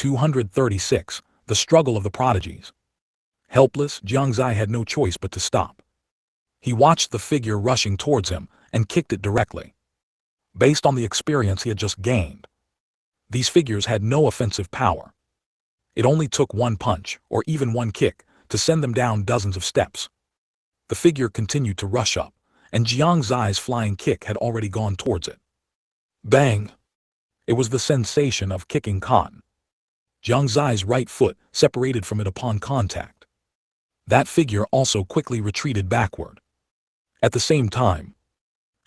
236. The Struggle of the Prodigies. Helpless, Jiang Xie had no choice but to stop. He watched the figure rushing towards him and kicked it directly. Based on the experience he had just gained, these figures had no offensive power. It only took one punch, or even one kick, to send them down dozens of steps. The figure continued to rush up, and Jiang Xie's flying kick had already gone towards it. Bang! It was the sensation of kicking cotton. Jiang Xie's right foot separated from it upon contact. That figure also quickly retreated backward. At the same time,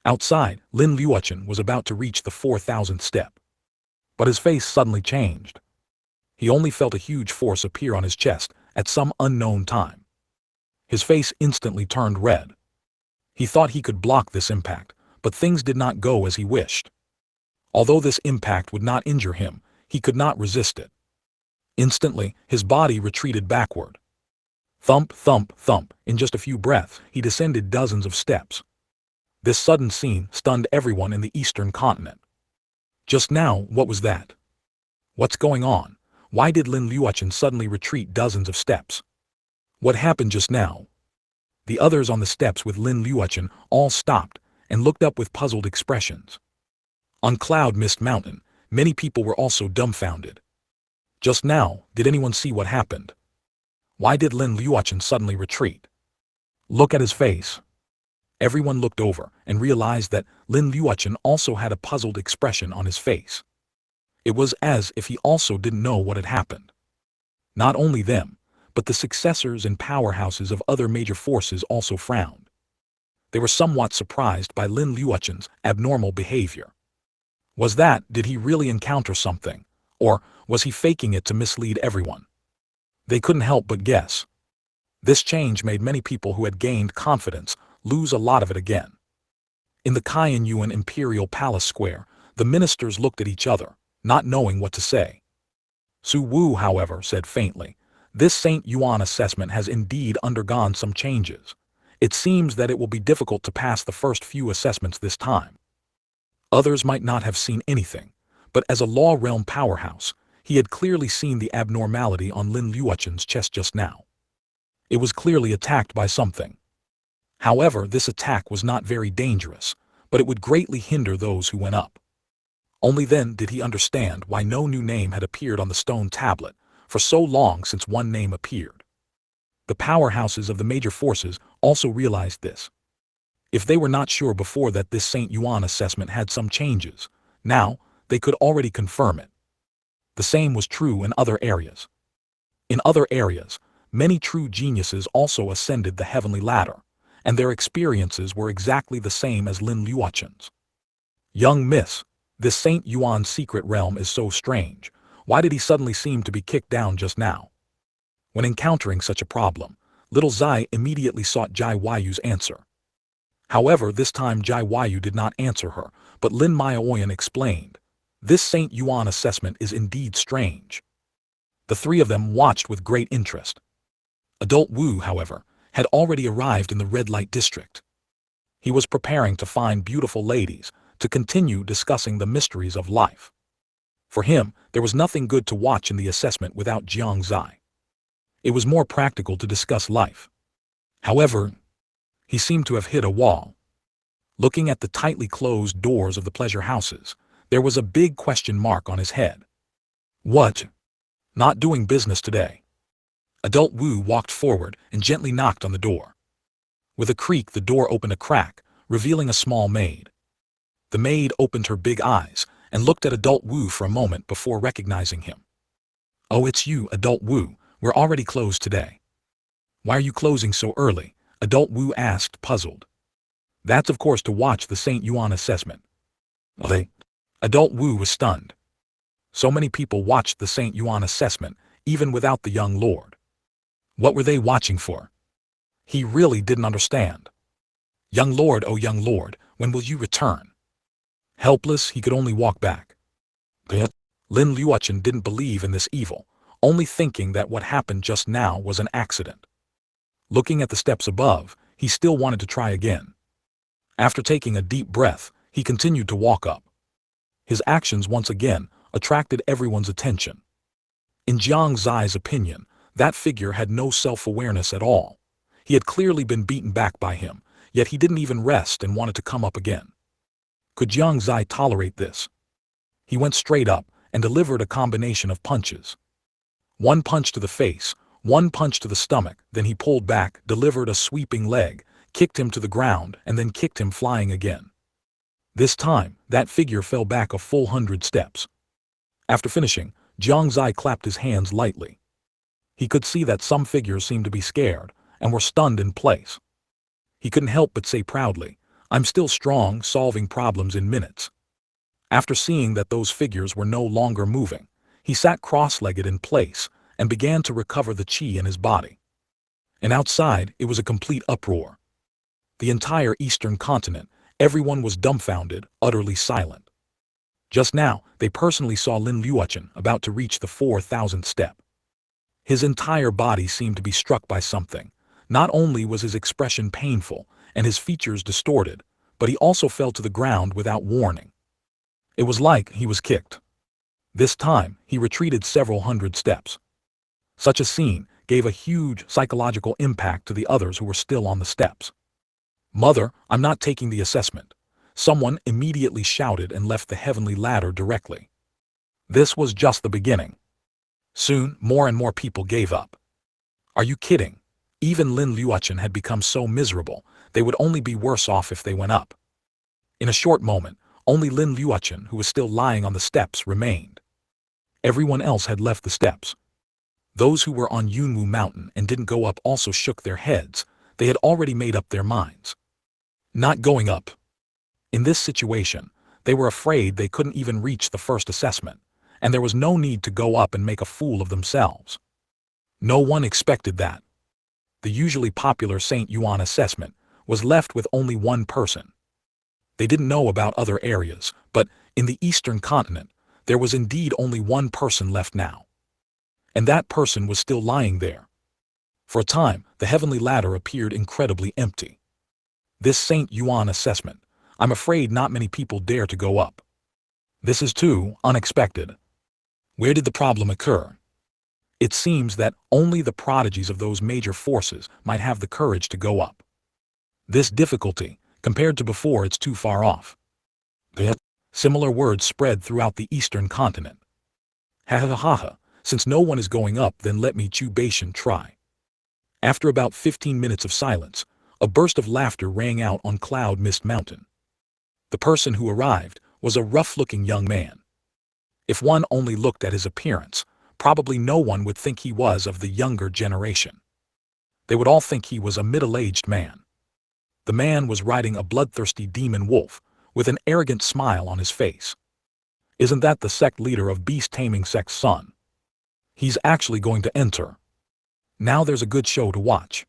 outside, Lin Luochen was about to reach the 4,000th step. But his face suddenly changed. He only felt a huge force appear on his chest at some unknown time. His face instantly turned red. He thought he could block this impact, but things did not go as he wished. Although this impact would not injure him, he could not resist it. Instantly, his body retreated backward. Thump, thump, thump, in just a few breaths, he descended dozens of steps. This sudden scene stunned everyone in the Eastern Continent. Just now, what was that? What's going on? Why did Lin Luochen suddenly retreat dozens of steps? What happened just now? The others on the steps with Lin Luochen all stopped and looked up with puzzled expressions. On Cloud Mist Mountain, many people were also dumbfounded. Just now, did anyone see what happened? Why did Lin Luochen suddenly retreat? Look at his face. Everyone looked over and realized that Lin Luochen also had a puzzled expression on his face. It was as if he also didn't know what had happened. Not only them, but the successors and powerhouses of other major forces also frowned. They were somewhat surprised by Lin Luochen's abnormal behavior. Did he really encounter something? Or was he faking it to mislead everyone? They couldn't help but guess. This change made many people who had gained confidence lose a lot of it again. In the Yuan Imperial Palace Square, the ministers looked at each other, not knowing what to say. Su Wu, however, said faintly, "This St. Yuan assessment has indeed undergone some changes. It seems that it will be difficult to pass the first few assessments this time." Others might not have seen anything, but as a law realm powerhouse, he had clearly seen the abnormality on Lin Luochen's chest just now. It was clearly attacked by something. However, this attack was not very dangerous, but it would greatly hinder those who went up. Only then did he understand why no new name had appeared on the stone tablet for so long since one name appeared. The powerhouses of the major forces also realized this. If they were not sure before that this St. Yuan assessment had some changes, now they could already confirm it. The same was true in other areas. In other areas, many true geniuses also ascended the heavenly ladder, and their experiences were exactly the same as Lin Luochen's. "Young miss, this St. Yuan's secret realm is so strange. Why did he suddenly seem to be kicked down just now?" When encountering such a problem, little Zai immediately sought Jai Yu's answer. However, this time Jai Yu did not answer her, but Lin Maoyan explained, "This St. Yuan assessment is indeed strange." The three of them watched with great interest. Adult Wu, however, had already arrived in the red light district. He was preparing to find beautiful ladies to continue discussing the mysteries of life. For him, there was nothing good to watch in the assessment without Jiang Xie. It was more practical to discuss life. However, he seemed to have hit a wall. Looking at the tightly closed doors of the pleasure houses, there was a big question mark on his head. What? Not doing business today. Adult Wu walked forward and gently knocked on the door. With a creak, the door opened a crack, revealing a small maid. The maid opened her big eyes and looked at Adult Wu for a moment before recognizing him. "Oh, it's you, Adult Wu. We're already closed today." "Why are you closing so early?" Adult Wu asked, puzzled. "That's of course to watch the St. Yuan assessment." Adult Wu was stunned. So many people watched the St. Yuan assessment, even without the young lord. What were they watching for? He really didn't understand. "Young lord, oh young lord, when will you return?" Helpless, he could only walk back. Lin Luochen didn't believe in this evil, only thinking that what happened just now was an accident. Looking at the steps above, he still wanted to try again. After taking a deep breath, he continued to walk up. His actions once again attracted everyone's attention. In Jiang Xie's opinion, that figure had no self-awareness at all. He had clearly been beaten back by him, yet he didn't even rest and wanted to come up again. Could Jiang Xie tolerate this? He went straight up and delivered a combination of punches. One punch to the face, one punch to the stomach, then he pulled back, delivered a sweeping leg, kicked him to the ground, and then kicked him flying again. This time, that figure fell back a full 100 steps. After finishing, Jiang Xie clapped his hands lightly. He could see that some figures seemed to be scared and were stunned in place. He couldn't help but say proudly, "I'm still strong, solving problems in minutes." After seeing that those figures were no longer moving, he sat cross-legged in place and began to recover the qi in his body. And outside, it was a complete uproar. The entire Eastern Continent, everyone was dumbfounded, utterly silent. Just now, they personally saw Lin Luochen about to reach the 4,000th step. His entire body seemed to be struck by something. Not only was his expression painful and his features distorted, but he also fell to the ground without warning. It was like he was kicked. This time, he retreated several hundred steps. Such a scene gave a huge psychological impact to the others who were still on the steps. "Mother, I'm not taking the assessment," someone immediately shouted and left the heavenly ladder directly. This was just the beginning. Soon, more and more people gave up. Are you kidding? Even Lin Luochen had become so miserable, they would only be worse off if they went up. In a short moment, only Lin Luochen, who was still lying on the steps, remained. Everyone else had left the steps. Those who were on Yunwu Mountain and didn't go up also shook their heads. They had already made up their minds. Not going up. In this situation, they were afraid they couldn't even reach the first assessment, and there was no need to go up and make a fool of themselves. No one expected that. The usually popular St. Yuan assessment was left with only one person. They didn't know about other areas, but in the Eastern Continent, there was indeed only one person left now. And that person was still lying there. For a time, the heavenly ladder appeared incredibly empty. This St. Yuan assessment, I'm afraid not many people dare to go up. This is too unexpected. Where did the problem occur? It seems that only the prodigies of those major forces might have the courage to go up. This difficulty, compared to before, it's too far off. Similar words spread throughout the Eastern Continent. Ha ha ha ha, since no one is going up, then let me Cultivation try. After about 15 minutes of silence, a burst of laughter rang out on Cloud Mist Mountain. The person who arrived was a rough-looking young man. If one only looked at his appearance, probably no one would think he was of the younger generation. They would all think he was a middle-aged man. The man was riding a bloodthirsty demon wolf, with an arrogant smile on his face. Isn't that the sect leader of beast-taming sect's son? He's actually going to enter. Now there's a good show to watch.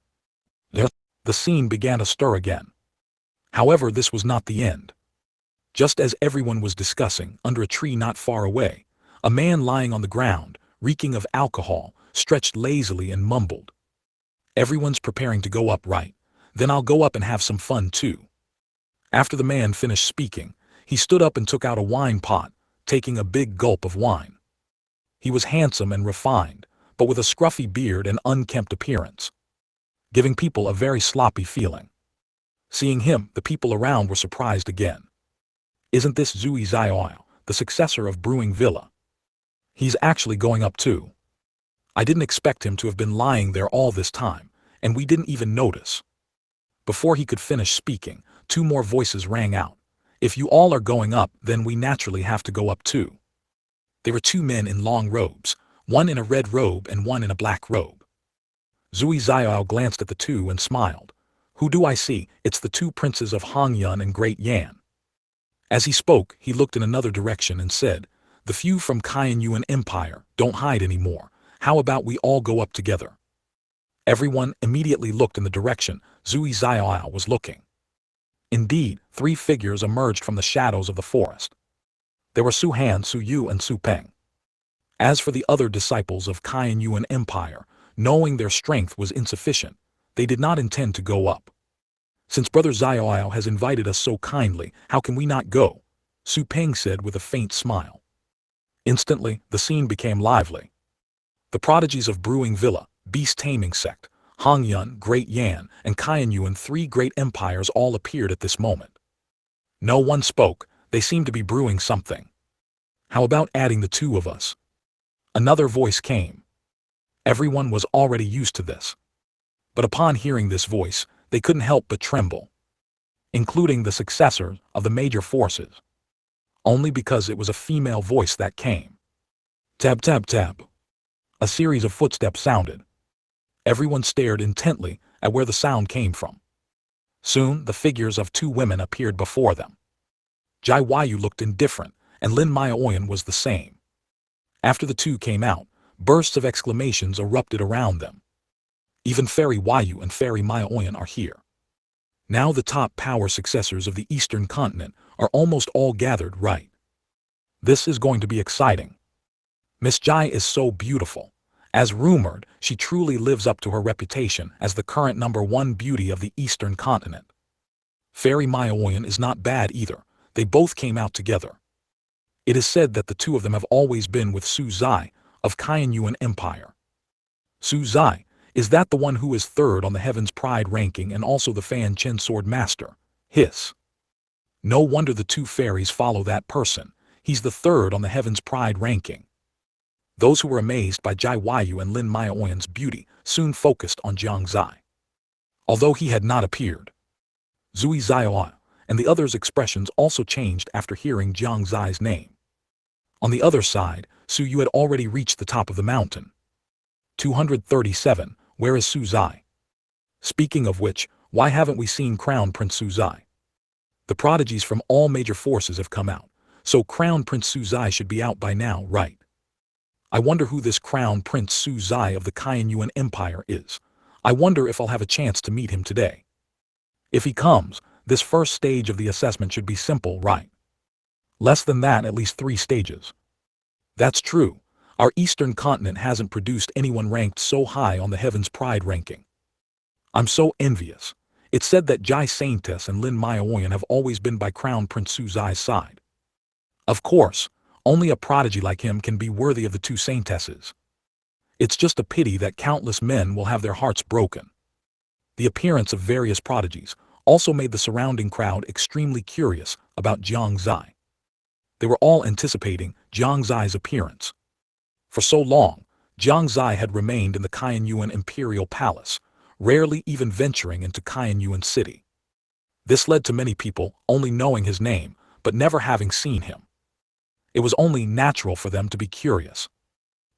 The scene began to stir again. However, this was not the end. Just as everyone was discussing, under a tree not far away, a man lying on the ground, reeking of alcohol, stretched lazily and mumbled. "Everyone's preparing to go up, right? Then I'll go up and have some fun too." After the man finished speaking, he stood up and took out a wine pot, taking a big gulp of wine. He was handsome and refined, but with a scruffy beard and unkempt appearance, giving people a very sloppy feeling. Seeing him, the people around were surprised again. Isn't this Zui Zioao, the successor of Brewing Villa? He's actually going up too. I didn't expect him to have been lying there all this time, and we didn't even notice. Before he could finish speaking, two more voices rang out. "If you all are going up, then we naturally have to go up too." They were two men in long robes, one in a red robe and one in a black robe. Zui Zioao glanced at the two and smiled. "Who do I see? It's the two princes of Hongyun and Great Yan." As he spoke, he looked in another direction and said, "The few from Kaiyuan Empire, don't hide anymore. How about we all go up together?" Everyone immediately looked in the direction Zui Zioao was looking. Indeed, three figures emerged from the shadows of the forest. They were Su Han, Su Yu, and Su Peng. As for the other disciples of Kaiyuan Empire, knowing their strength was insufficient, they did not intend to go up. "Since Brother Zioao has invited us so kindly, how can we not go?" Su Peng said with a faint smile. Instantly, the scene became lively. The prodigies of Brewing Villa, Beast Taming Sect, Hongyun, Great Yan, and Kaiyuan, three great empires, all appeared at this moment. No one spoke, they seemed to be brewing something. How about adding the two of us? Another voice came. Everyone was already used to this. But upon hearing this voice, they couldn't help but tremble, including the successors of the major forces. Only because it was a female voice that came. Tab tab tab. A series of footsteps sounded. Everyone stared intently at where the sound came from. Soon, the figures of two women appeared before them. Jai Yu looked indifferent, and Lin Maoyan was the same. After the two came out, bursts of exclamations erupted around them. Even Fairy Yu and Fairy Maoyan are here. Now the top power successors of the Eastern Continent are almost all gathered, right? This is going to be exciting. Miss Jai is so beautiful. As rumored, she truly lives up to her reputation as the current #1 beauty of the Eastern Continent. Fairy Maoyan is not bad either. They both came out together. It is said that the two of them have always been with Su Zai of Kaiyuan Empire. Su Zai, is that the one who is third on the Heaven's Pride ranking and also the Fanchen Sword Master? Hiss. No wonder the two fairies follow that person. He's the third on the Heaven's Pride ranking. Those who were amazed by Jai Yu and Lin Maoyan's beauty soon focused on Jiang Xie. Although he had not appeared, Zui Zioa and the others' expressions also changed after hearing Jiang Xie's name. On the other side, Su Yu had already reached the top of the mountain. 237, where is Su Zai? Speaking of which, why haven't we seen Crown Prince Su Zai? The prodigies from all major forces have come out, so Crown Prince Su Zai should be out by now, right? I wonder who this Crown Prince Su Zai of the Kaiyuan Empire is. I wonder if I'll have a chance to meet him today. If he comes, this first stage of the assessment should be simple, right? Less than that, at least 3 stages. That's true. Our Eastern Continent hasn't produced anyone ranked so high on the Heaven's Pride ranking. I'm so envious. It's said that Jai Saintess and Lin Maoyan have always been by Crown Prince Su Zai's side. Of course, only a prodigy like him can be worthy of the two saintesses. It's just a pity that countless men will have their hearts broken. The appearance of various prodigies also made the surrounding crowd extremely curious about Jiang Xie. They were all anticipating Jiang Xie's appearance. For so long, Jiang Xie had remained in the Kaiyuan Imperial Palace, rarely even venturing into Kaiyuan City. This led to many people only knowing his name, but never having seen him. It was only natural for them to be curious.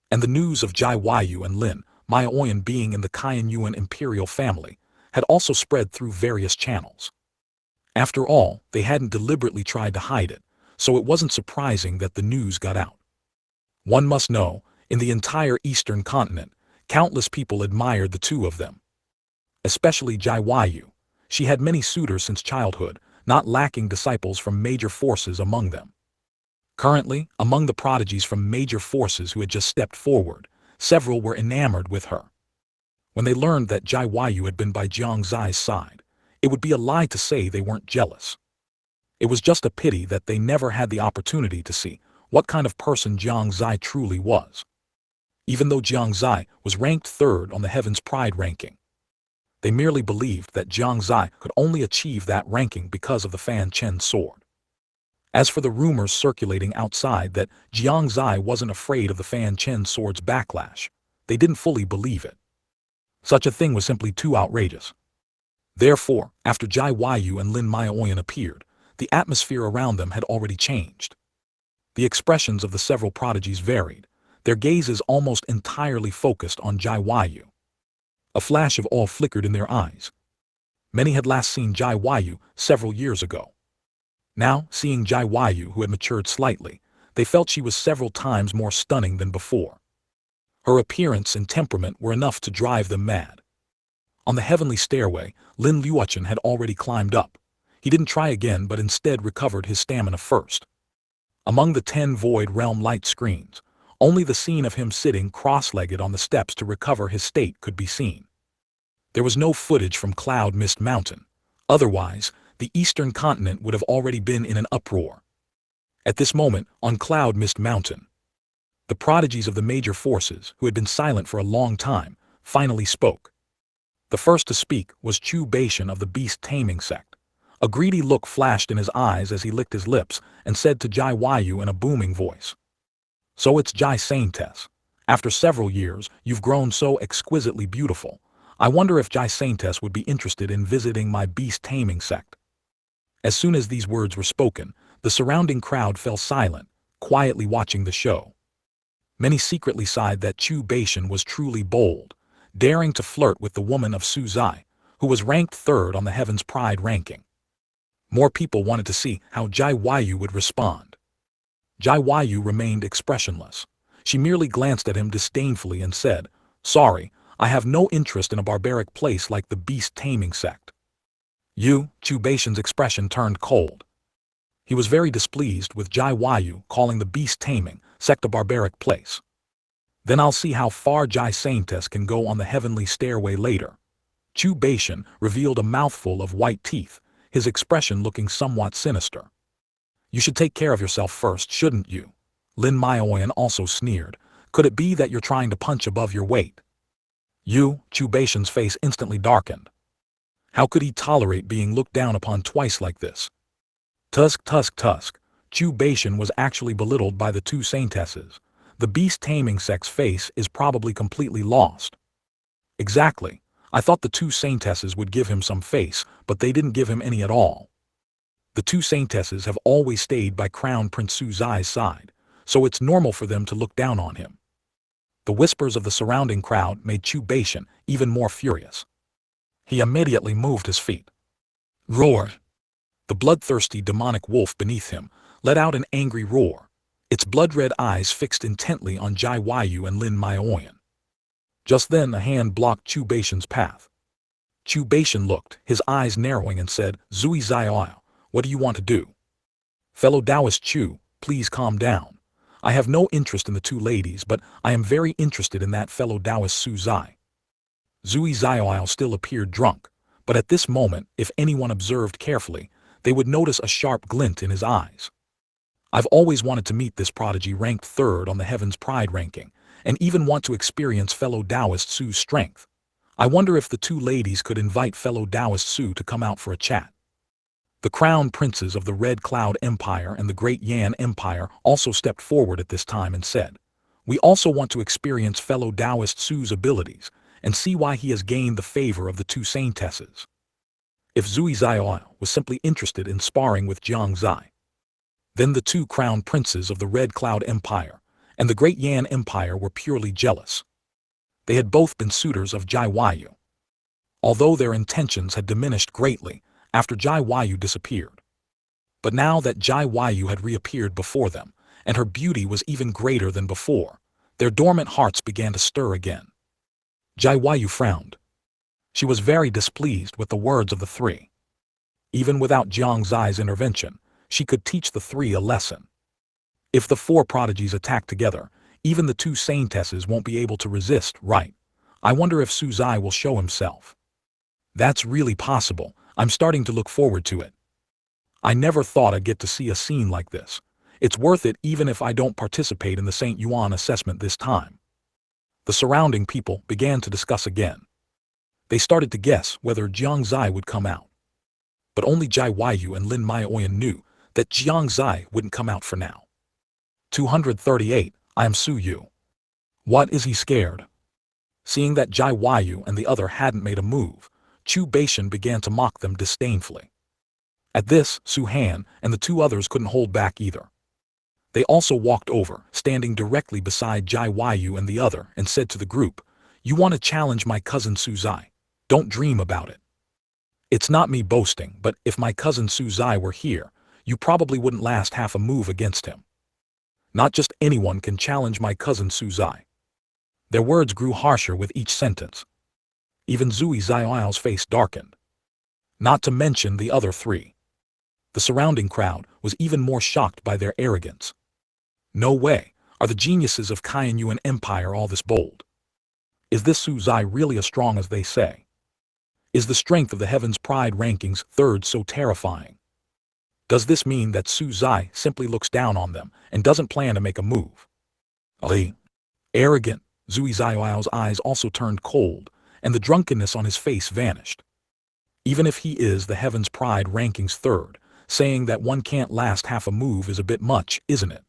And the news of Jai Yu and Lin Maoyan being in the Kaiyuan Imperial family had also spread through various channels. After all, they hadn't deliberately tried to hide it, so it wasn't surprising that the news got out. One must know, in the entire Eastern Continent, countless people admired the two of them. Especially Jai Yu. She had many suitors since childhood, not lacking disciples from major forces among them. Currently, among the prodigies from major forces who had just stepped forward, several were enamored with her. When they learned that Jai Yu had been by Jiang Xie's side, it would be a lie to say they weren't jealous. It was just a pity that they never had the opportunity to see what kind of person Jiang Xie truly was. Even though Jiang Xie was ranked third on the Heaven's Pride ranking, they merely believed that Jiang Xie could only achieve that ranking because of the Fanchen sword. As for the rumors circulating outside that Jiang Xie wasn't afraid of the Fanchen sword's backlash, they didn't fully believe it. Such a thing was simply too outrageous. Therefore, after Jai Yu and Lin Maoyan appeared, the atmosphere around them had already changed. The expressions of the several prodigies varied, their gazes almost entirely focused on Jai Yu. A flash of awe flickered in their eyes. Many had last seen Jai Yu several years ago. Now, seeing Jai Yu, who had matured slightly, they felt she was several times more stunning than before. Her appearance and temperament were enough to drive them mad. On the heavenly stairway, Lin Luochen had already climbed up. He didn't try again but instead recovered his stamina first. Among the 10 void realm light screens, only the scene of him sitting cross-legged on the steps to recover his state could be seen. There was no footage from Cloud Mist Mountain. Otherwise, the Eastern Continent would have already been in an uproar. At this moment, on Cloud Mist Mountain, The prodigies of the major forces, who had been silent for a long time, finally spoke. The first to speak was Chu Beishan of the beast-taming sect. A greedy look flashed in his eyes as he licked his lips and said to Jai Yu in a booming voice. So it's Jai Saintess. After several years, you've grown so exquisitely beautiful. I wonder if Jai Saintess would be interested in visiting my beast-taming sect. As soon as these words were spoken, the surrounding crowd fell silent, quietly watching the show. Many secretly sighed that Chu Beishan was truly bold, daring to flirt with the woman of Su Zai, who was ranked third on the Heaven's Pride ranking. More people wanted to see how Jai Yu would respond. Jai Yu remained expressionless. She merely glanced at him disdainfully and said, "Sorry, I have no interest in a barbaric place like the beast-taming sect." Chu Beishan's expression turned cold. He was very displeased with Jai Yu calling the beast-taming sect a barbaric place. Then I'll see how far Jai Saintess can go on the heavenly stairway later. Chu Beishan revealed a mouthful of white teeth, his expression looking somewhat sinister. You should take care of yourself first, shouldn't you? Lin Maioyan also sneered. Could it be that you're trying to punch above your weight? Chu Beishan's face instantly darkened. How could he tolerate being looked down upon twice like this? Tusk. Chu Beishan was actually belittled by the two saintesses. The beast-taming sect's face is probably completely lost. Exactly. I thought the two saintesses would give him some face, but they didn't give him any at all. The two saintesses have always stayed by Crown Prince Su Zai's side, so it's normal for them to look down on him. The whispers of the surrounding crowd made Chu Beishan even more furious. He immediately moved his feet. Roared. The bloodthirsty demonic wolf beneath him let out an angry roar, its blood-red eyes fixed intently on Jai Yu and Lin Maioyan. Just then a hand blocked Chu Beishan's path. Chu Beishan looked, his eyes narrowing, and said, "Zui Zaiao, what do you want to do?" "Fellow Taoist Chu, please calm down. I have no interest in the two ladies, but I am very interested in that fellow Taoist Su Zai." Zui Zaiao still appeared drunk, but at this moment, if anyone observed carefully, they would notice a sharp glint in his eyes. I've always wanted to meet this prodigy ranked third on the Heaven's Pride ranking, and even want to experience fellow Taoist Su's strength. I wonder if the two ladies could invite fellow Taoist Su to come out for a chat. The crown princes of the Red Cloud Empire and the Great Yan Empire also stepped forward at this time and said, "We also want to experience fellow Taoist Su's abilities and see why he has gained the favor of the two saintesses." If Zui Zaiao was simply interested in sparring with Jiang Xie, then the two crown princes of the Red Cloud Empire and the Great Yan Empire were purely jealous. They had both been suitors of Jai Yu, although their intentions had diminished greatly after Jai Yu disappeared. But now that Jai Yu had reappeared before them, and her beauty was even greater than before, their dormant hearts began to stir again. Jai Yu frowned. She was very displeased with the words of the three. Even without Jiang Xie's intervention, she could teach the three a lesson. If the four prodigies attack together, even the two saintesses won't be able to resist, right? I wonder if Su Zai will show himself. That's really possible. I'm starting to look forward to it. I never thought I'd get to see a scene like this. It's worth it even if I don't participate in the St. Yuan assessment this time. The surrounding people began to discuss again. They started to guess whether Jiang Xie would come out. But only Jai Yu and Lin Maioyan knew that Jiang Xie wouldn't come out for now. 238. I am Su Yu. What, is he scared? Seeing that Jai Yu and the other hadn't made a move, Chu Beishan began to mock them disdainfully. At this, Su Han and the two others couldn't hold back either. They also walked over, standing directly beside Jai Yu and the other, and said to the group, "You want to challenge my cousin Su Zai? Don't dream about it. It's not me boasting, but if my cousin Su Zai were here, you probably wouldn't last half a move against him. Not just anyone can challenge my cousin Su Zai." Their words grew harsher with each sentence. Even Zui Zaiao's face darkened. Not to mention the other three. The surrounding crowd was even more shocked by their arrogance. No way, are the geniuses of Yuan Empire all this bold? Is this Su Zai really as strong as they say? Is the strength of the Heaven's Pride rankings third so terrifying? Does this mean that Su Zai simply looks down on them and doesn't plan to make a move? Ali. Arrogant, Zui Zioao's eyes also turned cold, and the drunkenness on his face vanished. Even if he is the Heaven's Pride rankings third, saying that one can't last half a move is a bit much, isn't it?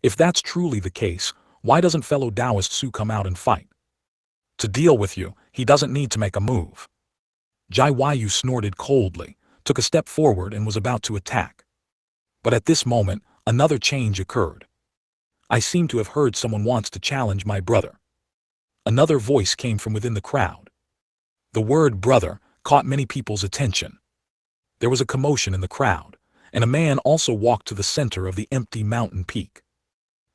If that's truly the case, why doesn't fellow Taoist Su come out and fight? To deal with you, he doesn't need to make a move. Jai Yu snorted coldly, took a step forward and was about to attack. But at this moment, another change occurred. I seem to have heard someone wants to challenge my brother. Another voice came from within the crowd. The word brother caught many people's attention. There was a commotion in the crowd, and a man also walked to the center of the empty mountain peak.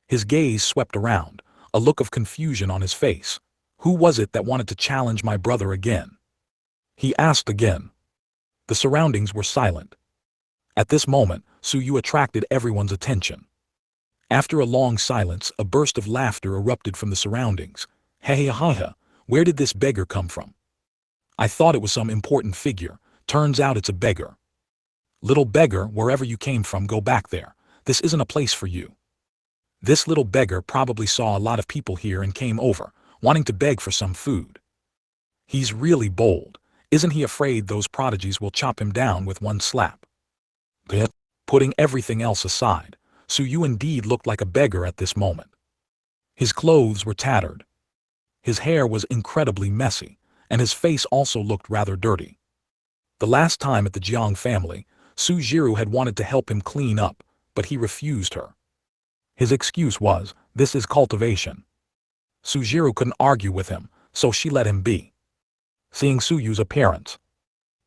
His gaze swept around, a look of confusion on his face. Who was it that wanted to challenge my brother again? He asked again. The surroundings were silent. At this moment, Su Yu attracted everyone's attention. After a long silence, a burst of laughter erupted from the surroundings. Hey ha ha, where did this beggar come from? I thought it was some important figure. Turns out it's a beggar. Little beggar, wherever you came from, go back there. This isn't a place for you. This little beggar probably saw a lot of people here and came over, wanting to beg for some food. He's really bold. Isn't he afraid those prodigies will chop him down with one slap? Yet, putting everything else aside, Su Yu indeed looked like a beggar at this moment. His clothes were tattered. His hair was incredibly messy, and his face also looked rather dirty. The last time at the Jiang family, Su Jiru had wanted to help him clean up, but he refused her. His excuse was, this is cultivation. Su Jiru couldn't argue with him, so she let him be. Seeing Su Yu's appearance,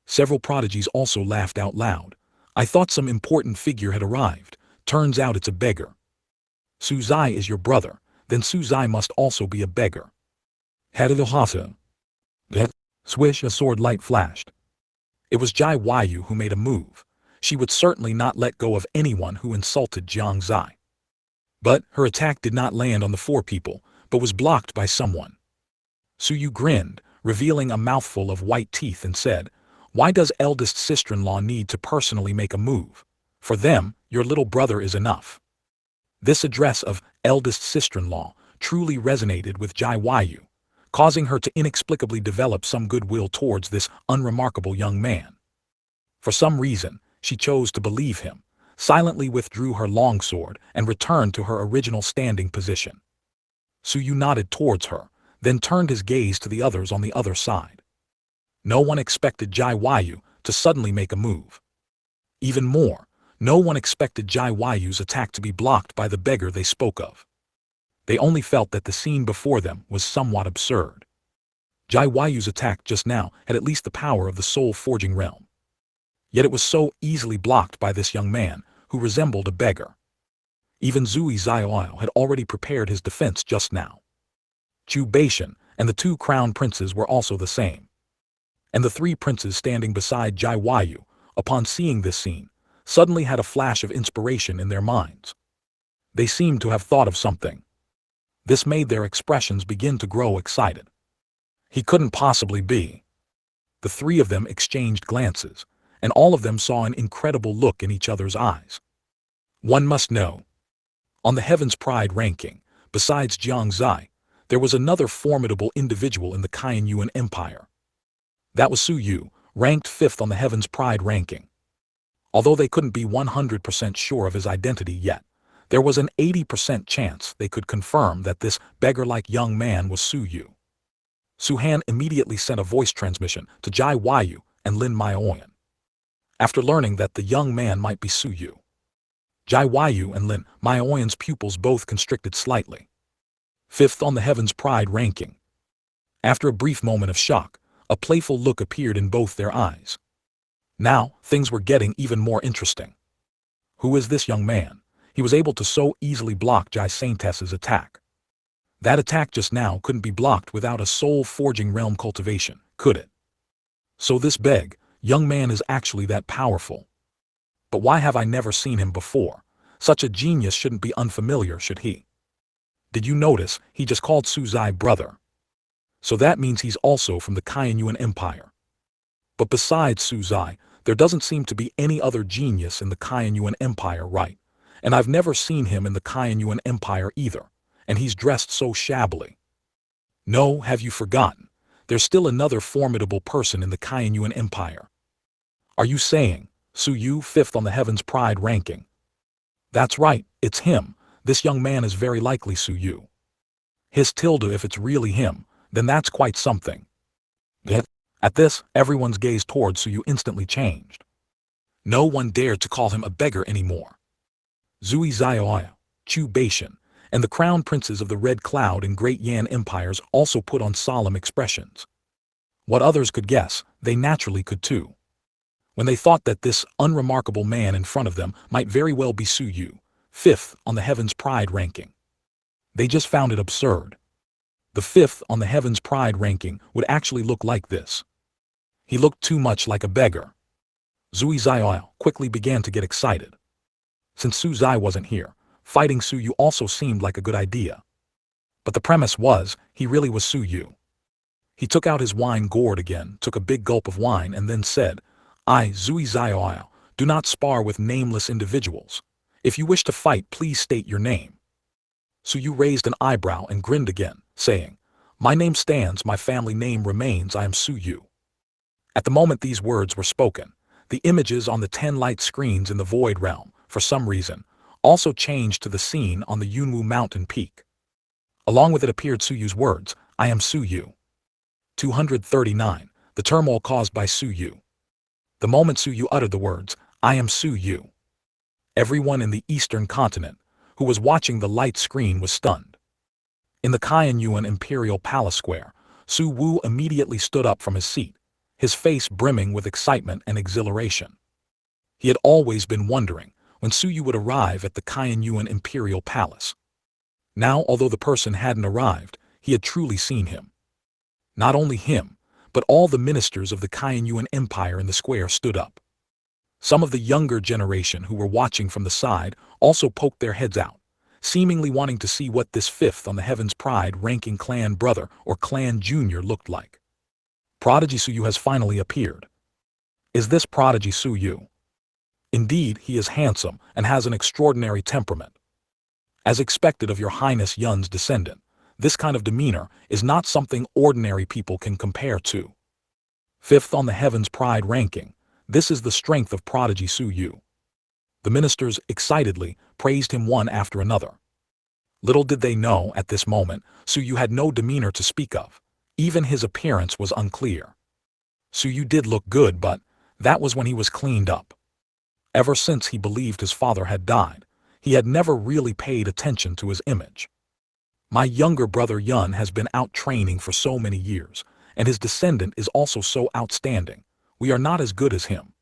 several prodigies also laughed out loud. I thought some important figure had arrived. Turns out it's a beggar. Su Zai is your brother, then Su Zai must also be a beggar. Head of the Hasa. Swish, a sword light flashed. It was Jai Yu who made a move. She would certainly not let go of anyone who insulted Jiang Xie. But her attack did not land on the four people, but was blocked by someone. Su Yu grinned, revealing a mouthful of white teeth and said, why does eldest sister-in-law need to personally make a move? For them, your little brother is enough. This address of eldest sister-in-law truly resonated with Jai Yu, causing her to inexplicably develop some goodwill towards this unremarkable young man. For some reason, she chose to believe him, silently withdrew her longsword and returned to her original standing position. Su Yu nodded towards her, then turned his gaze to the others on the other side. No one expected Jai Yu to suddenly make a move. Even more, no one expected Jai Yu's attack to be blocked by the beggar they spoke of. They only felt that the scene before them was somewhat absurd. Jai Yu's attack just now had at least the power of the soul-forging realm. Yet it was so easily blocked by this young man, who resembled a beggar. Even Zui Zioao had already prepared his defense just now. Chu Baishan and the two crown princes were also the same. And the three princes standing beside Jai Yu, upon seeing this scene, suddenly had a flash of inspiration in their minds. They seemed to have thought of something. This made their expressions begin to grow excited. He couldn't possibly be. The three of them exchanged glances, and all of them saw an incredible look in each other's eyes. One must know. On the Heaven's Pride ranking, besides Jiang Xie, there was another formidable individual in the Kaiyuan Empire. That was Su Yu, ranked 5th on the Heaven's Pride ranking. Although they couldn't be 100% sure of his identity yet, there was an 80% chance they could confirm that this beggar-like young man was Su Yu. Su Han immediately sent a voice transmission to Jai Yu and Lin Maioyan. After learning that the young man might be Su Yu, Jai Yu and Lin Maioyan's pupils both constricted slightly. 5th on the Heaven's Pride ranking. After a brief moment of shock, a playful look appeared in both their eyes. Now, things were getting even more interesting. Who is this young man? He was able to so easily block Jai Saintess's attack. That attack just now couldn't be blocked without a soul-forging realm cultivation, could it? So this young man is actually that powerful. But why have I never seen him before? Such a genius shouldn't be unfamiliar, should he? Did you notice he just called Su Zai brother? So that means he's also from the Kaiyuan Empire. But besides Su Zai, there doesn't seem to be any other genius in the Kaiyuan Empire, right? And I've never seen him in the Kaiyuan Empire either. and he's dressed so shabbily. No, have you forgotten? There's still another formidable person in the Kaiyuan Empire. Are you saying, Su Yu, fifth on the Heaven's Pride ranking? That's right, it's him. This young man is very likely Su Yu. His tilde, if it's really him, then that's quite something. At this, everyone's gaze towards Su Yu instantly changed. No one dared to call him a beggar anymore. Zui Zioya, Chu Beishan, and the crown princes of the Red Cloud and Great Yan empires also put on solemn expressions. What others could guess, they naturally could too. When they thought that this unremarkable man in front of them might very well be Su Yu, fifth on the Heaven's Pride ranking. They just found it absurd. The fifth on the Heaven's Pride ranking would actually look like this. He looked too much like a beggar. Zui Zioya quickly began to get excited. Since Su Zai wasn't here, fighting Su Yu also seemed like a good idea. But the premise was, he really was Su Yu. He took out his wine gourd again, took a big gulp of wine, and then said, I, Zui Zioya, do not spar with nameless individuals. If you wish to fight, please state your name. Su Yu raised an eyebrow and grinned again, saying, My name stands, my family name remains, I am Su Yu. At the moment these words were spoken, the images on the 10 light screens in the Void Realm, for some reason, also changed to the scene on the Yunwu mountain peak. Along with it appeared Su Yu's words, I am Su Yu. 239. The turmoil caused by Su Yu. The moment Su Yu uttered the words, I am Su Yu, everyone in the Eastern Continent who was watching the light screen was stunned. In the Kaiyuan Imperial Palace Square, Su Wu immediately stood up from his seat, his face brimming with excitement and exhilaration. He had always been wondering when Su Yu would arrive at the Kaiyuan Imperial Palace. Now, although the person hadn't arrived, he had truly seen him. Not only him, but all the ministers of the Kaiyuan Empire in the square stood up. Some of the younger generation who were watching from the side also poked their heads out, seemingly wanting to see what this fifth on the Heaven's Pride ranking clan brother or clan junior looked like. Prodigy Su Yu has finally appeared. Is this Prodigy Su Yu? Indeed, he is handsome and has an extraordinary temperament. As expected of your Highness Yun's descendant, this kind of demeanor is not something ordinary people can compare to. Fifth on the Heaven's Pride ranking, this is the strength of Prodigy Su Yu. The ministers excitedly praised him one after another. Little did they know at this moment, Su Yu had no demeanor to speak of. Even his appearance was unclear. Su Yu did look good, but that was when he was cleaned up. Ever since he believed his father had died, he had never really paid attention to his image. My younger brother Yun has been out training for so many years, and his descendant is also so outstanding. We are not as good as him.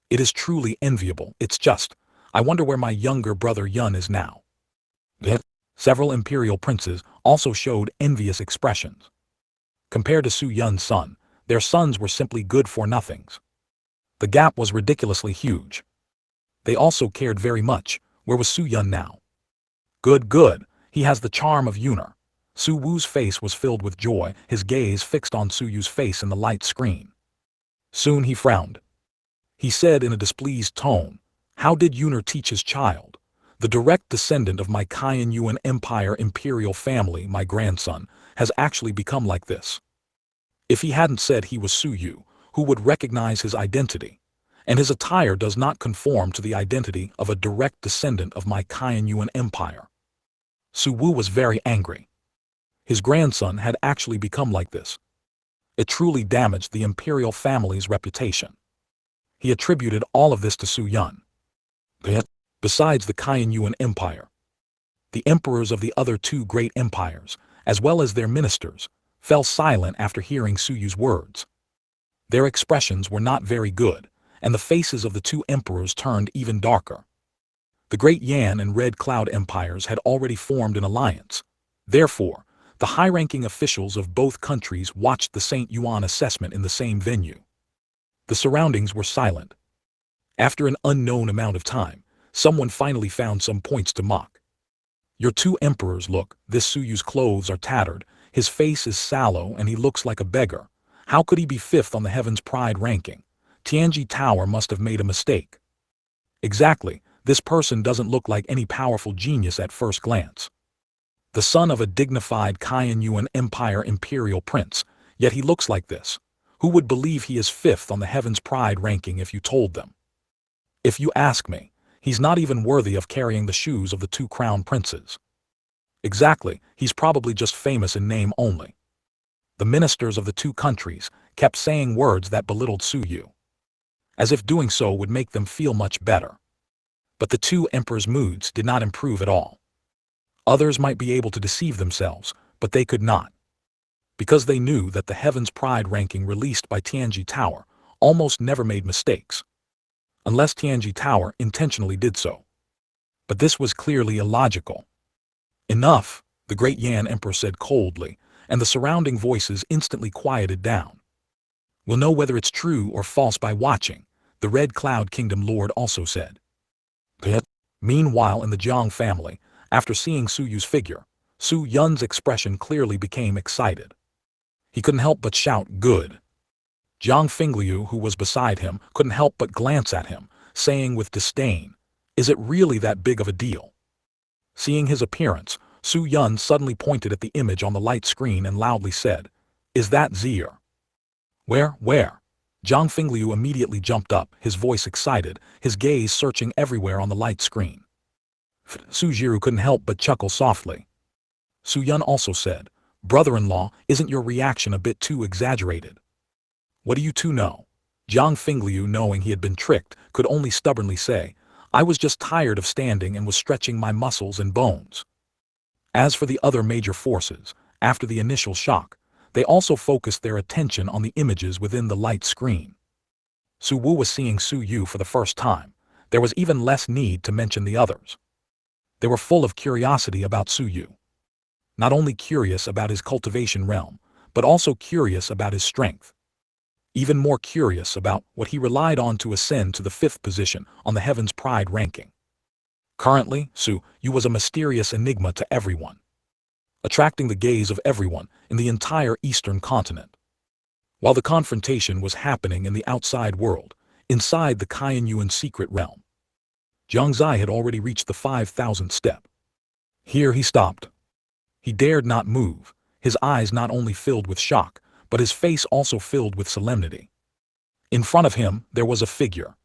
It is truly enviable, it's just, I wonder where my younger brother Yun is now. Several imperial princes also showed envious expressions. Compared to Su Yun's son, their sons were simply good-for-nothings. The gap was ridiculously huge. They also cared very much, where was Su Yun now? Good, good, he has the charm of Yuner. Su Wu's face was filled with joy, his gaze fixed on Su Yu's face in the light screen. Soon he frowned. He said in a displeased tone, How did Yuner teach his child? The direct descendant of my Kaiyuan Empire imperial family, my grandson, has actually become like this. If he hadn't said he was Su Yu, who would recognize his identity? And his attire does not conform to the identity of a direct descendant of my Kaiyuan Empire. Su Wu was very angry. His grandson had actually become like this. It truly damaged the imperial family's reputation. He attributed all of this to Su Yun. Besides the Kaiyuan Empire, the emperors of the other two great empires, as well as their ministers, fell silent after hearing Su Yu's words. Their expressions were not very good, and the faces of the two emperors turned even darker. The Great Yan and Red Cloud empires had already formed an alliance. Therefore, the high-ranking officials of both countries watched the St. Yuan assessment in the same venue. The surroundings were silent. After an unknown amount of time, someone finally found some points to mock. Your two emperors look, this Su Yu's clothes are tattered, his face is sallow and he looks like a beggar. How could he be fifth on the Heaven's Pride ranking? Tianji Tower must have made a mistake. Exactly, this person doesn't look like any powerful genius at first glance. The son of a dignified Shengyuan Empire imperial prince, yet he looks like this. Who would believe he is fifth on the Heaven's Pride ranking if you told them? If you ask me, he's not even worthy of carrying the shoes of the two crown princes. Exactly, he's probably just famous in name only. The ministers of the two countries kept saying words that belittled Su Yu, as if doing so would make them feel much better. But the two emperors' moods did not improve at all. Others might be able to deceive themselves, but they could not. Because they knew that the Heaven's Pride ranking released by Tianji Tower almost never made mistakes. Unless Tianji Tower intentionally did so. But this was clearly illogical. Enough, the great Yan Emperor said coldly, and the surrounding voices instantly quieted down. We'll know whether it's true or false by watching, the Red Cloud Kingdom Lord also said. Meanwhile in the Jiang family, after seeing Su Yu's figure, Su Yun's expression clearly became excited. He couldn't help but shout, "Good." Jiang Fingliu, who was beside him, couldn't help but glance at him, saying with disdain, "Is it really that big of a deal?" Seeing his appearance, Su Yun suddenly pointed at the image on the light screen and loudly said, "Is that Zier?" Where? Jiang Fingliu immediately jumped up, his voice excited, his gaze searching everywhere on the light screen. Su Jiru couldn't help but chuckle softly. Su Yun also said, "Brother-in-law, isn't your reaction a bit too exaggerated?" "What do you two know?" Jiang Fingliu, knowing he had been tricked, could only stubbornly say, "I was just tired of standing and was stretching my muscles and bones." As for the other major forces, after the initial shock, they also focused their attention on the images within the light screen. Su Wu was seeing Su Yu for the first time. There was even less need to mention the others. They were full of curiosity about Su Yu. Not only curious about his cultivation realm, but also curious about his strength. Even more curious about what he relied on to ascend to the 5th position on the Heaven's Pride ranking. Currently, Su Yu was a mysterious enigma to everyone, attracting the gaze of everyone in the entire Eastern continent. While the confrontation was happening in the outside world, inside the Shengyuan secret realm, Jiang Xie had already reached the 5,000th step. Here he stopped. He dared not move, his eyes not only filled with shock, but his face also filled with solemnity. In front of him, there was a figure.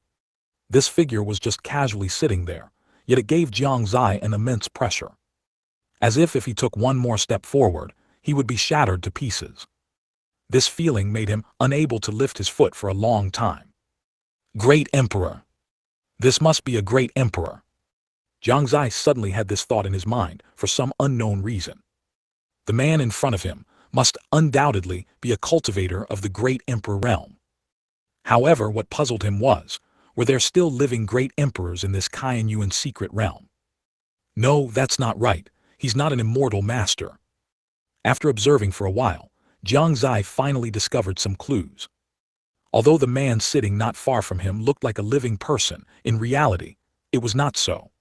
This figure was just casually sitting there, yet it gave Jiang Xie an immense pressure. As if he took one more step forward, he would be shattered to pieces. This feeling made him unable to lift his foot for a long time. Great Emperor. This must be a great emperor. Jiang Xie suddenly had this thought in his mind for some unknown reason. The man in front of him must undoubtedly be a cultivator of the great emperor realm. However, what puzzled him was, were there still living great emperors in this Shengyuan secret realm? No, that's not right. He's not an immortal master. After observing for a while, Jiang Xie finally discovered some clues. Although the man sitting not far from him looked like a living person, in reality, it was not so.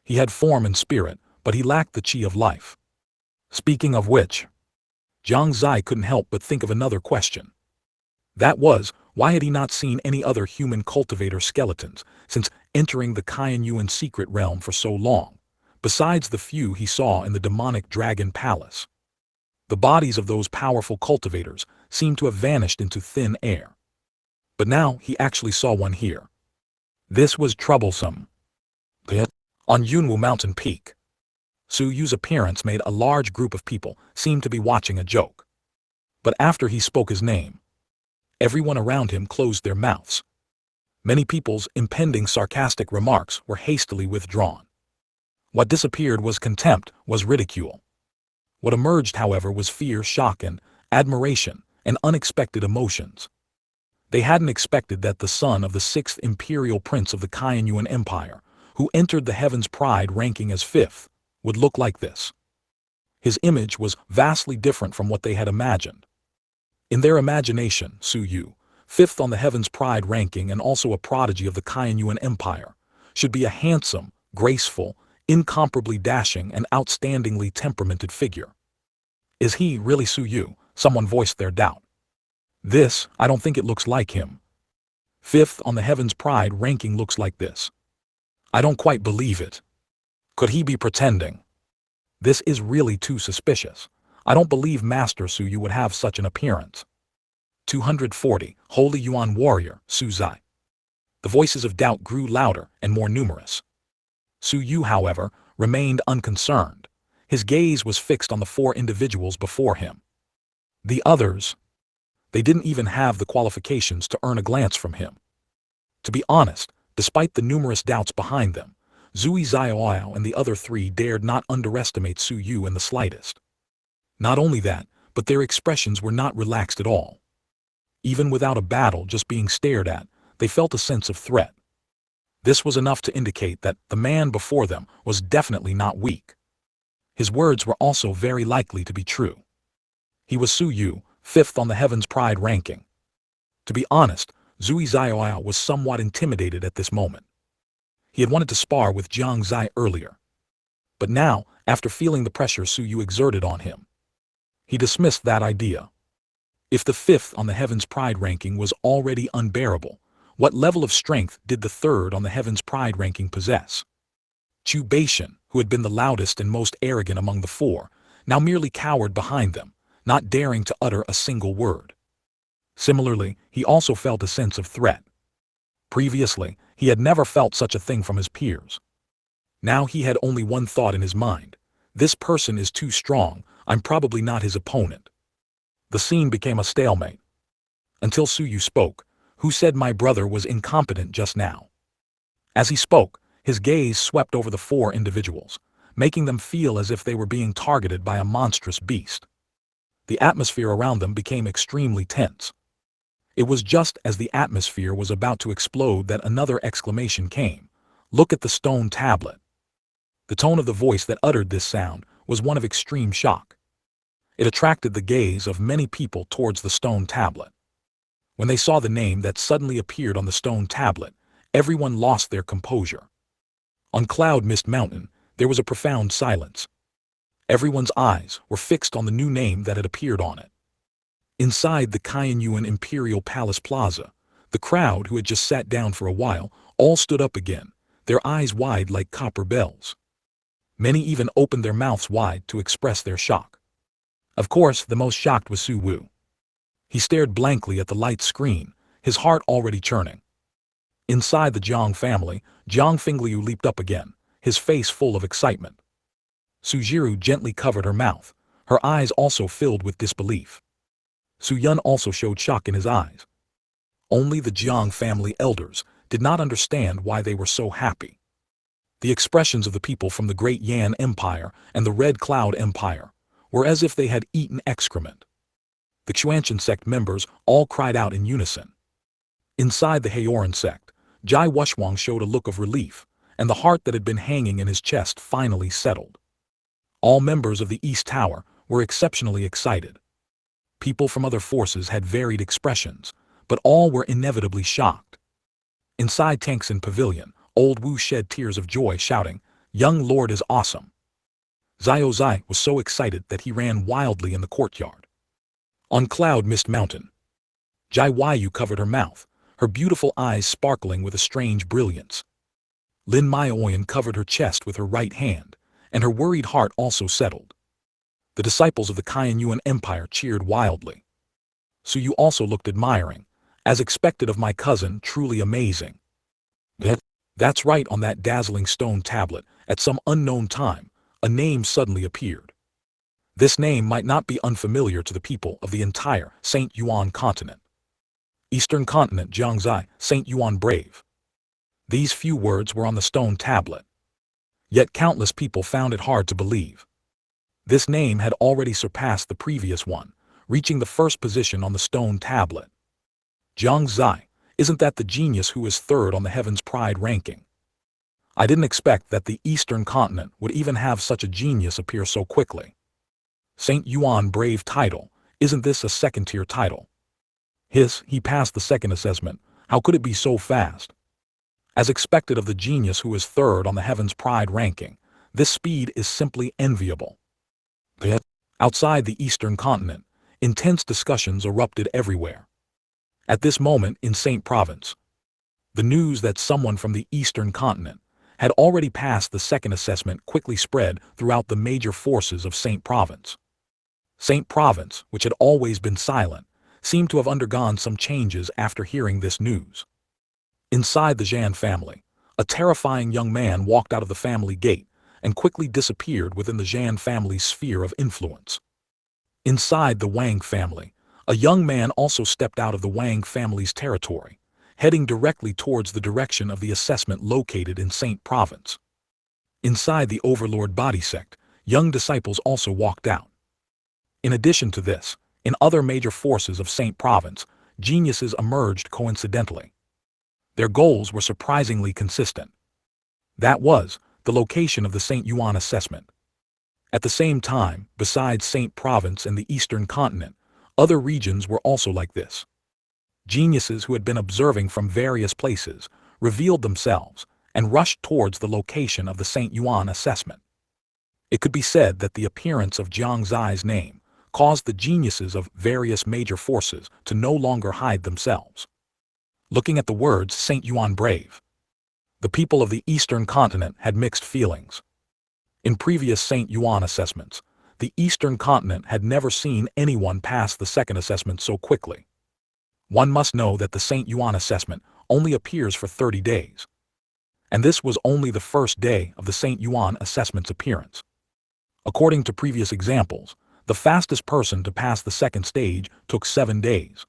He had form and spirit, but he lacked the chi of life. Speaking of which, Jiang Xie couldn't help but think of another question. That was, why had he not seen any other human cultivator skeletons since entering the Shengyuan secret realm for so long, besides the few he saw in the demonic dragon palace? The bodies of those powerful cultivators seemed to have vanished into thin air. But now he actually saw one here. This was troublesome. On Yunwu Mountain Peak, Su Yu's appearance made a large group of people seem to be watching a joke. But after he spoke his name, everyone around him closed their mouths. Many people's impending sarcastic remarks were hastily withdrawn. What disappeared was contempt, was ridicule. What emerged, however, was fear, shock, and admiration, and unexpected emotions. They hadn't expected that the son of the 6th imperial prince of the Shengyuan Empire, who entered the Heaven's Pride ranking as 5th, would look like this. His image was vastly different from what they had imagined. In their imagination, Su Yu, 5th on the Heaven's Pride ranking and also a prodigy of the Shengyuan Empire, should be a handsome, graceful, incomparably dashing and outstandingly temperamented figure. Is he really Su Yu? Someone voiced their doubt. I don't think it looks like him. 5th on the Heaven's Pride ranking looks like this. I don't quite believe it. Could he be pretending? This is really too suspicious. I don't believe Master Su Yu would have such an appearance. 240, Holy Yuan Warrior, Su Zai. The voices of doubt grew louder and more numerous. Su Yu, however, remained unconcerned. His gaze was fixed on the four individuals before him. The others, they didn't even have the qualifications to earn a glance from him. To be honest, despite the numerous doubts behind them, Zui Zioao and the other three dared not underestimate Su Yu in the slightest. Not only that, but their expressions were not relaxed at all. Even without a battle just being stared at, they felt a sense of threat. This was enough to indicate that the man before them was definitely not weak. His words were also very likely to be true. He was Su Yu, 5th on the Heaven's Pride ranking. To be honest, Zui Zioao was somewhat intimidated at this moment. He had wanted to spar with Jiang Xie earlier. But now, after feeling the pressure Su Yu exerted on him, he dismissed that idea. If the 5th on the Heaven's Pride ranking was already unbearable, what level of strength did the 3rd on the Heaven's Pride ranking possess? Chu Beishan, who had been the loudest and most arrogant among the four, now merely cowered behind them, not daring to utter a single word. Similarly, he also felt a sense of threat. Previously, he had never felt such a thing from his peers. Now he had only one thought in his mind. This person is too strong, I'm probably not his opponent. The scene became a stalemate. Until Su Yu spoke, who said my brother was incompetent just now. As he spoke, his gaze swept over the four individuals, making them feel as if they were being targeted by a monstrous beast. The atmosphere around them became extremely tense. It was just as the atmosphere was about to explode that another exclamation came. Look at the stone tablet. The tone of the voice that uttered this sound was one of extreme shock. It attracted the gaze of many people towards the stone tablet. When they saw the name that suddenly appeared on the stone tablet, everyone lost their composure. On Cloud Mist Mountain, there was a profound silence. Everyone's eyes were fixed on the new name that had appeared on it. Inside the Qianyuan Imperial Palace Plaza, the crowd who had just sat down for a while all stood up again, their eyes wide like copper bells. Many even opened their mouths wide to express their shock. Of course, the most shocked was Su Wu. He stared blankly at the light screen, his heart already churning. Inside the Jiang family, Jiang Fingliu leaped up again, his face full of excitement. Su Jiru gently covered her mouth, her eyes also filled with disbelief. Su Yun also showed shock in his eyes. Only the Jiang family elders did not understand why they were so happy. The expressions of the people from the Great Yan Empire and the Red Cloud Empire were as if they had eaten excrement. The Shengyuan Sect members all cried out in unison. Inside the Haoran Sect, Jai Wushwang showed a look of relief, and the heart that had been hanging in his chest finally settled. All members of the East Tower were exceptionally excited. People from other forces had varied expressions, but all were inevitably shocked. Inside Tangxin Pavilion, old Wu shed tears of joy, shouting, "Young Lord is awesome." Zio Zai was so excited that he ran wildly in the courtyard. On Cloud Mist Mountain, Jai Yu covered her mouth, her beautiful eyes sparkling with a strange brilliance. Lin Maioyan covered her chest with her right hand, and her worried heart also settled. The disciples of the Qianyuan Empire cheered wildly. Su Yu also looked admiring. As expected of my cousin, truly amazing. That's right, on that dazzling stone tablet, at some unknown time, a name suddenly appeared. This name might not be unfamiliar to the people of the entire Shengyuan Continent. Eastern Continent Jiang Xie, Shengyuan Brave. These few words were on the stone tablet. Yet countless people found it hard to believe. This name had already surpassed the previous one, reaching the first position on the stone tablet. Jiang Xie, isn't that the genius who is 3rd on the Heaven's Pride ranking? I didn't expect that the Eastern Continent would even have such a genius appear so quickly. Shengyuan Brave title, isn't this a second-tier title? He passed the second assessment, how could it be so fast? As expected of the genius who is 3rd on the Heaven's Pride ranking, this speed is simply enviable. Outside the Eastern Continent, intense discussions erupted everywhere. At this moment in Saint Province, the news that someone from the Eastern Continent had already passed the second assessment, quickly spread throughout the major forces of Saint Province. Saint Province, which had always been silent, seemed to have undergone some changes after hearing this news. Inside the Zhan family, a terrifying young man walked out of the family gate and quickly disappeared within the Zhan family's sphere of influence. Inside the Wang family, a young man also stepped out of the Wang family's territory, heading directly towards the direction of the assessment located in Saint Province. Inside the Overlord Body Sect, young disciples also walked out. In addition to this, in other major forces of Saint Province, geniuses emerged coincidentally. Their goals were surprisingly consistent. That was the location of the Saint Yuan assessment. At the same time, besides Saint Province and the Eastern Continent, other regions were also like this. Geniuses who had been observing from various places revealed themselves and rushed towards the location of the Saint Yuan assessment. It could be said that the appearance of Jiang Xie's name caused the geniuses of various major forces to no longer hide themselves. Looking at the words Saint Yuan brave, the people of the Eastern Continent had mixed feelings. In previous Saint Yuan assessments, the Eastern Continent had never seen anyone pass the second assessment so quickly. One must know that the Saint Yuan assessment only appears for 30 days. And this was only the first day of the Saint Yuan assessment's appearance. According to previous examples, the fastest person to pass the second stage took 7 days.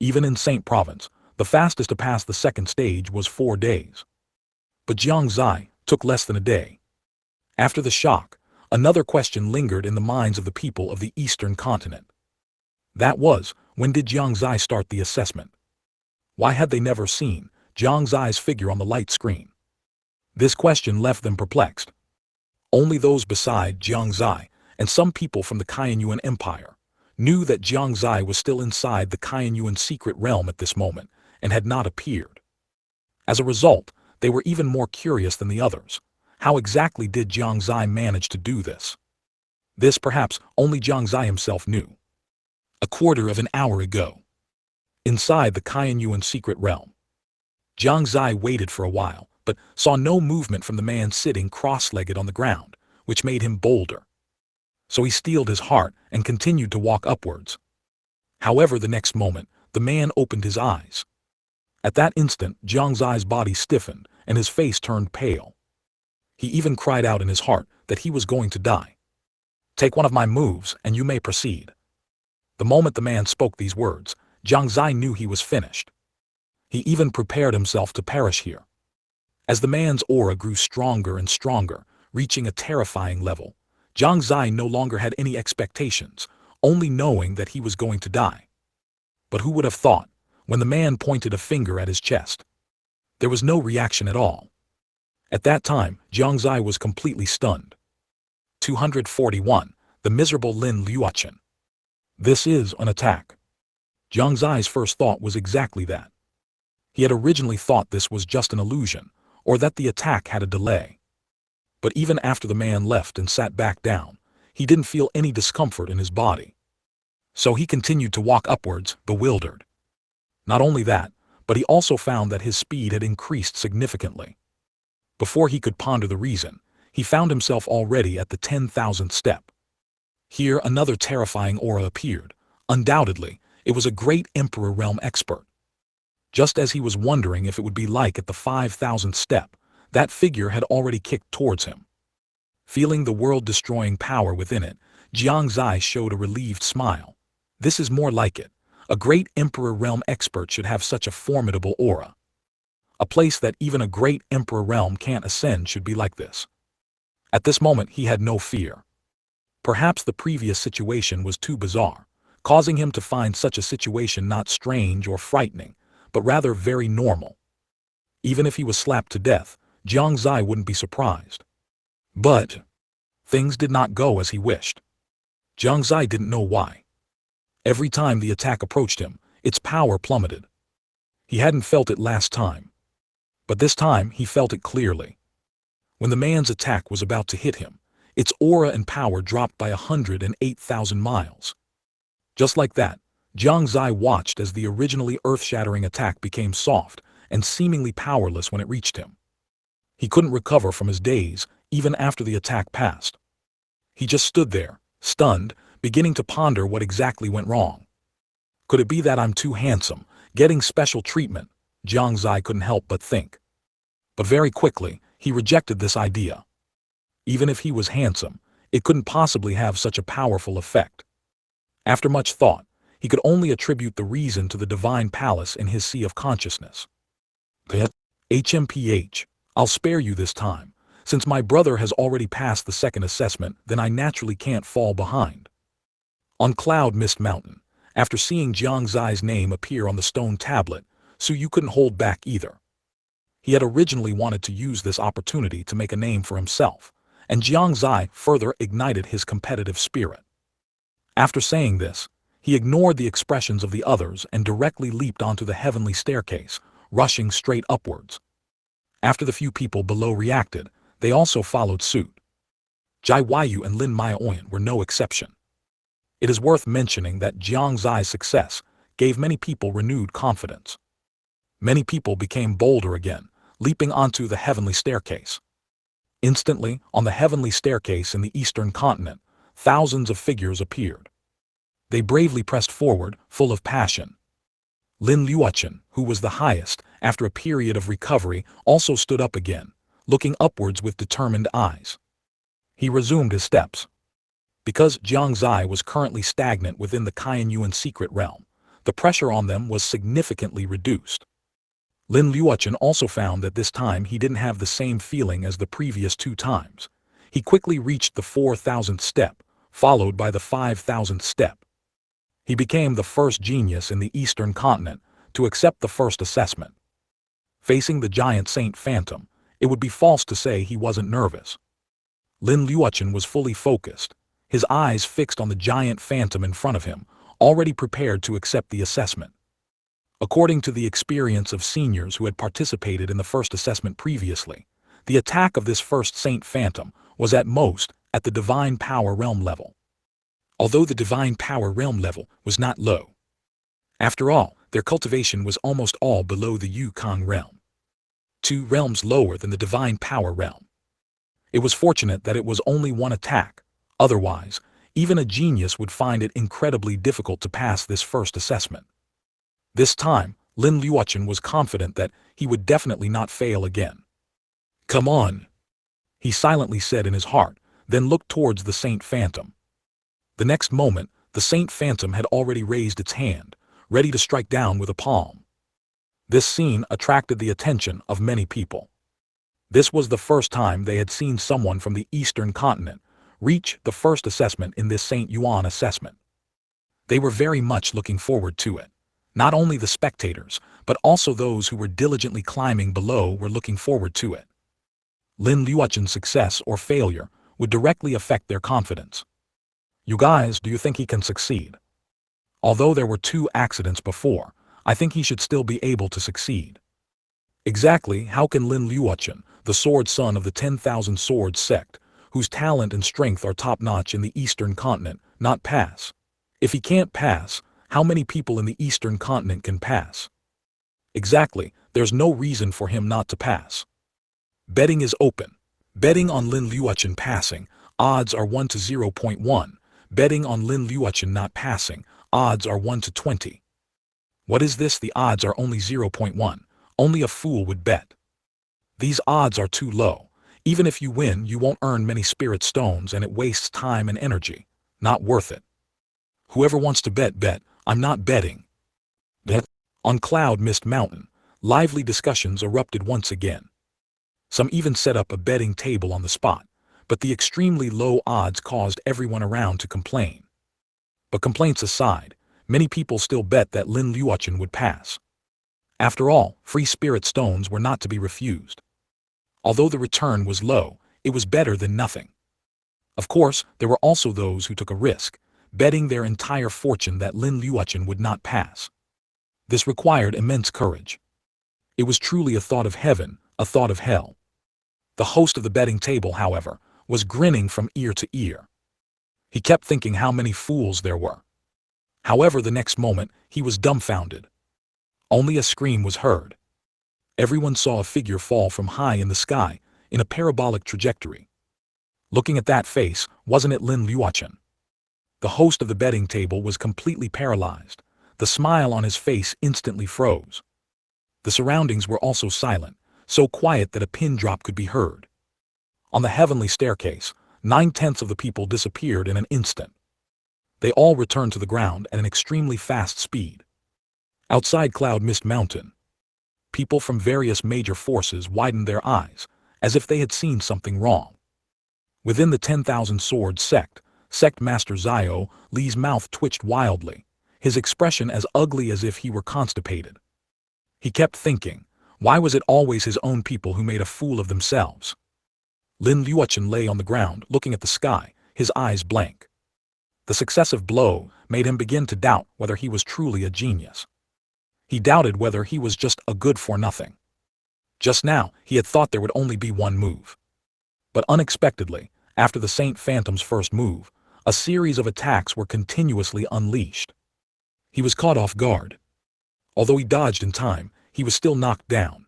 Even in Saint Province, the fastest to pass the second stage was 4 days. But Jiang Xie took less than a day. After the shock, another question lingered in the minds of the people of the Eastern Continent. That was, when did Jiang Xie start the assessment? Why had they never seen Jiang Xie's figure on the light screen? This question left them perplexed. Only those beside Jiang Xie and some people from the Kaiyuan Empire knew that Jiang Xie was still inside the Kaiyuan secret realm at this moment and had not appeared. As a result, they were even more curious than the others. How exactly did Jiang Xie manage to do this? This perhaps only Jiang Xie himself knew. A quarter of an hour ago. Inside the Kaiyuan secret realm. Jiang Xie waited for a while, but saw no movement from the man sitting cross-legged on the ground, which made him bolder. So he steeled his heart and continued to walk upwards. However, the next moment, the man opened his eyes. At that instant, Jiang Xie's body stiffened and his face turned pale. He even cried out in his heart that he was going to die. "Take one of my moves and you may proceed." The moment the man spoke these words, Jiang Xie knew he was finished. He even prepared himself to perish here. As the man's aura grew stronger and stronger, reaching a terrifying level, Jiang Xie no longer had any expectations, only knowing that he was going to die. But who would have thought, when the man pointed a finger at his chest? There was no reaction at all. At that time, Jiang Xie was completely stunned. 241. The miserable Lin Luochen. This is an attack. Jiang Xie's first thought was exactly that. He had originally thought this was just an illusion, or that the attack had a delay. But even after the man left and sat back down, he didn't feel any discomfort in his body. So he continued to walk upwards, bewildered. Not only that, but he also found that his speed had increased significantly. Before he could ponder the reason, he found himself already at the 10,000th step. Here another terrifying aura appeared. Undoubtedly, it was a great Emperor Realm expert. Just as he was wondering if it would be like at the 5,000th step, that figure had already kicked towards him. Feeling the world-destroying power within it, Jiang Xie showed a relieved smile. This is more like it. A great Emperor Realm expert should have such a formidable aura. A place that even a great Emperor Realm can't ascend should be like this. At this moment he had no fear. Perhaps the previous situation was too bizarre, causing him to find such a situation not strange or frightening, but rather very normal. Even if he was slapped to death, Jiang Xie wouldn't be surprised. But things did not go as he wished. Jiang Xie didn't know why. Every time the attack approached him, its power plummeted. He hadn't felt it last time. But this time he felt it clearly. When the man's attack was about to hit him, its aura and power dropped by 108,000 miles. Just like that, Jiang Xie watched as the originally earth-shattering attack became soft and seemingly powerless when it reached him. He couldn't recover from his daze, even after the attack passed. He just stood there, stunned, beginning to ponder what exactly went wrong. Could it be that I'm too handsome, getting special treatment? Jiang Xie couldn't help but think. But very quickly, he rejected this idea. Even if he was handsome, it couldn't possibly have such a powerful effect. After much thought, he could only attribute the reason to the divine palace in his sea of consciousness. HMPH, I'll spare you this time. Since my brother has already passed the second assessment, then I naturally can't fall behind. On Cloud Mist Mountain, after seeing Jiang Xie's name appear on the stone tablet, Su Yu couldn't hold back either. He had originally wanted to use this opportunity to make a name for himself, and Jiang Xie further ignited his competitive spirit. After saying this, he ignored the expressions of the others and directly leaped onto the heavenly staircase, rushing straight upwards. After the few people below reacted, they also followed suit. Jai Waiyu and Lin Maioyan were no exception. It is worth mentioning that Jiang Xie's success gave many people renewed confidence. Many people became bolder again, leaping onto the heavenly staircase. Instantly, on the heavenly staircase in the Eastern Continent, thousands of figures appeared. They bravely pressed forward, full of passion. Lin Luochen, who was the highest, after a period of recovery, also stood up again, looking upwards with determined eyes. He resumed his steps. Because Jiang Xie was currently stagnant within the Qianyuan secret realm, the pressure on them was significantly reduced. Lin Luochen also found that this time he didn't have the same feeling as the previous 2 times. He quickly reached the 4,000th step, followed by the 5,000th step. He became the first genius in the Eastern Continent to accept the first assessment. Facing the giant Saint Phantom, it would be false to say he wasn't nervous. Lin Luochen was fully focused, his eyes fixed on the giant phantom in front of him, already prepared to accept the assessment. According to the experience of seniors who had participated in the first assessment previously, the attack of this first Saint Phantom was at most at the Divine Power Realm level. Although the Divine Power Realm level was not low. After all, their cultivation was almost all below the Yukong realm. 2 realms lower than the Divine Power Realm. It was fortunate that it was only one attack, otherwise, even a genius would find it incredibly difficult to pass this first assessment. This time, Lin Luochen was confident that he would definitely not fail again. "Come on," he silently said in his heart, then looked towards the Saint Phantom. The next moment, the Saint Phantom had already raised its hand, ready to strike down with a palm. This scene attracted the attention of many people. This was the first time they had seen someone from the Eastern Continent reach the first assessment in this Saint Yuan assessment. They were very much looking forward to it. Not only the spectators, but also those who were diligently climbing below were looking forward to it. Lin Luochen's success or failure would directly affect their confidence. "You guys, do you think he can succeed? Although there were 2 accidents before, I think he should still be able to succeed." Exactly how can Lin Luochen, the sword son of the 10,000 Swords sect, whose talent and strength are top-notch in the Eastern Continent, not pass? If he can't pass, how many people in the Eastern Continent can pass? Exactly, there's no reason for him not to pass. Betting is open. Betting on Lin Luochen passing, odds are 1 to 0.1. Betting on Lin Luochen not passing, odds are 1 to 20. What is this? The odds are only 0.1. Only a fool would bet. These odds are too low. Even if you win, you won't earn many spirit stones and it wastes time and energy. Not worth it. Whoever wants to bet, bet. I'm not betting. Bet. On Cloud Mist Mountain, lively discussions erupted once again. Some even set up a betting table on the spot, but the extremely low odds caused everyone around to complain. But complaints aside, many people still bet that Lin Luochen would pass. After all, free spirit stones were not to be refused. Although the return was low, it was better than nothing. Of course, there were also those who took a risk, betting their entire fortune that Lin Luochen would not pass. This required immense courage. It was truly a thought of heaven, a thought of hell. The host of the betting table, however, was grinning from ear to ear. He kept thinking how many fools there were. However, the next moment, he was dumbfounded. Only a scream was heard. Everyone saw a figure fall from high in the sky, in a parabolic trajectory. Looking at that face, wasn't it Lin Luochen? The host of the betting table was completely paralyzed. The smile on his face instantly froze. The surroundings were also silent, so quiet that a pin drop could be heard. On the heavenly staircase, 9/10 of the people disappeared in an instant. They all returned to the ground at an extremely fast speed. Outside Cloud Mist Mountain, people from various major forces widened their eyes, as if they had seen something wrong. Within the 10,000 Sword Sect, Sect Master Zio Li's mouth twitched wildly, his expression as ugly as if he were constipated. He kept thinking, why was it always his own people who made a fool of themselves? Lin Luochen lay on the ground looking at the sky, his eyes blank. The successive blow made him begin to doubt whether he was truly a genius. He doubted whether he was just a good-for-nothing. Just now, he had thought there would only be one move. But unexpectedly, after the Saint Phantom's first move, a series of attacks were continuously unleashed. He was caught off guard. Although he dodged in time, he was still knocked down.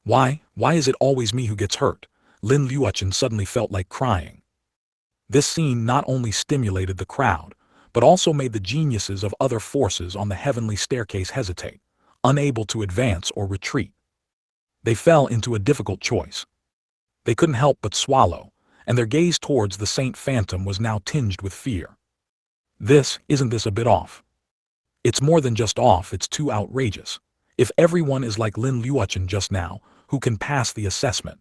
Why is it always me who gets hurt? Lin Luochen suddenly felt like crying. This scene not only stimulated the crowd, but also made the geniuses of other forces on the heavenly staircase hesitate, unable to advance or retreat. They fell into a difficult choice. They couldn't help but swallow, and their gaze towards the Saint Phantom was now tinged with fear. Isn't this a bit off? It's more than just off, it's too outrageous. If everyone is like Lin Luochen just now, who can pass the assessment?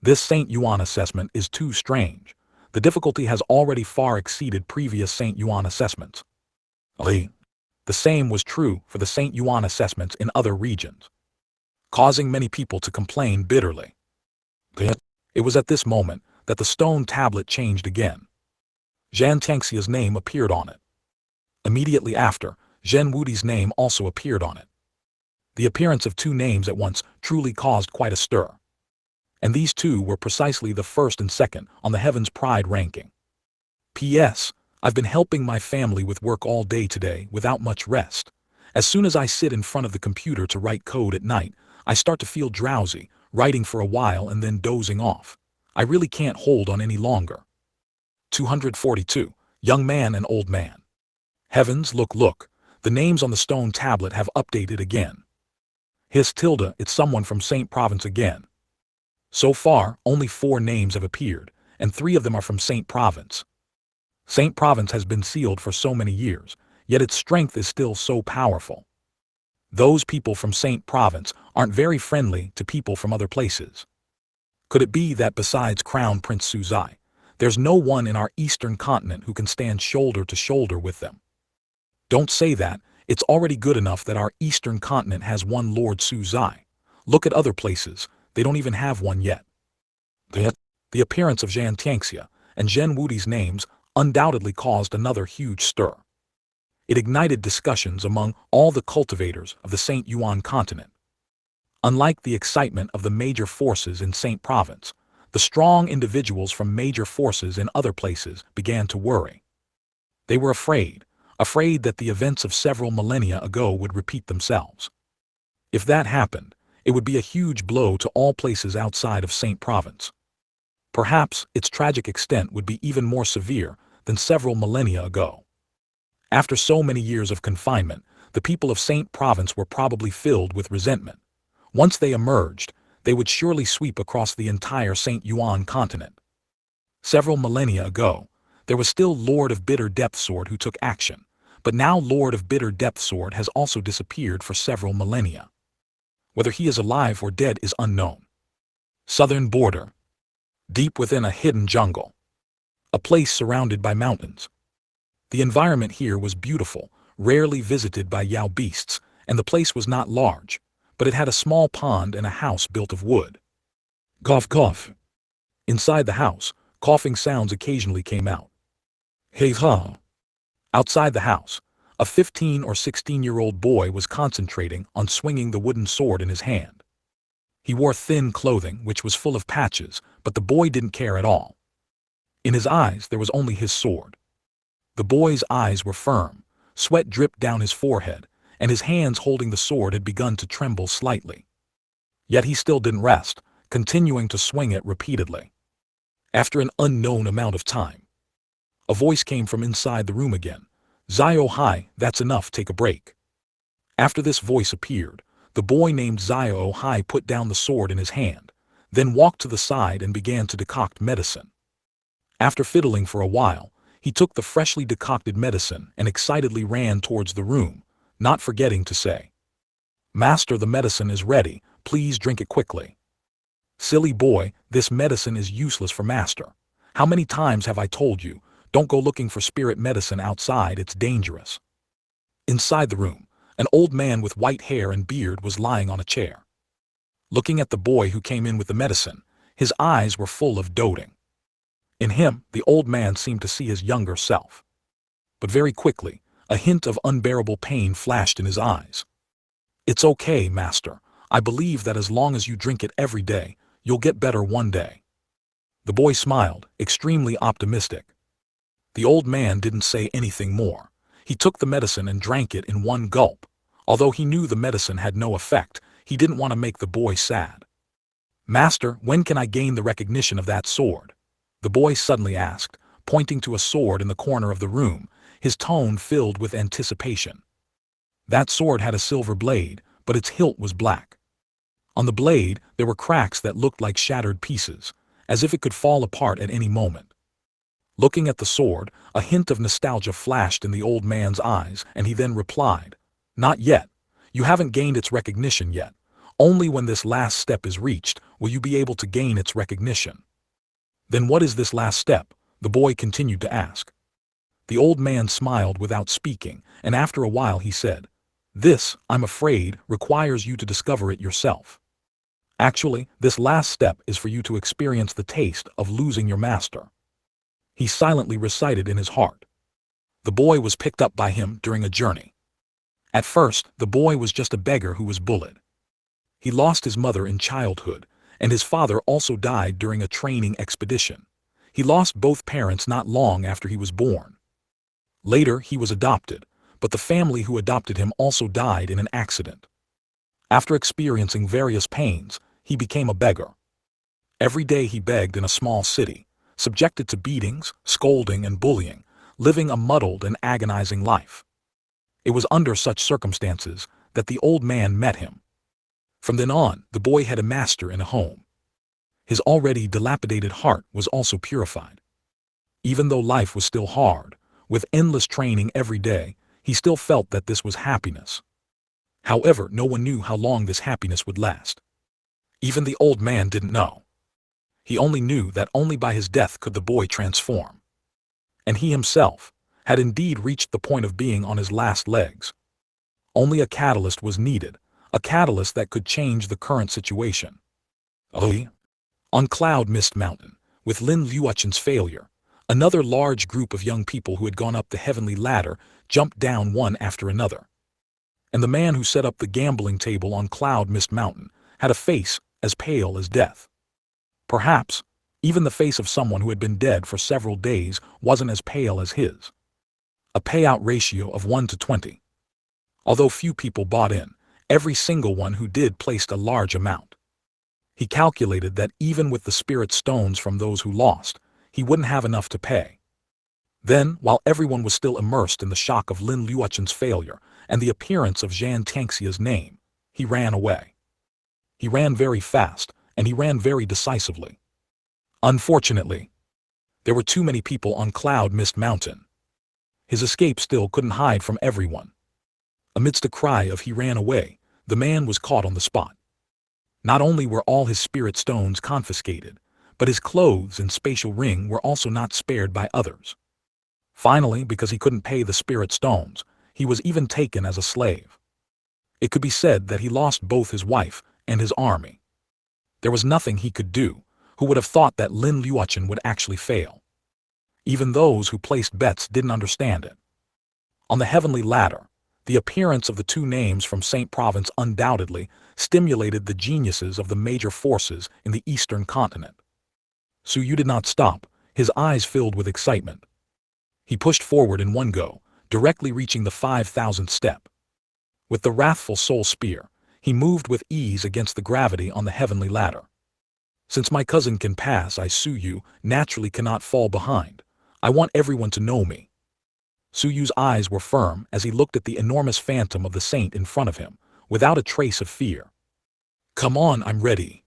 This Saint Yuan assessment is too strange. The difficulty has already far exceeded previous Saint Yuan assessments. The same was true for the Saint Yuan assessments in other regions, causing many people to complain bitterly. It was at this moment that the stone tablet changed again. Jiang Xie's name appeared on it. Immediately after, Zhen Wudi's name also appeared on it. The appearance of two names at once truly caused quite a stir. And these two were precisely the first and second on the Heaven's Pride ranking. P.S. I've been helping my family with work all day today without much rest. As soon as I sit in front of the computer to write code at night, I start to feel drowsy, writing for a while and then dozing off. I really can't hold on any longer. 242. Young man and old man. Heavens, look. The names on the stone tablet have updated again. It's someone from Saint Province again. So far, only 4 names have appeared, and 3 of them are from Saint Province. Saint Province has been sealed for so many years, yet its strength is still so powerful. Those people from Saint Province aren't very friendly to people from other places. Could it be that besides Crown Prince Suzai, there's no one in our Eastern Continent who can stand shoulder to shoulder with them? Don't say that, it's already good enough that our Eastern Continent has one Lord Suzai. Look at other places, they don't even have one yet. The appearance of Jiang Xie and Zhen Wudi's names undoubtedly caused another huge stir. It ignited discussions among all the cultivators of the Saint Yuan Continent. Unlike the excitement of the major forces in Saint Province, the strong individuals from major forces in other places began to worry. They were afraid that the events of several millennia ago would repeat themselves. If that happened, it would be a huge blow to all places outside of Saint Province. Perhaps its tragic extent would be even more severe than several millennia ago. After so many years of confinement, the people of Saint Province were probably filled with resentment. Once they emerged, they would surely sweep across the entire Saint Yuan continent. Several millennia ago, there was still Lord of Bitter Depth Sword who took action, but now Lord of Bitter Depth Sword has also disappeared for several millennia. Whether he is alive or dead is unknown. Southern border. Deep within a hidden jungle. A place surrounded by mountains. The environment here was beautiful, rarely visited by Yao beasts, and the place was not large, but it had a small pond and a house built of wood. Cough. Inside the house, coughing sounds occasionally came out. Hey ha. Outside the house, a 15 or 16-year-old boy was concentrating on swinging the wooden sword in his hand. He wore thin clothing which was full of patches, but the boy didn't care at all. In his eyes there was only his sword. The boy's eyes were firm, sweat dripped down his forehead, and his hands holding the sword had begun to tremble slightly. Yet he still didn't rest, continuing to swing it repeatedly. After an unknown amount of time, a voice came from inside the room again. "Zio Hai, that's enough, take a break." After this voice appeared, the boy named Zio Hai put down the sword in his hand, then walked to the side and began to decoct medicine. After fiddling for a while, he took the freshly decocted medicine and excitedly ran towards the room, not forgetting to say, "Master, the medicine is ready, please drink it quickly." "Silly boy, this medicine is useless for master. How many times have I told you, don't go looking for spirit medicine outside, it's dangerous." Inside the room, an old man with white hair and beard was lying on a chair. Looking at the boy who came in with the medicine, his eyes were full of doting. In him, the old man seemed to see his younger self. But very quickly, a hint of unbearable pain flashed in his eyes. "It's okay, master. I believe that as long as you drink it every day, you'll get better one day." The boy smiled, extremely optimistic. The old man didn't say anything more. He took the medicine and drank it in one gulp. Although he knew the medicine had no effect, he didn't want to make the boy sad. "Master, when can I gain the recognition of that sword?" the boy suddenly asked, pointing to a sword in the corner of the room, his tone filled with anticipation. That sword had a silver blade, but its hilt was black. On the blade, there were cracks that looked like shattered pieces, as if it could fall apart at any moment. Looking at the sword, a hint of nostalgia flashed in the old man's eyes, and he then replied, "Not yet. You haven't gained its recognition yet. Only when this last step is reached will you be able to gain its recognition." "Then what is this last step?" the boy continued to ask. The old man smiled without speaking, and after a while he said, "This, I'm afraid, requires you to discover it yourself. Actually, this last step is for you to experience the taste of losing your master." He silently recited in his heart. The boy was picked up by him during a journey. At first, the boy was just a beggar who was bullied. He lost his mother in childhood, and his father also died during a training expedition. He lost both parents not long after he was born. Later, he was adopted, but the family who adopted him also died in an accident. After experiencing various pains, he became a beggar. Every day he begged in a small city, subjected to beatings, scolding, and bullying, living a muddled and agonizing life. It was under such circumstances that the old man met him. From then on, the boy had a master in a home. His already dilapidated heart was also purified. Even though life was still hard, with endless training every day, he still felt that this was happiness. However, no one knew how long this happiness would last. Even the old man didn't know. He only knew that only by his death could the boy transform. And he himself had indeed reached the point of being on his last legs. Only a catalyst was needed, a catalyst that could change the current situation. On Cloud Mist Mountain, with Lin Luochen's failure, another large group of young people who had gone up the heavenly ladder jumped down one after another. And the man who set up the gambling table on Cloud Mist Mountain had a face as pale as death. Perhaps, even the face of someone who had been dead for several days wasn't as pale as his. A payout ratio of 1 to 20. Although few people bought in, every single one who did placed a large amount. He calculated that even with the spirit stones from those who lost, he wouldn't have enough to pay. Then, while everyone was still immersed in the shock of Lin Luochen's failure and the appearance of Jiang Xie's name, he ran away. He ran very fast, and he ran very decisively. Unfortunately, there were too many people on Cloud Mist Mountain. His escape still couldn't hide from everyone. Amidst a cry of "he ran away," the man was caught on the spot. Not only were all his spirit stones confiscated, but his clothes and spatial ring were also not spared by others. Finally, because he couldn't pay the spirit stones, he was even taken as a slave. It could be said that he lost both his wife and his army. There was nothing he could do. Who would have thought that Lin Luochen would actually fail? Even those who placed bets didn't understand it. On the heavenly ladder, the appearance of the two names from Saint Province undoubtedly stimulated the geniuses of the major forces in the Eastern Continent. Su Yu did not stop, his eyes filled with excitement. He pushed forward in one go, directly reaching the 5,000th step. With the wrathful soul spear, he moved with ease against the gravity on the heavenly ladder. Since my cousin can pass, I Su Yu naturally cannot fall behind. I want everyone to know me. Su Yu's eyes were firm as he looked at the enormous phantom of the saint in front of him, without a trace of fear. Come on, I'm ready.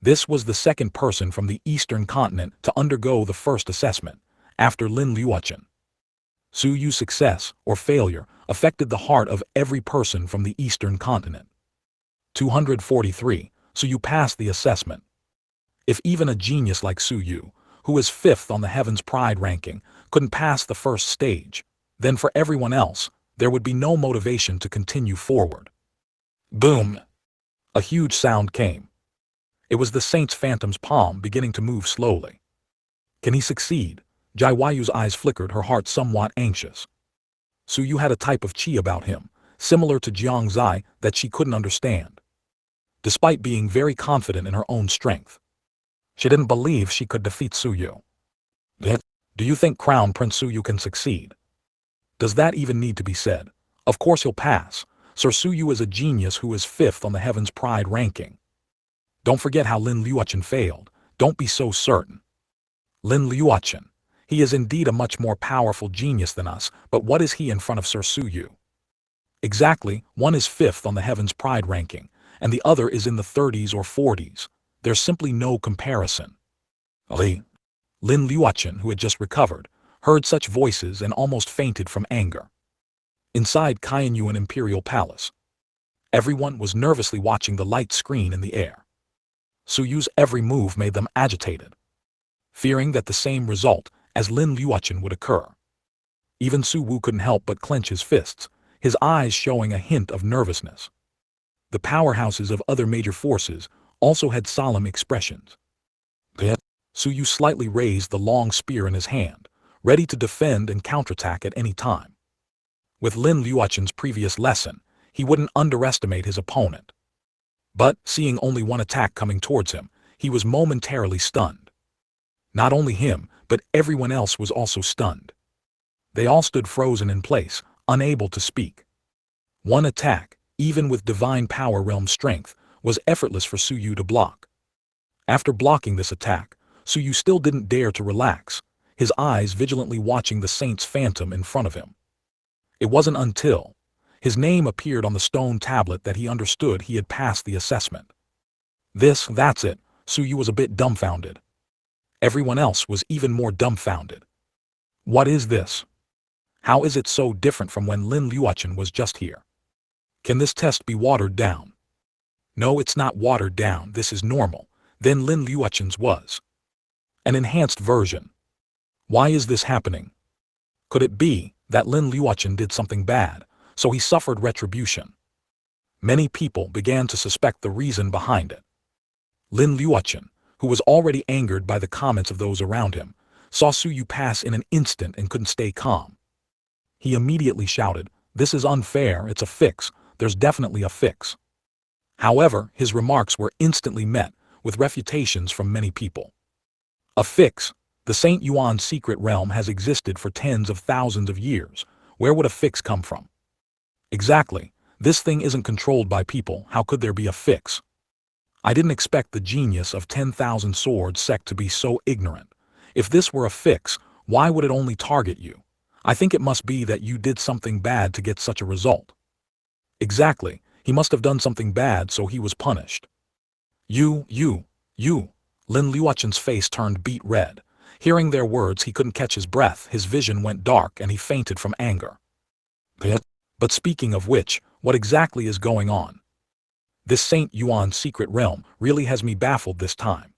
This was the second person from the Eastern Continent to undergo the first assessment, after Lin Liuochen. Su Yu's success, or failure, affected the heart of every person from the Eastern Continent. 243. Su Yu passed the assessment. If even a genius like Su Yu, who is fifth on the Heaven's Pride ranking, couldn't pass the first stage, then for everyone else, there would be no motivation to continue forward. Boom! A huge sound came. It was the saint's phantom's palm beginning to move slowly. Can he succeed? Jai Yu's eyes flickered, her heart somewhat anxious. Su Yu had a type of qi about him, similar to Jiang Xie, that she couldn't understand. Despite being very confident in her own strength, she didn't believe she could defeat Su Yu. Do you think Crown Prince Su Yu can succeed? Does that even need to be said? Of course he'll pass. Sir Su Yu is a genius who is fifth on the Heaven's Pride ranking. Don't forget how Lin Liuochen failed. Don't be so certain. Lin Liuochen. He is indeed a much more powerful genius than us, but what is he in front of Sir Su Yu? Exactly, one is fifth on the Heaven's Pride ranking, and the other is in the 30s or 40s. There's simply no comparison. Lin Liuochen, who had just recovered, heard such voices and almost fainted from anger. Inside Tianyuan Imperial Palace, everyone was nervously watching the light screen in the air. Su Yu's every move made them agitated, fearing that the same result as Lin Liuochen would occur. Even Su Wu couldn't help but clench his fists, his eyes showing a hint of nervousness. The powerhouses of other major forces also had solemn expressions. Su Yu slightly raised the long spear in his hand, ready to defend and counterattack at any time. With Lin Liuochen's previous lesson, he wouldn't underestimate his opponent. But, seeing only one attack coming towards him, he was momentarily stunned. Not only him, but everyone else was also stunned. They all stood frozen in place, unable to speak. One attack, even with divine power realm strength, was effortless for Su Yu to block. After blocking this attack, Su Yu still didn't dare to relax, his eyes vigilantly watching the saint's phantom in front of him. It wasn't until his name appeared on the stone tablet that he understood he had passed the assessment. That's it. Su Yu was a bit dumbfounded. Everyone else was even more dumbfounded. What is this? How is it so different from when Lin Liuochen was just here? Can this test be watered down? No, it's not watered down, this is normal. Then Lin Liuochen's was an enhanced version. Why is this happening? Could it be that Lin Liuochen did something bad, so he suffered retribution? Many people began to suspect the reason behind it. Lin Liuochen, who was already angered by the comments of those around him, saw Su Yu pass in an instant and couldn't stay calm. He immediately shouted, "This is unfair, it's a fix, there's definitely a fix." However, his remarks were instantly met with refutations from many people. A fix? The Saint Yuan secret realm has existed for tens of thousands of years. Where would a fix come from? Exactly. This thing isn't controlled by people, how could there be a fix? I didn't expect the genius of 10,000 Swords sect to be so ignorant. If this were a fix, why would it only target you? I think it must be that you did something bad to get such a result. Exactly, he must have done something bad so he was punished. You. Lin Liuochen's face turned beet red. Hearing their words, he couldn't catch his breath, his vision went dark and he fainted from anger. But speaking of which, what exactly is going on? This Saint Yuan secret realm really has me baffled this time.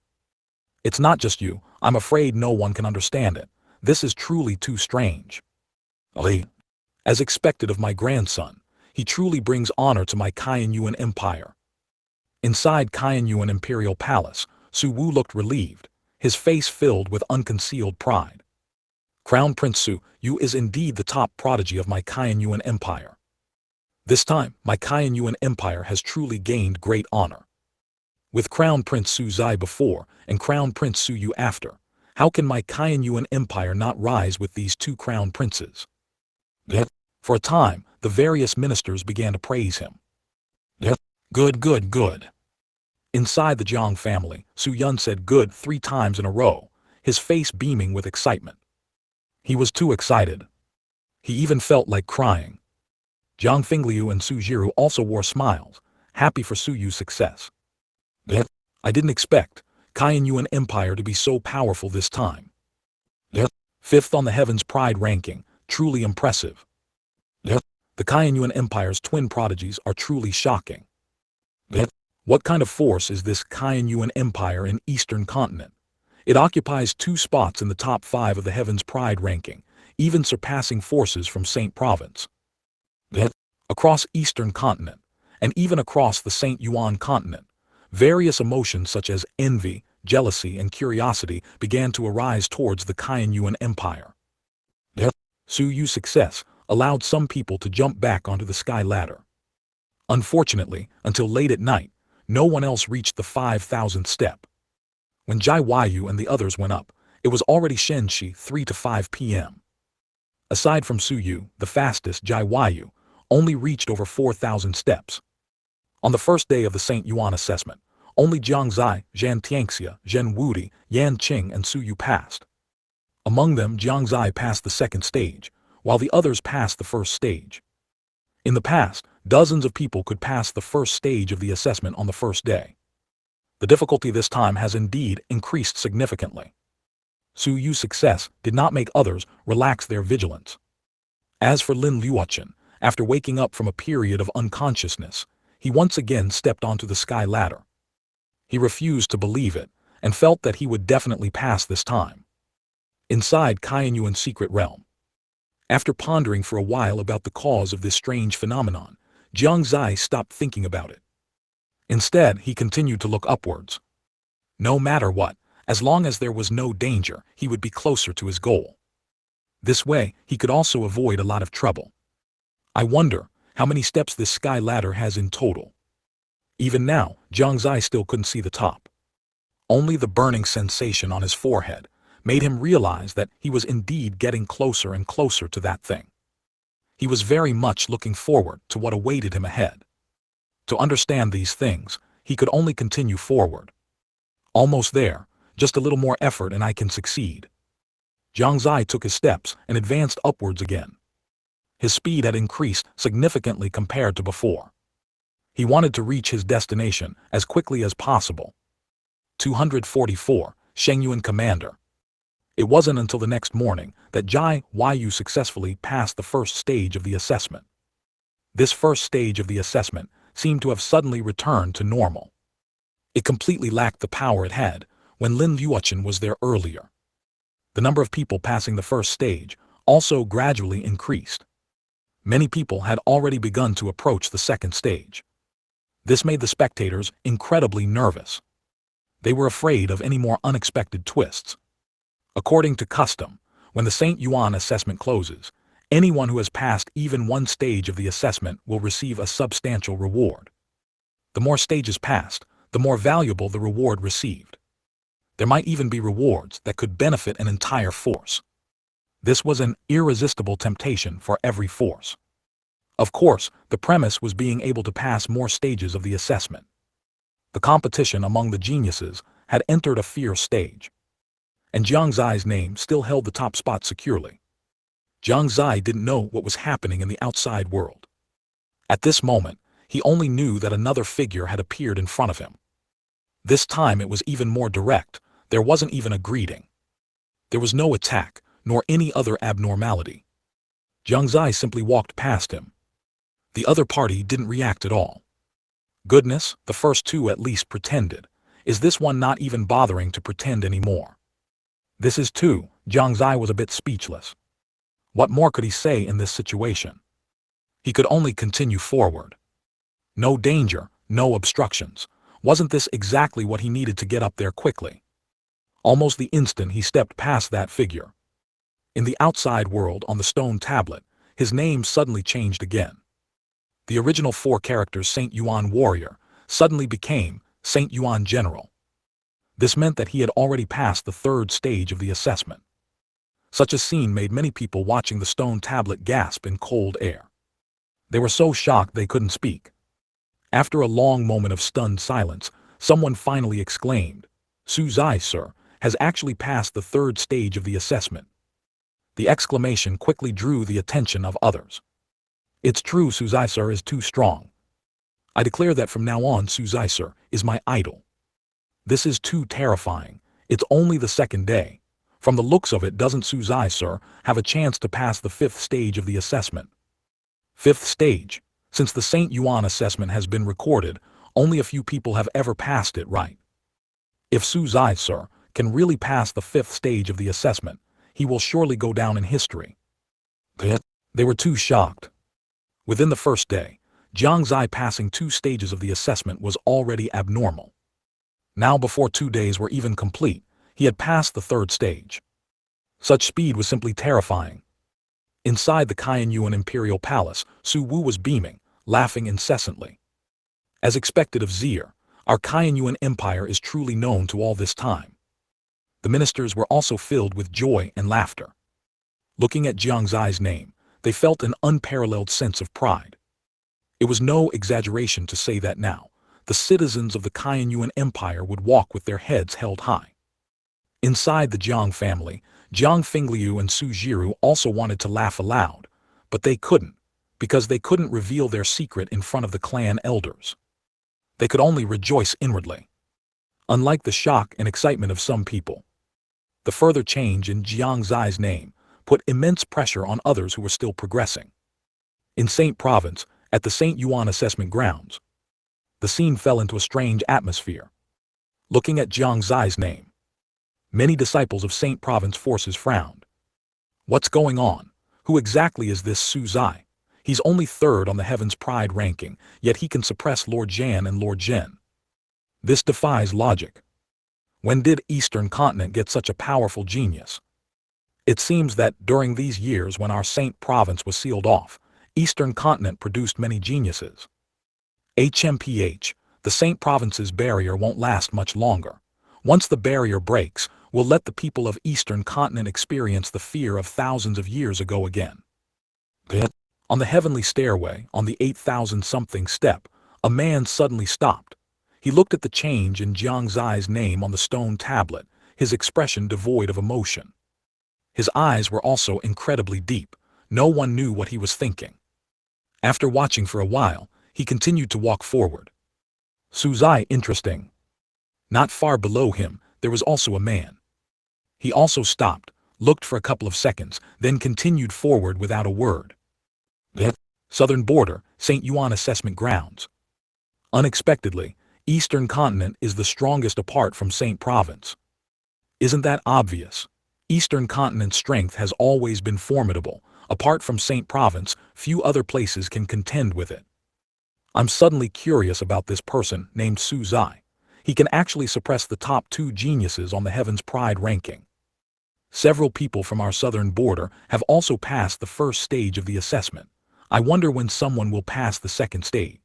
It's not just you, I'm afraid no one can understand it. This is truly too strange. As expected of my grandson, he truly brings honor to my Tianyuan Empire. Inside Tianyuan Imperial Palace, Su Wu looked relieved, his face filled with unconcealed pride. Crown Prince Su Yu is indeed the top prodigy of my Tianyuan Empire. This time, my Tianyuan Empire has truly gained great honor. With Crown Prince Su Zai before and Crown Prince Su Yu after, how can my Tianyuan Empire not rise with these two crown princes? For a time, the various ministers began to praise him. Good. Inside the Jiang family, Su Yun said good 3 times in a row, his face beaming with excitement. He was too excited. He even felt like crying. Jiang Fingliu and Su Jiru also wore smiles, happy for Su Yu's success. I didn't expect Yuan Empire to be so powerful this time. 5th on the Heaven's Pride ranking, truly impressive. The Yuan Empire's twin prodigies are truly shocking. What kind of force is this Yuan Empire in Eastern Continent? It occupies 2 spots in the top 5 of the Heaven's Pride ranking, even surpassing forces from Saint Province. Across Eastern Continent, and even across the Saint Yuan Continent, various emotions such as envy, jealousy, and curiosity began to arise towards the Yuan Empire. Su Yu's success allowed some people to jump back onto the sky ladder. Unfortunately, until late at night, no one else reached the 5,000th step. When Jai Yu and the others went up, it was already Shen Xie 3 to 5 p.m. Aside from Su Yu, the fastest Jai Yu only reached over 4,000 steps. On the first day of the Saint Yuan assessment, only Jiang Xie, Jiang Xie, Zhen Wudi, Yan Qing, and Su Yu passed. Among them, Jiang Xie passed the second stage, while the others passed the first stage. In the past, dozens of people could pass the first stage of the assessment on the first day. The difficulty this time has indeed increased significantly. Su Yu's success did not make others relax their vigilance. As for Lin Luochen, after waking up from a period of unconsciousness, he once again stepped onto the sky ladder. He refused to believe it, and felt that he would definitely pass this time. Inside Yuan's secret realm. After pondering for a while about the cause of this strange phenomenon, Jiang Xie stopped thinking about it. Instead, he continued to look upwards. No matter what, as long as there was no danger, he would be closer to his goal. This way, he could also avoid a lot of trouble. I wonder how many steps this sky ladder has in total. Even now, Jiang Xie still couldn't see the top. Only the burning sensation on his forehead made him realize that he was indeed getting closer and closer to that thing. He was very much looking forward to what awaited him ahead. To understand these things, he could only continue forward. Almost there, just a little more effort and I can succeed. Jiang Xie took his steps and advanced upwards again. His speed had increased significantly compared to before. He wanted to reach his destination as quickly as possible. 244, Shengyuan Commander. It wasn't until the next morning that Jai Yu successfully passed the first stage of the assessment. This first stage of the assessment seemed to have suddenly returned to normal. It completely lacked the power it had when Lin Luochen was there earlier. The number of people passing the first stage also gradually increased. Many people had already begun to approach the second stage. This made the spectators incredibly nervous. They were afraid of any more unexpected twists. According to custom, when the Saint Yuan assessment closes, anyone who has passed even one stage of the assessment will receive a substantial reward. The more stages passed, the more valuable the reward received. There might even be rewards that could benefit an entire force. This was an irresistible temptation for every force. Of course, the premise was being able to pass more stages of the assessment. The competition among the geniuses had entered a fierce stage. And Jiang Xie's name still held the top spot securely. Jiang Xie didn't know what was happening in the outside world. At this moment, he only knew that another figure had appeared in front of him. This time it was even more direct. There wasn't even a greeting. There was no attack, nor any other abnormality. Jiang Xie simply walked past him. The other party didn't react at all. Goodness, the first two at least pretended. Is this one not even bothering to pretend anymore? This is too. Jiang Xie was a bit speechless. What more could he say in this situation? He could only continue forward. No danger, no obstructions. Wasn't this exactly what he needed to get up there quickly? Almost the instant he stepped past that figure. In the outside world on the stone tablet, his name suddenly changed again. The original 4 characters Saint Yuan Warrior suddenly became Saint Yuan General. This meant that he had already passed the 3rd stage of the assessment. Such a scene made many people watching the stone tablet gasp in cold air. They were so shocked they couldn't speak. After a long moment of stunned silence, someone finally exclaimed. Su Zai, sir, has actually passed the third stage of the assessment. The exclamation quickly drew the attention of others. It's true, Su Zai, sir, is too strong. I declare that from now on Su Zai, sir, is my idol. This is too terrifying. It's only the second day. From the looks of it, doesn't Su Zai, sir, have a chance to pass the fifth stage of the assessment? Fifth stage. Since the St. Yuan assessment has been recorded, only a few people have ever passed it right. If Su Zai, sir, can really pass the fifth stage of the assessment, he will surely go down in history. They were too shocked. Within the first day, Jiang Xie passing 2 stages of the assessment was already abnormal. Now before 2 days were even complete, he had passed the third stage. Such speed was simply terrifying. Inside the Qianyuan Imperial Palace, Su Wu was beaming, laughing incessantly. As expected of Xie, our Qianyuan Empire is truly known to all this time. The ministers were also filled with joy and laughter. Looking at Jiang Xie's name, they felt an unparalleled sense of pride. It was no exaggeration to say that now, the citizens of the Qianyuan Empire would walk with their heads held high. Inside the Jiang family, Jiang Fingliu and Su Jiru also wanted to laugh aloud, but they couldn't, because they couldn't reveal their secret in front of the clan elders. They could only rejoice inwardly. Unlike the shock and excitement of some people, the further change in Jiang Xie's name put immense pressure on others who were still progressing. In Saint Province, at the St. Yuan assessment grounds, the scene fell into a strange atmosphere. Looking at Jiang Xie's name, many disciples of Saint Province forces frowned. What's going on? Who exactly is this Su Zai? He's only third on the Heaven's Pride ranking, yet he can suppress Lord Zhan and Lord Zhen. This defies logic. When did Eastern Continent get such a powerful genius? It seems that during these years when our Saint Province was sealed off, Eastern Continent produced many geniuses. HMPH, the Saint Province's barrier won't last much longer. Once the barrier breaks, we'll let the people of Eastern Continent experience the fear of thousands of years ago again. On the heavenly stairway, on the 8,000-something step, a man suddenly stopped. He looked at the change in Jiang Xie's name on the stone tablet, his expression devoid of emotion. His eyes were also incredibly deep. No one knew what he was thinking. After watching for a while, he continued to walk forward. Su Zai, interesting. Not far below him, there was also a man. He also stopped, looked for a couple of seconds, then continued forward without a word. Southern border, St. Yuan assessment grounds. Unexpectedly, Eastern Continent is the strongest apart from St. Province. Isn't that obvious? Eastern Continent's strength has always been formidable. Apart from St. Province, few other places can contend with it. I'm suddenly curious about this person named Su Zai. He can actually suppress the top 2 geniuses on the Heaven's Pride ranking. Several people from our southern border have also passed the first stage of the assessment. I wonder when someone will pass the second stage.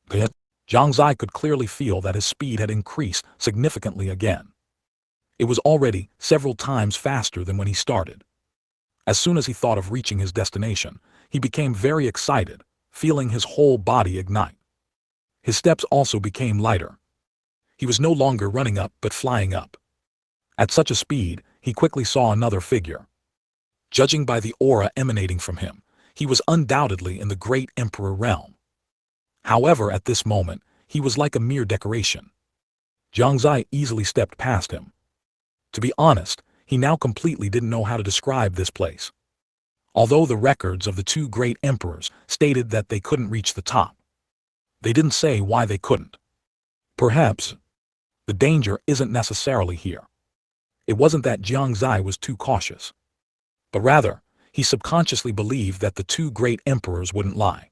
Jiang Xie could clearly feel that his speed had increased significantly again. It was already several times faster than when he started. As soon as he thought of reaching his destination, he became very excited, feeling his whole body ignite. His steps also became lighter. He was no longer running up but flying up. At such a speed, he quickly saw another figure. Judging by the aura emanating from him, he was undoubtedly in the great emperor realm. However, at this moment, he was like a mere decoration. Jiang Xie easily stepped past him. To be honest, he now completely didn't know how to describe this place. Although the records of the 2 great emperors stated that they couldn't reach the top, they didn't say why they couldn't. Perhaps the danger isn't necessarily here. It wasn't that Jiang Xie was too cautious, but rather, he subconsciously believed that the 2 great emperors wouldn't lie.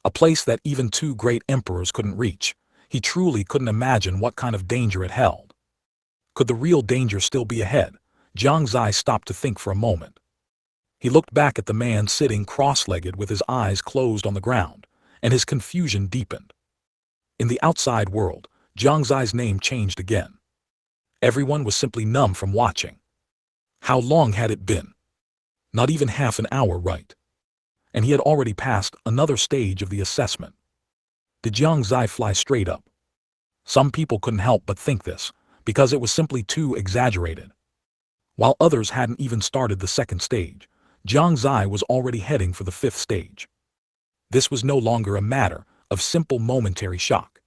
A place that even 2 great emperors couldn't reach. He truly couldn't imagine what kind of danger it held. Could the real danger still be ahead? Jiang Xie stopped to think for a moment. He looked back at the man sitting cross-legged with his eyes closed on the ground, and his confusion deepened. In the outside world, Jiang Xie's name changed again. Everyone was simply numb from watching. How long had it been? Not even half an hour, right? And he had already passed another stage of the assessment. Did Jiang Xie fly straight up? Some people couldn't help but think this, because it was simply too exaggerated. While others hadn't even started the second stage, Jiang Xie was already heading for the fifth stage. This was no longer a matter of simple momentary shock.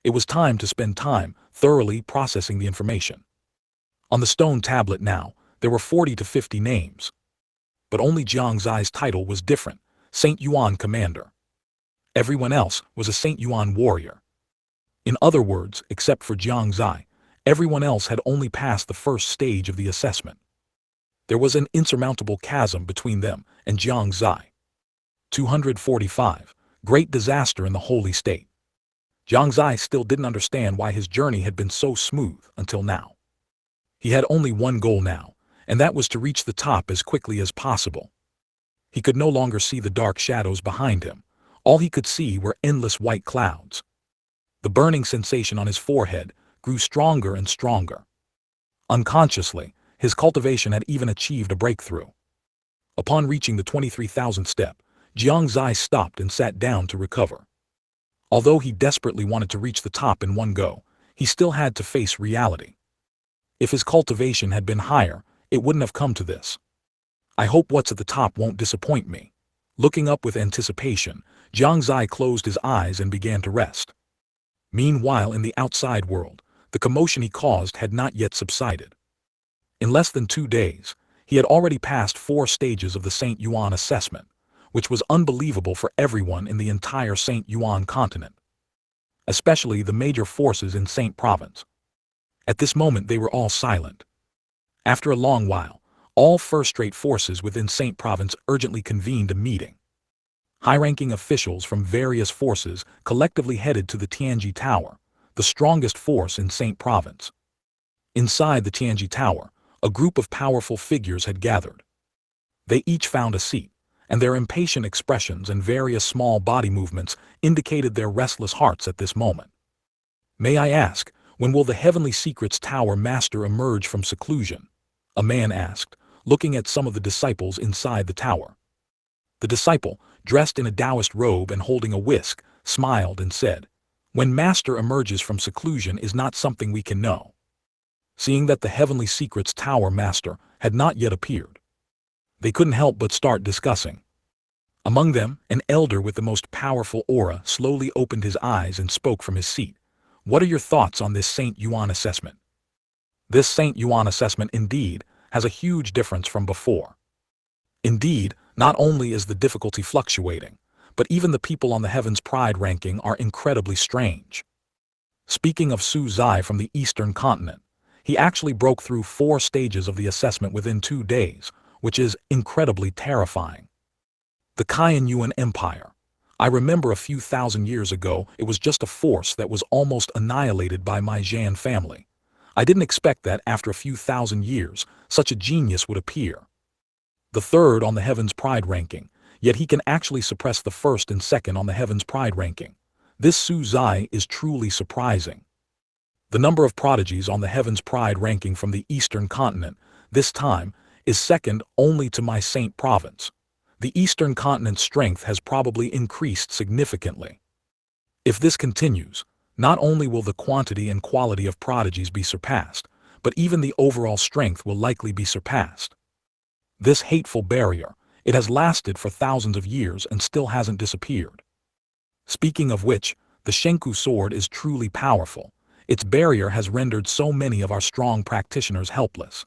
It was time to spend time thoroughly processing the information. On the stone tablet now, there were 40 to 50 names. But only Jiang Xie's title was different, Saint Yuan Commander. Everyone else was a Saint Yuan warrior. In other words, except for Jiang Xie, everyone else had only passed the first stage of the assessment. There was an insurmountable chasm between them and Jiang Xie. 245. Great disaster in the Holy State. Jiang Xie still didn't understand why his journey had been so smooth until now. He had only one goal now, and that was to reach the top as quickly as possible. He could no longer see the dark shadows behind him. All he could see were endless white clouds. The burning sensation on his forehead grew stronger and stronger. Unconsciously, his cultivation had even achieved a breakthrough. Upon reaching the 23,000th step, Jiang Xie stopped and sat down to recover. Although he desperately wanted to reach the top in one go, he still had to face reality. If his cultivation had been higher, it wouldn't have come to this. I hope what's at the top won't disappoint me. Looking up with anticipation, Jiang Xie closed his eyes and began to rest. Meanwhile, in the outside world, the commotion he caused had not yet subsided. In less than 2 days, he had already passed 4 stages of the Saint Yuan assessment, which was unbelievable for everyone in the entire Saint Yuan Continent, especially the major forces in Saint Province. At this moment they were all silent. After a long while, all first-rate forces within Saint Province urgently convened a meeting. High-ranking officials from various forces collectively headed to the Tianji Tower, the strongest force in Saint Province. Inside the Tianji Tower, a group of powerful figures had gathered. They each found a seat, and their impatient expressions and various small body movements indicated their restless hearts at this moment. "May I ask, when will the Heavenly Secrets Tower Master emerge from seclusion?" a man asked, looking at some of the disciples inside the tower. The disciple, dressed in a Taoist robe and holding a whisk, smiled and said, "When Master emerges from seclusion is not something we can know." Seeing that the Heavenly Secrets Tower Master had not yet appeared, they couldn't help but start discussing. Among them, an elder with the most powerful aura slowly opened his eyes and spoke from his seat. "What are your thoughts on this Saint Yuan assessment?" This Saint Yuan assessment indeed has a huge difference from before. Indeed, not only is the difficulty fluctuating, but even the people on the Heaven's Pride ranking are incredibly strange. Speaking of Su Zai from the Eastern Continent, he actually broke through 4 stages of the assessment within 2 days, which is incredibly terrifying. The Kaiyan Yuan Empire. I remember a few thousand years ago it was just a force that was almost annihilated by my Zhan family. I didn't expect that after a few thousand years, such a genius would appear. The third on the Heaven's Pride ranking, yet he can actually suppress the first and second on the Heaven's Pride ranking. This Su Zai is truly surprising. The number of prodigies on the Heaven's Pride ranking from the Eastern Continent, this time, is second only to my Saint Province. The Eastern Continent's strength has probably increased significantly. If this continues, not only will the quantity and quality of prodigies be surpassed, but even the overall strength will likely be surpassed. This hateful barrier, it has lasted for thousands of years and still hasn't disappeared. Speaking of which, the Shenku sword is truly powerful. Its barrier has rendered so many of our strong practitioners helpless.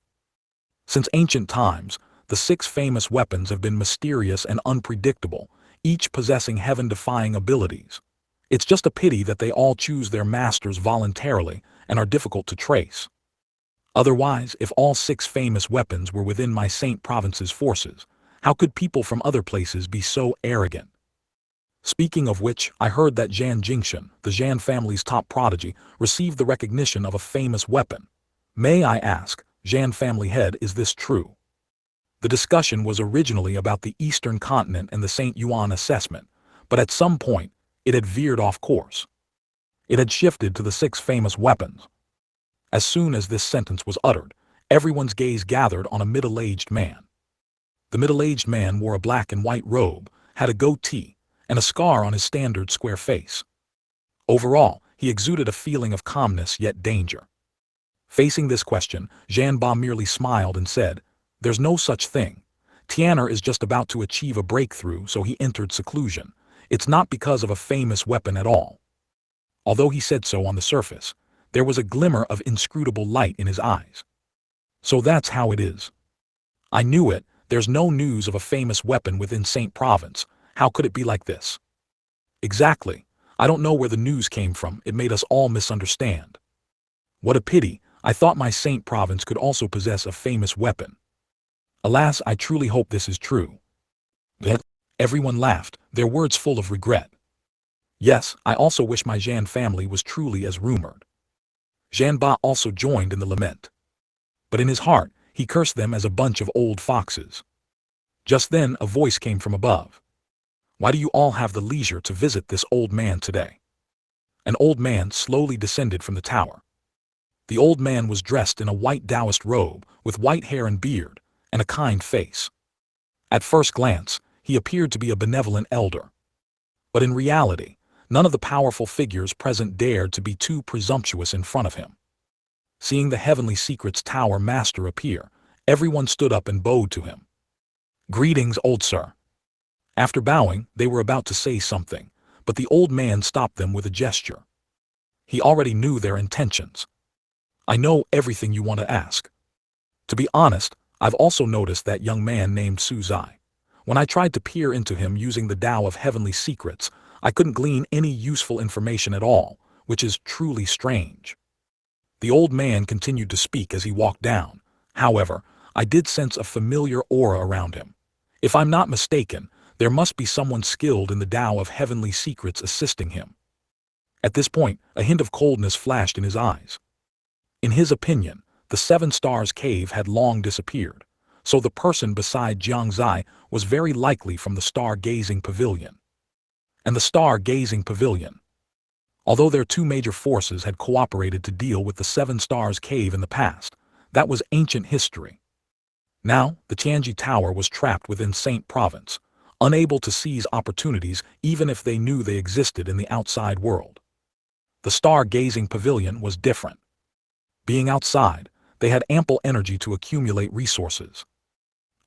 Since ancient times, the 6 famous weapons have been mysterious and unpredictable, each possessing heaven-defying abilities. It's just a pity that they all choose their masters voluntarily and are difficult to trace. Otherwise, if all 6 famous weapons were within my Saint Province's forces, how could people from other places be so arrogant? Speaking of which, I heard that Zhan Jingxian, the Zhan family's top prodigy, received the recognition of a famous weapon. May I ask, Zhan family head, is this true? The discussion was originally about the Eastern Continent and the Saint Yuan assessment, but at some point, it had veered off course. It had shifted to the 6 famous weapons. As soon as this sentence was uttered, everyone's gaze gathered on a middle-aged man. The middle-aged man wore a black and white robe, had a goatee, and a scar on his standard square face. Overall, he exuded a feeling of calmness yet danger. Facing this question, Jianba merely smiled and said, "There's no such thing. Tian'er is just about to achieve a breakthrough, so he entered seclusion. It's not because of a famous weapon at all." Although he said so on the surface, there was a glimmer of inscrutable light in his eyes. "So that's how it is. I knew it, there's no news of a famous weapon within Saint Province. How could it be like this?" "Exactly. I don't know where the news came from, it made us all misunderstand." "What a pity, I thought my Saint Province could also possess a famous weapon." "Alas, I truly hope this is true." Everyone laughed, their words full of regret. "Yes, I also wish my Jian family was truly as rumored." Jianba also joined in the lament. But in his heart, he cursed them as a bunch of old foxes. Just then a voice came from above. "Why do you all have the leisure to visit this old man today?" An old man slowly descended from the tower. The old man was dressed in a white Taoist robe, with white hair and beard, and a kind face. At first glance, he appeared to be a benevolent elder. But in reality, none of the powerful figures present dared to be too presumptuous in front of him. Seeing the Heavenly Secrets Tower Master appear, everyone stood up and bowed to him. "Greetings, old sir." After bowing, they were about to say something, but the old man stopped them with a gesture. He already knew their intentions. "I know everything you want to ask. To be honest, I've also noticed that young man named Su Zai. When I tried to peer into him using the Tao of Heavenly Secrets, I couldn't glean any useful information at all, which is truly strange." The old man continued to speak as he walked down. "However, I did sense a familiar aura around him. If I'm not mistaken, there must be someone skilled in the Tao of Heavenly Secrets assisting him." At this point, a hint of coldness flashed in his eyes. In his opinion, the Seven Stars Cave had long disappeared, so the person beside Jiang Xie was very likely from the Star-Gazing Pavilion. And the Star-Gazing Pavilion. Although their two major forces had cooperated to deal with the Seven Stars Cave in the past, that was ancient history. Now, the Tianji Tower was trapped within Saint Province, unable to seize opportunities even if they knew they existed in the outside world. The Star-Gazing Pavilion was different. Being outside, they had ample energy to accumulate resources.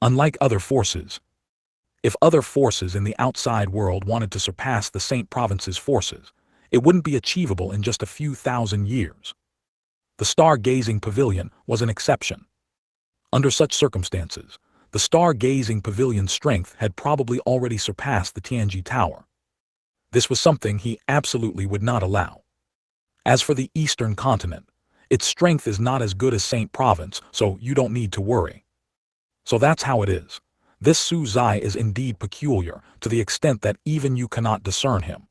Unlike other forces, if other forces in the outside world wanted to surpass the Saint Province's forces, it wouldn't be achievable in just a few thousand years. The Star-Gazing Pavilion was an exception. Under such circumstances, the Star-Gazing Pavilion's strength had probably already surpassed the Tianji Tower. This was something he absolutely would not allow. As for the Eastern Continent, its strength is not as good as Saint Province, so you don't need to worry. So that's how it is. This Su Zai is indeed peculiar, to the extent that even you cannot discern him.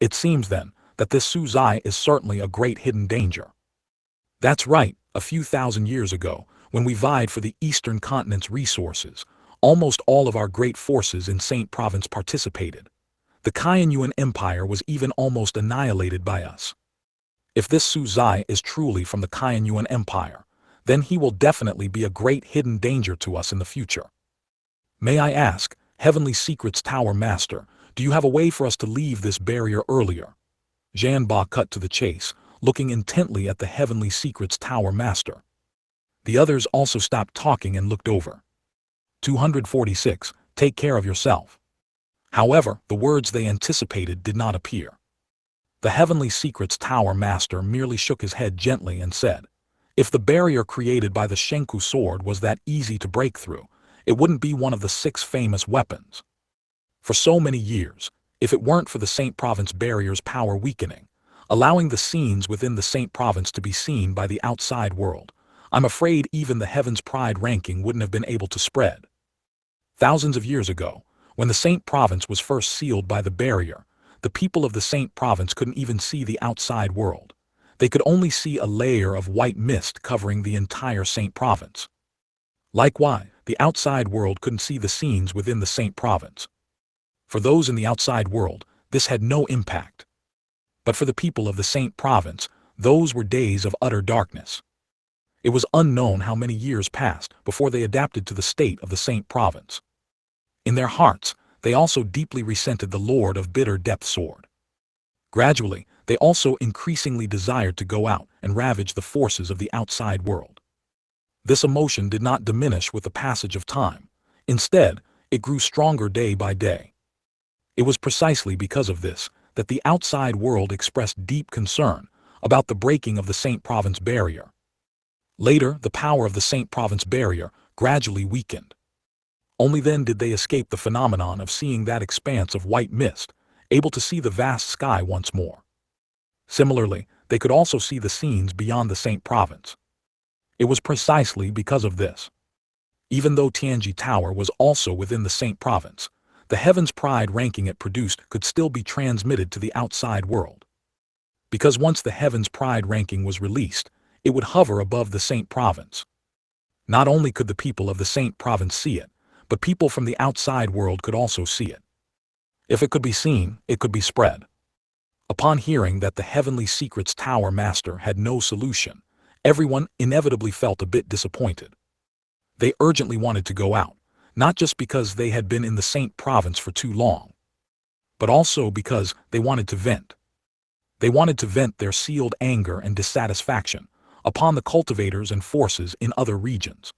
It seems then, that this Su Zai is certainly a great hidden danger. That's right, a few thousand years ago, when we vied for the Eastern Continent's resources, almost all of our great forces in Saint Province participated. The Shengyuan Empire was even almost annihilated by us. If this Su Zai is truly from the Shengyuan Empire, then he will definitely be a great hidden danger to us in the future. May I ask, Heavenly Secrets Tower Master, do you have a way for us to leave this barrier earlier? Jianba cut to the chase, looking intently at the Heavenly Secrets Tower Master. The others also stopped talking and looked over. 246, take care of yourself. However, the words they anticipated did not appear. The Heavenly Secrets Tower Master merely shook his head gently and said, "If the barrier created by the Shenku sword was that easy to break through, it wouldn't be one of the 6 famous weapons. For so many years, if it weren't for the Saint Province barrier's power weakening, allowing the scenes within the Saint Province to be seen by the outside world, I'm afraid even the Heaven's Pride ranking wouldn't have been able to spread. Thousands of years ago, when the Saint Province was first sealed by the barrier, the people of the Saint Province couldn't even see the outside world. They could only see a layer of white mist covering the entire Saint Province. Likewise, the outside world couldn't see the scenes within the Saint Province. For those in the outside world, this had no impact. But for the people of the Saint Province, those were days of utter darkness. It was unknown how many years passed before they adapted to the state of the Saint Province. In their hearts, they also deeply resented the Lord of Bitter Depth Sword. Gradually, they also increasingly desired to go out and ravage the forces of the outside world. This emotion did not diminish with the passage of time. Instead, it grew stronger day by day. It was precisely because of this that the outside world expressed deep concern about the breaking of the Saint Province barrier. Later, the power of the Saint Province barrier gradually weakened. Only then did they escape the phenomenon of seeing that expanse of white mist, able to see the vast sky once more. Similarly, they could also see the scenes beyond the Saint Province. It was precisely because of this. Even though Tianji Tower was also within the Saint Province, the Heaven's Pride ranking it produced could still be transmitted to the outside world. Because once the Heaven's Pride ranking was released, it would hover above the Saint Province. Not only could the people of the Saint Province see it, but people from the outside world could also see it. If it could be seen, it could be spread. Upon hearing that the Heavenly Secrets Tower Master had no solution, everyone inevitably felt a bit disappointed. They urgently wanted to go out, not just because they had been in the Saint Province for too long, but also because they wanted to vent. They wanted to vent their sealed anger and dissatisfaction upon the cultivators and forces in other regions.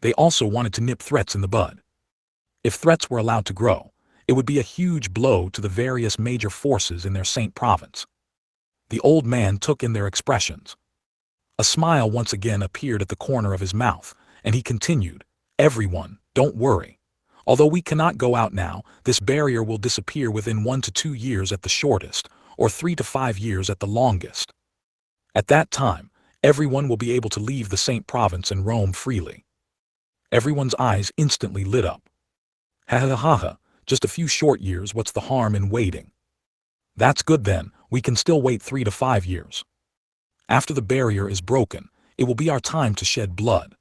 They also wanted to nip threats in the bud. If threats were allowed to grow, it would be a huge blow to the various major forces in their Saint Province. The old man took in their expressions. A smile once again appeared at the corner of his mouth, and he continued, "Everyone, don't worry. Although we cannot go out now, this barrier will disappear within 1 to 2 years at the shortest, or 3 to 5 years at the longest. At that time, everyone will be able to leave the Saint Province and roam freely." Everyone's eyes instantly lit up. Ha ha ha ha, just a few short years, what's the harm in waiting? That's good then, we can still wait 3 to 5 years. After the barrier is broken, it will be our time to shed blood.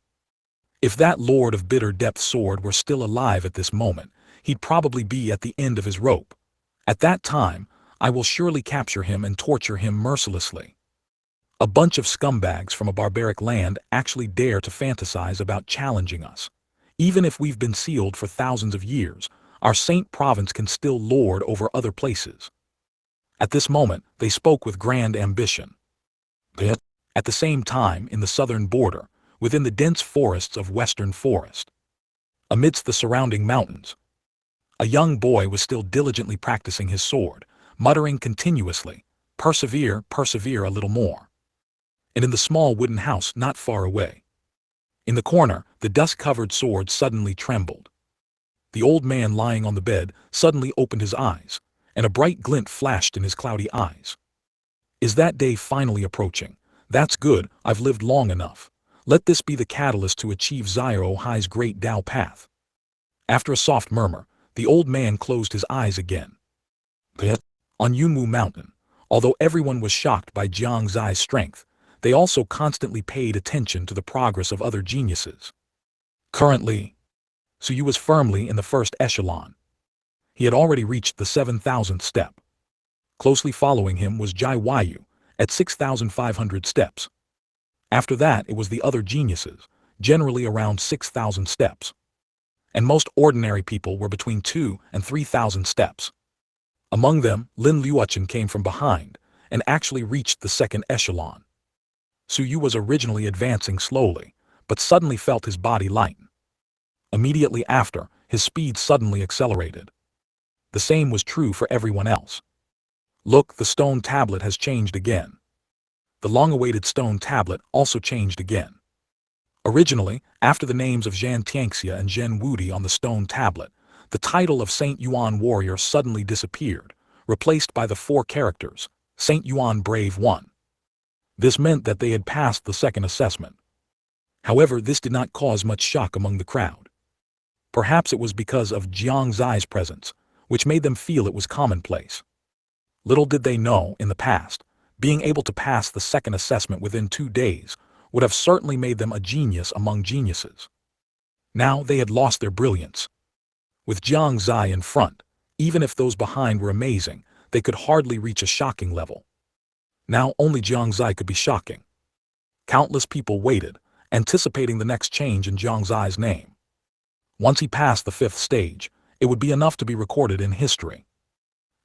If that Lord of Bitter Depth sword were still alive at this moment, he'd probably be at the end of his rope. At that time, I will surely capture him and torture him mercilessly. A bunch of scumbags from a barbaric land actually dare to fantasize about challenging us. Even if we've been sealed for thousands of years, our Saint Province can still lord over other places. At this moment, they spoke with grand ambition. At the same time, in the southern border, within the dense forests of Western Forest, amidst the surrounding mountains, a young boy was still diligently practicing his sword, muttering continuously, "Persevere, persevere a little more." And in the small wooden house not far away, in the corner, the dust-covered sword suddenly trembled. The old man lying on the bed suddenly opened his eyes, and a bright glint flashed in his cloudy eyes. "Is that day finally approaching? That's good, I've lived long enough. Let this be the catalyst to achieve Xiao Hai's great Tao path." After a soft murmur, the old man closed his eyes again. On Yunwu Mountain, although everyone was shocked by Jiang Xie's strength, they also constantly paid attention to the progress of other geniuses. Currently, Suyu was firmly in the first echelon. He had already reached the 7,000th step. Closely following him was Jai Wyu, at 6,500 steps. After that it was the other geniuses, generally around 6,000 steps. And most ordinary people were between 2 and 3,000 steps. Among them, Lin Luochen came from behind, and actually reached the second echelon. Suyu was originally advancing slowly, but suddenly felt his body lighten. Immediately after, his speed suddenly accelerated. The same was true for everyone else. Look, the stone tablet has changed again. The long-awaited stone tablet also changed again. Originally, after the names of Jiang Xie and Zhen Wudi on the stone tablet, the title of Saint Yuan Warrior suddenly disappeared, replaced by the 4 characters, Saint Yuan Brave One. This meant that they had passed the second assessment. However, this did not cause much shock among the crowd. Perhaps it was because of Jiang Xie's presence, which made them feel it was commonplace. Little did they know, in the past, being able to pass the second assessment within 2 days would have certainly made them a genius among geniuses. Now they had lost their brilliance. With Jiang Xie in front, even if those behind were amazing, they could hardly reach a shocking level. Now only Jiang Xie could be shocking. Countless people waited, anticipating the next change in Jiang Xie's name. Once he passed the 5th stage, it would be enough to be recorded in history.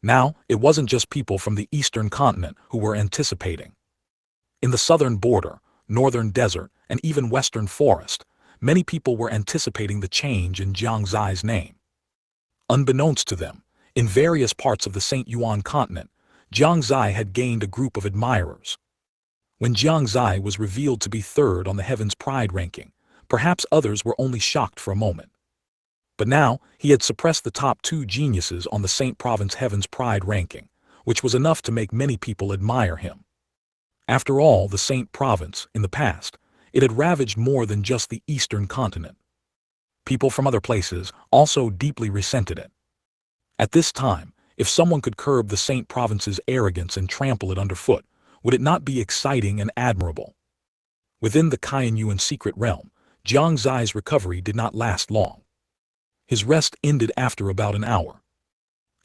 Now, it wasn't just people from the eastern continent who were anticipating. In the southern border, northern desert, and even western forest, many people were anticipating the change in Jiang Xie's name. Unbeknownst to them, in various parts of the Shengyuan Continent, Jiang Xie had gained a group of admirers. When Jiang Xie was revealed to be third on the Heaven's Pride ranking, perhaps others were only shocked for a moment. But now, he had suppressed the top two geniuses on the Saint Province Heaven's Pride ranking, which was enough to make many people admire him. After all, the Saint Province, in the past, it had ravaged more than just the eastern continent. People from other places also deeply resented it. At this time, if someone could curb the Saint Province's arrogance and trample it underfoot, would it not be exciting and admirable? Within the Kaiyuan secret realm, Jiang Xie's recovery did not last long. His rest ended after about an hour.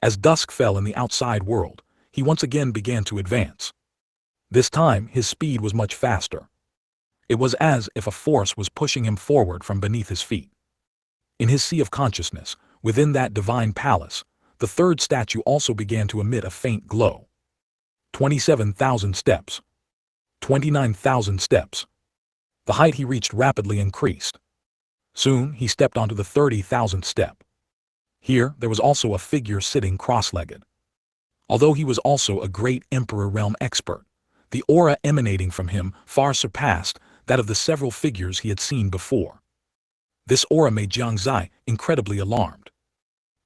As dusk fell in the outside world, he once again began to advance. This time, his speed was much faster. It was as if a force was pushing him forward from beneath his feet. In his sea of consciousness, within that divine palace, the third statue also began to emit a faint glow. 27,000 steps. 29,000 steps. The height he reached rapidly increased. Soon, he stepped onto the 30,000th step. Here, there was also a figure sitting cross-legged. Although he was also a great Emperor realm expert, the aura emanating from him far surpassed that of the several figures he had seen before. This aura made Jiang Xie incredibly alarmed.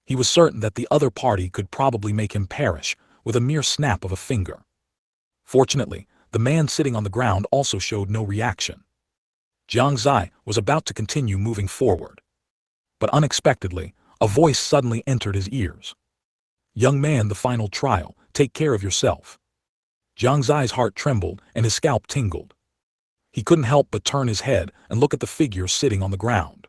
He was certain that the other party could probably make him perish with a mere snap of a finger. Fortunately, the man sitting on the ground also showed no reaction. Jiang Xie was about to continue moving forward. But unexpectedly, a voice suddenly entered his ears. "Young man, the final trial, take care of yourself." Jiang Xie's heart trembled and his scalp tingled. He couldn't help but turn his head and look at the figure sitting on the ground,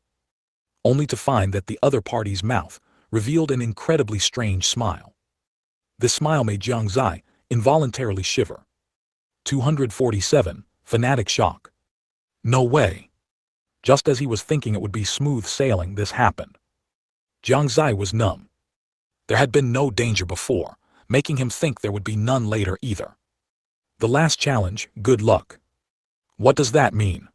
only to find that the other party's mouth revealed an incredibly strange smile. This smile made Jiang Xie involuntarily shiver. 247, Fanatic Shock. No way. Just as he was thinking it would be smooth sailing, this happened. Jiang Xie was numb. There had been no danger before, making him think there would be none later either. The last challenge, good luck. What does that mean?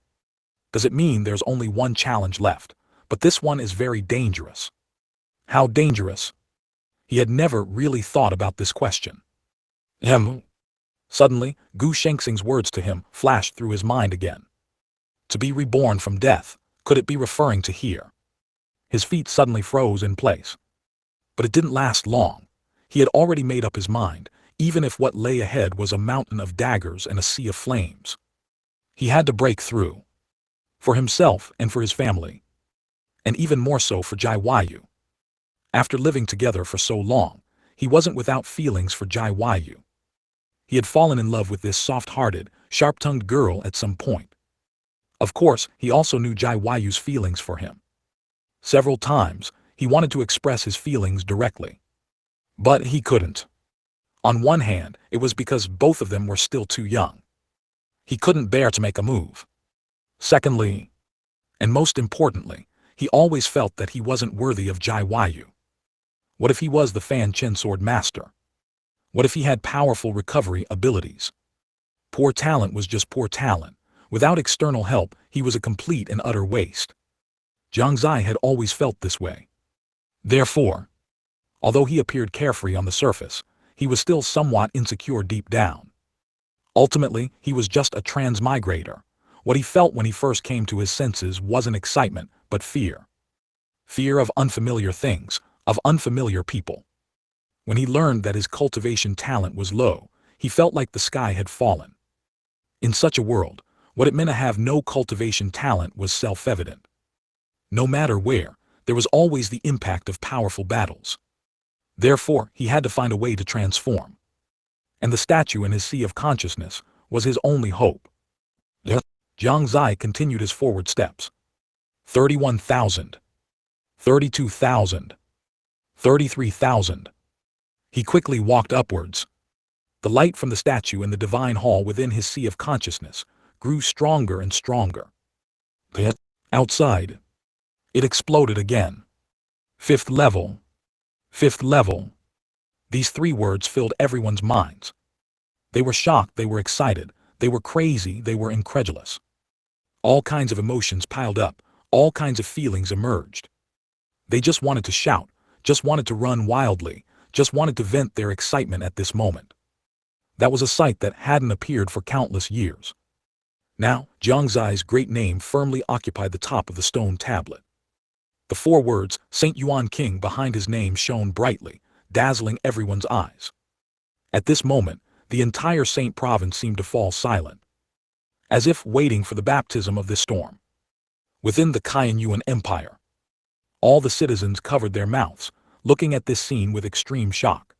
Does it mean there's only one challenge left, but this one is very dangerous? How dangerous? He had never really thought about this question. Suddenly, Gu Shengxing's words to him flashed through his mind again. To be reborn from death, could it be referring to here? His feet suddenly froze in place. But it didn't last long. He had already made up his mind, even if what lay ahead was a mountain of daggers and a sea of flames. He had to break through. For himself and for his family. And even more so for Jai Yu. After living together for so long, he wasn't without feelings for Jai Yu. He had fallen in love with this soft-hearted, sharp-tongued girl at some point. Of course, he also knew Jai Yu's feelings for him. Several times, he wanted to express his feelings directly. But he couldn't. On one hand, it was because both of them were still too young. He couldn't bear to make a move. Secondly, and most importantly, he always felt that he wasn't worthy of Jai Yu. What if he was the Fanchen sword master? What if he had powerful recovery abilities? Poor talent was just poor talent. Without external help, he was a complete and utter waste. Jiang Xie had always felt this way. Therefore, although he appeared carefree on the surface, he was still somewhat insecure deep down. Ultimately, he was just a transmigrator. What he felt when he first came to his senses wasn't excitement, but fear. Fear of unfamiliar things, of unfamiliar people. When he learned that his cultivation talent was low, he felt like the sky had fallen. In such a world, what it meant to have no cultivation talent was self-evident. No matter where, there was always the impact of powerful battles. Therefore, he had to find a way to transform. And the statue in his sea of consciousness was his only hope. Jiang Xie continued his forward steps. 31,000. 32,000. 33,000. He quickly walked upwards. The light from the statue in the divine hall within his sea of consciousness grew stronger and stronger. Outside, it exploded again. Fifth level. Fifth level. These 3 words filled everyone's minds. They were shocked, they were excited, they were crazy, they were incredulous. All kinds of emotions piled up, all kinds of feelings emerged. They just wanted to shout, just wanted to run wildly, just wanted to vent their excitement at this moment. That was a sight that hadn't appeared for countless years. Now, Jiang Xie's great name firmly occupied the top of the stone tablet. The 4 words, Saint Yuan King, behind his name shone brightly, dazzling everyone's eyes. At this moment, the entire Saint province seemed to fall silent, as if waiting for the baptism of this storm. Within the Yuan Empire, all the citizens covered their mouths, looking at this scene with extreme shock.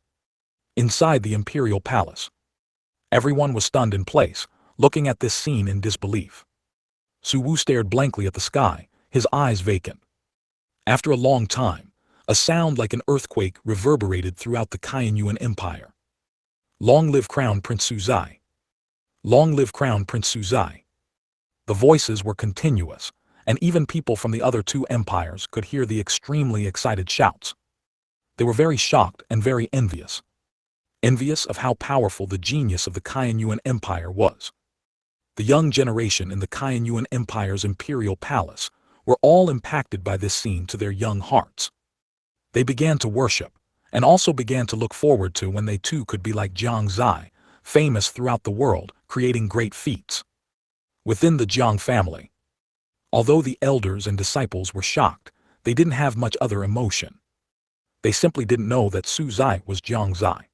Inside the imperial palace, everyone was stunned in place, looking at this scene in disbelief. Su Wu stared blankly at the sky, his eyes vacant. After a long time, a sound like an earthquake reverberated throughout the Yuan Empire. Long live Crown Prince Su Zai! Long live Crown Prince Su Zai! The voices were continuous, and even people from the other 2 empires could hear the extremely excited shouts. They were very shocked and very envious. Envious of how powerful the genius of the Yuan Empire was. The young generation in the Yuan Empire's imperial palace were all impacted by this scene to their young hearts. They began to worship, and also began to look forward to when they too could be like Jiang Xie, famous throughout the world, creating great feats. Within the Jiang family, although the elders and disciples were shocked, they didn't have much other emotion. They simply didn't know that Su Zai was Jiang Xie.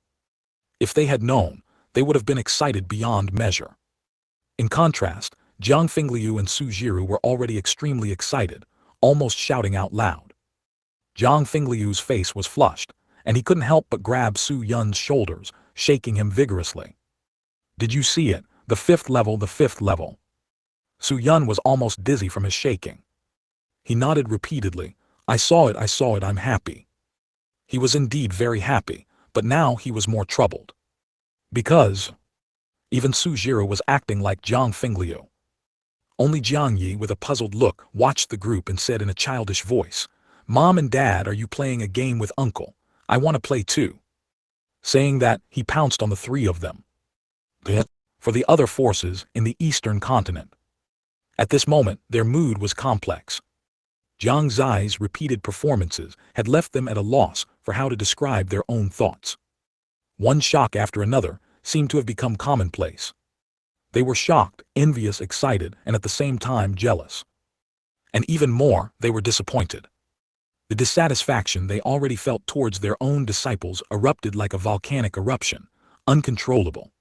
If they had known, they would have been excited beyond measure. In contrast, Jiang Fingliu and Su Jiru were already extremely excited, almost shouting out loud. Jiang Fingliu's face was flushed, and he couldn't help but grab Su Yun's shoulders, shaking him vigorously. Did you see it? The 5th level, the 5th level. Su Yun was almost dizzy from his shaking. He nodded repeatedly. I saw it, I'm happy. He was indeed very happy, but now he was more troubled. Because even Su Jiru was acting like Jiang Fingliu. Only Jiang Yi, with a puzzled look, watched the group and said in a childish voice, Mom and Dad, are you playing a game with Uncle? I want to play too. Saying that, he pounced on the 3 of them. For the other forces in the Eastern Continent. At this moment, their mood was complex. Jiang Xie's repeated performances had left them at a loss for how to describe their own thoughts. One shock after another seemed to have become commonplace. They were shocked, envious, excited, and at the same time jealous. And even more, they were disappointed. The dissatisfaction they already felt towards their own disciples erupted like a volcanic eruption, uncontrollable.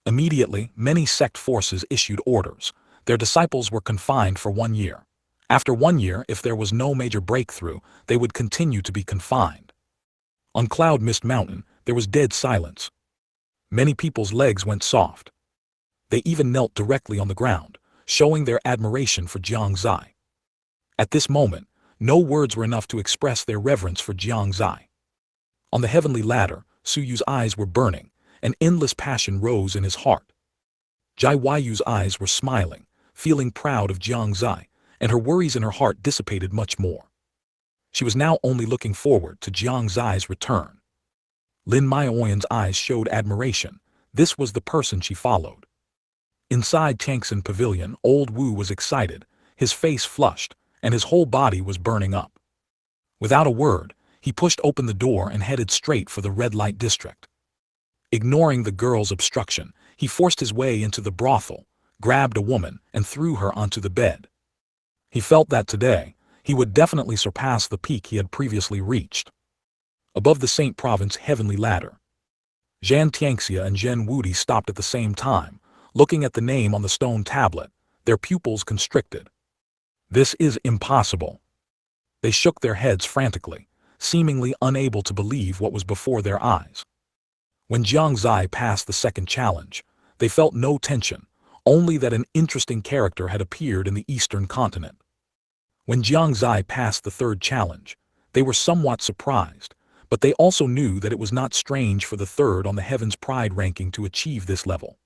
Immediately, many sect forces issued orders. Their disciples were confined for 1 year. After 1 year, if there was no major breakthrough, they would continue to be confined. On Cloud Mist Mountain, there was dead silence. Many people's legs went soft. They even knelt directly on the ground, showing their admiration for Jiang Xie. At this moment, no words were enough to express their reverence for Jiang Xie. On the heavenly ladder, Su Yu's eyes were burning, and endless passion rose in his heart. Jai Yu's eyes were smiling, feeling proud of Jiang Xie, and her worries in her heart dissipated much more. She was now only looking forward to Jiang Xie's return. Lin Maoyan's eyes showed admiration. This was the person she followed. Inside Changxin Pavilion, old Wu was excited, his face flushed, and his whole body was burning up. Without a word, he pushed open the door and headed straight for the red light district. Ignoring the girl's obstruction, he forced his way into the brothel, grabbed a woman, and threw her onto the bed. He felt that today, he would definitely surpass the peak he had previously reached. Above the Saint Province heavenly ladder, Jiang Xie and Zhen Wudi stopped at the same time, looking at the name on the stone tablet, their pupils constricted. This is impossible. They shook their heads frantically, seemingly unable to believe what was before their eyes. When Jiang Xie passed the second challenge, they felt no tension, only that an interesting character had appeared in the Eastern Continent. When Jiang Xie passed the third challenge, they were somewhat surprised, but they also knew that it was not strange for the third on the Heaven's Pride ranking to achieve this level.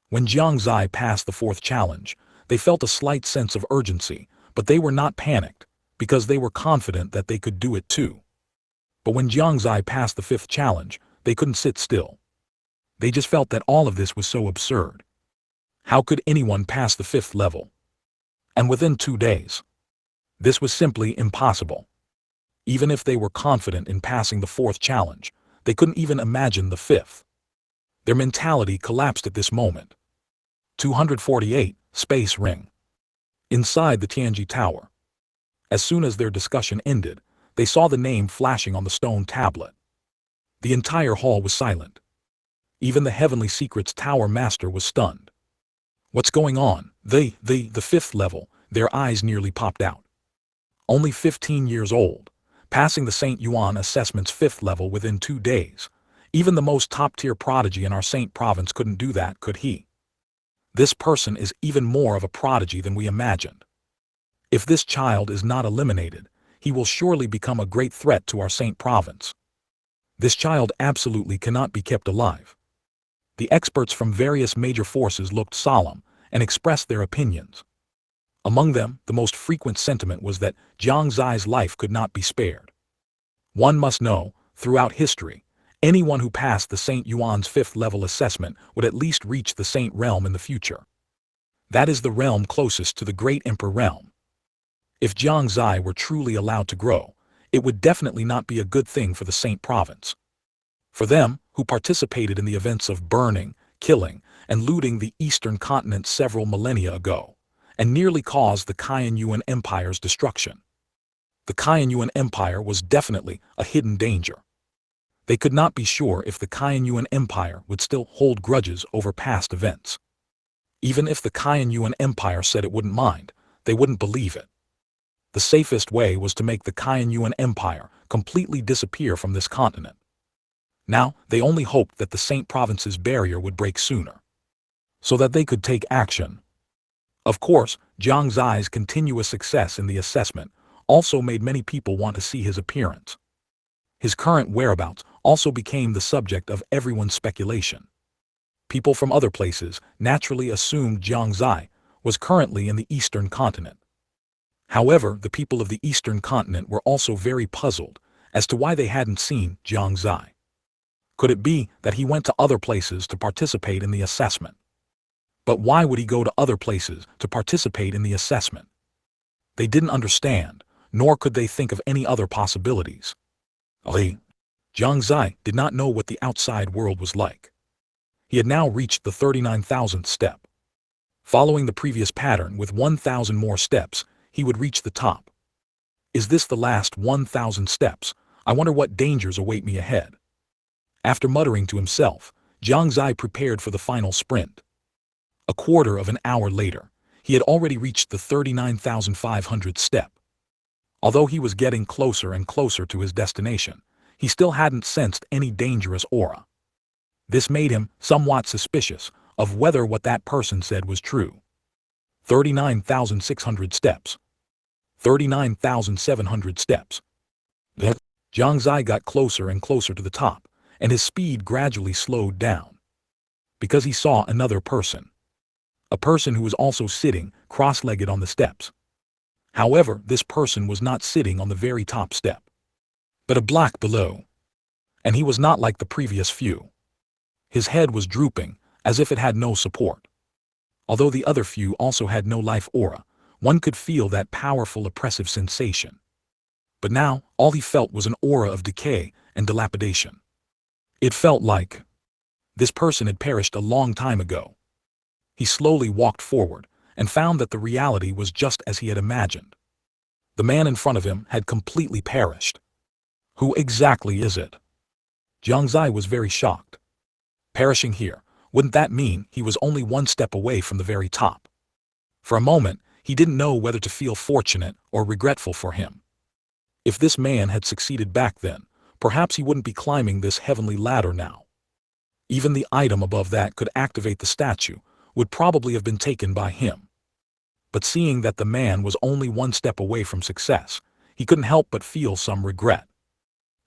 When Jiang Xie passed the fourth challenge, they felt a slight sense of urgency, but they were not panicked, because they were confident that they could do it too. But when Jiang Xie passed the fifth challenge, They couldn't sit still. They just felt that all of this was so absurd. How could anyone pass the 5th level? And within 2 days? This was simply impossible. Even if they were confident in passing the 4th challenge, they couldn't even imagine the 5th. Their mentality collapsed at this moment. 248, Space Ring. Inside the Tianji Tower. As soon as their discussion ended, they saw the name flashing on the stone tablet. The entire hall was silent. Even the Heavenly Secrets Tower Master was stunned. What's going on? The 5th level, their eyes nearly popped out. Only 15 years old, passing the St. Yuan assessment's 5th level within 2 days. Even the most top-tier prodigy in our Saint province couldn't do that, could he? This person is even more of a prodigy than we imagined. If this child is not eliminated, he will surely become a great threat to our Saint province. This child absolutely cannot be kept alive. The experts from various major forces looked solemn and expressed their opinions. Among them, the most frequent sentiment was that Jiang Xie's life could not be spared. One must know, throughout history, anyone who passed the St. Yuan's 5th level assessment would at least reach the Saint realm in the future. That is the realm closest to the Great Emperor realm. If Jiang Xie were truly allowed to grow, it would definitely not be a good thing for the Saint province. For them, who participated in the events of burning, killing, and looting the Eastern Continent several millennia ago, and nearly caused the Yuan Empire's destruction. The Yuan Empire was definitely a hidden danger. They could not be sure if the Yuan Empire would still hold grudges over past events. Even if the Yuan Empire said it wouldn't mind, they wouldn't believe it. The safest way was to make the Yuan Empire completely disappear from this continent. Now, they only hoped that the Saint Province's barrier would break sooner, so that they could take action. Of course, Jiang Xie's continuous success in the assessment also made many people want to see his appearance. His current whereabouts also became the subject of everyone's speculation. People from other places naturally assumed Jiang Xie was currently in the Eastern Continent. However, the people of the Eastern Continent were also very puzzled as to why they hadn't seen Jiang Xie. Could it be that he went to other places to participate in the assessment? But why would he go to other places to participate in the assessment? They didn't understand, nor could they think of any other possibilities. Jiang Xie did not know what the outside world was like. He had now reached the 39,000th step. Following the previous pattern with 1,000 more steps, he would reach the top. Is this the last 1,000 steps? I wonder what dangers await me ahead. After muttering to himself, Jiang Xie prepared for the final sprint. A quarter of an hour later, he had already reached the 39,500th step. Although he was getting closer and closer to his destination, he still hadn't sensed any dangerous aura. This made him somewhat suspicious of whether what that person said was true. 39,600 steps. 39,700 steps. Jiang Xie got closer and closer to the top, and his speed gradually slowed down. Because he saw another person. A person who was also sitting cross-legged on the steps. However, this person was not sitting on the very top step, but a block below. And he was not like the previous few. His head was drooping, as if it had no support. Although the other few also had no life aura, one could feel that powerful oppressive sensation. But now, all he felt was an aura of decay and dilapidation. It felt like this person had perished a long time ago. He slowly walked forward and found that the reality was just as he had imagined. The man in front of him had completely perished. Who exactly is it? Jiang Xie was very shocked. Perishing here, wouldn't that mean he was only one step away from the very top? For a moment, he didn't know whether to feel fortunate or regretful for him. If this man had succeeded back then, perhaps he wouldn't be climbing this heavenly ladder now. Even the item above that could activate the statue would probably have been taken by him. But seeing that the man was only one step away from success, he couldn't help but feel some regret.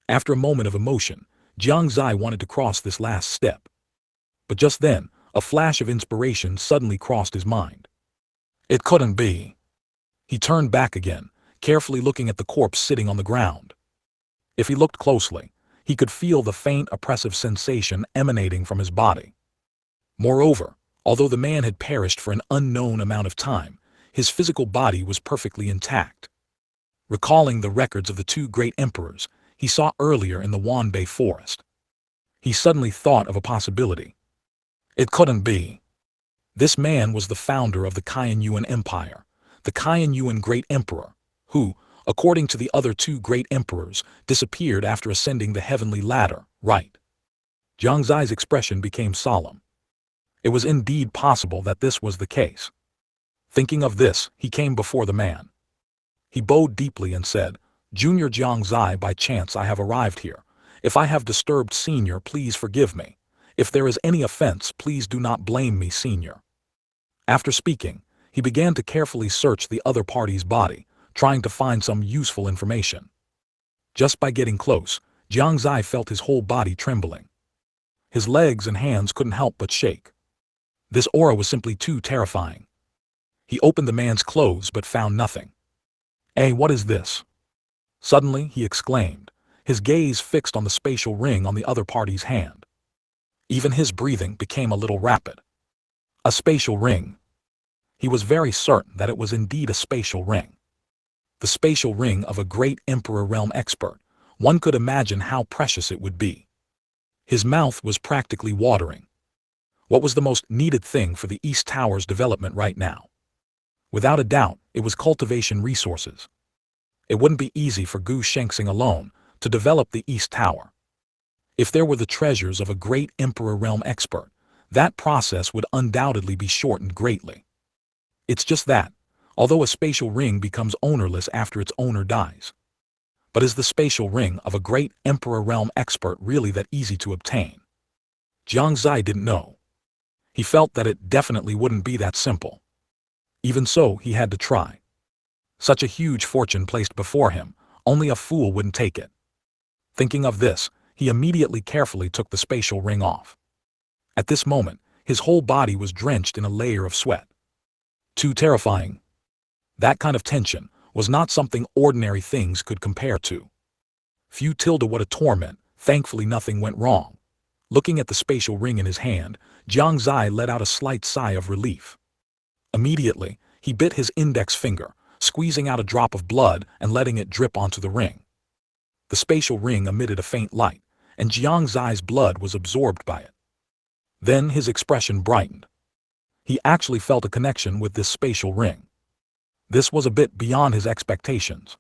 After a moment of emotion, Jiang Xie wanted to cross this last step. But just then, a flash of inspiration suddenly crossed his mind. It couldn't be. He turned back again, carefully looking at the corpse sitting on the ground. If he looked closely, He could feel the faint oppressive sensation emanating from his body. Moreover, although the man had perished for an unknown amount of time, his physical body was perfectly intact. Recalling the records of the two great emperors he saw earlier in the Wanbei forest, he suddenly thought of a possibility. It couldn't be. This man was the founder of the Qianyuan Empire, the Qianyuan Great Emperor, who, according to the other two great emperors, disappeared after ascending the heavenly ladder, right? Jiang Xie's expression became solemn. It was indeed possible that this was the case. Thinking of this, he came before the man. He bowed deeply and said, "Junior Jiang Xie, by chance I have arrived here. If I have disturbed Senior, please forgive me. If there is any offense, please do not blame me, Senior." After speaking, he began to carefully search the other party's body, trying to find some useful information. Just by getting close, Jiang Xie felt his whole body trembling. His legs and hands couldn't help but shake. This aura was simply too terrifying. He opened the man's clothes but found nothing. "Hey, what is this?" Suddenly, he exclaimed, his gaze fixed on the spatial ring on the other party's hand. Even his breathing became a little rapid. A spatial ring. He was very certain that it was indeed a spatial ring. The spatial ring of a great emperor realm expert. One could imagine how precious it would be. His mouth was practically watering. What was the most needed thing for the East Tower's development right now? Without a doubt, it was cultivation resources. It wouldn't be easy for Gu Shengxing alone to develop the East Tower. If there were the treasures of a great emperor realm expert, that process would undoubtedly be shortened greatly. It's just that, although a spatial ring becomes ownerless after its owner dies. But is the spatial ring of a great emperor realm expert really that easy to obtain? Jiang Xie didn't know. He felt that it definitely wouldn't be that simple. Even so, he had to try. Such a huge fortune placed before him, only a fool wouldn't take it. Thinking of this, he immediately carefully took the spatial ring off. At this moment, his whole body was drenched in a layer of sweat. Too terrifying. That kind of tension was not something ordinary things could compare to. Phew, what a torment. Thankfully nothing went wrong. Looking at the spatial ring in his hand, Jiang Xie let out a slight sigh of relief. Immediately, he bit his index finger, squeezing out a drop of blood and letting it drip onto the ring. The spatial ring emitted a faint light, and Jiang Xie's blood was absorbed by it. Then his expression brightened. He actually felt a connection with this spatial ring. This was a bit beyond his expectations.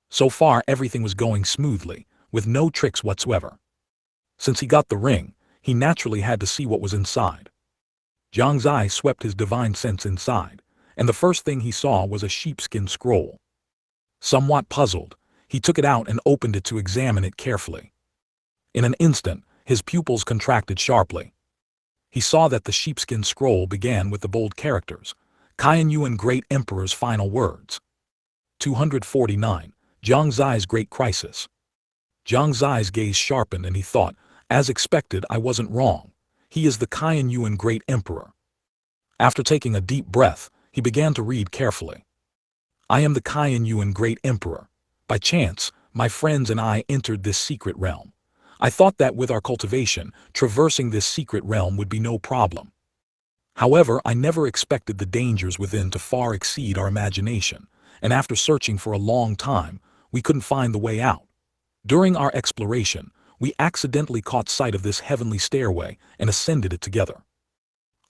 So far everything was going smoothly, with no tricks whatsoever. Since he got the ring, he naturally had to see what was inside. Jiang Xie swept his divine sense inside, and the first thing he saw was a sheepskin scroll. Somewhat puzzled, he took it out and opened it to examine it carefully. In an instant, his pupils contracted sharply. He saw that the sheepskin scroll began with the bold characters, Qianyuan Great Emperor's final words. 249, Jiang Xie's Great Crisis. Jiang Xie's gaze sharpened and he thought, as expected, I wasn't wrong. He is the Qianyuan Great Emperor. After taking a deep breath, he began to read carefully. I am the Qianyuan Great Emperor. By chance, my friends and I entered this secret realm. I thought that with our cultivation, traversing this secret realm would be no problem. However, I never expected the dangers within to far exceed our imagination, and after searching for a long time, we couldn't find the way out. During our exploration, we accidentally caught sight of this heavenly stairway and ascended it together.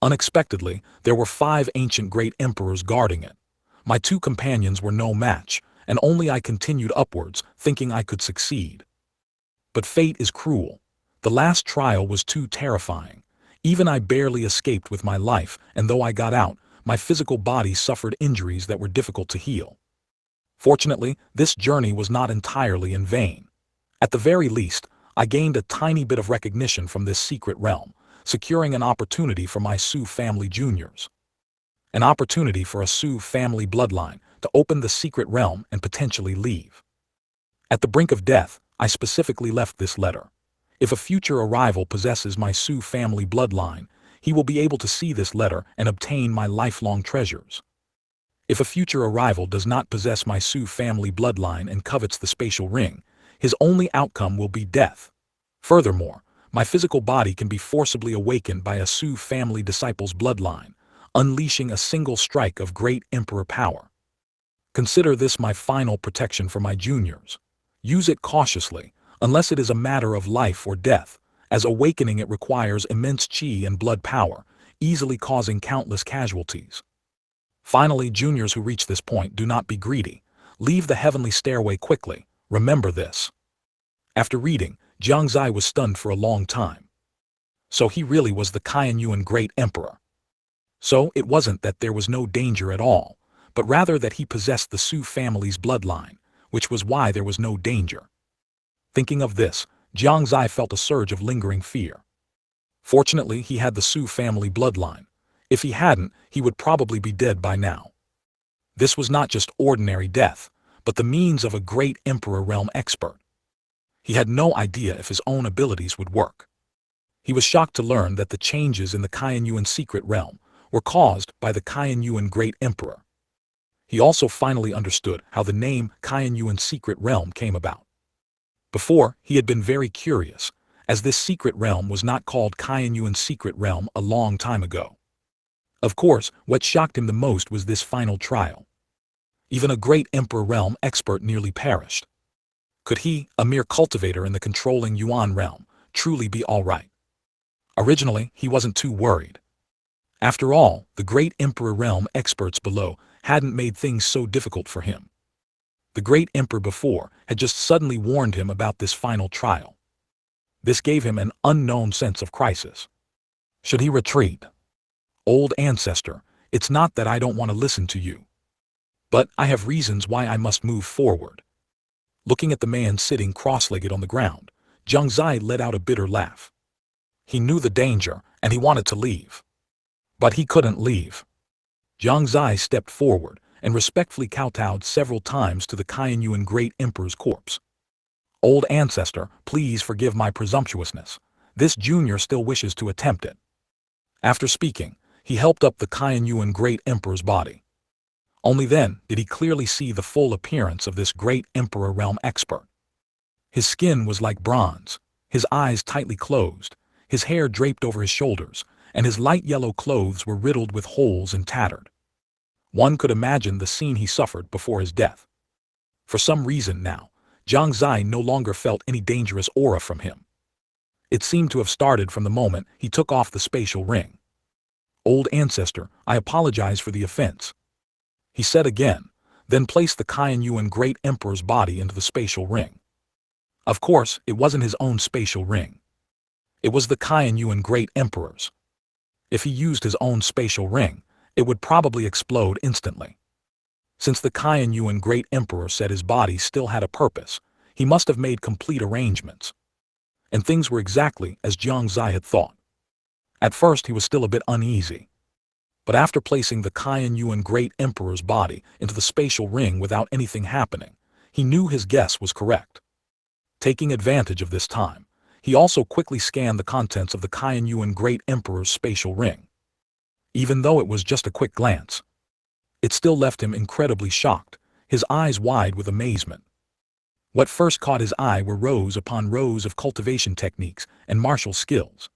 Unexpectedly, there were 5 ancient great emperors guarding it. My 2 companions were no match, and only I continued upwards, thinking I could succeed. But fate is cruel. The last trial was too terrifying. Even I barely escaped with my life, and though I got out, my physical body suffered injuries that were difficult to heal. Fortunately, this journey was not entirely in vain. At the very least, I gained a tiny bit of recognition from this secret realm, securing an opportunity for my Su family juniors. An opportunity for a Su family bloodline to open the secret realm and potentially leave. At the brink of death, I specifically left this letter. If a future arrival possesses my Su family bloodline, he will be able to see this letter and obtain my lifelong treasures. If a future arrival does not possess my Su family bloodline and covets the spatial ring, his only outcome will be death. Furthermore, my physical body can be forcibly awakened by a Su family disciple's bloodline, unleashing a single strike of great emperor power. Consider this my final protection for my juniors. Use it cautiously, unless it is a matter of life or death, as awakening it requires immense chi and blood power, easily causing countless casualties. Finally, juniors who reach this point, do not be greedy. Leave the heavenly stairway quickly. Remember this. After reading, Jiang Xie was stunned for a long time. So he really was the Shengyuan Great Emperor. So it wasn't that there was no danger at all, but rather that he possessed the Su family's bloodline, which was why there was no danger. Thinking of this, Jiang Xie felt a surge of lingering fear. Fortunately, he had the Su family bloodline. If he hadn't, he would probably be dead by now. This was not just ordinary death, but the means of a great emperor realm expert. He had no idea if his own abilities would work. He was shocked to learn that the changes in the Shengyuan secret realm were caused by the Shengyuan Great Emperor. He also finally understood how the name Shengyuan Secret Realm came about. Before, he had been very curious, as this secret realm was not called Shengyuan Secret Realm a long time ago. Of course, what shocked him the most was this final trial. Even a great emperor realm expert nearly perished. Could he, a mere cultivator in the controlling Yuan realm, truly be all right? Originally, he wasn't too worried. After all, the great emperor realm experts below hadn't made things so difficult for him. The great emperor before had just suddenly warned him about this final trial. This gave him an unknown sense of crisis. Should he retreat? Old ancestor, it's not that I don't want to listen to you. But I have reasons why I must move forward. Looking at the man sitting cross-legged on the ground, Jiang Xie let out a bitter laugh. He knew the danger, and he wanted to leave. But he couldn't leave. Jiang Xie stepped forward and respectfully kowtowed several times to the Shengyuan Great Emperor's corpse. Old ancestor, please forgive my presumptuousness. This junior still wishes to attempt it. After speaking, he helped up the Shengyuan Great Emperor's body. Only then did he clearly see the full appearance of this great emperor realm expert. His skin was like bronze, his eyes tightly closed, his hair draped over his shoulders, and his light yellow clothes were riddled with holes and tattered. One could imagine the scene he suffered before his death. For some reason now, Jiang Xie no longer felt any dangerous aura from him. It seemed to have started from the moment he took off the spatial ring. Old ancestor, I apologize for the offense, he said again, then placed the Shengyuan Great Emperor's body into the spatial ring. Of course, it wasn't his own spatial ring. It was the Shengyuan Great Emperor's. If he used his own spatial ring, it would probably explode instantly. Since the Shengyuan Great Emperor said his body still had a purpose, he must have made complete arrangements. And things were exactly as Jiang Xie had thought. At first he was still a bit uneasy. But after placing the Shengyuan Great Emperor's body into the spatial ring without anything happening, he knew his guess was correct. Taking advantage of this time, he also quickly scanned the contents of the Shengyuan Great Emperor's spatial ring. Even though it was just a quick glance, it still left him incredibly shocked, his eyes wide with amazement. What first caught his eye were rows upon rows of cultivation techniques and martial skills.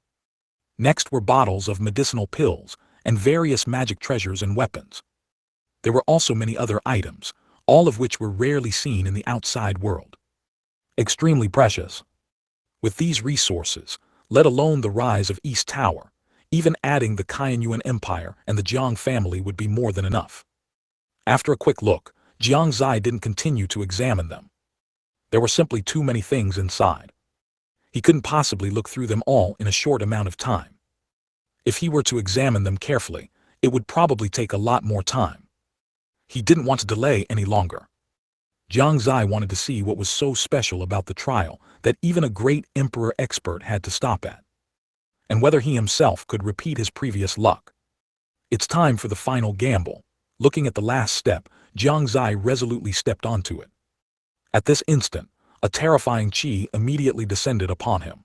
Next were bottles of medicinal pills and various magic treasures and weapons. There were also many other items, all of which were rarely seen in the outside world. Extremely precious. With these resources, let alone the rise of East Tower, even adding the Shengyuan Empire and the Jiang family would be more than enough. After a quick look, Jiang Xie didn't continue to examine them. There were simply too many things inside. He couldn't possibly look through them all in a short amount of time. If he were to examine them carefully, it would probably take a lot more time. He didn't want to delay any longer. Jiang Xie wanted to see what was so special about the trial that even a great emperor expert had to stop at. And whether he himself could repeat his previous luck. It's time for the final gamble. Looking at the last step, Jiang Xie resolutely stepped onto it. At this instant, a terrifying chi immediately descended upon him.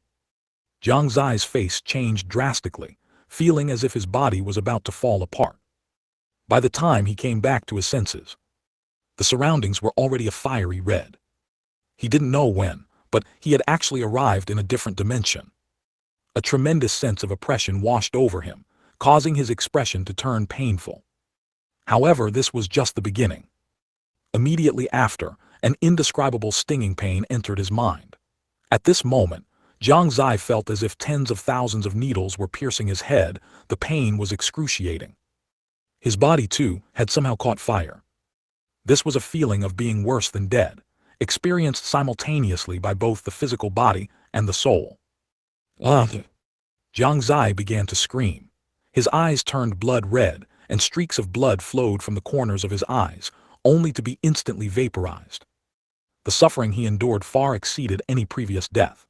Jiang Xie's face changed drastically, feeling as if his body was about to fall apart. By the time he came back to his senses, the surroundings were already a fiery red. He didn't know when, but he had actually arrived in a different dimension. A tremendous sense of oppression washed over him, causing his expression to turn painful. However, this was just the beginning. Immediately after, an indescribable stinging pain entered his mind. At this moment, Jiang Xie felt as if tens of thousands of needles were piercing his head. The pain was excruciating. His body, too, had somehow caught fire. This was a feeling of being worse than dead, experienced simultaneously by both the physical body and the soul. Jiang Xie began to scream. His eyes turned blood red, and streaks of blood flowed from the corners of his eyes, only to be instantly vaporized. The suffering he endured far exceeded any previous death.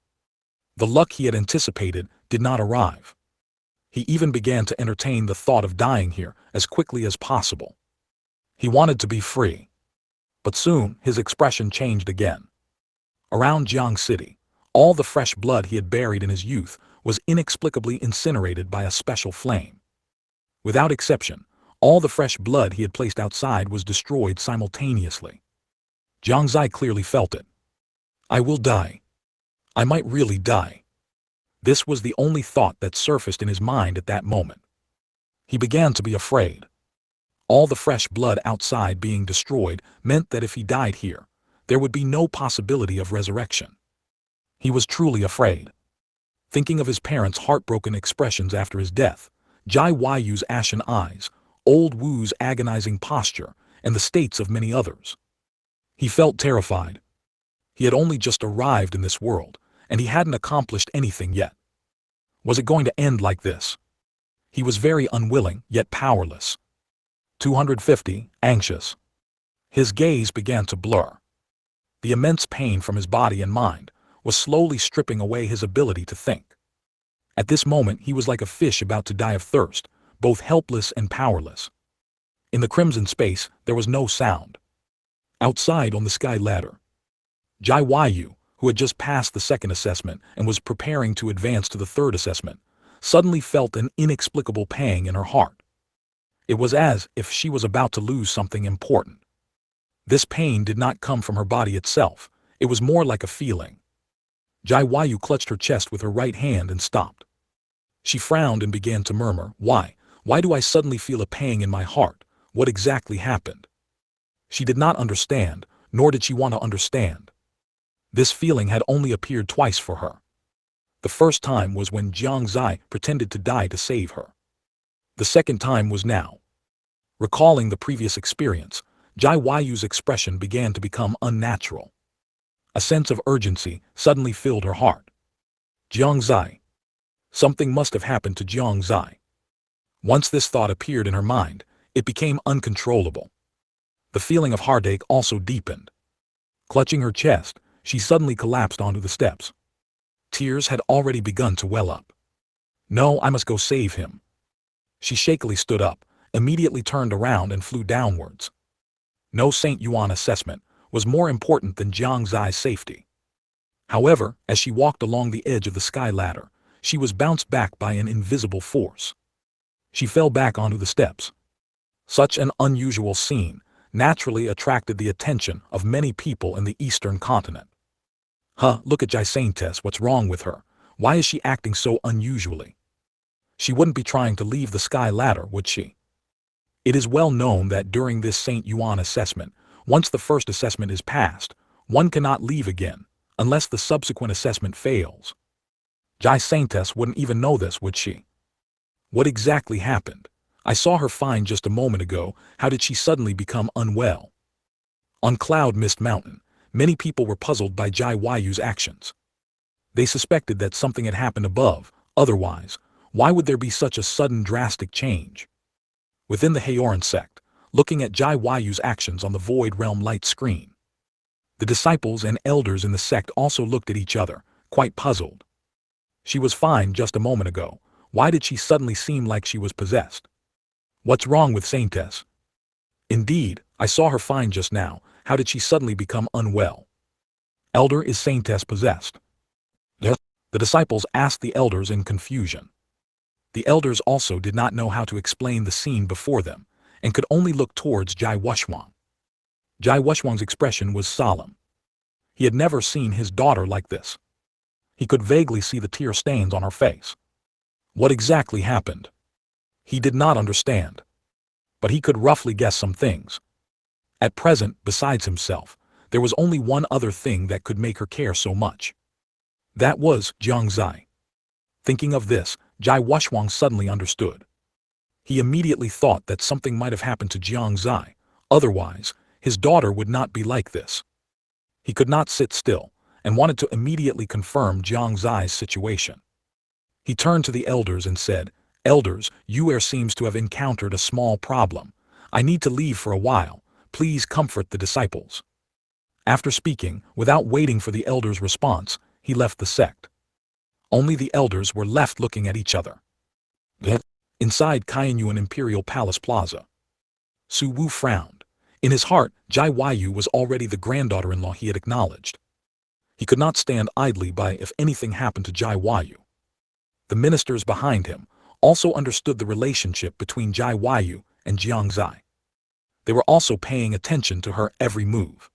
The luck he had anticipated did not arrive. He even began to entertain the thought of dying here as quickly as possible. He wanted to be free. But soon, his expression changed again. Around Jiang City, all the fresh blood he had buried in his youth was inexplicably incinerated by a special flame. Without exception, all the fresh blood he had placed outside was destroyed simultaneously. Jiang Xie clearly felt it. I will die. I might really die. This was the only thought that surfaced in his mind at that moment. He began to be afraid. All the fresh blood outside being destroyed meant that if he died here, there would be no possibility of resurrection. He was truly afraid. Thinking of his parents' heartbroken expressions after his death, Jai Yu's ashen eyes, old Wu's agonizing posture, and the states of many others. He felt terrified. He had only just arrived in this world, and he hadn't accomplished anything yet. Was it going to end like this? He was very unwilling, yet powerless. 250, anxious. His gaze began to blur. The immense pain from his body and mind was slowly stripping away his ability to think. At this moment he was like a fish about to die of thirst, both helpless and powerless. In the crimson space there was no sound. Outside on the sky ladder, Jai Yu, who had just passed the second assessment and was preparing to advance to the third assessment, suddenly felt an inexplicable pang in her heart. It was as if she was about to lose something important. This pain did not come from her body itself, it was more like a feeling. Jai Yu clutched her chest with her right hand and stopped. She frowned and began to murmur, Why do I suddenly feel a pang in my heart? What exactly happened? She did not understand, nor did she want to understand. This feeling had only appeared twice for her. The first time was when Jiang Xie pretended to die to save her. The second time was now. Recalling the previous experience, Jai Yu's expression began to become unnatural. A sense of urgency suddenly filled her heart. Jiang Xie. Something must have happened to Jiang Xie. Once this thought appeared in her mind, it became uncontrollable. The feeling of heartache also deepened. Clutching her chest, she suddenly collapsed onto the steps. Tears had already begun to well up. No, I must go save him. She shakily stood up, immediately turned around and flew downwards. No St. Yuan assessment was more important than Jiang Xie's safety. However, as she walked along the edge of the sky ladder, she was bounced back by an invisible force. She fell back onto the steps. Such an unusual scene naturally attracted the attention of many people in the Eastern continent. Look at Jai Saintess, what's wrong with her? Why is she acting so unusually? She wouldn't be trying to leave the sky ladder, would she? It is well known that during this St. Yuan assessment, once the first assessment is passed, one cannot leave again, unless the subsequent assessment fails. Jai Saintess wouldn't even know this, would she? What exactly happened? I saw her fine just a moment ago. How did she suddenly become unwell? On Cloud Mist Mountain, many people were puzzled by Jai Yu's actions. They suspected that something had happened above, otherwise, why would there be such a sudden drastic change? Within the Haoran Sect, looking at Jai Yu's actions on the Void Realm light screen, the disciples and elders in the sect also looked at each other, quite puzzled. She was fine just a moment ago. Why did she suddenly seem like she was possessed? What's wrong with Saintess? Indeed, I saw her fine just now. How did she suddenly become unwell? Elder, is Saintess possessed? Yes. The disciples asked the elders in confusion. The elders also did not know how to explain the scene before them, and could only look towards Jai Wuxuang. Jai Wuxuang's expression was solemn. He had never seen his daughter like this. He could vaguely see the tear stains on her face. What exactly happened? He did not understand. But he could roughly guess some things. At present, besides himself, there was only one other thing that could make her care so much. That was Jiang Xie. Thinking of this, Jai Wushwang suddenly understood. He immediately thought that something might have happened to Jiang Xie, otherwise, his daughter would not be like this. He could not sit still, and wanted to immediately confirm Jiang Xie's situation. He turned to the elders and said, "Elders, Yuer seems to have encountered a small problem. I need to leave for a while. Please comfort the disciples." After speaking, without waiting for the elders' response, he left the sect. Only the elders were left looking at each other. Inside Kainyuan Imperial Palace Plaza, Su Wu frowned. In his heart, Jai Yu was already the granddaughter-in-law he had acknowledged. He could not stand idly by if anything happened to Jai Yu. The ministers behind him also understood the relationship between Jai Yu and Jiang Xie. They were also paying attention to her every move.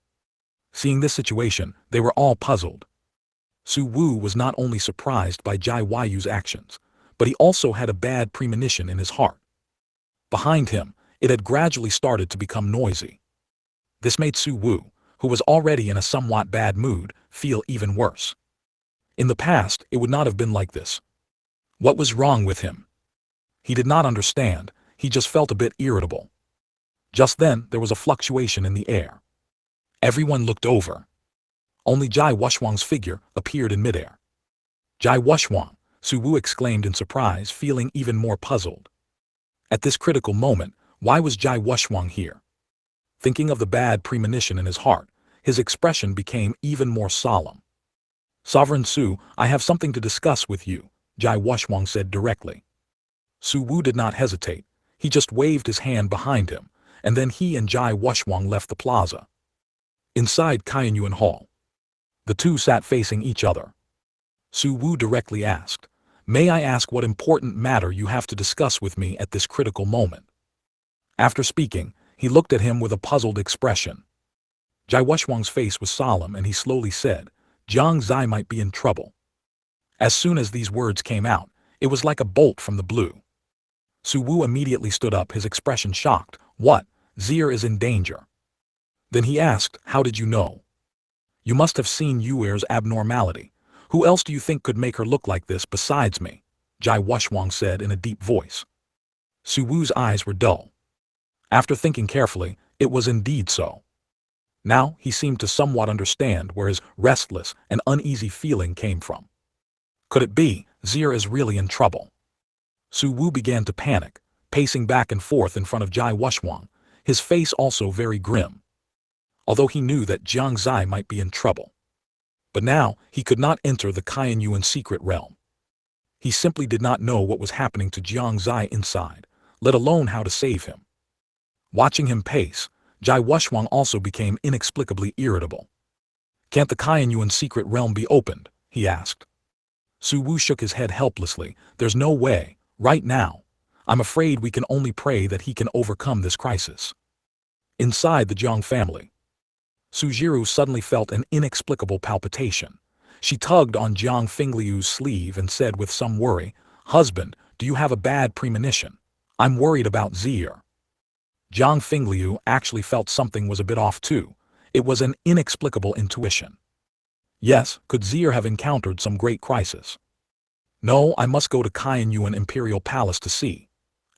Seeing this situation, they were all puzzled. Su Wu was not only surprised by Jai Yu's actions, but he also had a bad premonition in his heart. Behind him, it had gradually started to become noisy. This made Su Wu, who was already in a somewhat bad mood, feel even worse. In the past, it would not have been like this. What was wrong with him? He did not understand, he just felt a bit irritable. Just then, there was a fluctuation in the air. Everyone looked over. Only Jai Wushwang's figure appeared in midair. "Jai Wushwang," Su Wu exclaimed in surprise, feeling even more puzzled. At this critical moment, why was Jai Wushwang here? Thinking of the bad premonition in his heart, his expression became even more solemn. "Sovereign Su, I have something to discuss with you," Jai Wushwang said directly. Su Wu did not hesitate, he just waved his hand behind him, and then he and Jai Wushwang left the plaza. Inside Kainyuan Hall, the two sat facing each other. Su Wu directly asked, "May I ask what important matter you have to discuss with me at this critical moment?" After speaking, he looked at him with a puzzled expression. Jai Wushwang's face was solemn and he slowly said, "Jiang Xie might be in trouble." As soon as these words came out, it was like a bolt from the blue. Su Wu immediately stood up, his expression shocked. "What? Xie is in danger?" Then he asked, "How did you know?" "You must have seen Yuer's abnormality. Who else do you think could make her look like this besides me?" Jai Wushwang said in a deep voice. Su Wu's eyes were dull. After thinking carefully, it was indeed so. Now he seemed to somewhat understand where his restless and uneasy feeling came from. Could it be, Xie is really in trouble? Su Wu began to panic, pacing back and forth in front of Jai Wushwang, his face also very grim. Although he knew that Jiang Xie might be in trouble. But now, he could not enter the Kainyuan secret realm. He simply did not know what was happening to Jiang Xie inside, let alone how to save him. Watching him pace, Jai Wushwang also became inexplicably irritable. "Can't the Kainyuan secret realm be opened?" he asked. Su Wu shook his head helplessly. "There's no way, right now. I'm afraid we can only pray that he can overcome this crisis." Inside the Jiang family, Sujiru suddenly felt an inexplicable palpitation. She tugged on Jiang Fingliu's sleeve and said with some worry, "Husband, do you have a bad premonition? I'm worried about Xie." Jiang Fingliu actually felt something was a bit off too. It was an inexplicable intuition. Yes, could Xie have encountered some great crisis? "No, I must go to Kainyuan Imperial Palace to see."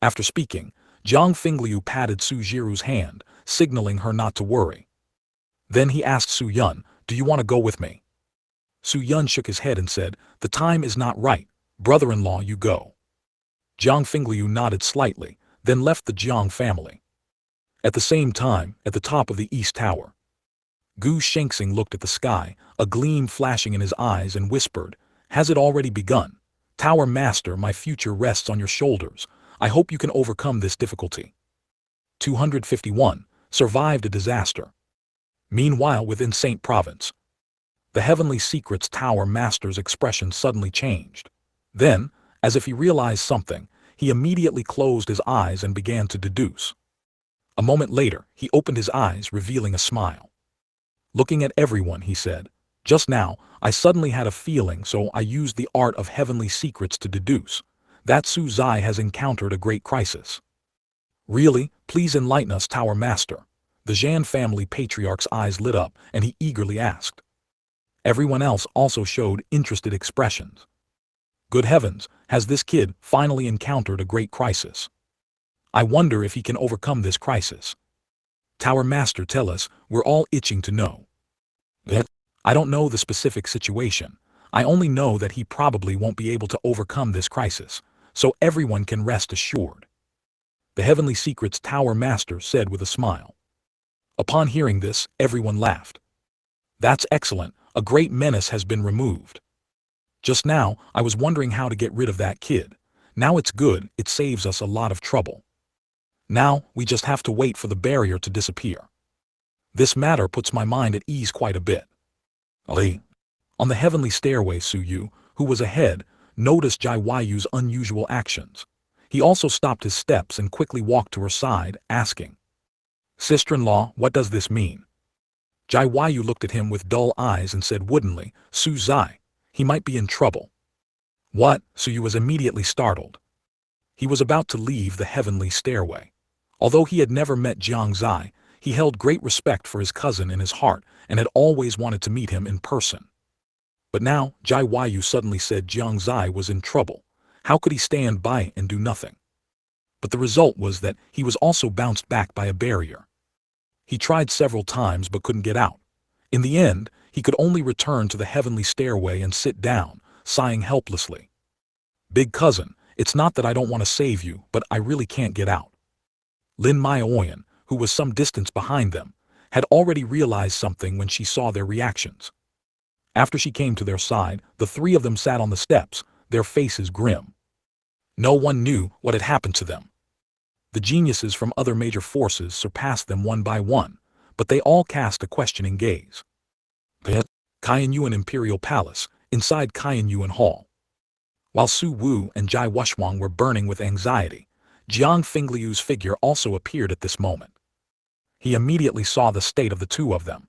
After speaking, Jiang Fingliu patted Sujiru's hand, signaling her not to worry. Then he asked Su Yun, "Do you want to go with me?" Su Yun shook his head and said, "The time is not right. Brother-in-law, you go." Jiang Fingliu nodded slightly, then left the Jiang family. At the same time, at the top of the East Tower, Gu Shengxing looked at the sky, a gleam flashing in his eyes, and whispered, "Has it already begun? Tower Master, my future rests on your shoulders. I hope you can overcome this difficulty." 251. Survived a disaster. Meanwhile, within Saint Province, the Heavenly Secrets Tower Master's expression suddenly changed. Then, as if he realized something, he immediately closed his eyes and began to deduce. A moment later, he opened his eyes, revealing a smile. Looking at everyone, he said, Just now, I suddenly had a feeling, so I used the art of heavenly secrets to deduce that Su Zai has encountered a great crisis. Really? Please enlighten us, Tower Master. The Zhan family patriarch's eyes lit up, and he eagerly asked. Everyone else also showed interested expressions. Good heavens, has this kid finally encountered a great crisis? I wonder if he can overcome this crisis. Tower Master, tell us, we're all itching to know. I don't know the specific situation. I only know that he probably won't be able to overcome this crisis, so everyone can rest assured. The Heavenly Secrets Tower Master said with a smile. Upon hearing this, everyone laughed. That's excellent, a great menace has been removed. Just now, I was wondering how to get rid of that kid. Now it's good, it saves us a lot of trouble. Now, we just have to wait for the barrier to disappear. This matter puts my mind at ease quite a bit. Ali. On the heavenly stairway, Su Yu, who was ahead, noticed Jai Yu's unusual actions. He also stopped his steps and quickly walked to her side, asking, Sister-in-law, what does this mean? Jai Yu looked at him with dull eyes and said woodenly, Su Zai, he might be in trouble. What? Su Yu was immediately startled. He was about to leave the heavenly stairway. Although he had never met Jiang Xie, he held great respect for his cousin in his heart and had always wanted to meet him in person. But now, Jai Yu suddenly said Jiang Xie was in trouble. How could he stand by and do nothing? But the result was that he was also bounced back by a barrier. He tried several times but couldn't get out. In the end, he could only return to the heavenly stairway and sit down, sighing helplessly. Big cousin, it's not that I don't want to save you, but I really can't get out. Lin Maioyan, who was some distance behind them, had already realized something when she saw their reactions. After she came to their side, the three of them sat on the steps, their faces grim. No one knew what had happened to them. The geniuses from other major forces surpassed them one by one, but they all cast a questioning gaze. Kaiyuan Imperial Palace, inside Kaiyuan Hall. While Su Wu and Jai Wushwang were burning with anxiety, Jiang Fingliu's figure also appeared at this moment. He immediately saw the state of the two of them.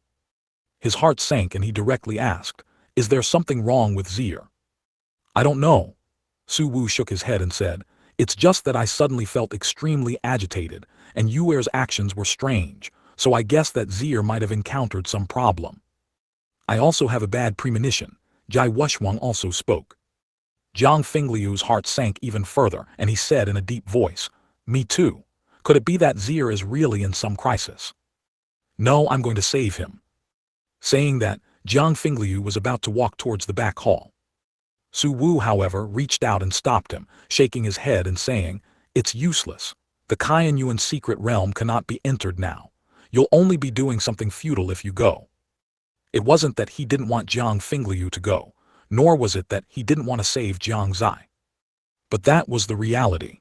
His heart sank and he directly asked, Is there something wrong with Zier? I don't know. Su Wu shook his head and said, It's just that I suddenly felt extremely agitated, and Yuer's actions were strange, so I guess that Zier might have encountered some problem. I also have a bad premonition. Jai Wushwang also spoke. Jiang Fingliu's heart sank even further, and he said in a deep voice, Me too. Could it be that Zier is really in some crisis? No, I'm going to save him. Saying that, Jiang Fingliu was about to walk towards the back hall. Su Wu, however, reached out and stopped him, shaking his head and saying, It's useless. The Kaiyuan secret realm cannot be entered now. You'll only be doing something futile if you go. It wasn't that he didn't want Jiang Fingliu to go, nor was it that he didn't want to save Jiang Xie. But that was the reality.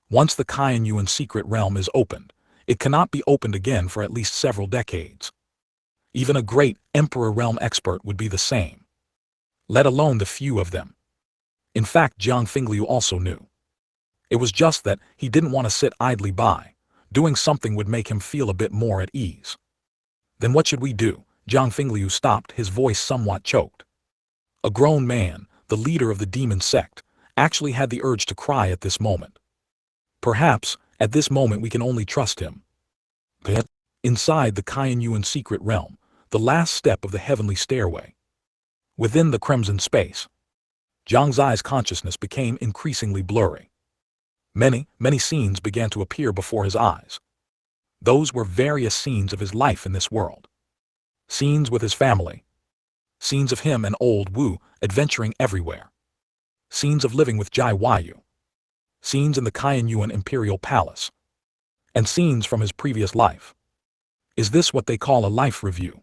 Once the Kaiyuan secret realm is opened, it cannot be opened again for at least several decades. Even a great Emperor realm expert would be the same. Let alone the few of them. In fact, Jiang Fingliu also knew. It was just that he didn't want to sit idly by. Doing something would make him feel a bit more at ease. Then what should we do? Jiang Fingliu stopped, his voice somewhat choked. A grown man, the leader of the demon sect, actually had the urge to cry at this moment. Perhaps, at this moment we can only trust him. Inside the Kaiyuan secret realm, the last step of the heavenly stairway. Within the crimson space, Jiang Zai's consciousness became increasingly blurry. Many scenes began to appear before his eyes. Those were various scenes of his life in this world. Scenes with his family. Scenes of him and old Wu adventuring everywhere. Scenes of living with Jai Yu. Scenes in the Kaiyuan Imperial Palace. And scenes from his previous life. Is this what they call a life review?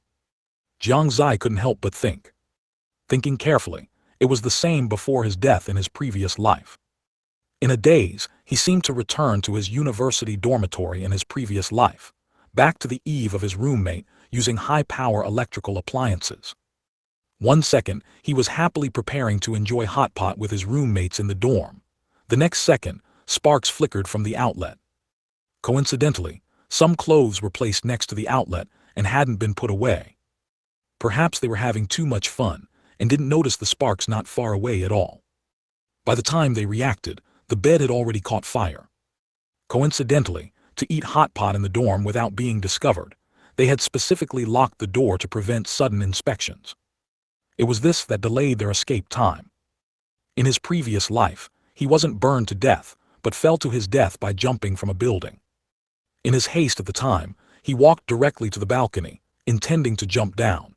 Jiang Xie couldn't help but think. Thinking carefully, it was the same before his death in his previous life. In a daze, he seemed to return to his university dormitory in his previous life, back to the eve of his roommate using high-power electrical appliances. 1 second, he was happily preparing to enjoy hot pot with his roommates in the dorm. The next second, sparks flickered from the outlet. Coincidentally, some clothes were placed next to the outlet and hadn't been put away. Perhaps they were having too much fun and didn't notice the sparks not far away at all. By the time they reacted, the bed had already caught fire. Coincidentally, to eat hot pot in the dorm without being discovered, they had specifically locked the door to prevent sudden inspections. It was this that delayed their escape time. In his previous life, he wasn't burned to death, but fell to his death by jumping from a building. In his haste at the time, he walked directly to the balcony, intending to jump down.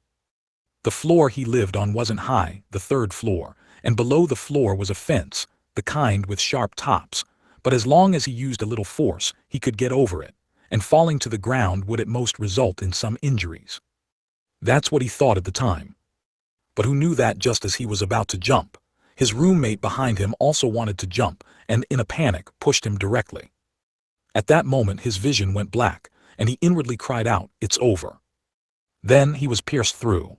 The floor he lived on wasn't high, the third floor, and below the floor was a fence, the kind with sharp tops, but as long as he used a little force, he could get over it, and falling to the ground would at most result in some injuries. That's what he thought at the time. But who knew that just as he was about to jump, his roommate behind him also wanted to jump, and in a panic pushed him directly. At that moment his vision went black, and he inwardly cried out, "It's over." Then he was pierced through.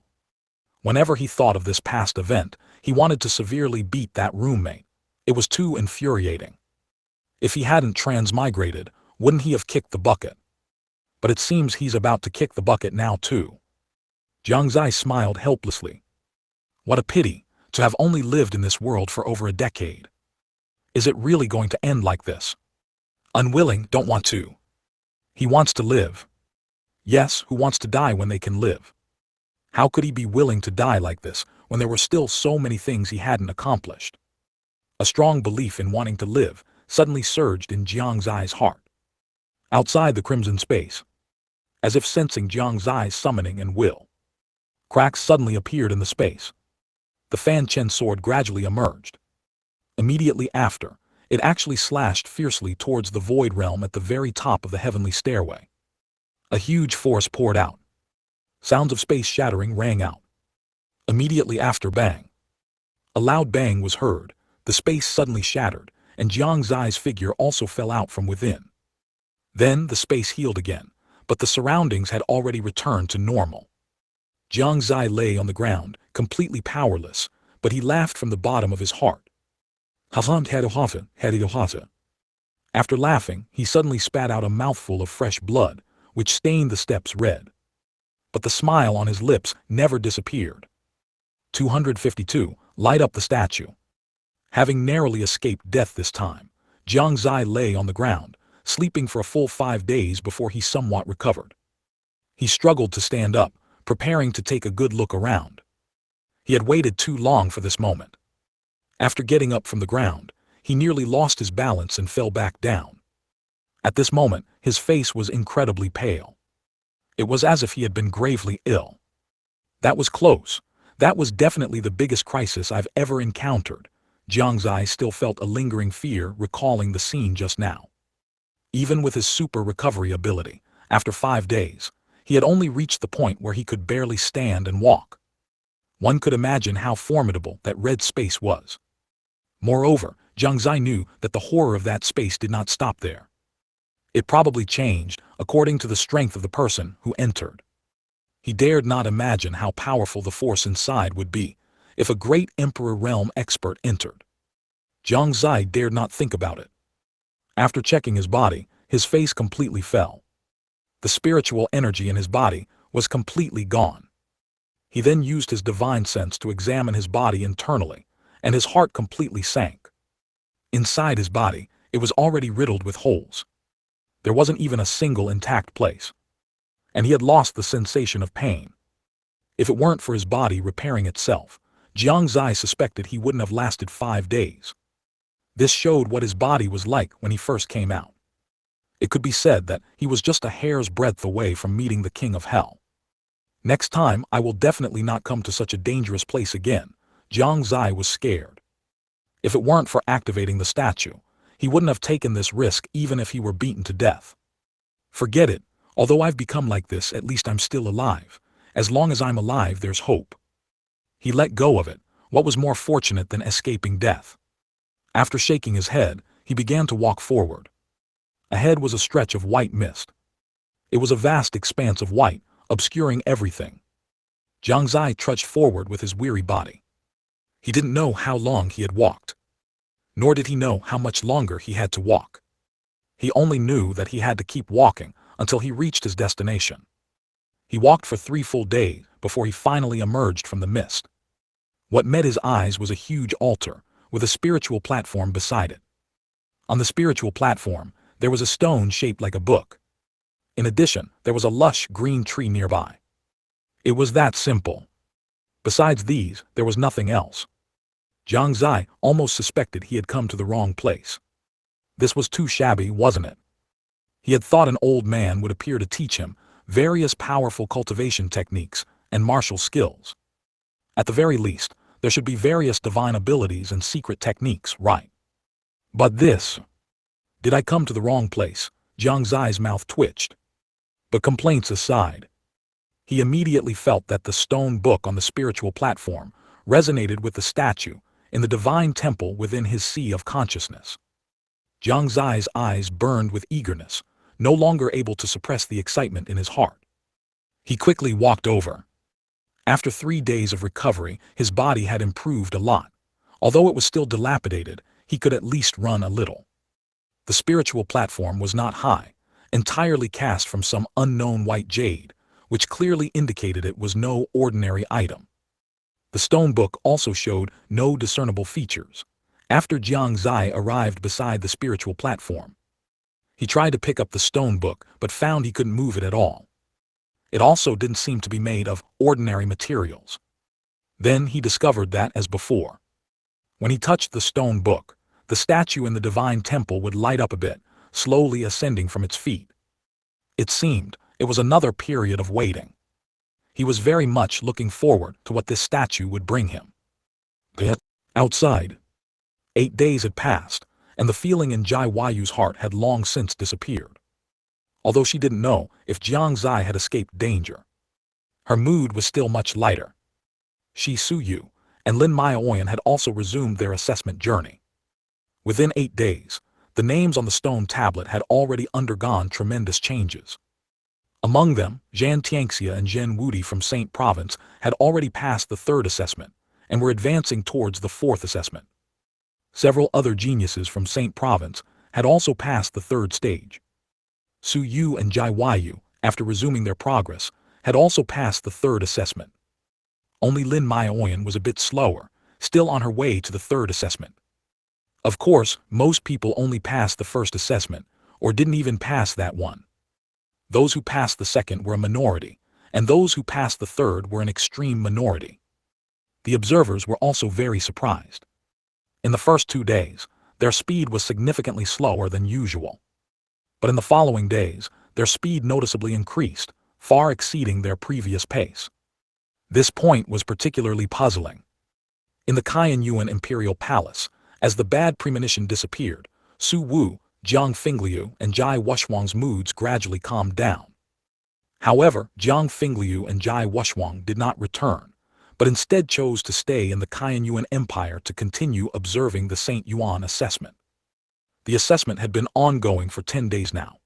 Whenever he thought of this past event, he wanted to severely beat that roommate. It was too infuriating. If he hadn't transmigrated, wouldn't he have kicked the bucket? But it seems he's about to kick the bucket now too. Jiang Xie smiled helplessly. What a pity, to have only lived in this world for over a decade. Is it really going to end like this? Unwilling, don't want to. He wants to live. Yes, who wants to die when they can live? How could he be willing to die like this when there were still so many things he hadn't accomplished? A strong belief in wanting to live suddenly surged in Jiang Xie's heart. Outside the crimson space, as if sensing Jiang Xie's summoning and will, cracks suddenly appeared in the space. The Fanchen sword gradually emerged. Immediately after, it actually slashed fiercely towards the void realm at the very top of the heavenly stairway. A huge force poured out. Sounds of space shattering rang out. Immediately after bang. A loud bang was heard, the space suddenly shattered, and Jiang Xie's figure also fell out from within. Then the space healed again, but the surroundings had already returned to normal. Jiang Xie lay on the ground, completely powerless, but he laughed from the bottom of his heart. After laughing, he suddenly spat out a mouthful of fresh blood, which stained the steps red. But the smile on his lips never disappeared. 252. Light up the statue. Having narrowly escaped death this time, Jiang Xie lay on the ground, sleeping for a full 5 days before he somewhat recovered. He struggled to stand up, preparing to take a good look around. He had waited too long for this moment. After getting up from the ground, he nearly lost his balance and fell back down. At this moment, his face was incredibly pale. It was as if he had been gravely ill. That was close. That was definitely the biggest crisis I've ever encountered. Jiang Xie still felt a lingering fear recalling the scene just now. Even with his super recovery ability, after 5 days, he had only reached the point where he could barely stand and walk. One could imagine how formidable that red space was. Moreover, Jiang Xie knew that the horror of that space did not stop there. It probably changed according to the strength of the person who entered. He dared not imagine how powerful the force inside would be if a great Emperor Realm expert entered. Jiang Xie dared not think about it. After checking his body, his face completely fell. The spiritual energy in his body was completely gone. He then used his divine sense to examine his body internally, and his heart completely sank. Inside his body, it was already riddled with holes. There wasn't even a single intact place. And he had lost the sensation of pain. If it weren't for his body repairing itself, Jiang Xie suspected he wouldn't have lasted 5 days. This showed what his body was like when he first came out. It could be said that he was just a hair's breadth away from meeting the King of Hell. Next time I will definitely not come to such a dangerous place again. Jiang Xie was scared. If it weren't for activating the statue, he wouldn't have taken this risk even if he were beaten to death. Forget it. Although I've become like this, at least I'm still alive. As long as I'm alive, there's hope. He let go of it. What was more fortunate than escaping death? After shaking his head, he began to walk forward. Ahead was a stretch of white mist. It was a vast expanse of white, obscuring everything. Jiang Xie trudged forward with his weary body. He didn't know how long he had walked. Nor did he know how much longer he had to walk. He only knew that he had to keep walking until he reached his destination. He walked for 3 full days before he finally emerged from the mist. What met his eyes was a huge altar, with a spiritual platform beside it. On the spiritual platform, there was a stone shaped like a book. In addition, there was a lush green tree nearby. It was that simple. Besides these, there was nothing else. Jiang Xie almost suspected he had come to the wrong place. This was too shabby, wasn't it? He had thought an old man would appear to teach him various powerful cultivation techniques and martial skills. At the very least, there should be various divine abilities and secret techniques, right? But this... Did I come to the wrong place? Jiang Xie's mouth twitched. But complaints aside, he immediately felt that the stone book on the spiritual platform resonated with the statue in the divine temple within his sea of consciousness. Jiang Xie's eyes burned with eagerness, no longer able to suppress the excitement in his heart. He quickly walked over. After 3 days of recovery, his body had improved a lot. Although it was still dilapidated, he could at least run a little. The spiritual platform was not high, entirely cast from some unknown white jade, which clearly indicated it was no ordinary item. The stone book also showed no discernible features. After Jiang Xie arrived beside the spiritual platform, he tried to pick up the stone book but found he couldn't move it at all. It also didn't seem to be made of ordinary materials. Then he discovered that, as before, when he touched the stone book, the statue in the divine temple would light up a bit, slowly ascending from its feet. It seemed it was another period of waiting. He was very much looking forward to what this statue would bring him. Outside, 8 days had passed, and the feeling in Jai Yu's heart had long since disappeared. Although she didn't know if Jiang Xie had escaped danger, her mood was still much lighter. Shi Suyu and Lin Maioyan had also resumed their assessment journey. Within 8 days, the names on the stone tablet had already undergone tremendous changes. Among them, Zhan Tianxia and Zhen Wudi from Saint Province had already passed the 3rd assessment and were advancing towards the 4th assessment. Several other geniuses from Saint Province had also passed the 3rd stage. Su Yu and Jai Yu, after resuming their progress, had also passed the 3rd assessment. Only Lin Maioyan was a bit slower, still on her way to the 3rd assessment. Of course, most people only passed the 1st assessment, or didn't even pass that one. Those who passed the 2nd were a minority, and those who passed the 3rd were an extreme minority. The observers were also very surprised. In the first 2 days, their speed was significantly slower than usual. But in the following days, their speed noticeably increased, far exceeding their previous pace. This point was particularly puzzling. In the Qianyuan Imperial Palace, as the bad premonition disappeared, Su Wu, Jiang Fingliu, and Jai Wuxuang's moods gradually calmed down. However, Jiang Fingliu and Jai Wuxuang did not return, but instead chose to stay in the Qianyuan Empire to continue observing the St. Yuan assessment. The assessment had been ongoing for 10 days now.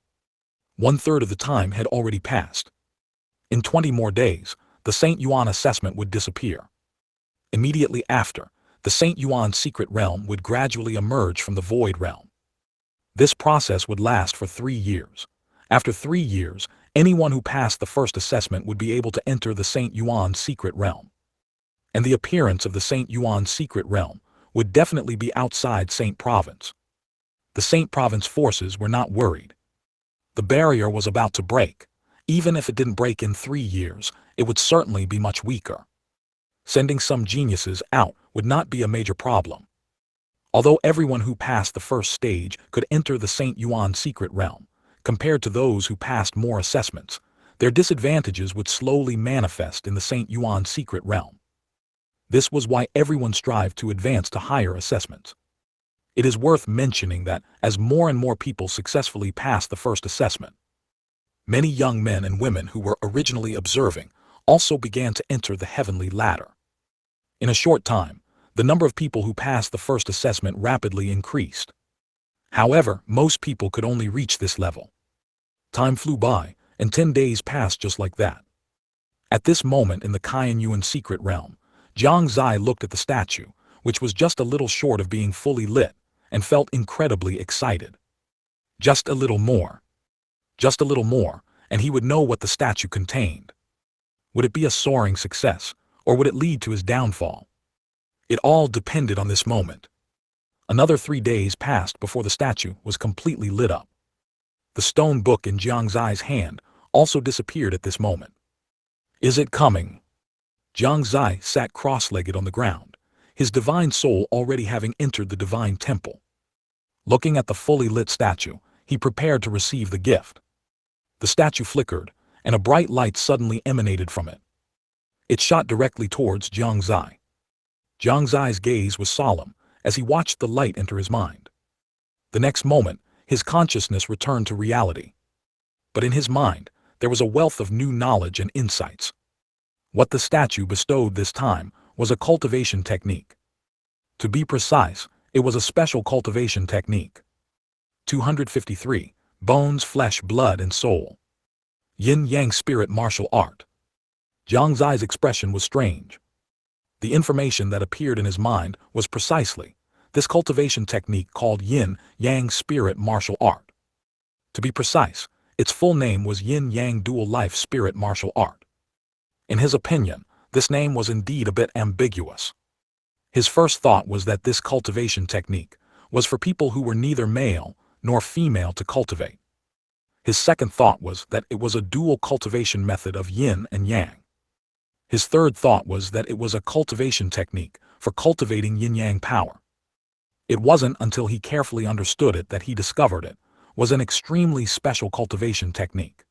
1/3 of the time had already passed. In 20 more days, the St. Yuan assessment would disappear. Immediately after, the St. Yuan secret realm would gradually emerge from the void realm. This process would last for 3 years. After 3 years, anyone who passed the 1st assessment would be able to enter the St. Yuan secret realm. And the appearance of the St. Yuan secret realm would definitely be outside Saint Province. The Saint Province forces were not worried. The barrier was about to break. Even if it didn't break in 3 years, it would certainly be much weaker. Sending some geniuses out would not be a major problem. Although everyone who passed the 1st stage could enter the St. Yuan secret realm, compared to those who passed more assessments, their disadvantages would slowly manifest in the St. Yuan secret realm. This was why everyone strived to advance to higher assessments. It is worth mentioning that as more and more people successfully passed the 1st assessment, many young men and women who were originally observing also began to enter the heavenly ladder. In a short time, the number of people who passed the 1st assessment rapidly increased. However, most people could only reach this level. Time flew by, and 10 days passed just like that. At this moment in the Qianyuan secret realm, Jiang Xie looked at the statue, which was just a little short of being fully lit, and felt incredibly excited. Just a little more. Just a little more, and he would know what the statue contained. Would it be a soaring success, or would it lead to his downfall? It all depended on this moment. Another 3 days passed before the statue was completely lit up. The stone book in Jiang Xie's hand also disappeared at this moment. Is it coming? Jiang Xie sat cross-legged on the ground, his divine soul already having entered the divine temple. Looking at the fully lit statue, he prepared to receive the gift. The statue flickered, and a bright light suddenly emanated from it. It shot directly towards Jiang Xie. Jiang Xie's gaze was solemn as he watched the light enter his mind. The next moment, his consciousness returned to reality. But in his mind, there was a wealth of new knowledge and insights. What the statue bestowed this time was a cultivation technique. To be precise, it was a special cultivation technique. 253. Bones, flesh, blood, and soul. Yin-yang spirit martial art. Jiang Xie's expression was strange. The information that appeared in his mind was precisely this cultivation technique called yin-yang spirit martial art. To be precise, its full name was yin-yang dual life spirit martial art. In his opinion, this name was indeed a bit ambiguous. His first thought was that this cultivation technique was for people who were neither male nor female to cultivate. His second thought was that it was a dual cultivation method of yin and yang. His third thought was that it was a cultivation technique for cultivating yin-yang power. It wasn't until he carefully understood it that he discovered it was an extremely special cultivation technique.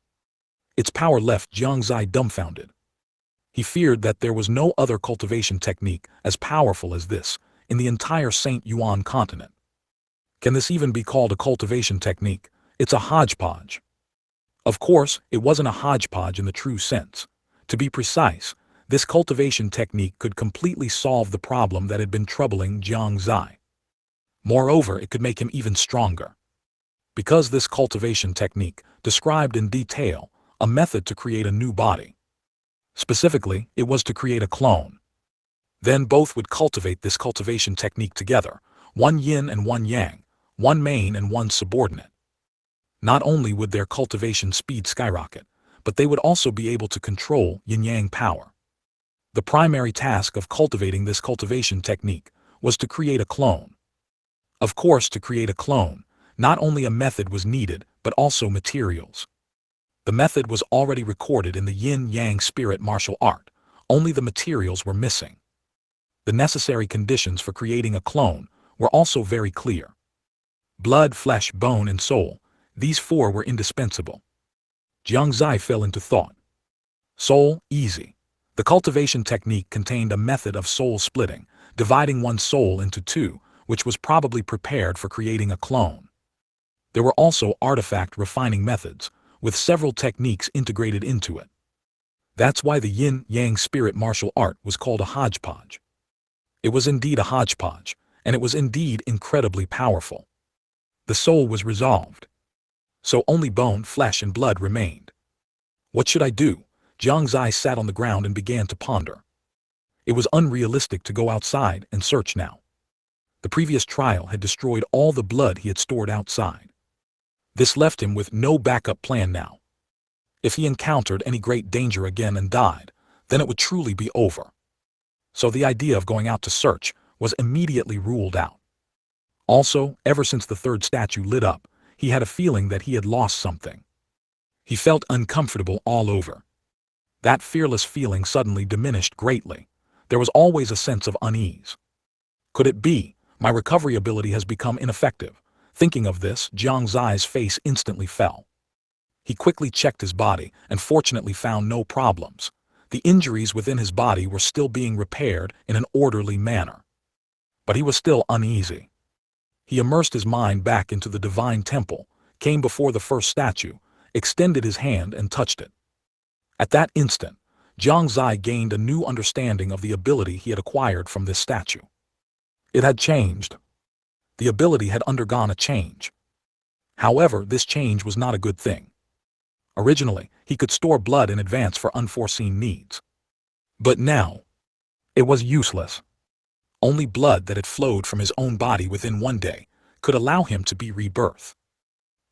Its power left Jiang Xie dumbfounded. He feared that there was no other cultivation technique as powerful as this in the entire Shengyuan Continent. Can this even be called a cultivation technique? It's a hodgepodge. Of course, it wasn't a hodgepodge in the true sense. To be precise, this cultivation technique could completely solve the problem that had been troubling Jiang Xie. Moreover, it could make him even stronger. Because this cultivation technique described in detail a method to create a new body. Specifically, it was to create a clone. Then both would cultivate this cultivation technique together, one yin and one yang, one main and one subordinate. Not only would their cultivation speed skyrocket, but they would also be able to control yin-yang power. The primary task of cultivating this cultivation technique was to create a clone. Of course, to create a clone, not only a method was needed, but also materials. The method was already recorded in the yin-yang spirit martial art, only the materials were missing. The necessary conditions for creating a clone were also very clear. Blood, flesh, bone, and soul, these four were indispensable. Jiang Xie fell into thought. Soul, easy. The cultivation technique contained a method of soul splitting, dividing one soul into two, which was probably prepared for creating a clone. There were also artifact refining methods, with several techniques integrated into it. That's why the yin-yang spirit martial art was called a hodgepodge. It was indeed a hodgepodge, and it was indeed incredibly powerful. The soul was resolved. So only bone, flesh, and blood remained. What should I do? Jiang Xie sat on the ground and began to ponder. It was unrealistic to go outside and search now. The previous trial had destroyed all the blood he had stored outside. This left him with no backup plan now. If he encountered any great danger again and died, then it would truly be over. So the idea of going out to search was immediately ruled out. Also, ever since the third statue lit up, he had a feeling that he had lost something. He felt uncomfortable all over. That fearless feeling suddenly diminished greatly. There was always a sense of unease. Could it be, my recovery ability has become ineffective? Thinking of this, Jiang Xie's face instantly fell. He quickly checked his body and fortunately found no problems. The injuries within his body were still being repaired in an orderly manner. But he was still uneasy. He immersed his mind back into the divine temple, came before the first statue, extended his hand and touched it. At that instant, Jiang Xie gained a new understanding of the ability he had acquired from this statue. It had changed. The ability had undergone a change. However, this change was not a good thing. Originally, he could store blood in advance for unforeseen needs. But now, it was useless. Only blood that had flowed from his own body within one day could allow him to be rebirthed.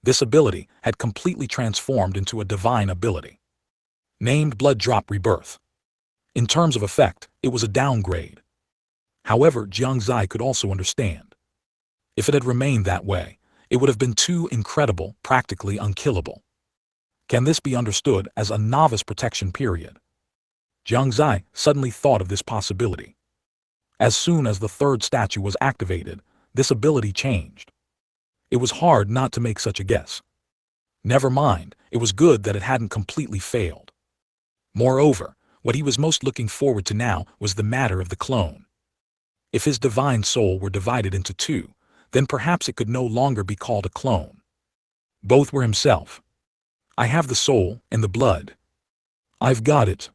This ability had completely transformed into a divine ability. named Blood Drop Rebirth. In terms of effect, it was a downgrade. However, Jiang Xie could also understand. If it had remained that way, it would have been too incredible, practically unkillable. Can this be understood as a novice protection period? Jiang Xie suddenly thought of this possibility. As soon as the third statue was activated, this ability changed. It was hard not to make such a guess. Never mind, it was good that it hadn't completely failed. Moreover, what he was most looking forward to now was the matter of the clone. If his divine soul were divided into two, then perhaps it could no longer be called a clone. Both were himself. I have the soul and the blood. I've got it.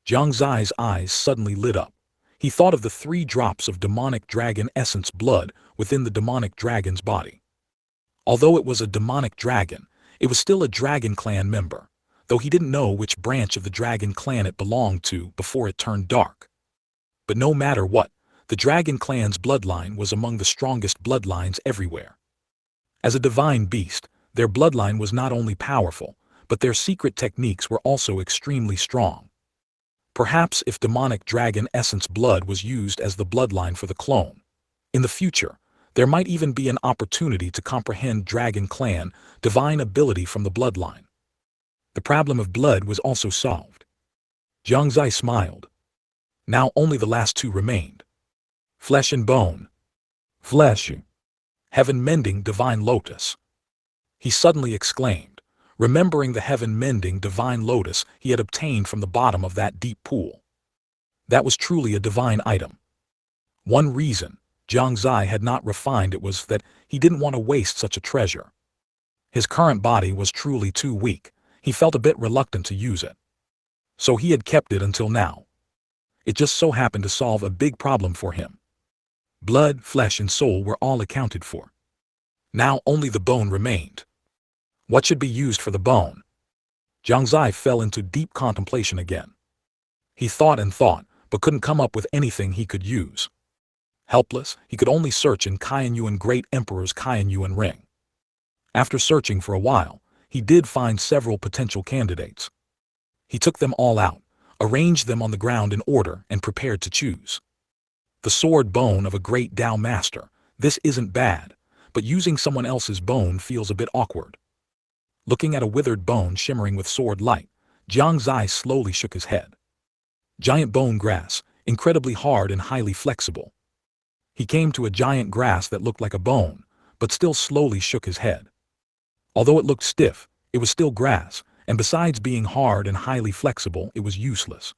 Jiang Xie's eyes suddenly lit up. He thought of the 3 drops of demonic dragon essence blood within the demonic dragon's body. Although it was a demonic dragon, it was still a dragon clan member, though he didn't know which branch of the dragon clan it belonged to before it turned dark. But no matter what, the dragon clan's bloodline was among the strongest bloodlines everywhere. As a divine beast, their bloodline was not only powerful, but their secret techniques were also extremely strong. Perhaps if demonic dragon essence blood was used as the bloodline for the clone, in the future, there might even be an opportunity to comprehend dragon clan divine ability from the bloodline. The problem of blood was also solved. Jiang Xie smiled. Now only the last 2 remained. Flesh and bone. Flesh. Heaven-mending divine lotus. He suddenly exclaimed, remembering the heaven-mending divine lotus he had obtained from the bottom of that deep pool. That was truly a divine item. One reason Jiang Xie had not refined it was that he didn't want to waste such a treasure. His current body was truly too weak. He felt a bit reluctant to use it. So he had kept it until now. It just so happened to solve a big problem for him. Blood, flesh, and soul were all accounted for. Now only the bone remained. What should be used for the bone? Jiang Xie fell into deep contemplation again. He thought and thought, but couldn't come up with anything he could use. Helpless, he could only search in Qianyuan Great Emperor's Qianyuan ring. After searching for a while, he did find several potential candidates. He took them all out, arranged them on the ground in order, and prepared to choose. The sword bone of a great Dao master. This isn't bad, but using someone else's bone feels a bit awkward. Looking at a withered bone shimmering with sword light, Jiang Xie slowly shook his head. Giant bone grass, incredibly hard and highly flexible. He came to a giant grass that looked like a bone, but still slowly shook his head. Although it looked stiff, it was still grass, and besides being hard and highly flexible, it was useless.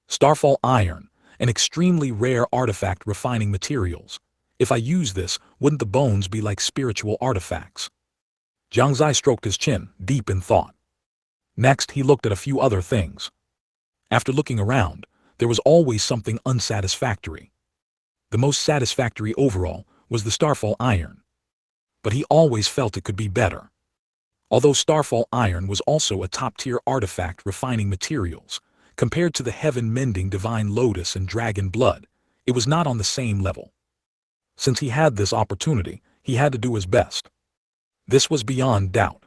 Starfall iron, an extremely rare artifact refining materials. If I use this, wouldn't the bones be like spiritual artifacts? Jiang Xie stroked his chin, deep in thought. Next, he looked at a few other things. After looking around, there was always something unsatisfactory. The most satisfactory overall was the Starfall iron. But he always felt it could be better. Although Starfall iron was also a top-tier artifact refining materials, compared to the heaven-mending divine lotus and dragon blood, it was not on the same level. Since he had this opportunity, he had to do his best. This was beyond doubt.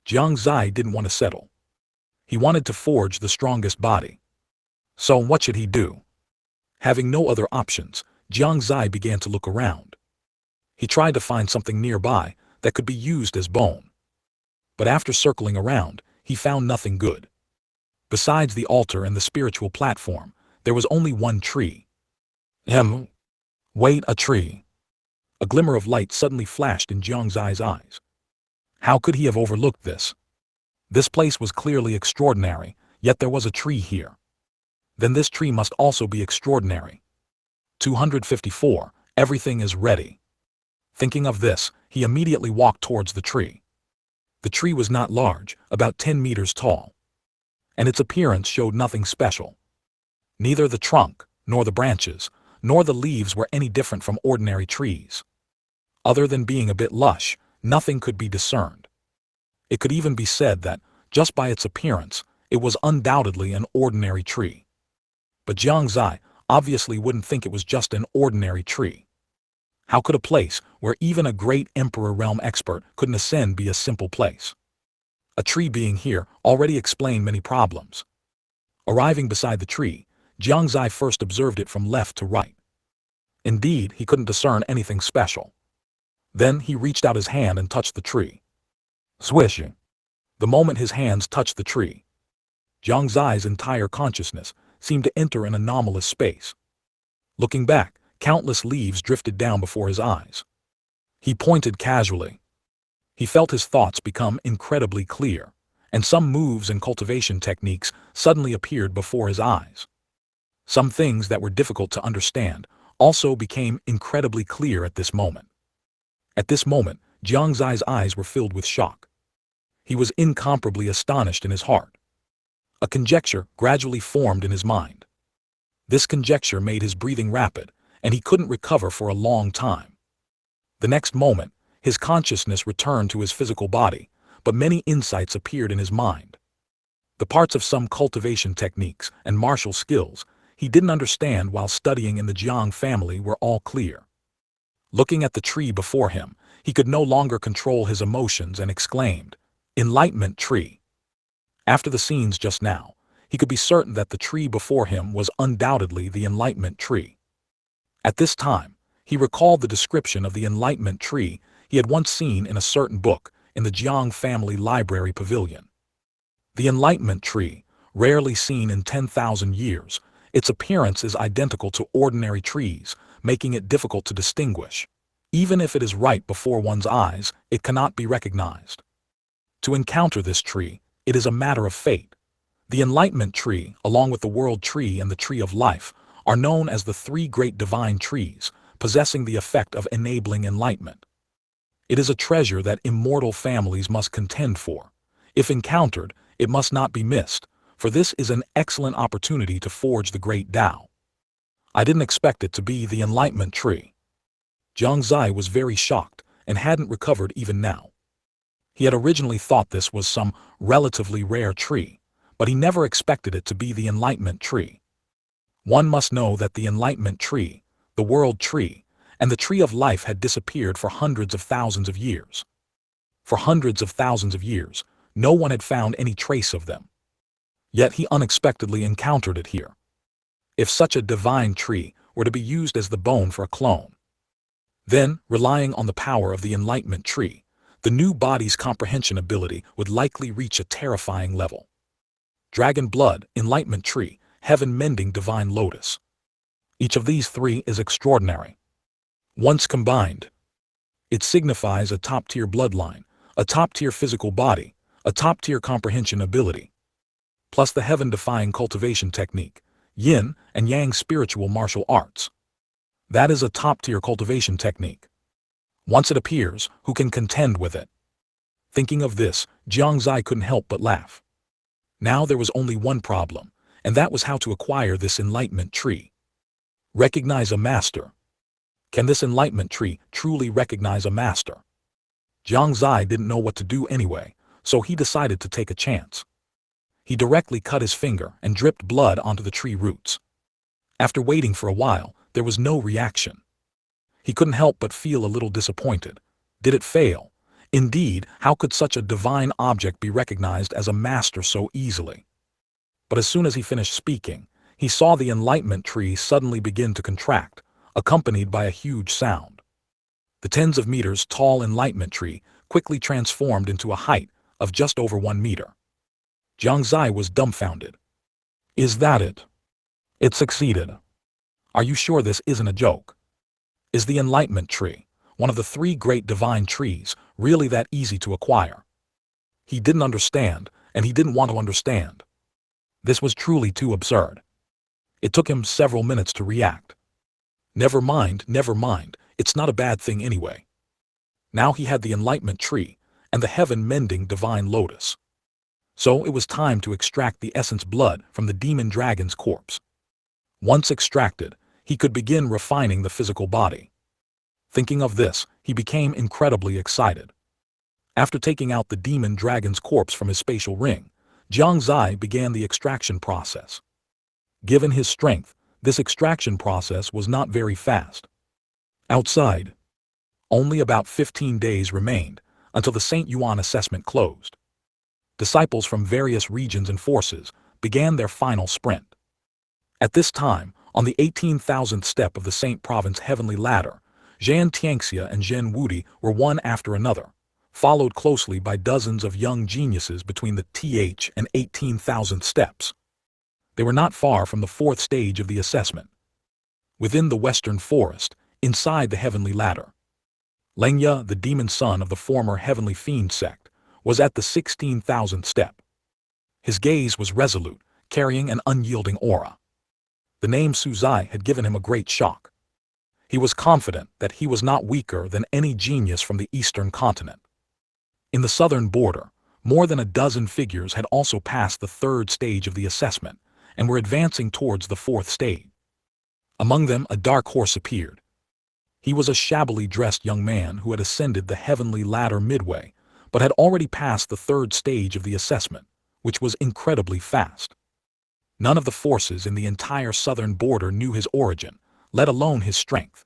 Jiang Xie didn't want to settle. He wanted to forge the strongest body. So what should he do? Having no other options, Jiang Xie began to look around. He tried to find something nearby that could be used as bone. But after circling around, he found nothing good. Besides the altar and the spiritual platform, there was only one tree. Wait, a tree. A glimmer of light suddenly flashed in Jiang Xie's eyes. How could he have overlooked this? This place was clearly extraordinary, yet there was a tree here. Then this tree must also be extraordinary. 254, everything is ready. Thinking of this, he immediately walked towards the tree. The tree was not large, about 10 meters tall. And its appearance showed nothing special. Neither the trunk, nor the branches, nor the leaves were any different from ordinary trees. Other than being a bit lush, nothing could be discerned. It could even be said that, just by its appearance, it was undoubtedly an ordinary tree. But Jiang Xie obviously wouldn't think it was just an ordinary tree. How could a place where even a great emperor realm expert couldn't ascend be a simple place? A tree being here already explained many problems. Arriving beside the tree, Jiang Xie first observed it from left to right. Indeed, he couldn't discern anything special. Then he reached out his hand and touched the tree. Swishing. The moment his hands touched the tree, Jiang Xie's entire consciousness seemed to enter an anomalous space. Looking back, countless leaves drifted down before his eyes. He pointed casually. He felt his thoughts become incredibly clear, and some moves and cultivation techniques suddenly appeared before his eyes. Some things that were difficult to understand also became incredibly clear at this moment. At this moment, Jiang Xie's eyes were filled with shock. He was incomparably astonished in his heart. A conjecture gradually formed in his mind. This conjecture made his breathing rapid, and he couldn't recover for a long time. The next moment, his consciousness returned to his physical body, but many insights appeared in his mind. The parts of some cultivation techniques and martial skills he didn't understand while studying in the Jiang family were all clear. Looking at the tree before him, he could no longer control his emotions and exclaimed, "Enlightenment tree." After the scenes just now, he could be certain that the tree before him was undoubtedly the enlightenment tree. At this time, he recalled the description of the enlightenment tree he had once seen in a certain book in the Jiang family library pavilion. The enlightenment tree, rarely seen in 10,000 years, its appearance is identical to ordinary trees, making it difficult to distinguish. Even if it is right before one's eyes, it cannot be recognized. To encounter this tree, it is a matter of fate. The enlightenment tree, along with the world tree and the tree of life, are known as the three great divine trees, possessing the effect of enabling enlightenment. It is a treasure that immortal families must contend for. If encountered, it must not be missed, for this is an excellent opportunity to forge the great Tao. I didn't expect it to be the enlightenment tree. Jiang Xie was very shocked and hadn't recovered even now. He had originally thought this was some relatively rare tree, but he never expected it to be the enlightenment tree. One must know that the enlightenment tree, the world tree, and the tree of life had disappeared for hundreds of thousands of years. For hundreds of thousands of years, no one had found any trace of them. Yet he unexpectedly encountered it here. If such a divine tree were to be used as the bone for a clone, then, relying on the power of the enlightenment tree, the new body's comprehension ability would likely reach a terrifying level. Dragon blood, enlightenment tree, heaven-mending divine lotus. Each of these three is extraordinary. Once combined, it signifies a top-tier bloodline, a top-tier physical body, a top-tier comprehension ability, plus the heaven-defying cultivation technique, yin and yang spiritual martial arts. That is a top-tier cultivation technique. Once it appears, who can contend with it? Thinking of this, Jiang Xie couldn't help but laugh. Now there was only one problem, and that was how to acquire this enlightenment tree. Recognize a master. Can this enlightenment tree truly recognize a master? Jiang Xie didn't know what to do anyway, so he decided to take a chance. He directly cut his finger and dripped blood onto the tree roots. After waiting for a while, there was no reaction. He couldn't help but feel a little disappointed. Did it fail? Indeed, how could such a divine object be recognized as a master so easily? But as soon as he finished speaking, he saw the enlightenment tree suddenly begin to contract, accompanied by a huge sound. The tens of meters tall enlightenment tree quickly transformed into a height of just over 1 meter. Jiang Xie was dumbfounded. Is that it? It succeeded. Are you sure this isn't a joke? Is the enlightenment tree, one of the three great divine trees, really that easy to acquire? He didn't understand, and he didn't want to understand. This was truly too absurd. It took him several minutes to react. Never mind, it's not a bad thing anyway. Now he had the enlightenment tree and the heaven-mending divine lotus. So it was time to extract the essence blood from the demon dragon's corpse. Once extracted, he could begin refining the physical body. Thinking of this, he became incredibly excited. After taking out the demon dragon's corpse from his spatial ring, Jiang Xie began the extraction process. Given his strength, this extraction process was not very fast. Outside, only about 15 days remained until the St. Yuan assessment closed. disciples from various regions and forces, began their final sprint. At this time, on the 18,000th step of the Saint Province Heavenly Ladder, Jiang Xie and Zhen Wudi were one after another, followed closely by dozens of young geniuses between the th and 18,000th steps. They were not far from the fourth stage of the assessment. Within the western forest, inside the Heavenly Ladder, Lengya, the demon son of the former Heavenly Fiend sect, was at the 16,000th step. His gaze was resolute, carrying an unyielding aura. The name Suzai had given him a great shock. He was confident that he was not weaker than any genius from the Eastern Continent. In the southern border, more than a dozen figures had also passed the third stage of the assessment and were advancing towards the fourth stage. Among them, a dark horse appeared. He was a shabbily dressed young man who had ascended the Heavenly Ladder midway, but had already passed the third stage of the assessment, which was incredibly fast. None of the forces in the entire southern border knew his origin, let alone his strength.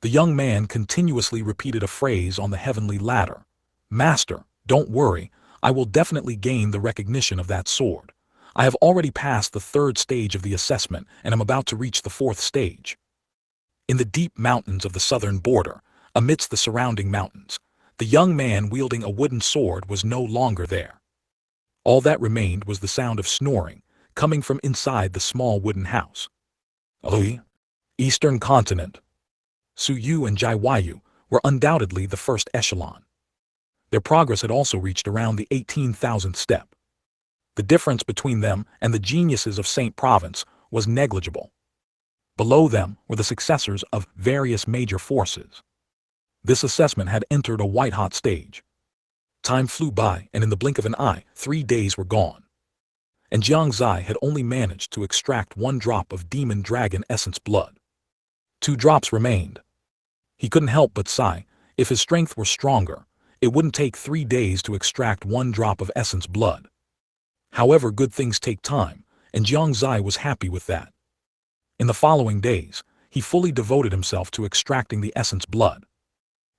The young man continuously repeated a phrase on the Heavenly Ladder. "Master, don't worry, I will definitely gain the recognition of that sword. I have already passed the third stage of the assessment and am about to reach the fourth stage." In the deep mountains of the southern border, amidst the surrounding mountains, the young man wielding a wooden sword was no longer there. All that remained was the sound of snoring, coming from inside the small wooden house. The Eastern Continent. Su Yu and Jai Yu were undoubtedly the first echelon. Their progress had also reached around the 18,000th step. The difference between them and the geniuses of Saint Province was negligible. Below them were the successors of various major forces. This assessment had entered a white-hot stage. Time flew by, and in the blink of an eye, 3 days were gone. And Jiang Xie had only managed to extract 1 drop of demon dragon essence blood. 2 drops remained. He couldn't help but sigh. If his strength were stronger, it wouldn't take 3 days to extract 1 drop of essence blood. However, good things take time, and Jiang Xie was happy with that. In the following days, he fully devoted himself to extracting the essence blood.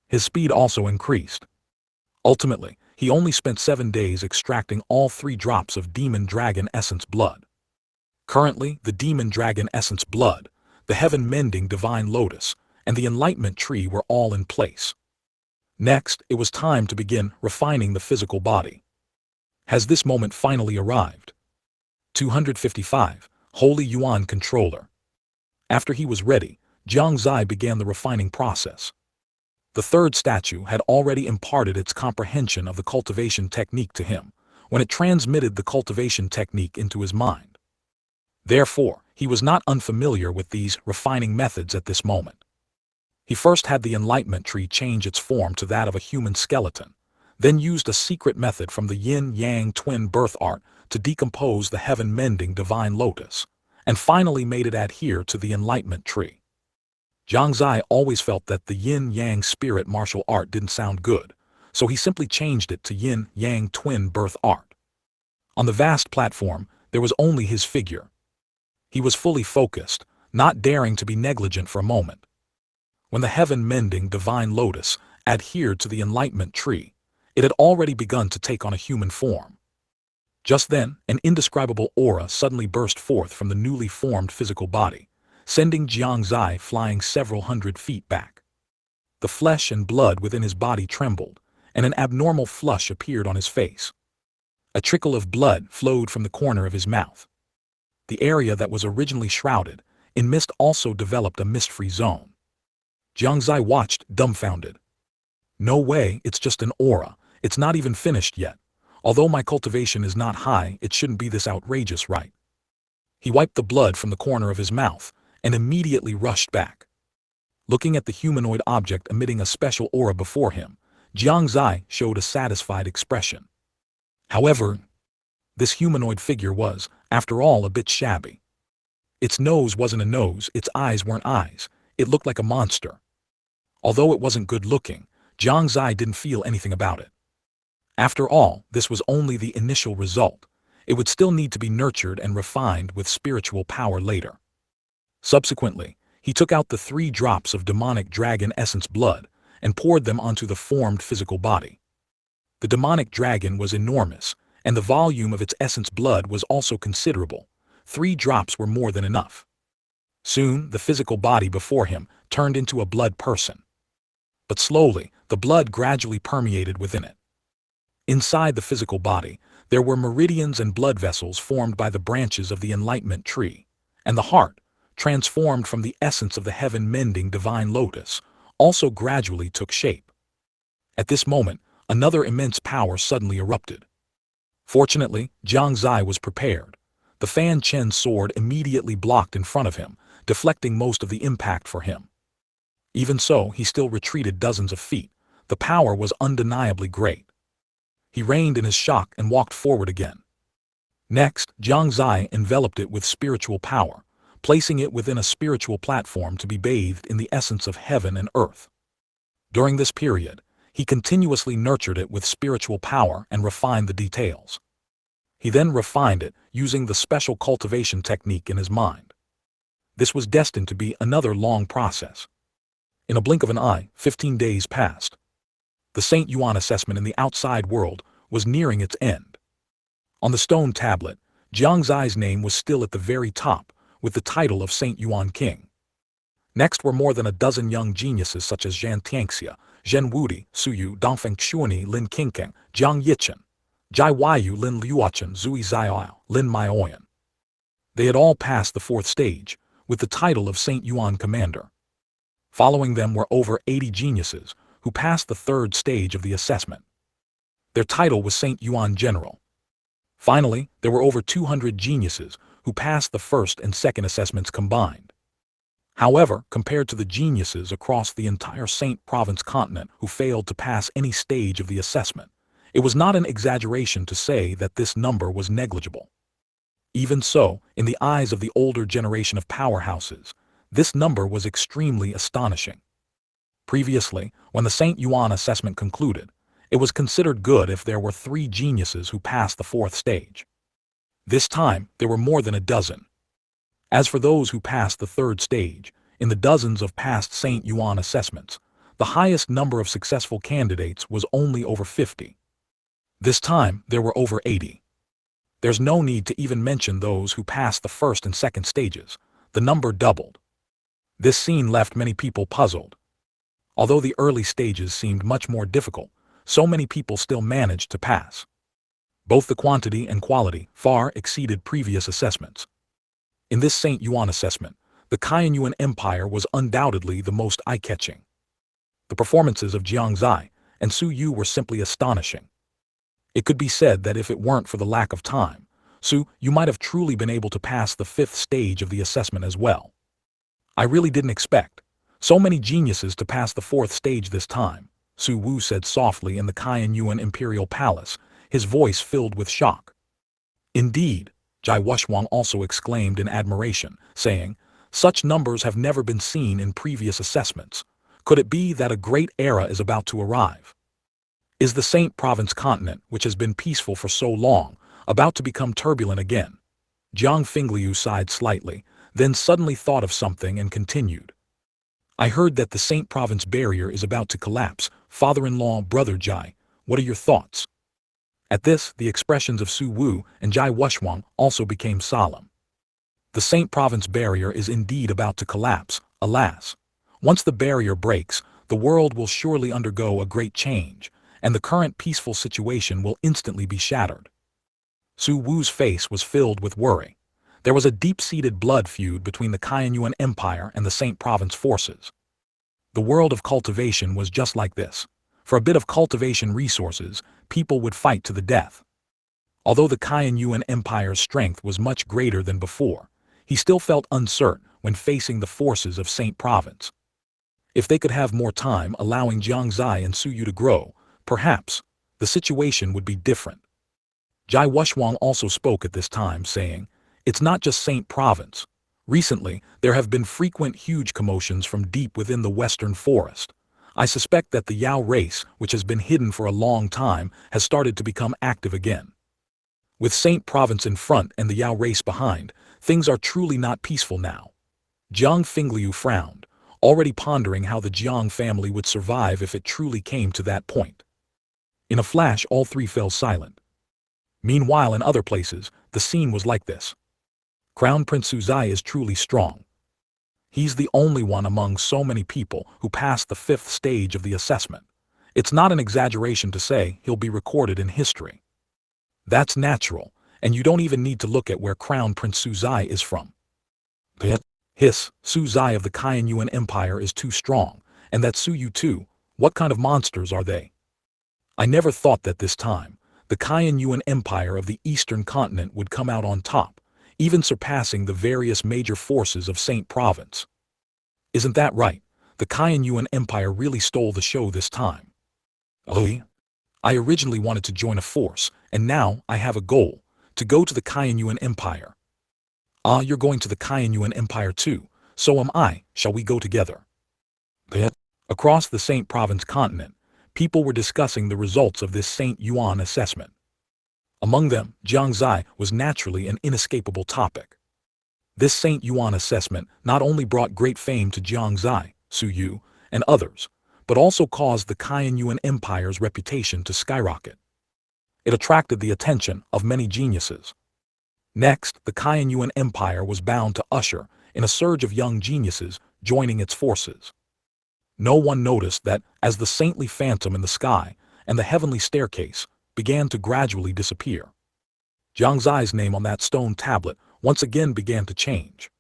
His speed also increased. Ultimately, he only spent 7 days extracting all 3 drops of demon dragon essence blood. Currently, the demon dragon essence blood, the heaven-mending divine lotus, and the enlightenment tree were all in place. Next, it was time to begin refining the physical body. Has this moment finally arrived? 255. Holy Yuan Controller. After he was ready, Jiang Xie began the refining process. The third statue had already imparted its comprehension of the cultivation technique to him, when it transmitted the cultivation technique into his mind. Therefore, he was not unfamiliar with these refining methods at this moment. He first had the enlightenment tree change its form to that of a human skeleton, then used a secret method from the yin-yang twin birth art to decompose the heaven-mending divine lotus, and finally made it adhere to the enlightenment tree. Jiang Xie always felt that the yin-yang spirit martial art didn't sound good, so he simply changed it to yin-yang twin birth art. On the vast platform, there was only his figure. He was fully focused, not daring to be negligent for a moment. When the heaven-mending divine lotus adhered to the enlightenment tree, it had already begun to take on a human form. Just then, an indescribable aura suddenly burst forth from the newly formed physical body, sending Jiang Xie flying several hundred feet back. The flesh and blood within his body trembled, and an abnormal flush appeared on his face. A trickle of blood flowed from the corner of his mouth. The area that was originally shrouded in mist also developed a mist-free zone. Jiang Xie watched, dumbfounded. No way, it's just an aura, it's not even finished yet. Although my cultivation is not high, it shouldn't be this outrageous, right? He wiped the blood from the corner of his mouth, and immediately rushed back. Looking at the humanoid object emitting a special aura before him, Jiang Xie showed a satisfied expression. However, this humanoid figure was, after all, a bit shabby. Its nose wasn't a nose, its eyes weren't eyes, it looked like a monster. Although it wasn't good-looking, Jiang Xie didn't feel anything about it. After all, this was only the initial result. It would still need to be nurtured and refined with spiritual power later. Subsequently, he took out the 3 drops of demonic dragon essence blood and poured them onto the formed physical body. The demonic dragon was enormous, and the volume of its essence blood was also considerable. 3 drops were more than enough. Soon, the physical body before him turned into a blood person. But slowly, the blood gradually permeated within it. Inside the physical body, there were meridians and blood vessels formed by the branches of the enlightenment tree, and the heart, transformed from the essence of the heaven-mending divine lotus, also gradually took shape. At this moment, another immense power suddenly erupted. Fortunately, Jiang Xie was prepared. The Fanchen sword immediately blocked in front of him, deflecting most of the impact for him. Even so, he still retreated dozens of feet. The power was undeniably great. He reined in his shock and walked forward again. Next, Jiang Xie enveloped it with spiritual power, placing it within a spiritual platform to be bathed in the essence of heaven and earth. During this period, he continuously nurtured it with spiritual power and refined the details. He then refined it using the special cultivation technique in his mind. This was destined to be another long process. In a blink of an eye, 15 days passed. The St. Yuan assessment in the outside world was nearing its end. On the stone tablet, Jiang Xie's name was still at the very top, with the title of St. Yuan King. Next were more than a dozen young geniuses such as Jiang Xie, Zhen Wudi, Su Yu, Dongfeng Xuanyi, Lin Qingkeng, Jiang Yichen, Jai Weiyu, Lin Luochen, Zui Zaiao, Lin Maioyan. They had all passed the 4th stage, with the title of St. Yuan Commander. Following them were over 80 geniuses, who passed the 3rd stage of the assessment. Their title was St. Yuan General. Finally, there were over 200 geniuses, who passed the 1st and 2nd assessments combined. However, compared to the geniuses across the entire Saint Province continent who failed to pass any stage of the assessment, it was not an exaggeration to say that this number was negligible. Even so, in the eyes of the older generation of powerhouses, this number was extremely astonishing. Previously, when the St. Yuan assessment concluded, it was considered good if there were 3 geniuses who passed the 4th stage. This time, there were more than a dozen. As for those who passed the 3rd stage, in the dozens of past St. Yuan assessments, the highest number of successful candidates was only over 50. This time, there were over 80. There's no need to even mention those who passed the 1st and 2nd stages. The number doubled. This scene left many people puzzled. Although the early stages seemed much more difficult, so many people still managed to pass. Both the quantity and quality far exceeded previous assessments. In this St. Yuan assessment, the Kaiyuan Empire was undoubtedly the most eye-catching. The performances of Jiang Xie and Su Yu were simply astonishing. It could be said that if it weren't for the lack of time, Su Yu might have truly been able to pass the 5th stage of the assessment as well. I really didn't expect so many geniuses to pass the 4th stage this time, Su Wu said softly in the Kaiyuan Imperial Palace, his voice filled with shock. Indeed, Jai Wushwang also exclaimed in admiration, saying, such numbers have never been seen in previous assessments. Could it be that a great era is about to arrive? Is the Saint Province continent, which has been peaceful for so long, about to become turbulent again? Jiang Fingliu sighed slightly, then suddenly thought of something and continued. I heard that the Saint Province barrier is about to collapse. Father-in-law, Brother Jai, what are your thoughts? At this, the expressions of Su Wu and Jai Wushwang also became solemn. The Saint Province barrier is indeed about to collapse, alas. Once the barrier breaks, the world will surely undergo a great change, and the current peaceful situation will instantly be shattered. Su Wu's face was filled with worry. There was a deep-seated blood feud between the Kaiyuan Empire and the Saint Province forces. The world of cultivation was just like this. For a bit of cultivation resources, people would fight to the death. Although the Kaiyuan Empire's strength was much greater than before, he still felt uncertain when facing the forces of Saint Province. If they could have more time allowing Jiang Xie and Su Yu to grow, perhaps, the situation would be different. Jai Wushwang also spoke at this time, saying, it's not just Saint Province. Recently, there have been frequent huge commotions from deep within the western forest. I suspect that the Yao race, which has been hidden for a long time, has started to become active again. With Saint Province in front and the Yao race behind, things are truly not peaceful now. Jiang Fingliu frowned, already pondering how the Jiang family would survive if it truly came to that point. In a flash, all 3 fell silent. Meanwhile, in other places, the scene was like this. Crown Prince Suzai is truly strong. He's the only one among so many people who passed the 5th stage of the assessment. It's not an exaggeration to say he'll be recorded in history. That's natural, and you don't even need to look at where Crown Prince Suzai is from. Suzai of the Kaiyuan Empire is too strong, and that Suyu too. What kind of monsters are they? I never thought that this time, the Kaiyuan Empire of the Eastern Continent would come out on top, even surpassing the various major forces of Saint Province. Isn't that right? The Kaiyuan Empire really stole the show this time. Oh, I originally wanted to join a force, and now I have a goal, to go to the Kaiyuan Empire. Ah, you're going to the Kaiyuan Empire too, so am I. Shall we go together? Across the Saint Province continent, people were discussing the results of this Saint Yuan assessment. Among them, Jiang Xie was naturally an inescapable topic. This Saint Yuan assessment not only brought great fame to Jiang Xie, Su Yu, and others, but also caused the Kaiyuan Empire's reputation to skyrocket. It attracted the attention of many geniuses. Next, the Kaiyuan Empire was bound to usher in a surge of young geniuses joining its forces. No one noticed that as the saintly phantom in the sky and the heavenly staircase began to gradually disappear, Jiang Xie's name on that stone tablet once again began to change.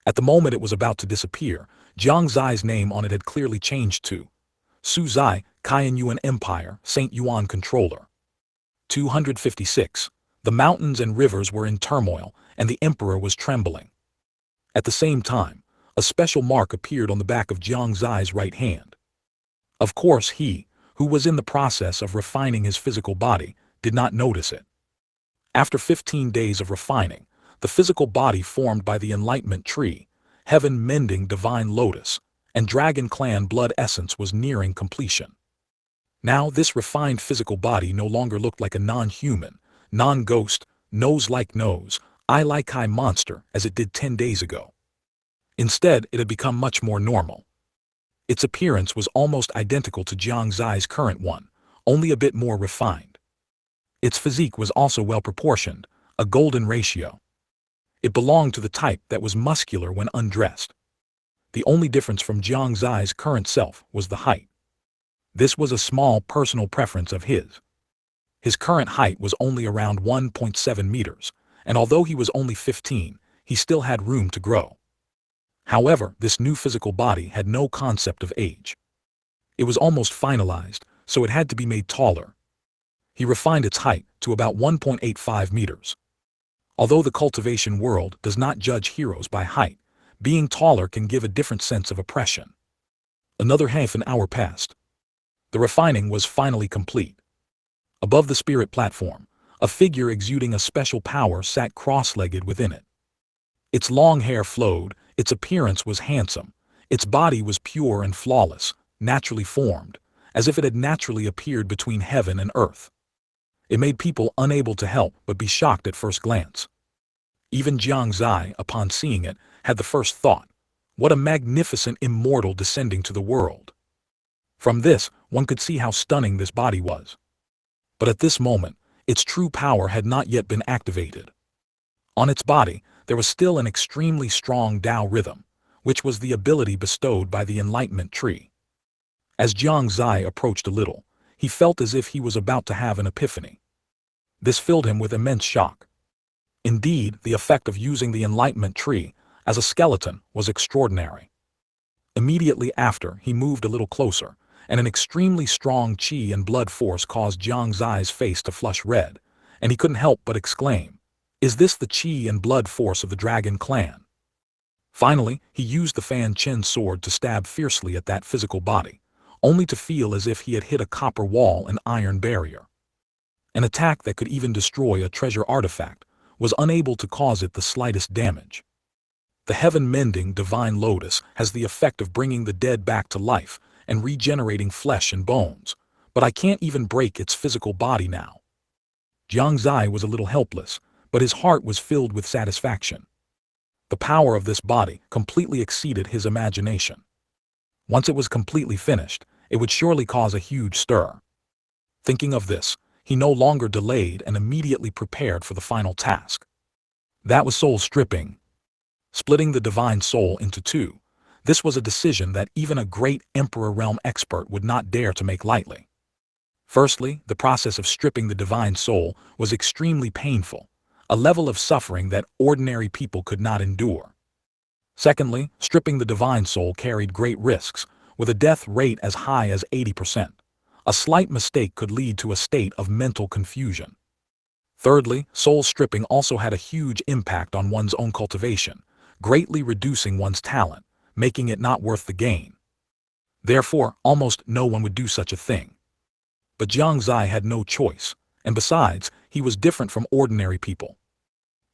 At the moment it was about to disappear, Jiang Xie's name on it had clearly changed to Suzai, Kaiyuan Empire, Saint Yuan Controller. 256. The mountains and rivers were in turmoil, and the emperor was trembling. At the same time, a special mark appeared on the back of Jiang Xie's right hand. Of course he, who was in the process of refining his physical body, did not notice it. After 15 days of refining, the physical body formed by the enlightenment tree, heaven-mending divine lotus, and dragon clan blood essence was nearing completion. Now this refined physical body no longer looked like a non-human, non-ghost, nose-like nose, eye-like-eye monster as it did 10 days ago. Instead, it had become much more normal. Its appearance was almost identical to Jiang Xie's current one, only a bit more refined. Its physique was also well-proportioned, a golden ratio. It belonged to the type that was muscular when undressed. The only difference from Jiang Xie's current self was the height. This was a small personal preference of his. His current height was only around 1.7 meters, and although he was only 15, he still had room to grow. However, this new physical body had no concept of age. It was almost finalized, so it had to be made taller. He refined its height to about 1.85 meters. Although the cultivation world does not judge heroes by height, being taller can give a different sense of oppression. Another half an hour passed. The refining was finally complete. Above the spirit platform, a figure exuding a special power sat cross-legged within it. Its long hair flowed, its appearance was handsome, its body was pure and flawless, naturally formed, as if it had naturally appeared between heaven and earth. It made people unable to help but be shocked at first glance. Even Jiang Xie, upon seeing it, had the first thought, what a magnificent immortal descending to the world. From this, one could see how stunning this body was. But at this moment, its true power had not yet been activated. On its body, there was still an extremely strong Tao rhythm, which was the ability bestowed by the enlightenment tree. As Jiang Xie approached a little, he felt as if he was about to have an epiphany. This filled him with immense shock. Indeed, the effect of using the enlightenment tree as a skeleton was extraordinary. Immediately after, he moved a little closer, and an extremely strong qi and blood force caused Jiang Xie's face to flush red, and he couldn't help but exclaim, "Is this the qi and blood force of the dragon clan?" Finally, he used the Fanchen sword to stab fiercely at that physical body, only to feel as if he had hit a copper wall and iron barrier. An attack that could even destroy a treasure artifact was unable to cause it the slightest damage. The heaven-mending divine lotus has the effect of bringing the dead back to life and regenerating flesh and bones, but I can't even break its physical body now. Jiang Xie was a little helpless, but his heart was filled with satisfaction. The power of this body completely exceeded his imagination. Once it was completely finished, it would surely cause a huge stir. Thinking of this, He no longer delayed and immediately prepared for the final task. That was soul stripping. Splitting the divine soul into two. This was a decision that even a great Emperor Realm expert would not dare to make lightly. Firstly, the process of stripping the divine soul was extremely painful, a level of suffering that ordinary people could not endure. Secondly, stripping the divine soul carried great risks, with a death rate as high as 80%. A slight mistake could lead to a state of mental confusion. Thirdly, soul stripping also had a huge impact on one's own cultivation, greatly reducing one's talent, making it not worth the gain. Therefore, almost no one would do such a thing. But Jiang Xie had no choice, and besides, he was different from ordinary people.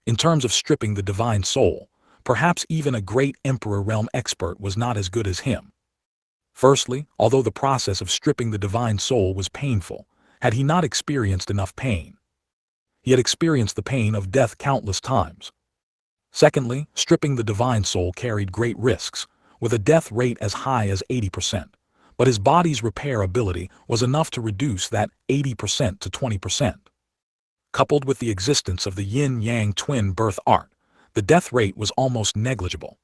In terms of stripping the divine soul, perhaps even a great Emperor Realm expert was not as good as him. Firstly, although the process of stripping the divine soul was painful, had he not experienced enough pain? He had experienced the pain of death countless times. Secondly, stripping the divine soul carried great risks, with a death rate as high as 80%, but his body's repair ability was enough to reduce that 80% to 20%. Coupled with the existence of the yin-yang twin birth art, the death rate was almost negligible.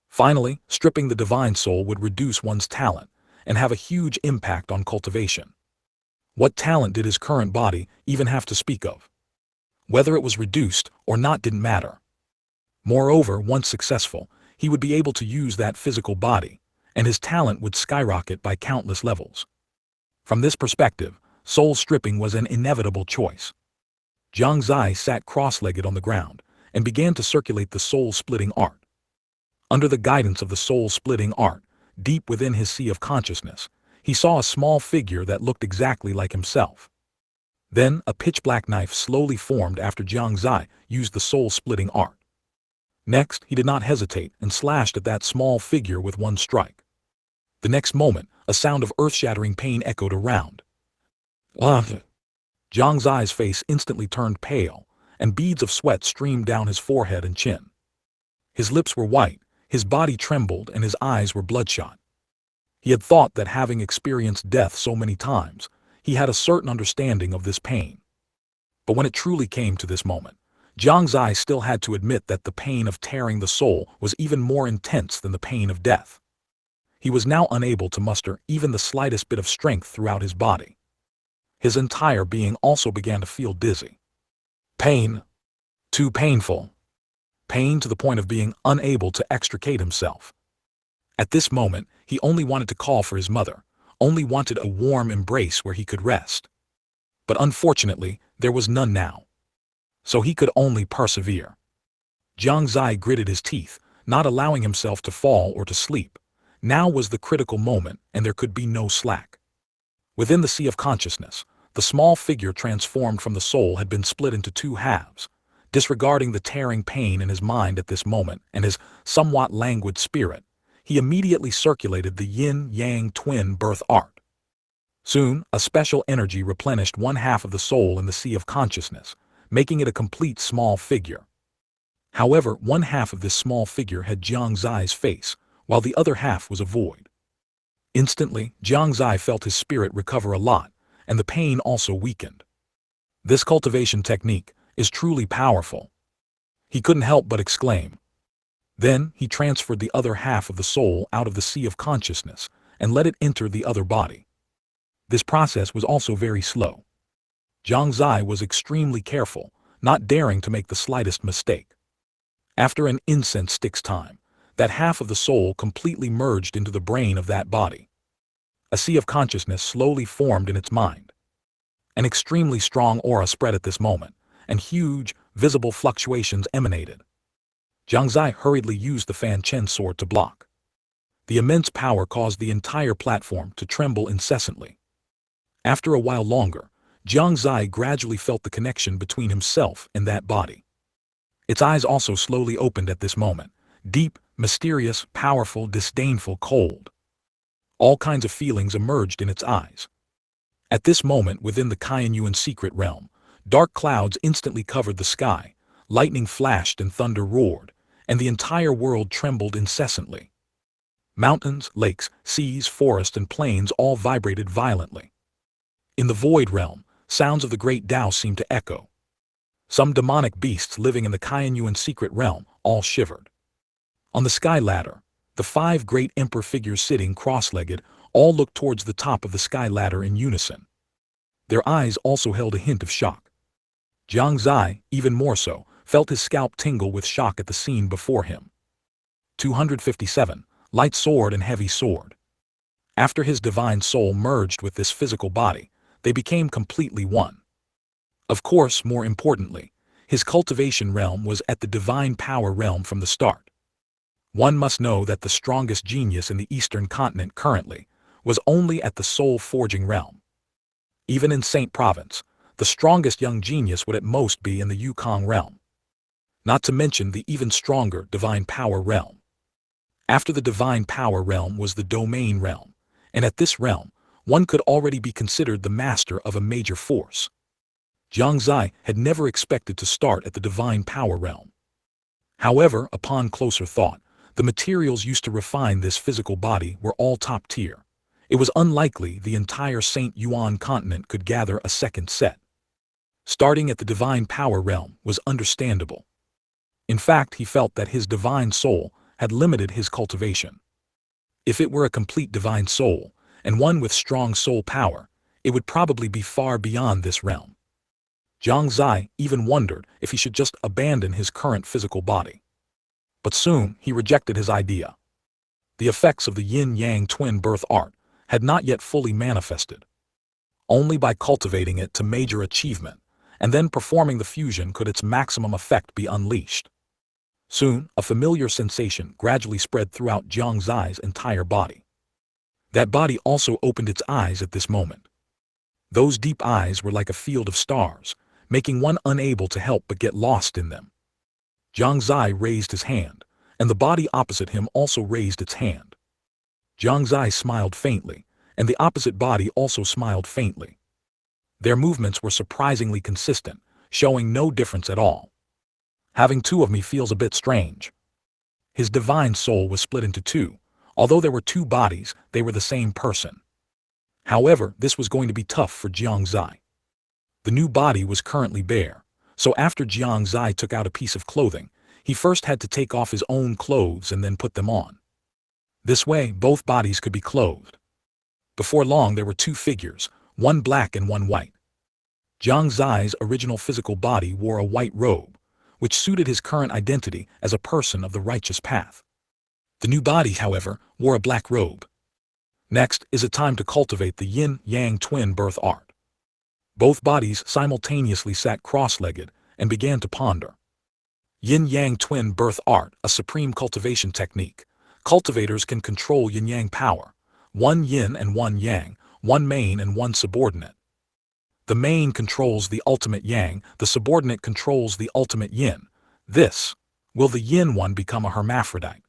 Finally, stripping the divine soul would reduce one's talent and have a huge impact on cultivation. What talent did his current body even have to speak of? Whether it was reduced or not didn't matter. Moreover, once successful, he would be able to use that physical body, and his talent would skyrocket by countless levels. From this perspective, soul stripping was an inevitable choice. Jiang Xie sat cross-legged on the ground and began to circulate the soul-splitting art. Under the guidance of the soul-splitting art, deep within his sea of consciousness, he saw a small figure that looked exactly like himself. Then, a pitch-black knife slowly formed after Jiang Xie used the soul-splitting art. Next, he did not hesitate and slashed at that small figure with one strike. The next moment, a sound of earth-shattering pain echoed around. Jiang Xie's face instantly turned pale, and beads of sweat streamed down his forehead and chin. His lips were white, his body trembled, and his eyes were bloodshot. He had thought that having experienced death so many times, he had a certain understanding of this pain. But when it truly came to this moment, Jiang Xie still had to admit that the pain of tearing the soul was even more intense than the pain of death. He was now unable to muster even the slightest bit of strength throughout his body. His entire being also began to feel dizzy. Pain. Too painful. Pain to the point of being unable to extricate himself. At this moment, he only wanted to call for his mother, only wanted a warm embrace where he could rest. But unfortunately, there was none now. So he could only persevere. Jiang Xie gritted his teeth, not allowing himself to fall or to sleep. Now was the critical moment, and there could be no slack. Within the sea of consciousness, the small figure transformed from the soul had been split into two halves. Disregarding the tearing pain in his mind at this moment and his somewhat languid spirit, he immediately circulated the yin-yang twin birth art. Soon, a special energy replenished one half of the soul in the sea of consciousness, making it a complete small figure. However, one half of this small figure had Jiang Xie's face, while the other half was a void. Instantly, Jiang Xie felt his spirit recover a lot, and the pain also weakened. This cultivation technique is truly powerful. He couldn't help but exclaim. Then, he transferred the other half of the soul out of the sea of consciousness and let it enter the other body. This process was also very slow. Jiang Xie was extremely careful, not daring to make the slightest mistake. After an incense stick's time, that half of the soul completely merged into the brain of that body. A sea of consciousness slowly formed in its mind. An extremely strong aura spread at this moment, and huge, visible fluctuations emanated. Jiang Xie hurriedly used the Fanchen sword to block. The immense power caused the entire platform to tremble incessantly. After a while longer, Jiang Xie gradually felt the connection between himself and that body. Its eyes also slowly opened at this moment, deep, mysterious, powerful, disdainful, cold. All kinds of feelings emerged in its eyes. At this moment within the Shengyuan secret realm, dark clouds instantly covered the sky, lightning flashed and thunder roared, and the entire world trembled incessantly. Mountains, lakes, seas, forests, and plains all vibrated violently. In the void realm, sounds of the great Tao seemed to echo. Some demonic beasts living in the Shengyuan secret realm all shivered. On the sky ladder, the 5 great emperor figures sitting cross-legged all looked towards the top of the sky ladder in unison. Their eyes also held a hint of shock. Jiang Xie, even more so, felt his scalp tingle with shock at the scene before him. 257. Light sword and heavy sword. After his divine soul merged with this physical body, they became completely one. Of course, more importantly, his cultivation realm was at the divine power realm from the start. One must know that the strongest genius in the Eastern continent currently was only at the soul-forging realm. Even in Saint Province, the strongest young genius would at most be in the Yukong realm. Not to mention the even stronger divine power realm. After the divine power realm was the domain realm, and at this realm, one could already be considered the master of a major force. Jiang Xie had never expected to start at the divine power realm. However, upon closer thought, the materials used to refine this physical body were all top tier. It was unlikely the entire Shengyuan Continent could gather a second set. Starting at the divine power realm was understandable. In fact, he felt that his divine soul had limited his cultivation. If it were a complete divine soul, and one with strong soul power, it would probably be far beyond this realm. Jiang Xie even wondered if he should just abandon his current physical body. But soon he rejected his idea. The effects of the yin-yang twin birth art had not yet fully manifested. Only by cultivating it to major achievement, and then performing the fusion could its maximum effect be unleashed. Soon, a familiar sensation gradually spread throughout Jiang Xie's entire body. That body also opened its eyes at this moment. Those deep eyes were like a field of stars, making one unable to help but get lost in them. Jiang Xie raised his hand, and the body opposite him also raised its hand. Jiang Xie smiled faintly, and the opposite body also smiled faintly. Their movements were surprisingly consistent, showing no difference at all. Having 2 of me feels a bit strange. His divine soul was split into 2. Although there were 2 bodies, they were the same person. However, this was going to be tough for Jiang Xie. The new body was currently bare, so after Jiang Xie took out a piece of clothing, he first had to take off his own clothes and then put them on. This way, both bodies could be clothed. Before long there were 2 figures, one black and one white. Jiang Xie's original physical body wore a white robe, which suited his current identity as a person of the righteous path. The new body, however, wore a black robe. Next is a time to cultivate the yin-yang twin birth art. Both bodies simultaneously sat cross-legged and began to ponder. Yin-yang twin birth art, a supreme cultivation technique. Cultivators can control yin-yang power, one yin and one yang, one main and one subordinate. The main controls the ultimate yang, the subordinate controls the ultimate yin. Will the yin one become a hermaphrodite?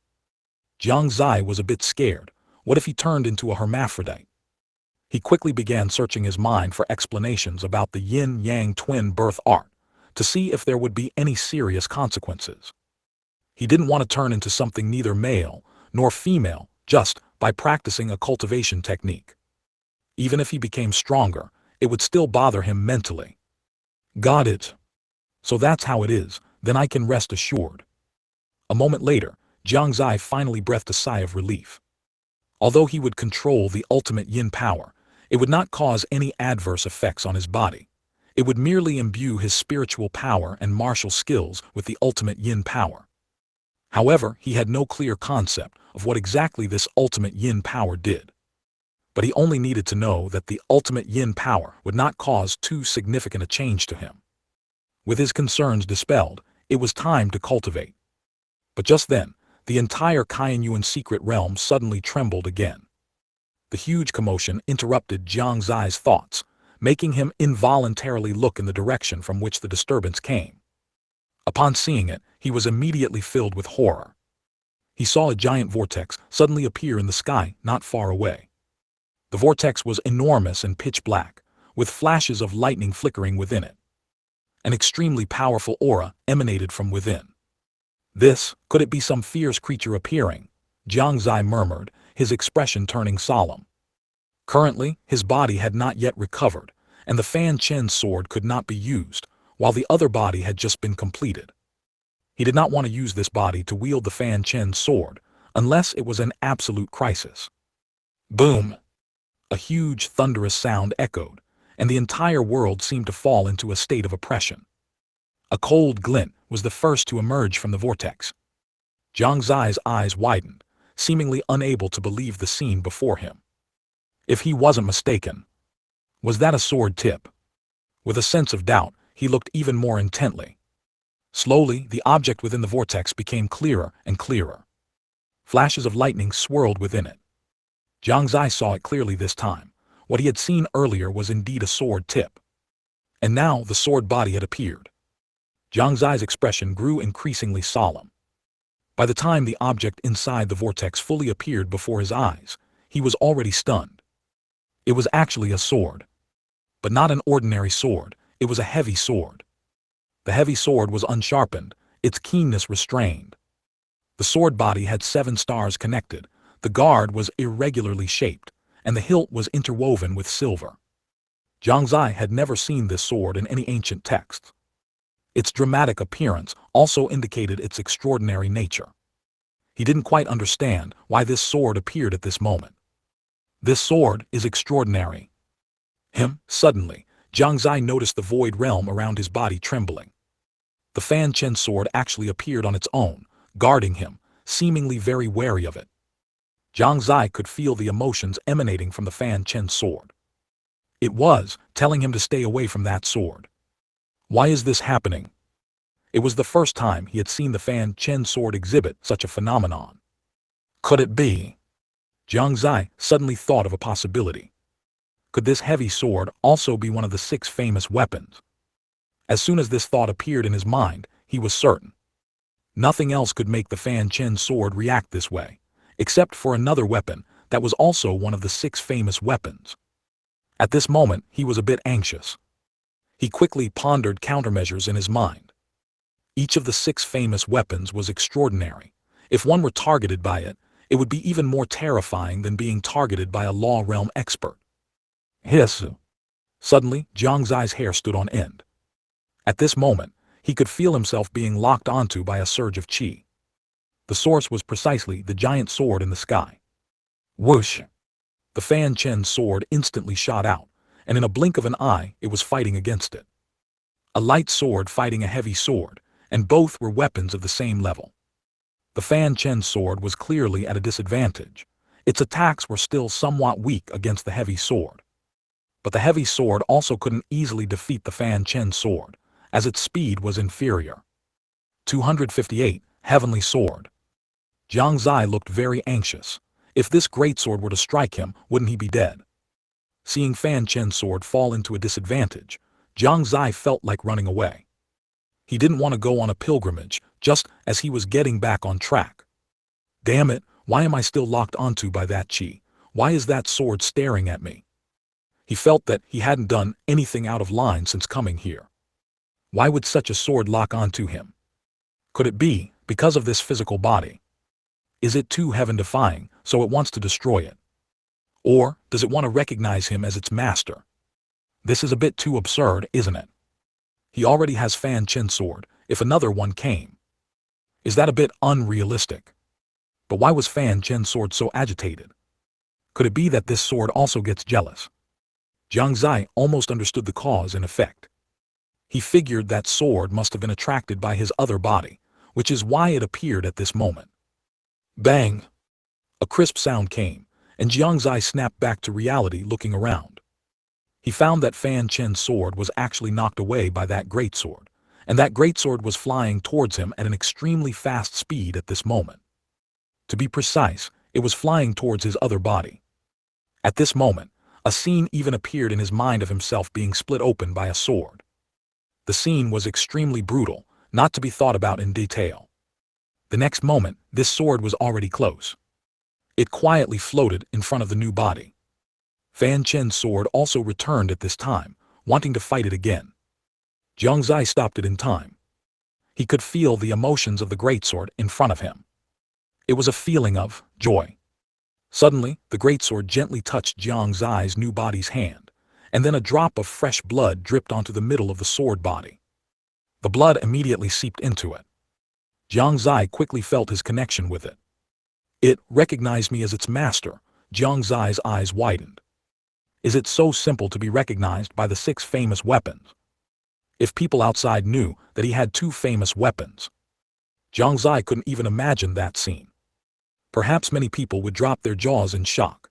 Jiang Xie was a bit scared. What if he turned into a hermaphrodite? He quickly began searching his mind for explanations about the yin-yang twin birth art, to see if there would be any serious consequences. He didn't want to turn into something neither male nor female just by practicing a cultivation technique. Even if he became stronger, it would still bother him mentally. Got it. So that's how it is, then I can rest assured. A moment later, Jiang Xie finally breathed a sigh of relief. Although he would control the ultimate yin power, it would not cause any adverse effects on his body. It would merely imbue his spiritual power and martial skills with the ultimate yin power. However, he had no clear concept of what exactly this ultimate yin power did. But he only needed to know that the ultimate yin power would not cause too significant a change to him. With his concerns dispelled, it was time to cultivate. But just then, the entire Shengyuan secret realm suddenly trembled again. The huge commotion interrupted Jiang Xie's thoughts, making him involuntarily look in the direction from which the disturbance came. Upon seeing it, he was immediately filled with horror. He saw a giant vortex suddenly appear in the sky not far away. The vortex was enormous and pitch black, with flashes of lightning flickering within it. An extremely powerful aura emanated from within. Could it be some fierce creature appearing? Jiang Xie murmured, his expression turning solemn. Currently, his body had not yet recovered, and the Fanchen sword could not be used, while the other body had just been completed. He did not want to use this body to wield the Fanchen sword, unless it was an absolute crisis. Boom! A huge thunderous sound echoed, and the entire world seemed to fall into a state of oppression. A cold glint was the first to emerge from the vortex. Jiang Xie's eyes widened, seemingly unable to believe the scene before him. If he wasn't mistaken, was that a sword tip? With a sense of doubt, he looked even more intently. Slowly, the object within the vortex became clearer and clearer. Flashes of lightning swirled within it. Jiang Xie saw it clearly this time. What he had seen earlier was indeed a sword tip. And now the sword body had appeared. Jiang Xie's expression grew increasingly solemn. By the time the object inside the vortex fully appeared before his eyes, he was already stunned. It was actually a sword. But not an ordinary sword, it was a heavy sword. The heavy sword was unsharpened, its keenness restrained. The sword body had 7 stars connected, the guard was irregularly shaped, and the hilt was interwoven with silver. Jiang Xie had never seen this sword in any ancient texts. Its dramatic appearance also indicated its extraordinary nature. He didn't quite understand why this sword appeared at this moment. This sword is extraordinary. Suddenly, Jiang Xie noticed the void realm around his body trembling. The Fanchen sword actually appeared on its own, guarding him, seemingly very wary of it. Jiang Xie could feel the emotions emanating from the Fanchen sword. It was telling him to stay away from that sword. Why is this happening? It was the first time he had seen the Fanchen sword exhibit such a phenomenon. Could it be? Jiang Xie suddenly thought of a possibility. Could this heavy sword also be one of the 6 famous weapons? As soon as this thought appeared in his mind, he was certain. Nothing else could make the Fanchen sword react this way, except for another weapon that was also one of the 6 famous weapons. At this moment, he was a bit anxious. He quickly pondered countermeasures in his mind. Each of the 6 famous weapons was extraordinary. If one were targeted by it, it would be even more terrifying than being targeted by a law realm expert. Hiss! Suddenly, Jiang Xie's hair stood on end. At this moment, he could feel himself being locked onto by a surge of qi. The source was precisely the giant sword in the sky. Whoosh! The Fanchen sword instantly shot out, and in a blink of an eye it was fighting against it. A light sword fighting a heavy sword, and both were weapons of the same level. The Fanchen sword was clearly at a disadvantage. Its attacks were still somewhat weak against the heavy sword. But the heavy sword also couldn't easily defeat the Fanchen sword, as its speed was inferior. 258, Heavenly Sword. Jiang Xie looked very anxious. If this greatsword were to strike him, wouldn't he be dead? Seeing Fanchen sword fall into a disadvantage, Jiang Xie felt like running away. He didn't want to go on a pilgrimage, just as he was getting back on track. Damn it, why am I still locked onto by that qi? Why is that sword staring at me? He felt that he hadn't done anything out of line since coming here. Why would such a sword lock onto him? Could it be because of this physical body? Is it too heaven-defying, so it wants to destroy it? Or does it want to recognize him as its master? This is a bit too absurd, isn't it? He already has Fanchen sword, if another one came. Is that a bit unrealistic? But why was Fanchen sword so agitated? Could it be that this sword also gets jealous? Jiang Xie almost understood the cause and effect. He figured that sword must have been attracted by his other body, which is why it appeared at this moment. Bang! A crisp sound came, and Jiang Xie snapped back to reality, looking around. He found that Fanchen's sword was actually knocked away by that greatsword, and that greatsword was flying towards him at an extremely fast speed at this moment. To be precise, it was flying towards his other body. At this moment, a scene even appeared in his mind of himself being split open by a sword. The scene was extremely brutal, not to be thought about in detail. The next moment, this sword was already close. It quietly floated in front of the new body. Fanchen's sword also returned at this time, wanting to fight it again. Jiang Xie stopped it in time. He could feel the emotions of the greatsword in front of him. It was a feeling of joy. Suddenly, the greatsword gently touched Jiang Xie's new body's hand, and then a drop of fresh blood dripped onto the middle of the sword body. The blood immediately seeped into it. Jiang Xie quickly felt his connection with it. It recognized me as its master. Jiang Xie's eyes widened. Is it so simple to be recognized by the 6 famous weapons? If people outside knew that he had 2 famous weapons, Jiang Xie couldn't even imagine that scene. Perhaps many people would drop their jaws in shock.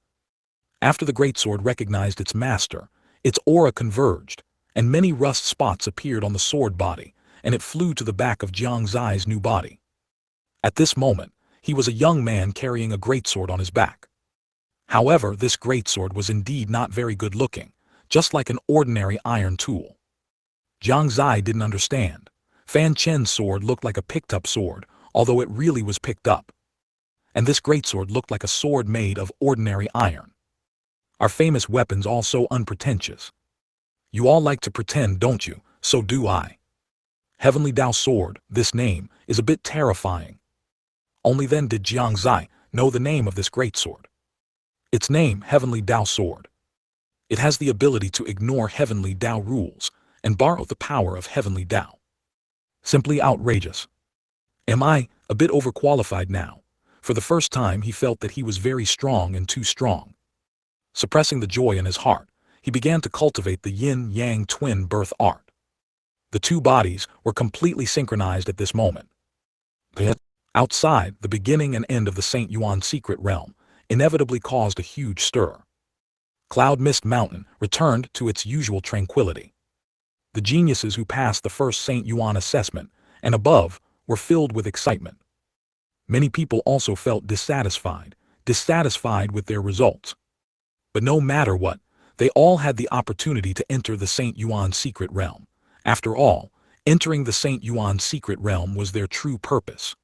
After the greatsword recognized its master, its aura converged, and many rust spots appeared on the sword body, and it flew to the back of Jiang Xie's new body. At this moment, he was a young man carrying a greatsword on his back. However, this greatsword was indeed not very good looking, just like an ordinary iron tool. Jiang Xie didn't understand. Fanchen's sword looked like a picked-up sword, although it really was picked up. And this greatsword looked like a sword made of ordinary iron. Our famous weapons all so unpretentious. You all like to pretend, don't you? So do I. Heavenly Dao Sword, this name, is a bit terrifying. Only then did Jiang Xie know the name of this greatsword. Its name, Heavenly Dao Sword. It has the ability to ignore Heavenly Dao rules and borrow the power of Heavenly Dao. Simply outrageous. Am I a bit overqualified now? For the first time he felt that he was very strong and too strong. Suppressing the joy in his heart, he began to cultivate the yin-yang twin birth art. The 2 bodies were completely synchronized at this moment. Outside, the beginning and end of the St. Yuan secret realm inevitably caused a huge stir. Cloud Mist Mountain returned to its usual tranquility. The geniuses who passed the first St. Yuan assessment and above were filled with excitement. Many people also felt dissatisfied with their results. But no matter what, they all had the opportunity to enter the St. Yuan secret realm. After all, entering the St. Yuan secret realm was their true purpose.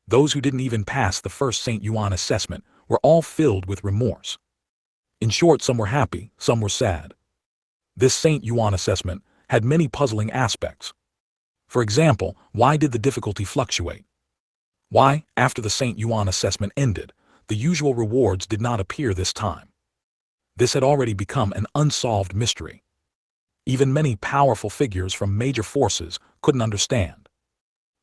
Those who didn't even pass the first St. Yuan assessment were all filled with remorse. In short, some were happy, some were sad. This St. Yuan assessment had many puzzling aspects. For example, why did the difficulty fluctuate? Why, after the St. Yuan assessment ended, the usual rewards did not appear this time? This had already become an unsolved mystery. Even many powerful figures from major forces couldn't understand.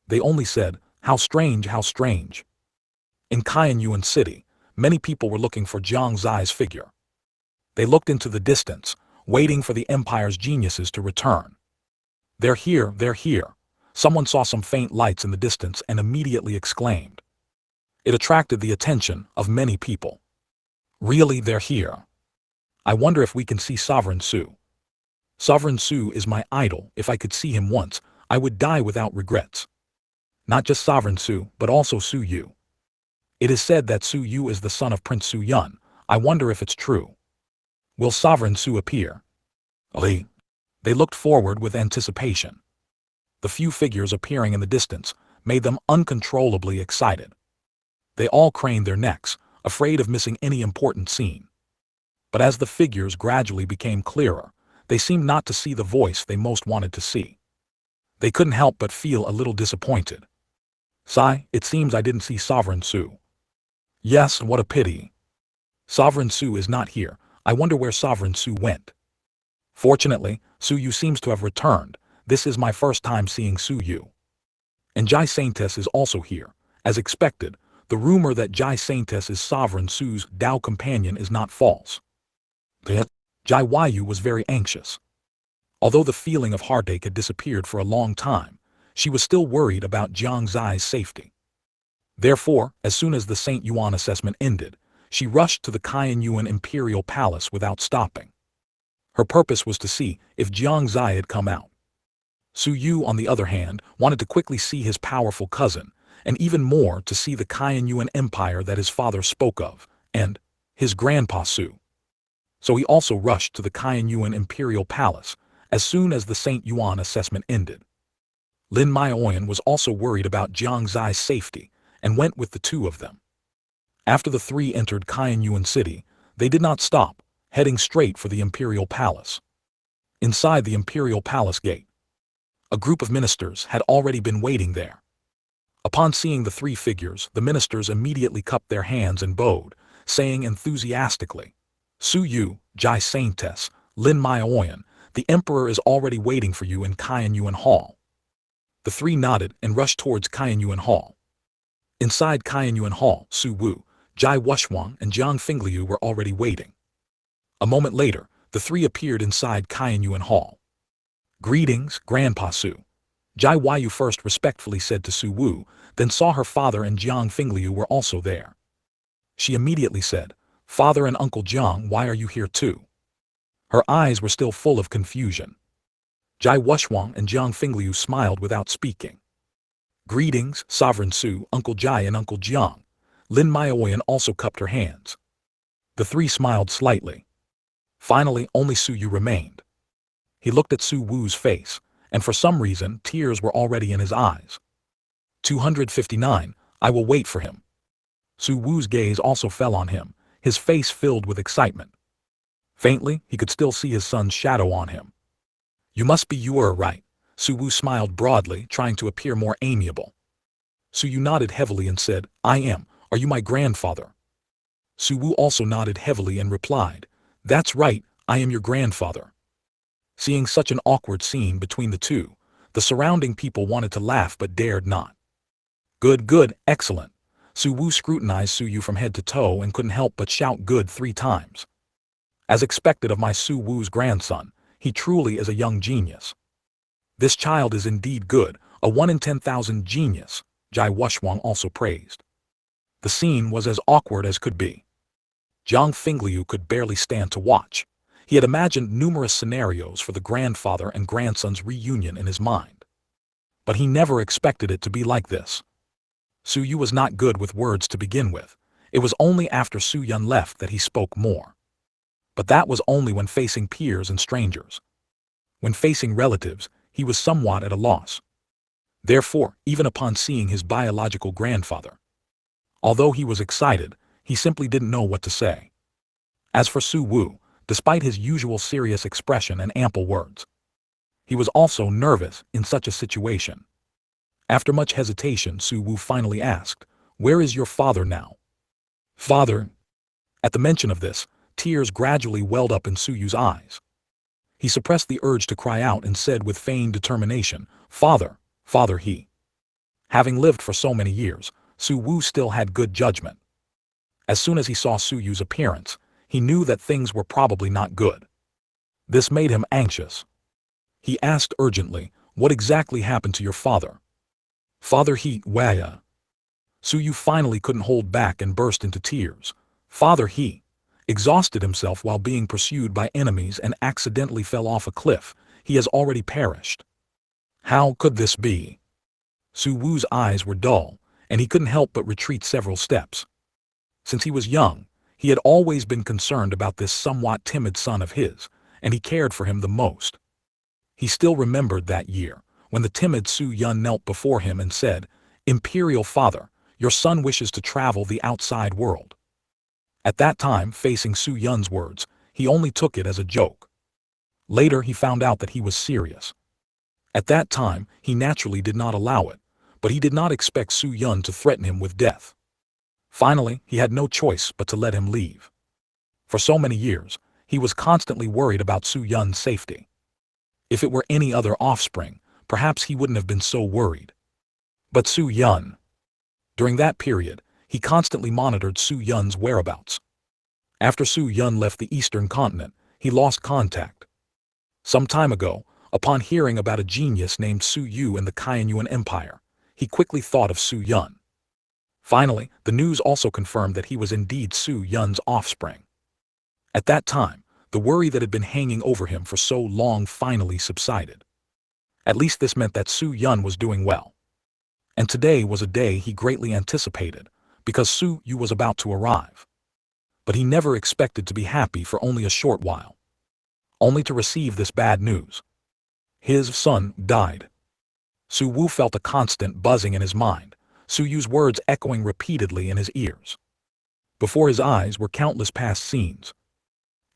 They only said, "How strange, how strange." In Yuan City, many people were looking for Jiang Xie's figure. They looked into the distance, waiting for the empire's geniuses to return. "They're here, they're here." Someone saw some faint lights in the distance and immediately exclaimed. It attracted the attention of many people. "Really, they're here. I wonder if we can see Sovereign Su. Sovereign Su is my idol. If I could see him once, I would die without regrets. Not just Sovereign Su, but also Su Yu. It is said that Su Yu is the son of Prince Su Yun. I wonder if it's true. Will Sovereign Su appear?" They looked forward with anticipation. The few figures appearing in the distance made them uncontrollably excited. They all craned their necks, afraid of missing any important scene. But as the figures gradually became clearer, they seemed not to see the voice they most wanted to see. They couldn't help but feel a little disappointed. "Sigh, it seems I didn't see Sovereign Su." "Yes, what a pity. Sovereign Su is not here. I wonder where Sovereign Su went." "Fortunately, Su Yu seems to have returned. This is my first time seeing Su Yu. And Jai Saintess is also here. As expected, the rumor that Jai Saintess is Sovereign Su's Dao companion is not false." Jai Yu was very anxious. Although the feeling of heartache had disappeared for a long time, she was still worried about Jiang Xie's safety. Therefore, as soon as the St. Yuan assessment ended, she rushed to the Yuan Imperial Palace without stopping. Her purpose was to see if Jiang Xie had come out. Su Yu, on the other hand, wanted to quickly see his powerful cousin, and even more to see the Yuan Empire that his father spoke of, and his grandpa Su. So he also rushed to the Yuan Imperial Palace as soon as the St. Yuan assessment ended. Lin Maioyan was also worried about Jiang Xie's safety and went with the 2 of them. After the 3 entered Yuan City, they did not stop, heading straight for the Imperial Palace. Inside the Imperial Palace gate, a group of ministers had already been waiting there. Upon seeing the 3 figures, the ministers immediately cupped their hands and bowed, saying enthusiastically, "Su Yu, Jai Saintess, Lin Maoyan, the emperor is already waiting for you in Qianyuan Hall. The three nodded and rushed towards Qianyuan Hall. Inside Qianyuan Hall, Su Wu, Jai Wuxuang and Jiang Fingliu were already waiting. A moment later, the three appeared inside Qianyuan Hall. Greetings, Grandpa Su. Jai Yu first respectfully said to Su Wu, then saw her father and Jiang Fingliu were also there. She immediately said, "Father and Uncle Jiang, why are you here too?" Her eyes were still full of confusion. Jai Wuxuang and Jiang Fingliu smiled without speaking. Greetings, Sovereign Su, Uncle Jai and Uncle Jiang. Lin Maoyan also cupped her hands. The three smiled slightly. Finally, only Su Yu remained. He looked at Su Wu's face, and for some reason, tears were already in his eyes. 259, I will wait for him. Su Wu's gaze also fell on him, his face filled with excitement. Faintly, he could still see his son's shadow on him. You must be you are right. Su Wu smiled broadly, trying to appear more amiable. Su Yu nodded heavily and said, I am. Are you my grandfather? Su Wu also nodded heavily and replied, That's right, I am your grandfather. Seeing such an awkward scene between the two, the surrounding people wanted to laugh but dared not. Good, excellent. Su Wu scrutinized Su Yu from head to toe and couldn't help but shout good 3 times. As expected of my Su Wu's grandson, he truly is a young genius. This child is indeed good, a 1 in 10,000 genius, Jai Wuxuang also praised. The scene was as awkward as could be. Jiang Fingliu could barely stand to watch. He had imagined numerous scenarios for the grandfather and grandson's reunion in his mind. But he never expected it to be like this. Su Yu was not good with words to begin with. It was only after Su Yun left that he spoke more. But that was only when facing peers and strangers. When facing relatives, he was somewhat at a loss. Therefore, even upon seeing his biological grandfather, although he was excited, he simply didn't know what to say. As for Su Wu, despite his usual serious expression and ample words, he was also nervous in such a situation. After much hesitation, Su Wu finally asked, Where is your father now? Father? At the mention of this, tears gradually welled up in Su Yu's eyes. He suppressed the urge to cry out and said with feigned determination, Father, Father he. Having lived for so many years, Su Wu still had good judgment. As soon as he saw Su Yu's appearance, he knew that things were probably not good. This made him anxious. He asked urgently, What exactly happened to your father? Father he, Waya. Su Yu finally couldn't hold back and burst into tears. Father he exhausted himself while being pursued by enemies and accidentally fell off a cliff. He has already perished. How could this be? Su Wu's eyes were dull, and he couldn't help but retreat several steps. Since he was young, he had always been concerned about this somewhat timid son of his, and he cared for him the most. He still remembered that year, when the timid Su Yun knelt before him and said, Imperial Father, your son wishes to travel the outside world. At that time, facing Su Yun's words, he only took it as a joke. Later he found out that he was serious. At that time, he naturally did not allow it, but he did not expect Su Yun to threaten him with death. Finally, he had no choice but to let him leave. For so many years, he was constantly worried about Su Yun's safety. If it were any other offspring, perhaps he wouldn't have been so worried. But Su Yun. During that period, he constantly monitored Su Yun's whereabouts. After Su Yun left the Eastern Continent, he lost contact. Some time ago, upon hearing about a genius named Su Yu in the Qianyuan Empire, he quickly thought of Su Yun. Finally, the news also confirmed that he was indeed Su Yun's offspring. At that time, the worry that had been hanging over him for so long finally subsided. At least this meant that Su Yun was doing well. And today was a day he greatly anticipated, because Su Yu was about to arrive. But he never expected to be happy for only a short while. Only to receive this bad news. His son died. Su Wu felt a constant buzzing in his mind, Su Yu's words echoing repeatedly in his ears. Before his eyes were countless past scenes.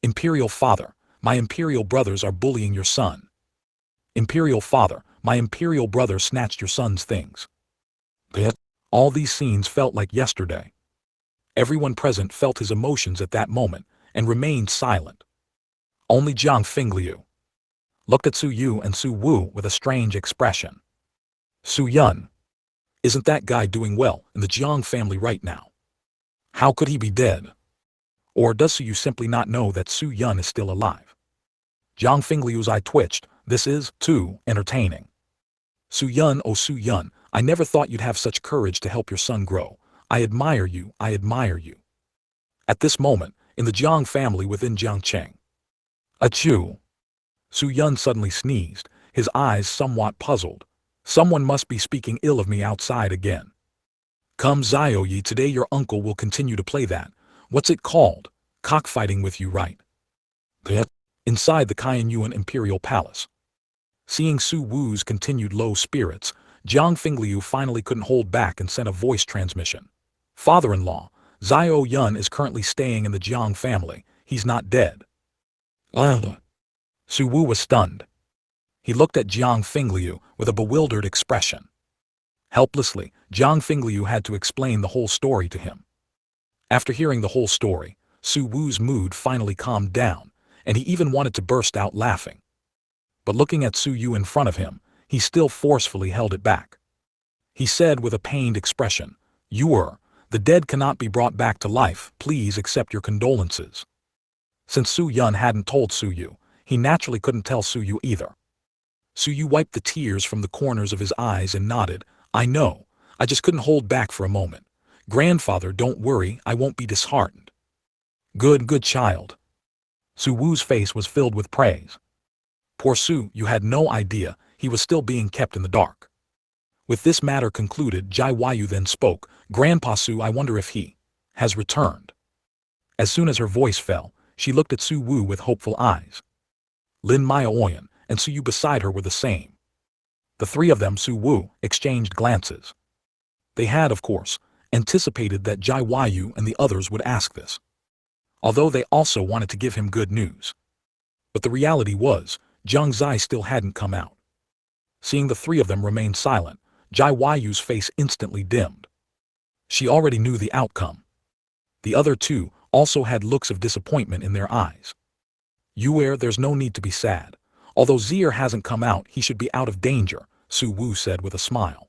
Imperial Father, my imperial brothers are bullying your son. Imperial Father, my imperial brother snatched your son's things. Yet, all these scenes felt like yesterday. Everyone present felt his emotions at that moment and remained silent. Only Jiang Fingliu looked at Su Yu and Su Wu with a strange expression. Su Yun, isn't that guy doing well in the Jiang family right now? How could he be dead? Or does Su Yu simply not know that Su Yun is still alive? Jiang Fingliu's eye twitched. This is, too, entertaining. Su Yun, oh Su Yun, I never thought you'd have such courage to help your son grow. I admire you, I admire you. At this moment, in the Jiang family within Jiangcheng. Achoo! Su Yun suddenly sneezed, his eyes somewhat puzzled. Someone must be speaking ill of me outside again. Come Zio Yi, today your uncle will continue to play that. What's it called? Cockfighting with you, right? Inside the Kaiyuan Imperial Palace. Seeing Su Wu's continued low spirits, Jiang Fingliu finally couldn't hold back and sent a voice transmission. Father-in-law, Zio Yun is currently staying in the Jiang family. He's not dead. Su Wu was stunned. He looked at Jiang Fingliu with a bewildered expression. Helplessly, Jiang Fingliu had to explain the whole story to him. After hearing the whole story, Su Wu's mood finally calmed down, and he even wanted to burst out laughing. But looking at Su Yu in front of him, he still forcefully held it back. He said with a pained expression, the dead cannot be brought back to life, please accept your condolences. Since Su Yun hadn't told Su Yu, he naturally couldn't tell Su Yu either. Su Yu wiped the tears from the corners of his eyes and nodded. I know, I just couldn't hold back for a moment. Grandfather, don't worry, I won't be disheartened. Good child. Su Wu's face was filled with praise. Poor Su, you had no idea, he was still being kept in the dark. With this matter concluded, Jai Yu then spoke, Grandpa Su, I wonder if he has returned. As soon as her voice fell, she looked at Su Wu with hopeful eyes. Lin Maoyan and Su Yu beside her were the same. The three of them, Su Wu, exchanged glances. They had, of course, anticipated that Jai Yu and the others would ask this. Although they also wanted to give him good news. But the reality was, Jiang Xie still hadn't come out. Seeing the three of them remain silent, Jai Yu's face instantly dimmed. She already knew the outcome. The other two also had looks of disappointment in their eyes. There's no need to be sad. Although Zier hasn't come out, he should be out of danger, Su Wu said with a smile.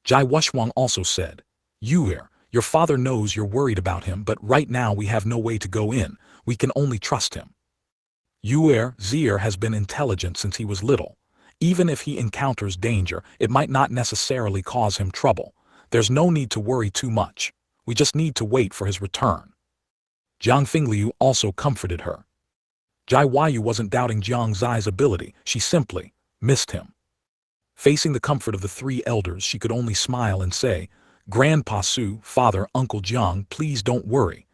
Jai Wuxuang also said, your father knows you're worried about him, but right now we have no way to go in, we can only trust him. Zier has been intelligent since he was little. Even if he encounters danger, it might not necessarily cause him trouble. There's no need to worry too much. We just need to wait for his return. Jiang Fingliu also comforted her. Jai Yu wasn't doubting Jiang Xie's ability, she simply missed him. Facing the comfort of the three elders, she could only smile and say, Grandpa Su, Father, Uncle Jiang, please don't worry.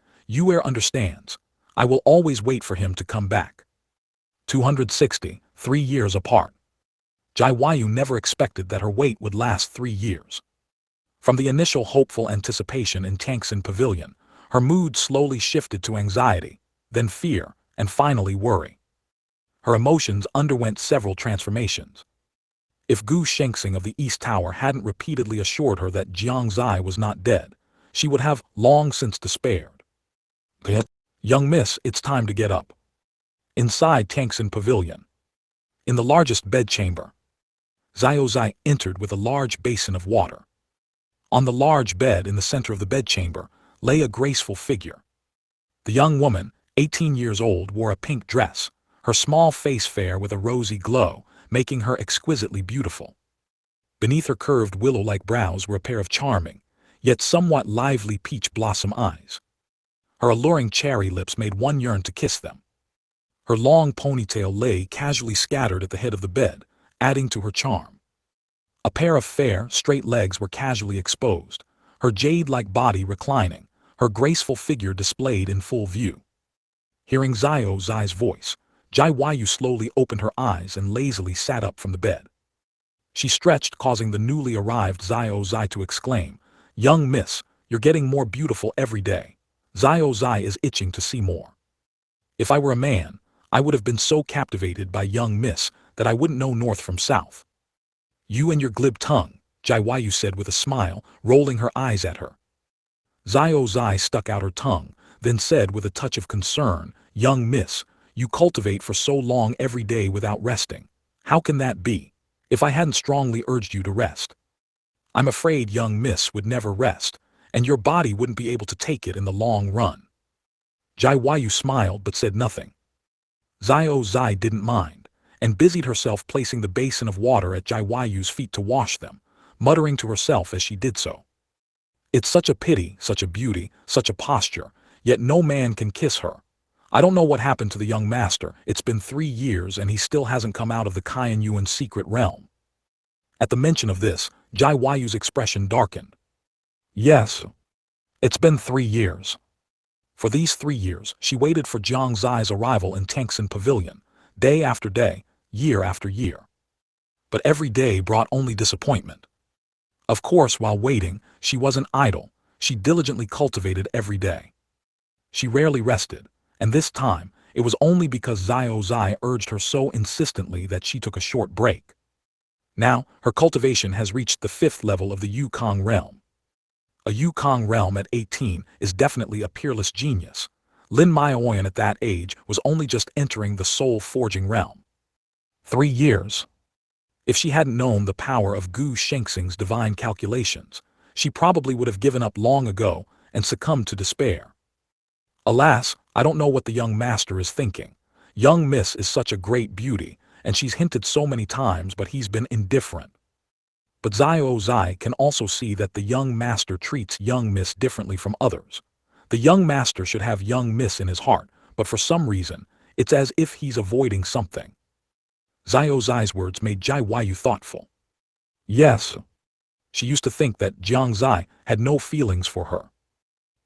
Understands. I will always wait for him to come back. 260, 3 years apart. Jai Yu never expected that her wait would last 3 years. From the initial hopeful anticipation in Tangxin Pavilion, her mood slowly shifted to anxiety, then fear, and finally worry. Her emotions underwent several transformations. If Gu Shengxing of the East Tower hadn't repeatedly assured her that Jiang Xie was not dead, she would have long since despaired. Young miss, it's time to get up. Inside Tangxin Pavilion. In the largest bedchamber, Zai entered with a large basin of water. On the large bed in the center of the bedchamber lay a graceful figure. The young woman, 18 years old, wore a pink dress, her small face fair with a rosy glow, making her exquisitely beautiful. Beneath her curved willow-like brows were a pair of charming, yet somewhat lively peach blossom eyes. Her alluring cherry lips made one yearn to kiss them. Her long ponytail lay casually scattered at the head of the bed, adding to her charm. A pair of fair, straight legs were casually exposed, her jade-like body reclining, her graceful figure displayed in full view. Hearing Zai's voice, Jai Yu slowly opened her eyes and lazily sat up from the bed. She stretched, causing the newly arrived Zai to exclaim, Young miss, you're getting more beautiful every day. Zai is itching to see more. If I were a man, I would have been so captivated by young miss that I wouldn't know north from south. You and your glib tongue, Jai Yu said with a smile, rolling her eyes at her. Zai stuck out her tongue, then said with a touch of concern, Young miss, You cultivate for so long every day without resting. How can that be? If I hadn't strongly urged you to rest. I'm afraid young miss would never rest, and your body wouldn't be able to take it in the long run. Jiayu smiled but said nothing. Xiao Zai didn't mind, and busied herself placing the basin of water at Jiayu's feet to wash them, muttering to herself as she did so. It's such a pity, such a beauty, such a posture, yet no man can kiss her. I don't know what happened to the young master. It's been 3 years and he still hasn't come out of the Kaiyuan secret realm. At the mention of this, Jiayu's expression darkened. Yes. It's been 3 years. For these 3 years, she waited for Jiang Xie's arrival in Tangxin Pavilion, day after day, year after year. But every day brought only disappointment. Of course, while waiting, she wasn't idle. She diligently cultivated every day. She rarely rested, and this time, it was only because Xiao Zai urged her so insistently that she took a short break. Now, her cultivation has reached the 5th level of the Yukong realm. A Yukong realm at 18 is definitely a peerless genius. Lin Maioyan at that age was only just entering the soul-forging realm. 3 years. If she hadn't known the power of Gu Shengxing's divine calculations, she probably would have given up long ago and succumbed to despair. Alas, I don't know what the young master is thinking. Young miss is such a great beauty, and she's hinted so many times, but he's been indifferent. But Xiao Zai can also see that the young master treats young miss differently from others. The young master should have young miss in his heart, but for some reason, it's as if he's avoiding something. Xiao Zai's words made Jiayu thoughtful. Yes. She used to think that Jiang Xie had no feelings for her.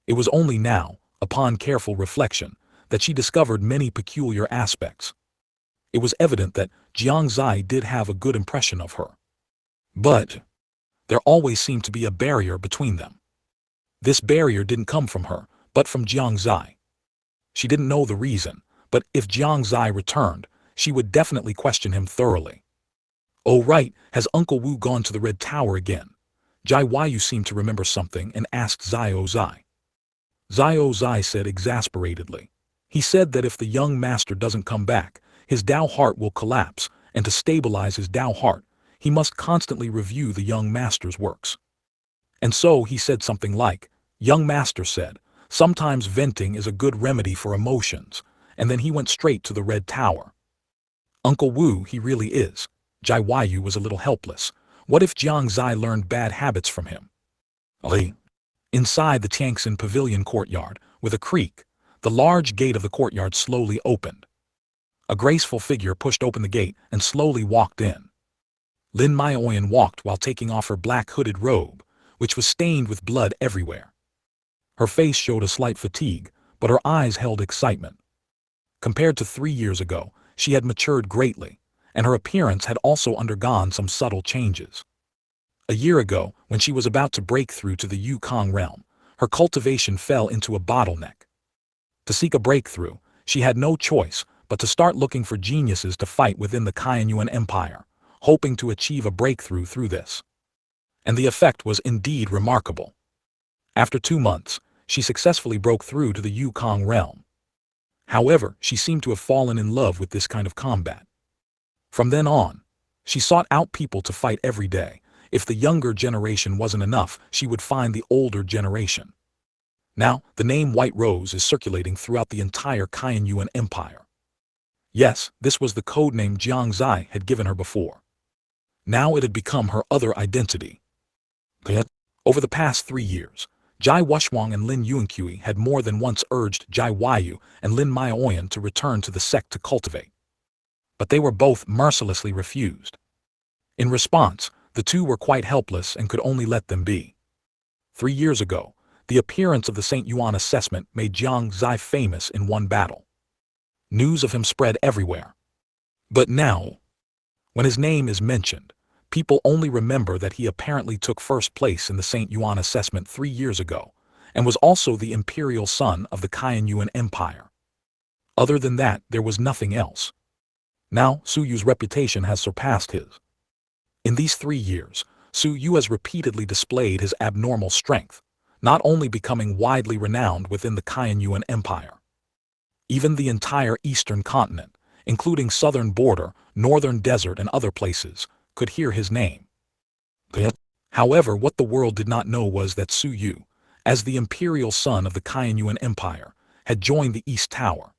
It was only now, upon careful reflection, that she discovered many peculiar aspects. It was evident that Jiang Xie did have a good impression of her. But there always seemed to be a barrier between them. This barrier didn't come from her, but from Jiang Xie. She didn't know the reason, but if Jiang Xie returned, she would definitely question him thoroughly. Oh right, has Uncle Wu gone to the Red Tower again? Jiayu seemed to remember something and asked Xiao Zai. Xiao Zai said exasperatedly. He said that if the young master doesn't come back, his Dao heart will collapse, and to stabilize his Dao heart, he must constantly review the young master's works. And so he said something like, young master said, sometimes venting is a good remedy for emotions, and then he went straight to the Red Tower. Uncle Wu, he really is. Jiayu was a little helpless. What if Jiang Xie learned bad habits from him? Ali. Inside the Tangxin Pavilion courtyard, with a creak, the large gate of the courtyard slowly opened. A graceful figure pushed open the gate and slowly walked in. Lin Maioyan walked while taking off her black hooded robe, which was stained with blood everywhere. Her face showed a slight fatigue, but her eyes held excitement. Compared to 3 years ago, she had matured greatly, and her appearance had also undergone some subtle changes. A year ago, when she was about to break through to the Yukong realm, her cultivation fell into a bottleneck. To seek a breakthrough, she had no choice but to start looking for geniuses to fight within the Kaiyuan Empire, hoping to achieve a breakthrough through this. And the effect was indeed remarkable. After 2 months, she successfully broke through to the Yukong realm. However, she seemed to have fallen in love with this kind of combat. From then on, she sought out people to fight every day. If the younger generation wasn't enough, she would find the older generation. Now, the name White Rose is circulating throughout the entire Kaiyuan Empire. Yes, this was the code name Jiang Xie had given her before. Now it had become her other identity. Over the past 3 years, Jai Wushwang and Lin Yuanqui had more than once urged Jiayu and Lin Maioyan to return to the sect to cultivate. But they were both mercilessly refused. In response, the two were quite helpless and could only let them be. 3 years ago, the appearance of the St. Yuan assessment made Jiang Xie famous in one battle. News of him spread everywhere. But now, when his name is mentioned, people only remember that he apparently took first place in the St. Yuan assessment 3 years ago, and was also the imperial son of the Kaiyuan Empire. Other than that, there was nothing else. Now, Su Yu's reputation has surpassed his. In these 3 years, Su Yu has repeatedly displayed his abnormal strength, not only becoming widely renowned within the Kaiyuan Empire. Even the entire eastern continent, including southern border, northern desert and other places, could hear his name. However, what the world did not know was that Su Yu, as the imperial son of the Kaiyuan Empire, had joined the East Tower.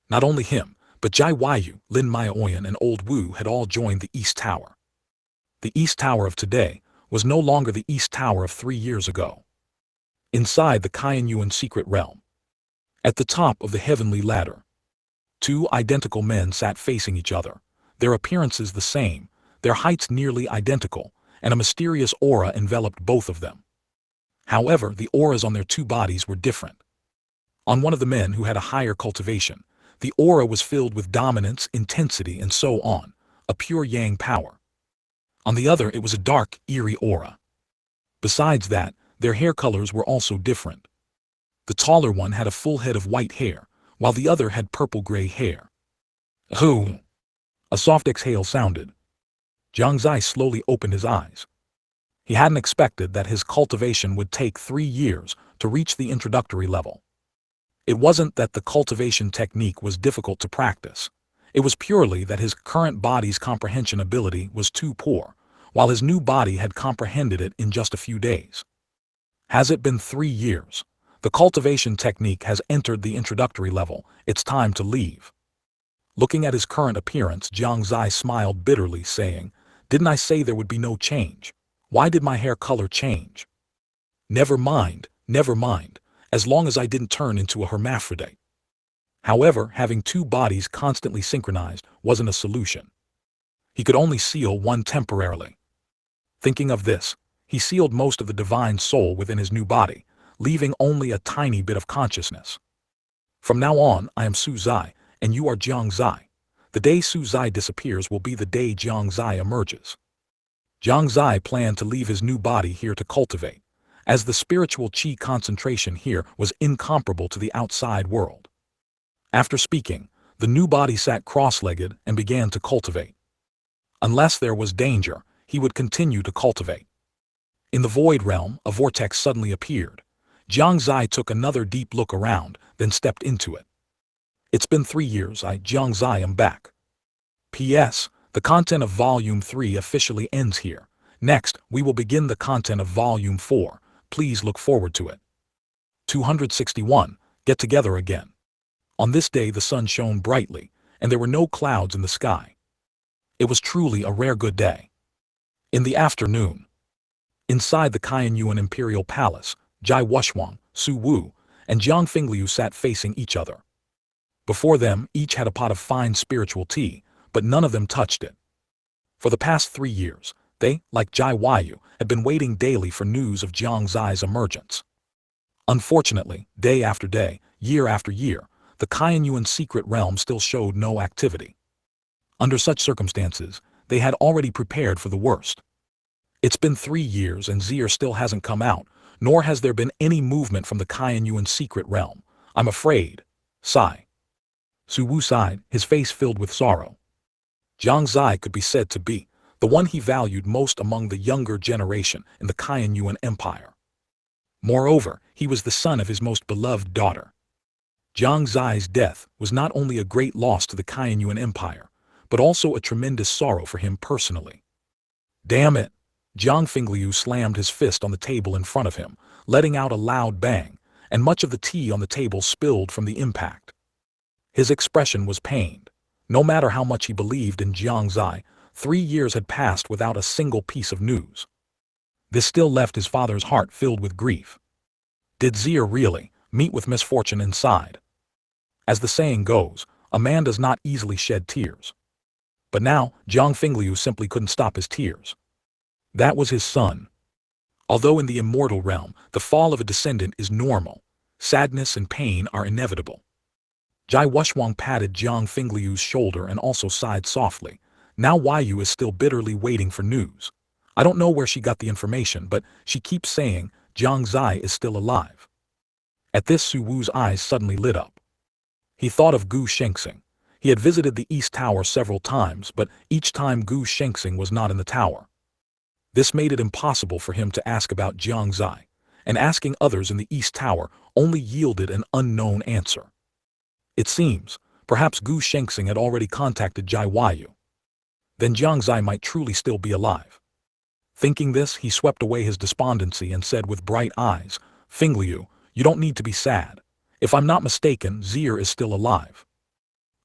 Not only him, but Jai Yu, Lin Maoyan and Old Wu had all joined the East Tower. The East Tower of today was no longer the East Tower of 3 years ago. Inside the Kaiyuan secret realm, at the top of the heavenly ladder, two identical men sat facing each other, their appearances the same, their heights nearly identical, and a mysterious aura enveloped both of them. However, the auras on their two bodies were different. On one of the men who had a higher cultivation, the aura was filled with dominance, intensity, and so on, a pure yang power. On the other, it was a dark, eerie aura. Besides that, their hair colors were also different. The taller one had a full head of white hair, while the other had purple-gray hair. Who? A soft exhale sounded. Jiang Xie slowly opened his eyes. He hadn't expected that his cultivation would take 3 years to reach the introductory level. It wasn't that the cultivation technique was difficult to practice. It was purely that his current body's comprehension ability was too poor, while his new body had comprehended it in just a few days. Has it been 3 years? The cultivation technique has entered the introductory level. It's time to leave. Looking at his current appearance, Jiang Xie smiled bitterly, saying, "Didn't I say there would be no change? Why did my hair color change? Never mind, as long as I didn't turn into a hermaphrodite." However, having two bodies constantly synchronized wasn't a solution. He could only seal one temporarily. Thinking of this, he sealed most of the divine soul within his new body, leaving only a tiny bit of consciousness. From now on, I am Su Zai, and you are Jiang Xie. The day Su Zai disappears will be the day Jiang Xie emerges. Jiang Xie planned to leave his new body here to cultivate, as the spiritual qi concentration here was incomparable to the outside world. After speaking, the new body sat cross-legged and began to cultivate. Unless there was danger, he would continue to cultivate. In the void realm, a vortex suddenly appeared. Jiang Xie took another deep look around, then stepped into it. It's been 3 years, Jiang Xie, am back. P.S. The content of Volume 3 officially ends here. Next, we will begin the content of Volume 4. Please look forward to it. 261. Get together again. On this day the sun shone brightly, and there were no clouds in the sky. It was truly a rare good day. In the afternoon, inside the Kaiyuan Imperial Palace, Jai Wushwang, Su Wu, and Jiang Fingliu sat facing each other. Before them, each had a pot of fine spiritual tea, but none of them touched it. For the past 3 years, they, like Jai Yu, had been waiting daily for news of Jiang Xie's emergence. Unfortunately, day after day, year after year, the Kaiyuan secret realm still showed no activity. Under such circumstances, they had already prepared for the worst. It's been 3 years and Xie still hasn't come out, nor has there been any movement from the Kaiyuan secret realm. I'm afraid. Sigh. Su Wu sighed, his face filled with sorrow. Jiang Xie could be said to be the one he valued most among the younger generation in the Kaiyuan Empire. Moreover, he was the son of his most beloved daughter. Jiang Xie's death was not only a great loss to the Kaiyuan Empire, but also a tremendous sorrow for him personally. Damn it! Jiang Fingliu slammed his fist on the table in front of him, letting out a loud bang, and much of the tea on the table spilled from the impact. His expression was pained. No matter how much he believed in Jiang Xie, 3 years had passed without a single piece of news. This still left his father's heart filled with grief. Did Xie really meet with misfortune inside? As the saying goes, a man does not easily shed tears. But now, Jiang Fingliu simply couldn't stop his tears. That was his son. Although in the immortal realm, the fall of a descendant is normal, sadness and pain are inevitable. Jai Wushwang patted Jiang Fingliu's shoulder and also sighed softly. Now Yu is still bitterly waiting for news. I don't know where she got the information, but she keeps saying Jiang Xie is still alive. At this, Su Wu's eyes suddenly lit up. He thought of Gu Shengxing. He had visited the East Tower several times, but each time Gu Shengxing was not in the tower. This made it impossible for him to ask about Jiang Xie, and asking others in the East Tower only yielded an unknown answer. It seems, perhaps Gu Shengxing had already contacted Jai Huayu. Then Jiang Xie might truly still be alive. Thinking this, he swept away his despondency and said with bright eyes, Fingliu, you don't need to be sad. If I'm not mistaken, Zier is still alive.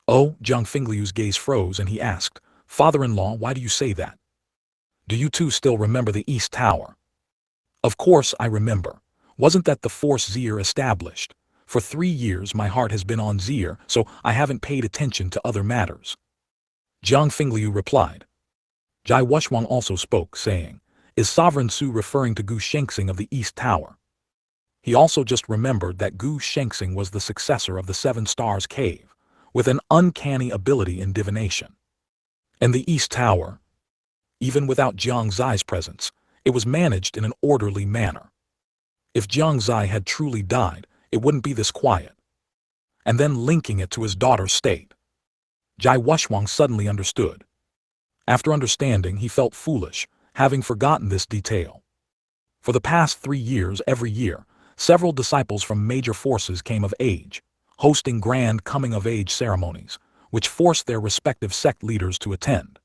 Oh, Jiang Fingliu's gaze froze and he asked, Father-in-law, why do you say that? Do you two still remember the East Tower? Of course I remember. Wasn't that the force Zier established? For 3 years my heart has been on Zier, so I haven't paid attention to other matters. Jiang Fingliu replied. Jai Wushwang also spoke, saying, Is Sovereign Su referring to Gu Shengxing of the East Tower? He also just remembered that Gu Shengxing was the successor of the Seven Stars Cave, with an uncanny ability in divination. And the East Tower, even without Jiang Xie's presence, it was managed in an orderly manner. If Jiang Xie had truly died, it wouldn't be this quiet. And then linking it to his daughter's state. Jai Wushwang suddenly understood. After understanding, he felt foolish, having forgotten this detail. For the past 3 years, every year, several disciples from major forces came of age, hosting grand coming-of-age ceremonies, which forced their respective sect leaders to attend.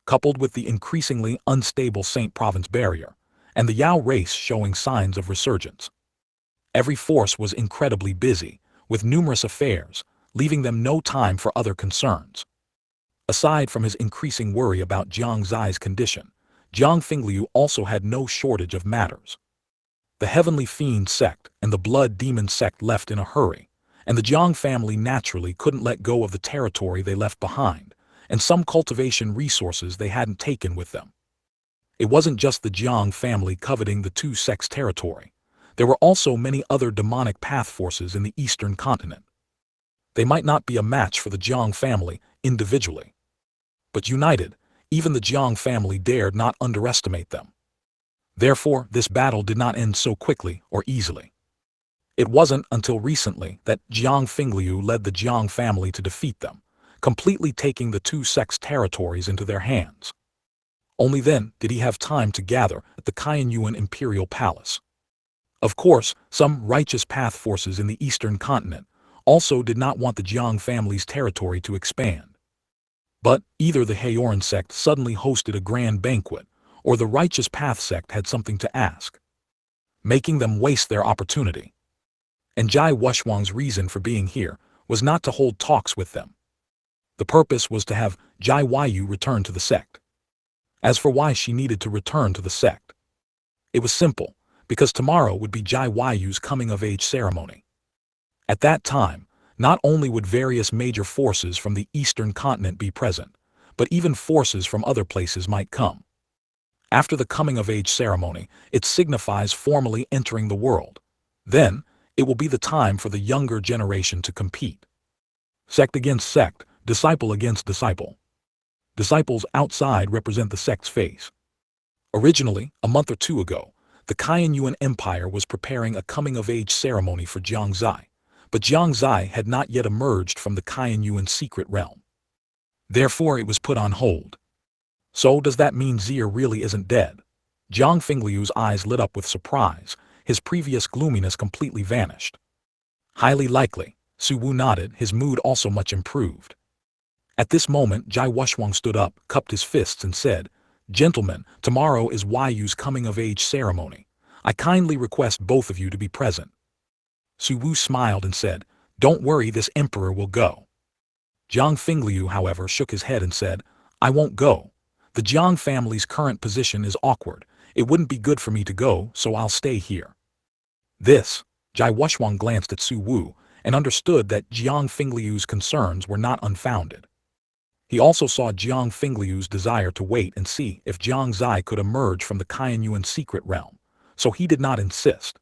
Coupled with the increasingly unstable Saint Province barrier, and the Yao race showing signs of resurgence. Every force was incredibly busy, with numerous affairs, leaving them no time for other concerns. Aside from his increasing worry about Jiang Xie's condition, Jiang Fingliu also had no shortage of matters. The Heavenly Fiend sect and the Blood Demon sect left in a hurry, and the Jiang family naturally couldn't let go of the territory they left behind, and some cultivation resources they hadn't taken with them. It wasn't just the Jiang family coveting the 2 sects' territory. There were also many other demonic path forces in the Eastern Continent. They might not be a match for the Jiang family individually. But united, even the Jiang family dared not underestimate them. Therefore, this battle did not end so quickly or easily. It wasn't until recently that Jiang Fingliu led the Jiang family to defeat them, completely taking the 2 sects' territories into their hands. Only then did he have time to gather at the Qianyuan Imperial Palace. Of course, some righteous path forces in the Eastern Continent also did not want the Jiang family's territory to expand. But either the Haoran Sect suddenly hosted a grand banquet, or the Righteous Path Sect had something to ask, making them waste their opportunity. And Jai Wushwang's reason for being here was not to hold talks with them. The purpose was to have Jai Huayu return to the sect. As for why she needed to return to the sect, it was simple, because tomorrow would be Jai Huayu's coming-of-age ceremony. At that time, not only would various major forces from the Eastern Continent be present, but even forces from other places might come. After the coming-of-age ceremony, it signifies formally entering the world. Then, it will be the time for the younger generation to compete. Sect against sect, disciple against disciple. Disciples outside represent the sect's face. Originally, a month or 2 ago, the Qianyuan Empire was preparing a coming-of-age ceremony for Jiang Xie. But Jiang Xie had not yet emerged from the Qianyuan secret realm. Therefore it was put on hold. So does that mean Zier really isn't dead? Jiang Fingliu's eyes lit up with surprise, his previous gloominess completely vanished. Highly likely, Su Wu nodded, his mood also much improved. At this moment Jai Wushwang stood up, cupped his fists and said, Gentlemen, tomorrow is Huayu's coming-of-age ceremony. I kindly request both of you to be present. Su Wu smiled and said, Don't worry, this emperor will go. Jiang Fingliu, however, shook his head and said, I won't go. The Jiang family's current position is awkward. It wouldn't be good for me to go, so I'll stay here. This, Jai Wushwang glanced at Su Wu and understood that Jiang Fingliu's concerns were not unfounded. He also saw Jiang Fingliu's desire to wait and see if Jiang Xie could emerge from the Qianyuan secret realm, so he did not insist.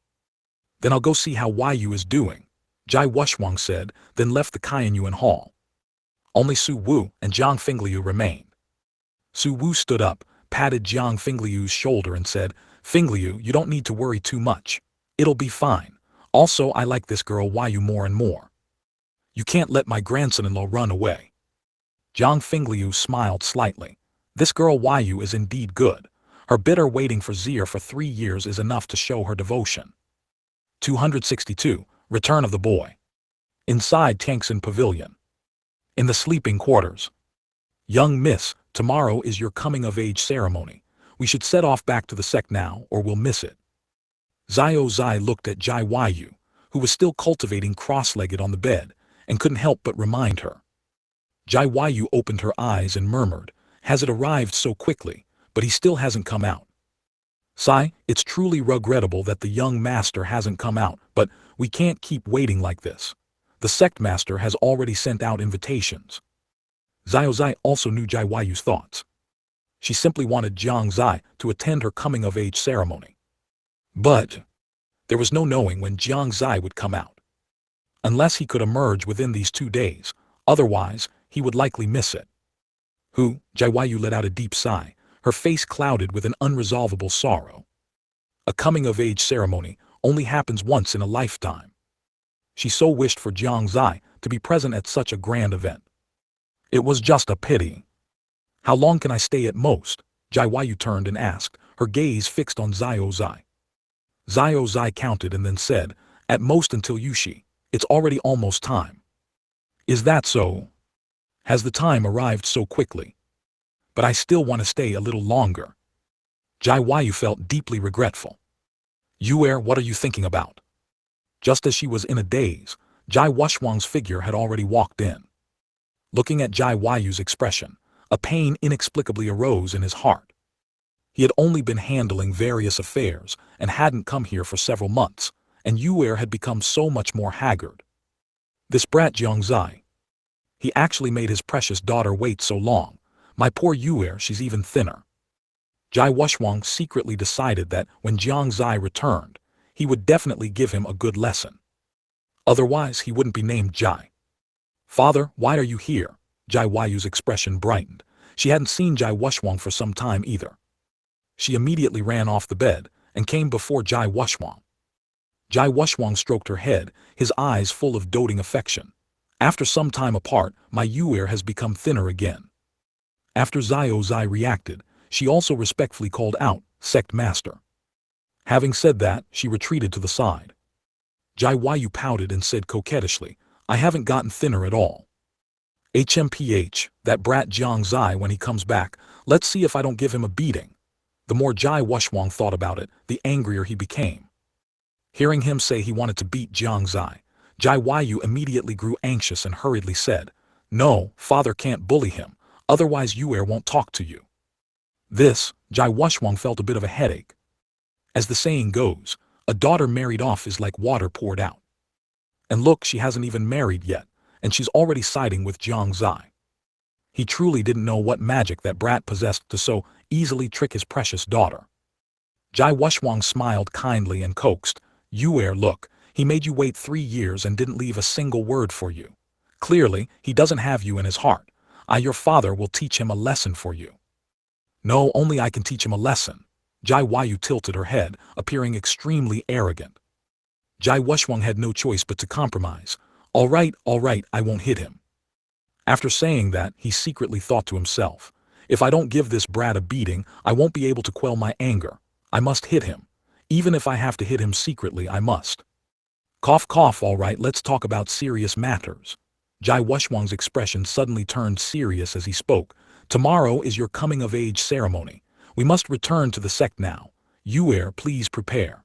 Then I'll go see how Huayu is doing, Jai Wushwang said, then left the Qianyuan hall. Only Su Wu and Jiang Fingliu remained. Su Wu stood up, patted Jiang Fingliu's shoulder and said, Fingliu, you don't need to worry too much. It'll be fine. Also, I like this girl Huayu more and more. You can't let my grandson-in-law run away. Jiang Fingliu smiled slightly. This girl Huayu is indeed good. Her bitter waiting for Zier for 3 years is enough to show her devotion. 262, Return of the Boy. Inside Tangsan Pavilion. In the sleeping quarters. Young miss, tomorrow is your coming-of-age ceremony. We should set off back to the sect now, or we'll miss it. Xiao Zai looked at Jai Yu, who was still cultivating cross-legged on the bed, and couldn't help but remind her. Jai Yu opened her eyes and murmured, has it arrived so quickly, but he still hasn't come out. Sai, it's truly regrettable that the young master hasn't come out, but we can't keep waiting like this. The sect master has already sent out invitations. Xiao Zai also knew Jai Yu's thoughts. She simply wanted Jiang Xie to attend her coming-of-age ceremony. But there was no knowing when Jiang Xie would come out. Unless he could emerge within these 2 days, otherwise he would likely miss it. Jai Yu let out a deep sigh, her face clouded with an unresolvable sorrow. A coming-of-age ceremony only happens once in a lifetime. She so wished for Jiang Xie to be present at such a grand event. It was just a pity. How long can I stay at most? Jai Yu turned and asked, her gaze fixed on Xiao Zai. Xiao Zai counted and then said, at most until Yushi. It's already almost time. Is that so? Has the time arrived so quickly? But I still want to stay a little longer. Jai Yu felt deeply regretful. Yuer, what are you thinking about? Just as she was in a daze, Jai Wushwang's figure had already walked in. Looking at Jai Yu's expression, a pain inexplicably arose in his heart. He had only been handling various affairs and hadn't come here for several months, and Yuer had become so much more haggard. This brat Jiang Xie. He actually made his precious daughter wait so long. My poor Yuer, she's even thinner. Jai Wushwang secretly decided that when Jiang Xie returned, he would definitely give him a good lesson. Otherwise, he wouldn't be named Jai. Father, why are you here? Jai Yu's expression brightened. She hadn't seen Jai Wushwang for some time either. She immediately ran off the bed and came before Jai Wushwang. Jai Wushwang stroked her head, his eyes full of doting affection. After some time apart, my Yuer has become thinner again. After Xiao Zai reacted, she also respectfully called out, Sect Master. Having said that, she retreated to the side. Jai Yu pouted and said coquettishly, I haven't gotten thinner at all. HMPH, that brat Jiang Xie when he comes back, let's see if I don't give him a beating. The more Jai Wushwang thought about it, the angrier he became. Hearing him say he wanted to beat Jiang Xie, Jai Yu immediately grew anxious and hurriedly said, no, father can't bully him, otherwise Yuer won't talk to you. This, Jai Wushwang felt a bit of a headache. As the saying goes, a daughter married off is like water poured out. And look, she hasn't even married yet, and she's already siding with Jiang Xie. He truly didn't know what magic that brat possessed to so easily trick his precious daughter. Jai Wushwang smiled kindly and coaxed, Yuer, look, he made you wait 3 years and didn't leave a single word for you. Clearly, he doesn't have you in his heart. I, your father, will teach him a lesson for you. No, only I can teach him a lesson. Jai Yu tilted her head, appearing extremely arrogant. Jai Wushwang had no choice but to compromise. All right, I won't hit him. After saying that, he secretly thought to himself, if I don't give this brat a beating, I won't be able to quell my anger. I must hit him. Even if I have to hit him secretly, I must. Cough, cough, all right, let's talk about serious matters. Jai Wushwang's expression suddenly turned serious as he spoke. Tomorrow is your coming-of-age ceremony. We must return to the sect now. Yuer, please prepare.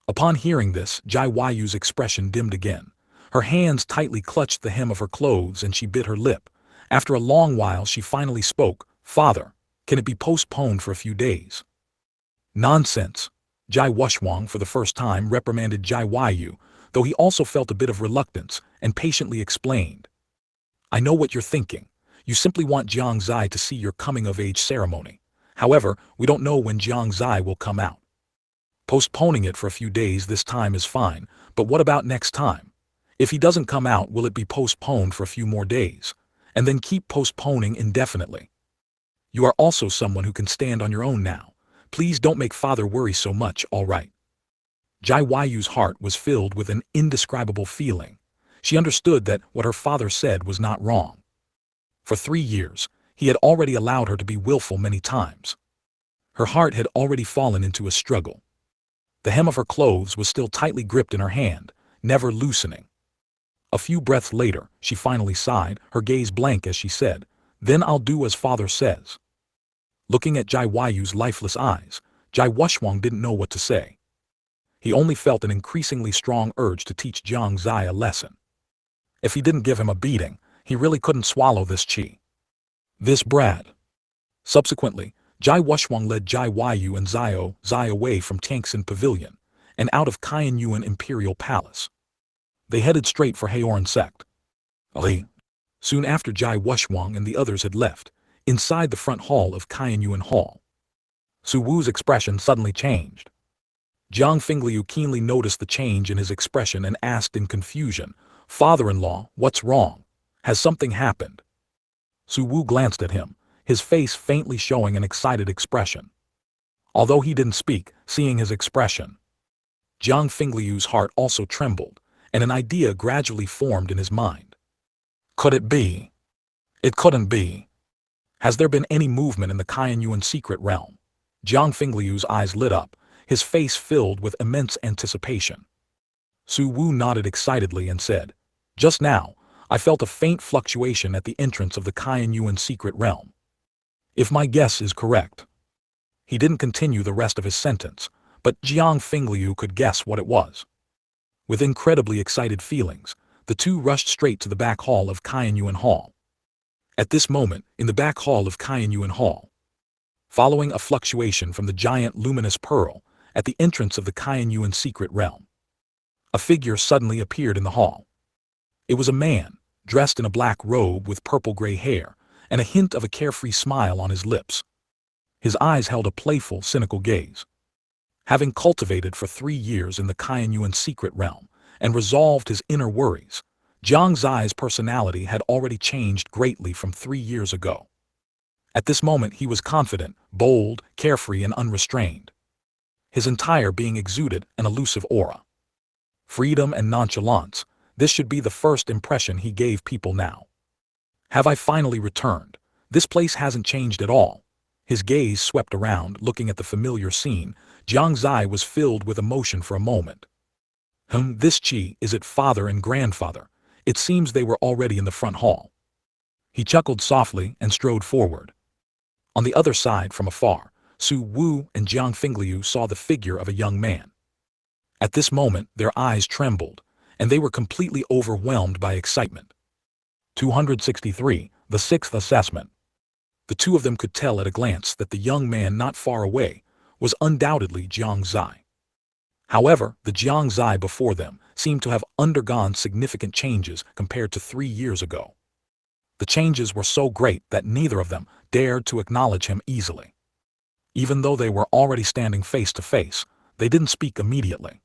Upon hearing this, Jai Yu's expression dimmed again. Her hands tightly clutched the hem of her clothes and she bit her lip. After a long while she finally spoke, Father, can it be postponed for a few days? Nonsense. Jai Wushwang for the first time reprimanded Jai Yu, though he also felt a bit of reluctance, and patiently explained. I know what you're thinking. You simply want Jiang Xie to see your coming-of-age ceremony. However, we don't know when Jiang Xie will come out. Postponing it for a few days this time is fine, but what about next time? If he doesn't come out, will it be postponed for a few more days, and then keep postponing indefinitely? You are also someone who can stand on your own now. Please don't make father worry so much, all right? Jai Yu's heart was filled with an indescribable feeling. She understood that what her father said was not wrong. For 3 years, he had already allowed her to be willful many times. Her heart had already fallen into a struggle. The hem of her clothes was still tightly gripped in her hand, never loosening. A few breaths later, she finally sighed, her gaze blank as she said, "Then I'll do as father says." Looking at Jai Yu's lifeless eyes, Jai Wushwang didn't know what to say. He only felt an increasingly strong urge to teach Jiang Xie a lesson. If he didn't give him a beating, he really couldn't swallow this chi. This brat. Subsequently, Jai Wushwang led Jai Yu and Xie away from Tianxin Pavilion and out of Qianyuan Imperial Palace. They headed straight for Haoran Sect. Soon after Jai Wushwang and the others had left, inside the front hall of Qianyuan Hall, Su Wu's expression suddenly changed. Jiang Fingliu keenly noticed the change in his expression and asked in confusion, "Father-in-law, what's wrong? Has something happened?" Su Wu glanced at him, his face faintly showing an excited expression. Although he didn't speak, seeing his expression, Jiang Fingliu's heart also trembled, and an idea gradually formed in his mind. Could it be? It couldn't be. Has there been any movement in the Qianyuan secret realm? Jiang Fingliu's eyes lit up, his face filled with immense anticipation. Su Wu nodded excitedly and said, "Just now, I felt a faint fluctuation at the entrance of the Qianyuan secret realm. If my guess is correct." He didn't continue the rest of his sentence, but Jiang Fingliu could guess what it was. With incredibly excited feelings, the two rushed straight to the back hall of Qianyuan Hall. At this moment, in the back hall of Qianyuan Hall, following a fluctuation from the giant luminous pearl at the entrance of the Qianyuan secret realm, a figure suddenly appeared in the hall. It was a man, dressed in a black robe with purple-gray hair and a hint of a carefree smile on his lips. His eyes held a playful, cynical gaze. Having cultivated for 3 years in the Qianyuan secret realm and resolved his inner worries, Jiang Xie's personality had already changed greatly from 3 years ago. At this moment he was confident, bold, carefree and unrestrained. His entire being exuded an elusive aura. Freedom and nonchalance, this should be the first impression he gave people now. "Have I finally returned? This place hasn't changed at all." His gaze swept around, looking at the familiar scene. Jiang Xie was filled with emotion for a moment. This chi, is it father and grandfather? It seems they were already in the front hall. He chuckled softly and strode forward. On the other side from afar, Su Wu and Jiang Fingliu saw the figure of a young man. At this moment their eyes trembled, and they were completely overwhelmed by excitement. 263, the sixth assessment. The two of them could tell at a glance that the young man not far away was undoubtedly Jiang Xie. However, the Jiang Xie before them seemed to have undergone significant changes compared to 3 years ago. The changes were so great that neither of them dared to acknowledge him easily. Even though they were already standing face to face, they didn't speak immediately.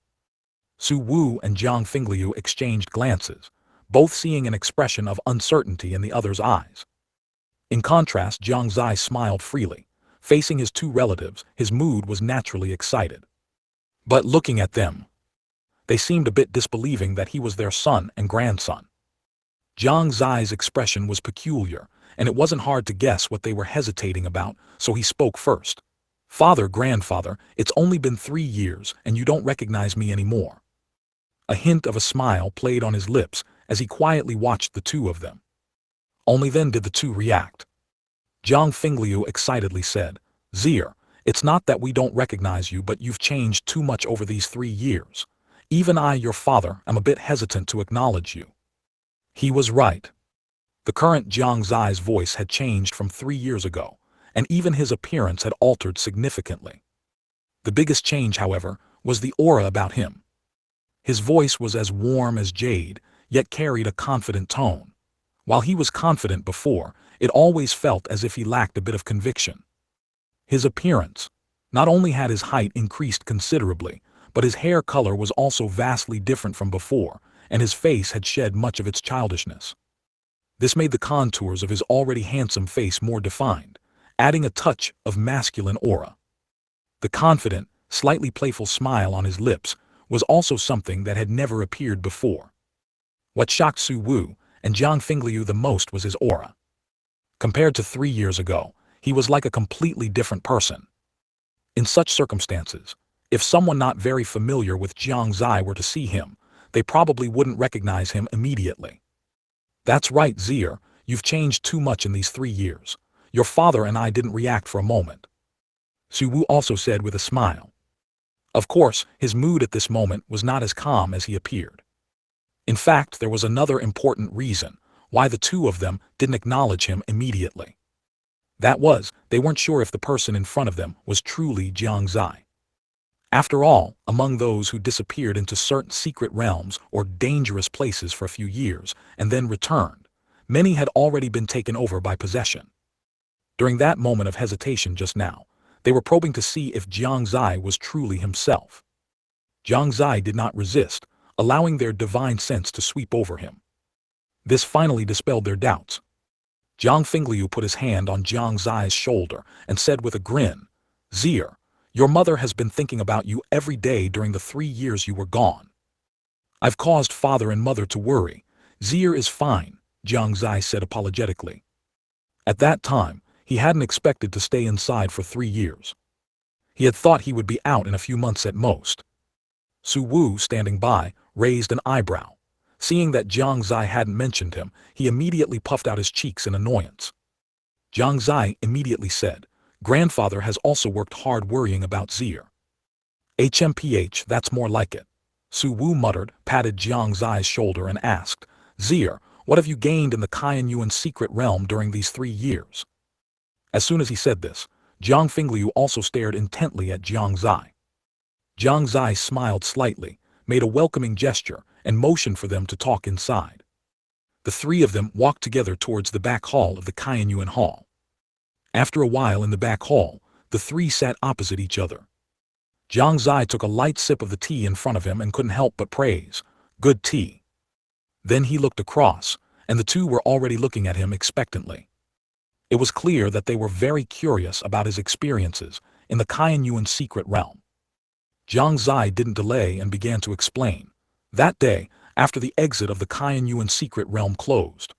Su Wu and Jiang Fingliu exchanged glances, both seeing an expression of uncertainty in the other's eyes. In contrast, Jiang Xie smiled freely. Facing his two relatives, his mood was naturally excited. But looking at them, they seemed a bit disbelieving that he was their son and grandson. Jiang Xie's expression was peculiar, and it wasn't hard to guess what they were hesitating about, so he spoke first. "Father, grandfather, it's only been 3 years, and you don't recognize me anymore." A hint of a smile played on his lips as he quietly watched the two of them. Only then did the two react. Jiang Fingliu excitedly said, "Xie, it's not that we don't recognize you, but you've changed too much over these 3 years. Even I, your father, am a bit hesitant to acknowledge you." He was right. The current Jiang Xie's voice had changed from 3 years ago, and even his appearance had altered significantly. The biggest change, however, was the aura about him. His voice was as warm as jade, yet carried a confident tone. While he was confident before, it always felt as if he lacked a bit of conviction. His appearance. Not only had his height increased considerably, but his hair color was also vastly different from before, and his face had shed much of its childishness. This made the contours of his already handsome face more defined, adding a touch of masculine aura. The confident, slightly playful smile on his lips was also something that had never appeared before. What shocked Su Wu and Jiang Fingliu the most was his aura. Compared to 3 years ago, he was like a completely different person. In such circumstances, if someone not very familiar with Jiang Xie were to see him, they probably wouldn't recognize him immediately. That's right, Xie, you've changed too much in these 3 years. Your father and I didn't react for a moment. Suwu also said with a smile. Of course, his mood at this moment was not as calm as he appeared. In fact, there was another important reason why the two of them didn't acknowledge him immediately. That was, they weren't sure if the person in front of them was truly Jiang Xie. After all, among those who disappeared into certain secret realms or dangerous places for a few years and then returned, many had already been taken over by possession. During that moment of hesitation just now, they were probing to see if Jiang Xie was truly himself. Jiang Xie did not resist, allowing their divine sense to sweep over him. This finally dispelled their doubts. Jiang Fingliu put his hand on Jiang Xie's shoulder and said with a grin, Xie, your mother has been thinking about you every day during the 3 years you were gone. I've caused father and mother to worry. Xie is fine, Jiang Xie said apologetically. At that time, he hadn't expected to stay inside for 3 years. He had thought he would be out in a few months at most. Su Wu, standing by, raised an eyebrow. Seeing that Jiang Xie hadn't mentioned him, he immediately puffed out his cheeks in annoyance. Jiang Xie immediately said, Grandfather has also worked hard worrying about Xie. HMPH, that's more like it. Su Wu muttered, patted Jiang Xie's shoulder and asked, Xie, what have you gained in the Qianyuan secret realm during these 3 years? As soon as he said this, Jiang Fingliu also stared intently at Jiang Xie. Jiang Xie smiled slightly, made a welcoming gesture, and motioned for them to talk inside. The 3 of them walked together towards the back hall of the Qianyuan Hall. After a while in the back hall, the 3 sat opposite each other. Jiang Xie took a light sip of the tea in front of him and couldn't help but praise, good tea. Then he looked across, and the 2 were already looking at him expectantly. It was clear that they were very curious about his experiences in the Qianyuan secret realm. Jiang Xie didn't delay and began to explain. That day, after the exit of the Qianyuan secret realm closed,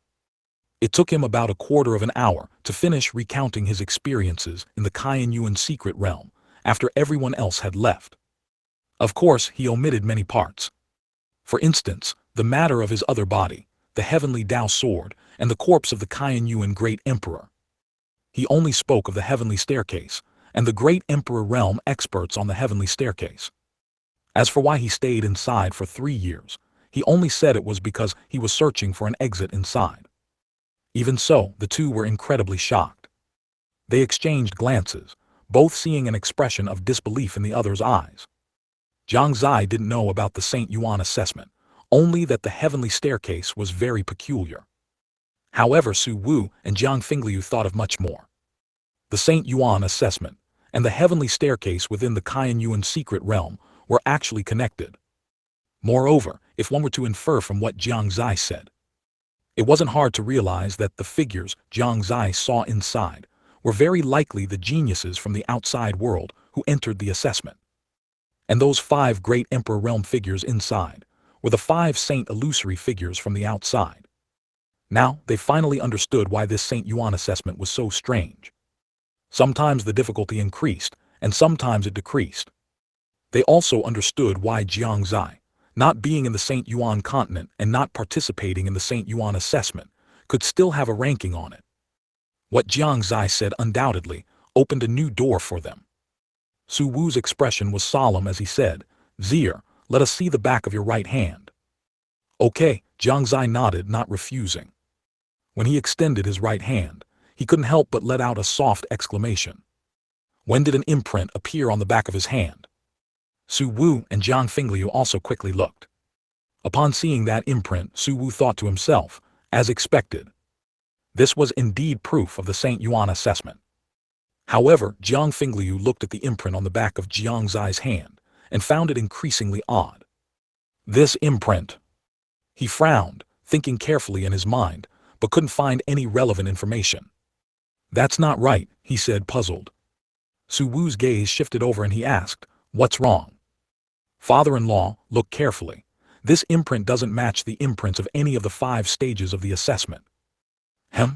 it took him about a quarter of an hour to finish recounting his experiences in the Qianyuan secret realm after everyone else had left. Of course, he omitted many parts. For instance, the matter of his other body, the heavenly Dao sword, and the corpse of the Qianyuan great emperor. He only spoke of the heavenly staircase, and the great emperor realm experts on the heavenly staircase. As for why he stayed inside for 3 years, he only said it was because he was searching for an exit inside. Even so, the 2 were incredibly shocked. They exchanged glances, both seeing an expression of disbelief in the other's eyes. Jiang Xie didn't know about the St. Yuan assessment, only that the heavenly staircase was very peculiar. However, Su Wu and Jiang Fingliu thought of much more. The St. Yuan assessment and the heavenly staircase within the Qianyuan secret realm were actually connected. Moreover, if one were to infer from what Jiang Xie said, it wasn't hard to realize that the figures Jiang Xie saw inside were very likely the geniuses from the outside world who entered the assessment. And those 5 great emperor realm figures inside were the 5 saint illusory figures from the outside. Now, they finally understood why this St. Yuan assessment was so strange. Sometimes the difficulty increased, and sometimes it decreased. They also understood why Jiang Xie, not being in the St. Yuan Continent and not participating in the St. Yuan assessment, could still have a ranking on it. What Jiang Xie said undoubtedly opened a new door for them. Su Wu's expression was solemn as he said, Xie, let us see the back of your right hand. Okay, Jiang Xie nodded, not refusing. When he extended his right hand, he couldn't help but let out a soft exclamation. When did an imprint appear on the back of his hand? Su Wu and Jiang Fingliu also quickly looked. Upon seeing that imprint, Su Wu thought to himself, as expected. This was indeed proof of the St. Yuan assessment. However, Jiang Fingliu looked at the imprint on the back of Jiang Xie's hand and found it increasingly odd. This imprint. He frowned, thinking carefully in his mind, but couldn't find any relevant information. That's not right, he said, puzzled. Su Wu's gaze shifted over and he asked, what's wrong? Father-in-law, look carefully. This imprint doesn't match the imprints of any of the 5 stages of the assessment.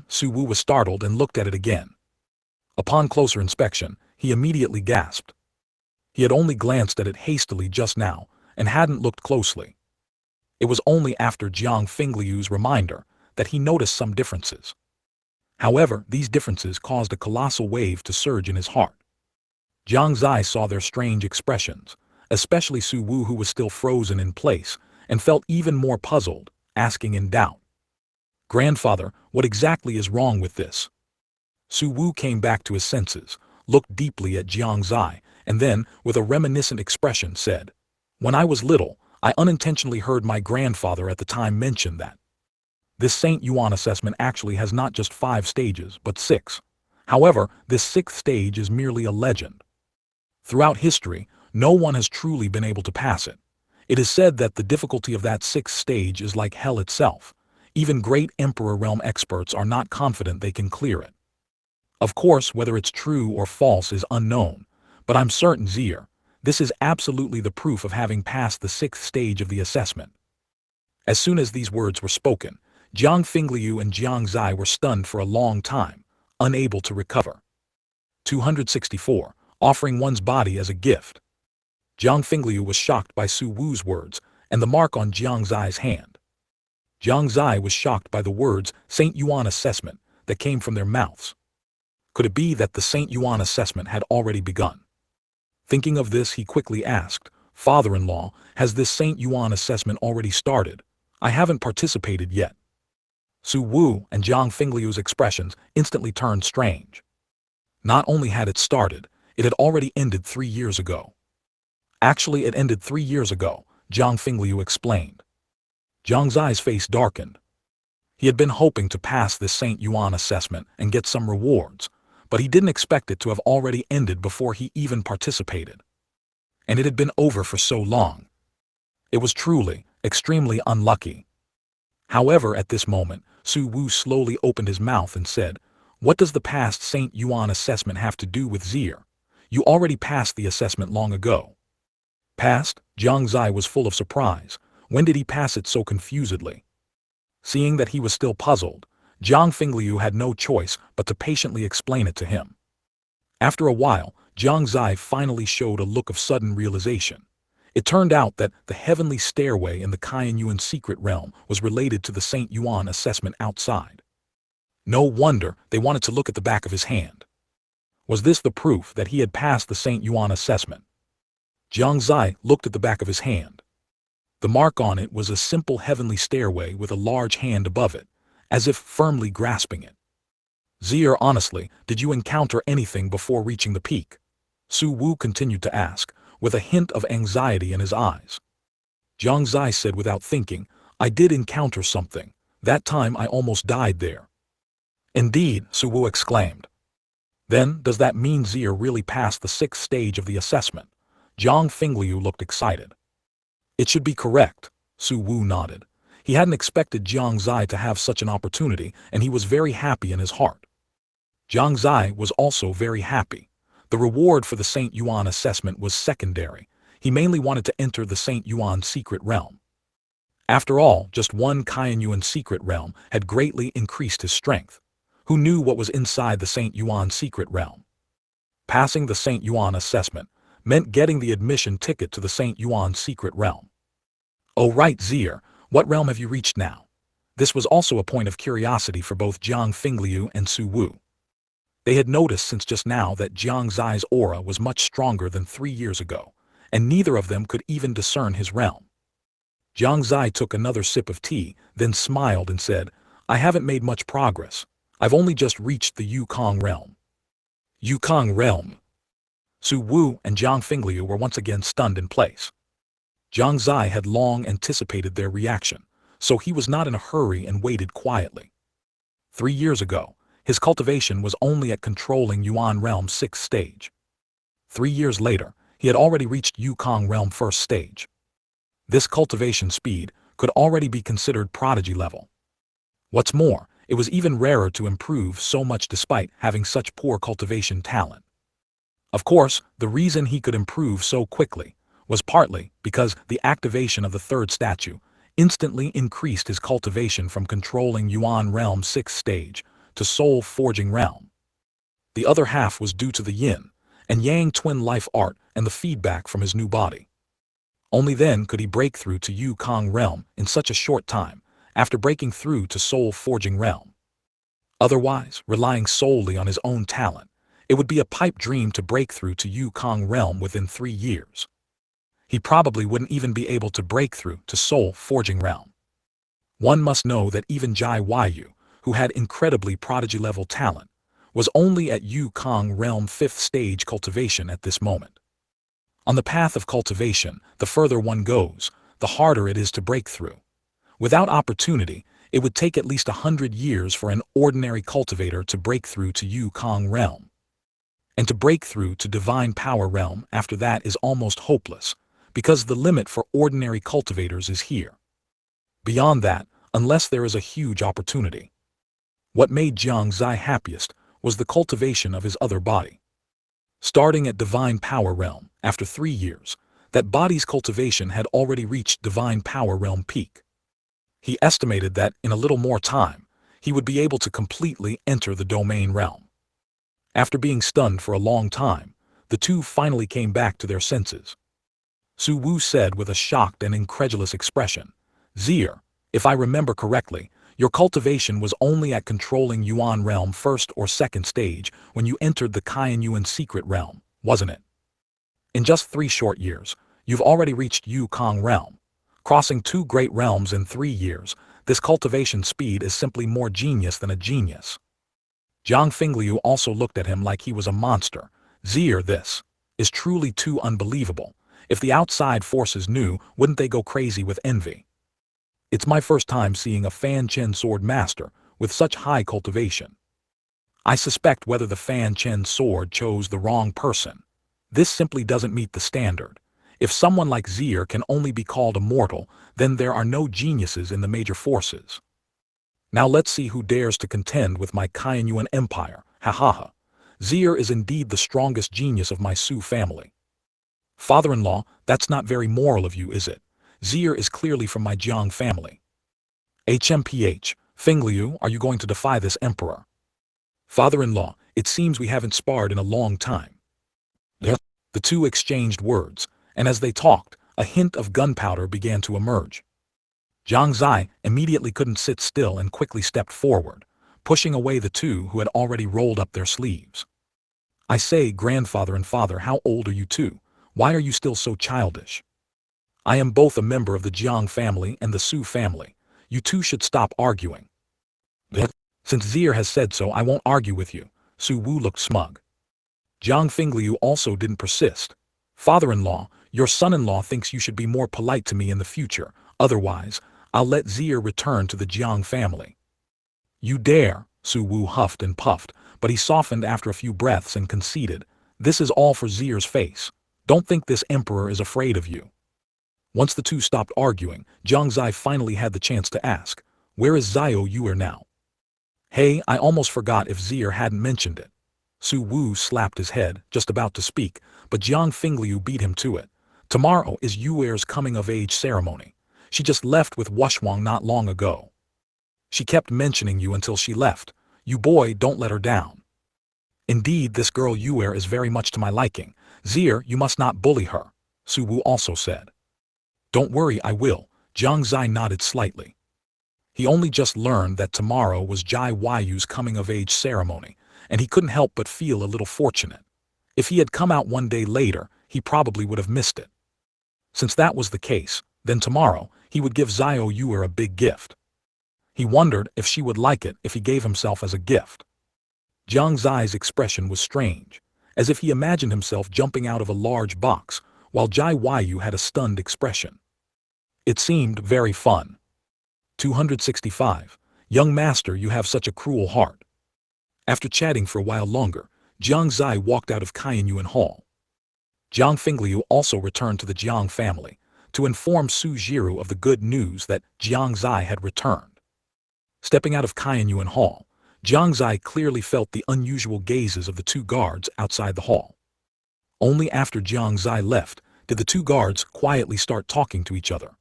Su Wu was startled and looked at it again. Upon closer inspection, he immediately gasped. He had only glanced at it hastily just now, and hadn't looked closely. It was only after Jiang Fingliu's reminder that he noticed some differences. However, these differences caused a colossal wave to surge in his heart. Jiang Xie saw their strange expressions, especially Su Wu, who was still frozen in place, and felt even more puzzled, asking in doubt, "Grandfather, what exactly is wrong with this?" Su Wu came back to his senses, looked deeply at Jiang Xie, and then, with a reminiscent expression, said, "When I was little, I unintentionally heard my grandfather at the time mention that this Saint Yuan assessment actually has not just 5 stages, but 6. However, this 6th stage is merely a legend. Throughout history, no one has truly been able to pass it. It is said that the difficulty of that 6th stage is like hell itself. Even great Emperor realm experts are not confident they can clear it. Of course, whether it's true or false is unknown, but I'm certain, Xie, this is absolutely the proof of having passed the 6th stage of the assessment." As soon as these words were spoken, Jiang Fingliu and Jiang Xie were stunned for a long time, unable to recover. 264. Offering one's body as a gift. Jiang Fingliu was shocked by Su Wu's words and the mark on Jiang Xie's hand. Jiang Xie was shocked by the words Saint Yuan assessment that came from their mouths. Could it be that the Saint Yuan assessment had already begun? Thinking of this, he quickly asked, "Father-in-law, has this Saint Yuan assessment already started? I haven't participated yet." Su Wu and Jiang Fingliu's expressions instantly turned strange. Not only had it started, it had already ended 3 years ago. "Actually, it ended 3 years ago," Jiang Fingliu explained. Jiang Xie's face darkened. He had been hoping to pass this Saint Yuan assessment and get some rewards, but he didn't expect it to have already ended before he even participated. And it had been over for so long. It was truly, extremely unlucky. However, at this moment, Su Wu slowly opened his mouth and said, "What does the past Saint Yuan assessment have to do with Xie? You already passed the assessment long ago." "Passed?" Jiang Xie was full of surprise. When did he pass it so confusedly? Seeing that he was still puzzled, Jiang Fingliu had no choice but to patiently explain it to him. After a while, Jiang Xie finally showed a look of sudden realization. It turned out that the heavenly stairway in the Qianyuan secret realm was related to the Saint Yuan assessment outside. No wonder they wanted to look at the back of his hand. Was this the proof that he had passed the Saint Yuan assessment? Jiang Xie looked at the back of his hand. The mark on it was a simple heavenly stairway with a large hand above it, as if firmly grasping it. "Xie, honestly, did you encounter anything before reaching the peak?" Su Wu continued to ask, with a hint of anxiety in his eyes. Jiang Xie said without thinking, "I did encounter something. That time I almost died there." "Indeed," Su Wu exclaimed. "Then, does that mean Xie really passed the 6th stage of the assessment?" Jiang Fingliu looked excited. "It should be correct," Su Wu nodded. He hadn't expected Jiang Xie to have such an opportunity, and he was very happy in his heart. Jiang Xie was also very happy. The reward for the Saint Yuan assessment was secondary. He mainly wanted to enter the Saint Yuan secret realm. After all, just one Qianyuan secret realm had greatly increased his strength. Who knew what was inside the Saint Yuan secret realm? Passing the Saint Yuan assessment meant getting the admission ticket to the Saint Yuan secret realm. "Oh right, Xie, what realm have you reached now?" This was also a point of curiosity for both Jiang Fingliu and Su Wu. They had noticed since just now that Jiang Xie's aura was much stronger than 3 years ago, and neither of them could even discern his realm. Jiang Xie took another sip of tea, then smiled and said, "I haven't made much progress. I've only just reached the Yukong realm." Yukong realm? Su Wu and Jiang Fingliu were once again stunned in place. Jiang Xie had long anticipated their reaction, so he was not in a hurry and waited quietly. 3 years ago, his cultivation was only at controlling Yuan realm 6th stage. 3 years later, he had already reached Yukong realm 1st stage. This cultivation speed could already be considered prodigy level. What's more, it was even rarer to improve so much despite having such poor cultivation talent. Of course, the reason he could improve so quickly was partly because the activation of the 3rd statue instantly increased his cultivation from controlling Yuan realm 6th stage to soul forging realm. The other half was due to the yin and yang twin life art and the feedback from his new body. Only then could he break through to Yukong realm in such a short time, after breaking through to soul forging realm. Otherwise, relying solely on his own talent, it would be a pipe dream to break through to Yukong realm within 3 years. He probably wouldn't even be able to break through to soul forging realm. One must know that even Jiang Xie, who had incredibly prodigy-level talent, was only at Yukong realm 5th stage cultivation at this moment. On the path of cultivation, the further one goes, the harder it is to break through. Without opportunity, it would take at least 100 years for an ordinary cultivator to break through to Yukong realm. And to break through to divine power realm after that is almost hopeless, because the limit for ordinary cultivators is here. Beyond that, unless there is a huge opportunity. What made Jiang Xie happiest was the cultivation of his other body. Starting at divine power realm, after 3 years, that body's cultivation had already reached divine power realm peak. He estimated that, in a little more time, he would be able to completely enter the domain realm. After being stunned for a long time, the two finally came back to their senses. Su Wu said with a shocked and incredulous expression, "Xie, if I remember correctly, your cultivation was only at controlling Yuan realm 1st or 2nd stage when you entered the Yuan secret realm, wasn't it? In just 3 short years, you've already reached Yukong realm. Crossing 2 great realms in 3 years, this cultivation speed is simply more genius than a genius." Jiang Fingliu also looked at him like he was a monster. "Xie, this is truly too unbelievable. If the outside forces knew, wouldn't they go crazy with envy? It's my first time seeing a Fanchen sword master with such high cultivation. I suspect whether the Fanchen sword chose the wrong person. This simply doesn't meet the standard. If someone like Xie can only be called a mortal, then there are no geniuses in the major forces. Now let's see who dares to contend with my Yuan empire, ha ha ha. Xie is indeed the strongest genius of my Su family. Father-in-law, that's not very moral of you, is it? Xie is clearly from my Jiang family. HMPH, Fingliu, are you going to defy this emperor? Father-in-law, it seems we haven't sparred in a long time." The two exchanged words, and as they talked, a hint of gunpowder began to emerge. Jiang Xie immediately couldn't sit still and quickly stepped forward, pushing away the two who had already rolled up their sleeves. "I say, grandfather and father, how old are you two? Why are you still so childish? I am both a member of the Jiang family and the Su family. You two should stop arguing." "Since Xie has said so, I won't argue with you." Su Wu looked smug. Jiang Fingliu also didn't persist. "Father-in-law, your son-in-law thinks you should be more polite to me in the future, otherwise, I'll let Xie return to the Jiang family." "You dare," Su Wu huffed and puffed, but he softened after a few breaths and conceded, "This is all for Xie's face. Don't think this emperor is afraid of you." Once the two stopped arguing, Jiang Xie finally had the chance to ask, "Where is Xiao Yuer now?" "Hey, I almost forgot if Xie hadn't mentioned it." Su Wu slapped his head, just about to speak, but Jiang Fingliu beat him to it. "Tomorrow is Yuer's coming-of-age ceremony. She just left with Wushwang not long ago. She kept mentioning you until she left. You boy, don't let her down. Indeed, this girl Yuer is very much to my liking. Xie, you must not bully her," Su Wu also said. "Don't worry, I will." Jiang Xie nodded slightly. He only just learned that tomorrow was Jiang Yu's coming-of-age ceremony, and he couldn't help but feel a little fortunate. If he had come out one day later, he probably would have missed it. Since that was the case, then tomorrow, he would give Xiao Yuer a big gift. He wondered if she would like it if he gave himself as a gift. Jiang Xie's expression was strange, as if he imagined himself jumping out of a large box, while Jiang Yu had a stunned expression. It seemed very fun. 265. Young master, you have such a cruel heart. After chatting for a while longer, Jiang Xie walked out of Yuan Hall. Jiang Fingliu also returned to the Jiang family, to inform Su Jiru of the good news that Jiang Xie had returned. Stepping out of Yuan Hall, Jiang Xie clearly felt the unusual gazes of the two guards outside the hall. Only after Jiang Xie left did the two guards quietly start talking to each other.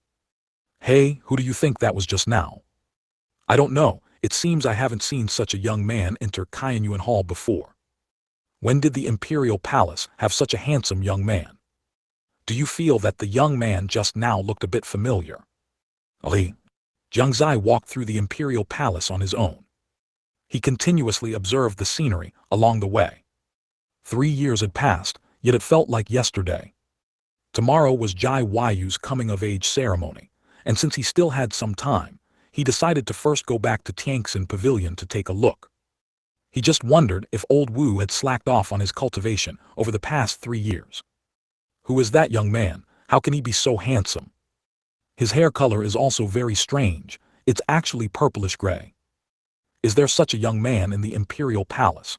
"Hey, who do you think that was just now?" "I don't know, it seems I haven't seen such a young man enter Yuan Hall before. When did the Imperial Palace have such a handsome young man?" Do you feel that the young man just now looked a bit familiar? Li. Jiang Xie walked through the imperial palace on his own. He continuously observed the scenery along the way. 3 years had passed, yet it felt like yesterday. Tomorrow was Jai Yu's coming-of-age ceremony, and since he still had some time, he decided to first go back to Tianxin Pavilion to take a look. He just wondered if old Wu had slacked off on his cultivation over the past 3 years. Who is that young man? How can he be so handsome? His hair color is also very strange. It's actually purplish gray. Is there such a young man in the imperial palace?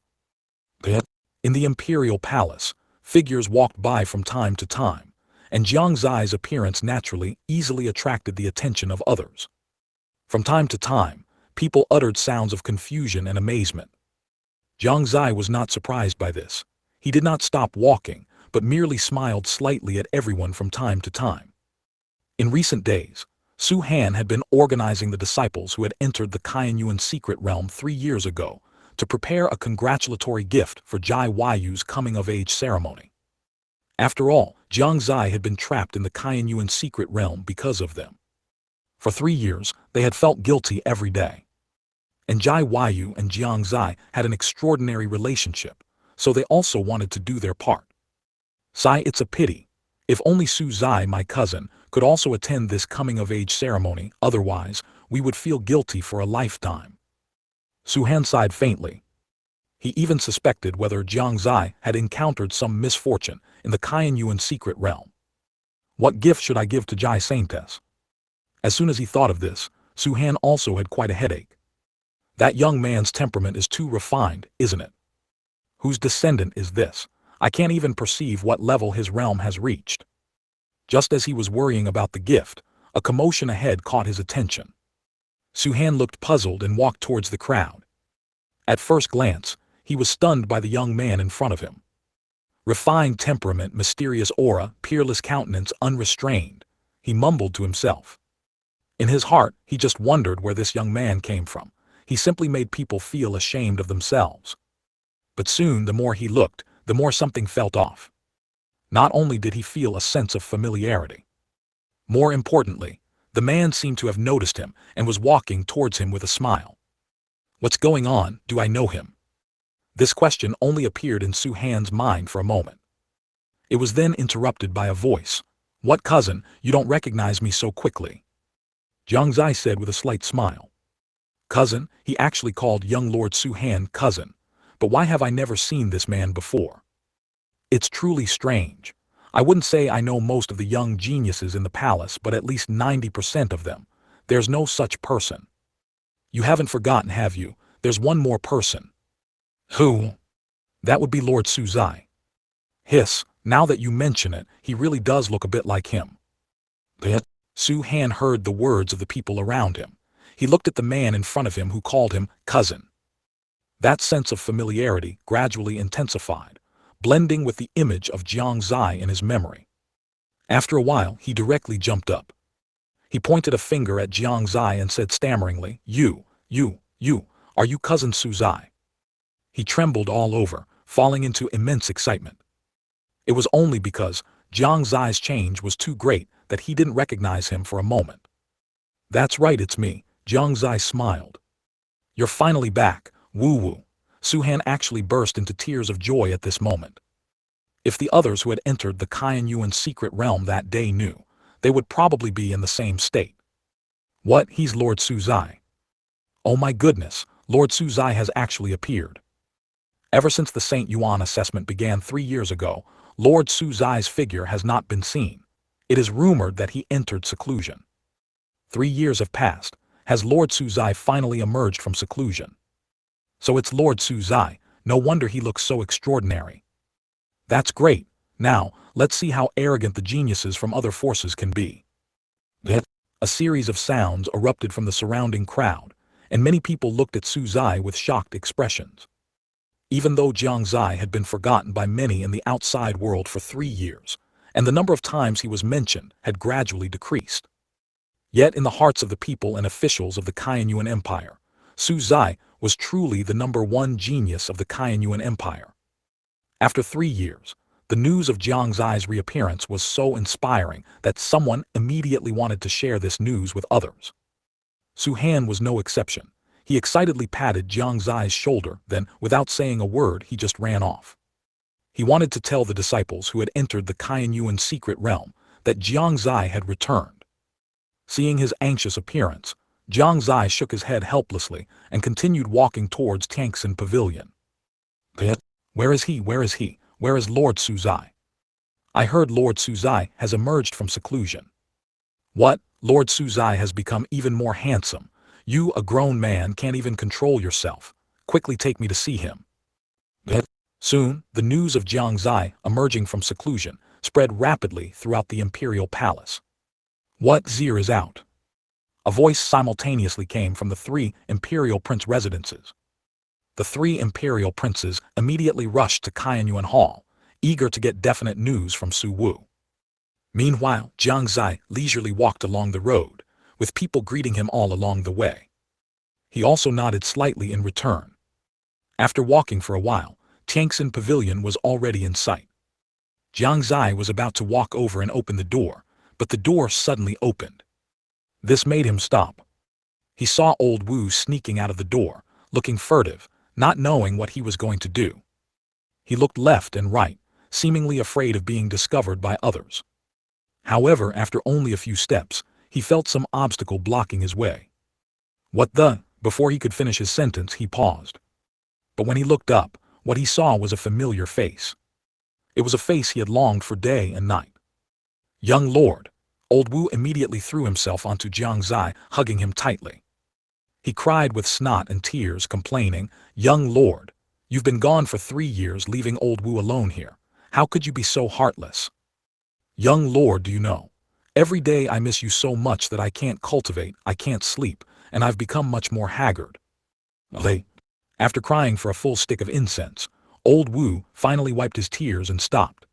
In the imperial palace, figures walked by from time to time, and Jiang Xie's appearance naturally easily attracted the attention of others. From time to time, people uttered sounds of confusion and amazement. Jiang Xie was not surprised by this. He did not stop walking, but merely smiled slightly at everyone from time to time. In recent days, Su Han had been organizing the disciples who had entered the Shengyuan secret realm 3 years ago to prepare a congratulatory gift for Jai Yu's coming-of-age ceremony. After all, Jiang Xie had been trapped in the Shengyuan secret realm because of them. For 3 years, they had felt guilty every day. And Jai Yu and Jiang Xie had an extraordinary relationship, so they also wanted to do their part. Sai, it's a pity. If only Su Zai, my cousin, could also attend this coming-of-age ceremony, otherwise, we would feel guilty for a lifetime. Su Han sighed faintly. He even suspected whether Jiang Xie had encountered some misfortune in the Shengyuan secret realm. What gift should I give to Jai Saintess? As soon as he thought of this, Su Han also had quite a headache. That young man's temperament is too refined, isn't it? Whose descendant is this? I can't even perceive what level his realm has reached. Just as he was worrying about the gift, a commotion ahead caught his attention. Su Han looked puzzled and walked towards the crowd. At first glance, he was stunned by the young man in front of him. Refined temperament, mysterious aura, peerless countenance, unrestrained, he mumbled to himself. In his heart, he just wondered where this young man came from. He simply made people feel ashamed of themselves. But soon, the more he looked, the more something felt off. Not only did he feel a sense of familiarity. More importantly, the man seemed to have noticed him and was walking towards him with a smile. What's going on? Do I know him? This question only appeared in Su Han's mind for a moment. It was then interrupted by a voice. What cousin, you don't recognize me so quickly? Jiang Xie said with a slight smile. Cousin, he actually called young Lord Su Han cousin. But why have I never seen this man before? It's truly strange. I wouldn't say I know most of the young geniuses in the palace, but at least 90% of them. There's no such person. You haven't forgotten, have you? There's one more person. Who? That would be Lord Su Zai. Hiss, now that you mention it, he really does look a bit like him. Su Han heard the words of the people around him. He looked at the man in front of him who called him cousin. That sense of familiarity gradually intensified, blending with the image of Jiang Xie in his memory. After a while, he directly jumped up. He pointed a finger at Jiang Xie and said stammeringly, You, are you cousin Su Zai? He trembled all over, falling into immense excitement. It was only because Jiang Zai's change was too great that he didn't recognize him for a moment. That's right, it's me, Jiang Xie smiled. You're finally back. Woo-woo. Su Han actually burst into tears of joy at this moment. If the others who had entered the Shengyuan secret realm that day knew, they would probably be in the same state. What? He's Lord Su Zai. Oh my goodness, Lord Su Zai has actually appeared. Ever since the St. Yuan assessment began 3 years ago, Lord Su Zai's figure has not been seen. It is rumored that he entered seclusion. 3 years have passed. Has Lord Su Zai finally emerged from seclusion? So it's Lord Su Zai, no wonder he looks so extraordinary. That's great. Now, let's see how arrogant the geniuses from other forces can be. A series of sounds erupted from the surrounding crowd, and many people looked at Su Zai with shocked expressions. Even though Jiang Xie had been forgotten by many in the outside world for 3 years, and the number of times he was mentioned had gradually decreased. Yet in the hearts of the people and officials of the Shengyuan Empire, Su Zai was truly the #1 genius of the Shengyuan Empire. After 3 years, The news of Jiang Xie's reappearance was so inspiring that someone immediately wanted to share this news with others. Su Han was no exception. He excitedly patted Jiang Xie's shoulder, then, without saying a word, he just ran off. He wanted to tell the disciples who had entered the Shengyuan secret realm that Jiang Xie had returned. Seeing his anxious appearance, Jiang Xie shook his head helplessly and continued walking towards Tianxin Pavilion. Where is he? Where is he? Where is Lord Su Zai? I heard Lord Su Zai has emerged from seclusion. What? Lord Su Zai has become even more handsome. You, a grown man, can't even control yourself. Quickly take me to see him. Soon, the news of Jiang Xie emerging from seclusion spread rapidly throughout the imperial palace. What? Xie is out. A voice simultaneously came from the 3 imperial prince residences. The 3 imperial princes immediately rushed to Qianyuan Hall, eager to get definite news from Su Wu. Meanwhile, Jiang Xie leisurely walked along the road, with people greeting him all along the way. He also nodded slightly in return. After walking for a while, Tianxin Pavilion was already in sight. Jiang Xie was about to walk over and open the door, but the door suddenly opened. This made him stop. He saw old Wu sneaking out of the door, looking furtive, not knowing what he was going to do. He looked left and right, seemingly afraid of being discovered by others. However, after only a few steps, he felt some obstacle blocking his way. What the? Before he could finish his sentence, he paused. But when he looked up, what he saw was a familiar face. It was a face he had longed for day and night. Young Lord. Old Wu immediately threw himself onto Jiang Xie, hugging him tightly. He cried with snot and tears, complaining, "Young Lord, you've been gone for 3 years, leaving old Wu alone here. How could you be so heartless? Young Lord, do you know? Every day I miss you so much that I can't cultivate, I can't sleep, and I've become much more haggard." After crying for a full stick of incense, old Wu finally wiped his tears and stopped.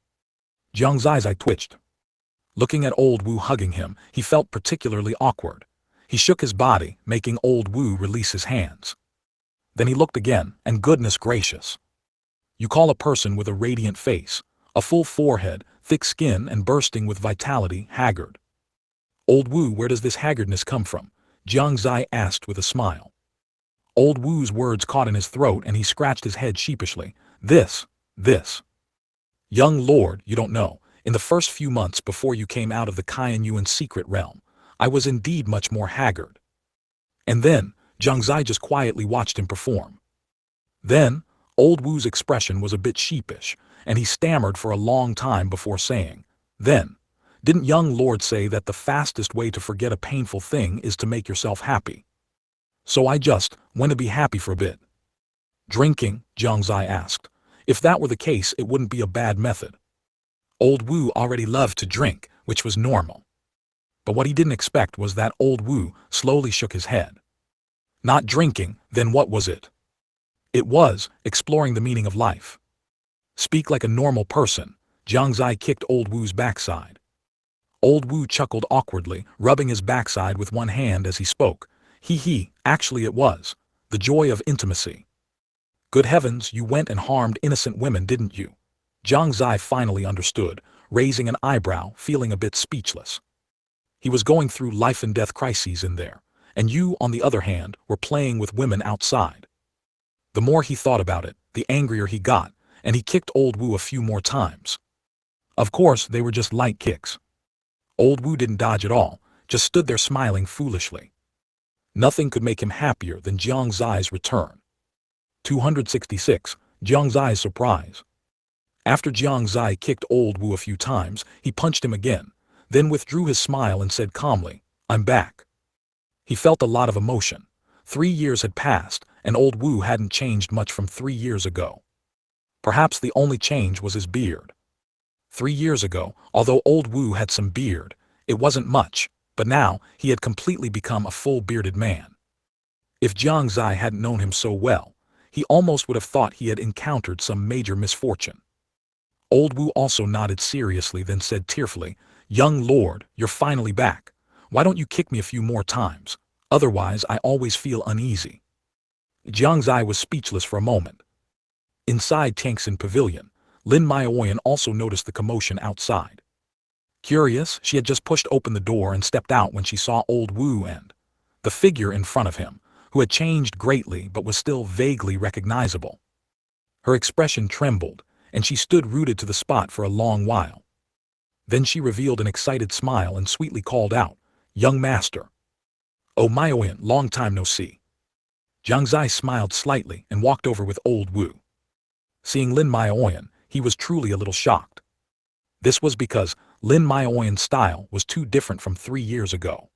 Jiang Xie's eye twitched. Looking at old Wu hugging him, he felt particularly awkward. He shook his body, making old Wu release his hands. Then he looked again, and goodness gracious. You call a person with a radiant face, a full forehead, thick skin, and bursting with vitality, haggard? Old Wu, where does this haggardness come from? Jiang Xie asked with a smile. Old Wu's words caught in his throat and he scratched his head sheepishly. This. Young Lord, you don't know. In the first few months before you came out of the Qianyuan secret realm, I was indeed much more haggard. And then, Jiang Xie just quietly watched him perform. Then, old Wu's expression was a bit sheepish, and he stammered for a long time before saying, "Then, didn't young Lord say that the fastest way to forget a painful thing is to make yourself happy? So I just went to be happy for a bit." Drinking, Jiang Xie asked. If that were the case, it wouldn't be a bad method. Old Wu already loved to drink, which was normal. But what he didn't expect was that old Wu slowly shook his head. Not drinking, then what was it? It was exploring the meaning of life. Speak like a normal person. Jiang Xie kicked old Wu's backside. Old Wu chuckled awkwardly, rubbing his backside with one hand as he spoke. Actually it was. The joy of intimacy. Good heavens, you went and harmed innocent women, didn't you? Jiang Xie finally understood, raising an eyebrow, feeling a bit speechless. He was going through life and death crises in there, and you, on the other hand, were playing with women outside. The more he thought about it, the angrier he got, and he kicked old Wu a few more times. Of course, they were just light kicks. Old Wu didn't dodge at all, just stood there smiling foolishly. Nothing could make him happier than Jiang Xie's return. 266. Jiang Xie's surprise. After Jiang Xie kicked old Wu a few times, he punched him again, then withdrew his smile and said calmly, "I'm back." He felt a lot of emotion. 3 years had passed, and old Wu hadn't changed much from 3 years ago. Perhaps the only change was his beard. 3 years ago, although old Wu had some beard, it wasn't much, but now he had completely become a full-bearded man. If Jiang Xie hadn't known him so well, he almost would have thought he had encountered some major misfortune. Old Wu also nodded seriously, then said tearfully, "Young Lord, you're finally back. Why don't you kick me a few more times? Otherwise I always feel uneasy." Jiang Xie was speechless for a moment. Inside Tianxin Pavilion, Lin Maoyan also noticed the commotion outside. Curious, she had just pushed open the door and stepped out when she saw old Wu and the figure in front of him, who had changed greatly but was still vaguely recognizable. Her expression trembled, and she stood rooted to the spot for a long while. Then she revealed an excited smile and sweetly called out, "Young master." "Oh Maoyan, long time no see." Jiang Xie smiled slightly and walked over with old Wu. Seeing Lin Maoyan, he was truly a little shocked. This was because Lin Maoyan's style was too different from 3 years ago.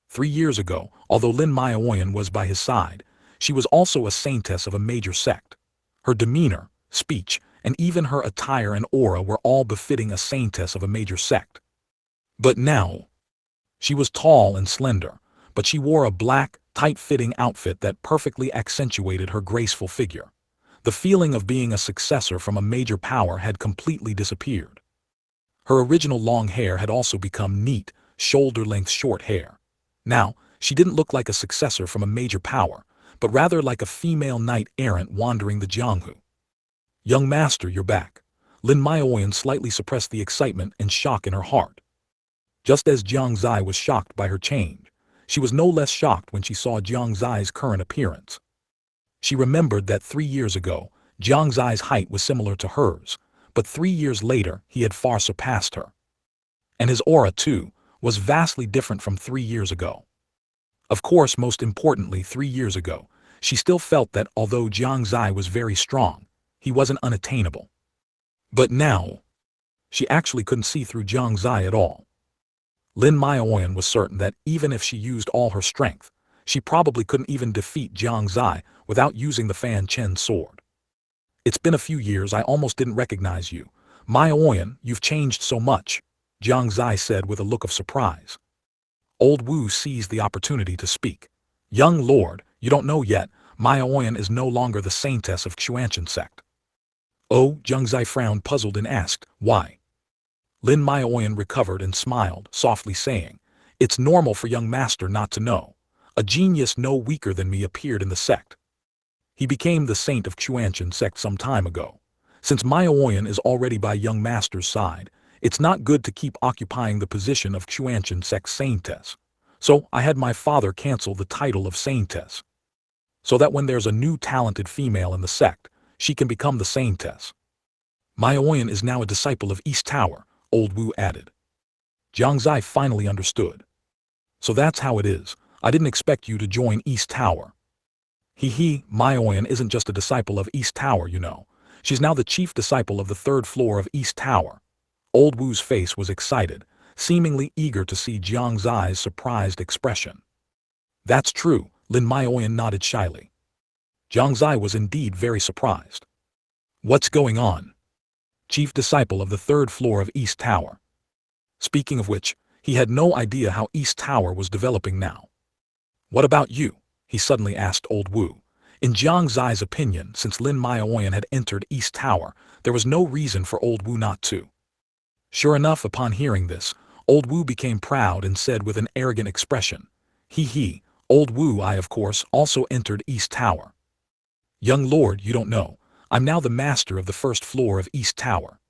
3 years ago, although Lin Maoyan was by his side, she was also a saintess of a major sect. Her demeanor, speech, and even her attire and aura were all befitting a saintess of a major sect. But now, she was tall and slender, but she wore a black, tight-fitting outfit that perfectly accentuated her graceful figure. The feeling of being a successor from a major power had completely disappeared. Her original long hair had also become neat, shoulder-length short hair. Now, she didn't look like a successor from a major power, but rather like a female knight-errant wandering the Jianghu. "Young master, you're back." Lin Maoyan slightly suppressed the excitement and shock in her heart. Just as Jiang Xie was shocked by her change, she was no less shocked when she saw Jiang Xie's current appearance. She remembered that 3 years ago, Jiang Xie's height was similar to hers, but 3 years later he had far surpassed her. And his aura, too, was vastly different from 3 years ago. Of course, most importantly, 3 years ago, she still felt that although Jiang Xie was very strong, he wasn't unattainable. But now, she actually couldn't see through Jiang Xie at all. Lin Maoyan was certain that even if she used all her strength, she probably couldn't even defeat Jiang Xie without using the Fanchen sword. "It's been a few years, I almost didn't recognize you. Maoyan, you've changed so much," Jiang Xie said with a look of surprise. Old Wu seized the opportunity to speak. "Young lord, you don't know yet, Maoyan is no longer the saintess of Shengyuan Sect." "Oh," Jiang Xie frowned puzzled and asked, "Why?" Lin Maoyan recovered and smiled, softly saying, "It's normal for young master not to know. A genius no weaker than me appeared in the sect. He became the saint of Shengyuan Sect some time ago. Since Maoyan is already by young master's side, it's not good to keep occupying the position of Shengyuan Sect saintess. So I had my father cancel the title of saintess, so that when there's a new talented female in the sect, she can become the saintess. Maoyan is now a disciple of East Tower," old Wu added. Jiang Xie finally understood. "So that's how it is. I didn't expect you to join East Tower." Maoyan isn't just a disciple of East Tower, you know. She's now the chief disciple of the 3rd floor of East Tower." Old Wu's face was excited, seemingly eager to see Jiang Xie's surprised expression. "That's true," Lin Maoyan nodded shyly. Jiang Xie was indeed very surprised. "What's going on?" "Chief disciple of the 3rd floor of East Tower." Speaking of which, he had no idea how East Tower was developing now. "What about you?" he suddenly asked old Wu. In Jiang Xie's opinion, since Lin Maoyan had entered East Tower, there was no reason for old Wu not to. Sure enough, upon hearing this, old Wu became proud and said with an arrogant expression, Old Wu, I of course also entered East Tower." "Young lord, you don't know. I'm now the master of the 1st floor of East Tower."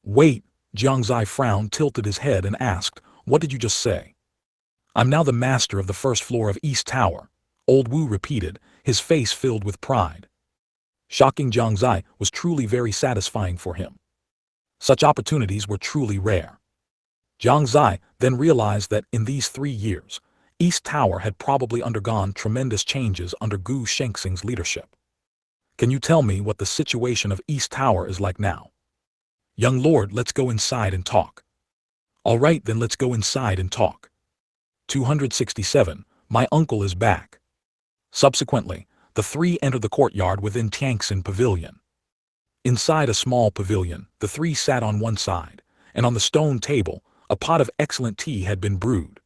"Wait," Jiang Xie frowned, tilted his head and asked, "What did you just say?" "I'm now the master of the 1st floor of East Tower," old Wu repeated, his face filled with pride. Shocking Jiang Xie was truly very satisfying for him. Such opportunities were truly rare. Jiang Xie then realized that in these 3 years, East Tower had probably undergone tremendous changes under Gu Shengxing's leadership. "Can you tell me what the situation of East Tower is like now?" "Young lord, let's go inside and talk." "All right, then let's go inside and talk." 267. My uncle is back. Subsequently, the 3 entered the courtyard within Tiangxin Pavilion. Inside a small pavilion, the 3 sat on one side, and on the stone table, a pot of excellent tea had been brewed.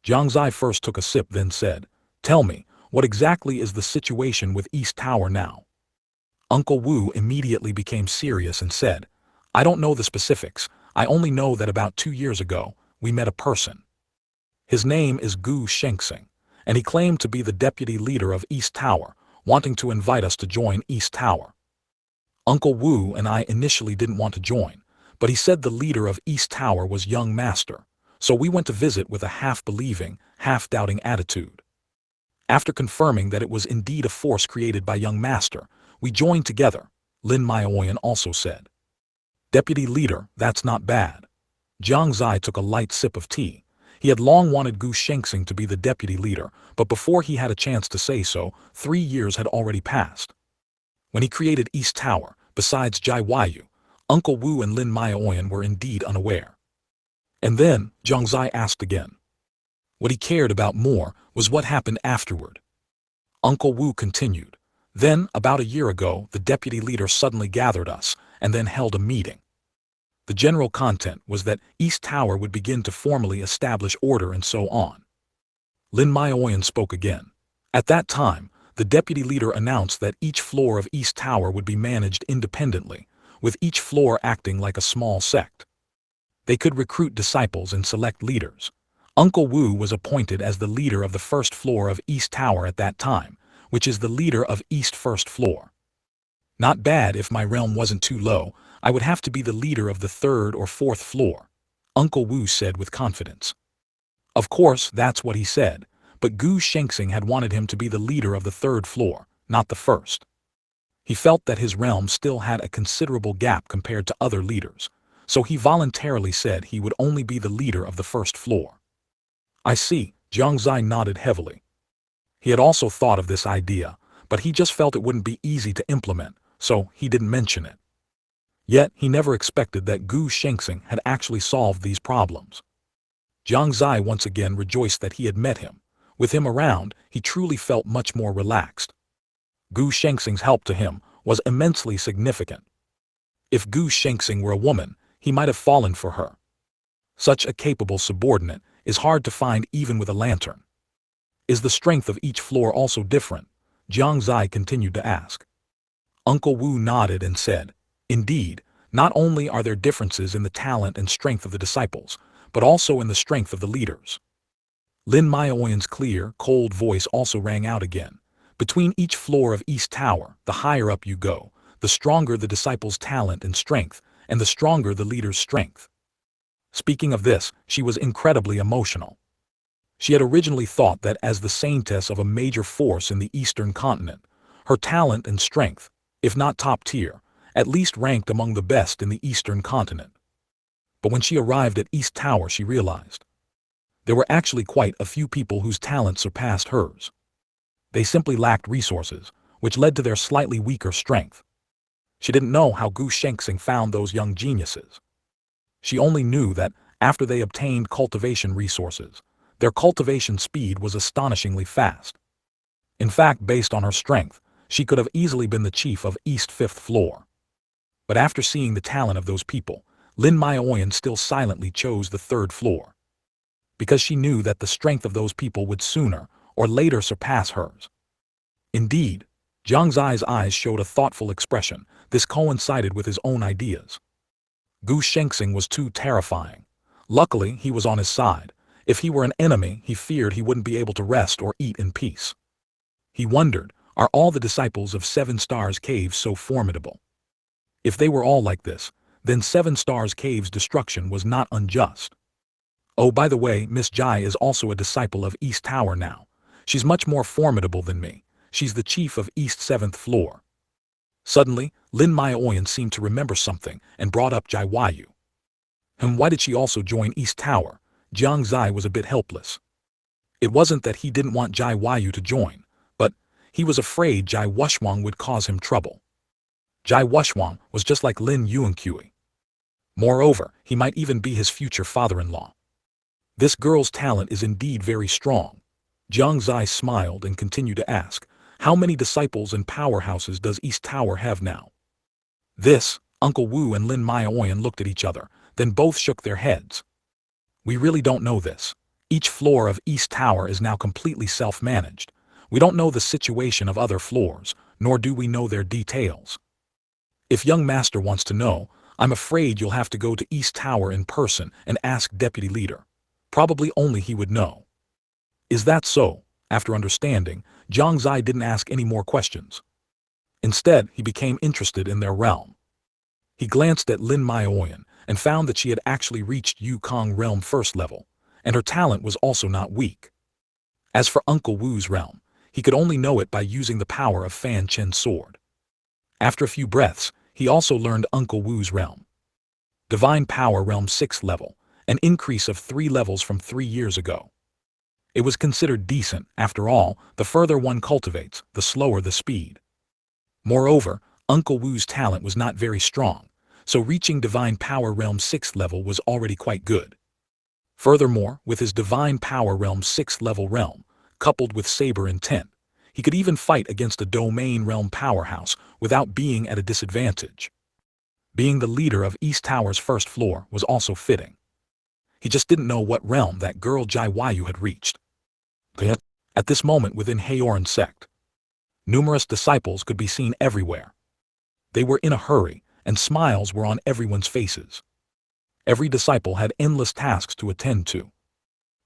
Jiang Xie first took a sip, then said, "Tell me, what exactly is the situation with East Tower now?" Uncle Wu immediately became serious and said, "I don't know the specifics, I only know that about 2 years ago, we met a person. His name is Gu Shengxing, and he claimed to be the deputy leader of East Tower, wanting to invite us to join East Tower." Uncle Wu and I initially didn't want to join, but he said the leader of East Tower was young master, so we went to visit with a half-believing, half-doubting attitude. After confirming that it was indeed a force created by young master, we joined together, Lin Maioyan also said. Deputy leader, that's not bad. Jiang Xie took a light sip of tea. He had long wanted Gu Shengxing to be the deputy leader, but before he had a chance to say so, 3 years had already passed. When he created East Tower, besides Jai Waiyu, Uncle Wu and Lin Maioyan were indeed unaware. And then, Jiang Xie asked again. What he cared about more was what happened afterward. Uncle Wu continued. Then, about a year ago, the deputy leader suddenly gathered us, and then held a meeting. The general content was that East Tower would begin to formally establish order and so on. Lin Maioyan spoke again. At that time, the deputy leader announced that each floor of East Tower would be managed independently, with each floor acting like a small sect. They could recruit disciples and select leaders. Uncle Wu was appointed as the leader of the first floor of East Tower at that time, which is the leader of East First Floor. Not bad. If my realm wasn't too low, I would have to be the leader of the third or fourth floor, Uncle Wu said with confidence. Of course, that's what he said, but Gu Shengxing had wanted him to be the leader of the third floor, not the first. He felt that his realm still had a considerable gap compared to other leaders, so he voluntarily said he would only be the leader of the first floor. I see, Jiang Xie nodded heavily. He had also thought of this idea, but he just felt it wouldn't be easy to implement, so he didn't mention it. Yet, he never expected that Gu Shengxing had actually solved these problems. Jiang Xie once again rejoiced that he had met him. With him around, he truly felt much more relaxed. Gu Shengxing's help to him was immensely significant. If Gu Shengxing were a woman, he might have fallen for her. Such a capable subordinate is hard to find even with a lantern. Is the strength of each floor also different? Jiang Xie continued to ask. Uncle Wu nodded and said, Indeed, not only are there differences in the talent and strength of the disciples, but also in the strength of the leaders. Lin Maioyan's clear, cold voice also rang out again. Between each floor of East Tower, the higher up you go, the stronger the disciples' talent and strength, and the stronger the leader's strength. Speaking of this, she was incredibly emotional. She had originally thought that as the saintess of a major force in the Eastern Continent, her talent and strength, if not top tier, at least ranked among the best in the Eastern Continent. But when she arrived at East Tower, she realized there were actually quite a few people whose talent surpassed hers. They simply lacked resources, which led to their slightly weaker strength. She didn't know how Gu Shengxing found those young geniuses. She only knew that after they obtained cultivation resources, their cultivation speed was astonishingly fast. In fact, based on her strength, she could have easily been the chief of East Fifth Floor. But after seeing the talent of those people, Lin Maioyan still silently chose the third floor. Because she knew that the strength of those people would sooner or later surpass hers. Indeed, Jiang Xie's eyes showed a thoughtful expression. This coincided with his own ideas. Gu Shengxing was too terrifying. Luckily, he was on his side. If he were an enemy, he feared he wouldn't be able to rest or eat in peace. He wondered, are all the disciples of Seven Stars Caves so formidable? If they were all like this, then Seven Stars Caves' destruction was not unjust. Oh, by the way, Miss Jai is also a disciple of East Tower now. She's much more formidable than me. She's the chief of East 7th Floor. Suddenly, Lin Maioyan seemed to remember something and brought up Jai Waiyu. Why did she also join East Tower? Jiang Xie was a bit helpless. It wasn't that he didn't want Jai Waiyu to join, but he was afraid Jai Wushuang would cause him trouble. Jai Wushuang was just like Lin Yuanqui. Moreover, he might even be his future father-in-law. This girl's talent is indeed very strong. Jiang Xie smiled and continued to ask, how many disciples and powerhouses does East Tower have now? This, Uncle Wu and Lin Maioyan looked at each other, then both shook their heads. We really don't know this. Each floor of East Tower is now completely self-managed. We don't know the situation of other floors, nor do we know their details. If young master wants to know, I'm afraid you'll have to go to East Tower in person and ask deputy leader. Probably only he would know. Is that so? After understanding, Jiang Xie didn't ask any more questions. Instead, he became interested in their realm. He glanced at Lin Maioyan and found that she had actually reached Yukong realm first level, and her talent was also not weak. As for Uncle Wu's realm, he could only know it by using the power of Fanchen's sword. After a few breaths, he also learned Uncle Wu's realm. Divine Power Realm 6th level, an increase of 3 levels from 3 years ago. It was considered decent, after all, the further one cultivates, the slower the speed. Moreover, Uncle Wu's talent was not very strong, so reaching Divine Power Realm 6th level was already quite good. Furthermore, with his Divine Power Realm 6th level realm, coupled with Saber Intent, he could even fight against a Domain Realm powerhouse without being at a disadvantage. Being the leader of East Tower's first floor was also fitting. He just didn't know what realm that girl Jiawayu had reached. At this moment within Haoran Sect, numerous disciples could be seen everywhere. They were in a hurry, and smiles were on everyone's faces. Every disciple had endless tasks to attend to.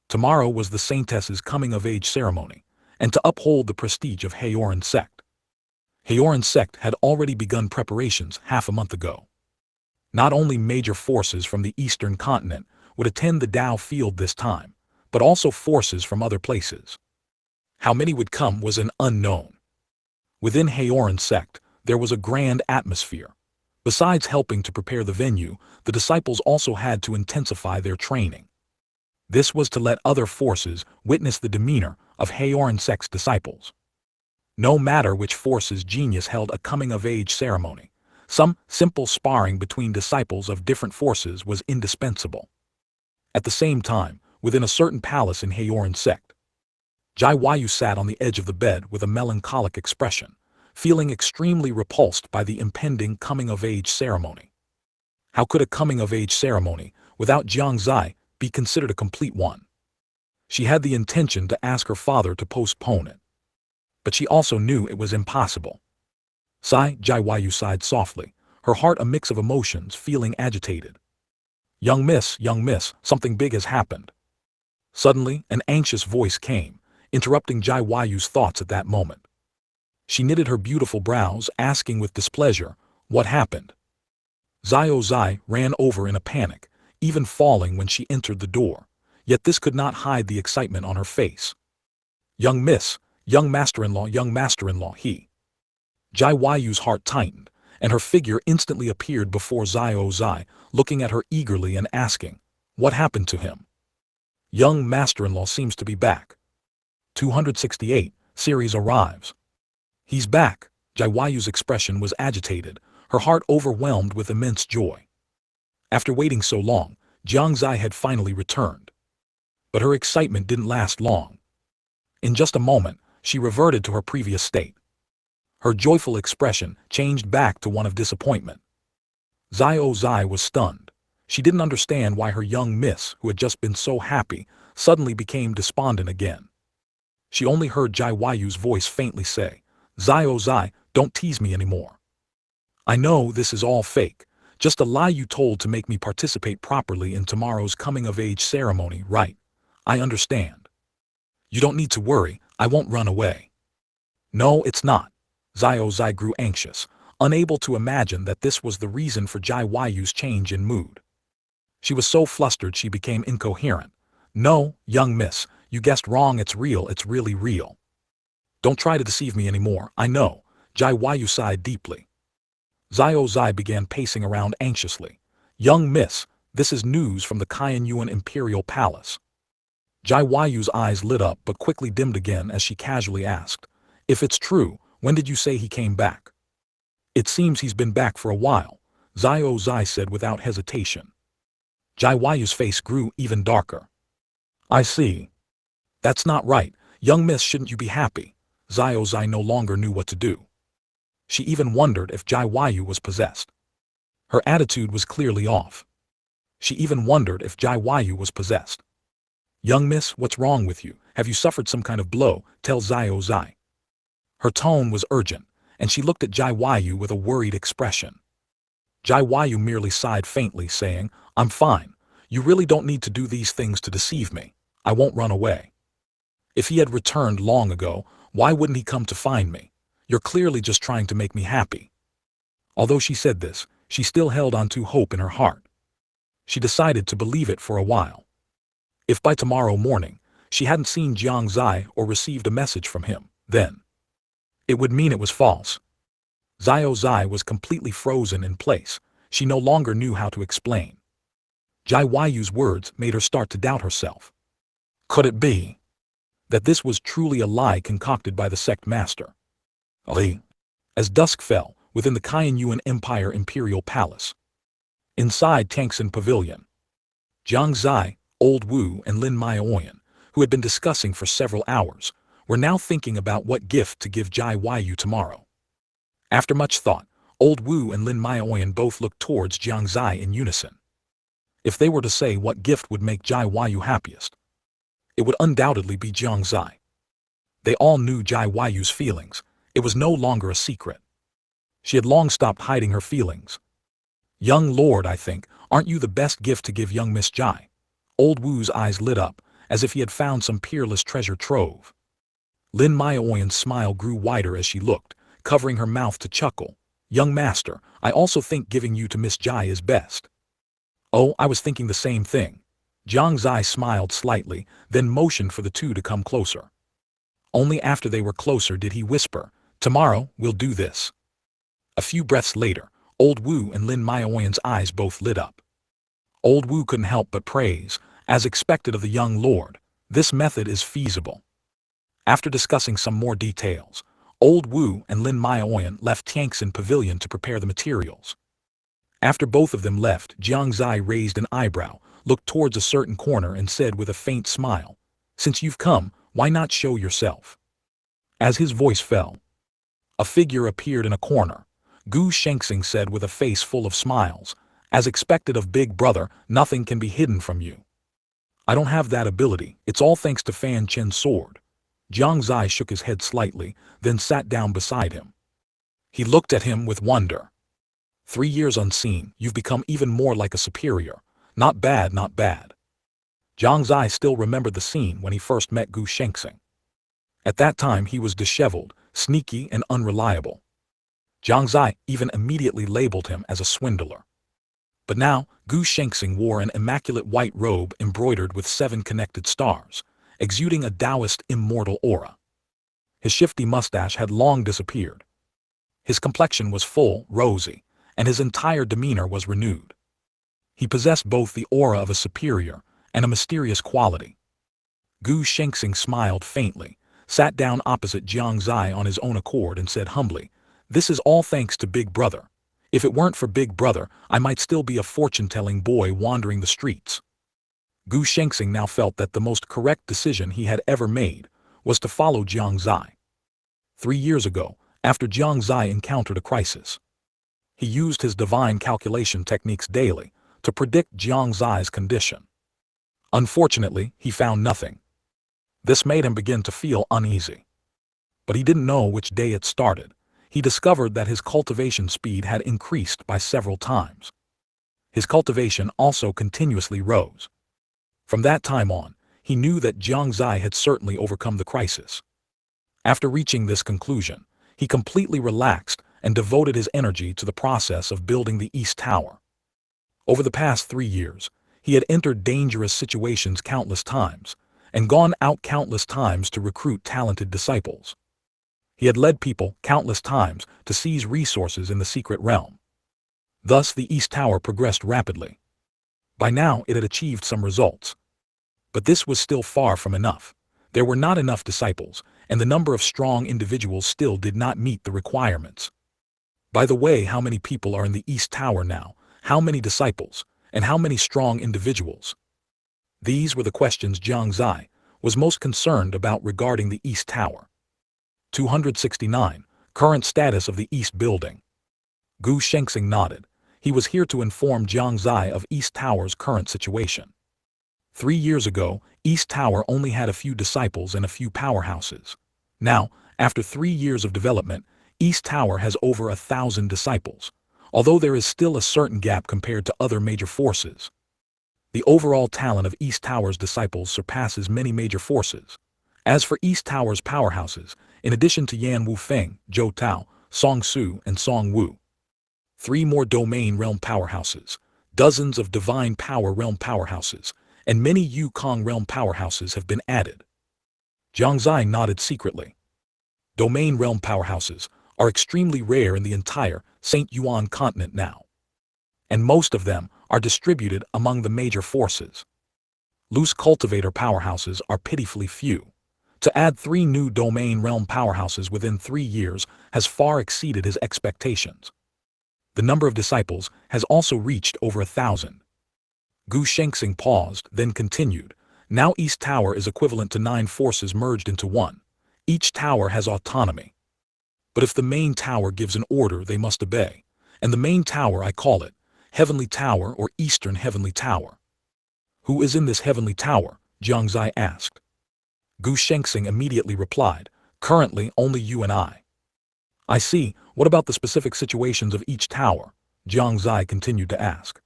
Tomorrow was the saintess's coming-of-age ceremony, and to uphold the prestige of Haoran Sect. Haoran Sect had already begun preparations half a month ago. Not only major forces from the Eastern Continent would attend the Dao field this time, but also forces from other places. How many would come was an unknown. Within Haoran Sect, there was a grand atmosphere. Besides helping to prepare the venue, the disciples also had to intensify their training. This was to let other forces witness the demeanor of Haoran Sect's disciples. No matter which force's genius held a coming-of-age ceremony, some simple sparring between disciples of different forces was indispensable. At the same time, within a certain palace in Haoran Sect, Jiawayu sat on the edge of the bed with a melancholic expression, feeling extremely repulsed by the impending coming-of-age ceremony. How could a coming-of-age ceremony, without Jiang Xie, be considered a complete one? She had the intention to ask her father to postpone it. But she also knew it was impossible. Jiawayu sighed softly, her heart a mix of emotions, feeling agitated. Young miss, something big has happened. Suddenly, an anxious voice came, interrupting Jiawayu's thoughts at that moment. She knitted her beautiful brows, asking with displeasure, what happened? Zai ran over in a panic, even falling when she entered the door, yet this could not hide the excitement on her face. Young miss, young master-in-law, he. Jiawayu's heart tightened, and her figure instantly appeared before Zai, looking at her eagerly and asking, what happened to him? Young master-in-law seems to be back. 268, series arrives. He's back. Jiawayu's expression was agitated, her heart overwhelmed with immense joy. After waiting so long, Jiang Xie had finally returned. But her excitement didn't last long. In just a moment, she reverted to her previous state. Her joyful expression changed back to one of disappointment. Zai was stunned. She didn't understand why her young miss, who had just been so happy, suddenly became despondent again. She only heard Jiawayu's voice faintly say, Zai, don't tease me anymore. I know this is all fake, just a lie you told to make me participate properly in tomorrow's coming-of-age ceremony, right? I understand. You don't need to worry, I won't run away. No, it's not. Zai grew anxious, unable to imagine that this was the reason for Jiawayu's change in mood. She was so flustered she became incoherent. No, young miss, you guessed wrong, it's real, it's really real. Don't try to deceive me anymore, I know. Jiawayu sighed deeply. Zai began pacing around anxiously. Young miss, this is news from the Qianyuan Imperial Palace. Jiawayu's eyes lit up but quickly dimmed again as she casually asked, if it's true, when did you say he came back? It seems he's been back for a while, Zai said without hesitation. Jiawayu's face grew even darker. I see. That's not right, young miss, shouldn't you be happy? Zai no longer knew what to do. She even wondered if Jiawayu was possessed. Her attitude was clearly off. She even wondered if Jiawayu was possessed. Young miss, what's wrong with you? Have you suffered some kind of blow? Tell Zai. Her tone was urgent, and she looked at Jiawayu with a worried expression. Jiawayu merely sighed faintly, saying, I'm fine. You really don't need to do these things to deceive me. I won't run away. If he had returned long ago, why wouldn't he come to find me? You're clearly just trying to make me happy. Although she said this, she still held on to hope in her heart. She decided to believe it for a while. If by tomorrow morning, she hadn't seen Jiang Xie or received a message from him, then it would mean it was false. Xiao Zai was completely frozen in place. She no longer knew how to explain. Jai Yu's words made her start to doubt herself. Could it be that this was truly a lie concocted by the sect master? Ali. As dusk fell, within the Yuan Empire Imperial Palace. Inside Tangxin Pavilion, Jiang Xie, Old Wu and Lin Maioyan, who had been discussing for several hours, were now thinking about what gift to give Jai Yu tomorrow. After much thought, Old Wu and Lin Maioyan both looked towards Jiang Xie in unison. If they were to say what gift would make Jai Yu happiest, it would undoubtedly be Jiang Xie. They all knew Jai Yu's feelings. It was no longer a secret. She had long stopped hiding her feelings. Young lord, I think, aren't you the best gift to give young Miss Jai? Old Wu's eyes lit up, as if he had found some peerless treasure trove. Lin Maioyan's smile grew wider as she looked, covering her mouth to chuckle. Young master, I also think giving you to Miss Jai is best. Oh, I was thinking the same thing. Jiang Xie smiled slightly, then motioned for the two to come closer. Only after they were closer did he whisper, tomorrow, we'll do this. A few breaths later, Old Wu and Lin Maioyan's eyes both lit up. Old Wu couldn't help but praise, as expected of the young lord, this method is feasible. After discussing some more details, Old Wu and Lin Maioyan left Tangxin Pavilion to prepare the materials. After both of them left, Jiang Xie raised an eyebrow, looked towards a certain corner and said with a faint smile, since you've come, why not show yourself? As his voice fell, a figure appeared in a corner. Gu Shengxing said with a face full of smiles, as expected of Big Brother, nothing can be hidden from you. I don't have that ability, it's all thanks to Fanchen's sword. Jiang Xie shook his head slightly, then sat down beside him. He looked at him with wonder. 3 years unseen, you've become even more like a superior. Not bad, not bad. Jiang Xie still remembered the scene when he first met Gu Shengxing. At that time he was disheveled, sneaky and unreliable. Jiang Xie even immediately labeled him as a swindler. But now, Gu Shengxing wore an immaculate white robe embroidered with 7 connected stars, exuding a Taoist immortal aura. His shifty mustache had long disappeared. His complexion was full, rosy, and his entire demeanor was renewed. He possessed both the aura of a superior and a mysterious quality. Gu Shengxing smiled faintly, sat down opposite Jiang Xie on his own accord and said humbly, this is all thanks to Big Brother. If it weren't for Big Brother, I might still be a fortune-telling boy wandering the streets. Gu Shengxing now felt that the most correct decision he had ever made was to follow Jiang Xie. 3 years ago, after Jiang Xie encountered a crisis, he used his divine calculation techniques daily to predict Jiang Xie's condition. Unfortunately, he found nothing. This made him begin to feel uneasy. But he didn't know which day it started. He discovered that his cultivation speed had increased by several times. His cultivation also continuously rose. From that time on, he knew that Jiang Xie had certainly overcome the crisis. After reaching this conclusion, he completely relaxed and devoted his energy to the process of building the East Tower. Over the past 3 years, he had entered dangerous situations countless times, and gone out countless times to recruit talented disciples. He had led people countless times to seize resources in the secret realm. Thus the East Tower progressed rapidly. By now it had achieved some results. But this was still far from enough. There were not enough disciples, and the number of strong individuals still did not meet the requirements. By the way, how many people are in the East Tower now? How many disciples? And how many strong individuals? These were the questions Jiang Xie was most concerned about regarding the East Tower. 269. Current status of the East Building. Gu Shengxing nodded. He was here to inform Jiang Xie of East Tower's current situation. 3 years ago, East Tower only had a few disciples and a few powerhouses. Now, after 3 years of development, East Tower has over 1,000 disciples, although there is still a certain gap compared to other major forces. The overall talent of East Tower's disciples surpasses many major forces. As for East Tower's powerhouses, in addition to Yan Wufeng, Zhou Tao, Song Su, and Song Wu, 3 more domain realm powerhouses, dozens of divine power realm powerhouses, and many Yukong realm powerhouses have been added. Jiang Xie nodded secretly. Domain realm powerhouses are extremely rare in the entire Shengyuan Continent now, and most of them are distributed among the major forces. Loose cultivator powerhouses are pitifully few. To add 3 new domain realm powerhouses within 3 years has far exceeded his expectations. The number of disciples has also reached over 1,000. Gu Shengxing paused, then continued. Now East Tower is equivalent to 9 forces merged into one. Each tower has autonomy. But if the main tower gives an order, they must obey. And the main tower, I call it Heavenly Tower or Eastern Heavenly Tower. Who is in this Heavenly Tower? Jiang Xie asked. Gu Shengxing immediately replied, currently only you and I. I see. What about the specific situations of each tower? Jiang Xie continued to ask.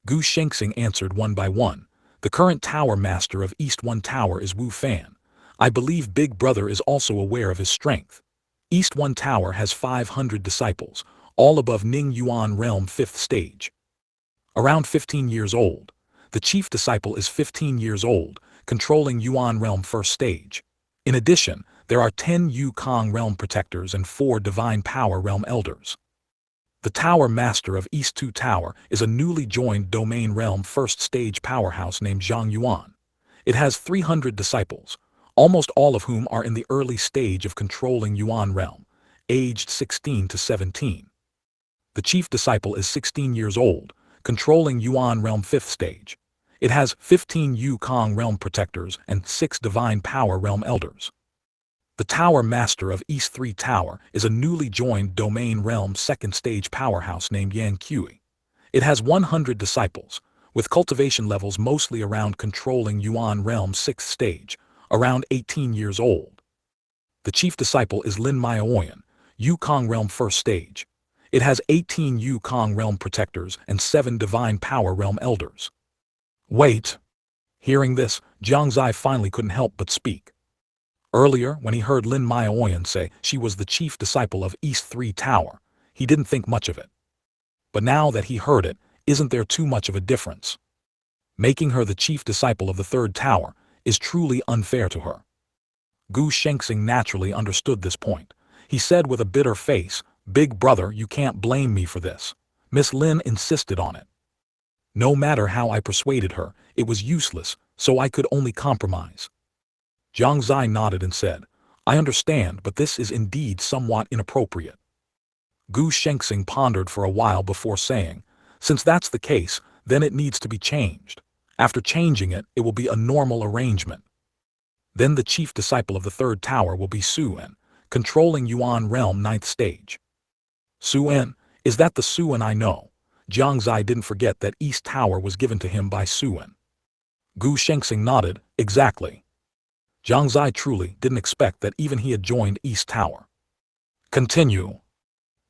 Gu Shengxing answered one by one. The current tower master of East One Tower is Wu Fan. I believe Big Brother is also aware of his strength. East One Tower has 500 disciples, all above Ning Yuan Realm 5th stage. Around 15 years old. The chief disciple is 15 years old, controlling Yuan Realm 1st stage. In addition, there are 10 Yukong Realm protectors and 4 Divine Power Realm elders. The Tower Master of East 2 Tower is a newly joined Domain Realm 1st stage powerhouse named Zhang Yuan. It has 300 disciples, almost all of whom are in the early stage of controlling Yuan Realm, aged 16 to 17. The chief disciple is 16 years old, controlling Yuan Realm 5th stage. It has 15 Yukong Realm protectors and 6 Divine Power Realm elders. The Tower Master of East 3 Tower is a newly joined Domain Realm 2nd stage powerhouse named Jiang Xie. It has 100 disciples, with cultivation levels mostly around controlling Yuan Realm 6th stage, around 18 years old. The chief disciple is Lin Maoyan, Yukong Realm 1st stage. It has 18 Yukong Realm protectors and 7 Divine Power Realm elders. Wait. Hearing this, Jiang Xie finally couldn't help but speak. Earlier, when he heard Lin Maoyan say she was the chief disciple of East 3 Tower, he didn't think much of it. But now that he heard it, isn't there too much of a difference? Making her the chief disciple of the 3rd Tower is truly unfair to her. Gu Shengxing naturally understood this point. He said with a bitter face, Big Brother, you can't blame me for this. Miss Lin insisted on it. No matter how I persuaded her, it was useless, so I could only compromise. Jiang Xie nodded and said, I understand, but this is indeed somewhat inappropriate. Gu Shengxing pondered for a while before saying, since that's the case, then it needs to be changed. After changing it, it will be a normal arrangement. Then the chief disciple of the 3rd Tower will be Suan, controlling Yuan Realm 9th stage. Suan, is that the Suan I know? Jiang Xie didn't forget that East Tower was given to him by Suan. Gu Shengxing nodded, exactly. Jiang Xie truly didn't expect that even he had joined East Tower. Continue.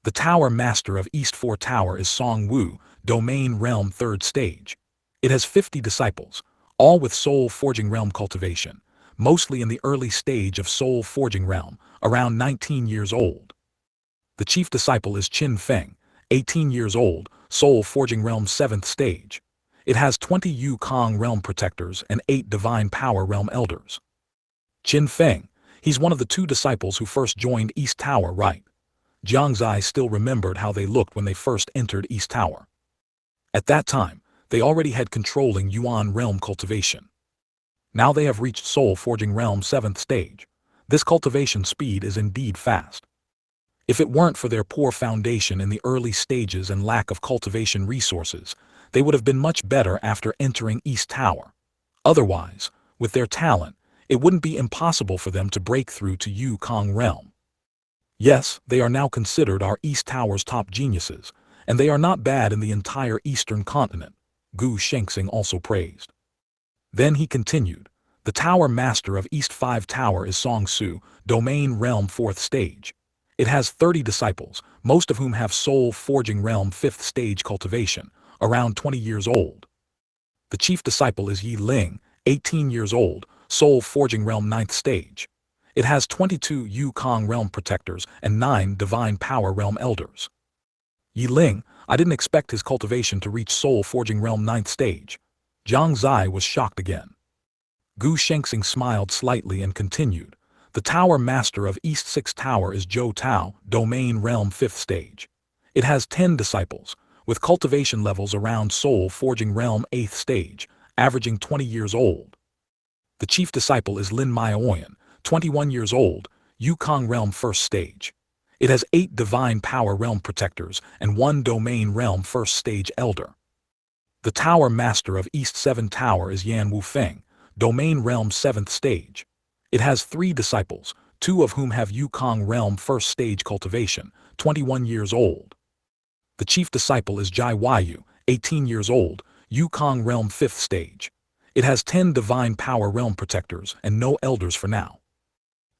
The Tower Master of East 4 Tower is Song Wu, Domain Realm 3rd stage. It has 50 disciples, all with Soul Forging Realm cultivation, mostly in the early stage of Soul Forging Realm, around 19 years old. The chief disciple is Qin Feng, 18 years old, Soul Forging Realm 7th stage. It has 20 Yukong Realm protectors and 8 Divine Power Realm elders. Qin Feng, he's one of the 2 disciples who first joined East Tower, right? Jiang Xie still remembered how they looked when they first entered East Tower. At that time, they already had controlling Yuan Realm cultivation. Now they have reached Soul Forging Realm 7th stage. This cultivation speed is indeed fast. If it weren't for their poor foundation in the early stages and lack of cultivation resources, they would have been much better after entering East Tower. Otherwise, with their talent, it wouldn't be impossible for them to break through to Yukong Realm. Yes, they are now considered our East Tower's top geniuses, and they are not bad in the entire Eastern Continent, Gu Shengxing also praised. Then he continued, the Tower Master of East 5 Tower is Song Su, Domain Realm 4th stage. It has 30 disciples, most of whom have Soul Forging Realm 5th stage cultivation, around 20 years old. The chief disciple is Yi Ling, 18 years old, Soul Forging Realm 9th Stage. It has 22 Yukong Realm Protectors and 9 Divine Power Realm Elders. Yi Ling, I didn't expect his cultivation to reach Soul Forging Realm 9th Stage. Jiang Xie was shocked again. Gu Shengxing smiled slightly and continued. The Tower Master of East 6th Tower is Zhou Tao, Domain Realm 5th Stage. It has 10 disciples, with cultivation levels around Soul Forging Realm 8th Stage, averaging 20 years old. The chief disciple is Lin Maioyan, 21 years old, Yukong Realm 1st Stage. It has 8 Divine Power Realm Protectors and 1 Domain Realm 1st Stage Elder. The Tower Master of East 7 Tower is Yan Wufeng, Domain Realm 7th Stage. It has 3 disciples, 2 of whom have Yukong Realm 1st Stage cultivation, 21 years old. The chief disciple is Jai Waiyu, 18 years old, Yukong Realm 5th Stage. It has 10 Divine Power Realm Protectors and no Elders for now.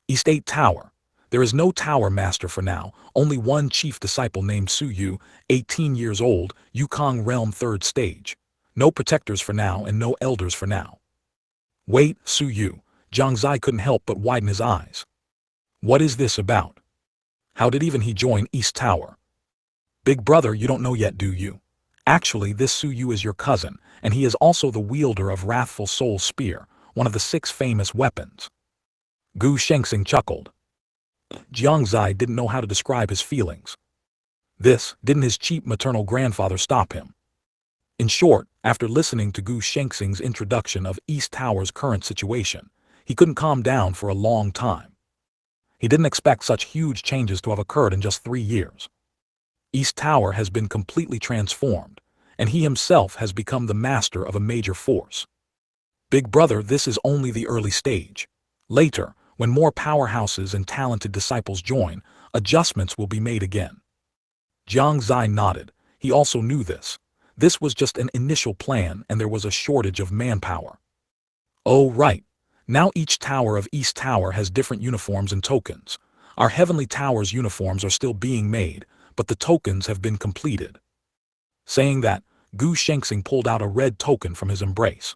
East 8 Tower. There is no Tower Master for now, only one chief disciple named Su Yu, 18 years old, Yukong Realm 3rd Stage. No Protectors for now and no Elders for now. Wait, Su Yu. Jiang Xie couldn't help but widen his eyes. What is this about? How did even he join East Tower? Big brother, you don't know yet, do you? Actually, this Su Yu is your cousin, and he is also the wielder of Wrathful Soul Spear, one of the 6 famous weapons. Gu Shengxing chuckled. Jiang Xie didn't know how to describe his feelings. Didn't his cheap maternal grandfather stop him? In short, after listening to Gu Shengxing's introduction of East Tower's current situation, he couldn't calm down for a long time. He didn't expect such huge changes to have occurred in just 3 years. East Tower has been completely transformed, and he himself has become the master of a major force. Big brother, this is only the early stage. Later, when more powerhouses and talented disciples join, adjustments will be made again. Jiang Xie nodded. He also knew this. This was just an initial plan and there was a shortage of manpower. Oh right. Now each tower of East Tower has different uniforms and tokens. Our Heavenly Tower's uniforms are still being made, but the tokens have been completed. Saying that, Gu Shengxing pulled out a red token from his embrace.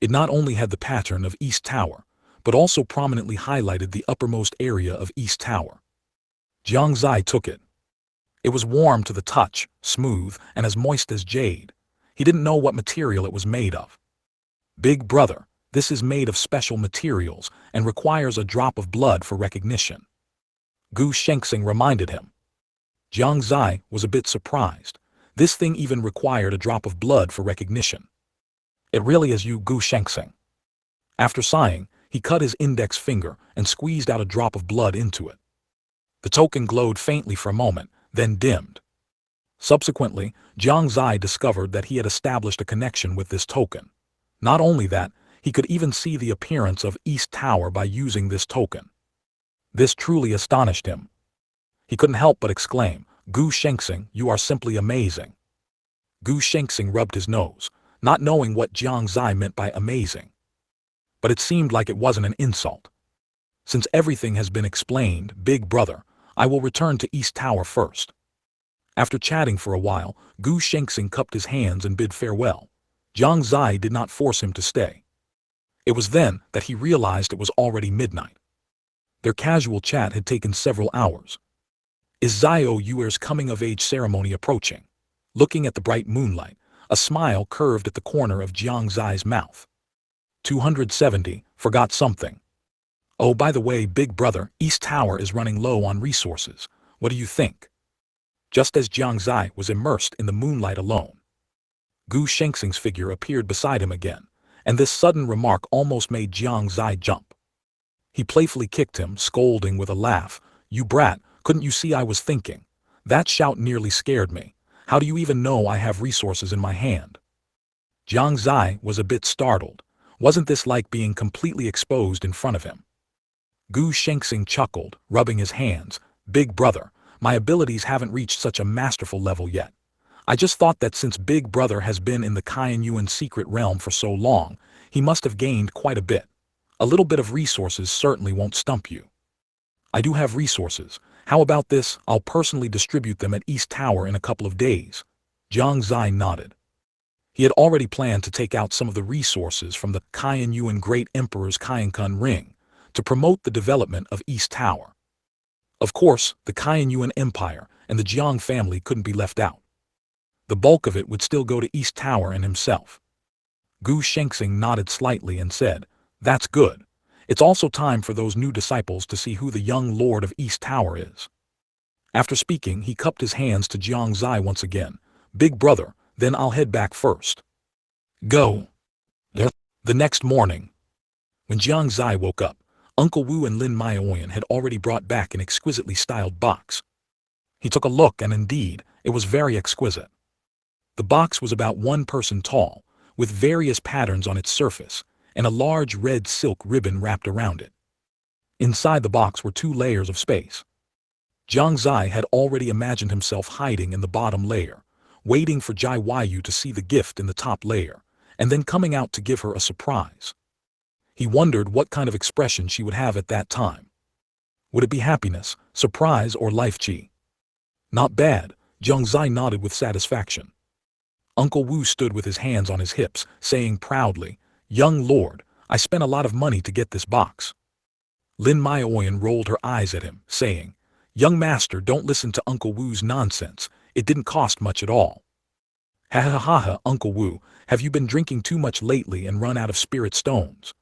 It not only had the pattern of East Tower, but also prominently highlighted the uppermost area of East Tower. Jiang Xie took it. It was warm to the touch, smooth, and as moist as jade. He didn't know what material it was made of. Big brother, this is made of special materials and requires a drop of blood for recognition. Gu Shengxing reminded him. Jiang Xie was a bit surprised. This thing even required a drop of blood for recognition. It really is you, Gu Shengxing. After sighing, he cut his index finger and squeezed out a drop of blood into it. The token glowed faintly for a moment, then dimmed. Subsequently, Jiang Xie discovered that he had established a connection with this token. Not only that, he could even see the appearance of East Tower by using this token. This truly astonished him. He couldn't help but exclaim, Gu Shengxing, you are simply amazing. Gu Shengxing rubbed his nose, not knowing what Jiang Xie meant by amazing. But it seemed like it wasn't an insult. Since everything has been explained, big brother, I will return to East Tower first. After chatting for a while, Gu Shengxing cupped his hands and bid farewell. Jiang Xie did not force him to stay. It was then that he realized it was already midnight. Their casual chat had taken several hours. Is Zhao Yuer's coming-of-age ceremony approaching? Looking at the bright moonlight, a smile curved at the corner of Jiang Xie's mouth. 270, forgot something. Oh, by the way, big brother, East Tower is running low on resources. What do you think? Just as Jiang Xie was immersed in the moonlight alone, Gu Shengxing's figure appeared beside him again, and this sudden remark almost made Jiang Xie jump. He playfully kicked him, scolding with a laugh. You brat, couldn't you see I was thinking? That shout nearly scared me. How do you even know I have resources in my hand? Jiang Xie was a bit startled. Wasn't this like being completely exposed in front of him? Gu Shengxing chuckled, rubbing his hands. Big brother, my abilities haven't reached such a masterful level yet. I just thought that since Big Brother has been in the Qianyuan secret realm for so long, he must have gained quite a bit. A little bit of resources certainly won't stump you. I do have resources. How about this? I'll personally distribute them at East Tower in a couple of days. Jiang Xie nodded. He had already planned to take out some of the resources from the Yuan Great Emperor's Kun Ring to promote the development of East Tower. Of course, the Yuan Empire and the Jiang family couldn't be left out. The bulk of it would still go to East Tower and himself. Gu Shengxing nodded slightly and said, "That's good. It's also time for those new disciples to see who the young lord of East Tower is." After speaking, he cupped his hands to Jiang Xie once again. "Big brother, then I'll head back first." "Go." The next morning, when Jiang Xie woke up, Uncle Wu and Lin Maioyan had already brought back an exquisitely styled box. He took a look and indeed, it was very exquisite. The box was about 1 person tall, with various patterns on its surface, and a large red silk ribbon wrapped around it. Inside the box were 2 layers of space. Jiang Xie had already imagined himself hiding in the bottom layer, waiting for Jai Yu to see the gift in the top layer, and then coming out to give her a surprise. He wondered what kind of expression she would have at that time. Would it be happiness, surprise, or life chi? Not bad, Jiang Xie nodded with satisfaction. Uncle Wu stood with his hands on his hips, saying proudly, "Young lord, I spent a lot of money to get this box." Lin Maioyan rolled her eyes at him, saying, "Young master, don't listen to Uncle Wu's nonsense, it didn't cost much at all." "Ha ha ha ha, Uncle Wu, have you been drinking too much lately and run out of spirit stones?"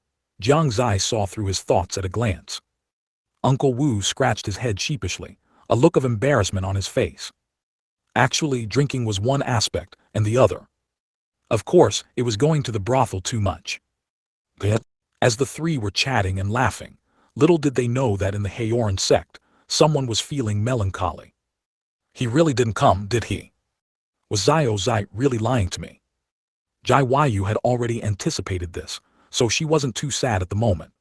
Jiang Xie saw through his thoughts at a glance. Uncle Wu scratched his head sheepishly, a look of embarrassment on his face. Actually, drinking was one aspect, and the other. Of course, it was going to the brothel too much. As the 3 were chatting and laughing, little did they know that in the Haoran Sect, someone was feeling melancholy. "He really didn't come, did he? Was Zai really lying to me?" Jai Yu had already anticipated this, so she wasn't too sad at the moment.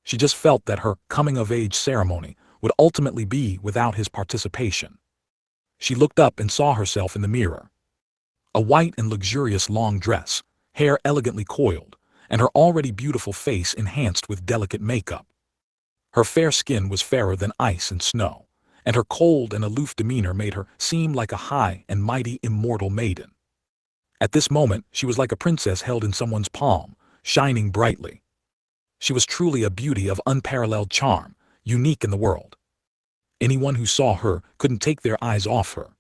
She just felt that her coming-of-age ceremony would ultimately be without his participation. She looked up and saw herself in the mirror. A white and luxurious long dress, hair elegantly coiled, and her already beautiful face enhanced with delicate makeup. Her fair skin was fairer than ice and snow, and her cold and aloof demeanor made her seem like a high and mighty immortal maiden. At this moment, she was like a princess held in someone's palm, shining brightly. She was truly a beauty of unparalleled charm, unique in the world. Anyone who saw her couldn't take their eyes off her.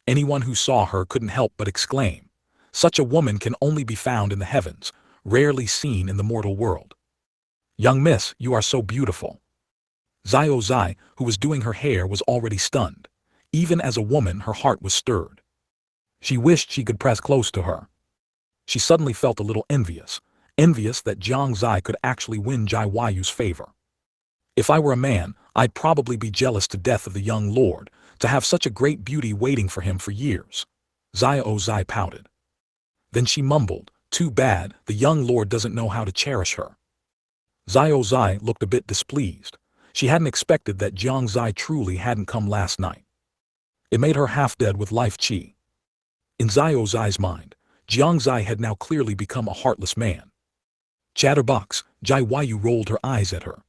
Anyone who saw her couldn't help but exclaim, "Such a woman can only be found in the heavens, rarely seen in the mortal world." "Young miss, you are so beautiful." Zai, who was doing her hair, was already stunned. Even as a woman, her heart was stirred. She wished she could press close to her. She suddenly felt a little envious that Jiang Xie could actually win Jai Yu's favor. "If I were a man, I'd probably be jealous to death of the young lord, to have such a great beauty waiting for him for years." Zai pouted. Then she mumbled, "Too bad, the young lord doesn't know how to cherish her." Zai looked a bit displeased. She hadn't expected that Jiang Xie truly hadn't come last night. It made her half dead with life chi. In Zai's mind, Jiang Xie had now clearly become a heartless man. "Chatterbox," Jai Yu rolled her eyes at her.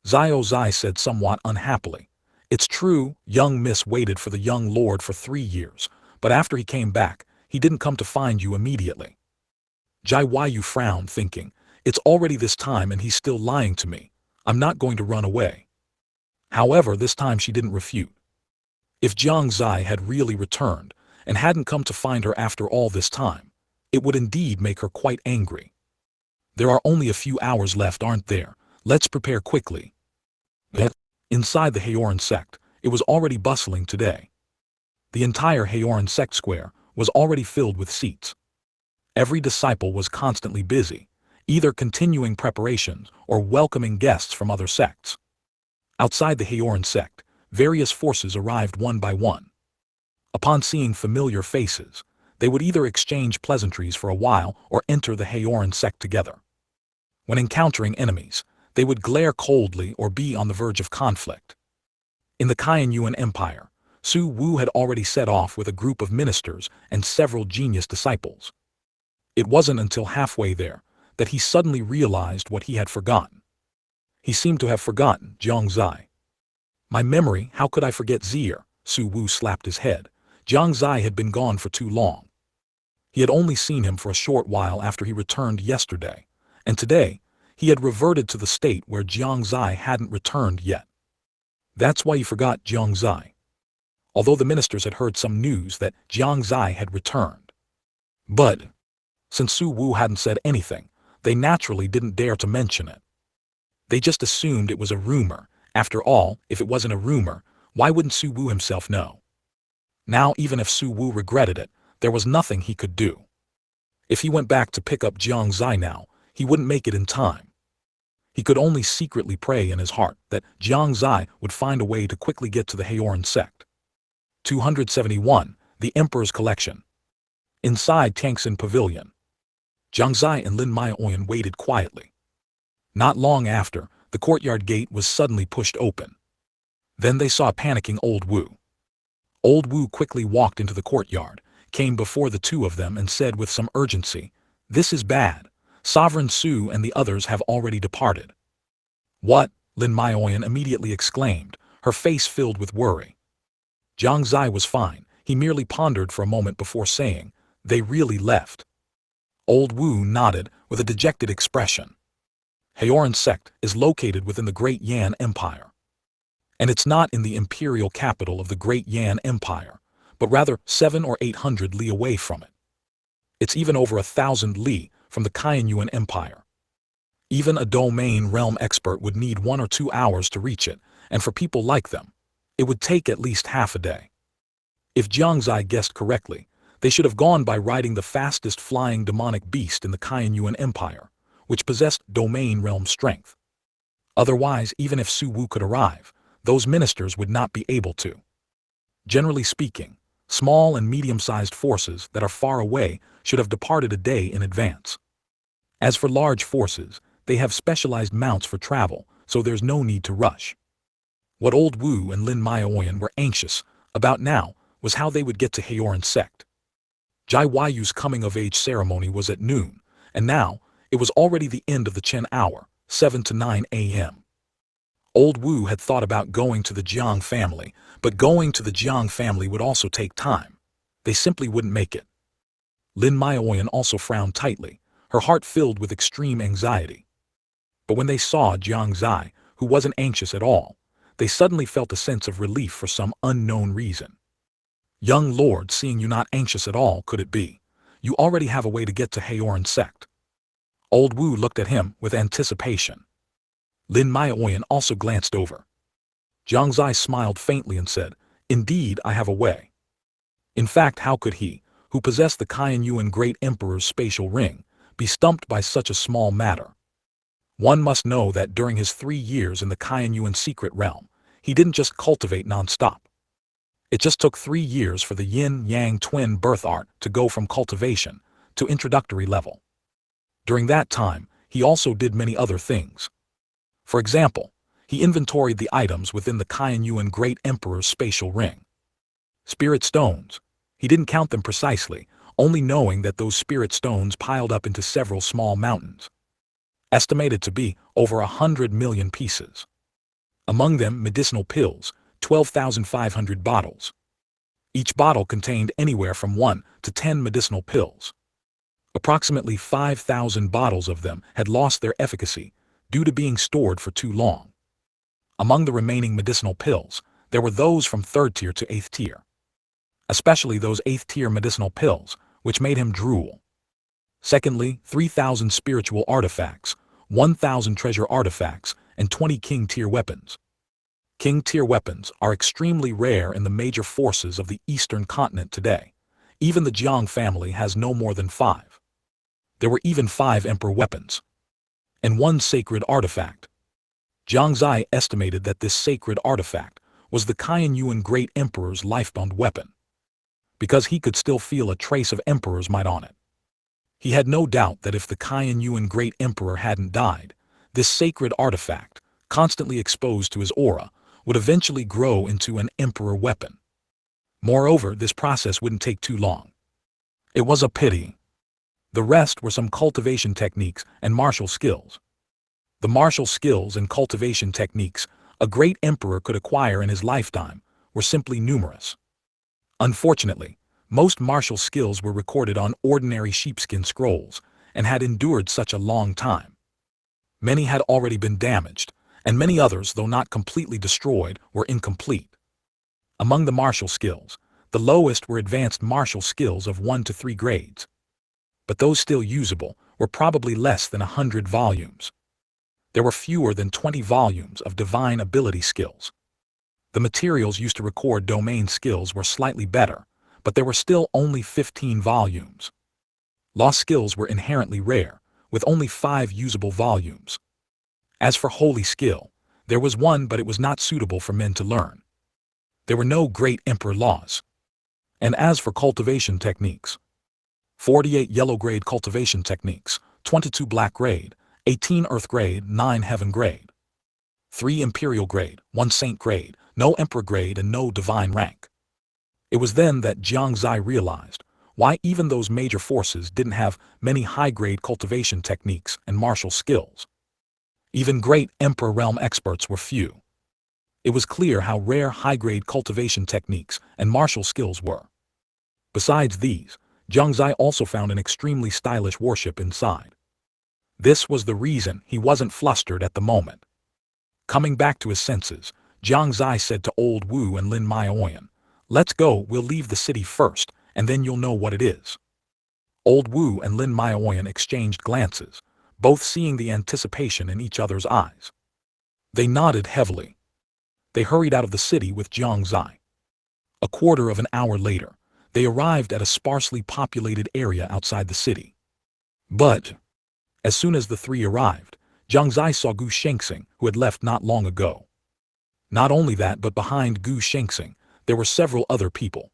Zai said somewhat unhappily, "It's true, young miss waited for the young lord for 3 years, but after he came back, he didn't come to find you immediately." Jai Yu frowned, thinking, "It's already this time and he's still lying to me. I'm not going to run away." However, this time she didn't refute. If Jiang Xie had really returned and hadn't come to find her after all this time, it would indeed make her quite angry. "There are only a few hours left, aren't there? Let's prepare quickly." Inside the Haoran Sect, it was already bustling today. The entire Haoran Sect square was already filled with seats. Every disciple was constantly busy, either continuing preparations or welcoming guests from other sects. Outside the Haoran Sect, various forces arrived one by one. Upon seeing familiar faces, they would either exchange pleasantries for a while or enter the Haoran Sect together. When encountering enemies, they would glare coldly or be on the verge of conflict. In the Yuan Empire, Su Wu had already set off with a group of ministers and several genius disciples. It wasn't until halfway there that he suddenly realized what he had forgotten. He seemed to have forgotten Jiang Xie. "My memory, how could I forget Zier?" Su Wu slapped his head. Jiang Xie had been gone for too long. He had only seen him for a short while after he returned yesterday, and today, he had reverted to the state where Jiang Xie hadn't returned yet. That's why he forgot Jiang Xie, although the ministers had heard some news that Jiang Xie had returned. But, since Su Wu hadn't said anything, they naturally didn't dare to mention it. They just assumed it was a rumor. After all, if it wasn't a rumor, why wouldn't Su Wu himself know? Now, even if Su Wu regretted it, there was nothing he could do. If he went back to pick up Jiang Xie now, he wouldn't make it in time. He could only secretly pray in his heart that Jiang Xie would find a way to quickly get to the Haoran Sect. 271. The Emperor's Collection. Inside Tangxin Pavilion, Jiang Xie and Lin Maioyan waited quietly. Not long after, the courtyard gate was suddenly pushed open. Then they saw panicking Old Wu. Old Wu quickly walked into the courtyard, came before the two of them and said with some urgency, "This is bad. Sovereign Su and the others have already departed." "What?" Lin Maioyan immediately exclaimed, her face filled with worry. Jiang Xie was fine. He merely pondered for a moment before saying, "They really left." Old Wu nodded with a dejected expression. Haoran Sect is located within the Great Yan Empire. And it's not in the imperial capital of the Great Yan Empire, but rather 700 or 800 li away from it. It's even over 1,000 li from the Shengyuan Empire. Even a domain realm expert would need 1 or 2 hours to reach it, and for people like them, it would take at least half a day. If Jiang Xie guessed correctly, they should have gone by riding the fastest flying demonic beast in the Shengyuan Empire, which possessed domain realm strength. Otherwise, even if Su Wu could arrive, those ministers would not be able to. Generally speaking, small and medium-sized forces that are far away should have departed a day in advance. As for large forces, they have specialized mounts for travel, so there's no need to rush. What Old Wu and Lin Maioyan were anxious about now was how they would get to Haoran Sect. Jai Yu's coming-of-age ceremony was at noon, and now it was already the end of the Chen hour, 7 to 9 a.m. Old Wu had thought about going to the Jiang family, but going to the Jiang family would also take time. They simply wouldn't make it. Lin Maioyan also frowned tightly, her heart filled with extreme anxiety. But when they saw Jiang Xie, who wasn't anxious at all, they suddenly felt a sense of relief for some unknown reason. "Young lord, seeing you not anxious at all, could it be? You already have a way to get to Haoran Sect." Old Wu looked at him with anticipation. Lin Maioyan also glanced over. Jiang Xie smiled faintly and said, "Indeed, I have a way." In fact, how could he, who possessed the Shengyuan Great Emperor's spatial ring, be stumped by such a small matter? One must know that during his 3 years in the Shengyuan secret realm, he didn't just cultivate non-stop. It just took 3 years for the yin-yang twin birth art to go from cultivation to introductory level. During that time, he also did many other things. For example, he inventoried the items within the Shengyuan Great Emperor's spatial ring. Spirit stones. He didn't count them precisely, only knowing that those spirit stones piled up into several small mountains, estimated to be over 100 million pieces. Among them, medicinal pills, 12,500 bottles. Each bottle contained anywhere from 1 to 10 medicinal pills. Approximately 5,000 bottles of them had lost their efficacy due to being stored for too long. Among the remaining medicinal pills, there were those from 3rd tier to 8th tier. Especially those 8th tier medicinal pills, which made him drool. Secondly, 3,000 spiritual artifacts, 1,000 treasure artifacts, and 20 king tier weapons. King tier weapons are extremely rare in the major forces of the Eastern continent today. Even the Jiang family has no more than 5. There were even 5 emperor weapons. And 1 sacred artifact. Jiang Xie estimated that this sacred artifact was the Shengyuan Great Emperor's lifebound weapon, because he could still feel a trace of Emperor's might on it. He had no doubt that if the Shengyuan Great Emperor hadn't died, this sacred artifact, constantly exposed to his aura, would eventually grow into an emperor weapon. Moreover, this process wouldn't take too long. It was a pity. The rest were some cultivation techniques and martial skills. The martial skills and cultivation techniques a great emperor could acquire in his lifetime were simply numerous. Unfortunately, Most martial skills were recorded on ordinary sheepskin scrolls, and had endured such a long time. Many had already been damaged, and many others, though not completely destroyed, were incomplete. Among the martial skills, the lowest were advanced martial skills of 1 to 3 grades. But those still usable were probably less than 100 volumes. There were fewer than 20 volumes of divine ability skills. The materials used to record domain skills were slightly better, but there were still only 15 volumes. Law skills were inherently rare, with only 5 usable volumes. As for holy skill, there was one, but it was not suitable for men to learn. There were no great emperor laws. And as for cultivation techniques, 48 yellow grade cultivation techniques, 22 black grade, 18 earth grade, 9 heaven grade, 3 imperial grade, 1 saint grade, no emperor grade, and no divine rank. It was then that Jiang Xie realized why even those major forces didn't have many high-grade cultivation techniques and martial skills. Even great emperor realm experts were few. It was clear how rare high-grade cultivation techniques and martial skills were. Besides these, Jiang Xie also found an extremely stylish worship inside. This was the reason he wasn't flustered at the moment. Coming back to his senses, Jiang Xie said to Old Wu and Lin Maoyan, "Let's go, we'll leave the city first, and then you'll know what it is." Old Wu and Lin Maoyan exchanged glances, both seeing the anticipation in each other's eyes. They nodded heavily. They hurried out of the city with Jiang Xie. A quarter of an hour later, they arrived at a sparsely populated area outside the city. But as soon as the three arrived, Jiang Xie saw Gu Shengxing, who had left not long ago. Not only that, but behind Gu Shengxing, there were several other people.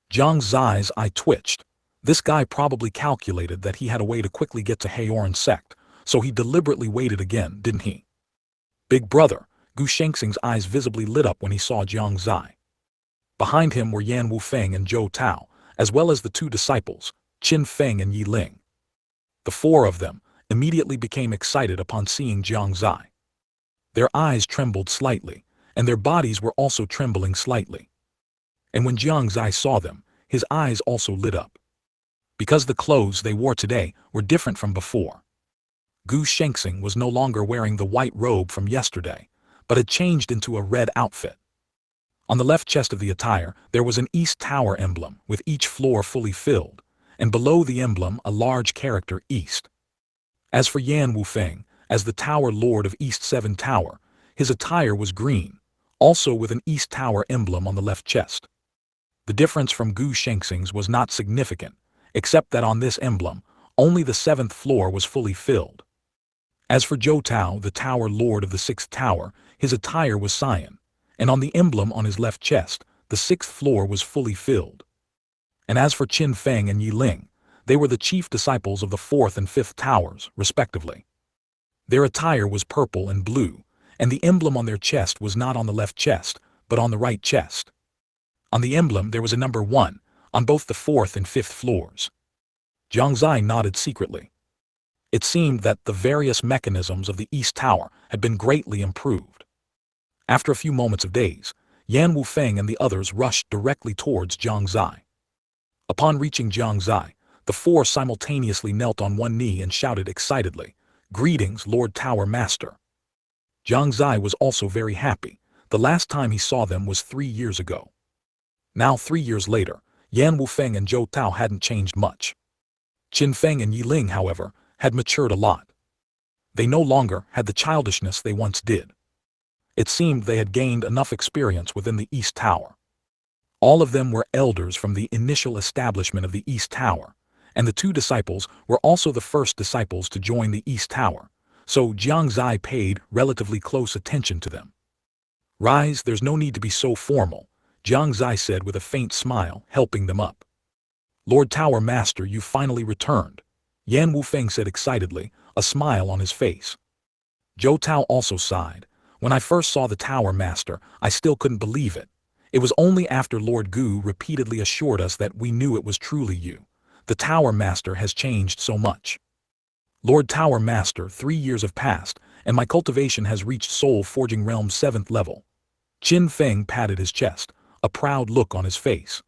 Jiang Xie's eye twitched. This guy probably calculated that he had a way to quickly get to Haoran Sect, so he deliberately waited again, didn't he? Big brother, Gu Shengxing's eyes visibly lit up when he saw Jiang Xie. Behind him were Yan Wufeng and Zhou Tao, as well as the 2 disciples, Qin Feng and Yi Ling. The 4 of them immediately became excited upon seeing Jiang Xie. Their eyes trembled slightly, and their bodies were also trembling slightly. And when Jiang Xie saw them, his eyes also lit up. Because the clothes they wore today were different from before. Gu Shengxing was no longer wearing the white robe from yesterday, but had changed into a red outfit. On the left chest of the attire, there was an East Tower emblem, with each floor fully filled, and below the emblem a large character East. As for Yan Wufeng, as the Tower Lord of East 7 Tower, his attire was green, also with an East Tower emblem on the left chest. The difference from Gu Shengxing's was not significant, except that on this emblem, only the 7th floor was fully filled. As for Zhou Tao, the Tower Lord of the 6th Tower, his attire was cyan, and on the emblem on his left chest, the 6th floor was fully filled. And as for Qin Feng and Yi Ling, they were the chief disciples of the 4th and 5th Towers, respectively. Their attire was purple and blue, and the emblem on their chest was not on the left chest, but on the right chest. On the emblem there was a number 1, on both the 4th and 5th floors. Jiang Xie nodded secretly. It seemed that the various mechanisms of the East Tower had been greatly improved. After a few moments of daze, Yan Wufeng and the others rushed directly towards Jiang Xie. Upon reaching Jiang Xie, the 4 simultaneously knelt on one knee and shouted excitedly, "Greetings, Lord Tower Master." Jiang Xie was also very happy. The last time he saw them was 3 years ago. Now 3 years later, Yan Wufeng and Zhou Tao hadn't changed much. Qin Feng and Yi Ling, however, had matured a lot. They no longer had the childishness they once did. It seemed they had gained enough experience within the East Tower. All of them were elders from the initial establishment of the East Tower, and the 2 disciples were also the first disciples to join the East Tower, so Jiang Xie paid relatively close attention to them. "Rise, there's no need to be so formal," Jiang Xie said with a faint smile, helping them up. "Lord Tower Master, you finally returned," Yan Wufeng said excitedly, a smile on his face. Zhou Tao also sighed. "When I first saw the Tower Master, I still couldn't believe it. It was only after Lord Gu repeatedly assured us that we knew it was truly you. The Tower Master has changed so much. Lord Tower Master, 3 years have passed, and my cultivation has reached Soul Forging Realm 7th level." Qin Feng patted his chest, a proud look on his face.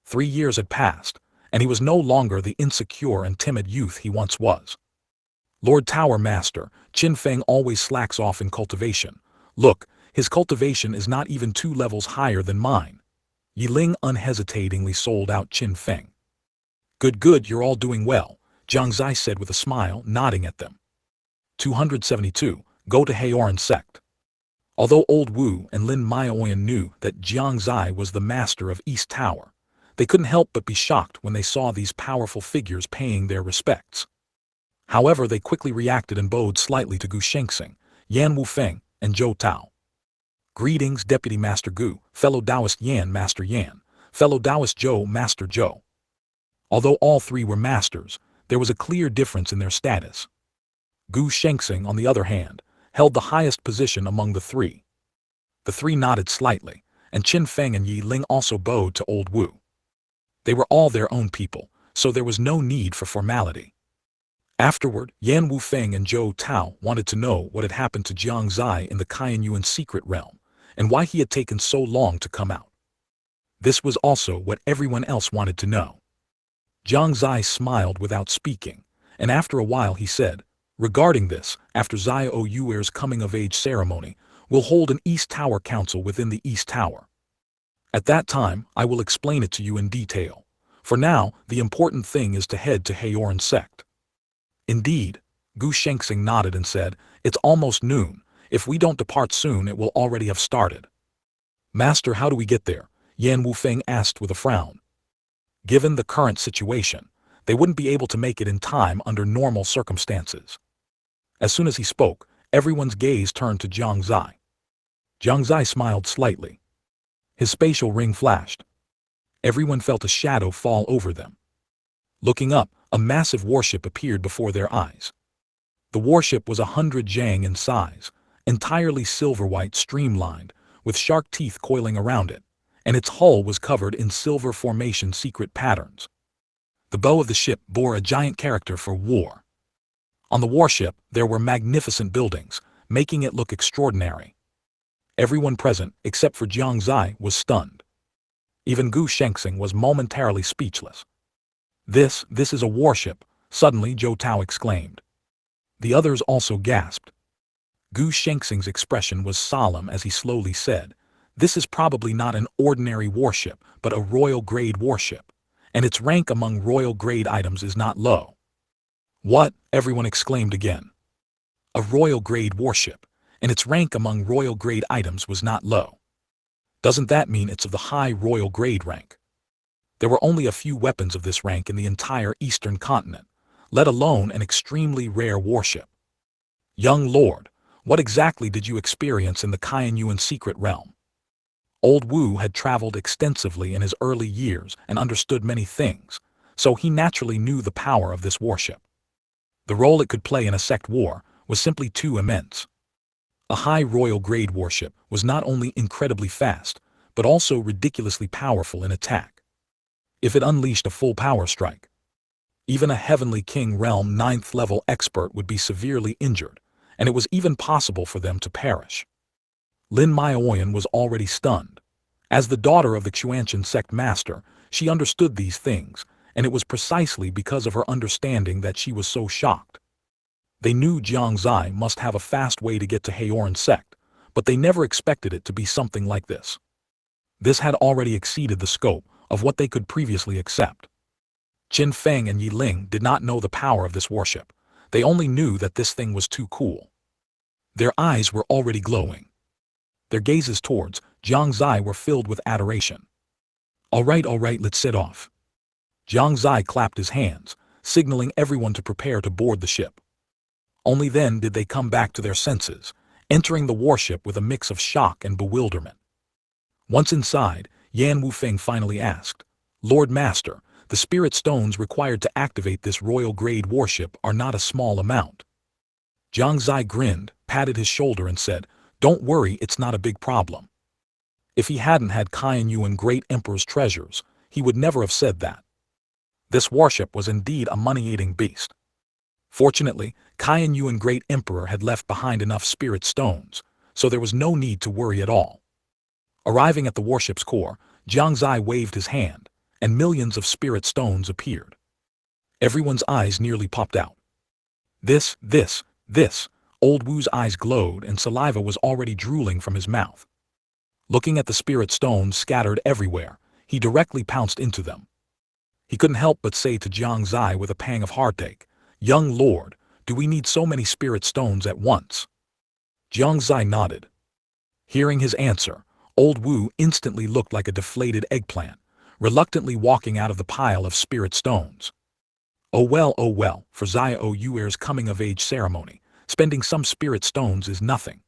3 years had passed, and he was no longer the insecure and timid youth he once was. Lord Tower Master, Qin Feng always slacks off in cultivation. Look, his cultivation is not even 2 levels higher than mine. Yi Ling unhesitatingly sold out Qin Feng. Good, you're all doing well, Jiang Xie said with a smile, nodding at them. 272. Go to Haoran Sect. Although Old Wu and Lin Maoyan knew that Jiang Xie was the master of East Tower, they couldn't help but be shocked when they saw these powerful figures paying their respects. However, they quickly reacted and bowed slightly to Gu Shengxing, Yan Wufeng, and Zhou Tao. Greetings, Deputy Master Gu, fellow Taoist Yan, Master Yan, fellow Taoist Zhou, Master Zhou. Although all three were masters, there was a clear difference in their status. Gu Shengxing, on the other hand, held the highest position among the three. The three nodded slightly, and Qin Feng and Yi Ling also bowed to Old Wu. They were all their own people, so there was no need for formality. Afterward, Yan Wufeng and Zhou Tao wanted to know what had happened to Jiang Xie in the Qianyuan secret realm, and why he had taken so long to come out. This was also what everyone else wanted to know. Jiang Xie smiled without speaking, and after a while he said, regarding this, after Xiao Yuer's coming-of-age ceremony, we'll hold an East Tower Council within the East Tower. At that time, I will explain it to you in detail. For now, the important thing is to head to Haoran Sect. Indeed, Gu Shengxing nodded and said, it's almost noon. If we don't depart soon, it will already have started. Master, how do we get there? Yan Wufeng asked with a frown. Given the current situation, they wouldn't be able to make it in time under normal circumstances. As soon as he spoke, everyone's gaze turned to Jiang Xie. Jiang Xie smiled slightly. His spatial ring flashed. Everyone felt a shadow fall over them. Looking up, a massive warship appeared before their eyes. The warship was 100 jang in size, entirely silver-white, streamlined, with shark teeth coiling around it, and its hull was covered in silver formation secret patterns. The bow of the ship bore a giant character for war. On the warship, there were magnificent buildings, making it look extraordinary. Everyone present, except for Jiang Xie, was stunned. Even Gu Shengxing was momentarily speechless. This is a warship, suddenly Zhou Tao exclaimed. The others also gasped. Gu Shengxing's expression was solemn as he slowly said, this is probably not an ordinary warship, but a royal-grade warship, and its rank among royal-grade items is not low. What? Everyone exclaimed again. A royal-grade warship, and its rank among royal-grade items was not low. Doesn't that mean it's of the high royal-grade rank? There were only a few weapons of this rank in the entire Eastern Continent, let alone an extremely rare warship. Young Lord, what exactly did you experience in the Qianyuan secret realm? Old Wu had traveled extensively in his early years and understood many things, so he naturally knew the power of this warship. The role it could play in a sect war was simply too immense. A high royal-grade warship was not only incredibly fast, but also ridiculously powerful in attack. If it unleashed a full power strike, even a Heavenly King Realm 9th level expert would be severely injured, and it was even possible for them to perish. Lin Maoyan was already stunned. As the daughter of the Xuantian sect master, she understood these things, and it was precisely because of her understanding that she was so shocked. They knew Jiang Xie must have a fast way to get to Haoran Sect, but they never expected it to be something like this. This had already exceeded the scope of what they could previously accept. Qin Feng and Yi Ling did not know the power of this warship. They only knew that this thing was too cool. Their eyes were already glowing. Their gazes towards Jiang Xie were filled with adoration. All right, let's set off. Jiang Xie clapped his hands, signaling everyone to prepare to board the ship. Only then did they come back to their senses, entering the warship with a mix of shock and bewilderment. Once inside, Yan Wufeng finally asked, Lord Master, the spirit stones required to activate this royal-grade warship are not a small amount. Jiang Xie grinned, patted his shoulder and said, don't worry, it's not a big problem. If he hadn't had Qianyuan Great Emperor's treasures, he would never have said that. This warship was indeed a money-eating beast. Fortunately, Qianyuan Great Emperor had left behind enough spirit stones, so there was no need to worry at all. Arriving at the warship's core, Jiang Xie waved his hand, and millions of spirit stones appeared. Everyone's eyes nearly popped out. This. Old Wu's eyes glowed and saliva was already drooling from his mouth. Looking at the spirit stones scattered everywhere, he directly pounced into them. He couldn't help but say to Jiang Xie with a pang of heartache, "Young lord, do we need so many spirit stones at once?" Jiang Xie nodded. Hearing his answer, old Wu instantly looked like a deflated eggplant, reluctantly walking out of the pile of spirit stones. Oh well, for Xie Yuer's coming-of-age ceremony, spending some spirit stones is nothing.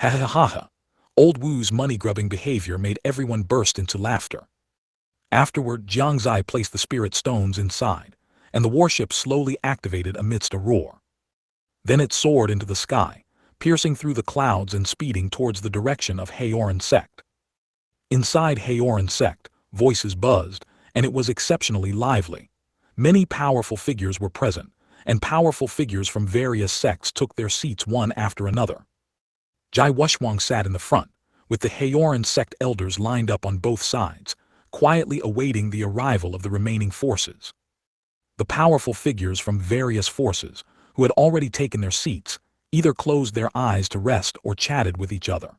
Ha ha ha ha. Old Wu's money-grubbing behavior made everyone burst into laughter. Afterward, Jiang Xie placed the spirit stones inside, and the warship slowly activated amidst a roar. Then it soared into the sky, piercing through the clouds and speeding towards the direction of Haoran Sect. Inside Haoran Sect, voices buzzed, and it was exceptionally lively. Many powerful figures were present, and powerful figures from various sects took their seats one after another. Jai Wushwang sat in the front, with the Haoran Sect elders lined up on both sides, quietly awaiting the arrival of the remaining forces. The powerful figures from various forces, who had already taken their seats, either closed their eyes to rest or chatted with each other.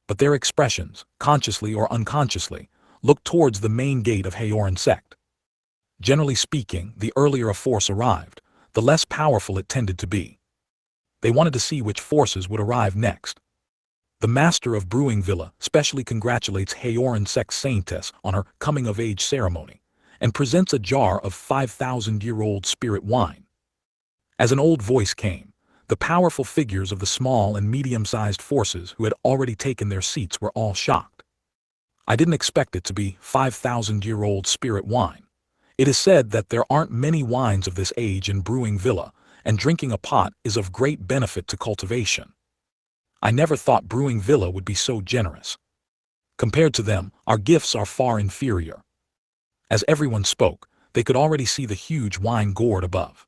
But their expressions, consciously or unconsciously, looked towards the main gate of Haoran Sect. Generally speaking, the earlier a force arrived, the less powerful it tended to be. They wanted to see which forces would arrive next. The master of Brewing Villa specially congratulates Haoran Sect Saintess on her coming-of-age ceremony, and presents a jar of 5,000-year-old spirit wine. As an old voice came, the powerful figures of the small and medium-sized forces who had already taken their seats were all shocked. I didn't expect it to be 5,000-year-old spirit wine. It is said that there aren't many wines of this age in Brewing Villa, and drinking a pot is of great benefit to cultivation. I never thought Brewing Villa would be so generous. Compared to them, our gifts are far inferior. As everyone spoke, they could already see the huge wine gourd above.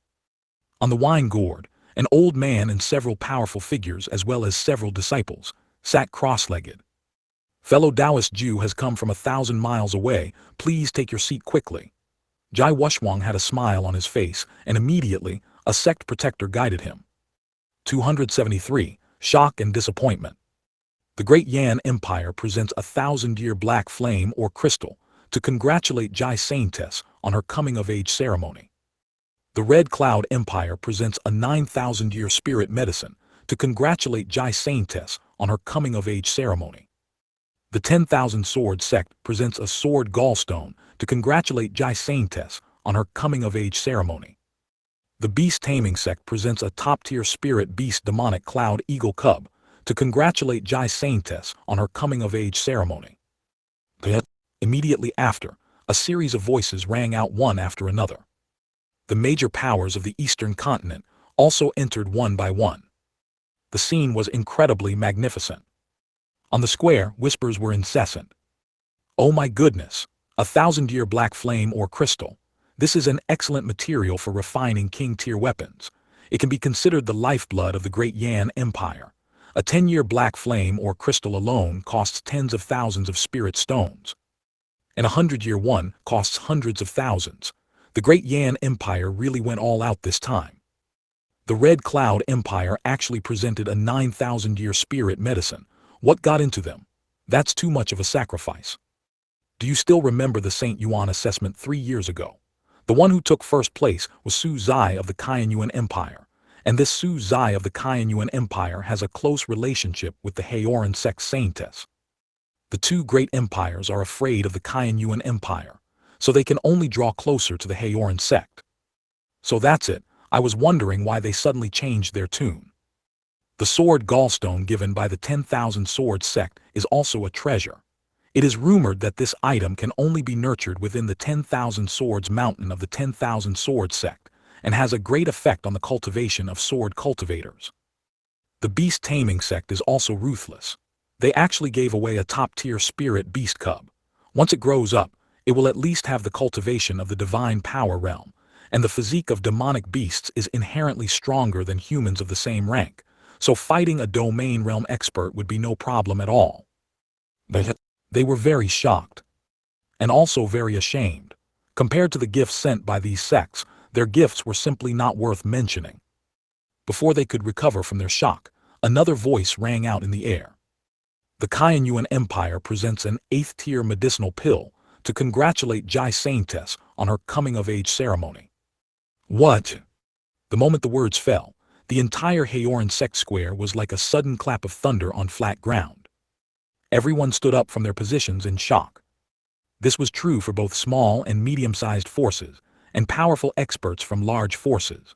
On the wine gourd, an old man and several powerful figures as well as several disciples sat cross-legged. "Fellow Taoist Jew has come from 1,000 miles away, please take your seat quickly." Jai Wushwang had a smile on his face, and immediately, a sect protector guided him. 273. Shock and Disappointment. The Great Yan Empire presents a 1,000-year black flame or crystal to congratulate Jai Saintess on her coming-of-age ceremony. The Red Cloud Empire presents a 9,000-year spirit medicine to congratulate Jai Saintess on her coming-of-age ceremony. The 10,000 Sword Sect presents a sword gallstone to congratulate Jai Saintess on her coming-of-age ceremony. The Beast Taming Sect presents a top-tier spirit beast demonic cloud eagle cub to congratulate Jai Saintess on her coming-of-age ceremony. Immediately after, a series of voices rang out one after another. The major powers of the Eastern Continent also entered one by one. The scene was incredibly magnificent. On the square, whispers were incessant. "Oh my goodness, a 1,000-year black flame or crystal. This is an excellent material for refining king-tier weapons. It can be considered the lifeblood of the Great Yan Empire. A 10-year black flame or crystal alone costs tens of thousands of spirit stones. And a 100-year one costs hundreds of thousands. The Great Yan Empire really went all out this time." The Red Cloud Empire actually presented a 9,000-year spirit medicine. What got into them? That's too much of a sacrifice. Do you still remember the St. Yuan assessment 3 years ago? The one who took first place was Su Zai of the Qianyuan Empire, and this Su Zai of the Qianyuan Empire has a close relationship with the Haoran Sect Saintess. The two great empires are afraid of the Qianyuan Empire, so they can only draw closer to the Haoran Sect. So that's it, I was wondering why they suddenly changed their tune. The sword gallstone given by the 10,000 Sword Sect is also a treasure. It is rumored that this item can only be nurtured within the 10,000 Swords Mountain of the 10,000 Sword Sect, and has a great effect on the cultivation of sword cultivators. The Beast Taming Sect is also ruthless. They actually gave away a top-tier spirit beast cub. Once it grows up, it will at least have the cultivation of the divine power realm, and the physique of demonic beasts is inherently stronger than humans of the same rank, so fighting a domain realm expert would be no problem at all. They were very shocked. and also very ashamed. Compared to the gifts sent by these sects, their gifts were simply not worth mentioning. Before they could recover from their shock, another voice rang out in the air. The Shengyuan Empire presents an 8th-tier medicinal pill to congratulate Jiang Xie on her coming-of-age ceremony. What? The moment the words fell, the entire Haoran Sect square was like a sudden clap of thunder on flat ground. Everyone stood up from their positions in shock. This was true for both small and medium-sized forces, and powerful experts from large forces.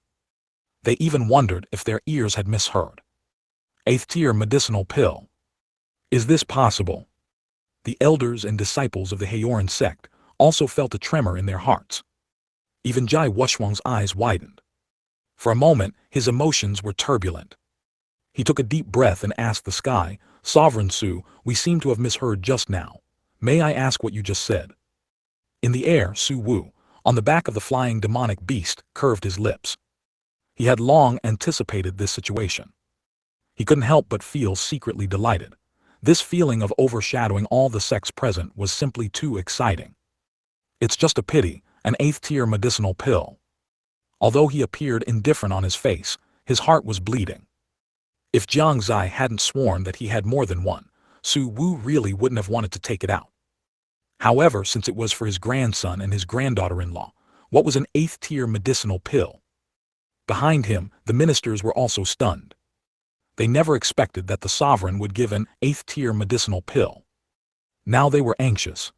They even wondered if their ears had misheard. 8th-tier medicinal pill. Is this possible? The elders and disciples of the Haoran Sect also felt a tremor in their hearts. Even Jiang Xie's eyes widened. For a moment, his emotions were turbulent. He took a deep breath and asked the sky, "Sovereign Su, we seem to have misheard just now. May I ask what you just said?" In the air, Su Wu, on the back of the flying demonic beast, curved his lips. He had long anticipated this situation. He couldn't help but feel secretly delighted. This feeling of overshadowing all the sects present was simply too exciting. It's just a pity, an 8th-tier medicinal pill. Although he appeared indifferent on his face, his heart was bleeding. If Jiang Xie hadn't sworn that he had more than one, Su Wu really wouldn't have wanted to take it out. However, since it was for his grandson and his granddaughter-in-law, what was an 8th-tier medicinal pill? Behind him, the ministers were also stunned. They never expected that the sovereign would give an 8th-tier medicinal pill. Now they were anxious.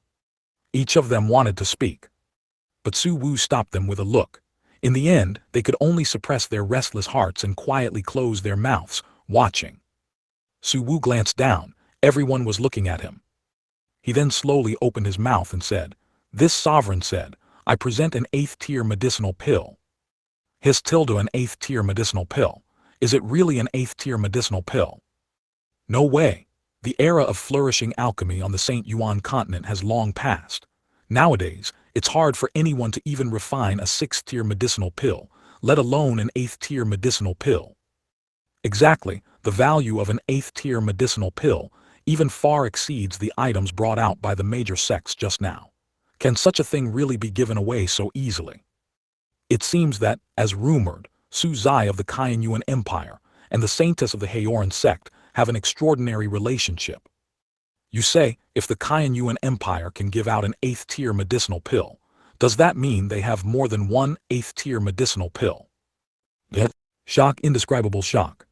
Each of them wanted to speak. But Su Wu stopped them with a look. In the end, they could only suppress their restless hearts and quietly close their mouths, watching. Su Wu glanced down. Everyone was looking at him. He then slowly opened his mouth and said, "This sovereign said, I present an 8th-tier medicinal pill." His tilde an 8th-tier medicinal pill. Is it really an 8th-tier medicinal pill? No way. The era of flourishing alchemy on the Shengyuan Continent has long passed. Nowadays, it's hard for anyone to even refine a 6th-tier medicinal pill, let alone an 8th-tier medicinal pill. Exactly, the value of an 8th-tier medicinal pill even far exceeds the items brought out by the major sects just now. Can such a thing really be given away so easily? It seems that, as rumored, Su Zai of the Shengyuan Empire and the saintess of the Haoran Sect have an extraordinary relationship. You say, if the Shengyuan Empire can give out an 8th-tier medicinal pill, does that mean they have more than one 8th-tier medicinal pill? Shock, indescribable shock.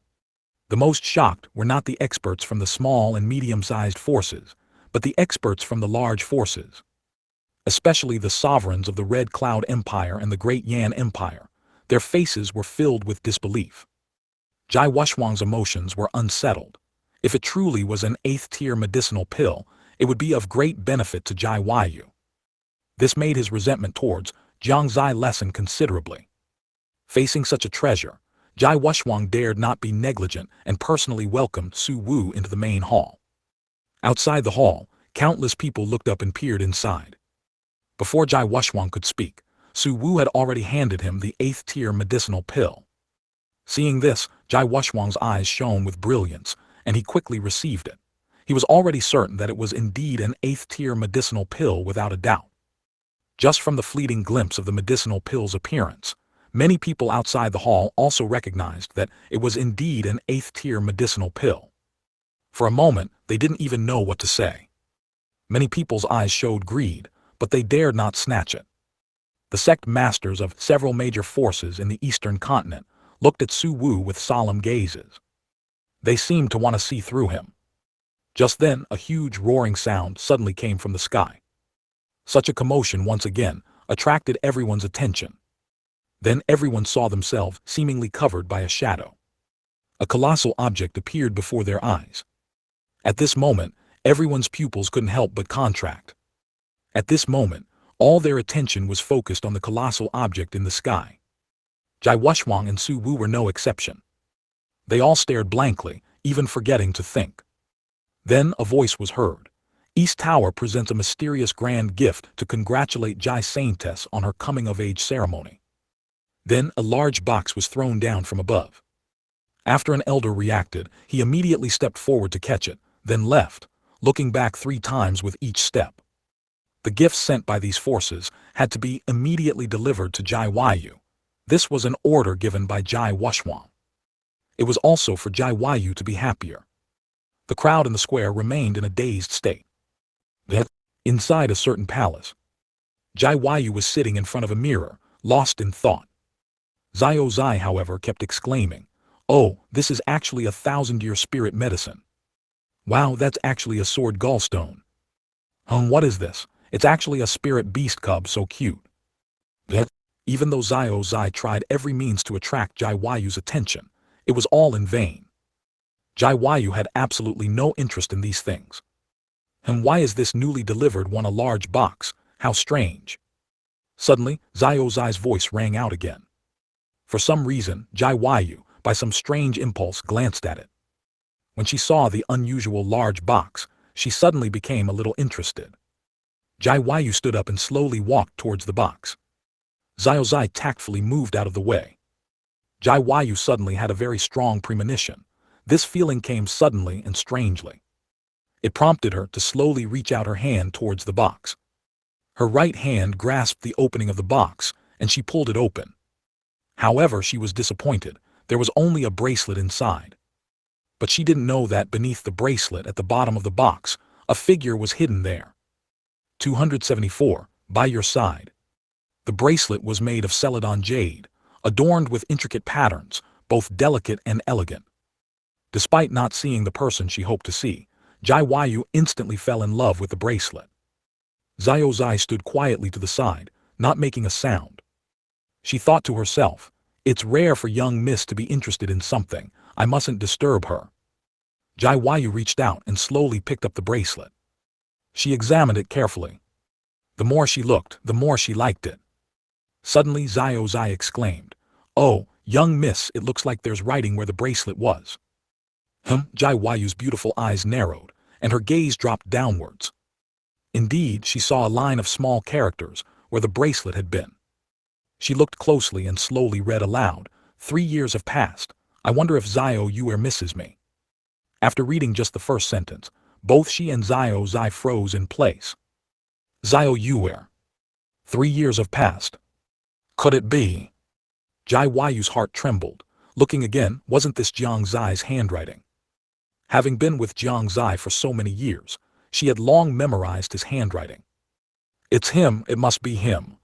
The most shocked were not the experts from the small and medium-sized forces, but the experts from the large forces. Especially the sovereigns of the Red Cloud Empire and the Great Yan Empire. Their faces were filled with disbelief. Jiang Xie's emotions were unsettled. If it truly was an 8th-tier medicinal pill, it would be of great benefit to Jiang Xie. This made his resentment towards Jiang Xie lessen considerably. Facing such a treasure, Jiang Xie dared not be negligent and personally welcomed Su Wu into the main hall. Outside the hall, countless people looked up and peered inside. Before Jiang Xie could speak, Su Wu had already handed him the 8th-tier medicinal pill. Seeing this, Jiang Xie's eyes shone with brilliance, and he quickly received it. He was already certain that it was indeed an 8th-tier medicinal pill without a doubt. Just from the fleeting glimpse of the medicinal pill's appearance, many people outside the hall also recognized that it was indeed an 8th-tier medicinal pill. For a moment, they didn't even know what to say. Many people's eyes showed greed, but they dared not snatch it. The sect masters of several major forces in the Eastern Continent looked at Su Wu with solemn gazes. They seemed to want to see through him. Just then, a huge roaring sound suddenly came from the sky. Such a commotion once again attracted everyone's attention. Then everyone saw themselves seemingly covered by a shadow. A colossal object appeared before their eyes. At this moment, everyone's pupils couldn't help but contract. At this moment, all their attention was focused on the colossal object in the sky. Jiang Xie and Su Wu were no exception. They all stared blankly, even forgetting to think. Then a voice was heard. East Tower presents a mysterious grand gift to congratulate Jiang Xie on her coming-of-age ceremony. Then a large box was thrown down from above. After an elder reacted, he immediately stepped forward to catch it, then left, looking back 3 times with each step. The gifts sent by these forces had to be immediately delivered to Jai Yu. This was an order given by Jai Wuxuan. It was also for Jai Yu to be happier. The crowd in the square remained in a dazed state. Then, inside a certain palace, Jai Yu was sitting in front of a mirror, lost in thought. Xiao Zai, however, kept exclaiming, "Oh, this is actually a 1,000-year spirit medicine. Wow, that's actually a sword gallstone. What is this? It's actually a spirit beast cub, so cute." Yet, even though Xiao Zai tried every means to attract Jai Yu's attention, it was all in vain. Jai Yu had absolutely no interest in these things. And why is this newly delivered one a large box? How strange. Suddenly, Xiao Zai's voice rang out again. For some reason, Jai Yu, by some strange impulse, glanced at it. When she saw the unusual large box, she suddenly became a little interested. Jai Yu stood up and slowly walked towards the box. Xiao Zai tactfully moved out of the way. Jai Yu suddenly had a very strong premonition. This feeling came suddenly and strangely. It prompted her to slowly reach out her hand towards the box. Her right hand grasped the opening of the box, and she pulled it open. However, she was disappointed. There was only a bracelet inside. But she didn't know that beneath the bracelet at the bottom of the box, a figure was hidden there. 274, by your side. The bracelet was made of celadon jade, adorned with intricate patterns, both delicate and elegant. Despite not seeing the person she hoped to see, Jai Yu instantly fell in love with the bracelet. Xiao Zai stood quietly to the side, not making a sound. She thought to herself, "It's rare for young miss to be interested in something. I mustn't disturb her." Jai Yu reached out and slowly picked up the bracelet. She examined it carefully. The more she looked, the more she liked it. Suddenly Xiao Zai exclaimed, "Oh, young miss, it looks like there's writing where the bracelet was." Jai Yu's beautiful eyes narrowed, and her gaze dropped downwards. Indeed, she saw a line of small characters where the bracelet had been. She looked closely and slowly read aloud, "3 years have passed. I wonder if Xiao Yu misses me." After reading just the first sentence, both she and Xiao Zai froze in place. Xiao Yu, 3 years have passed. Could it be? Jai Yu's heart trembled. Looking again, wasn't this Jiang Xie's handwriting? Having been with Jiang Xie for so many years, she had long memorized his handwriting. It's him, it must be him.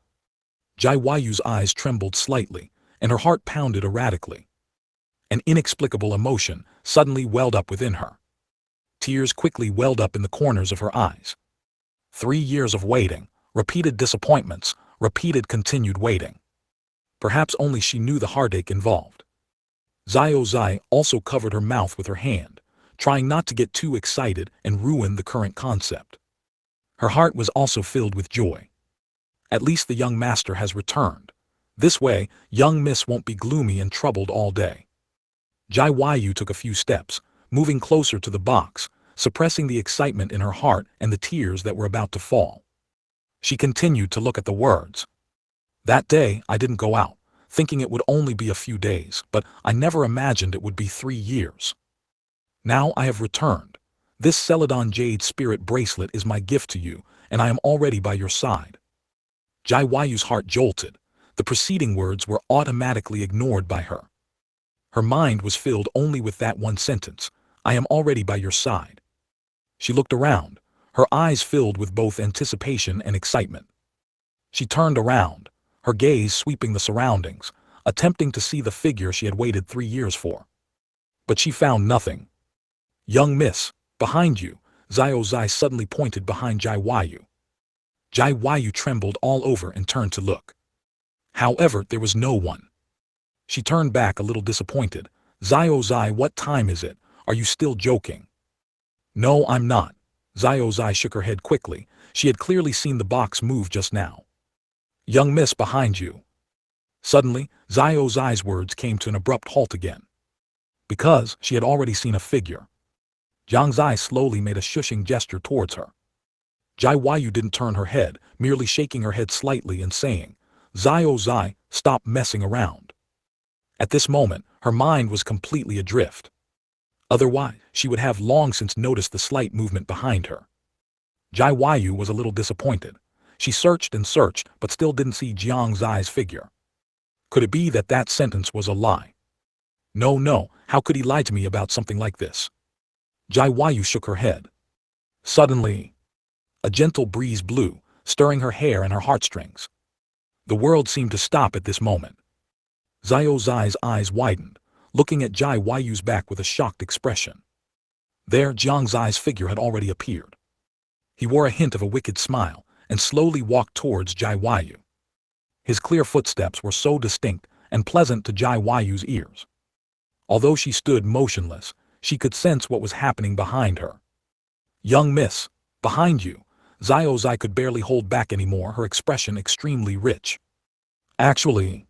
Jai Yu's eyes trembled slightly, and her heart pounded erratically. An inexplicable emotion suddenly welled up within her. Tears quickly welled up in the corners of her eyes. 3 years of waiting, repeated disappointments, repeated continued waiting. Perhaps only she knew the heartache involved. Xiao Zai also covered her mouth with her hand, trying not to get too excited and ruin the current concept. Her heart was also filled with joy. At least the young master has returned. This way, young miss won't be gloomy and troubled all day. Jai Yu took a few steps, moving closer to the box, suppressing the excitement in her heart and the tears that were about to fall. She continued to look at the words. That day, I didn't go out, thinking it would only be a few days, but I never imagined it would be 3 years. Now I have returned. This celadon jade spirit bracelet is my gift to you, and I am already by your side. Jai Yu's heart jolted. The preceding words were automatically ignored by her. Her mind was filled only with that one sentence, "I am already by your side." She looked around, her eyes filled with both anticipation and excitement. She turned around, her gaze sweeping the surroundings, attempting to see the figure she had waited 3 years for. But she found nothing. "Young miss, behind you," Xiao Zai suddenly pointed behind Jai Yu. Jai Yu trembled all over and turned to look. However, there was no one. She turned back a little disappointed. "Xiao Zai, what time is it? Are you still joking?" "No, I'm not." Xiao Zai shook her head quickly. She had clearly seen the box move just now. "Young miss, behind you." Suddenly, Xiao Zai's words came to an abrupt halt again. Because she had already seen a figure. Jiang Xie slowly made a shushing gesture towards her. Jai Yu didn't turn her head, merely shaking her head slightly and saying, "Xiao Zai, stop messing around." At this moment, her mind was completely adrift. Otherwise, she would have long since noticed the slight movement behind her. Jai Yu was a little disappointed. She searched and searched, but still didn't see Jiang Xie's figure. Could it be that that sentence was a lie? No, no, how could he lie to me about something like this? Jai Yu shook her head. Suddenly, a gentle breeze blew, stirring her hair and her heartstrings. The world seemed to stop at this moment. Xiao Zai's eyes widened, looking at Jai Yu's back with a shocked expression. There, Jiang Xie's figure had already appeared. He wore a hint of a wicked smile, and slowly walked towards Jai Yu. His clear footsteps were so distinct and pleasant to Jai Yu's ears. Although she stood motionless, she could sense what was happening behind her. Young miss, behind you. Xiao Zai could barely hold back anymore, her expression extremely rich. Actually,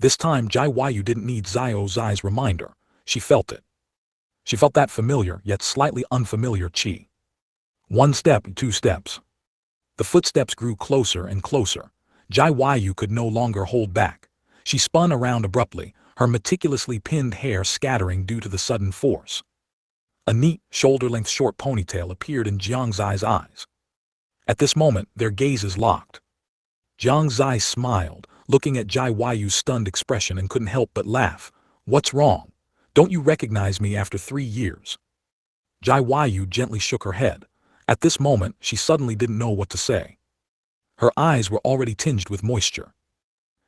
this time Jai Yu didn't need Xiao Zai's reminder. She felt it. She felt that familiar yet slightly unfamiliar chi. 1 step, 2 steps. The footsteps grew closer and closer. Jai Yu could no longer hold back. She spun around abruptly, her meticulously pinned hair scattering due to the sudden force. A neat, shoulder-length short ponytail appeared in Jiang Xie's eyes. At this moment, their gazes locked. Jiang Xie smiled, looking at Jai Yu's stunned expression, and couldn't help but laugh. What's wrong? Don't you recognize me after 3 years? Jai Yu gently shook her head. At this moment, she suddenly didn't know what to say. Her eyes were already tinged with moisture.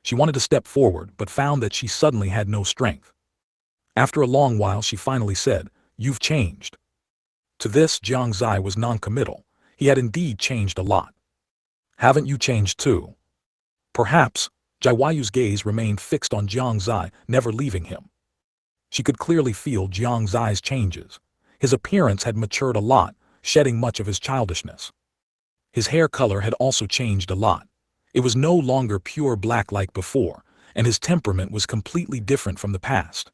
She wanted to step forward, but found that she suddenly had no strength. After a long while, she finally said, "You've changed." To this, Jiang Xie was non-committal. He had indeed changed a lot. Haven't you changed too? Perhaps. Jai Yu's gaze remained fixed on Jiang Xie, never leaving him. She could clearly feel Jiang Xie's changes. His appearance had matured a lot, shedding much of his childishness. His hair color had also changed a lot. It was no longer pure black like before, and his temperament was completely different from the past.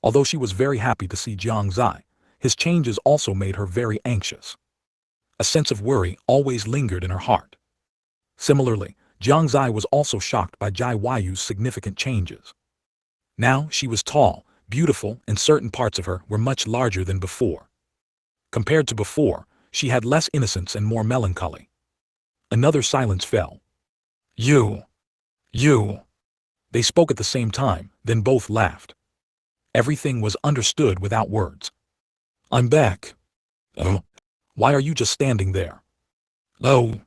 Although she was very happy to see Jiang Xie, his changes also made her very anxious. A sense of worry always lingered in her heart. Similarly, Jiang Xie was also shocked by Jai Yu's significant changes. Now she was tall, beautiful, and certain parts of her were much larger than before. Compared to before, she had less innocence and more melancholy. Another silence fell. You. They spoke at the same time, then both laughed. Everything was understood without words. I'm back. Oh. Why are you just standing there? Oh.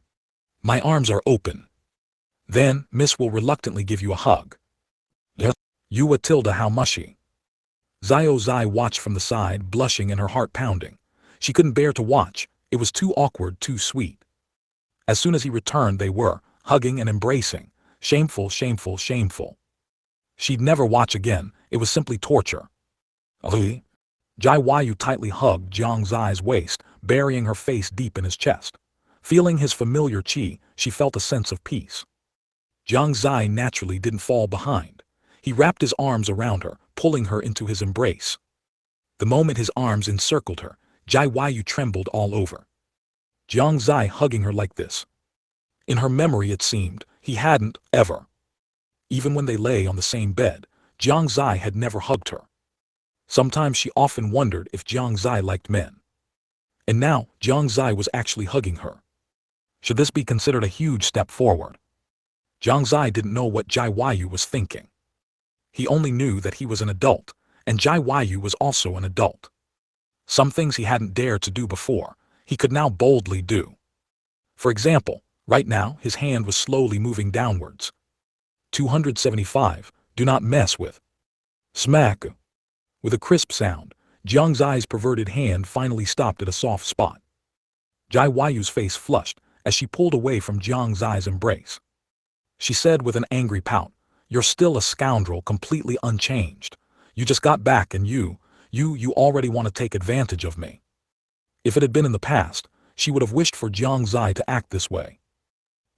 My arms are open. Then, Miss will reluctantly give you a hug. You Tilda, how mushy. Xiao Zai watched from the side, blushing and her heart pounding. She couldn't bear to watch. It was too awkward, too sweet. As soon as he returned, they were hugging and embracing. Shameful, shameful, shameful. She'd never watch again. It was simply torture. Jai Yu tightly hugged Jiang Xie's waist, burying her face deep in his chest. Feeling his familiar chi, she felt a sense of peace. Jiang Xie naturally didn't fall behind. He wrapped his arms around her, pulling her into his embrace. The moment his arms encircled her, Jai Yu trembled all over. Jiang Xie hugging her like this. In her memory, it seemed, he hadn't, ever. Even when they lay on the same bed, Jiang Xie had never hugged her. Sometimes she often wondered if Jiang Xie liked men. And now, Jiang Xie was actually hugging her. Should this be considered a huge step forward? Jiang Xie didn't know what Jai Yu was thinking. He only knew that he was an adult, and Jai Yu was also an adult. Some things he hadn't dared to do before, he could now boldly do. For example, right now his hand was slowly moving downwards. 275, do not mess with. Smack. With a crisp sound, Jiang Xie's perverted hand finally stopped at a soft spot. Jai Yu's face flushed as she pulled away from Jiang Xie's embrace. She said with an angry pout, "You're still a scoundrel, completely unchanged. You just got back and you already want to take advantage of me." If it had been in the past, she would have wished for Jiang Xie to act this way.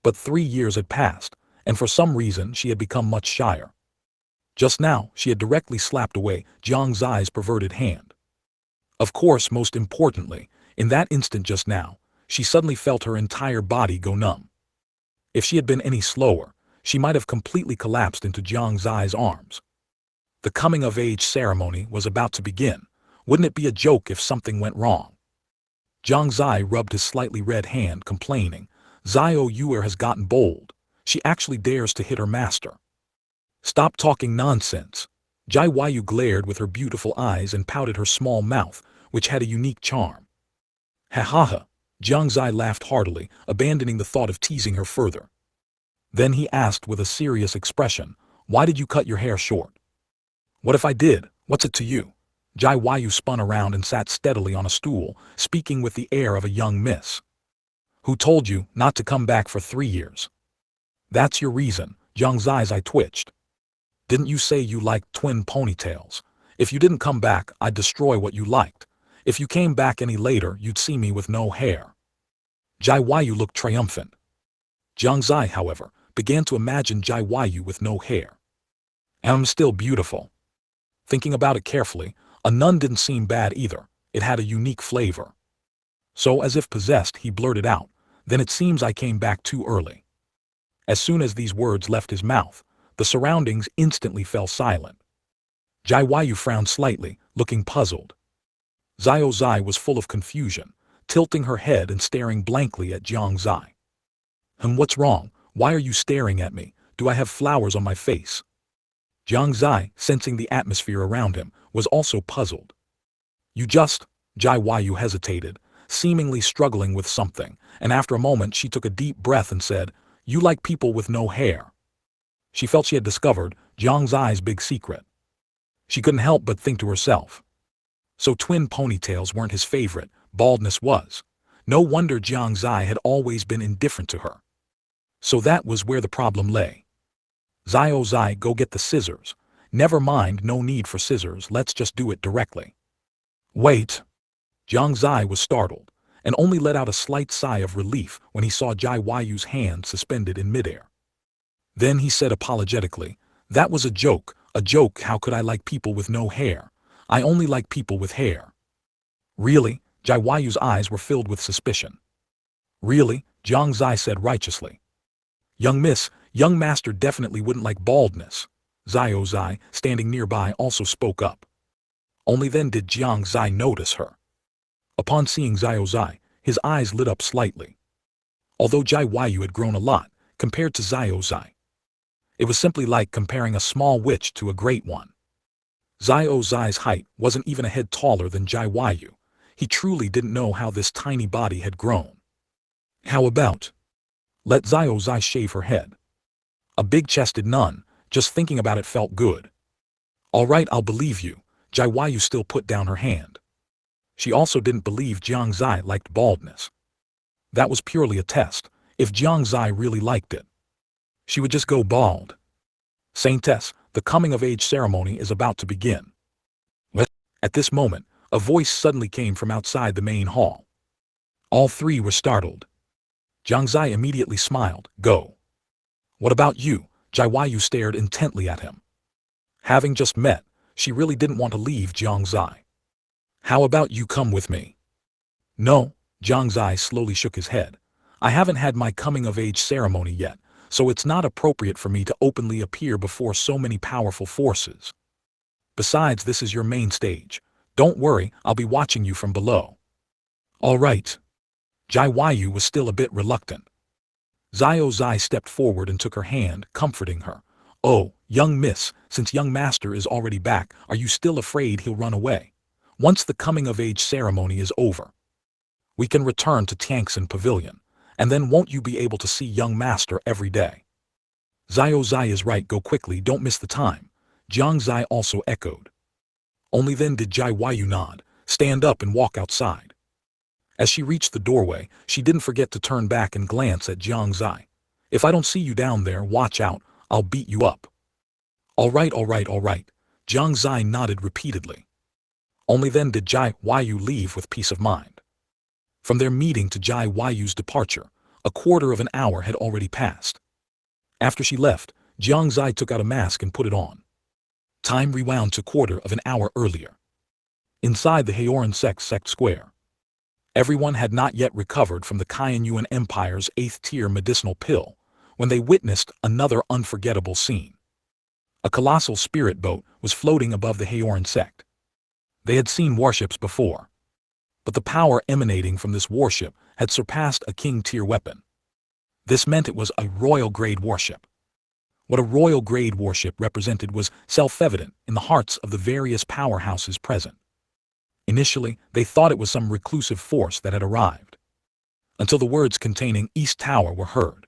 But 3 years had passed, and for some reason she had become much shyer. Just now, she had directly slapped away Jiang Xie's perverted hand. Of course, most importantly, in that instant just now, she suddenly felt her entire body go numb. If she had been any slower, she might have completely collapsed into Jiang Xie's arms. The coming-of-age ceremony was about to begin. Wouldn't it be a joke if something went wrong? Jiang Xie rubbed his slightly red hand, complaining. Xiao Yuer has gotten bold. She actually dares to hit her master. Stop talking nonsense. Jai Yu glared with her beautiful eyes and pouted her small mouth, which had a unique charm. Ha ha ha. Jiang Xie laughed heartily, abandoning the thought of teasing her further. Then he asked with a serious expression, "Why did you cut your hair short?" "What if I did? What's it to you?" Jai Yu spun around and sat steadily on a stool, speaking with the air of a young miss. "Who told you not to come back for 3 years?" "That's your reason." Jiang Xie's eye twitched. "Didn't you say you liked twin ponytails? If you didn't come back, I'd destroy what you liked. If you came back any later, you'd see me with no hair." Jai Yu looked triumphant. Jiang Xie, however, began to imagine Jai Yu with no hair. "I'm still beautiful." Thinking about it carefully, a nun didn't seem bad either. It had a unique flavor. So as if possessed, he blurted out, "Then it seems I came back too early." As soon as these words left his mouth, the surroundings instantly fell silent. Jai Yu frowned slightly, looking puzzled. Xiao Xie was full of confusion, tilting her head and staring blankly at Jiang Xie. What's wrong? Why are you staring at me? Do I have flowers on my face?" Jiang Xie, sensing the atmosphere around him, was also puzzled. "You just..." Jai Yu hesitated, seemingly struggling with something, and after a moment she took a deep breath and said, "You like people with no hair." She felt she had discovered Jiang Xie's big secret. She couldn't help but think to herself. So twin ponytails weren't his favorite, baldness was. No wonder Jiang Xie had always been indifferent to her. So that was where the problem lay. "Xiao Xie, go get the scissors." "Never mind, no need for scissors, let's just do it directly." "Wait." Jiang Xie was startled, and only let out a slight sigh of relief when he saw Jai Yu's hand suspended in midair. Then he said apologetically, "That was a joke, how could I like people with no hair? I only like people with hair." "Really?" Jai Yu's eyes were filled with suspicion. "Really?" Jiang Xie said righteously. "Young miss, young master definitely wouldn't like baldness." Xiao Xie, standing nearby, also spoke up. Only then did Jiang Xie notice her. Upon seeing Xiao Xie, his eyes lit up slightly. Although Jai Yu had grown a lot, compared to Xiao Xie, it was simply like comparing a small witch to a great one. Xiao Xie's height wasn't even a head taller than Jai Yu. He truly didn't know how this tiny body had grown. "How about let Xiao Xie shave her head?" A big-chested nun, just thinking about it felt good. "All right, I'll believe you." Jai Yu still put down her hand. She also didn't believe Jiang Xie liked baldness. That was purely a test. If Jiang Xie really liked it, she would just go bald. "Saintess, the coming-of-age ceremony is about to begin." At this moment, a voice suddenly came from outside the main hall. All three were startled. Jiang Xie immediately smiled. "Go." "What about you?" Jai Yu stared intently at him. Having just met, she really didn't want to leave Jiang Xie. "How about you come with me?" "No." Jiang Xie slowly shook his head. "I haven't had my coming-of-age ceremony yet, so it's not appropriate for me to openly appear before so many powerful forces. Besides, this is your main stage. Don't worry, I'll be watching you from below." "All right." Jai Yu was still a bit reluctant. Xiao Xie stepped forward and took her hand, comforting her. "Oh, young miss, since young master is already back, are you still afraid he'll run away? Once the coming-of-age ceremony is over, we can return to Tianxin Pavilion, and then won't you be able to see young master every day?" "Xiao Xie is right, go quickly, don't miss the time." Jiang Xie also echoed. Only then did Jai Yu nod, stand up and walk outside. As she reached the doorway, she didn't forget to turn back and glance at Jiang Xie. "If I don't see you down there, watch out, I'll beat you up." All right. Jiang Xie nodded repeatedly. Only then did Jai Yu leave with peace of mind. From their meeting to Jai Yu's departure, a quarter of an hour had already passed. After she left, Jiang Xie took out a mask and put it on. Time rewound to quarter of an hour earlier. Inside the Haoran Sect square, everyone had not yet recovered from the Yuan Empire's 8th-tier medicinal pill when they witnessed another unforgettable scene. A colossal spirit boat was floating above the Haoran Sect. They had seen warships before, but the power emanating from this warship had surpassed a king-tier weapon. This meant it was a royal-grade warship. What a royal-grade warship represented was self-evident in the hearts of the various powerhouses present. Initially, they thought it was some reclusive force that had arrived, until the words containing East Tower were heard.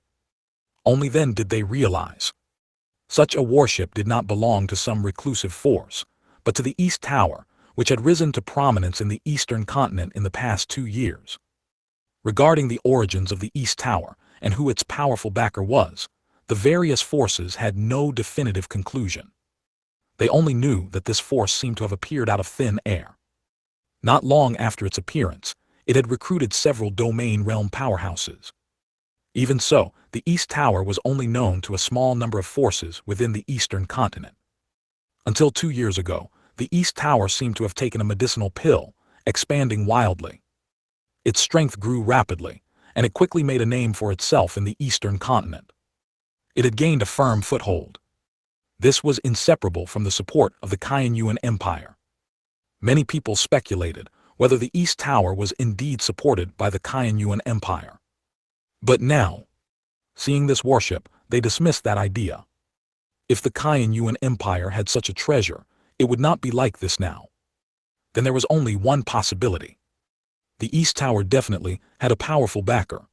Only then did they realize. Such a warship did not belong to some reclusive force, but to the East Tower, which had risen to prominence in the Eastern Continent in the past 2 years. Regarding the origins of the East Tower and who its powerful backer was, the various forces had no definitive conclusion. They only knew that this force seemed to have appeared out of thin air. Not long after its appearance, it had recruited several domain realm powerhouses. Even so, the East Tower was only known to a small number of forces within the Eastern Continent. Until 2 years ago, the East Tower seemed to have taken a medicinal pill, expanding wildly. Its strength grew rapidly, and it quickly made a name for itself in the Eastern Continent. It had gained a firm foothold. This was inseparable from the support of the Shengyuan Empire. Many people speculated whether the East Tower was indeed supported by the Shengyuan Empire. But now, seeing this warship, they dismissed that idea. If the Shengyuan Empire had such a treasure, it would not be like this now. Then there was only one possibility. The East Tower definitely had a powerful backer.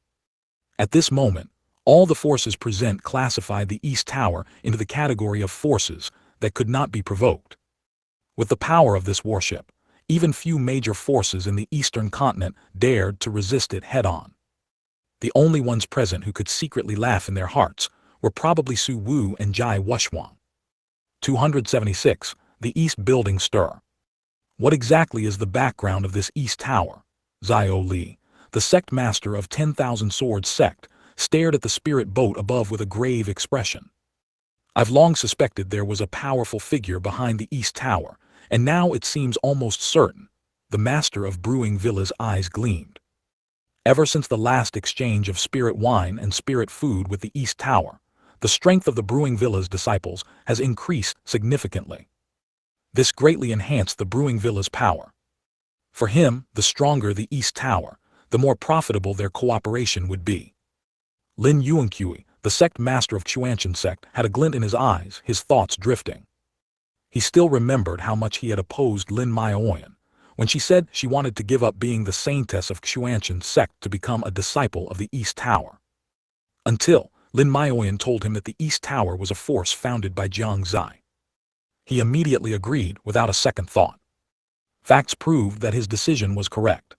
At this moment, all the forces present classified the East Tower into the category of forces that could not be provoked. With the power of this warship, even few major forces in the Eastern Continent dared to resist it head-on. The only ones present who could secretly laugh in their hearts were probably Su Wu and Jiang Xie. 276. The East Building Stir. What exactly is the background of this East Tower? Zhao Li, the sect master of 10,000 Swords Sect, stared at the spirit boat above with a grave expression. I've long suspected there was a powerful figure behind the East Tower, and now it seems almost certain. The master of Brewing Villa's eyes gleamed. Ever since the last exchange of spirit wine and spirit food with the East Tower, the strength of the Brewing Villa's disciples has increased significantly. This greatly enhanced the Brewing Villa's power. For him, the stronger the East Tower, the more profitable their cooperation would be. Lin Yuanqui, the sect master of Chuanshan Sect, had a glint in his eyes, his thoughts drifting. He still remembered how much he had opposed Lin Maoyan when she said she wanted to give up being the saintess of Chuanshan Sect to become a disciple of the East Tower. Until Lin Maoyan told him that the East Tower was a force founded by Jiang Xie. He immediately agreed without a second thought. Facts proved that his decision was correct.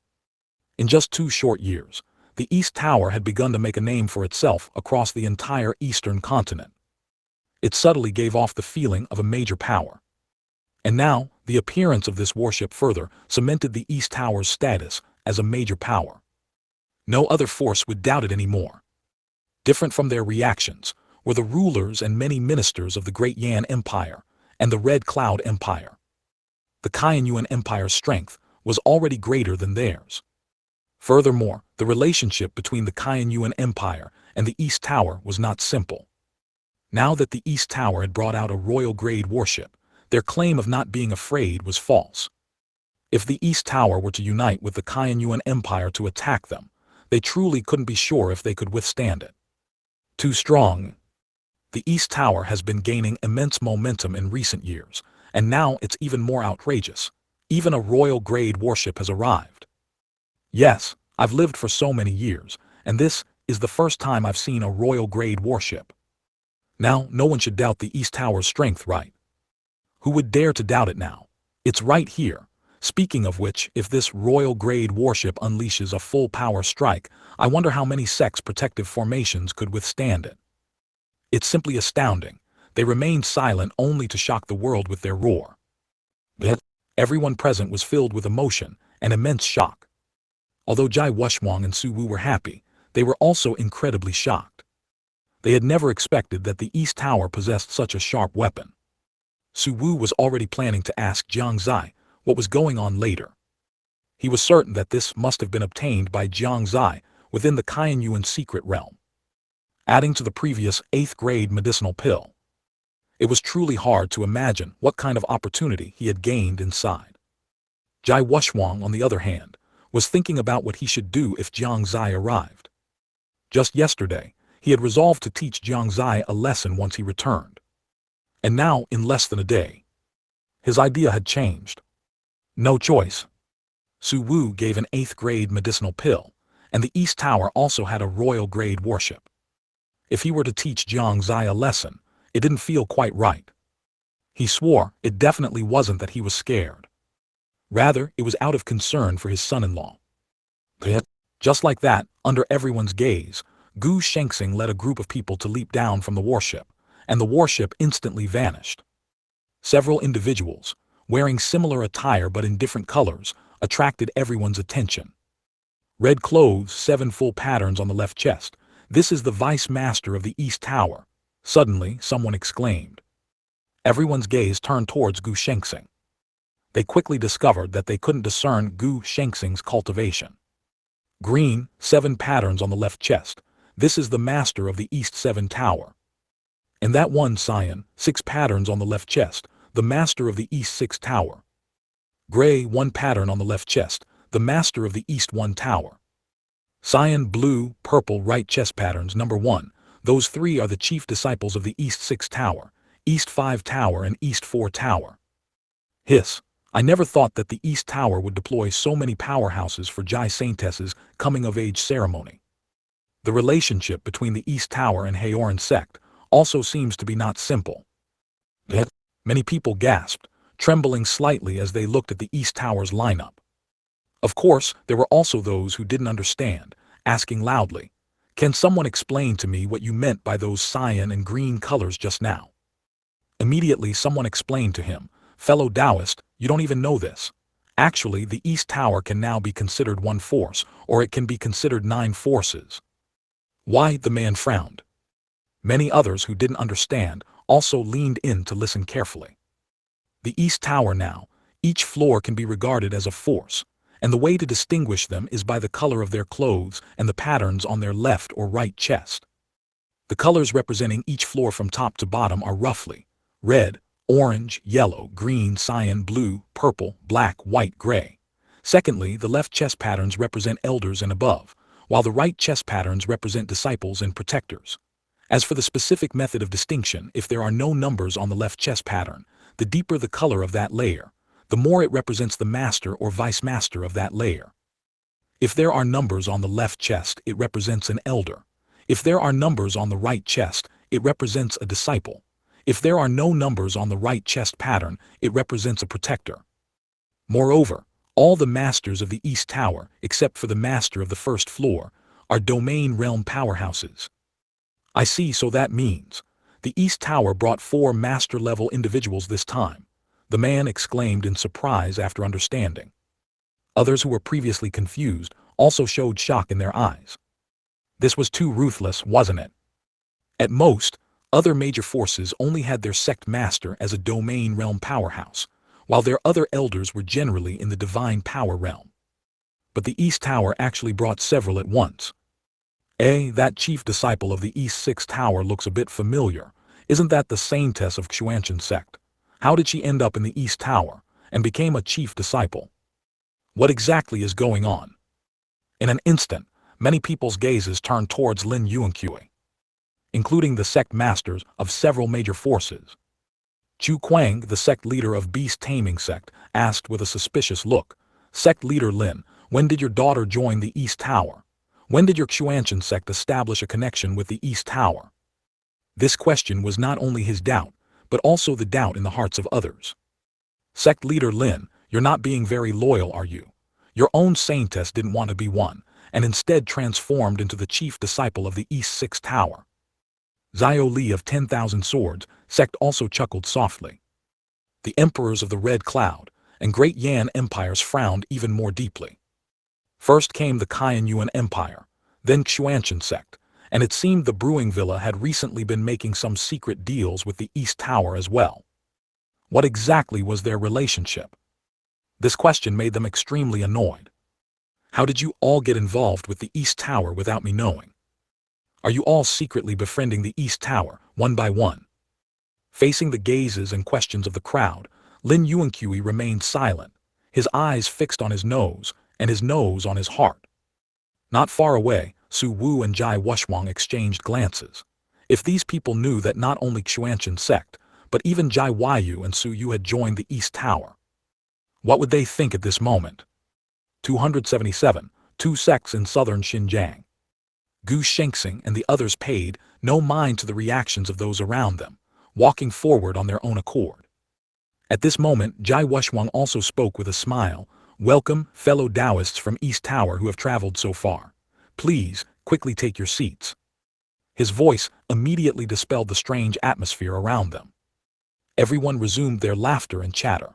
In just 2 short years, the East Tower had begun to make a name for itself across the entire Eastern Continent. It subtly gave off the feeling of a major power. And now, the appearance of this warship further cemented the East Tower's status as a major power. No other force would doubt it anymore. Different from their reactions were the rulers and many ministers of the Great Yan Empire and the Red Cloud Empire. The Shengyuan Empire's strength was already greater than theirs. Furthermore, the relationship between the Shengyuan Empire and the East Tower was not simple. Now that the East Tower had brought out a royal-grade warship, their claim of not being afraid was false. If the East Tower were to unite with the Shengyuan Empire to attack them, they truly couldn't be sure if they could withstand it. Too strong. The East Tower has been gaining immense momentum in recent years, and now it's even more outrageous. Even a royal-grade warship has arrived. Yes, I've lived for so many years, and this is the first time I've seen a royal-grade warship. Now, no one should doubt the East Tower's strength, right? Who would dare to doubt it now? It's right here. Speaking of which, if this royal-grade warship unleashes a full-power strike, I wonder how many sects' protective formations could withstand it. It's simply astounding. They remained silent only to shock the world with their roar. But everyone present was filled with emotion and immense shock. Although Jiang Xie and Su Wu were happy, they were also incredibly shocked. They had never expected that the East Tower possessed such a sharp weapon. Su Wu was already planning to ask Jiang Xie what was going on later. He was certain that this must have been obtained by Jiang Xie within the Shengyuan secret realm. Adding to the previous 8th grade medicinal pill, it was truly hard to imagine what kind of opportunity he had gained inside. Jiang Xie, on the other hand, was thinking about what he should do if Jiang Xie arrived. Just yesterday, He had resolved to teach Jiang Xie a lesson once he returned. And now, in less than a day, his idea had changed. No choice. Su Wu gave an 8th grade medicinal pill, and the East Tower also had a royal grade warship. If he were to teach Jiang Xie a lesson, it didn't feel quite right. He swore it definitely wasn't that he was scared. Rather, it was out of concern for his son-in-law. Just like that, under everyone's gaze, Gu Shengxing led a group of people to leap down from the warship, and the warship instantly vanished. Several individuals, wearing similar attire but in different colors, attracted everyone's attention. Red clothes, 7 full patterns on the left chest. This is the vice master of the East Tower. Suddenly, someone exclaimed. Everyone's gaze turned towards Gu Shengxing. They quickly discovered that they couldn't discern Gu Shengxing's cultivation. Green, 7 patterns on the left chest. This is the master of the East 7 Tower. And that one cyan, 6 patterns on the left chest, the master of the East 6 Tower. Gray, 1 pattern on the left chest, the master of the East 1 Tower. Cyan, blue, purple right chest patterns number 1, those 3 are the chief disciples of the East 6 Tower, East 5 Tower and East 4 Tower. Hiss, I never thought that the East Tower would deploy so many powerhouses for Jai Saintess's coming-of-age ceremony. The relationship between the East Tower and Haoran Sect also seems to be not simple. Many people gasped, trembling slightly as they looked at the East Tower's lineup. Of course, there were also those who didn't understand, asking loudly, "Can someone explain to me what you meant by those cyan and green colors just now?" Immediately someone explained to him, "Fellow Taoist, you don't even know this. Actually, the East Tower can now be considered 1 force, or it can be considered 9 forces." Why? The man frowned. Many others who didn't understand also leaned in to listen carefully. The East Tower now, each floor can be regarded as a force, and the way to distinguish them is by the color of their clothes and the patterns on their left or right chest. The colors representing each floor from top to bottom are roughly red, orange, yellow, green, cyan, blue, purple, black, white, gray. Secondly, the left chest patterns represent elders and above, while the right chest patterns represent disciples and protectors. As for the specific method of distinction, if there are no numbers on the left chest pattern, the deeper the color of that layer, the more it represents the master or vice master of that layer. If there are numbers on the left chest, it represents an elder. If there are numbers on the right chest, it represents a disciple. If there are no numbers on the right chest pattern, it represents a protector. Moreover, all the masters of the East Tower, except for the master of the first floor, are domain realm powerhouses. I see, so that means the East Tower brought 4 master-level individuals this time, the man exclaimed in surprise after understanding. Others who were previously confused also showed shock in their eyes. This was too ruthless, wasn't it? At most, other major forces only had their sect master as a domain realm powerhouse, while their other elders were generally in the divine power realm. But the East Tower actually brought several at once. That chief disciple of the East 6 Tower looks a bit familiar. Isn't that the saintess of Shengyuan Sect? How did she end up in the East Tower, and became a chief disciple? What exactly is going on? In an instant, many people's gazes turned towards Lin Yuanqui, including the sect masters of several major forces. Chu Kuang, the sect leader of Beast Taming Sect, asked with a suspicious look, "Sect leader Lin, when did your daughter join the East Tower? When did your Shengyuan Sect establish a connection with the East Tower?" This question was not only his doubt, but also the doubt in the hearts of others. "Sect leader Lin, you're not being very loyal, are you? Your own saintess didn't want to be one, and instead transformed into the chief disciple of the East 6 Tower." Xiao Li of 10,000 Swords Sect also chuckled softly. The emperors of the Red Cloud and Great Yan empires frowned even more deeply. First came the Kaiyan Yuan Empire, then Shengyuan Sect, and it seemed the brewing villa had recently been making some secret deals with the East Tower as well. What exactly was their relationship? This question made them extremely annoyed. How did you all get involved with the East Tower without me knowing? Are you all secretly befriending the East Tower, one by one? Facing the gazes and questions of the crowd, Lin Yuanqui remained silent, his eyes fixed on his nose, and his nose on his heart. Not far away, Su Wu and Jai Wushwang exchanged glances. If these people knew that not only Xuanchen Sect, but even Jai Yu and Su Yu had joined the East Tower, what would they think at this moment? 277. Two sects in southern Xinjiang. Gu Shengxing and the others paid no mind to the reactions of those around them, walking forward on their own accord. At this moment, Jai Wushwang also spoke with a smile. Welcome, fellow Taoists from East Tower who have traveled so far. Please, quickly take your seats. His voice immediately dispelled the strange atmosphere around them. Everyone resumed their laughter and chatter.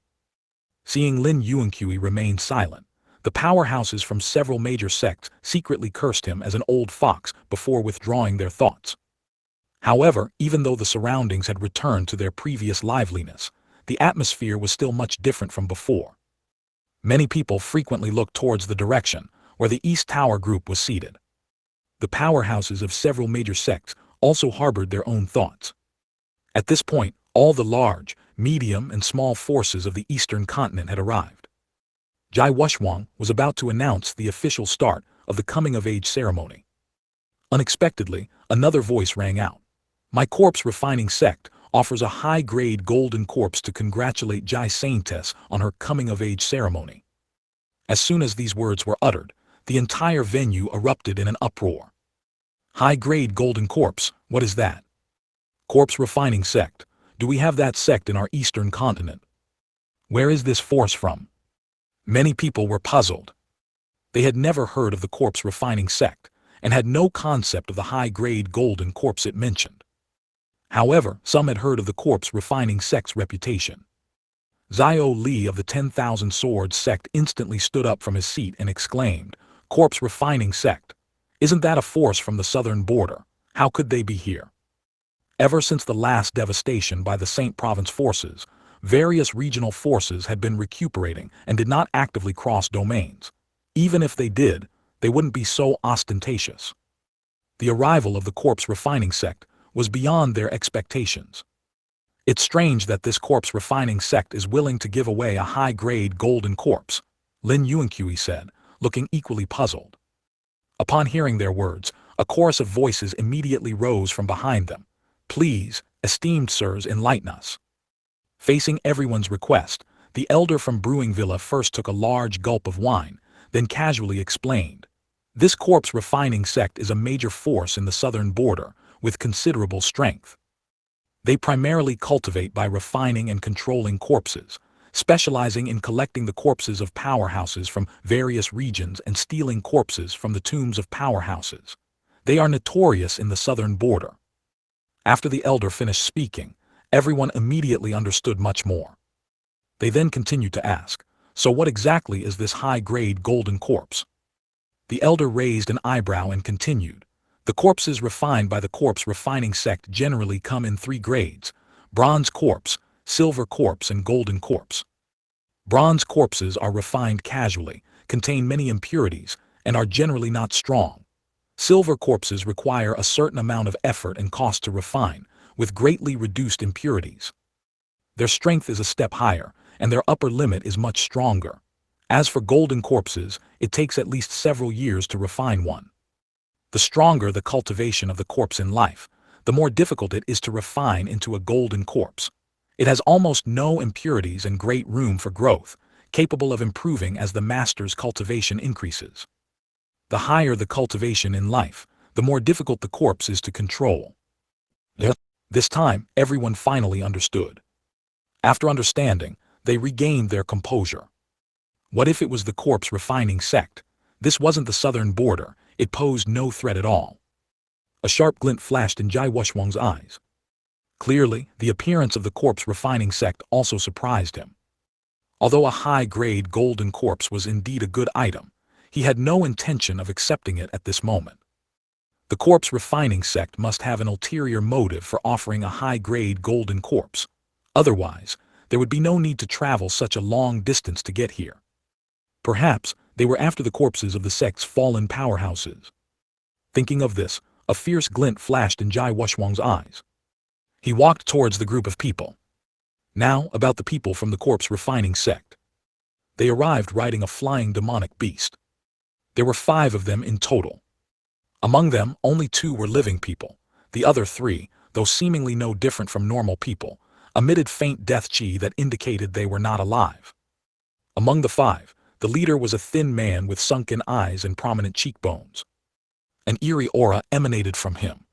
Seeing Lin Yuanqui remain silent, the powerhouses from several major sects secretly cursed him as an old fox before withdrawing their thoughts. However, even though the surroundings had returned to their previous liveliness, the atmosphere was still much different from before. Many people frequently looked towards the direction where the East Tower group was seated. The powerhouses of several major sects also harbored their own thoughts. At this point, all the large, medium, and small forces of the Eastern Continent had arrived. Jai Wushwang was about to announce the official start of the coming-of-age ceremony. Unexpectedly, another voice rang out. My corpse refining sect offers a high-grade golden corpse to congratulate Jai Saintess on her coming-of-age ceremony. As soon as these words were uttered, the entire venue erupted in an uproar. High-grade golden corpse, what is that? Corpse refining sect, do we have that sect in our Eastern Continent? Where is this force from? Many people were puzzled. They had never heard of the corpse refining sect, and had no concept of the high-grade golden corpse it mentioned. However, some had heard of the corpse refining sect's reputation. Zhao Li of the 10,000 Swords sect instantly stood up from his seat and exclaimed, Corpse refining sect? Isn't that a force from the southern border? How could they be here? Ever since the last devastation by the Saint Province forces, various regional forces had been recuperating and did not actively cross domains. Even if they did, they wouldn't be so ostentatious. The arrival of the corpse refining sect was beyond their expectations. It's strange that this corpse refining sect is willing to give away a high-grade golden corpse, Lin Yuanqui said, looking equally puzzled. Upon hearing their words, a chorus of voices immediately rose from behind them. Please, esteemed sirs, enlighten us. Facing everyone's request, the elder from Brewing Villa first took a large gulp of wine, then casually explained. This corpse refining sect is a major force in the southern border, with considerable strength. They primarily cultivate by refining and controlling corpses, specializing in collecting the corpses of powerhouses from various regions and stealing corpses from the tombs of powerhouses. They are notorious in the southern border. After the elder finished speaking, everyone immediately understood much more. They then continued to ask, so what exactly is this high-grade golden corpse? The elder raised an eyebrow and continued. The corpses refined by the corpse refining sect generally come in 3 grades: bronze corpse, silver corpse, and golden corpse. Bronze corpses are refined casually, contain many impurities, and are generally not strong. Silver corpses require a certain amount of effort and cost to refine, with greatly reduced impurities. Their strength is a step higher, and their upper limit is much stronger. As for golden corpses, it takes at least several years to refine one. The stronger the cultivation of the corpse in life, the more difficult it is to refine into a golden corpse. It has almost no impurities and great room for growth, capable of improving as the master's cultivation increases. The higher the cultivation in life, the more difficult the corpse is to control. This time, everyone finally understood. After understanding, they regained their composure. What if it was the corpse refining sect? This wasn't the southern border, it posed no threat at all. A sharp glint flashed in Jai Wushwang's eyes. Clearly, the appearance of the corpse refining sect also surprised him. Although a high-grade golden corpse was indeed a good item, he had no intention of accepting it at this moment. The corpse refining sect must have an ulterior motive for offering a high-grade golden corpse. Otherwise, there would be no need to travel such a long distance to get here. Perhaps they were after the corpses of the sect's fallen powerhouses. Thinking of this, a fierce glint flashed in Jai Wushwang's eyes. He walked towards the group of people. Now about the people from the corpse refining sect. They arrived riding a flying demonic beast. There were 5 of them in total. Among them, only 2 were living people. The other 3, though seemingly no different from normal people, emitted faint death chi that indicated they were not alive. Among the 5, the leader was a thin man with sunken eyes and prominent cheekbones. An eerie aura emanated from him.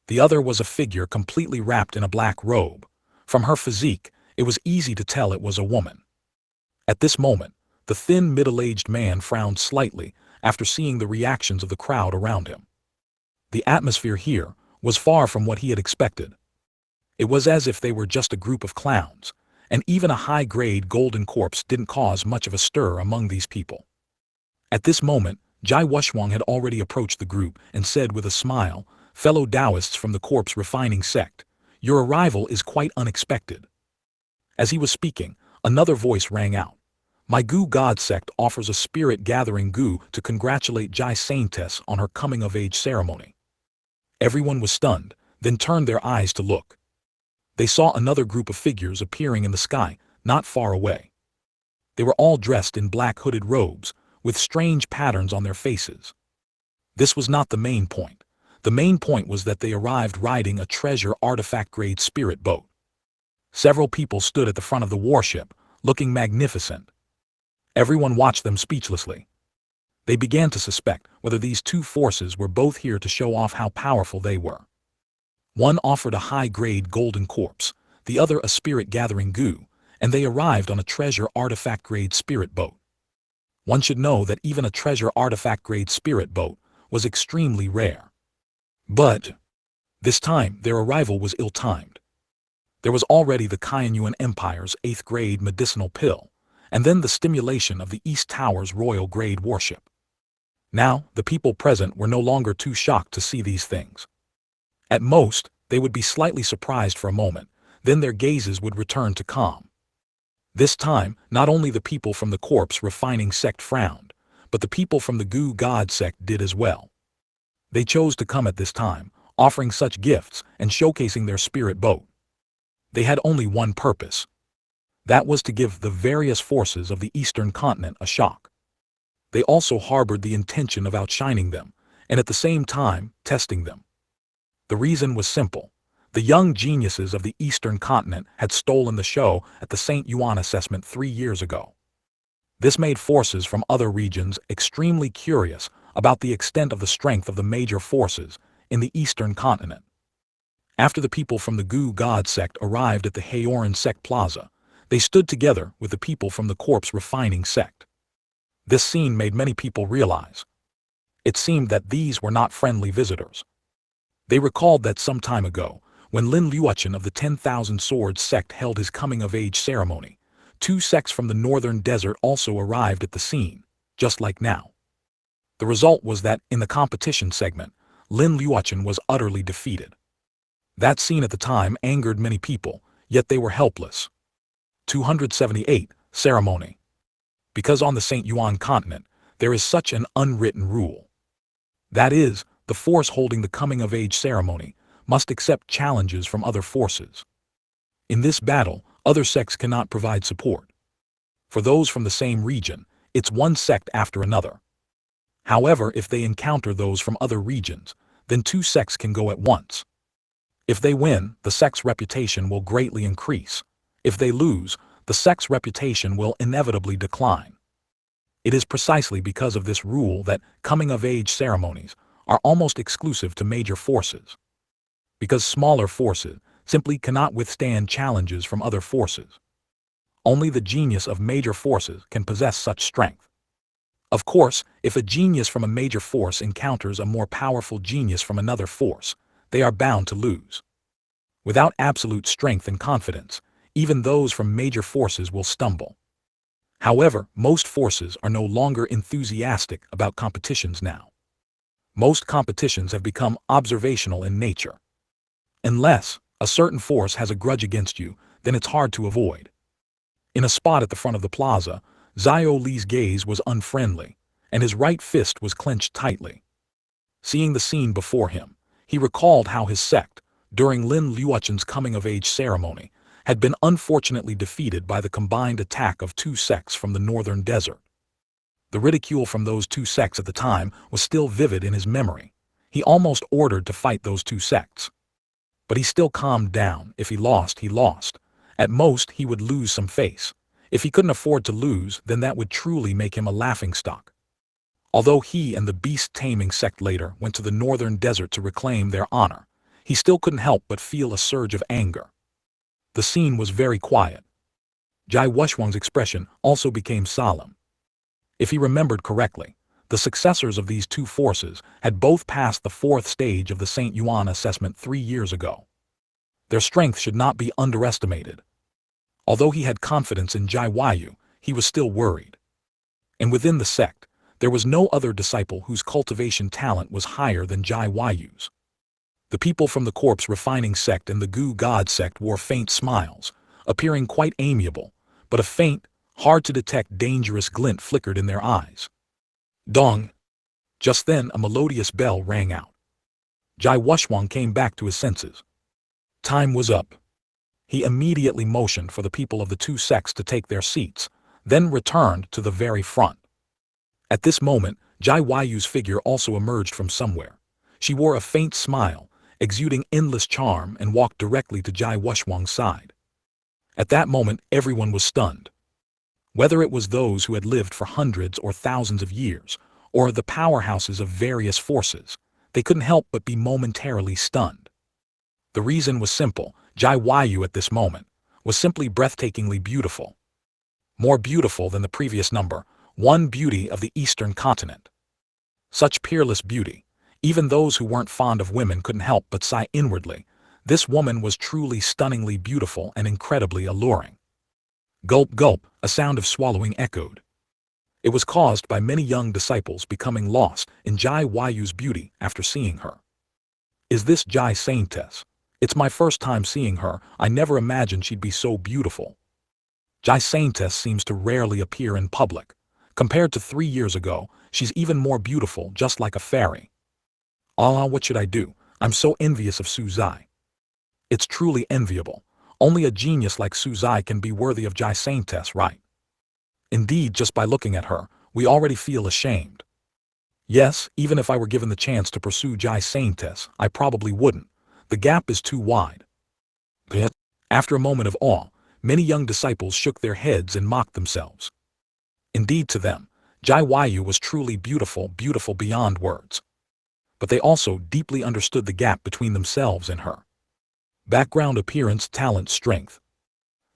The other was a figure completely wrapped in a black robe. From her physique, it was easy to tell it was a woman. At this moment, the thin middle-aged man frowned slightly after seeing the reactions of the crowd around him. The atmosphere here was far from what he had expected. It was as if they were just a group of clowns, and even a high-grade golden corpse didn't cause much of a stir among these people. At this moment, Jai Wushwang had already approached the group and said with a smile, "Fellow Taoists from the corpse refining sect, your arrival is quite unexpected." As he was speaking, another voice rang out. "My Gu God sect offers a spirit-gathering Gu to congratulate Jai Saintess on her coming-of-age ceremony." Everyone was stunned, then turned their eyes to look. They saw another group of figures appearing in the sky, not far away. They were all dressed in black hooded robes, with strange patterns on their faces. This was not the main point. The main point was that they arrived riding a treasure artifact-grade spirit boat. Several people stood at the front of the warship, looking magnificent. Everyone watched them speechlessly. They began to suspect whether these 2 forces were both here to show off how powerful they were. One offered a high-grade golden corpse, the other a spirit-gathering Gu, and they arrived on a treasure artifact-grade spirit boat. One should know that even a treasure artifact-grade spirit boat was extremely rare. But this time their arrival was ill-timed. There was already the Qianyuan Empire's 8th-grade medicinal pill, and then the stimulation of the East Tower's royal-grade warship. Now, the people present were no longer too shocked to see these things. At most, they would be slightly surprised for a moment, then their gazes would return to calm. This time, not only the people from the corpse refining sect frowned, but the people from the Gu God sect did as well. They chose to come at this time, offering such gifts and showcasing their spirit boat. They had only one purpose. That was to give the various forces of the Eastern Continent a shock. They also harbored the intention of outshining them, and at the same time, testing them. The reason was simple. The young geniuses of the Eastern Continent had stolen the show at the St. Yuan assessment 3 years ago. This made forces from other regions extremely curious about the extent of the strength of the major forces in the Eastern Continent. After the people from the Gu God sect arrived at the Haoran Sect plaza, they stood together with the people from the corpse refining sect. This scene made many people realize. It seemed that these were not friendly visitors. They recalled that some time ago, when Lin Luochen of the 10,000 Swords sect held his coming-of-age ceremony, 2 sects from the northern desert also arrived at the scene, just like now. The result was that, in the competition segment, Lin Luochen was utterly defeated. That scene at the time angered many people, yet they were helpless. 278. Ceremony. Because on the St. Yuan Continent, there is such an unwritten rule. That is, the force holding the coming-of-age ceremony must accept challenges from other forces. In this battle, other sects cannot provide support. For those from the same region, it's one sect after another. However, if they encounter those from other regions, then 2 sects can go at once. If they win, the sect's reputation will greatly increase. If they lose, the sect's reputation will inevitably decline. It is precisely because of this rule that coming-of-age ceremonies are almost exclusive to major forces. Because smaller forces simply cannot withstand challenges from other forces. Only the genius of major forces can possess such strength. Of course, if a genius from a major force encounters a more powerful genius from another force, they are bound to lose. Without absolute strength and confidence, even those from major forces will stumble. However, most forces are no longer enthusiastic about competitions now. Most competitions have become observational in nature. Unless a certain force has a grudge against you, then it's hard to avoid. In a spot at the front of the plaza, Xiao Li's gaze was unfriendly, and his right fist was clenched tightly. Seeing the scene before him, he recalled how his sect, during Lin Luochen's coming-of-age ceremony, had been unfortunately defeated by the combined attack of 2 sects from the northern desert. The ridicule from those 2 sects at the time was still vivid in his memory, He almost ordered to fight those two sects. But he still calmed down. If he lost, he lost. At most, he would lose some face. If he couldn't afford to lose, then that would truly make him a laughingstock. Although he and the beast-taming sect later went to the northern desert to reclaim their honor, he still couldn't help but feel a surge of anger. The scene was very quiet. Jai Wushwang's expression also became solemn. If he remembered correctly, the successors of these two forces had both passed the fourth stage of the St. Yuan assessment 3 years ago. Their strength should not be underestimated. Although he had confidence in Jai Yu, he was still worried. And within the sect, there was no other disciple whose cultivation talent was higher than Jai Yu's. The people from the corpse refining sect and the Gu God sect wore faint smiles, appearing quite amiable, but a faint, hard-to-detect dangerous glint flickered in their eyes. Dong! Just then a melodious bell rang out. Jai Wushwang came back to his senses. Time was up. He immediately motioned for the people of the two sects to take their seats, then returned to the very front. At this moment, Jai Yu's figure also emerged from somewhere. She wore a faint smile, exuding endless charm, and walked directly to Jai Wushwang's side. At that moment, everyone was stunned. Whether it was those who had lived for hundreds or thousands of years, or the powerhouses of various forces, they couldn't help but be momentarily stunned. The reason was simple. Jai Yu at this moment was simply breathtakingly beautiful. More beautiful than the previous number, one beauty of the Eastern Continent. Such peerless beauty, even those who weren't fond of women couldn't help but sigh inwardly. This woman was truly stunningly beautiful and incredibly alluring. Gulp gulp, a sound of swallowing echoed. It was caused by many young disciples becoming lost in Jai Yu's beauty after seeing her. Is this Jai Saintess? It's my first time seeing her. I never imagined she'd be so beautiful. Jai Saintess seems to rarely appear in public. Compared to 3 years ago, she's even more beautiful, just like a fairy. Ah, what should I do? I'm so envious of Su Zai. It's truly enviable. Only a genius like Su Zai can be worthy of Jai Saintess, right? Indeed, just by looking at her, we already feel ashamed. Yes, even if I were given the chance to pursue Jai Saintess, I probably wouldn't. The gap is too wide. Yet, after a moment of awe, many young disciples shook their heads and mocked themselves. Indeed, to them, Jai Yu was truly beautiful, beautiful beyond words. But they also deeply understood the gap between themselves and her. Background, appearance, talent, strength.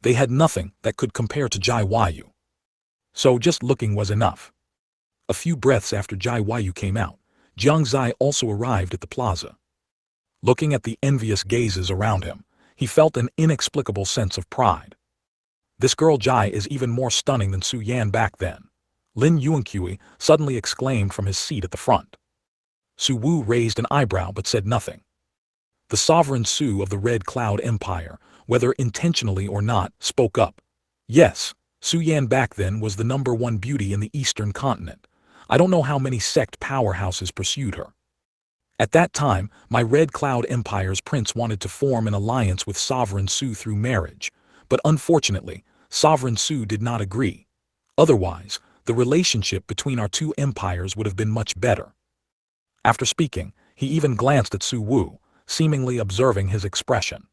They had nothing that could compare to Jai Yu. So just looking was enough. A few breaths after Jai Yu came out, Jiang Xie also arrived at the plaza. Looking at the envious gazes around him, he felt an inexplicable sense of pride. This girl Jai is even more stunning than Su Yan back then, Lin Yuanqui suddenly exclaimed from his seat at the front. Su Wu raised an eyebrow but said nothing. The sovereign Su of the Red Cloud Empire, whether intentionally or not, spoke up. Yes, Su Yan back then was the #1 beauty in the Eastern Continent. I don't know how many sect powerhouses pursued her. At that time, my Red Cloud Empire's prince wanted to form an alliance with Sovereign Su through marriage, but unfortunately, Sovereign Su did not agree. Otherwise, the relationship between our two empires would have been much better. After speaking, he even glanced at Su Wu, seemingly observing his expression.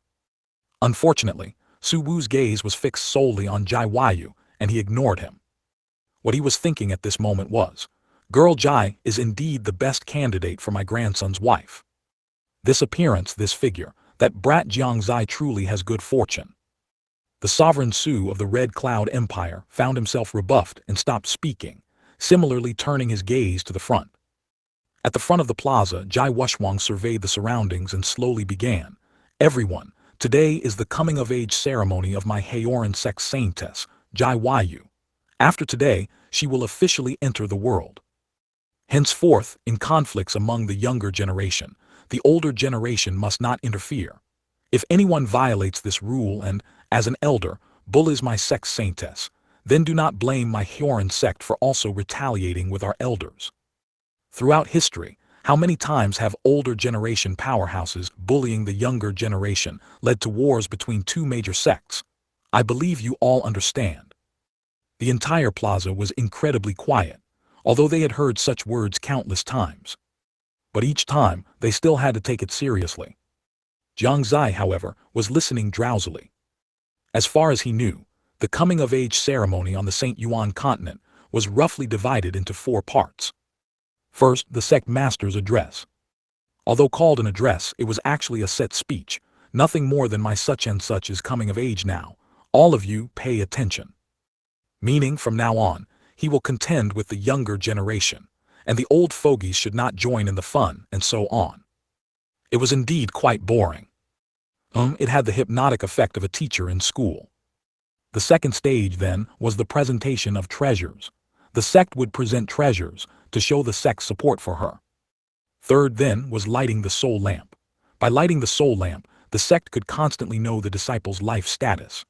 Unfortunately, Su Wu's gaze was fixed solely on Jai Yu, and he ignored him. What he was thinking at this moment was, Girl Jai is indeed the best candidate for my grandson's wife. This appearance, this figure, that brat Jiang Xie truly has good fortune. The sovereign Su of the Red Cloud Empire found himself rebuffed and stopped speaking, similarly turning his gaze to the front. At the front of the plaza, Jai Wushwang surveyed the surroundings and slowly began. Everyone, today is the coming-of-age ceremony of my Haoran Sect saintess, Jai Yu. After today, she will officially enter the world. Henceforth, in conflicts among the younger generation, the older generation must not interfere. If anyone violates this rule and, as an elder, bullies my sect's saintess, then do not blame my Haoran sect for also retaliating with our elders. Throughout history, how many times have older generation powerhouses bullying the younger generation led to wars between two major sects? I believe you all understand. The entire plaza was incredibly quiet, although they had heard such words countless times. But each time, they still had to take it seriously. Jiang Xie, however, was listening drowsily. As far as he knew, the coming-of-age ceremony on the Shengyuan Continent was roughly divided into 4 parts. First, the sect master's address. Although called an address, it was actually a set speech, nothing more than my such and such is coming of age now. All of you pay attention. Meaning, from now on, he will contend with the younger generation, and the old fogies should not join in the fun, and so on. It was indeed quite boring. It had the hypnotic effect of a teacher in school. The second stage, then, was the presentation of treasures. The sect would present treasures to show the sect's support for her. Third, then, was lighting the soul lamp. By lighting the soul lamp, the sect could constantly know the disciple's life status.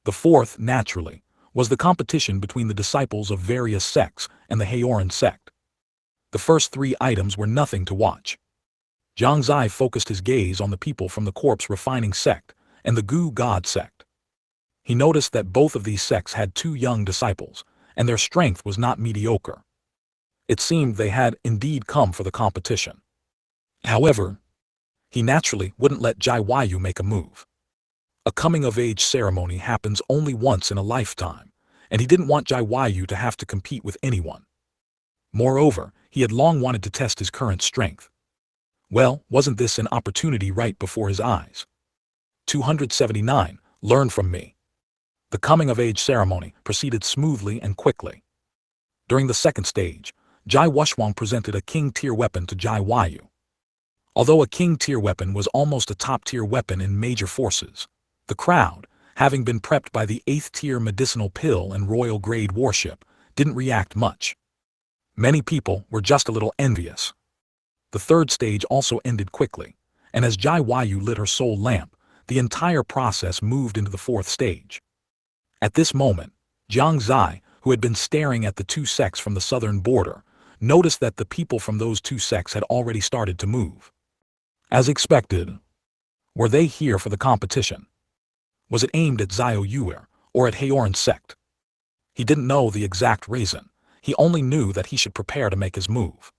The fourth, naturally, was the competition between the disciples of various sects and the Haoran Sect. The first 3 items were nothing to watch. Jiang Xie focused his gaze on the people from the corpse refining sect and the goo god sect. He noticed that both of these sects had 2 young disciples, and their strength was not mediocre. It seemed they had indeed come for the competition. However, he naturally wouldn't let Jiayu make a move. A coming-of-age ceremony happens only once in a lifetime, and he didn't want Jiayu to have to compete with anyone. Moreover, he had long wanted to test his current strength. Well, wasn't this an opportunity right before his eyes? 279. Learn from me. The coming-of-age ceremony proceeded smoothly and quickly. During the second stage, Jai Wushwang presented a king-tier weapon to Jiayu. Although a king-tier weapon was almost a top-tier weapon in major forces, the crowd, having been prepped by the 8th-tier medicinal pill and royal-grade warship, didn't react much. Many people were just a little envious. The third stage also ended quickly, and as Jiayu lit her soul lamp, the entire process moved into the 4th stage. At this moment, Jiang Xie, who had been staring at the 2 sects from the southern border, noticed that the people from those 2 sects had already started to move. As expected, were they here for the competition? Was it aimed at Zhao Yuer or at Haoran Sect? He didn't know the exact reason. He only knew that he should prepare to make his move.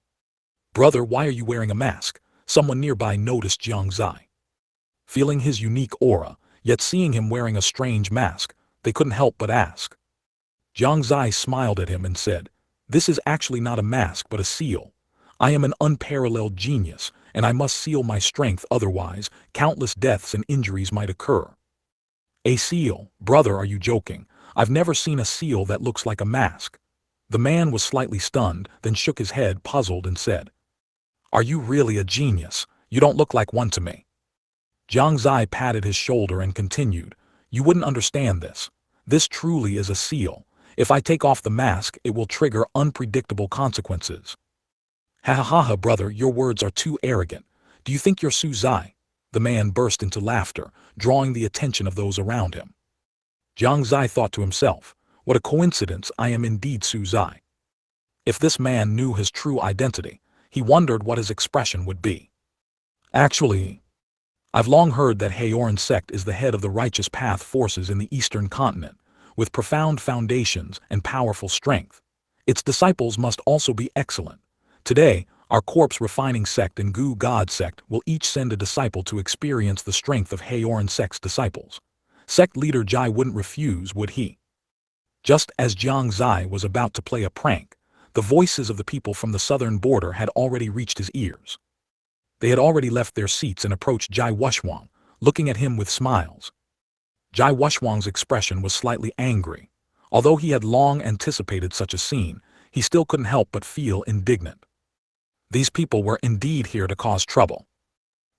"Brother, why are you wearing a mask?" someone nearby noticed Jiang Xie. Feeling his unique aura, yet seeing him wearing a strange mask, they couldn't help but ask. Jiang Xie smiled at him and said, "This is actually not a mask but a seal. I am an unparalleled genius, and I must seal my strength, otherwise countless deaths and injuries might occur." "A seal? Brother, are you joking? I've never seen a seal that looks like a mask." The man was slightly stunned, then shook his head puzzled and said, "Are you really a genius? You don't look like one to me." Jiang Xie patted his shoulder and continued, "You wouldn't understand this. This truly is a seal. If I take off the mask, it will trigger unpredictable consequences." "Ha ha ha ha, brother, your words are too arrogant. Do you think you're Su Zai?" The man burst into laughter, drawing the attention of those around him. Jiang Xie thought to himself, "What a coincidence, I am indeed Su Zai." If this man knew his true identity, he wondered what his expression would be. "Actually, I've long heard that Haoran Sect is the head of the righteous path forces in the Eastern Continent, with profound foundations and powerful strength. Its disciples must also be excellent. Today, our corpse refining sect and goo god sect will each send a disciple to experience the strength of Haoran Sect's disciples. Sect leader Jai wouldn't refuse, would he?" Just as Jiang Xie was about to play a prank, the voices of the people from the southern border had already reached his ears. They had already left their seats and approached Jai Wushwang, looking at him with smiles. Jai Wushwang's expression was slightly angry. Although he had long anticipated such a scene, he still couldn't help but feel indignant. These people were indeed here to cause trouble.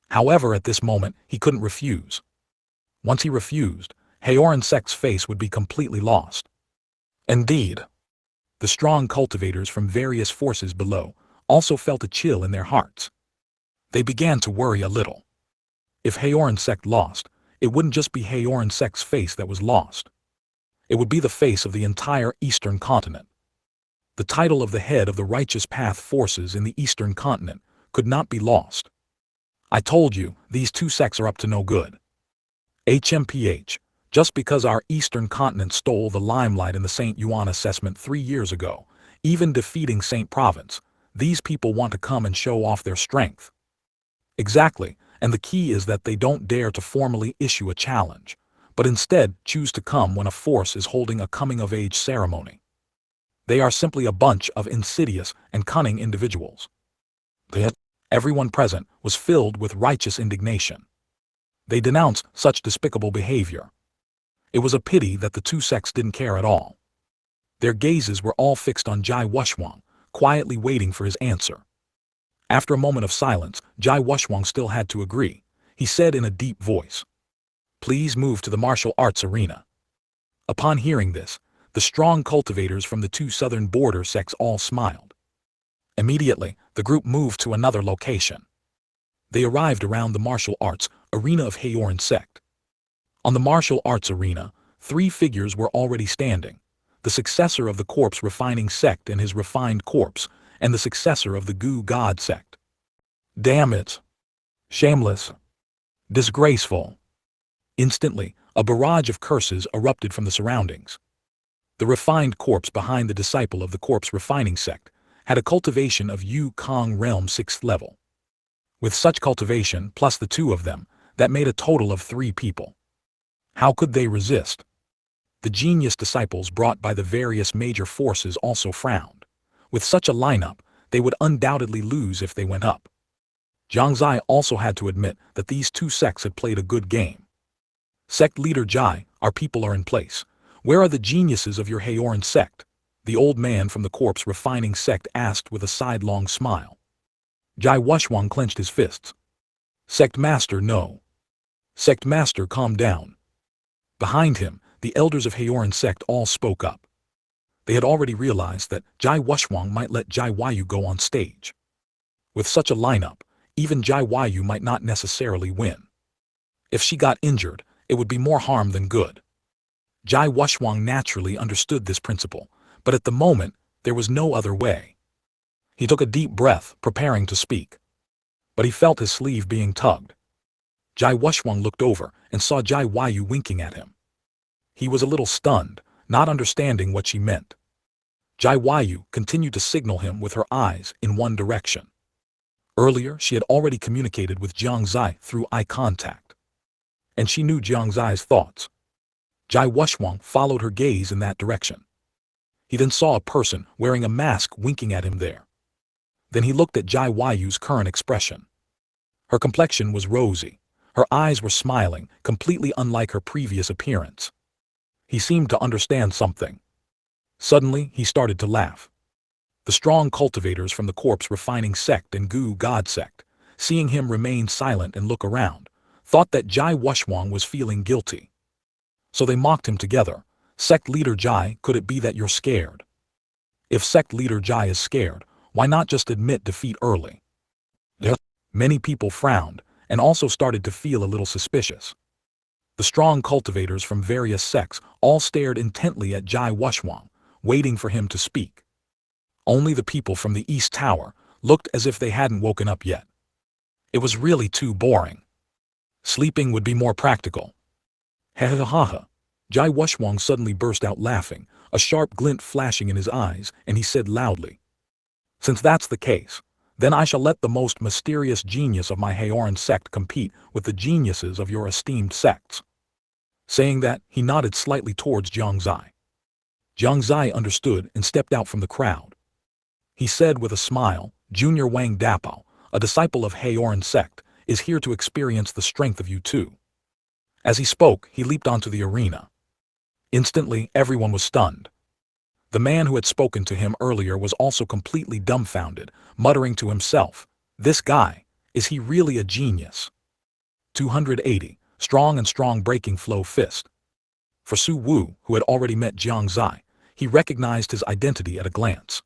However, at this moment, he couldn't refuse. Once he refused, Haoran Sect's face would be completely lost. Indeed, the strong cultivators from various forces below also felt a chill in their hearts. They began to worry a little. If Haoran Sect lost, it wouldn't just be Haoran Sect's face that was lost. It would be the face of the entire Eastern Continent. The title of the head of the righteous path forces in the Eastern Continent could not be lost. "I told you, these 2 sects are up to no good. HMPH, just because our Eastern Continent stole the limelight in the St. Yuan assessment 3 years ago, even defeating St. Province, These people want to come and show off their strength. Exactly, and the key is that they don't dare to formally issue a challenge, but instead choose to come when a force is holding a coming-of-age ceremony. They are simply a bunch of insidious and cunning individuals. Everyone present was filled with righteous indignation. They denounced such despicable behavior. It was a pity that the two sects didn't care at all. Their gazes were all fixed on Jai Wushwang, quietly waiting for his answer. After a moment of silence, Jai Wushwang still had to agree. He said in a deep voice, "Please move to the martial arts arena." Upon hearing this, the strong cultivators from the two southern border sects all smiled. Immediately, the group moved to another location. They arrived around the martial arts arena of Haoran Sect. On the martial arts arena, 3 figures were already standing: the successor of the corpse refining sect and his refined corpse, and the successor of the goo god sect. Damn it! Shameless! Disgraceful! Instantly, a barrage of curses erupted from the surroundings. The refined corpse behind the disciple of the corpse refining sect had a cultivation of Yu Kong realm 6th level. With such cultivation plus the 2 of them, that made a total of 3 people. How could they resist? The genius disciples brought by the various major forces also frowned. With such a lineup, they would undoubtedly lose if they went up. Jiang Xie also had to admit that these 2 sects had played a good game. Sect leader Jai, our people are in place. Where are the geniuses of your Haoran sect? The old man from the corpse refining sect asked with a sidelong smile. Jai Wushwang clenched his fists. Sect master, no. Sect master, calm down. Behind him, the elders of Haoran sect all spoke up. They had already realized that Jai Wushwang might let Jai Wayu go on stage. With such a lineup, even Jai Wayu might not necessarily win. If she got injured, it would be more harm than good. Jai Wushwang naturally understood this principle, but at the moment, there was no other way. He took a deep breath, preparing to speak. But he felt his sleeve being tugged. Jai Wushwang looked over and saw Jai Wayu winking at him. He was a little stunned, not understanding what she meant. Jai Wayu continued to signal him with her eyes in one direction. Earlier, she had already communicated with Jiang Xie through eye contact. And she knew Jiang Xie's thoughts. Jai Wushwang followed her gaze in that direction. He then saw a person wearing a mask winking at him there. Then he looked at Jai Wayu's current expression. Her complexion was rosy. Her eyes were smiling, completely unlike her previous appearance. He seemed to understand something. Suddenly, he started to laugh. The strong cultivators from the corpse refining sect and goo god sect, seeing him remain silent and look around, thought that Jai Wushwang was feeling guilty. So they mocked him together. Sect leader Jai, could it be that you're scared? If sect leader Jai is scared, why not just admit defeat early? Many people frowned, and also started to feel a little suspicious. The strong cultivators from various sects all stared intently at Jai Wushwang, waiting for him to speak. Only the people from the East Tower looked as if they hadn't woken up yet. It was really too boring. Sleeping would be more practical. Ha ha ha ha. Jai Wushwang suddenly burst out laughing, a sharp glint flashing in his eyes, and he said loudly, "Since that's the case, then I shall let the most mysterious genius of my Haoran sect compete with the geniuses of your esteemed sects." Saying that, he nodded slightly towards Jiang Xie. Jiang Xie understood and stepped out from the crowd. He said with a smile, "Junior Wang Dapao, a disciple of Haoran sect, is here to experience the strength of you too." As he spoke, he leaped onto the arena. Instantly, everyone was stunned. The man who had spoken to him earlier was also completely dumbfounded, muttering to himself, "This guy, is he really a genius?" 280, strong breaking flow fist. For Su Wu, who had already met Jiang Xie, he recognized his identity at a glance.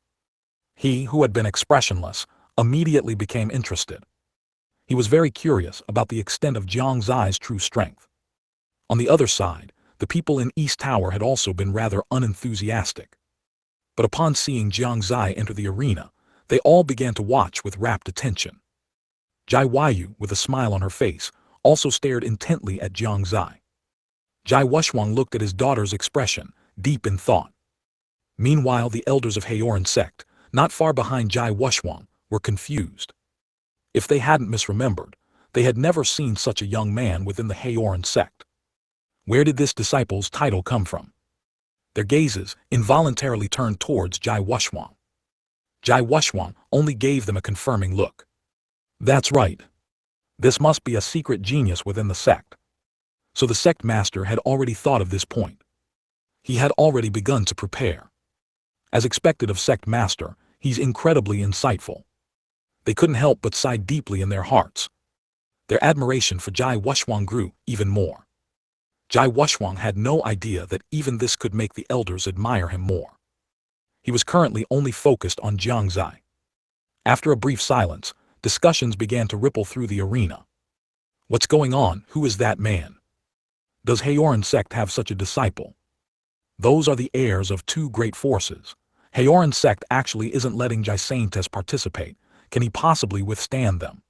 He, who had been expressionless, immediately became interested. He was very curious about the extent of Jiang Xie's true strength. On the other side, the people in East Tower had also been rather unenthusiastic. But upon seeing Jiang Xie enter the arena, they all began to watch with rapt attention. Jai Wayu, with a smile on her face, also stared intently at Jiang Xie. Jai Wushwang looked at his daughter's expression, deep in thought. Meanwhile, the elders of Haoran sect, not far behind Jai Wushwang, were confused. If they hadn't misremembered, they had never seen such a young man within the Haoran Sect. Where did this disciple's title come from? Their gazes involuntarily turned towards Jai Wushwang. Jai Wushwang only gave them a confirming look. That's right. This must be a secret genius within the sect. So the sect master had already thought of this point. He had already begun to prepare. As expected of sect master, he's incredibly insightful. They couldn't help but sigh deeply in their hearts. Their admiration for Jai Wushwang grew even more. Jai Wushwang had no idea that even this could make the elders admire him more. He was currently only focused on Jiang Xie. After a brief silence, discussions began to ripple through the arena. What's going on? Who is that man? Does Haoran Sect have such a disciple? Those are the heirs of two great forces. Haoran Sect actually isn't letting Jai Xie participate. Can he possibly withstand them?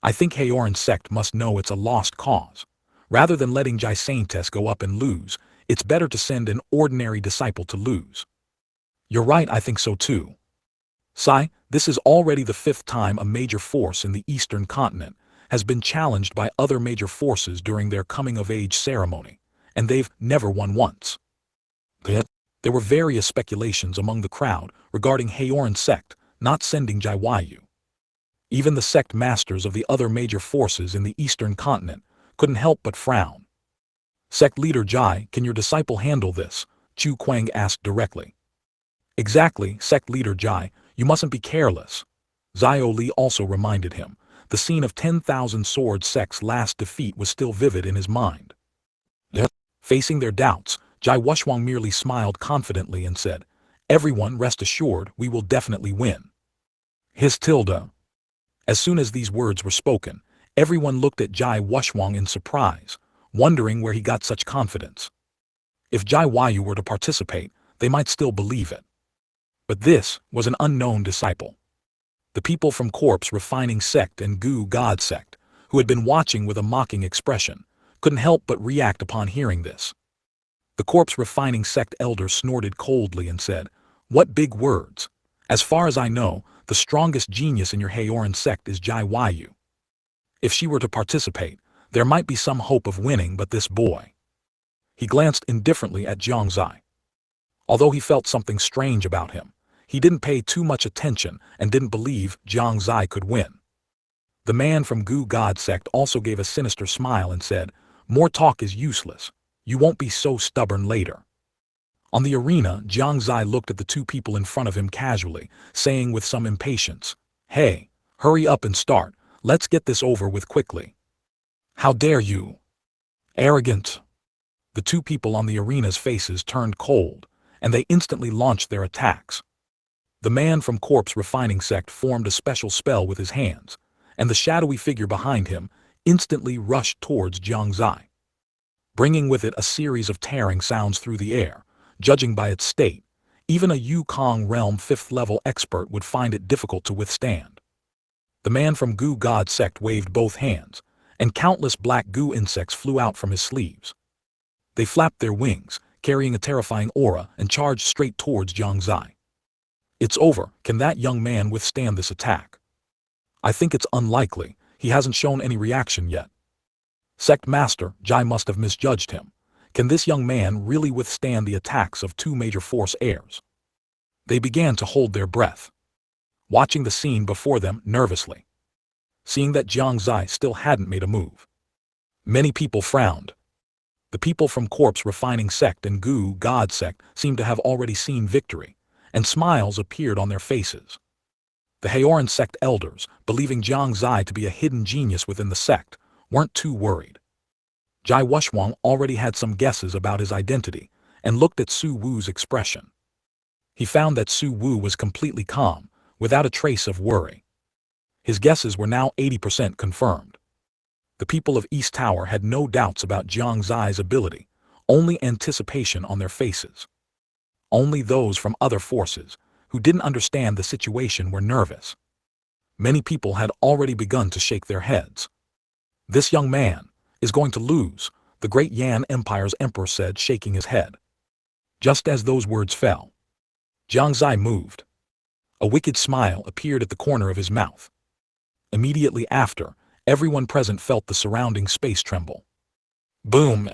I think Haoran Sect must know it's a lost cause. Rather than letting Jai Xie go up and lose, it's better to send an ordinary disciple to lose. You're right, I think so too. Sai, this is already the 5th time a major force in the Eastern Continent has been challenged by other major forces during their coming-of-age ceremony, and they've never won once. There were various speculations among the crowd regarding Haoran Sect not sending Jai Yu. Even the sect masters of the other major forces in the Eastern Continent couldn't help but frown. Sect leader Jai, can your disciple handle this? Chu Kuang asked directly. Exactly, sect leader Jai, you mustn't be careless. Zio Li also reminded him. The scene of 10,000 Sword Sect's last defeat was still vivid in his mind. Facing their doubts, Jai Wushwang merely smiled confidently and said, everyone rest assured we will definitely win. His tilde. As soon as these words were spoken, everyone looked at Jai Wushwang in surprise, wondering where he got such confidence. If Jai Yu were to participate, they might still believe it. But this was an unknown disciple. The people from Corpse Refining Sect and Gu God Sect, who had been watching with a mocking expression, couldn't help but react upon hearing this. The Corpse Refining Sect elder snorted coldly and said, what big words. As far as I know, the strongest genius in your Haoran Sect is Jai Yu. If she were to participate, there might be some hope of winning, but this boy. He glanced indifferently at Jiang Xie. Although he felt something strange about him, he didn't pay too much attention and didn't believe Jiang Xie could win. The man from Gu God Sect also gave a sinister smile and said, more talk is useless. You won't be so stubborn later. On the arena, Jiang Xie looked at the two people in front of him casually, saying with some impatience, hey, hurry up and start, let's get this over with quickly. How dare you? Arrogant. The two people on the arena's faces turned cold, and they instantly launched their attacks. The man from Corpse Refining Sect formed a special spell with his hands, and the shadowy figure behind him instantly rushed towards Jiang Xie, bringing with it a series of tearing sounds through the air. Judging by its state, even a Yukong Realm 5th-level expert would find it difficult to withstand. The man from Gu God Sect waved both hands, and countless black goo insects flew out from his sleeves. They flapped their wings, carrying a terrifying aura, and charged straight towards Jiang Xie. It's over. Can that young man withstand this attack? I think it's unlikely. He hasn't shown any reaction yet. Sect Master, Jai must have misjudged him. Can this young man really withstand the attacks of two major force heirs? They began to hold their breath, watching the scene before them nervously, seeing that Jiang Xie still hadn't made a move. Many people frowned. The people from Corpse Refining Sect and Gu God Sect seemed to have already seen victory, and smiles appeared on their faces. The Haoran Sect elders, believing Jiang Xie to be a hidden genius within the sect, weren't too worried. Jai Wushwang already had some guesses about his identity, and looked at Su Wu's expression. He found that Su Wu was completely calm, without a trace of worry. His guesses were now 80% confirmed. The people of East Tower had no doubts about Jiang Xie's ability, only anticipation on their faces. Only those from other forces, who didn't understand the situation, were nervous. Many people had already begun to shake their heads. This young man is going to lose, the great Yan Empire's emperor said, shaking his head. Just as those words fell, Jiang Xie moved. A wicked smile appeared at the corner of his mouth. Immediately after, everyone present felt the surrounding space tremble. Boom!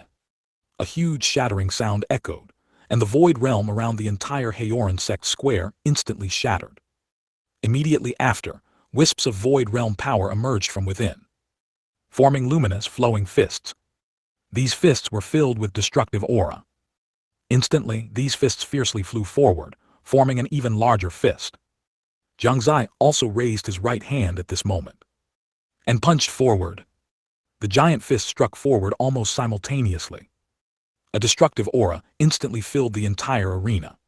A huge shattering sound echoed, and the void realm around the entire Haoran Sect square instantly shattered. Immediately after, wisps of void realm power emerged from within, forming luminous flowing fists. These fists were filled with destructive aura. Instantly, these fists fiercely flew forward, forming an even larger fist. Jiang Xie also raised his right hand at this moment and punched forward. The giant fist struck forward almost simultaneously. A destructive aura instantly filled the entire arena.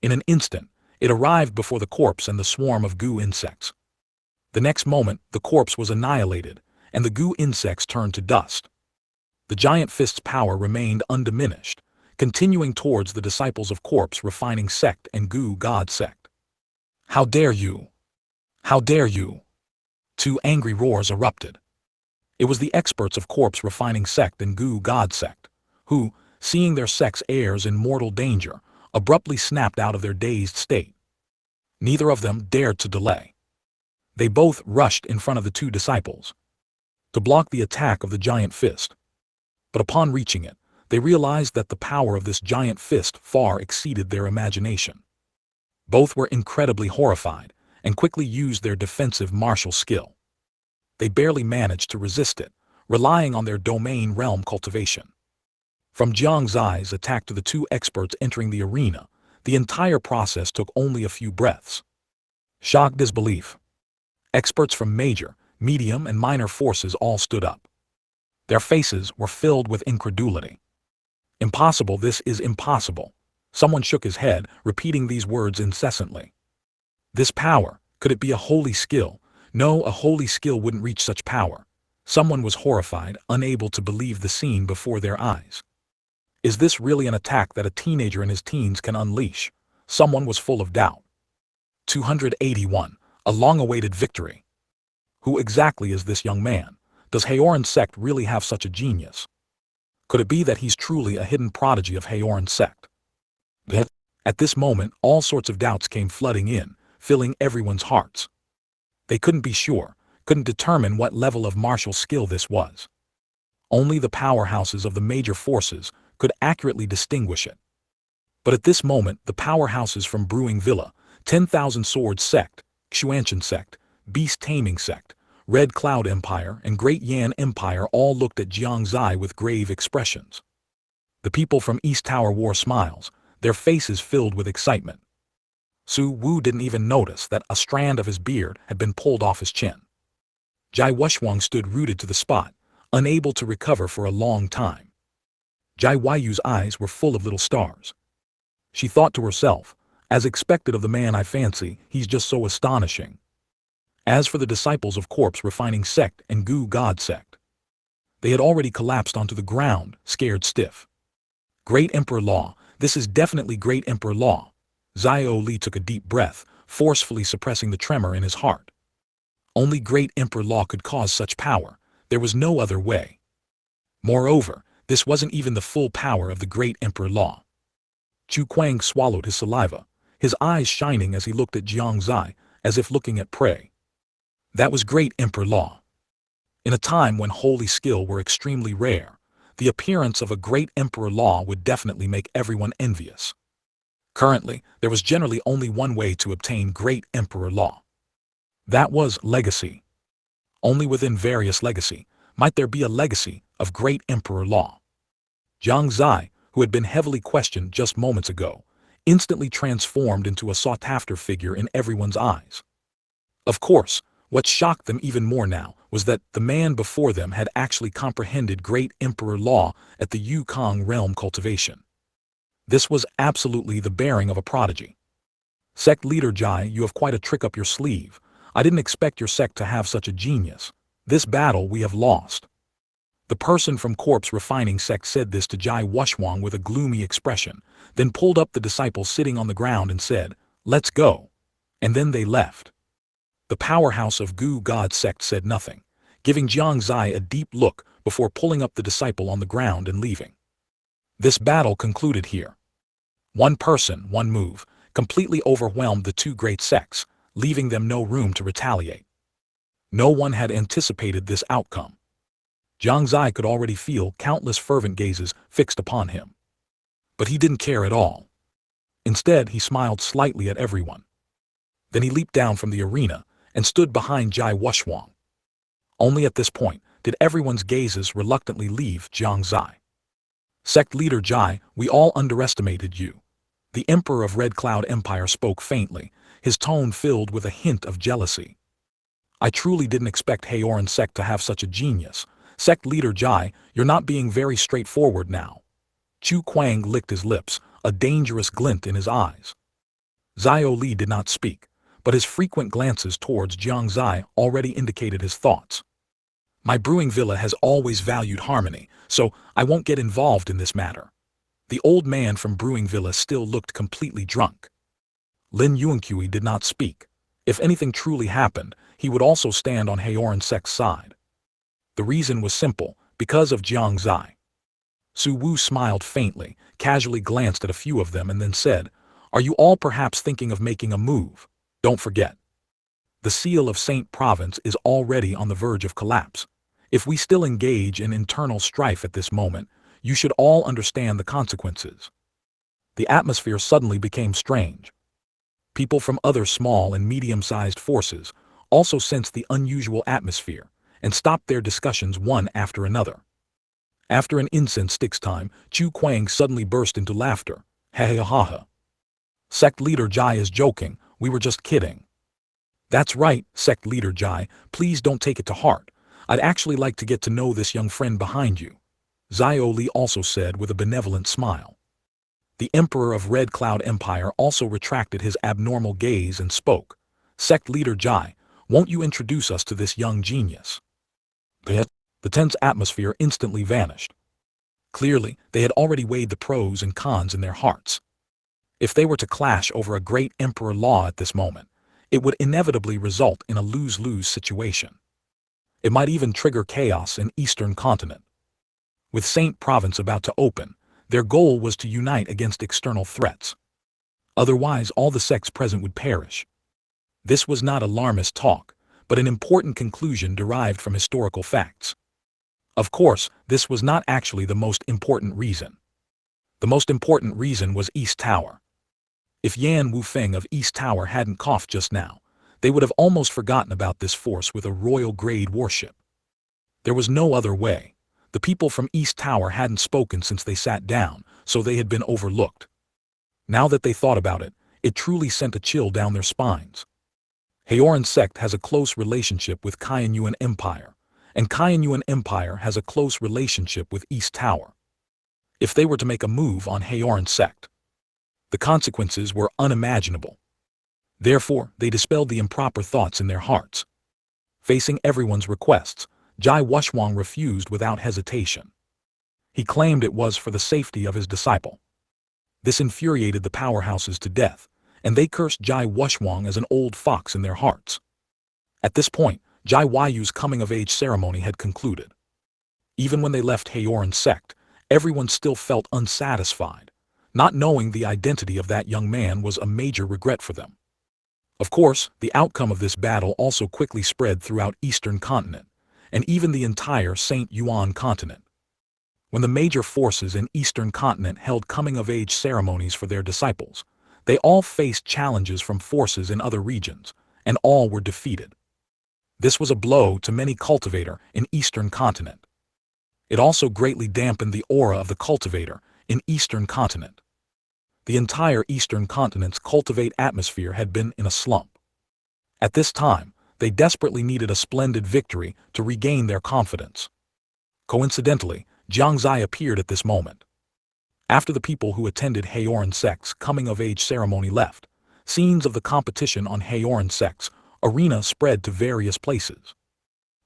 In an instant, it arrived before the corpse and the swarm of goo insects. The next moment, the corpse was annihilated, and the goo insects turned to dust. The giant fist's power remained undiminished, continuing towards the disciples of corpse refining sect and goo god sect. How dare you! How dare you! Two angry roars erupted. It was the experts of corpse refining sect and goo god sect, who, seeing their sect's heirs in mortal danger, abruptly snapped out of their dazed state. Neither of them dared to delay. They both rushed in front of the two disciples to block the attack of the giant fist. But upon reaching it, they realized that the power of this giant fist far exceeded their imagination. Both were incredibly horrified and quickly used their defensive martial skill. They barely managed to resist it, relying on their domain realm cultivation. From Jiang Xie's attack to the two experts entering the arena, the entire process took only a few breaths. Shocked disbelief. Experts from major, medium, and minor forces all stood up. Their faces were filled with incredulity. Impossible, this is impossible. Someone shook his head, repeating these words incessantly. This power, could it be a holy skill? No, a holy skill wouldn't reach such power. Someone was horrified, unable to believe the scene before their eyes. Is this really an attack that a teenager in his teens can unleash? Someone was full of doubt. 281. A long-awaited victory. Who exactly is this young man? Does Haoran Sect really have such a genius? Could it be that he's truly a hidden prodigy of Haoran Sect? At this moment, all sorts of doubts came flooding in, filling everyone's hearts. They couldn't be sure, couldn't determine what level of martial skill this was. Only the powerhouses of the major forces could accurately distinguish it. But at this moment, the powerhouses from Brewing Villa, 10,000 Swords Sect, Shengyuan Sect, Beast Taming Sect, Red Cloud Empire, and Great Yan Empire all looked at Jiang Xie with grave expressions. The people from East Tower wore smiles, their faces filled with excitement. Su Wu didn't even notice that a strand of his beard had been pulled off his chin. Jai Wuxuang stood rooted to the spot, unable to recover for a long time. Jai Yu's eyes were full of little stars. She thought to herself, as expected of the man I fancy, he's just so astonishing. As for the disciples of corpse refining sect and goo god sect, they had already collapsed onto the ground, scared stiff. Great Emperor Law, this is definitely Great Emperor Law. Xiao Li took a deep breath, forcefully suppressing the tremor in his heart. Only Great Emperor Law could cause such power. There was no other way. Moreover, this wasn't even the full power of the Great Emperor Law. Chu Kuang swallowed his saliva, his eyes shining as he looked at Jiang Xie, as if looking at prey. That was Great Emperor Law. In a time when holy skill were extremely rare, the appearance of a Great Emperor Law would definitely make everyone envious. Currently, there was generally only one way to obtain Great Emperor Law. That was legacy. Only within various legacy might there be a legacy of Great Emperor Law. Jiang Xie, who had been heavily questioned just moments ago, instantly transformed into a sought-after figure in everyone's eyes. Of course, what shocked them even more now was that the man before them had actually comprehended Great Emperor Law at the Yukong realm cultivation. This was absolutely the bearing of a prodigy. Sect leader Jai, you have quite a trick up your sleeve. I didn't expect your sect to have such a genius. This battle we have lost. The person from corpse refining sect said this to Jai Wuxuang with a gloomy expression, then pulled up the disciples sitting on the ground and said, "Let's go." And then they left. The powerhouse of Goo God Sect said nothing, giving Jiang Xie a deep look before pulling up the disciple on the ground and leaving. This battle concluded here. One person, one move, completely overwhelmed the two great sects, leaving them no room to retaliate. No one had anticipated this outcome. Jiang Xie could already feel countless fervent gazes fixed upon him. But he didn't care at all. Instead, he smiled slightly at everyone. Then he leaped down from the arena and stood behind Jai Wushwang. Only at this point did everyone's gazes reluctantly leave Jiang Xie. Sect leader Jai, we all underestimated you. The Emperor of Red Cloud Empire spoke faintly, his tone filled with a hint of jealousy. I truly didn't expect Haoran Sect to have such a genius. Sect leader Jai, you're not being very straightforward now. Chu Kuang licked his lips, a dangerous glint in his eyes. Zhao Li did not speak, but his frequent glances towards Jiang Xie already indicated his thoughts. My brewing villa has always valued harmony, so I won't get involved in this matter. The old man from Brewing Villa still looked completely drunk. Lin Yuanqui did not speak. If anything truly happened, he would also stand on Haoran Sect's side. The reason was simple, because of Jiang Xie. Su Wu smiled faintly, casually glanced at a few of them and then said, "Are you all perhaps thinking of making a move? Don't forget. The seal of Saint Province is already on the verge of collapse. If we still engage in internal strife at this moment, you should all understand the consequences." The atmosphere suddenly became strange. People from other small and medium-sized forces also sensed the unusual atmosphere and stopped their discussions one after another. After an incense sticks time, Chu Kuang suddenly burst into laughter. Ha ha ha ha. Sect leader Jai is joking, we were just kidding. That's right, sect leader Jai, please don't take it to heart. I'd actually like to get to know this young friend behind you. Zhao Li also said with a benevolent smile. The Emperor of Red Cloud Empire also retracted his abnormal gaze and spoke. Sect leader Jai, won't you introduce us to this young genius? The tense atmosphere instantly vanished. Clearly, they had already weighed the pros and cons in their hearts. If they were to clash over a great emperor law at this moment, it would inevitably result in a lose-lose situation. It might even trigger chaos in Eastern Continent. With Saint Province about to open, their goal was to unite against external threats. Otherwise, all the sects present would perish. This was not alarmist talk, but an important conclusion derived from historical facts. Of course, this was not actually the most important reason. The most important reason was East Tower. If Yan Wufeng of East Tower hadn't coughed just now, they would have almost forgotten about this force with a royal-grade warship. There was no other way. The people from East Tower hadn't spoken since they sat down, so they had been overlooked. Now that they thought about it, it truly sent a chill down their spines. Haoran Sect has a close relationship with Kaiyuan Empire, and Kaiyuan Empire has a close relationship with East Tower. If they were to make a move on Haoran Sect, the consequences were unimaginable. Therefore, they dispelled the improper thoughts in their hearts. Facing everyone's requests, Jai Wushwang refused without hesitation. He claimed it was for the safety of his disciple. This infuriated the powerhouses to death, and they cursed Jai Wushwang as an old fox in their hearts. At this point, Jai Yu's coming-of-age ceremony had concluded. Even when they left Haoran Sect, everyone still felt unsatisfied. Not knowing the identity of that young man was a major regret for them. Of course, the outcome of this battle also quickly spread throughout Eastern Continent, and even the entire Shengyuan Continent. When the major forces in Eastern Continent held coming-of-age ceremonies for their disciples, they all faced challenges from forces in other regions, and all were defeated. This was a blow to many cultivator in Eastern Continent. It also greatly dampened the aura of the cultivator in Eastern Continent. The entire Eastern Continent's cultivate atmosphere had been in a slump. At this time, they desperately needed a splendid victory to regain their confidence. Coincidentally, Jiang Xie appeared at this moment. After the people who attended Haoran Sect's coming-of-age ceremony left, scenes of the competition on Haoran Sect's arena spread to various places.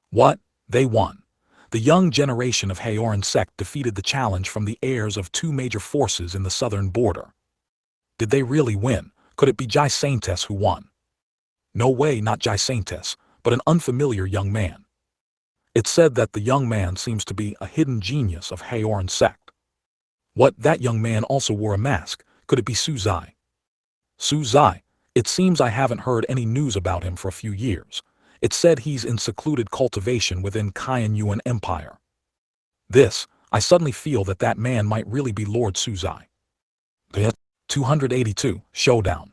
What? They won. The young generation of Haoran Sect defeated the challenge from the heirs of two major forces in the southern border. Did they really win? Could it be Jai Saintes who won? No way, not Jai Saintes, but an unfamiliar young man. It's said that the young man seems to be a hidden genius of Haoran Sect. What, that young man also wore a mask? Could it be Su Zai? Su Zai, it seems I haven't heard any news about him for a few years. It said he's in secluded cultivation within Yuan Empire. I suddenly feel that that man might really be Lord Su Zai. 282, Showdown.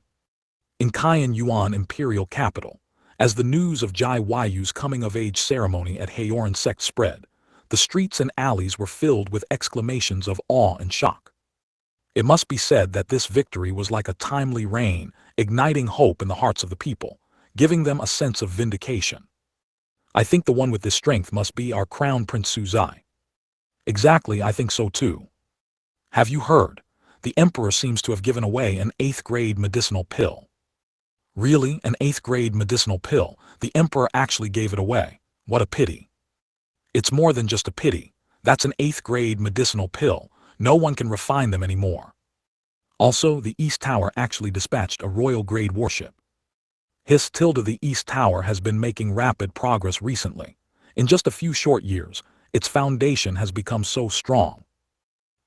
In Yuan Imperial Capital, as the news of Jai Yu's coming-of-age ceremony at Haoran Sect spread, the streets and alleys were filled with exclamations of awe and shock. It must be said that this victory was like a timely rain, igniting hope in the hearts of the people, giving them a sense of vindication. I think the one with this strength must be our Crown Prince Su Zai. Exactly, I think so too. Have you heard? The Emperor seems to have given away an 8th-grade medicinal pill. Really, an 8th-grade medicinal pill? The Emperor actually gave it away. What a pity. It's more than just a pity. That's an 8th-grade medicinal pill. No one can refine them anymore. Also, the East Tower actually dispatched a royal-grade warship. The East Tower has been making rapid progress recently. In just a few short years, its foundation has become so strong.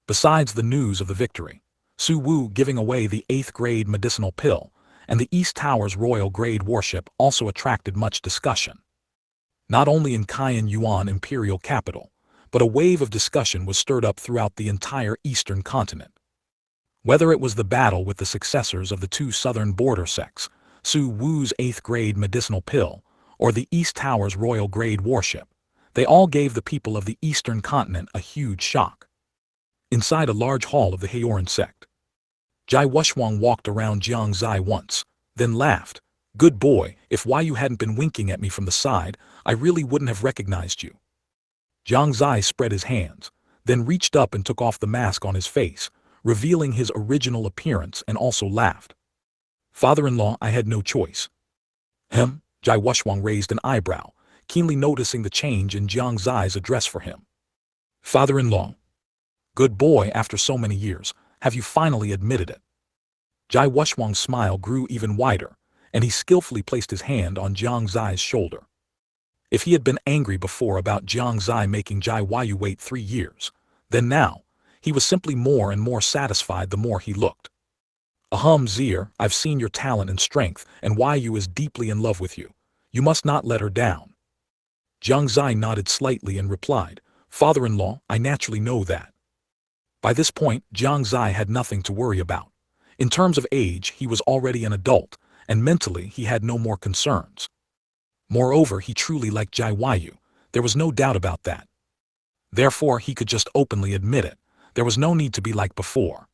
Besides the news of the victory, Su Wu giving away the 8th-grade medicinal pill, and the East Tower's royal-grade warship also attracted much discussion. Not only in Yuan Imperial Capital, but a wave of discussion was stirred up throughout the entire Eastern Continent. Whether it was the battle with the successors of the two southern border sects, Su Wu's 8th-grade medicinal pill, or the East Tower's royal-grade warship, they all gave the people of the Eastern Continent a huge shock. Inside a large hall of the Haoran Sect, Jai Wuxuang walked around Jiang Xie once, then laughed. Good boy, if you hadn't been winking at me from the side, I really wouldn't have recognized you. Jiang Xie spread his hands, then reached up and took off the mask on his face, revealing his original appearance, and also laughed. Father-in-law, I had no choice. Jai Wuxuang raised an eyebrow, keenly noticing the change in Jiang Xie's address for him. Father-in-law. Good boy, after so many years, have you finally admitted it? Jai Wuxuang's smile grew even wider, and he skillfully placed his hand on Jiang Xie's shoulder. If he had been angry before about Jiang Xie making Jai Yu wait 3 years, then now, he was simply more and more satisfied the more he looked. Zier, I've seen your talent and strength, and Yu is deeply in love with you. You must not let her down. Jiang Xie nodded slightly and replied, Father-in-law, I naturally know that. By this point, Jiang Xie had nothing to worry about. In terms of age, he was already an adult, and mentally he had no more concerns. Moreover, he truly liked Jai Yu. There was no doubt about that. Therefore, he could just openly admit it. There was no need to be like before.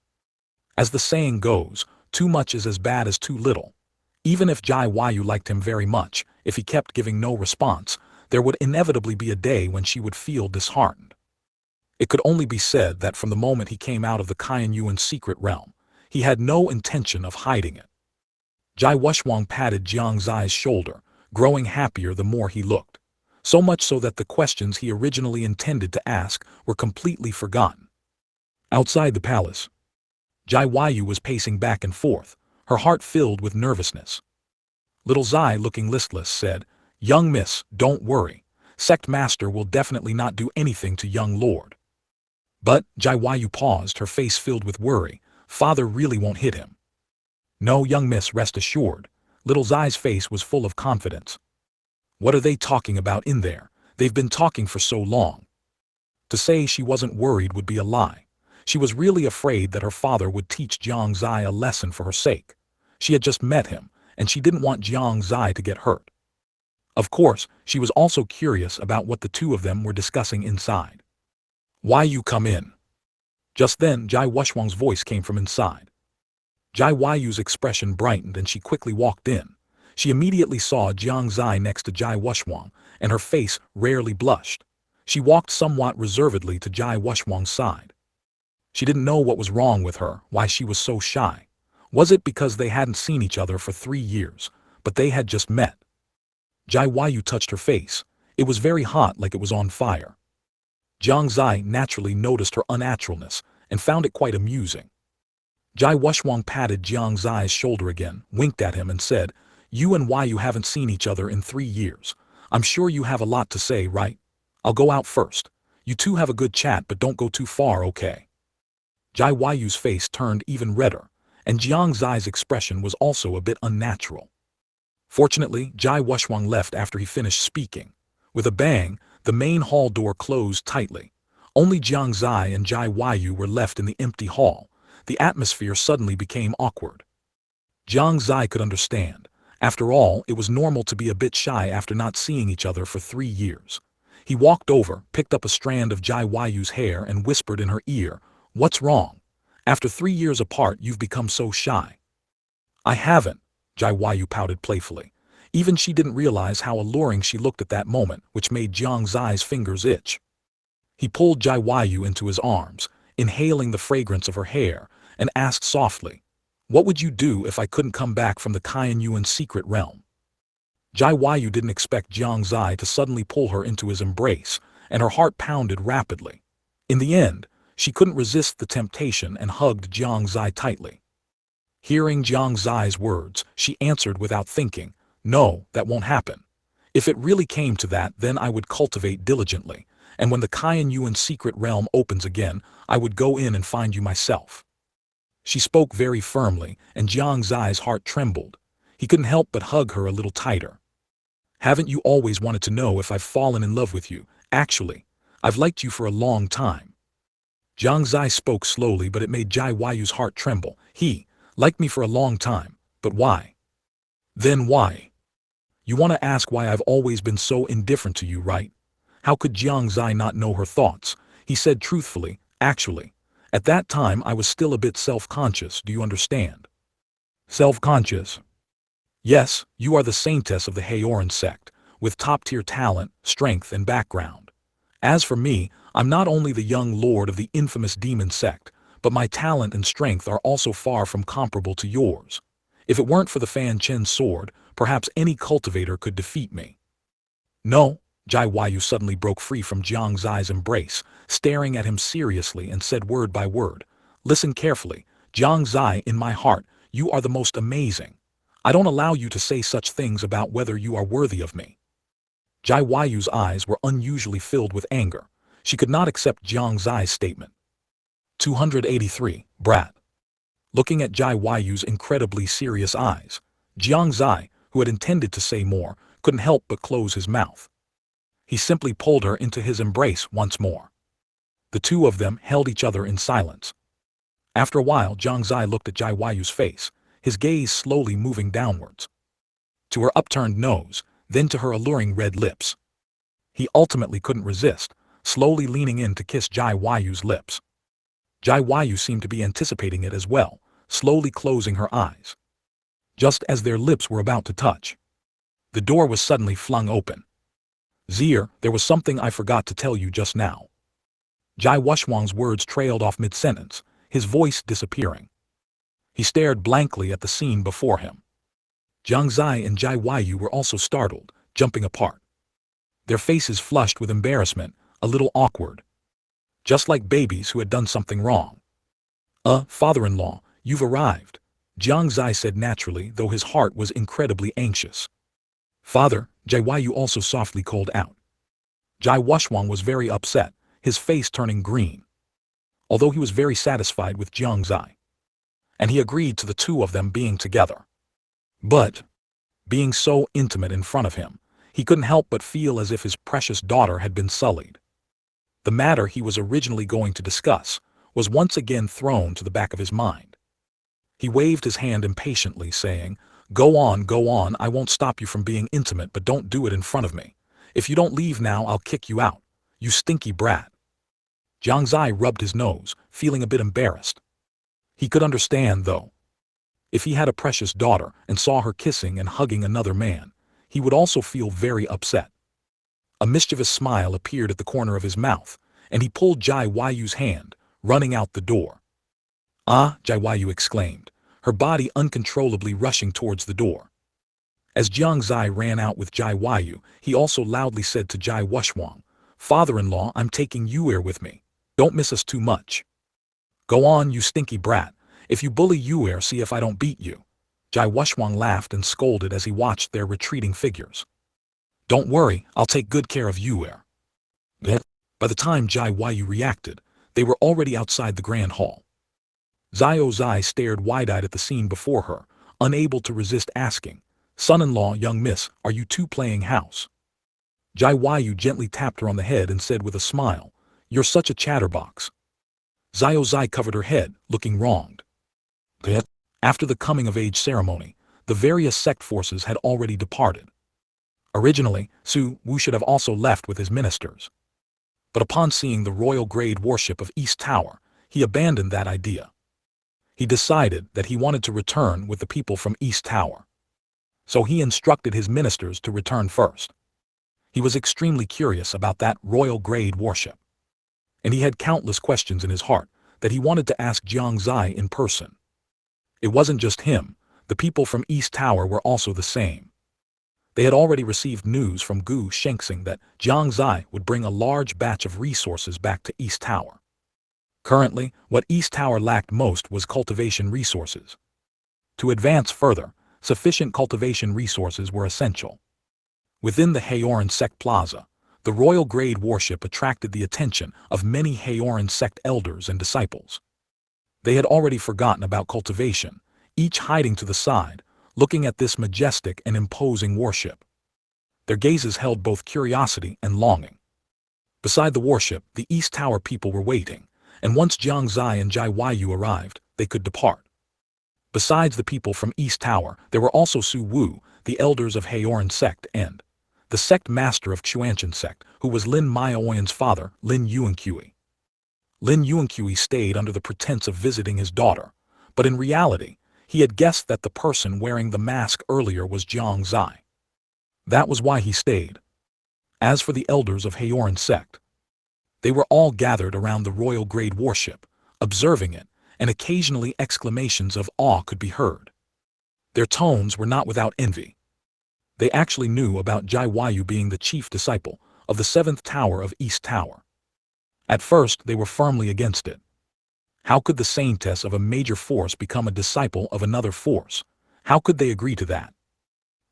As the saying goes, too much is as bad as too little. Even if Jai Yu liked him very much, if he kept giving no response, there would inevitably be a day when she would feel disheartened. It could only be said that from the moment he came out of the Yuan secret realm, he had no intention of hiding it. Jai Wuxuang patted Jiang Xie's shoulder, growing happier the more he looked, so much so that the questions he originally intended to ask were completely forgotten. Outside the palace, Jai Yu was pacing back and forth, her heart filled with nervousness. Little Zai, looking listless, said, Young miss, don't worry. Sect Master will definitely not do anything to young Lord. But, Jai Yu paused, her face filled with worry. Father really won't hit him. No, young miss, rest assured. Little Zai's face was full of confidence. What are they talking about in there? They've been talking for so long. To say she wasn't worried would be a lie. She was really afraid that her father would teach Jiang Xie a lesson for her sake. She had just met him, and she didn't want Jiang Xie to get hurt. Of course, she was also curious about what the two of them were discussing inside. Why you come in? Just then, Jai Wuxuang's voice came from inside. Jai Yu's expression brightened and she quickly walked in. She immediately saw Jiang Xie next to Jai Wuxuang, and her face rarely blushed. She walked somewhat reservedly to Jai Wuxuang's side. She didn't know what was wrong with her, why she was so shy. Was it because they hadn't seen each other for 3 years, but they had just met? Jai Yu touched her face. It was very hot, like it was on fire. Jiang Xie naturally noticed her unnaturalness and found it quite amusing. Jai Wuxuang patted Jiang Xie's shoulder again, winked at him and said, You and Yu haven't seen each other in 3 years. I'm sure you have a lot to say, right? I'll go out first. You two have a good chat, but don't go too far, okay? Jai Yu's face turned even redder, and Jiang Xie's expression was also a bit unnatural. Fortunately, Jai Wushwang left after he finished speaking. With a bang, the main hall door closed tightly. Only Jiang Xie and Jai Yu were left in the empty hall. The atmosphere suddenly became awkward. Jiang Xie could understand. After all, it was normal to be a bit shy after not seeing each other for 3 years. He walked over, picked up a strand of Jai Yu's hair and whispered in her ear, "What's wrong? After 3 years apart you've become so shy." "I haven't," Jai Yu pouted playfully. Even she didn't realize how alluring she looked at that moment, which made Jiang Xie's fingers itch. He pulled Jai Yu into his arms, inhaling the fragrance of her hair, and asked softly, "What would you do if I couldn't come back from the Yuan secret realm?" Jai Yu didn't expect Jiang Xie to suddenly pull her into his embrace, and her heart pounded rapidly. In the end, she couldn't resist the temptation and hugged Jiang Xie tightly. Hearing Jiang Xie's words, she answered without thinking, "No, that won't happen. If it really came to that, then I would cultivate diligently, and when the Yuan secret realm opens again, I would go in and find you myself." She spoke very firmly, and Jiang Xie's heart trembled. He couldn't help but hug her a little tighter. "Haven't you always wanted to know if I've fallen in love with you? Actually, I've liked you for a long time." Jiang Xie spoke slowly, but it made Jai Yu's heart tremble. "He liked me for a long time, but why?" "Then why? You want to ask why I've always been so indifferent to you, right?" How could Jiang Xie not know her thoughts? He said truthfully, "Actually, at that time I was still a bit self-conscious, do you understand?" "Self-conscious?" "Yes, you are the saintess of the Haoran Sect, with top-tier talent, strength, and background. As for me, I'm not only the young lord of the infamous demon sect, but my talent and strength are also far from comparable to yours. If it weren't for the Fanchen sword, perhaps any cultivator could defeat me." "No," Jai Yu suddenly broke free from Jiang Xie's embrace, staring at him seriously and said word by word, "Listen carefully, Jiang Xie, in my heart, you are the most amazing. I don't allow you to say such things about whether you are worthy of me." Jai Yu's eyes were unusually filled with anger. She could not accept Jiang Xie's statement. 283, Brat. Looking at Jai Yu's incredibly serious eyes, Jiang Xie, who had intended to say more, couldn't help but close his mouth. He simply pulled her into his embrace once more. The two of them held each other in silence. After a while, Jiang Xie looked at Jai Yu's face, his gaze slowly moving downwards, to her upturned nose, then to her alluring red lips. He ultimately couldn't resist, slowly leaning in to kiss Jai Yu's lips. Jai Yu seemed to be anticipating it as well, slowly closing her eyes. Just as their lips were about to touch, the door was suddenly flung open. "Zier, there was something I forgot to tell you just now." Jai Wushwang's words trailed off mid-sentence, his voice disappearing. He stared blankly at the scene before him. Jiang Xie and Jai Yu were also startled, jumping apart. Their faces flushed with embarrassment, a little awkward. Just like babies who had done something wrong. Father-in-law, you've arrived," Jiang Xie said naturally, though his heart was incredibly anxious. "Father," Jai Yu also softly called out. Jai Wushwang was very upset, his face turning green. Although he was very satisfied with Jiang Xie, and he agreed to the two of them being together. But, being so intimate in front of him, he couldn't help but feel as if his precious daughter had been sullied. The matter he was originally going to discuss was once again thrown to the back of his mind. He waved his hand impatiently, saying, go on, I won't stop you from being intimate, but don't do it in front of me. If you don't leave now, I'll kick you out, you stinky brat." Jiang Xie rubbed his nose, feeling a bit embarrassed. He could understand, though. If he had a precious daughter and saw her kissing and hugging another man, he would also feel very upset. A mischievous smile appeared at the corner of his mouth, and he pulled Jai Yu's hand, running out the door. "Ah!" Jai Yu exclaimed, her body uncontrollably rushing towards the door. As Jiang Xie ran out with Jai Yu, he also loudly said to Jai Wushwang, "Father-in-law, I'm taking you here with me. Don't miss us too much." "Go on, you stinky brat. If you bully Yuer, see if I don't beat you." Jai Wushwang laughed and scolded as he watched their retreating figures. "Don't worry, I'll take good care of Yuer." By the time Jai Yu reacted, they were already outside the grand hall. Xiao Zai stared wide-eyed at the scene before her, unable to resist asking, "Son-in-law, young miss, are you two playing house?" Jai Yu gently tapped her on the head and said with a smile, "You're such a chatterbox." Xiao Zai covered her head, looking wronged. After the coming-of-age ceremony, the various sect forces had already departed. Originally, Su Wu should have also left with his ministers. But upon seeing the royal grade worship of East Tower, he abandoned that idea. He decided that he wanted to return with the people from East Tower. So he instructed his ministers to return first. He was extremely curious about that royal grade worship. And he had countless questions in his heart that he wanted to ask Jiang Xie in person. It wasn't just him, the people from East Tower were also the same. They had already received news from Gu Shengxing that Jiang Xie would bring a large batch of resources back to East Tower. Currently, what East Tower lacked most was cultivation resources. To advance further, sufficient cultivation resources were essential. Within the Haoran Sect Plaza, the royal grade worship attracted the attention of many Haoran Sect elders and disciples. They had already forgotten about cultivation, each hiding to the side, looking at this majestic and imposing worship. Their gazes held both curiosity and longing. Beside the worship, the East Tower people were waiting, and once Jiang Xie and Jai Yu arrived, they could depart. Besides the people from East Tower, there were also Su Wu, the elders of Haoran Sect, and the sect master of Shengyuan Sect, who was Lin Maoyan's father, Lin Yuanqui. Lin Yuanqui stayed under the pretense of visiting his daughter, but in reality, he had guessed that the person wearing the mask earlier was Jiang Xie. That was why he stayed. As for the elders of Haoran Sect, they were all gathered around the royal grade worship, observing it, and occasionally exclamations of awe could be heard. Their tones were not without envy. They actually knew about Jai Yu being the chief disciple of the 7th Tower of East Tower. At first, they were firmly against it. How could the saintess of a major force become a disciple of another force? How could they agree to that?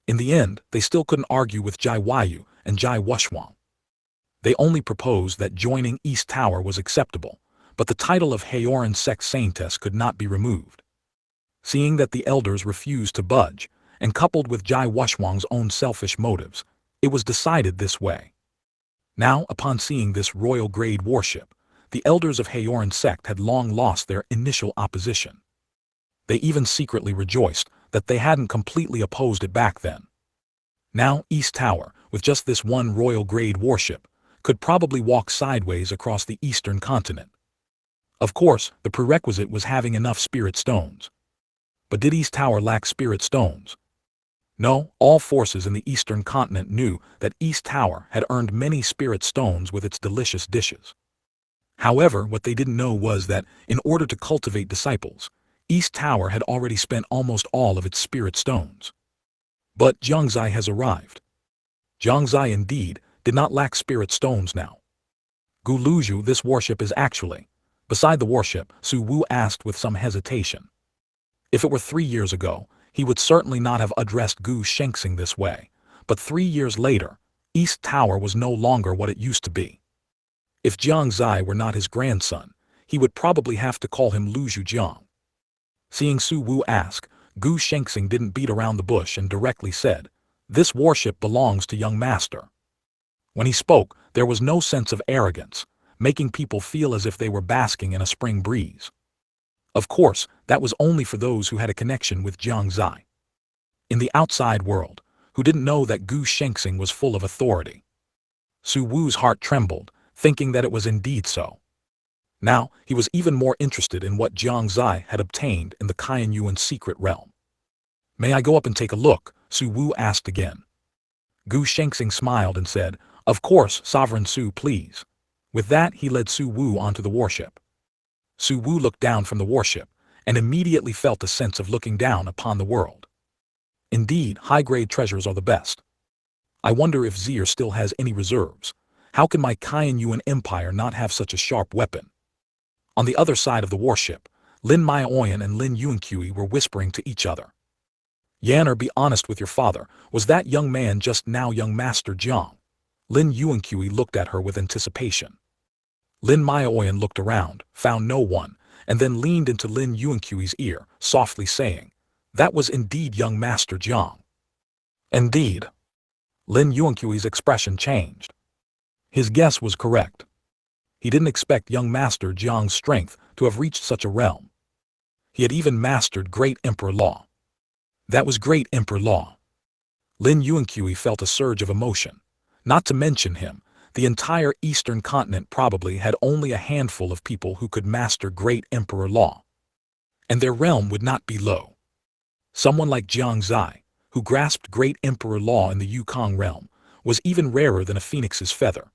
In the end, they still couldn't argue with Jai Yu and Jai Wuxuang. They only proposed that joining East Tower was acceptable, but the title of Haoran Sect saintess could not be removed. Seeing that the elders refused to budge, and coupled with Jai Wuxuang's own selfish motives, it was decided this way. Now, upon seeing this royal grade worship, the elders of Haoran Sect had long lost their initial opposition. They even secretly rejoiced that they hadn't completely opposed it back then. Now East Tower, with just this one royal grade worship, could probably walk sideways across the Eastern Continent. Of course, the prerequisite was having enough spirit stones. But did East Tower lack spirit stones? No, all forces in the Eastern Continent knew that East Tower had earned many spirit stones with its delicious dishes. However, what they didn't know was that, in order to cultivate disciples, East Tower had already spent almost all of its spirit stones. But Jiang Xie has arrived. Jiang Xie indeed did not lack spirit stones now. Gu Luzhu, this worship is actually. Beside the worship, Su Wu asked with some hesitation. If it were 3 years ago, he would certainly not have addressed Gu Shengxing this way, but 3 years later, East Tower was no longer what it used to be. If Jiang Xie were not his grandson, he would probably have to call him Luzhu Jiang. Seeing Su Wu ask, Gu Shengxing didn't beat around the bush and directly said, "This worship belongs to young master." When he spoke, there was no sense of arrogance, making people feel as if they were basking in a spring breeze. Of course, that was only for those who had a connection with Jiang Xie. In the outside world, who didn't know that Gu Shengxing was full of authority. Su Wu's heart trembled, thinking that it was indeed so. Now, he was even more interested in what Jiang Xie had obtained in the Qianyuan secret realm. "May I go up and take a look?" Su Wu asked again. Gu Shengxing smiled and said, "Of course, Sovereign Su, please." With that, he led Su Wu onto the warship. Su Wu looked down from the warship, and immediately felt a sense of looking down upon the world. Indeed, high-grade treasures are the best. I wonder if Zier still has any reserves. How can my Qianyuan empire not have such a sharp weapon? On the other side of the warship, Lin Maoyan and Lin Yuanqui were whispering to each other. "Yanner, be honest with your father, was that young man just now young Master Jiang?" Lin Yuanqui looked at her with anticipation. Lin Maoyan looked around, found no one, and then leaned into Lin Yuanqi's ear, softly saying, "That was indeed young Master Jiang." Indeed. Lin Yuanqi's expression changed. His guess was correct. He didn't expect young Master Jiang's strength to have reached such a realm. He had even mastered Great Emperor Law. That was Great Emperor Law. Lin Yuanqi felt a surge of emotion. Not to mention him, the entire Eastern continent probably had only a handful of people who could master Great Emperor Law. And their realm would not be low. Someone like Jiang Xie, who grasped Great Emperor Law in the Yukong realm, was even rarer than a phoenix's feather.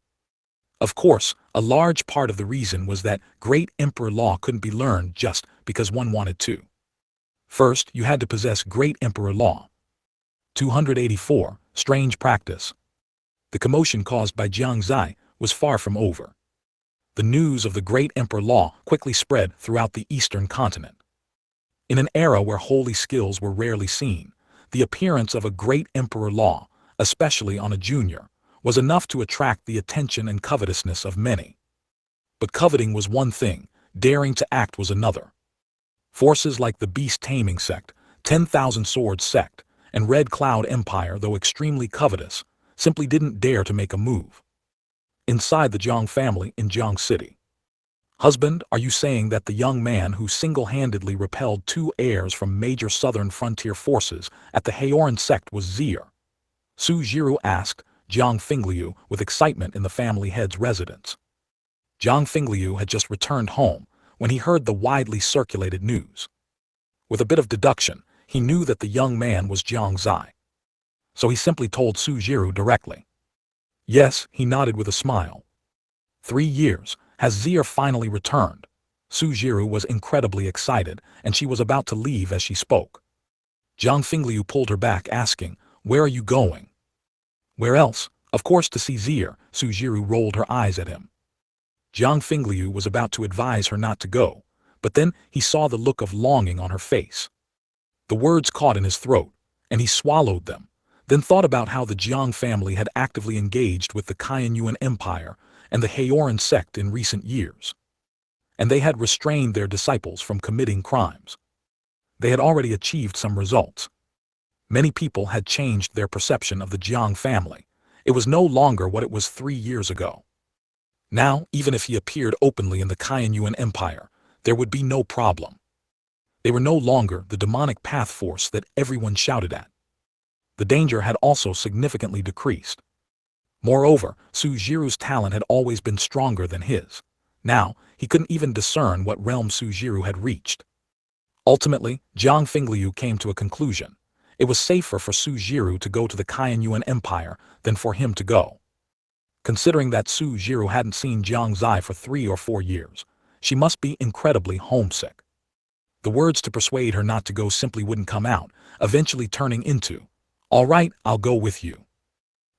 Of course, a large part of the reason was that Great Emperor Law couldn't be learned just because one wanted to. First, you had to possess Great Emperor Law. 284. Strange practice. The commotion caused by Jiang Xie was far from over. The news of the Great Emperor Law quickly spread throughout the Eastern Continent. In an era where holy skills were rarely seen, the appearance of a Great Emperor Law, especially on a junior, was enough to attract the attention and covetousness of many. But coveting was one thing, daring to act was another. Forces like the Beast-Taming Sect, 10,000 Swords Sect, and Red Cloud Empire, though extremely covetous, simply didn't dare to make a move. Inside the Jiang family in Jiang City. "Husband, are you saying that the young man who single-handedly repelled 2 heirs from major southern frontier forces at the Haoran Sect was Xie?" Su Jiru asked Jiang Fingliu with excitement in the family head's residence. Jiang Fingliu had just returned home when he heard the widely circulated news. With a bit of deduction, he knew that the young man was Jiang Xie. So he simply told Su Jiru directly. Yes, he nodded with a smile. 3 years, has Xie finally returned? Su Jiru was incredibly excited, and she was about to leave as she spoke. Jiang Fingliu pulled her back, asking, "Where are you going?" "Where else? Of course to see Xie." Su Jiru rolled her eyes at him. Jiang Fingliu was about to advise her not to go, but then he saw the look of longing on her face. The words caught in his throat, and he swallowed them, then thought about how the Jiang family had actively engaged with the Shengyuan Empire and the Haoran Sect in recent years. And they had restrained their disciples from committing crimes. They had already achieved some results. Many people had changed their perception of the Jiang family. It was no longer what it was 3 years ago. Now, even if he appeared openly in the Shengyuan Empire, there would be no problem. They were no longer the demonic path force that everyone shouted at. The danger had also significantly decreased. Moreover, Su Jiru's talent had always been stronger than his. Now, he couldn't even discern what realm Su Jiru had reached. Ultimately, Jiang Fingliu came to a conclusion. It was safer for Su Jiru to go to the Shengyuan Empire than for him to go. Considering that Su Jiru hadn't seen Jiang Xie for 3 or 4 years, she must be incredibly homesick. The words to persuade her not to go simply wouldn't come out, eventually turning into, "All right, I'll go with you."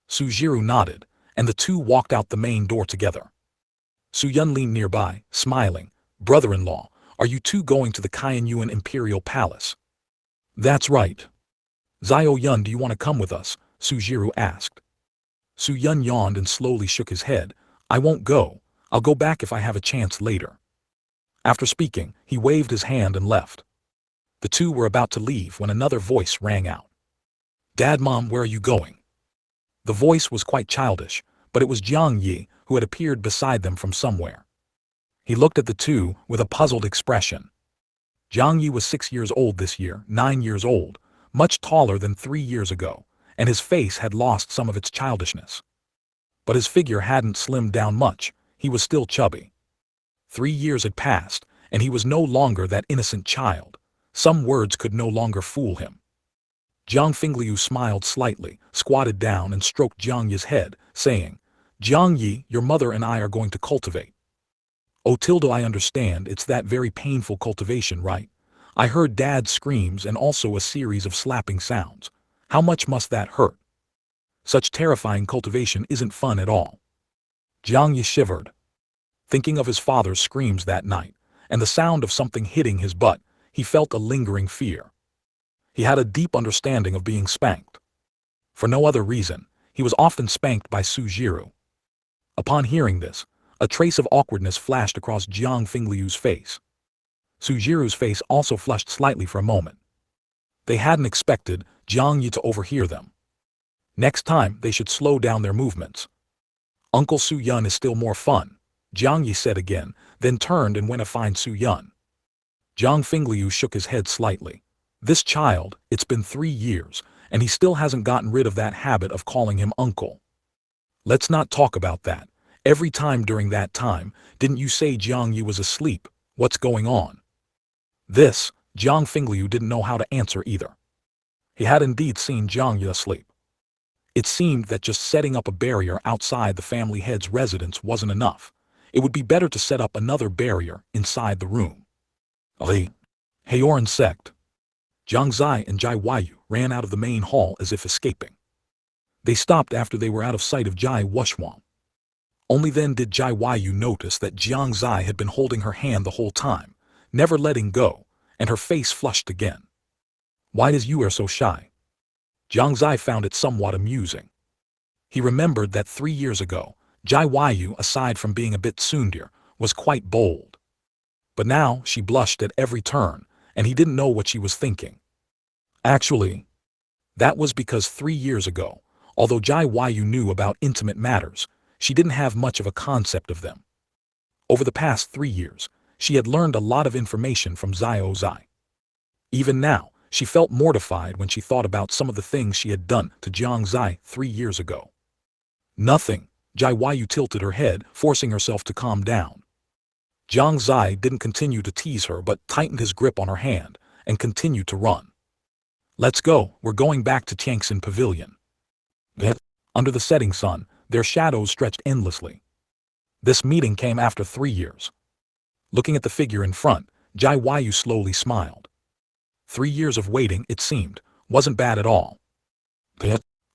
Su Jiru nodded, and the two walked out the main door together. Su Yun leaned nearby, smiling. "Brother-in-law, are you two going to the Shengyuan Imperial Palace?" "That's right." "Zio Yun, do you want to come with us?" Su Jiru asked. Su Yun yawned and slowly shook his head. "I won't go. I'll go back if I have a chance later." After speaking, he waved his hand and left. The two were about to leave when another voice rang out. "Dad, Mom, where are you going?" The voice was quite childish, but it was Jiang Xie who had appeared beside them from somewhere. He looked at the two with a puzzled expression. Jiang Xie was 6 years old this year, 9 years old, much taller than 3 years ago, and his face had lost some of its childishness. But his figure hadn't slimmed down much, he was still chubby. 3 years had passed, and he was no longer that innocent child. Some words could no longer fool him. Jiang Fingliu smiled slightly, squatted down and stroked Jiang Yi's head, saying, "Jiang Yi, your mother and I are going to cultivate." "Oh, Tilda, I understand, it's that very painful cultivation, right? I heard Dad's screams and also a series of slapping sounds. How much must that hurt? Such terrifying cultivation isn't fun at all." Jiang Yi shivered. Thinking of his father's screams that night, and the sound of something hitting his butt, he felt a lingering fear. He had a deep understanding of being spanked. For no other reason, he was often spanked by Su Jiru. Upon hearing this, a trace of awkwardness flashed across Jiang Fingliu's face. Sujiru's face also flushed slightly for a moment. They hadn't expected Jiang Xie to overhear them. Next time, they should slow down their movements. Uncle Su-yun is still more fun, Jiang Xie said again, then turned and went to find Su-yun. Zhang Fingliu shook his head slightly. This child, it's been 3 years, and he still hasn't gotten rid of that habit of calling him uncle. Let's not talk about that. Every time during that time, didn't you say Jiang Xie was asleep? What's going on? This, Zhang Fingliu didn't know how to answer either. He had indeed seen Jiang Xie asleep. It seemed that just setting up a barrier outside the family head's residence wasn't enough. It would be better to set up another barrier inside the room. The Haoran Sect. Jiang Xie and Jai Huayu ran out of the main hall as if escaping. They stopped after they were out of sight of Jai Wuxuan. Only then did Jai Huayu notice that Jiang Xie had been holding her hand the whole time, never letting go, and her face flushed again. Why is you are so shy? Jiang Xie found it somewhat amusing. He remembered that 3 years ago, Jai Huayu, aside from being a bit tsundere, was quite bold. But now she blushed at every turn, and he didn't know what she was thinking. Actually, that was because 3 years ago, although Jai Huayu knew about intimate matters, she didn't have much of a concept of them. Over the past 3 years, she had learned a lot of information from Xiao Zai. Even now, she felt mortified when she thought about some of the things she had done to Jiang Xie 3 years ago. Nothing, Jai Huayu tilted her head, forcing herself to calm down. Jiang Xie didn't continue to tease her but tightened his grip on her hand and continued to run. Let's go, we're going back to Tianxin Pavilion. Under the setting sun, their shadows stretched endlessly. This meeting came after 3 years. Looking at the figure in front, Jai Huayu slowly smiled. 3 years of waiting, it seemed, wasn't bad at all.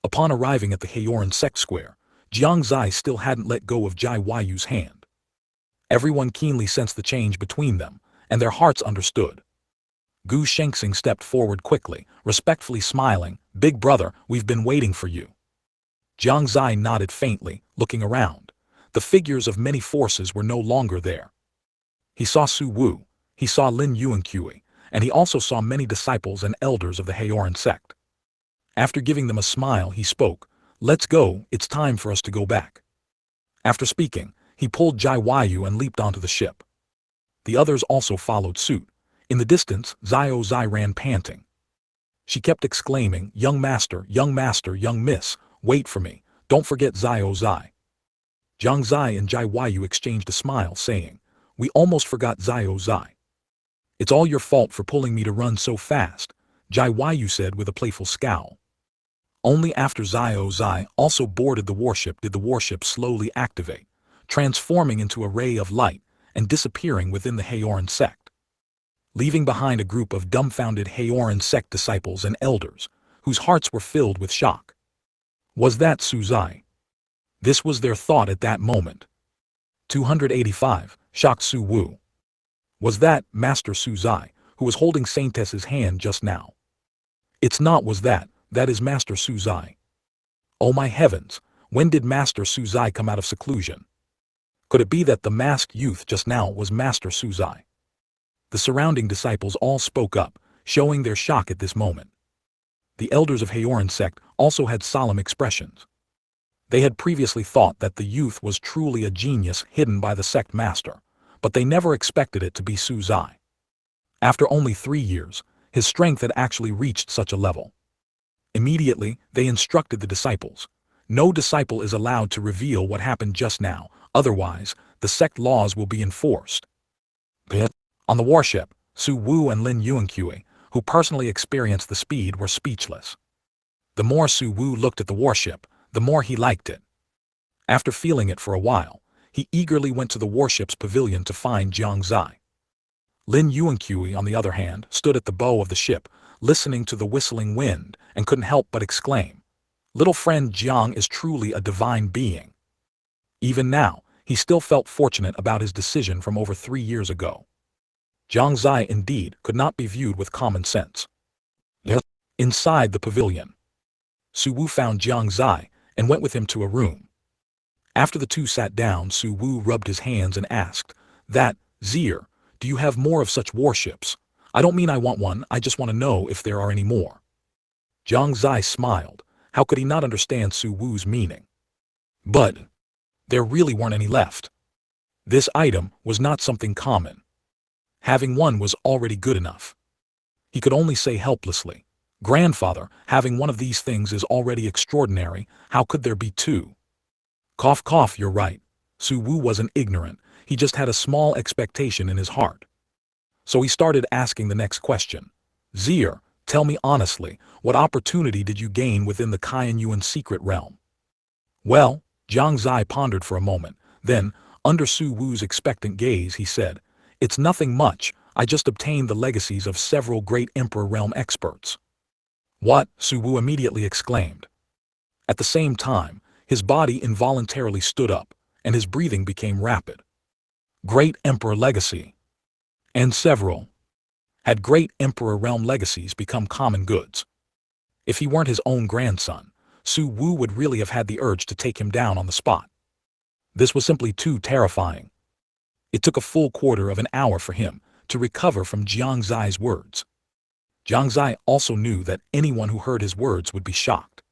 Upon arriving at the Haoran Sect square, Jiang Xie still hadn't let go of Jai Huayu's hand. Everyone keenly sensed the change between them, and their hearts understood. Gu Shengxing stepped forward quickly, respectfully smiling. Big brother, we've been waiting for you. Jiang Xie nodded faintly, looking around. The figures of many forces were no longer there. He saw Su Wu, he saw Lin Yuanqui, and he also saw many disciples and elders of the Haoran Sect. After giving them a smile, he spoke, "Let's go, it's time for us to go back." After speaking, he pulled Jai Huayu and leaped onto the ship. The others also followed suit. In the distance, Xiao Zai ran panting. She kept exclaiming, young master, young miss, wait for me, don't forget Xiao Zai." Jiang Xie and Jai Huayu exchanged a smile, saying, "We almost forgot Xiao Zai." "It's all your fault for pulling me to run so fast," Jai Huayu said with a playful scowl. Only after Xiao Zai also boarded the warship did the warship slowly activate, transforming into a ray of light and disappearing within the Haoran Sect, leaving behind a group of dumbfounded Haoran Sect disciples and elders, whose hearts were filled with shock. Was that Su Zai? This was their thought at that moment. 285, shocked Su Wu. Was that Master Su Zai, who was holding Saintess's hand just now? It's not was that is Master Su Zai. Oh my heavens, when did Master Su Zai come out of seclusion? Could it be that the masked youth just now was Master Su Zai? The surrounding disciples all spoke up, showing their shock at this moment. The elders of Haoran Sect also had solemn expressions. They had previously thought that the youth was truly a genius hidden by the sect master, but they never expected it to be Su Zai. After only 3 years, his strength had actually reached such a level. Immediately, they instructed the disciples. No disciple is allowed to reveal what happened just now, otherwise, the sect laws will be enforced. On the warship, Su Wu and Lin Yuanqui, who personally experienced the speed, were speechless. The more Su Wu looked at the warship, the more he liked it. After feeling it for a while, he eagerly went to the warship's pavilion to find Jiang Xie. Lin Yuanqui, on the other hand, stood at the bow of the ship, listening to the whistling wind, and couldn't help but exclaim, "Little friend Jiang is truly a divine being." Even now, he still felt fortunate about his decision from over 3 years ago. Jiang Xie indeed could not be viewed with common sense. Inside the pavilion, Su Wu found Jiang Xie and went with him to a room. After the two sat down, Su Wu rubbed his hands and asked, "That, Zier, do you have more of such warships? I don't mean I want one, I just want to know if there are any more. Jiang Xie smiled. How could he not understand Su Wu's meaning? But there really weren't any left. This item was not something common. Having one was already good enough. He could only say helplessly, "Grandfather, having one of these things is already extraordinary, how could there be two?" Cough cough, you're right. Su Wu wasn't ignorant, he just had a small expectation in his heart. So he started asking the next question. Xie, tell me honestly, what opportunity did you gain within the Qianyuan secret realm? Well, Jiang Xie pondered for a moment, then, under Su Wu's expectant gaze, he said, "It's nothing much, I just obtained the legacies of several great Emperor realm experts." What? Su Wu immediately exclaimed. At the same time, his body involuntarily stood up, and his breathing became rapid. Great Emperor legacy. And several. Had great Emperor realm legacies become common goods? If he weren't his own grandson, Su Wu would really have had the urge to take him down on the spot. This was simply too terrifying. It took a full quarter of an hour for him to recover from Jiang Xie's words. Jiang Xie also knew that anyone who heard his words would be shocked.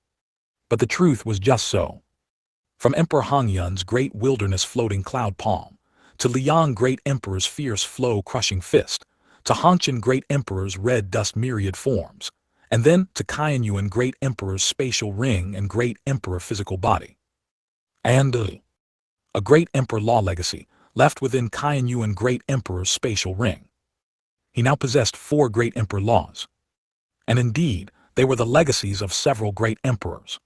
But the truth was just so. From Emperor Hongyun's great wilderness floating cloud palm, to Liang Great Emperor's fierce flow crushing fist, to Hongqian Great Emperor's red dust myriad forms, and then to Qianyuan Great Emperor's spatial ring and Great Emperor physical body. And a Great Emperor law legacy left within Qianyuan Great Emperor's spatial ring. He now possessed 4 Great Emperor laws. And indeed, they were the legacies of several great emperors.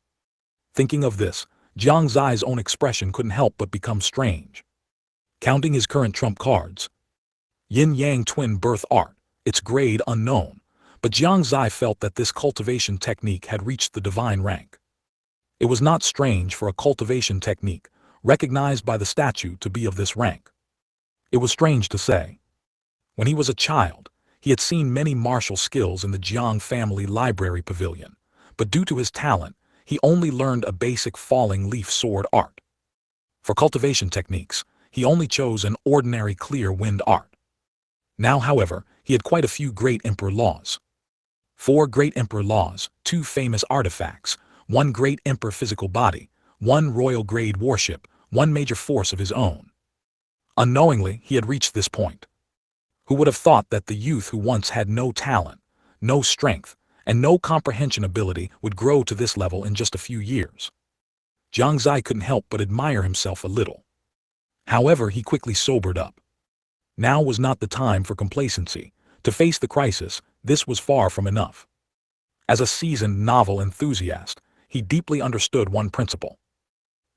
Thinking of this, Jiang Xie's own expression couldn't help but become strange. Counting his current trump cards, Yin-Yang twin birth art, its grade unknown, but Jiang Xie felt that this cultivation technique had reached the divine rank. It was not strange for a cultivation technique, recognized by the statue, to be of this rank. It was strange to say. When he was a child, he had seen many martial skills in the Jiang family library pavilion, but due to his talent, he only learned a basic falling leaf sword art. For cultivation techniques, he only chose an ordinary clear wind art. Now, however, he had quite a few great emperor laws. 4 great emperor laws, 2 famous artifacts, 1 great emperor physical body, 1 royal grade warship, 1 major force of his own. Unknowingly, he had reached this point. Who would have thought that the youth who once had no talent, no strength, and no comprehension ability would grow to this level in just a few years? Jiang Xie couldn't help but admire himself a little. However, he quickly sobered up. Now was not the time for complacency. To face the crisis, this was far from enough. As a seasoned novel enthusiast, he deeply understood one principle.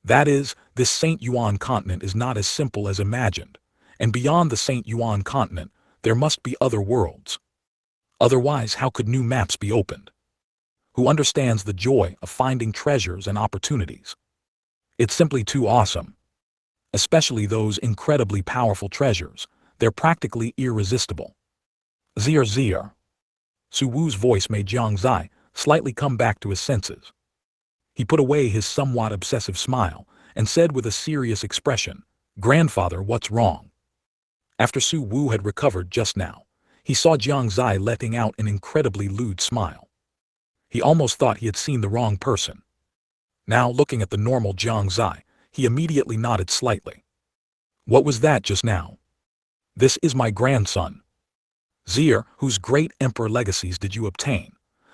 That is, this Shengyuan Continent is not as simple as imagined, and beyond the Shengyuan Continent, there must be other worlds. Otherwise, how could new maps be opened? Who understands the joy of finding treasures and opportunities? It's simply too awesome. Especially those incredibly powerful treasures, they're practically irresistible. Xie. Su Wu's voice made Jiang Xie slightly come back to his senses. He put away his somewhat obsessive smile and said with a serious expression, "Grandfather, what's wrong?" After Su Wu had recovered just now, he saw Jiang Xie letting out an incredibly lewd smile. He almost thought he had seen the wrong person. Now, looking at the normal Jiang Xie, he immediately nodded slightly. What was that just now? This is my grandson. Xie, whose great emperor legacies did you obtain?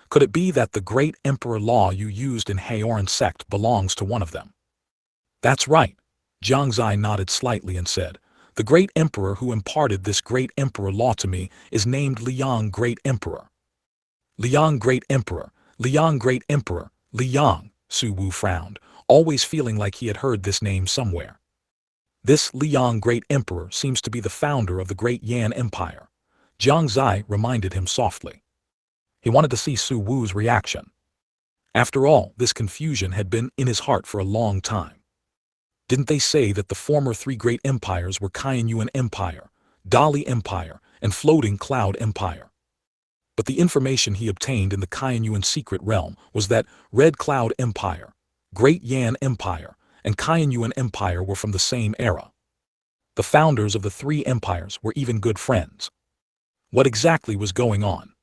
Could it be that the great emperor law you used in Haoran Sect belongs to one of them? That's right. Jiang Xie nodded slightly and said, the great emperor who imparted this great emperor law to me is named Liang Great Emperor. Liang Great Emperor, Liang Great Emperor, Liang, Su Wu frowned, always feeling like he had heard this name somewhere. This Liang Great Emperor seems to be the founder of the Great Yan Empire, Jiang Xie reminded him softly. He wanted to see Su Wu's reaction. After all, this confusion had been in his heart for a long time. Didn't they say that the former 3 great empires were Qianyuan Empire, Dali Empire, and Floating Cloud Empire? But the information he obtained in the Qianyuan secret realm was that Red Cloud Empire, Great Yan Empire, and Qianyuan Empire were from the same era. The founders of the three empires were even good friends. What exactly was going on?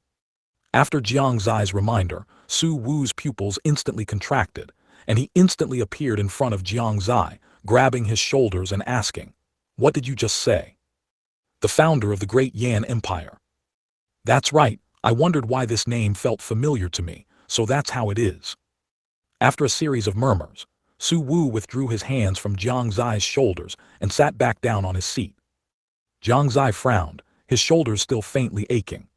After Jiang Xie's reminder, Su Wu's pupils instantly contracted, and he instantly appeared in front of Jiang Xie, grabbing his shoulders and asking, "What did you just say?" "The founder of the great Yan Empire." "That's right, I wondered why this name felt familiar to me, so that's how it is." After a series of murmurs, Su Wu withdrew his hands from Jiang Xie's shoulders and sat back down on his seat. Jiang Xie frowned, his shoulders still faintly aching.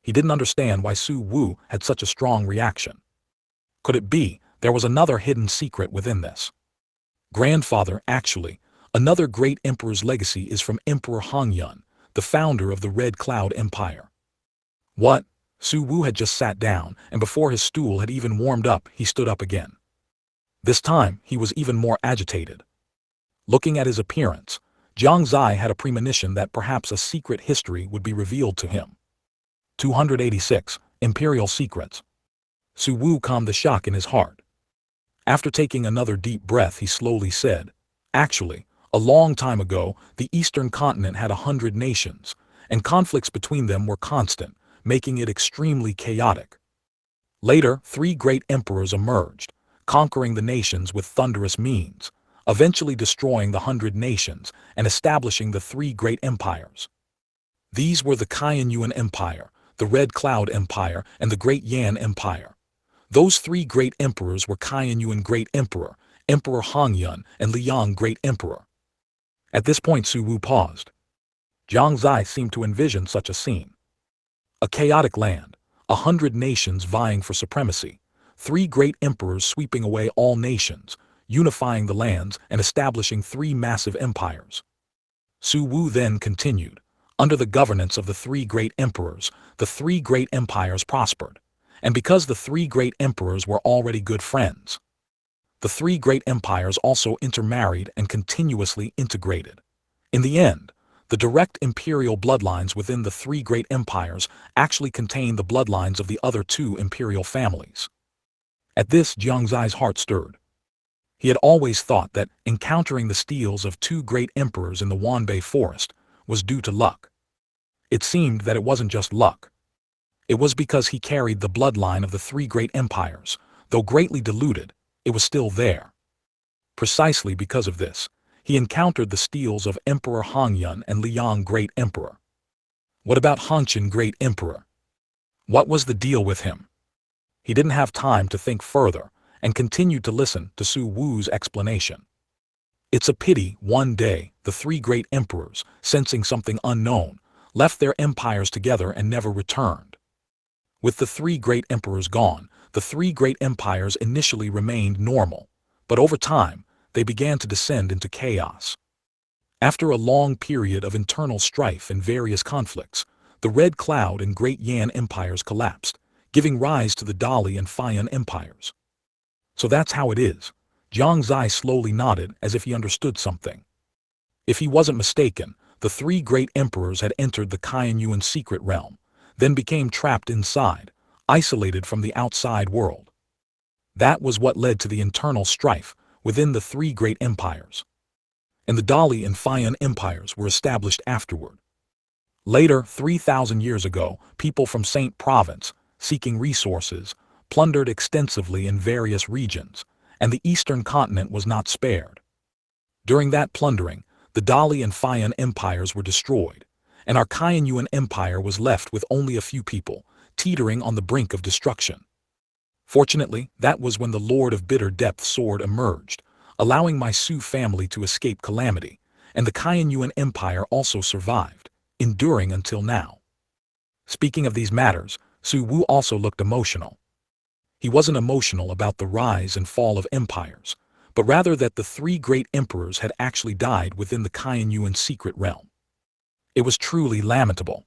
He didn't understand why Su Wu had such a strong reaction. Could it be there was another hidden secret within this? "Grandfather, actually, another great emperor's legacy is from Emperor Hongyun, the founder of the Red Cloud Empire." "What?" Su Wu had just sat down, and before his stool had even warmed up, he stood up again. This time, he was even more agitated. Looking at his appearance, Jiang Xie had a premonition that perhaps a secret history would be revealed to him. 286. Imperial Secrets. Su Wu calmed the shock in his heart. After taking another deep breath, he slowly said, "Actually, a long time ago, the Eastern Continent had 100 nations, and conflicts between them were constant, making it extremely chaotic. Later, 3 great emperors emerged, conquering the nations with thunderous means, eventually destroying the 100 nations and establishing the 3 great empires. These were the Qianyuan Empire, the Red Cloud Empire, and the Great Yan Empire. Those 3 great emperors were Qianyuan Great Emperor, Emperor Hongyun, and Liang Great Emperor." At this point Su Wu paused. Jiang Xie seemed to envision such a scene. A chaotic land, 100 nations vying for supremacy, 3 great emperors sweeping away all nations, unifying the lands and establishing 3 massive empires. Su Wu then continued, "Under the governance of the 3 great emperors, the 3 great empires prospered, and because the 3 great emperors were already good friends, the 3 great empires also intermarried and continuously integrated. In the end, the direct imperial bloodlines within the 3 great empires actually contained the bloodlines of the other 2 imperial families." At this, Jiang Xie's heart stirred. He had always thought that encountering the steels of 2 great emperors in the Wanbei forest was due to luck. It seemed that it wasn't just luck. It was because he carried the bloodline of the 3 great empires. Though greatly diluted, it was still there. Precisely because of this, he encountered the steels of Emperor Hongyun and Liang Great Emperor. What about Fanchen Great Emperor? What was the deal with him? He didn't have time to think further, and continued to listen to Su Wu's explanation. "It's a pity, one day, the 3 great emperors, sensing something unknown, left their empires together and never returned. With the 3 great emperors gone, the 3 great empires initially remained normal, but over time, they began to descend into chaos. After a long period of internal strife and various conflicts, the Red Cloud and Great Yan empires collapsed, giving rise to the Dali and Fayan empires." "So that's how it is." Jiang Xie slowly nodded as if he understood something. If he wasn't mistaken, the 3 great emperors had entered the Qianyuan secret realm, then became trapped inside, isolated from the outside world. That was what led to the internal strife within the 3 great empires. And the Dali and Fayan empires were established afterward. Later, 3,000 years ago, people from Saint Province, seeking resources, plundered extensively in various regions, and the Eastern Continent was not spared. During that plundering, the Dali and Fayan empires were destroyed, and our Qianyuan empire was left with only a few people, teetering on the brink of destruction. Fortunately, that was when the Lord of Bitter Depth sword emerged, allowing my Su family to escape calamity, and the Qianyuan empire also survived, enduring until now." Speaking of these matters, Su Wu also looked emotional. He wasn't emotional about the rise and fall of empires, but rather that the 3 great emperors had actually died within the Qianyuan secret realm. It was truly lamentable.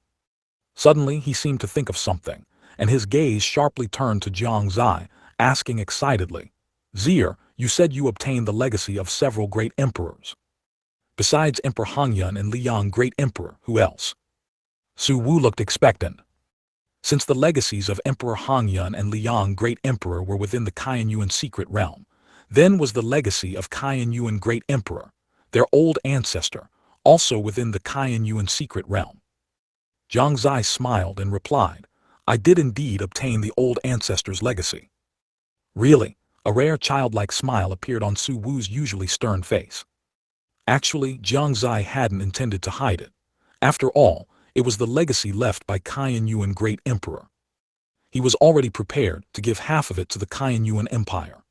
Suddenly he seemed to think of something, and his gaze sharply turned to Jiang Xie, asking excitedly, "Xie, you said you obtained the legacy of several great emperors. Besides Emperor Hongyun and Liang Great Emperor, who else?" Su Wu looked expectant. Since the legacies of Emperor Hongyun and Liang Great Emperor were within the Qianyuan secret realm, then was the legacy of Qianyuan Great Emperor, their old ancestor, also within the Yuan secret realm. Jiang Xie smiled and replied, I did indeed obtain the old ancestor's legacy. Really? A rare childlike smile appeared on Su Wu's usually stern face. Actually, Jiang Xie hadn't intended to hide it. After all, it was the legacy left by Yuan Great Emperor. He was already prepared to give half of it to the Yuan Empire.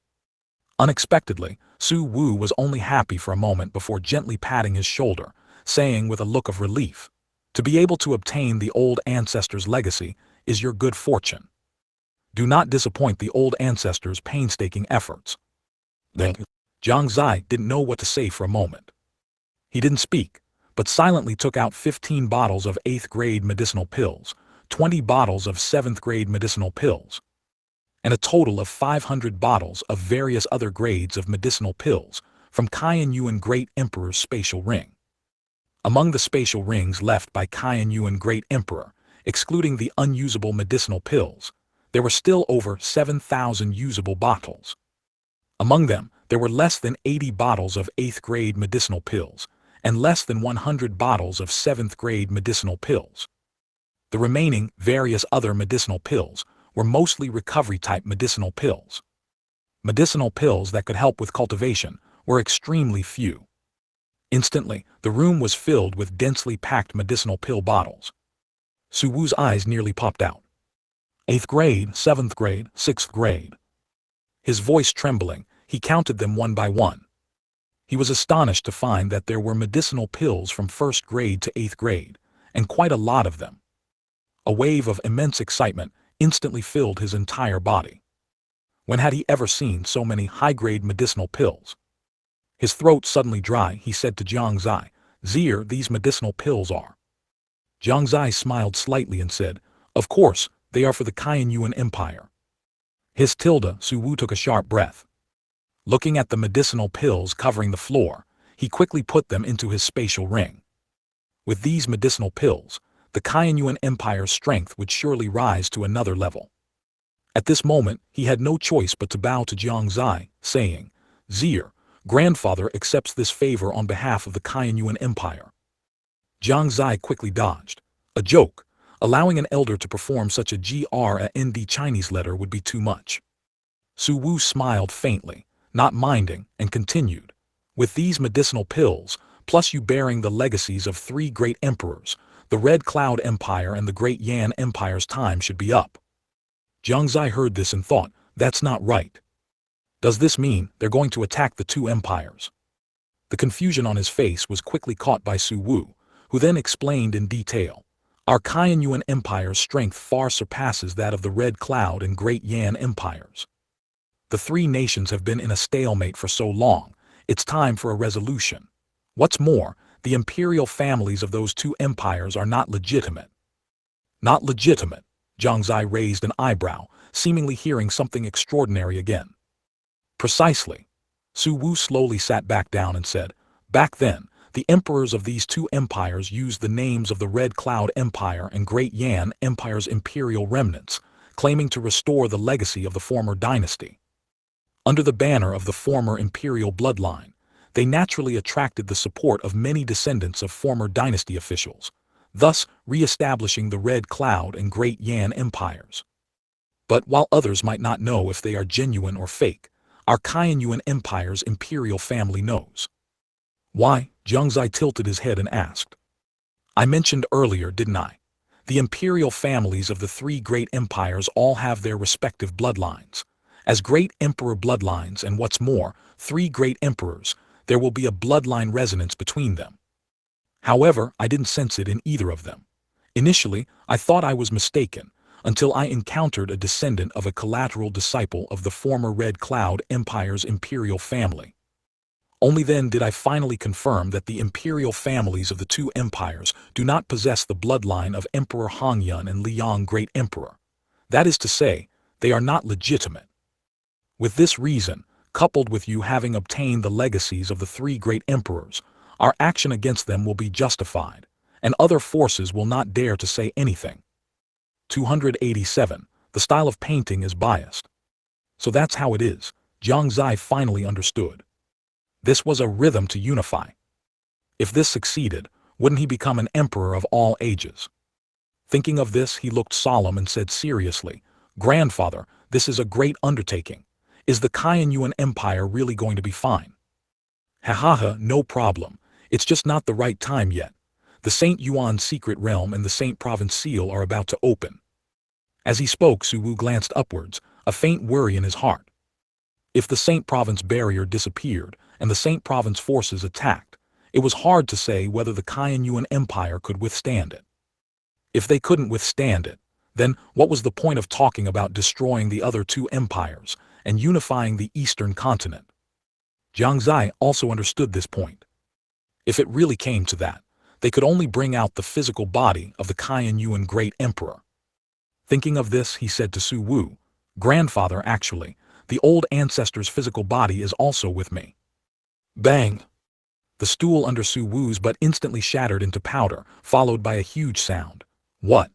Unexpectedly, Su Wu was only happy for a moment before gently patting his shoulder, saying with a look of relief, to be able to obtain the old ancestor's legacy is your good fortune. Do not disappoint the old ancestor's painstaking efforts. Then, Jiang Xie didn't know what to say for a moment. He didn't speak, but silently took out 15 bottles of 8th grade medicinal pills, 20 bottles of 7th grade medicinal pills, and a total of 500 bottles of various other grades of medicinal pills from Yuan Great Emperor's spatial ring. Among the spatial rings left by Yuan Great Emperor, excluding the unusable medicinal pills, there were still over 7,000 usable bottles. Among them, there were less than 80 bottles of 8th grade medicinal pills, and less than 100 bottles of 7th grade medicinal pills. The remaining various other medicinal pills were mostly recovery-type medicinal pills. Medicinal pills that could help with cultivation were extremely few. Instantly, the room was filled with densely packed medicinal pill bottles. Su Wu's eyes nearly popped out. 8th grade, 7th grade, 6th grade. His voice trembling, he counted them one by one. He was astonished to find that there were medicinal pills from 1st grade to 8th grade, and quite a lot of them. A wave of immense excitement instantly filled his entire body. When had he ever seen so many high-grade medicinal pills? His throat suddenly dry, he said to Jiang Xie, Xie, these medicinal pills are. Jiang Xie smiled slightly and said, of course, they are for the Yuan Empire. His tilde, Su Wu took a sharp breath. Looking at the medicinal pills covering the floor, he quickly put them into his spatial ring. With these medicinal pills, the Yuan Empire's strength would surely rise to another level. At this moment, he had no choice but to bow to Jiang Xie, saying, Xie, grandfather accepts this favor on behalf of the Yuan Empire. Jiang Xie quickly dodged. A joke. Allowing an elder to perform such a GRAND Chinese letter would be too much. Su Wu smiled faintly, not minding, and continued. With these medicinal pills, plus you bearing the legacies of 3 great emperors, the Red Cloud Empire and the Great Yan Empire's time should be up. Jiang Xie heard this and thought, that's not right. Does this mean they're going to attack the 2 empires? The confusion on his face was quickly caught by Su Wu, who then explained in detail. Our Yuan Empire's strength far surpasses that of the Red Cloud and Great Yan Empires. The 3 nations have been in a stalemate for so long, it's time for a resolution. What's more, the imperial families of those 2 empires are not legitimate. Not legitimate? Jiang Xie raised an eyebrow, seemingly hearing something extraordinary again. Precisely. Su Wu slowly sat back down and said, back then, the emperors of these 2 empires used the names of the Red Cloud Empire and Great Yan Empire's imperial remnants, claiming to restore the legacy of the former dynasty. Under the banner of the former imperial bloodline, they naturally attracted the support of many descendants of former dynasty officials, thus re-establishing the Red Cloud and Great Yan Empires. But while others might not know if they are genuine or fake, our Yuan Empire's imperial family knows. Why? Jiang Xie tilted his head and asked. I mentioned earlier, didn't I? The imperial families of the 3 great empires all have their respective bloodlines. As great emperor bloodlines and what's more, 3 great emperors, there will be a bloodline resonance between them. However, I didn't sense it in either of them. Initially, I thought I was mistaken, until I encountered a descendant of a collateral disciple of the former Red Cloud Empire's imperial family. Only then did I finally confirm that the imperial families of the 2 empires do not possess the bloodline of Emperor Hongyun and Liang Great Emperor. That is to say, they are not legitimate. With this reason, coupled with you having obtained the legacies of the 3 great emperors, our action against them will be justified, and other forces will not dare to say anything. 287. The style of painting is biased. So that's how it is. Jiang Xie finally understood. This was a rhythm to unify. If this succeeded, wouldn't he become an emperor of all ages? Thinking of this, he looked solemn and said seriously, "Grandfather, this is a great undertaking. Is the Yuan Empire really going to be fine?" "Ha ha ha, no problem. It's just not the right time yet. The Saint Yuan secret realm and the Saint Province seal are about to open." As he spoke, Suwu glanced upwards, a faint worry in his heart. If the Saint Province barrier disappeared and the Saint Province forces attacked, it was hard to say whether the Yuan Empire could withstand it. If they couldn't withstand it, then what was the point of talking about destroying the other two empires and unifying the Eastern Continent? Jiang Xie also understood this point. If it really came to that, they could only bring out the physical body of the Yuan Great Emperor. Thinking of this, he said to Su Wu, "Grandfather, actually, the old ancestor's physical body is also with me." Bang! The stool under Su Wu's butt instantly shattered into powder, followed by a huge sound. What?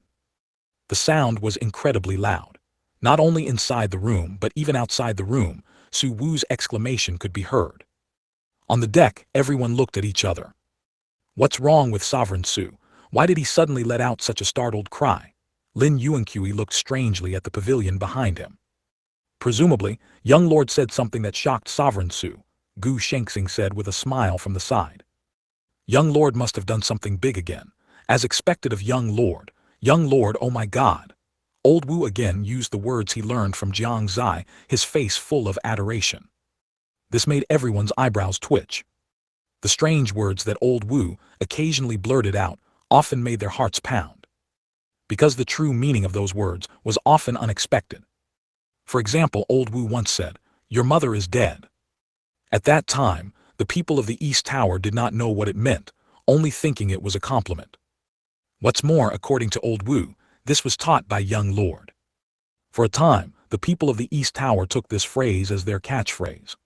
The sound was incredibly loud. Not only inside the room, but even outside the room, Su Wu's exclamation could be heard. On the deck, everyone looked at each other. What's wrong with Sovereign Su? Why did he suddenly let out such a startled cry? Lin Yuanqui looked strangely at the pavilion behind him. Presumably, young lord said something that shocked Sovereign Su, Gu Shengxing said with a smile from the side. Young lord must have done something big again. As expected of young lord, oh my god. Old Wu again used the words he learned from Jiang Xie, his face full of adoration. This made everyone's eyebrows twitch. The strange words that old Wu occasionally blurted out often made their hearts pound. Because the true meaning of those words was often unexpected. For example, old Wu once said, "Your mother is dead." At that time, the people of the East Tower did not know what it meant, only thinking it was a compliment. What's more, according to old Wu, this was taught by young lord. For a time, the people of the East Tower took this phrase as their catchphrase.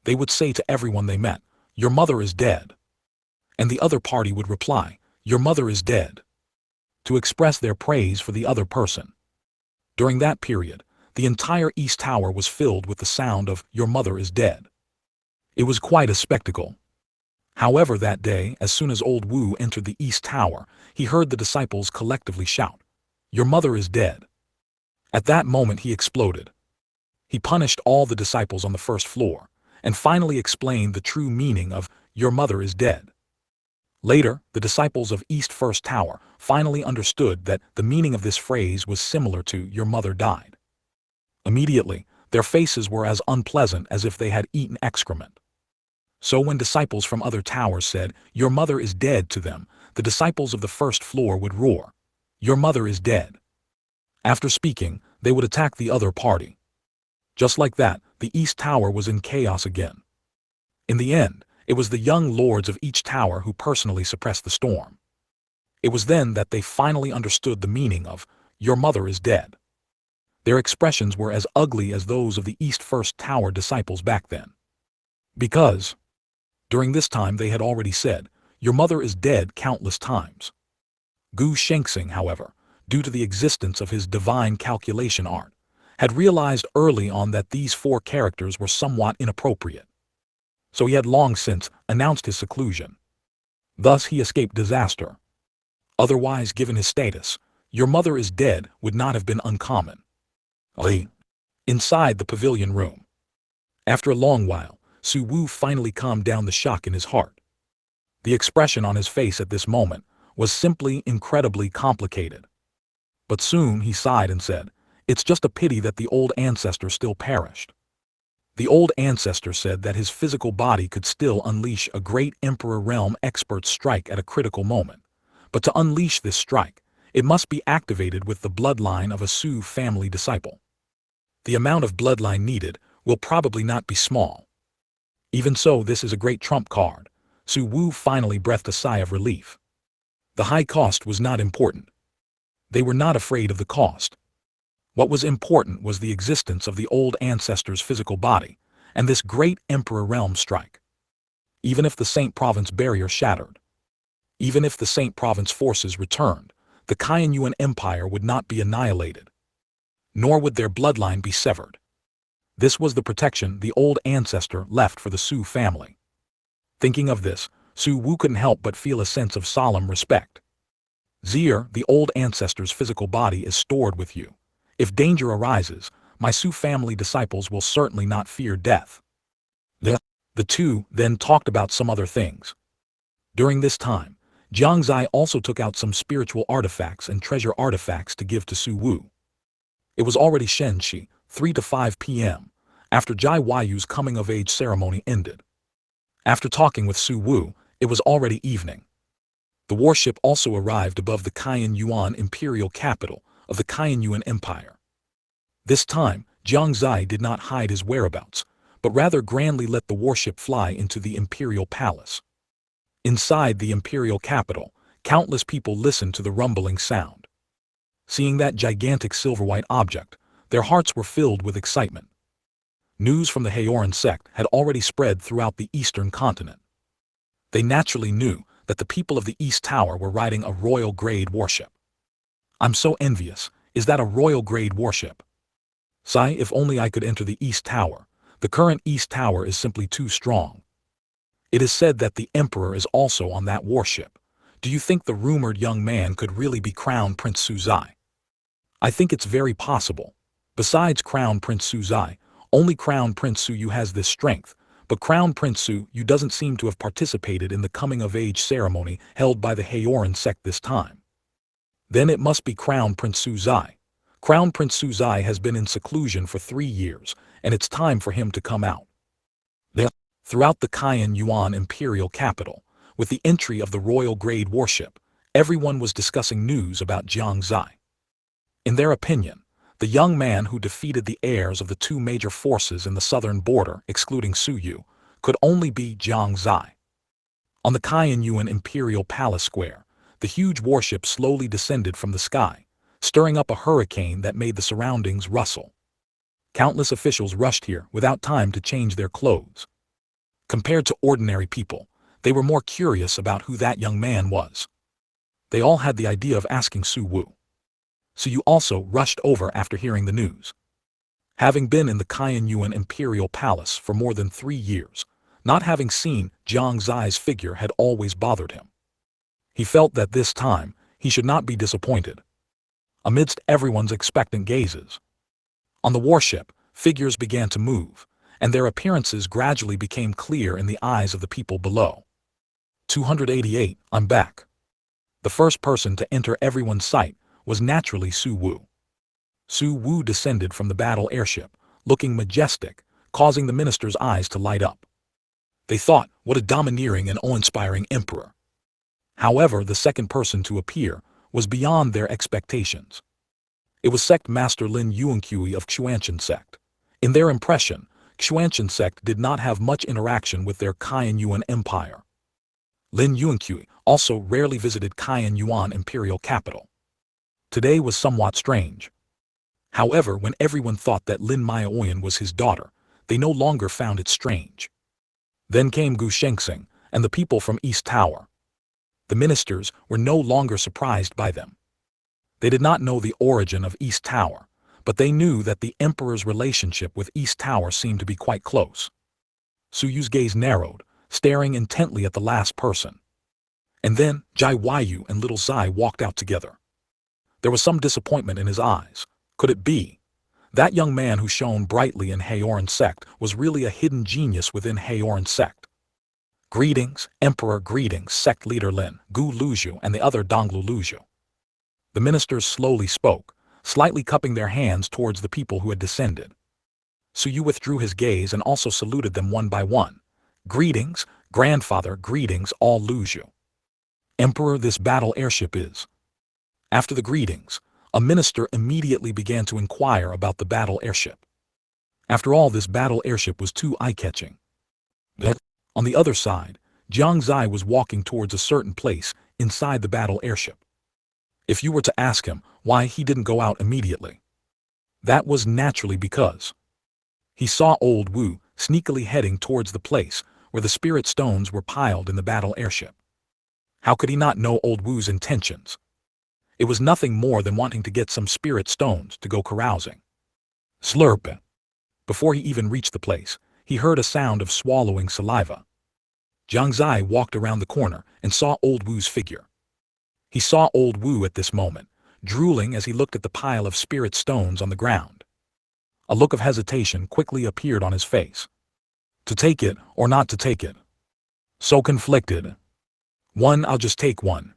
They would say to everyone they met, "Your mother is dead." And the other party would reply, "Your mother is dead," to express their praise for the other person. During that period, the entire East Tower was filled with the sound of "Your mother is dead." It was quite a spectacle. However, that day, as soon as old Wu entered the East Tower, he heard the disciples collectively shout, "Your mother is dead." At that moment he exploded. He punished all the disciples on the first floor, and finally explained the true meaning of "Your mother is dead." Later, the disciples of East First Tower finally understood that the meaning of this phrase was similar to "Your mother died." Immediately, their faces were as unpleasant as if they had eaten excrement. So when disciples from other towers said, "Your mother is dead" to them, the disciples of the first floor would roar, "Your mother is dead." After speaking, they would attack the other party. Just like that, the East Tower was in chaos again. In the end, it was the young lords of each tower who personally suppressed the storm. It was then that they finally understood the meaning of "Your mother is dead." Their expressions were as ugly as those of the East First Tower disciples back then. Because, during this time they had already said, "Your mother is dead" countless times. Gu Shengxing, however, due to the existence of his divine calculation art, had realized early on that these four characters were somewhat inappropriate. So he had long since announced his seclusion. Thus he escaped disaster. Otherwise, given his status, "Your mother is dead" would not have been uncommon. Inside the pavilion room. After a long while, Su Wu finally calmed down the shock in his heart. The expression on his face at this moment was simply incredibly complicated. But soon he sighed and said, "It's just a pity that the old ancestor still perished." The old ancestor said that his physical body could still unleash a great Emperor Realm expert strike at a critical moment. But to unleash this strike, it must be activated with the bloodline of a Su family disciple. The amount of bloodline needed will probably not be small. Even so, this is a great trump card. Su Wu finally breathed a sigh of relief. The high cost was not important. They were not afraid of the cost. What was important was the existence of the old ancestor's physical body, and this great Emperor Realm strike. Even if the Saint Province barrier shattered, even if the Saint Province forces returned, the Yuan Empire would not be annihilated. Nor would their bloodline be severed. This was the protection the old ancestor left for the Su family. Thinking of this, Su Wu couldn't help but feel a sense of solemn respect. Zier, the old ancestor's physical body is stored with you. If danger arises, my Su family disciples will certainly not fear death. The two then talked about some other things. During this time, Jiang Xie also took out some spiritual artifacts and treasure artifacts to give to Su Wu. It was already Shenxi, 3 to 5 p.m., after Jai Yu's coming-of-age ceremony ended. After talking with Su Wu, it was already evening. The warship also arrived above the Qianyuan imperial capital of the Qianyuan Empire. This time, Jiang Xie did not hide his whereabouts, but rather grandly let the warship fly into the imperial palace. Inside the imperial capital, countless people listened to the rumbling sound. Seeing that gigantic silver-white object, their hearts were filled with excitement. News from the Haoran Sect had already spread throughout the eastern continent. They naturally knew that the people of the East Tower were riding a royal-grade warship. I'm so envious. Is that a royal-grade warship? Sigh, if only I could enter the East Tower. The current East Tower is simply too strong. It is said that the Emperor is also on that warship. Do you think the rumored young man could really be Crown Prince Su Zai? I think it's very possible. Besides Crown Prince Su Zai, only Crown Prince Su Yu has this strength, but Crown Prince Su Yu doesn't seem to have participated in the coming-of-age ceremony held by the Haoran Sect this time. Then it must be Crown Prince Su Zai. Crown Prince Su Zai has been in seclusion for 3 years, and it's time for him to come out. Throughout the Qianyuan imperial capital, with the entry of the royal-grade warship, everyone was discussing news about Jiang Xie. In their opinion, the young man who defeated the heirs of the 2 major forces in the southern border, excluding Su Yu, could only be Jiang Xie. On the Qianyuan Imperial Palace Square, the huge warship slowly descended from the sky, stirring up a hurricane that made the surroundings rustle. Countless officials rushed here without time to change their clothes. Compared to ordinary people, they were more curious about who that young man was. They all had the idea of asking Su Wu. Su Yu also rushed over after hearing the news. Having been in the Qianyuan Imperial Palace for more than 3 years, not having seen Jiang Xie's figure had always bothered him. He felt that this time, he should not be disappointed. Amidst everyone's expectant gazes. On the warship, figures began to move, and their appearances gradually became clear in the eyes of the people below. 288, I'm back. The first person to enter everyone's sight was naturally Su Wu. Su Wu descended from the battle airship, looking majestic, causing the minister's eyes to light up. They thought, what a domineering and awe-inspiring emperor. However, the second person to appear was beyond their expectations. It was Sect Master Lin Yuanqui of Xuanchen Sect. In their impression, Xuanchen Sect did not have much interaction with their Qianyuan Empire. Lin Yuanqui also rarely visited Qianyuan imperial capital. Today was somewhat strange. However, when everyone thought that Lin Maoyan was his daughter, they no longer found it strange. Then came Gu Shengxing and the people from East Tower. The ministers were no longer surprised by them. They did not know the origin of East Tower, but they knew that the emperor's relationship with East Tower seemed to be quite close. Su Yu's gaze narrowed, staring intently at the last person. And then, Jai Yu and little Zai walked out together. There was some disappointment in his eyes. Could it be? That young man who shone brightly in Haoran Sect was really a hidden genius within Haoran Sect. Greetings, Emperor, greetings, Sect Leader Lin, Gu Luzhu and the other Donglu Luzhu. The ministers slowly spoke, slightly cupping their hands towards the people who had descended. Su Yu withdrew his gaze and also saluted them one by one. Greetings, grandfather, greetings, all Luzhu. Emperor, this battle airship is. After the greetings, a minister immediately began to inquire about the battle airship. After all, this battle airship was too eye-catching. On the other side, Jiang Xie was walking towards a certain place inside the battle airship. If you were to ask him why he didn't go out immediately, that was naturally because he saw old Wu sneakily heading towards the place where the spirit stones were piled in the battle airship. How could he not know old Wu's intentions? It was nothing more than wanting to get some spirit stones to go carousing. Slurp. Before he even reached the place, he heard a sound of swallowing saliva. Jiang Xie walked around the corner and saw old Wu's figure. He saw old Wu at this moment, drooling as he looked at the pile of spirit stones on the ground. A look of hesitation quickly appeared on his face. To take it or not to take it? So conflicted. One, I'll just take one.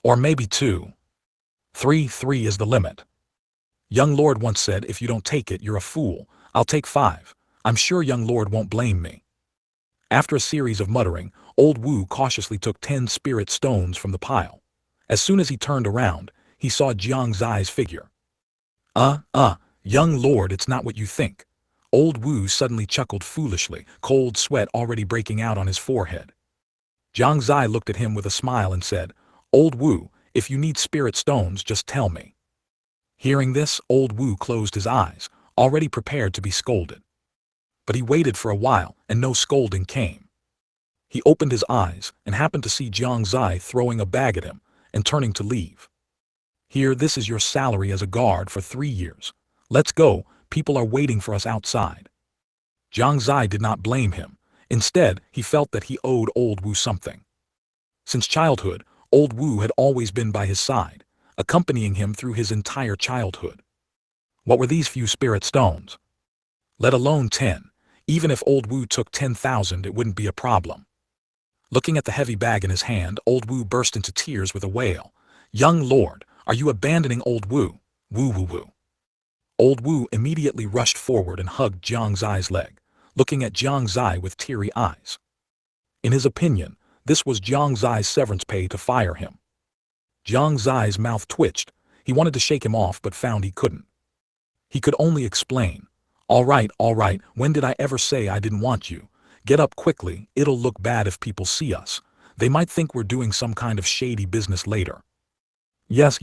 Or maybe two. Three is the limit. Young Lord once said, if you don't take it, you're a fool. I'll take 5. I'm sure young Lord won't blame me. After a series of muttering, old Wu cautiously took 10 spirit stones from the pile. As soon as he turned around, he saw Jiang Xie's figure. Young Lord, it's not what you think. Old Wu suddenly chuckled foolishly, cold sweat already breaking out on his forehead. Jiang Xie looked at him with a smile and said, Old Wu, if you need spirit stones, just tell me. Hearing this, old Wu closed his eyes, already prepared to be scolded. But he waited for a while, and no scolding came. He opened his eyes and happened to see Jiang Xie throwing a bag at him and turning to leave. Here, this is your salary as a guard for 3 years. Let's go, people are waiting for us outside. Jiang Xie did not blame him. Instead, he felt that he owed old Wu something. Since childhood, old Wu had always been by his side, accompanying him through his entire childhood. What were these few spirit stones? Let alone 10. Even if old Wu took 10,000, it wouldn't be a problem. Looking at the heavy bag in his hand, old Wu burst into tears with a wail. Young Lord, are you abandoning old Wu? Woo. Old Wu immediately rushed forward and hugged Jiang Xie's leg, looking at Jiang Xie with teary eyes. In his opinion, this was Jiang Xie's severance pay to fire him. Jiang Xie's mouth twitched. He wanted to shake him off but found he couldn't. He could only explain. All right, when did I ever say I didn't want you? Get up quickly, it'll look bad if people see us. They might think we're doing some kind of shady business later. Yes.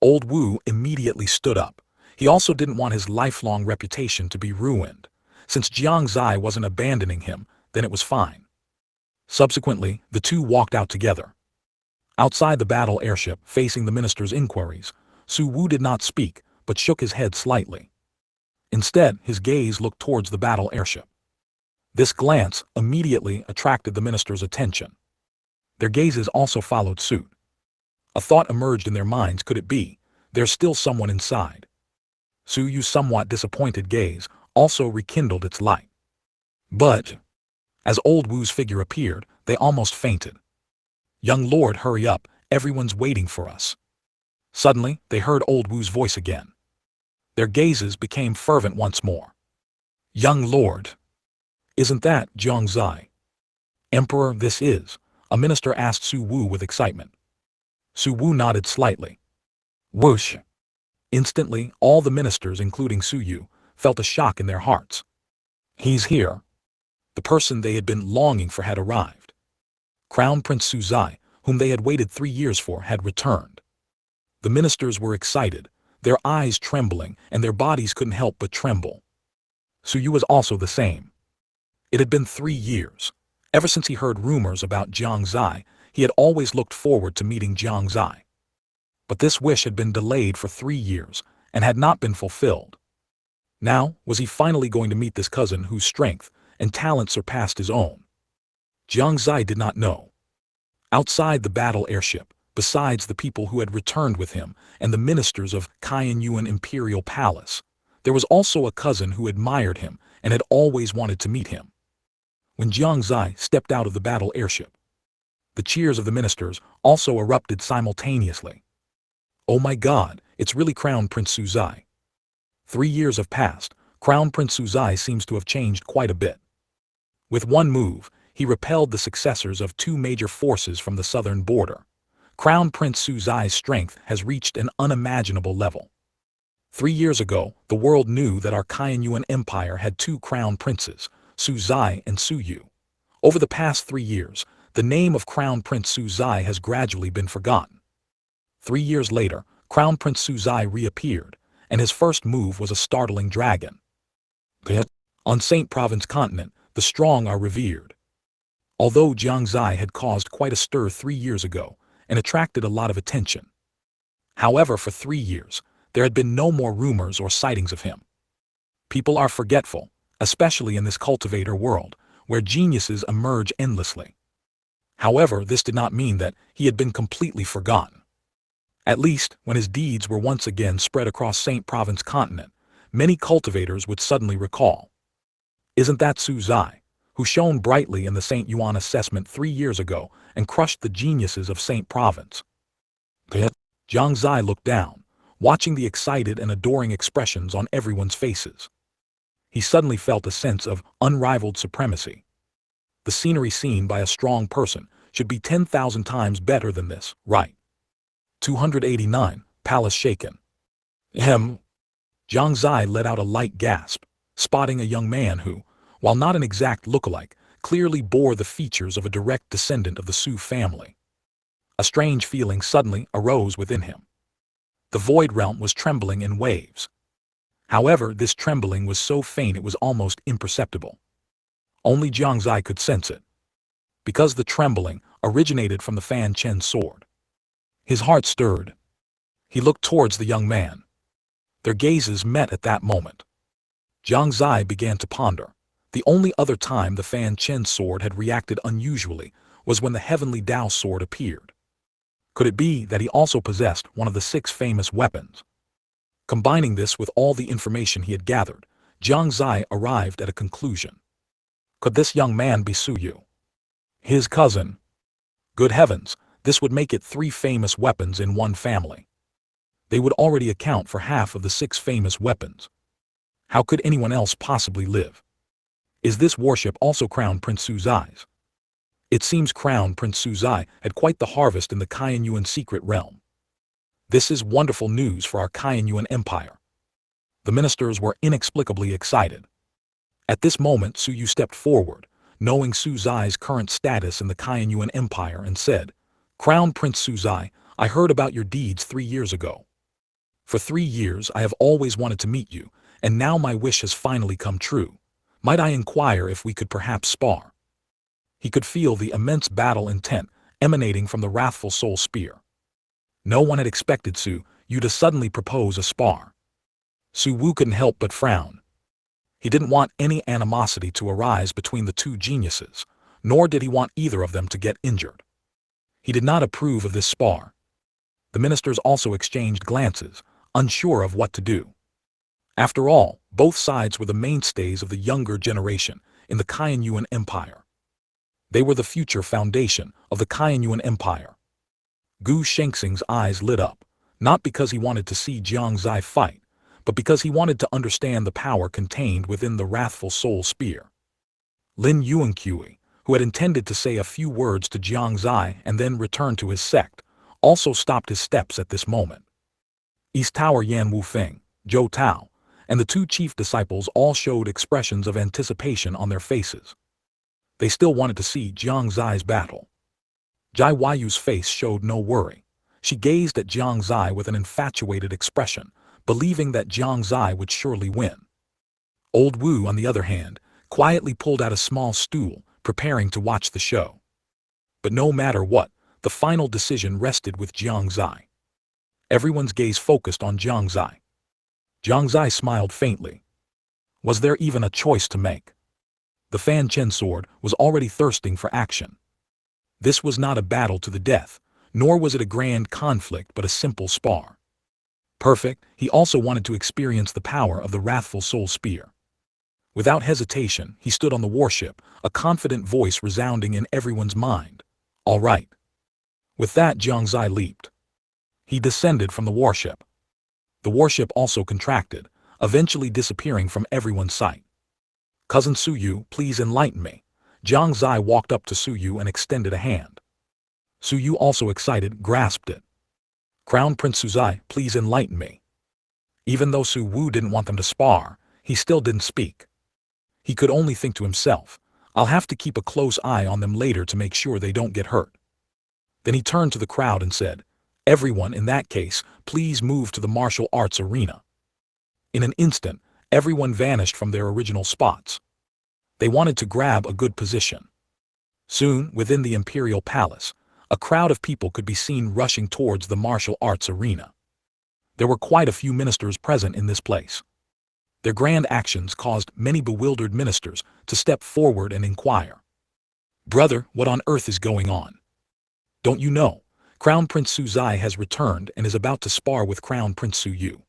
Old Wu immediately stood up. He also didn't want his lifelong reputation to be ruined. Since Jiang Xie wasn't abandoning him, then it was fine. Subsequently, the two walked out together. Outside the battle airship, facing the minister's inquiries, Su Wu did not speak, but shook his head slightly. Instead, his gaze looked towards the battle airship. This glance immediately attracted the minister's attention. Their gazes also followed suit. A thought emerged in their minds. Could it be? There's still someone inside. Su Yu's somewhat disappointed gaze also rekindled its light. But, as old Wu's figure appeared, they almost fainted. Young Lord, hurry up, everyone's waiting for us. Suddenly, they heard old Wu's voice again. Their gazes became fervent once more. Young Lord. Isn't that Jiang Xie? Emperor, this is, a minister asked Su Wu with excitement. Su Wu nodded slightly. Whoosh. Instantly, all the ministers, including Su Yu, felt a shock in their hearts. He's here. The person they had been longing for had arrived. Crown Prince Su Zai, whom they had waited 3 years for, had returned. The ministers were excited, their eyes trembling, and their bodies couldn't help but tremble. Su Yu was also the same. It had been 3 years. Ever since he heard rumors about Jiang Xie, he had always looked forward to meeting Jiang Xie. But this wish had been delayed for 3 years, and had not been fulfilled. Now, was he finally going to meet this cousin whose strength and talent surpassed his own? Jiang Xie did not know. Outside the battle airship, besides the people who had returned with him and the ministers of Shengyuan Imperial Palace, there was also a cousin who admired him and had always wanted to meet him. When Jiang Xie stepped out of the battle airship, the cheers of the ministers also erupted simultaneously. Oh my God, it's really Crown Prince Su Zai. 3 years have passed. Crown Prince Su Zai seems to have changed quite a bit. With one move, he repelled the successors of 2 major forces from the southern border. Crown Prince Su Zai's strength has reached an unimaginable level. 3 years ago, the world knew that our Shengyuan Empire had 2 crown princes, Su Zai and Su Yu. Over the past 3 years, the name of Crown Prince Su Zai has gradually been forgotten. 3 years later, Crown Prince Su Zai reappeared, and his first move was a startling dragon. On Saint Province Continent, the strong are revered. Although Jiang Xie had caused quite a stir 3 years ago, and attracted a lot of attention. However, for 3 years, there had been no more rumors or sightings of him. People are forgetful, especially in this cultivator world, where geniuses emerge endlessly. However, this did not mean that he had been completely forgotten. At least, when his deeds were once again spread across St. Province Continent, many cultivators would suddenly recall. Isn't that Su Zai, who shone brightly in the St. Yuan assessment 3 years ago and crushed the geniuses of St. Province? Jiang Xie looked down, watching the excited and adoring expressions on everyone's faces. He suddenly felt a sense of unrivaled supremacy. The scenery seen by a strong person should be 10,000 times better than this, right? 289, Palace shaken. Jiang Xie let out a light gasp, spotting a young man who, while not an exact lookalike, clearly bore the features of a direct descendant of the Su family. A strange feeling suddenly arose within him. The void realm was trembling in waves. However, this trembling was so faint it was almost imperceptible. Only Jiang Xie could sense it, because the trembling originated from the Fanchen sword. His heart stirred. He looked towards the young man. Their gazes met at that moment. Jiang Xie began to ponder. The only other time the Fanchen sword had reacted unusually was when the heavenly Dao sword appeared. Could it be that he also possessed one of the 6 famous weapons? Combining this with all the information he had gathered, Jiang Xie arrived at a conclusion. Could this young man be Su Yu? His cousin? Good heavens, this would make it 3 famous weapons in one family. They would already account for half of the 6 famous weapons. How could anyone else possibly live? Is this warship also Crown Prince Su Zai's? It seems Crown Prince Su Zai had quite the harvest in the Kaiyuan secret realm. This is wonderful news for our Kaiyuan Empire. The ministers were inexplicably excited. At this moment Su Yu stepped forward, knowing Su Zai's current status in the Kaiyuan Empire, and said, Crown Prince Su Zai, I heard about your deeds 3 years ago. For 3 years I have always wanted to meet you, and now my wish has finally come true. Might I inquire if we could perhaps spar? He could feel the immense battle intent emanating from the wrathful soul spear. No one had expected Su Yu to suddenly propose a spar. Su Wu couldn't help but frown. He didn't want any animosity to arise between the 2 geniuses, nor did he want either of them to get injured. He did not approve of this spar. The ministers also exchanged glances, unsure of what to do. After all, both sides were the mainstays of the younger generation in the Kaiyuan Empire. They were the future foundation of the Kaiyuan Empire. Gu Shengxing's eyes lit up, not because he wanted to see Jiang Xie fight, but because he wanted to understand the power contained within the wrathful soul spear. Lin Yuanqui, who had intended to say a few words to Jiang Xie and then return to his sect, also stopped his steps at this moment. East Tower Yan Wufeng, Zhou Tao, and the 2 chief disciples all showed expressions of anticipation on their faces. They still wanted to see Jiang Xie's battle. Jai Yu's face showed no worry. She gazed at Jiang Xie with an infatuated expression, believing that Jiang Xie would surely win. Old Wu, on the other hand, quietly pulled out a small stool, preparing to watch the show. But no matter what, the final decision rested with Jiang Xie. Everyone's gaze focused on Jiang Xie. Jiang Xie smiled faintly. Was there even a choice to make? The Fanchen sword was already thirsting for action. This was not a battle to the death, nor was it a grand conflict but a simple spar. Perfect, he also wanted to experience the power of the wrathful soul spear. Without hesitation, he stood on the warship, a confident voice resounding in everyone's mind. All right. With that, Jiang Xie leaped. He descended from the warship. The warship also contracted, eventually disappearing from everyone's sight. Cousin Su Yu, please enlighten me. Jiang Xie walked up to Su Yu and extended a hand. Su Yu, also excited, grasped it. Crown Prince Su Zai, please enlighten me. Even though Su Wu didn't want them to spar, he still didn't speak. He could only think to himself, I'll have to keep a close eye on them later to make sure they don't get hurt. Then he turned to the crowd and said, everyone in that case, please move to the martial arts arena. In an instant, everyone vanished from their original spots. They wanted to grab a good position. Soon, within the imperial palace, a crowd of people could be seen rushing towards the martial arts arena. There were quite a few ministers present in this place. Their grand actions caused many bewildered ministers to step forward and inquire. "Brother, what on earth is going on? Don't you know? Crown Prince Su Zai has returned and is about to spar with Crown Prince Su Yu."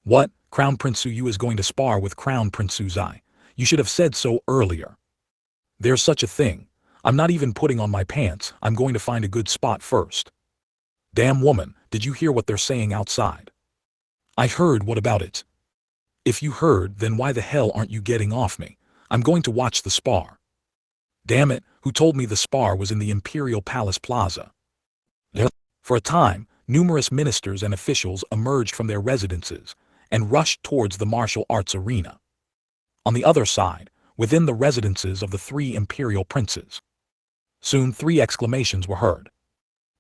"What? Crown Prince Su Yu is going to spar with Crown Prince Su Zai? You should have said so earlier." "There's such a thing. I'm not even putting on my pants. I'm going to find a good spot first." "Damn woman, did you hear what they're saying outside?" "I heard. What about it?" "If you heard, then why the hell aren't you getting off me? I'm going to watch the spar." "Damn it, who told me the spar was in the Imperial Palace Plaza?" For a time, numerous ministers and officials emerged from their residences and rushed towards the martial arts arena. On the other side, within the residences of the three imperial princes, soon 3 exclamations were heard.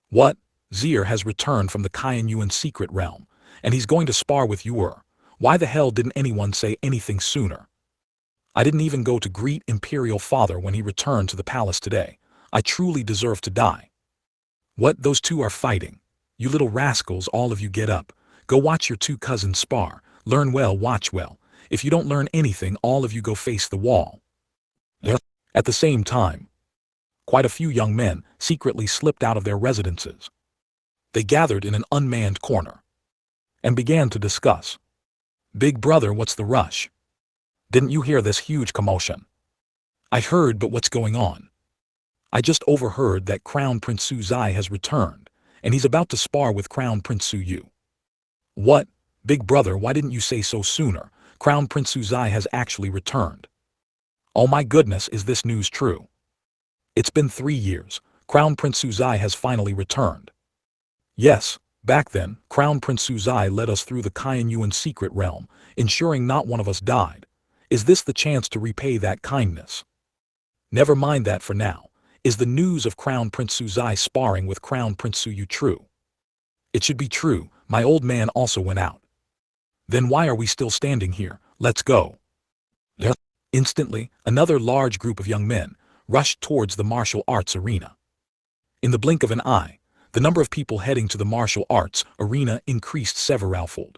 "What? Zier has returned from the Shengyuan secret realm, and he's going to spar with Yuer. Why the hell didn't anyone say anything sooner? I didn't even go to greet Imperial Father when he returned to the palace today. I truly deserve to die." "What? Those two are fighting? You little rascals, all of you get up. Go watch your 2 cousins spar. Learn well, watch well. If you don't learn anything, all of you go face the wall." At the same time, quite a few young men secretly slipped out of their residences. They gathered in an unmanned corner and began to discuss. "Big brother, what's the rush? Didn't you hear this huge commotion?" "I heard, but what's going on?" "I just overheard that Crown Prince Su Zai has returned, and he's about to spar with Crown Prince Su Yu." "What? Big brother, why didn't you say so sooner? Crown Prince Su Zai has actually returned." "Oh my goodness, is this news true? It's been 3 years. Crown Prince Su Zai has finally returned." "Yes, back then, Crown Prince Su Zai led us through the Shengyuan secret realm, ensuring not one of us died. Is this the chance to repay that kindness?" "Never mind that for now. Is the news of Crown Prince Su Zai sparring with Crown Prince Su Yu true?" "It should be true. My old man also went out." "Then why are we still standing here? Let's go." Instantly, another large group of young men rushed towards the martial arts arena. In the blink of an eye, the number of people heading to the martial arts arena increased severalfold.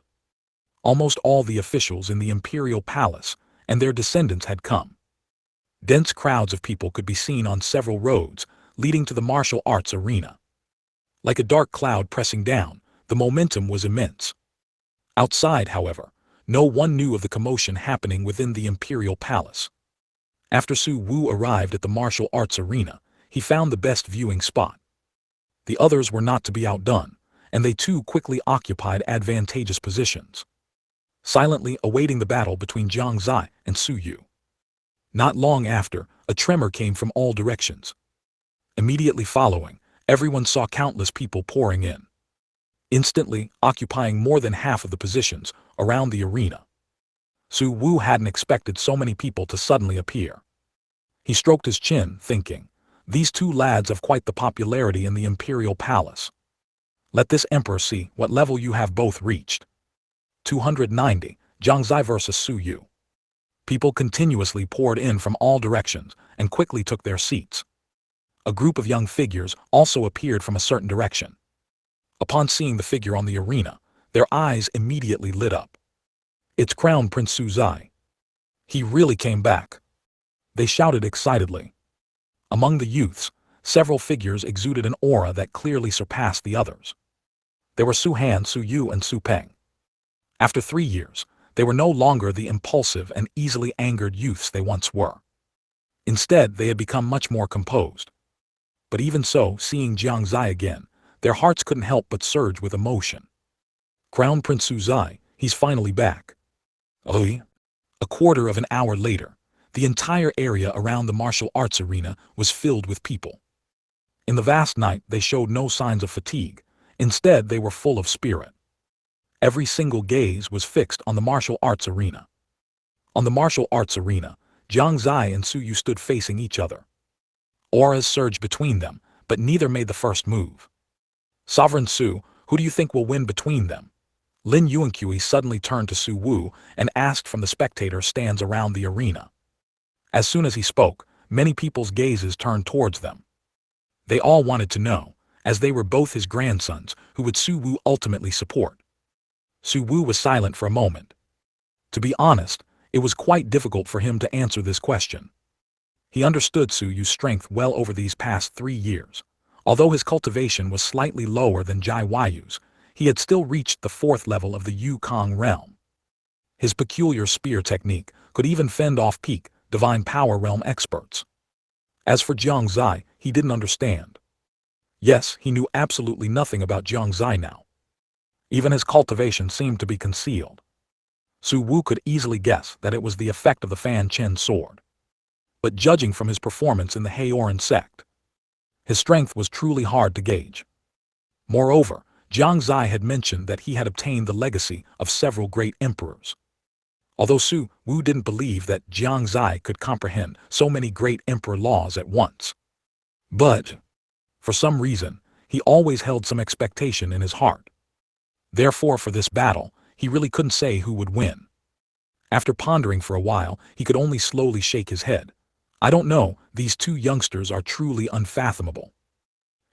Almost all the officials in the imperial palace and their descendants had come. Dense crowds of people could be seen on several roads leading to the martial arts arena. Like a dark cloud pressing down, the momentum was immense. Outside, however, no one knew of the commotion happening within the imperial palace. After Su Wu arrived at the martial arts arena, he found the best viewing spot. The others were not to be outdone, and they too quickly occupied advantageous positions, silently awaiting the battle between Jiang Xie and Su Yu. Not long after, a tremor came from all directions. Immediately following, everyone saw countless people pouring in, instantly occupying more than half of the positions around the arena. Su Wu hadn't expected so many people to suddenly appear. He stroked his chin, thinking, "These 2 lads have quite the popularity in the imperial palace. Let this emperor see what level you have both reached." 290, Jiang Xie versus Su Yu. People continuously poured in from all directions and quickly took their seats. A group of young figures also appeared from a certain direction. Upon seeing the figure on the arena, their eyes immediately lit up. "It's Crown Prince Su Zai. He really came back," they shouted excitedly. Among the youths, several figures exuded an aura that clearly surpassed the others. They were Su Han, Su Yu, and Su Peng. After 3 years, they were no longer the impulsive and easily angered youths they once were. Instead, they had become much more composed. But even so, seeing Jiang Xie again, their hearts couldn't help but surge with emotion. "Crown Prince Su Zai, he's finally back." "Oh." A quarter of an hour later, the entire area around the martial arts arena was filled with people. In the vast night, they showed no signs of fatigue. Instead, they were full of spirit. Every single gaze was fixed on the martial arts arena. On the martial arts arena, Jiang Xie and Su Yu stood facing each other. Auras surged between them, but neither made the first move. "Sovereign Su, who do you think will win between them?" Lin Yuanqui suddenly turned to Su Wu and asked from the spectator stands around the arena. As soon as he spoke, many people's gazes turned towards them. They all wanted to know, as they were both his grandsons, who would Su Wu ultimately support. Su Wu was silent for a moment. To be honest, it was quite difficult for him to answer this question. He understood Su Yu's strength well over these past 3 years. Although his cultivation was slightly lower than Jiang Yu's, he had still reached the 4th level of the Yukong realm. His peculiar spear technique could even fend off peak, divine power realm experts. As for Jiang Xie, he didn't understand. Yes, he knew absolutely nothing about Jiang Xie now. Even his cultivation seemed to be concealed. Su Wu could easily guess that it was the effect of the Fanchen sword. But judging from his performance in the Haoran Sect, his strength was truly hard to gauge. Moreover, Jiang Xie had mentioned that he had obtained the legacy of several great emperors. Although Su Wu didn't believe that Jiang Xie could comprehend so many great emperor laws at once. But, for some reason, he always held some expectation in his heart. Therefore, for this battle, he really couldn't say who would win. After pondering for a while, he could only slowly shake his head. I don't know, these two youngsters are truly unfathomable.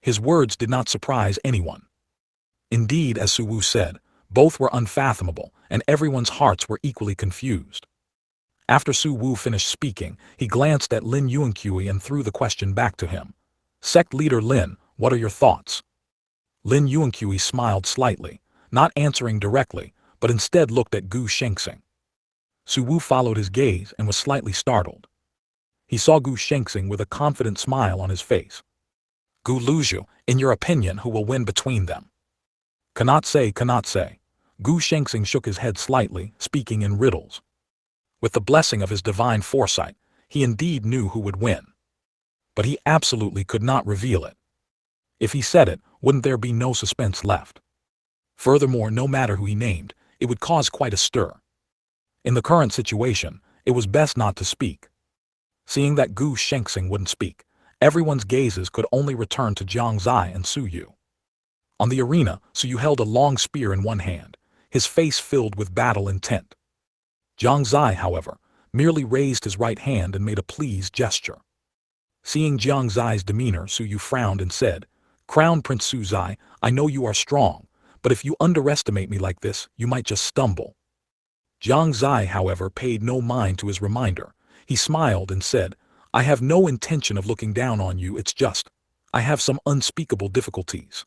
His words did not surprise anyone. Indeed, as Su Wu said, both were unfathomable, and everyone's hearts were equally confused. After Su Wu finished speaking, he glanced at Lin Yuanqui and threw the question back to him. Sect leader Lin, what are your thoughts? Lin Yuanqui smiled slightly, not answering directly, but instead looked at Gu Shengxing. Su Wu followed his gaze and was slightly startled. He saw Gu Shengxing with a confident smile on his face. Gu Luzhu, in your opinion, who will win between them? Cannot say, cannot say. Gu Shengxing shook his head slightly, speaking in riddles. With the blessing of his divine foresight, he indeed knew who would win. But he absolutely could not reveal it. If he said it, wouldn't there be no suspense left? Furthermore, no matter who he named, it would cause quite a stir. In the current situation, it was best not to speak. Seeing that Gu Shengxing wouldn't speak, everyone's gazes could only return to Jiang Xie and Su Yu. On the arena, Su Yu held a long spear in one hand, his face filled with battle intent. Jiang Xie, however, merely raised his right hand and made a pleased gesture. Seeing Jiang Xie's demeanor, Su Yu frowned and said, Crown Prince Su Xie, I know you are strong, but if you underestimate me like this, you might just stumble. Jiang Xie, however, paid no mind to his reminder. He smiled and said, I have no intention of looking down on you, it's just, I have some unspeakable difficulties.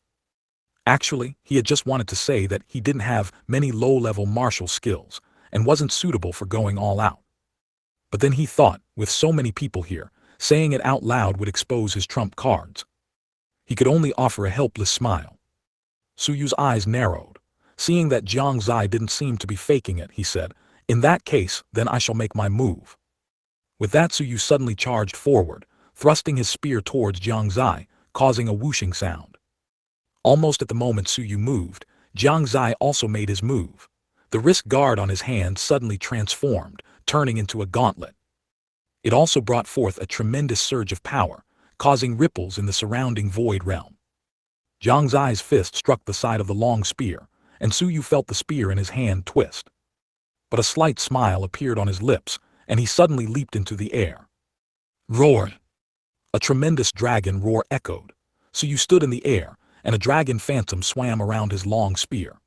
Actually, he had just wanted to say that he didn't have many low-level martial skills, and wasn't suitable for going all out. But then he thought, with so many people here, saying it out loud would expose his trump cards. He could only offer a helpless smile. Su Yu's eyes narrowed. Seeing that Jiang Xie didn't seem to be faking it, he said, in that case, then I shall make my move. With that, Su Yu suddenly charged forward, thrusting his spear towards Jiang Xie, causing a whooshing sound. Almost at the moment Su Yu moved, Jiang Xie also made his move. The wrist guard on his hand suddenly transformed, turning into a gauntlet. It also brought forth a tremendous surge of power, causing ripples in the surrounding void realm. Jiang Xie's fist struck the side of the long spear, and Su Yu felt the spear in his hand twist. But a slight smile appeared on his lips, and he suddenly leaped into the air. Roared! A tremendous dragon roar echoed. Su Yu stood in the air, and a dragon phantom swam around his long spear.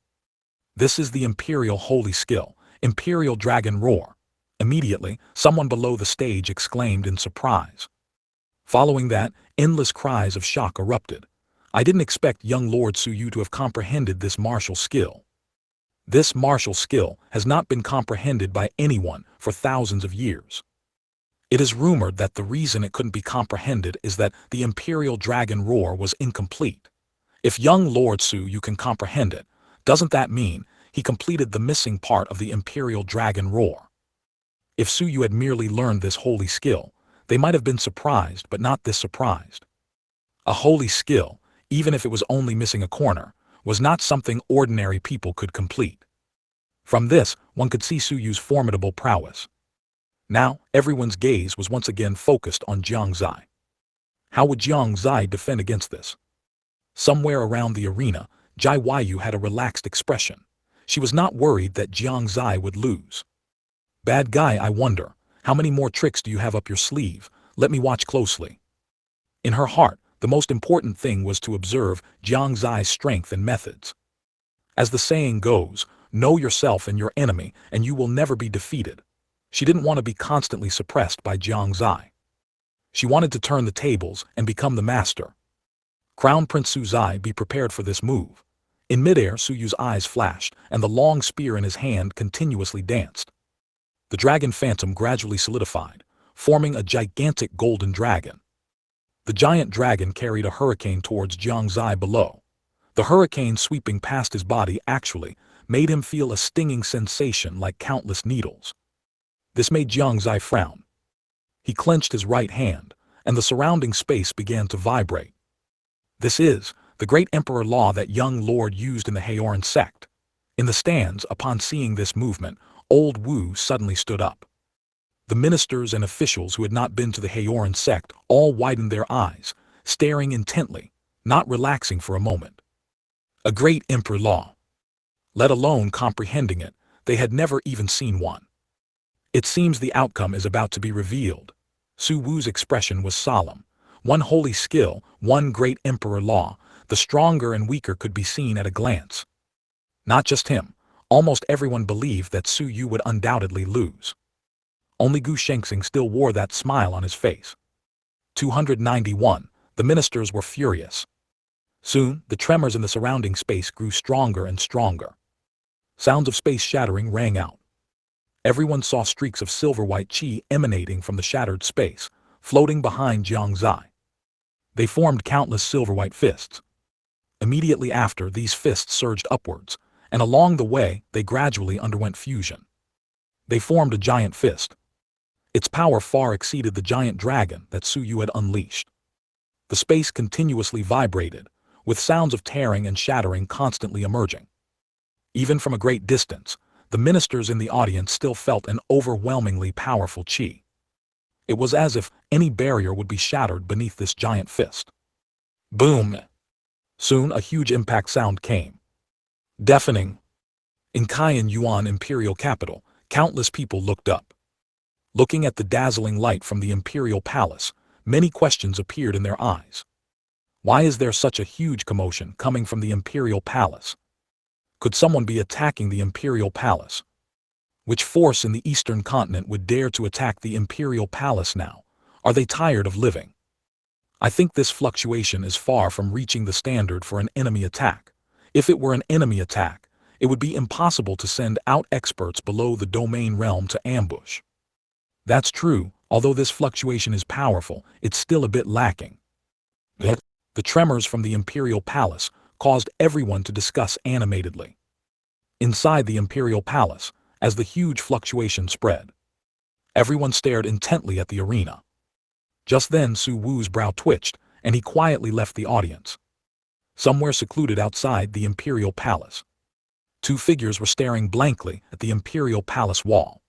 This is the Imperial Holy Skill, Imperial Dragon Roar. Immediately, someone below the stage exclaimed in surprise. Following that, endless cries of shock erupted. I didn't expect young Lord Su Yu to have comprehended this martial skill. This martial skill has not been comprehended by anyone for thousands of years. It is rumored that the reason it couldn't be comprehended is that the Imperial Dragon Roar was incomplete. If young Lord Su Yu can comprehend it, doesn't that mean he completed the missing part of the Imperial Dragon Roar? If Su Yu had merely learned this holy skill, they might have been surprised, but not this surprised. A holy skill, even if it was only missing a corner, was not something ordinary people could complete. From this, one could see Su Yu's formidable prowess. Now, everyone's gaze was once again focused on Jiang Xie. How would Jiang Xie defend against this? Somewhere around the arena, Jiang Yu had a relaxed expression. She was not worried that Jiang Xie would lose. Bad guy, I wonder, how many more tricks do you have up your sleeve? Let me watch closely. In her heart, the most important thing was to observe Jiang Xie's strength and methods. As the saying goes, Know yourself and your enemy, and you will never be defeated. She didn't want to be constantly suppressed by Jiang Xie. She wanted to turn the tables and become the master. Crown Prince Su Zai, be prepared for this move. In midair, Su Yu's eyes flashed, and the long spear in his hand continuously danced. The dragon phantom gradually solidified, forming a gigantic golden dragon. The giant dragon carried a hurricane towards Jiang Xie below. The hurricane sweeping past his body actually made him feel a stinging sensation like countless needles. This made Jiang Xie frown. He clenched his right hand, and the surrounding space began to vibrate. This is the great emperor law that young lord used in the Haoran Sect. In the stands, upon seeing this movement, old Wu suddenly stood up. The ministers and officials who had not been to the Haoran Sect all widened their eyes, staring intently, not relaxing for a moment. A great emperor law. Let alone comprehending it, they had never even seen one. It seems the outcome is about to be revealed. Su Wu's expression was solemn. One holy skill, one great emperor law, the stronger and weaker could be seen at a glance. Not just him, almost everyone believed that Su Yu would undoubtedly lose. Only Gu Shengxing still wore that smile on his face. 291. The ministers were furious. Soon, the tremors in the surrounding space grew stronger and stronger. Sounds of space shattering rang out. Everyone saw streaks of silver-white qi emanating from the shattered space, floating behind Jiang Xie. They formed countless silver-white fists. Immediately after, these fists surged upwards, and along the way, they gradually underwent fusion. They formed a giant fist. Its power far exceeded the giant dragon that Su Yu had unleashed. The space continuously vibrated, with sounds of tearing and shattering constantly emerging. Even from a great distance, the ministers in the audience still felt an overwhelmingly powerful qi. It was as if any barrier would be shattered beneath this giant fist. Boom! Soon a huge impact sound came. Deafening. In Cayenne Yuan imperial capital, countless people looked up. Looking at the dazzling light from the imperial palace, many questions appeared in their eyes. Why is there such a huge commotion coming from the imperial palace? Could someone be attacking the imperial palace? Which force in the eastern continent would dare to attack the imperial palace now? Are they tired of living? I think this fluctuation is far from reaching the standard for an enemy attack. If it were an enemy attack, it would be impossible to send out experts below the domain realm to ambush. That's true, although this fluctuation is powerful, it's still a bit lacking. The tremors from the imperial palace caused everyone to discuss animatedly. Inside the imperial palace, as the huge fluctuation spread, everyone stared intently at the arena. Just then Su Wu's brow twitched, and he quietly left the audience. Somewhere secluded outside the imperial palace, two figures were staring blankly at the imperial palace wall.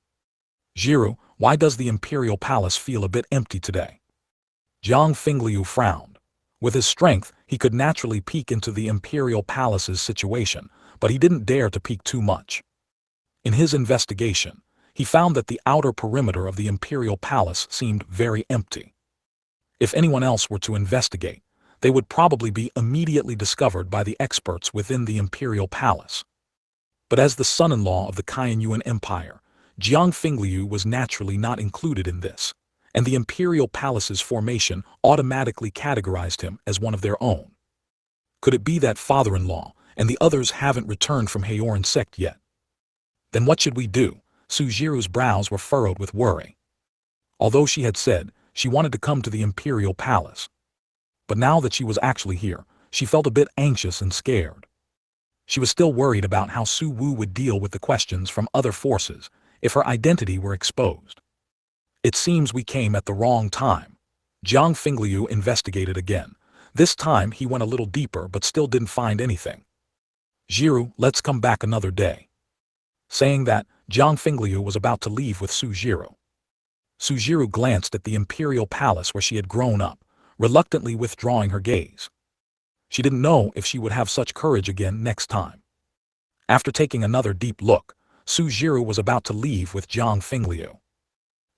Jiru, why does the imperial palace feel a bit empty today? Jiang Fingliu frowned. With his strength, he could naturally peek into the imperial palace's situation, but he didn't dare to peek too much. In his investigation, he found that the outer perimeter of the imperial palace seemed very empty. If anyone else were to investigate, they would probably be immediately discovered by the experts within the imperial palace. But as the son-in-law of the Cayenne Yuan Empire, Jiang Fingliu was naturally not included in this, and the imperial palace's formation automatically categorized him as one of their own. Could it be that father-in-law and the others haven't returned from Haoran Sect yet? Then what should we do? Su Jiru's brows were furrowed with worry. Although she had said she wanted to come to the imperial palace, but now that she was actually here, she felt a bit anxious and scared. She was still worried about how Su Wu would deal with the questions from other forces if her identity were exposed. It seems we came at the wrong time. Jiang Fingliu investigated again. This time he went a little deeper but still didn't find anything. Jiru, let's come back another day. Saying that, Jiang Fingliu was about to leave with Su Jiru. Su Jiru glanced at the imperial palace where she had grown up, reluctantly withdrawing her gaze. She didn't know if she would have such courage again next time. After taking another deep look, Su Jiru was about to leave with Jiang Fingliu.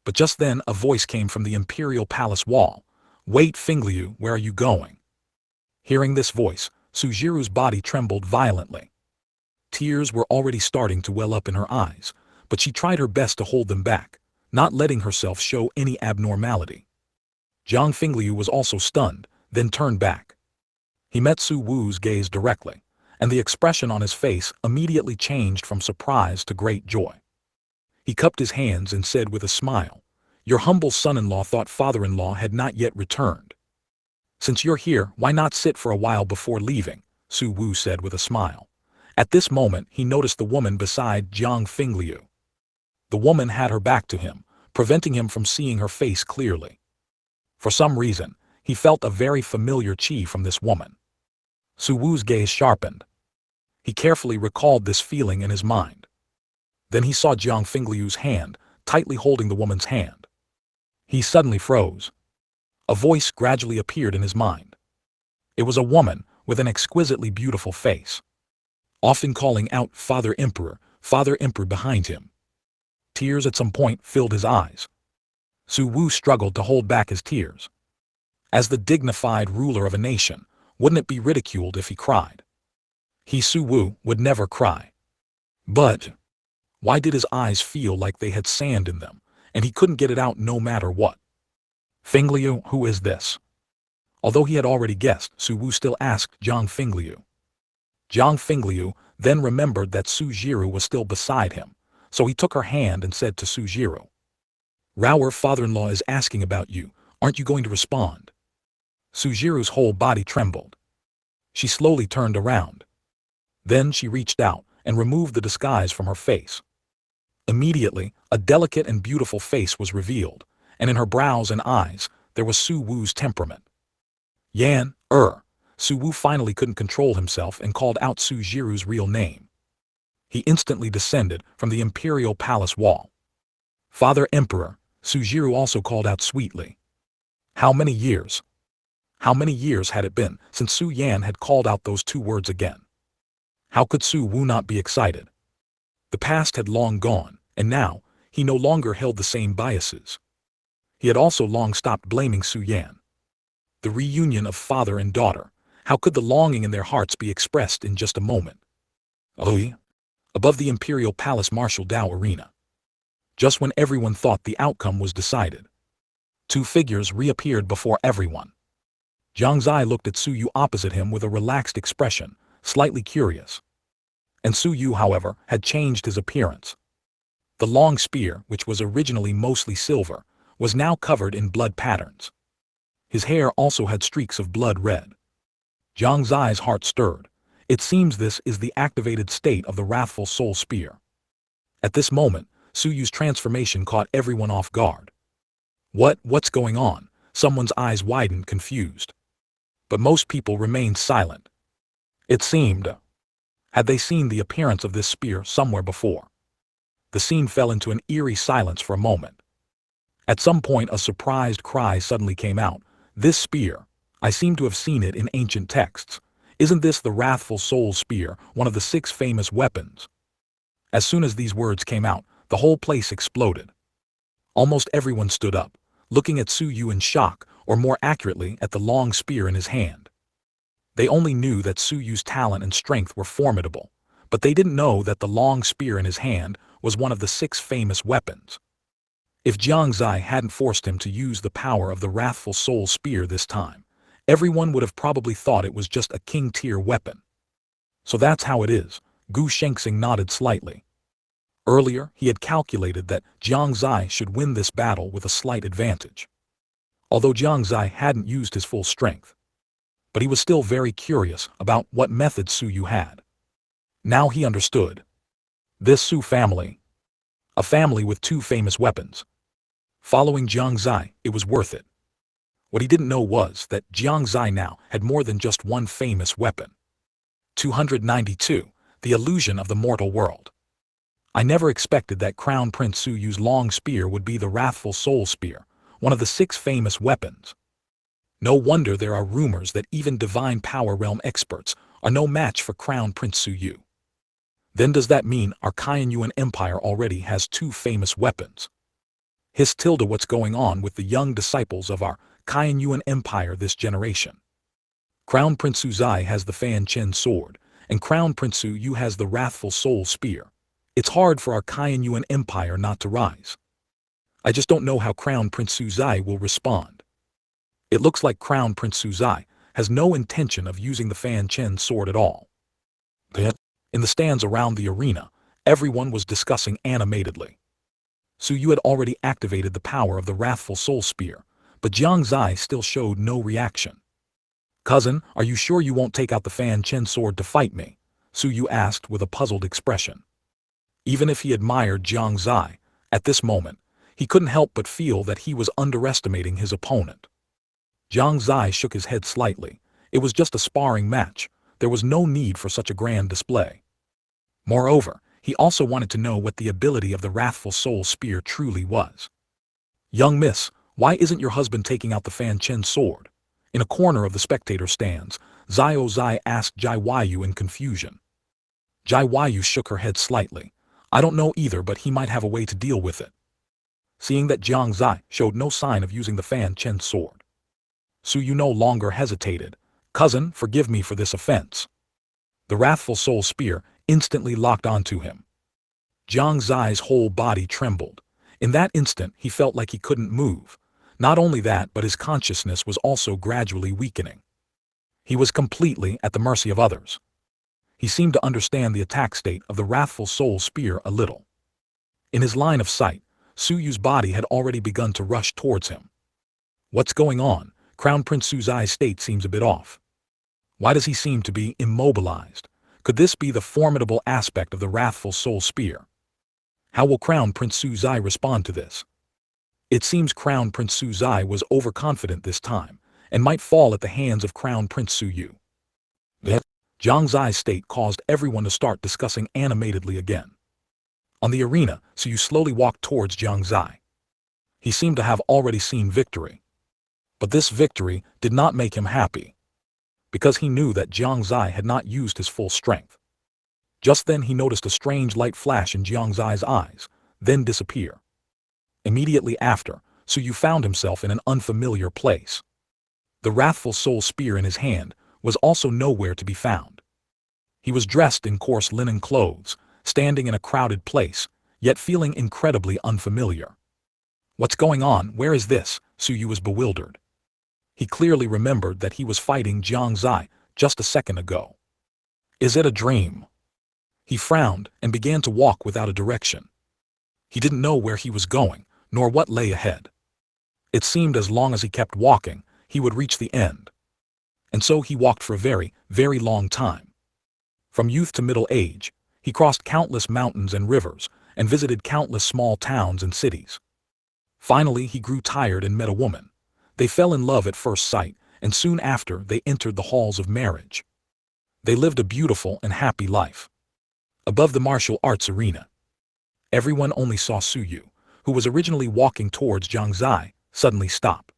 But just then a voice came from the imperial palace wall. Wait, Fingliu, where are you going? Hearing this voice, Su Jiru's body trembled violently. Tears were already starting to well up in her eyes, but she tried her best to hold them back, not letting herself show any abnormality. Jiang Fingliu was also stunned, then turned back. He met Su Wu's gaze directly, and the expression on his face immediately changed from surprise to great joy. He cupped his hands and said with a smile, "Your humble son-in-law thought father-in-law had not yet returned. Since you're here, why not sit for a while before leaving?" Su Wu said with a smile. At this moment he noticed the woman beside Jiang Fingliu. The woman had her back to him, preventing him from seeing her face clearly. For some reason, he felt a very familiar chi from this woman. Su Wu's gaze sharpened. He carefully recalled this feeling in his mind. Then he saw Jiang Fingliu's hand, tightly holding the woman's hand. He suddenly froze. A voice gradually appeared in his mind. It was a woman with an exquisitely beautiful face, often calling out Father Emperor behind him. Tears at some point filled his eyes. Su Wu struggled to hold back his tears. As the dignified ruler of a nation, wouldn't it be ridiculed if he cried? He, Su Wu, would never cry. But why did his eyes feel like they had sand in them, and he couldn't get it out no matter what? "Fingliu, who is this?" Although he had already guessed, Su Wu still asked Jiang Fingliu. Jiang Fingliu then remembered that Su Jiru was still beside him, so he took her hand and said to Su Jiru, "Our father-in-law is asking about you, aren't you going to respond?" Su Jiru's whole body trembled. She slowly turned around. Then she reached out and removed the disguise from her face. Immediately, a delicate and beautiful face was revealed, and in her brows and eyes, there was Su Wu's temperament. "Yan, Su Wu finally couldn't control himself and called out Su Jiru's real name. He instantly descended from the imperial palace wall. "Father Emperor," Su Jiru also called out sweetly. How many years had it been since Su Yan had called out those two words again? How could Su Wu not be excited? The past had long gone, and now, he no longer held the same biases. He had also long stopped blaming Su Yan. The reunion of father and daughter, how could the longing in their hearts be expressed in just a moment? Above the imperial palace Martial Dao arena. Just when everyone thought the outcome was decided, two figures reappeared before everyone. Jiang Xie looked at Su Yu opposite him with a relaxed expression, slightly curious. And Su Yu, however, had changed his appearance. The long spear, which was originally mostly silver, was now covered in blood patterns. His hair also had streaks of blood red. Jiang Xie's heart stirred. It seems this is the activated state of the wrathful soul spear. At this moment, Su Yu's transformation caught everyone off guard. What's going on? Someone's eyes widened, confused. But most people remained silent. It seemed, had they seen the appearance of this spear somewhere before? The scene fell into an eerie silence for a moment. At some point a surprised cry suddenly came out. "This spear, I seem to have seen it in ancient texts. Isn't this the wrathful soul spear, one of the 6 famous weapons?" As soon as these words came out, the whole place exploded. Almost everyone stood up, looking at Su Yu in shock, or more accurately at the long spear in his hand. They only knew that Su Yu's talent and strength were formidable, but they didn't know that the long spear in his hand was one of the 6 famous weapons. If Jiang Xie hadn't forced him to use the power of the wrathful soul spear this time, everyone would have probably thought it was just a king-tier weapon. So that's how it is. Gu Shengxing nodded slightly. Earlier, he had calculated that Jiang Xie should win this battle with a slight advantage, although Jiang Xie hadn't used his full strength. But he was still very curious about what methods Su Yu had. Now he understood. This Su family, a family with 2 famous weapons. Following Jiang Xie, it was worth it. What he didn't know was that Jiang Xie now had more than just one famous weapon. 292. The Illusion of the Mortal World. I never expected that Crown Prince Su Yu's long spear would be the wrathful soul spear, one of the 6 famous weapons. No wonder there are rumors that even divine power realm experts are no match for Crown Prince Su Yu. Then does that mean our Kaiyuan Empire already has 2 famous weapons? What's going on with the young disciples of our Kaiyuan Empire this generation? Crown Prince Su Zai has the Fanchen sword, and Crown Prince Su Yu has the Wrathful Soul Spear. It's hard for our Kaiyuan Empire not to rise. I just don't know how Crown Prince Su Zai will respond. It looks like Crown Prince Su Zai has no intention of using the Fanchen sword at all. In the stands around the arena, everyone was discussing animatedly. Su Yu had already activated the power of the Wrathful Soul Spear, but Jiang Xie still showed no reaction. "Cousin, are you sure you won't take out the Fanchen sword to fight me?" Su Yu asked with a puzzled expression. Even if he admired Jiang Xie, at this moment, he couldn't help but feel that he was underestimating his opponent. Jiang Xie shook his head slightly. It was just a sparring match. There was no need for such a grand display. Moreover, he also wanted to know what the ability of the Wrathful Soul Spear truly was. "Young miss, why isn't your husband taking out the Fanchen sword?" In a corner of the spectator stands, Xiao Zai asked Jai Waiyu in confusion. Jai Waiyu shook her head slightly. "I don't know either, but he might have a way to deal with it." Seeing that Jiang Xie showed no sign of using the Fanchen sword, Su Yu no longer hesitated. "Cousin, forgive me for this offense." The Wrathful Soul Spear instantly locked onto him. Jiang Zai's whole body trembled. In that instant he felt like he couldn't move. Not only that, but his consciousness was also gradually weakening. He was completely at the mercy of others. He seemed to understand the attack state of the Wrathful Soul Spear a little. In his line of sight, Su Yu's body had already begun to rush towards him. What's going on? Crown Prince Su Zai's state seems a bit off. Why does he seem to be immobilized? Could this be the formidable aspect of the Wrathful Soul Spear? How will Crown Prince Su Zai respond to this? It seems Crown Prince Su Zai was overconfident this time, and might fall at the hands of Crown Prince Su Yu. Jiang Zai's state caused everyone to start discussing animatedly again. On the arena, Su Yu slowly walked towards Jiang Xie. He seemed to have already seen victory. But this victory did not make him happy, because he knew that Jiang Xie had not used his full strength. Just then he noticed a strange light flash in Jiang Xie's eyes, then disappear. Immediately after, Su Yu found himself in an unfamiliar place. The Wrathful Soul Spear in his hand was also nowhere to be found. He was dressed in coarse linen clothes, standing in a crowded place, yet feeling incredibly unfamiliar. What's going on? Where is this? Su Yu was bewildered. He clearly remembered that he was fighting Jiang Xie just a second ago. Is it a dream? He frowned and began to walk without a direction. He didn't know where he was going, nor what lay ahead. It seemed as long as he kept walking, he would reach the end. And so he walked for a very, very long time. From youth to middle age, he crossed countless mountains and rivers, and visited countless small towns and cities. Finally, he grew tired and met a woman. They fell in love at first sight, and soon after they entered the halls of marriage. They lived a beautiful and happy life. Above the martial arts arena, everyone only saw Su Yu, who was originally walking towards Jiang Xie, suddenly stop.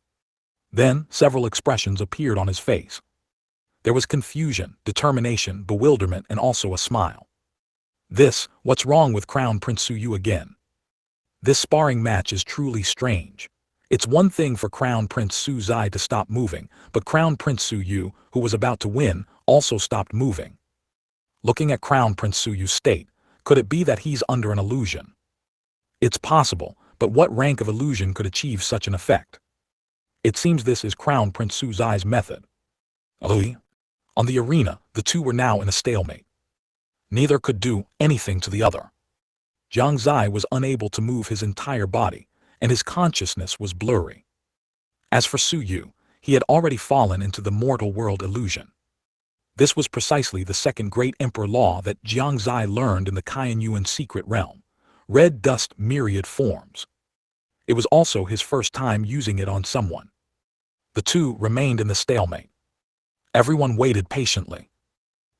Then, several expressions appeared on his face. There was confusion, determination, bewilderment, and also a smile. What's wrong with Crown Prince Su Yu again? This sparring match is truly strange. It's one thing for Crown Prince Su Zai to stop moving, but Crown Prince Su Yu, who was about to win, also stopped moving. Looking at Crown Prince Su Yu's state, could it be that he's under an illusion? It's possible, but what rank of illusion could achieve such an effect? It seems this is Crown Prince Su Zai's method. On the arena, the two were now in a stalemate. Neither could do anything to the other. Jiang Xie was unable to move his entire body, and his consciousness was blurry. As for Su Yu, he had already fallen into the mortal world illusion. This was precisely the second great emperor law that Jiang Xie learned in the Kaiyuan secret realm: red dust myriad forms. It was also his first time using it on someone. The two remained in the stalemate. Everyone waited patiently.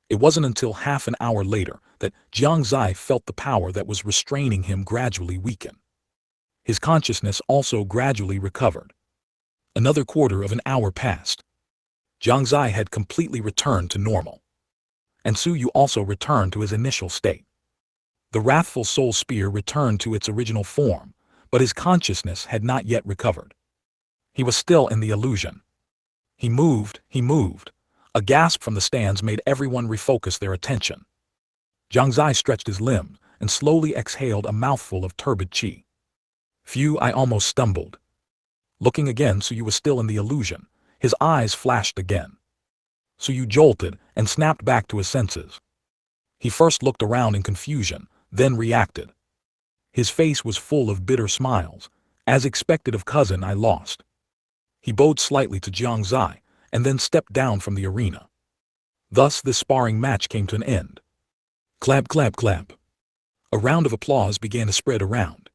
It wasn't until half an hour later that Jiang Xie felt the power that was restraining him gradually weaken. His consciousness also gradually recovered. Another quarter of an hour passed. Jiang Xie had completely returned to normal. And Su Yu also returned to his initial state. The Wrathful Soul Spear returned to its original form, but his consciousness had not yet recovered. He was still in the illusion. He moved. A gasp from the stands made everyone refocus their attention. Jiang Xie stretched his limbs and slowly exhaled a mouthful of turbid qi. Phew, I almost stumbled. Looking again, Suyu was still in the illusion. His eyes flashed again. Suyu jolted and snapped back to his senses. He first looked around in confusion, then reacted. His face was full of bitter smiles. As expected of cousin, I lost. He bowed slightly to Jiang Xie, and then stepped down from the arena. Thus this sparring match came to an end. Clap, clap, clap. A round of applause began to spread around.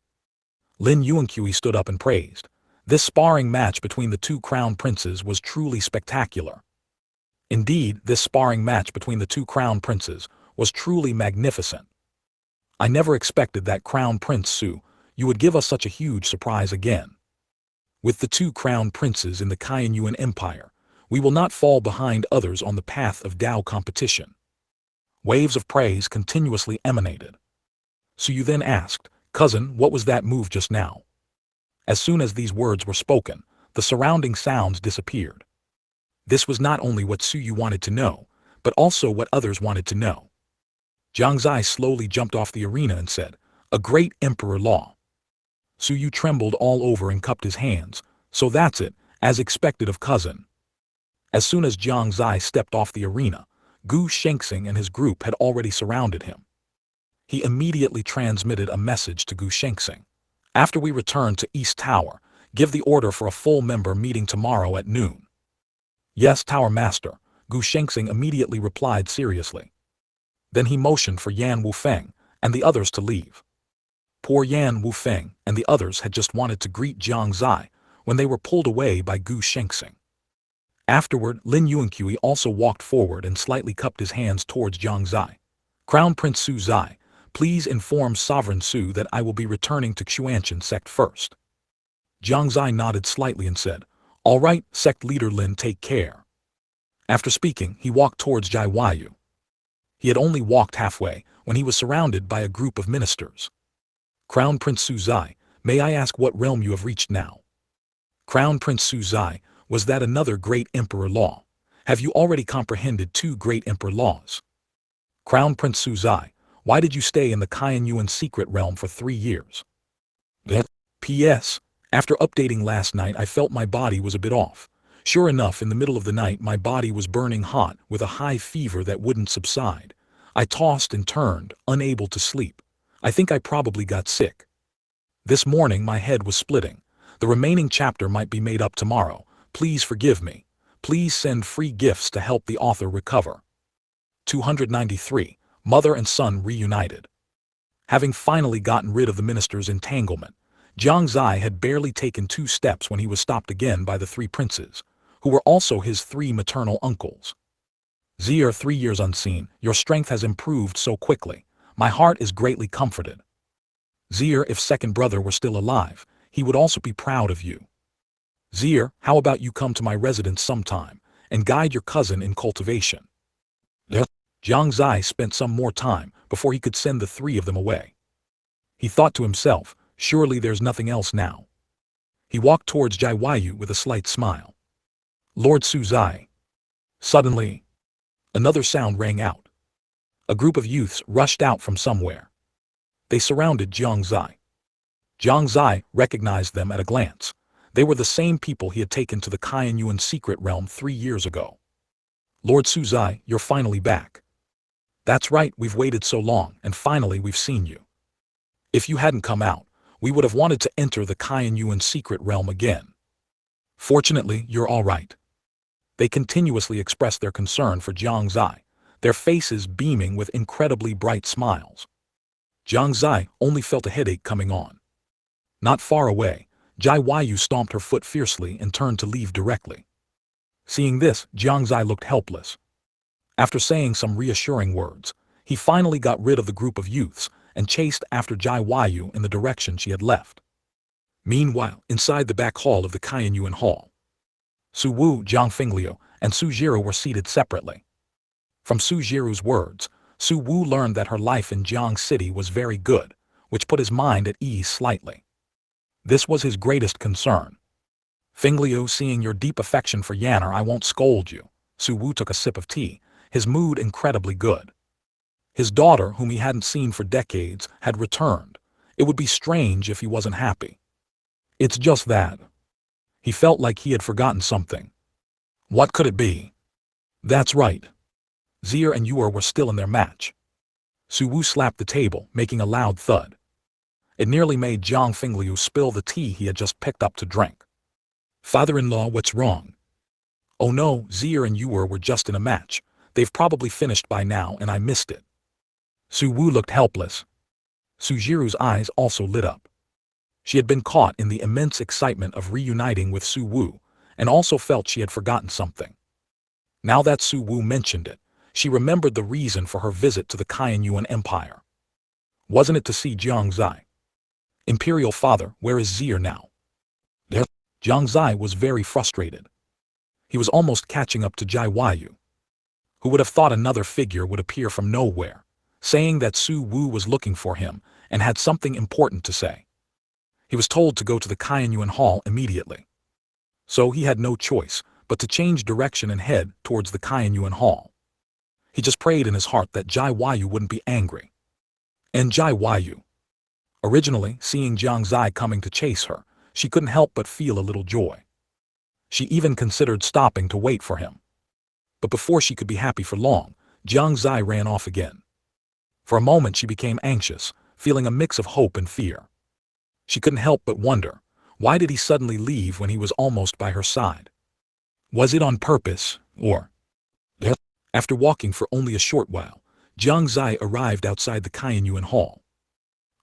Lin Yuanqui stood up and praised. This sparring match between the two crown princes was truly spectacular. Indeed, this sparring match between the two crown princes was truly magnificent. I never expected that Crown Prince Su, you would give us such a huge surprise again. With the two crown princes in the Kaiyuan Empire, we will not fall behind others on the path of Dao competition. Waves of praise continuously emanated. Suyu then asked, cousin, what was that move just now? As soon as these words were spoken, the surrounding sounds disappeared. This was not only what Suyu wanted to know, but also what others wanted to know. Jiang Xie slowly jumped off the arena and said, a great emperor law. Suyu trembled all over and cupped his hands. So that's it, as expected of cousin. As soon as Jiang Xie stepped off the arena, Gu Shengxing and his group had already surrounded him. He immediately transmitted a message to Gu Shengxing. After we return to East Tower, give the order for a full member meeting tomorrow at noon. Yes, Tower Master, Gu Shengxing immediately replied seriously. Then he motioned for Yan Wufeng and the others to leave. Poor Yan Wufeng and the others had just wanted to greet Jiang Xie when they were pulled away by Gu Shengxing. Afterward, Lin Yuanqui also walked forward and slightly cupped his hands towards Jiang Xie. Crown Prince Su Zai, please inform Sovereign Su that I will be returning to Shengyuan Sect first. Jiang Xie nodded slightly and said, all right, Sect Leader Lin, take care. After speaking, he walked towards Jai Wayu. He had only walked halfway when he was surrounded by a group of ministers. Crown Prince Su Zai, may I ask what realm you have reached now? Crown Prince Su Zai, was that another great emperor law? Have you already comprehended two great emperor laws? Crown Prince Su Zai, why did you stay in the Kaiyuan secret realm for 3 years? P.S. After updating last night, I felt my body was a bit off. Sure enough, in the middle of the night, my body was burning hot with a high fever that wouldn't subside. I tossed and turned, unable to sleep. I think I probably got sick. This morning my head was splitting. The remaining chapter might be made up tomorrow. Please forgive me. Please send free gifts to help the author recover. 293. Mother and son reunited. Having finally gotten rid of the minister's entanglement, Jiang Xie had barely taken 2 steps when he was stopped again by the 3 princes, who were also his 3 maternal uncles. Zier, 3 years unseen, your strength has improved so quickly. My heart is greatly comforted. Zier, if second brother were still alive, he would also be proud of you. Zier, how about you come to my residence sometime, and guide your cousin in cultivation? Jiang Xie spent some more time before he could send the 3 of them away. He thought to himself, surely there's nothing else now. He walked towards Jai Wayu with a slight smile. Lord Su Zai. Suddenly, another sound rang out. A group of youths rushed out from somewhere. They surrounded Jiang Xie. Jiang Xie recognized them at a glance. They were the same people he had taken to the Kaiyuan secret realm 3 years ago. Lord Su Zai, you're finally back. That's right, we've waited so long, and finally we've seen you. If you hadn't come out, we would have wanted to enter the Kaiyuan secret realm again. Fortunately, you're all right. They continuously expressed their concern for Jiang Xie, their faces beaming with incredibly bright smiles. Jiang Xie only felt a headache coming on. Not far away, Jai Wayu stomped her foot fiercely and turned to leave directly. Seeing this, Jiang Xie looked helpless. After saying some reassuring words, he finally got rid of the group of youths and chased after Jai Wayu in the direction she had left. Meanwhile, inside the back hall of the Kaiyuan Hall, Su Wu, Zhang Fengliu, and Su Jiru were seated separately. From Su Jiru's words, Su Wu learned that her life in Jiang City was very good, which put his mind at ease slightly. This was his greatest concern. Fengliu, seeing your deep affection for Yanner, I won't scold you. Su Wu took a sip of tea, his mood incredibly good. His daughter, whom he hadn't seen for decades, had returned. It would be strange if he wasn't happy. It's just that. He felt like he had forgotten something. What could it be? That's right. Xie and Yuer were still in their match. Su Wu slapped the table, making a loud thud. It nearly made Jiang Xie spill the tea he had just picked up to drink. Father-in-law, what's wrong? Oh no, Xie and Yuer were just in a match. They've probably finished by now and I missed it. Su Wu looked helpless. Su Jiru's eyes also lit up. She had been caught in the immense excitement of reuniting with Su Wu, and also felt she had forgotten something. Now that Su Wu mentioned it, she remembered the reason for her visit to the Qianyuan Empire. Wasn't it to see Jiang Xie? Imperial father, where is Xie now? There. Jiang Xie was very frustrated. He was almost catching up to Jai Wayu. Who would have thought another figure would appear from nowhere, saying that Su Wu was looking for him and had something important to say. He was told to go to the Qianyuan Hall immediately. So he had no choice but to change direction and head towards the Qianyuan Hall. He just prayed in his heart that Jai Wayu wouldn't be angry. And Jai Wayu. Originally, seeing Jiang Xie coming to chase her, she couldn't help but feel a little joy. She even considered stopping to wait for him. But before she could be happy for long, Jiang Xie ran off again. For a moment she became anxious, feeling a mix of hope and fear. She couldn't help but wonder, why did he suddenly leave when he was almost by her side? Was it on purpose, or... After walking for only a short while, Jiang Xie arrived outside the Qianyuan Hall.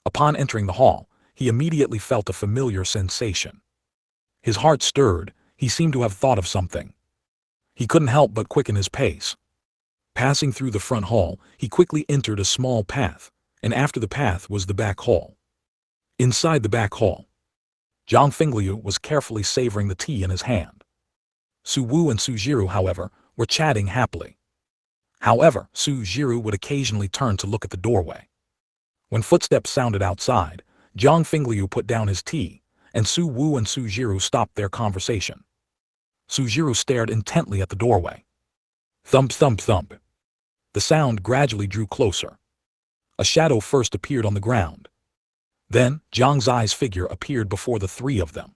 Upon entering the hall, he immediately felt a familiar sensation. His heart stirred, he seemed to have thought of something. He couldn't help but quicken his pace. Passing through the front hall, he quickly entered a small path, and after the path was the back hall. Inside the back hall, Jiang Xie was carefully savoring the tea in his hand. Su Wu and Su Jiru, however, were chatting happily. However, Su Jiru would occasionally turn to look at the doorway. When footsteps sounded outside, Jiang Xie put down his tea, and Su Wu and Su Jiru stopped their conversation. Su Jiru stared intently at the doorway. Thump, thump, thump. The sound gradually drew closer. A shadow first appeared on the ground. Then, Jiang Xie's figure appeared before the three of them.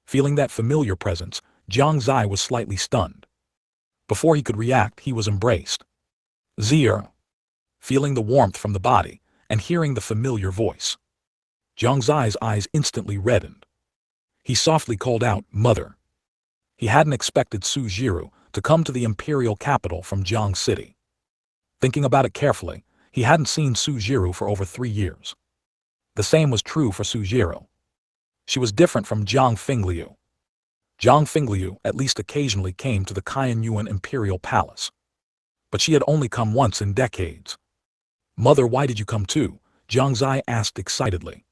Feeling that familiar presence, Jiang Xie was slightly stunned. Before he could react, he was embraced. Xie. Feeling the warmth from the body, and hearing the familiar voice, Jiang Xie's eyes instantly reddened. He softly called out, "Mother." He hadn't expected Su Jiru to come to the imperial capital from Jiang City. Thinking about it carefully, he hadn't seen Su Jiru for over 3 years. The same was true for Su Jiru. She was different from Jiang Xie. Jiang Xie at least occasionally came to the Qianyuan Imperial Palace. But she had only come once in decades. "Mother, why did you come too?" Jiang Xie asked excitedly.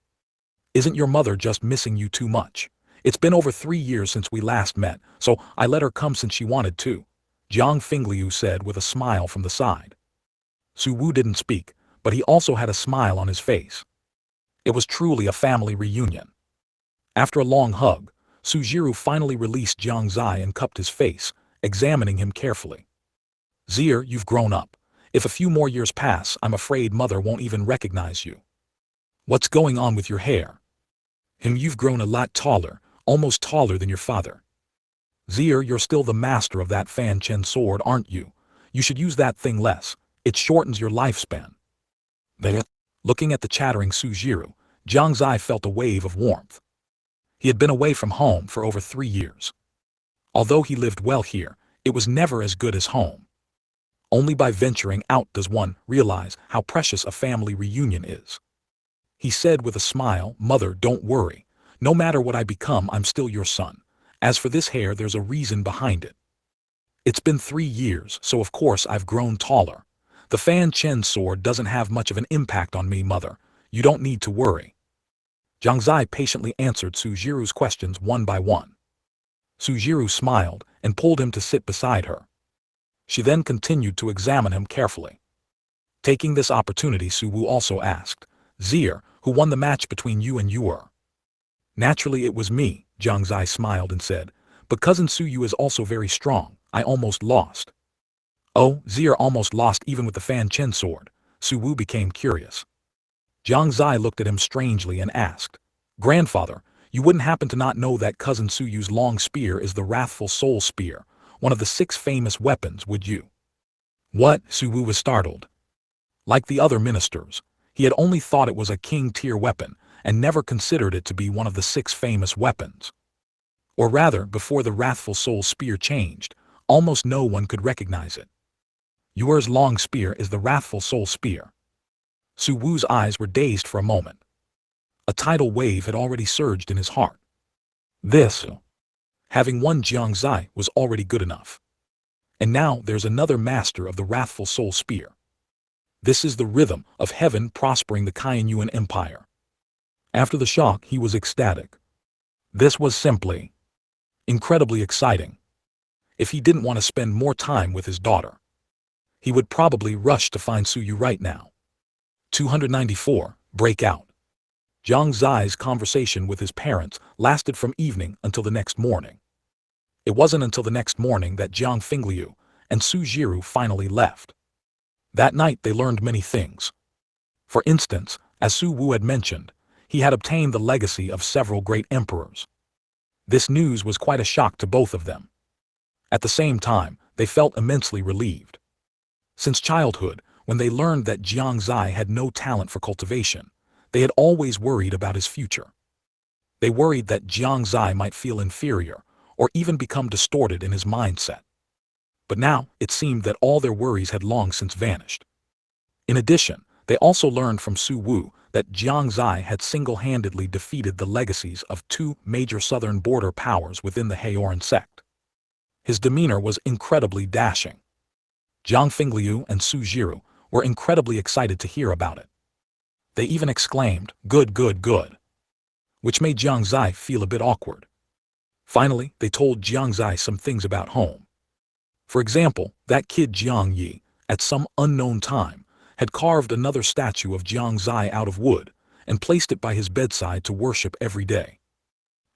"Isn't your mother just missing you too much? It's been over 3 years since we last met, so I let her come since she wanted to," Jiang Xie said with a smile from the side. Su Wu didn't speak, but he also had a smile on his face. It was truly a family reunion. After a long hug, Su Jiru finally released Jiang Xie and cupped his face, examining him carefully. "Xie, you've grown up. If a few more years pass, I'm afraid mother won't even recognize you. What's going on with your hair? You've grown a lot taller, almost taller than your father. Xie, you're still the master of that Fanchen sword, aren't you? You should use that thing less. It shortens your lifespan." Looking at the chattering Su Jiru, Jiang Xie felt a wave of warmth. He had been away from home for over 3 years. Although he lived well here, it was never as good as home. Only by venturing out does one realize how precious a family reunion is. He said with a smile, "Mother, don't worry. No matter what I become, I'm still your son. As for this hair, there's a reason behind it. It's been 3 years, so of course I've grown taller. The Fanchen sword doesn't have much of an impact on me, mother. You don't need to worry." Jiang Xie patiently answered Su Jiru's questions one by one. Su Jiru smiled and pulled him to sit beside her. She then continued to examine him carefully. Taking this opportunity, Su Wu also asked, "Xie, who won the match between you and Yuer?" "Naturally it was me," Jiang Xie smiled and said, "but cousin Su Yu is also very strong. I almost lost. Oh, Zier almost lost even with the Fanchen sword. Su Wu became curious. Jiang Xie looked at him strangely and asked, Grandfather, you wouldn't happen to not know that cousin Su Yu's long spear is the Wrathful Soul Spear, one of the 6 famous weapons, would you? What? Su Wu was startled. Like the other ministers, he had only thought it was a king-tier weapon and never considered it to be one of the 6 famous weapons. Or rather, before the Wrathful Soul Spear changed, almost no one could recognize it. Yours long spear is the Wrathful Soul Spear. Su Wu's eyes were dazed for a moment. A tidal wave had already surged in his heart. This, having won Jiang Xie, was already good enough. And now there's another master of the Wrathful Soul Spear. This is the rhythm of heaven prospering the Shengyuan Empire. After the shock, he was ecstatic. This was simply incredibly exciting. If he didn't want to spend more time with his daughter, he would probably rush to find Su Yu right now. 294. Breakout. Jiang Xie's conversation with his parents lasted from evening until the next morning. It wasn't until the next morning that Jiang Fingliu and Su Jiru finally left. That night they learned many things. For instance, as Su Wu had mentioned, he had obtained the legacy of several great emperors. This news was quite a shock to both of them. At the same time, they felt immensely relieved. Since childhood, when they learned that Jiang Xie had no talent for cultivation, they had always worried about his future. They worried that Jiang Xie might feel inferior, or even become distorted in his mindset. But now, it seemed that all their worries had long since vanished. In addition, they also learned from Su Wu that Jiang Xie had single-handedly defeated the legacies of 2 major southern border powers within the Haoran Sect. His demeanor was incredibly dashing. Jiang Fingliu and Su Jiru were incredibly excited to hear about it. They even exclaimed, "Good, good, good," which made Jiang Xie feel a bit awkward. Finally, they told Jiang Xie some things about home. For example, that kid Jiang Yi, at some unknown time, had carved another statue of Jiang Xie out of wood and placed it by his bedside to worship every day.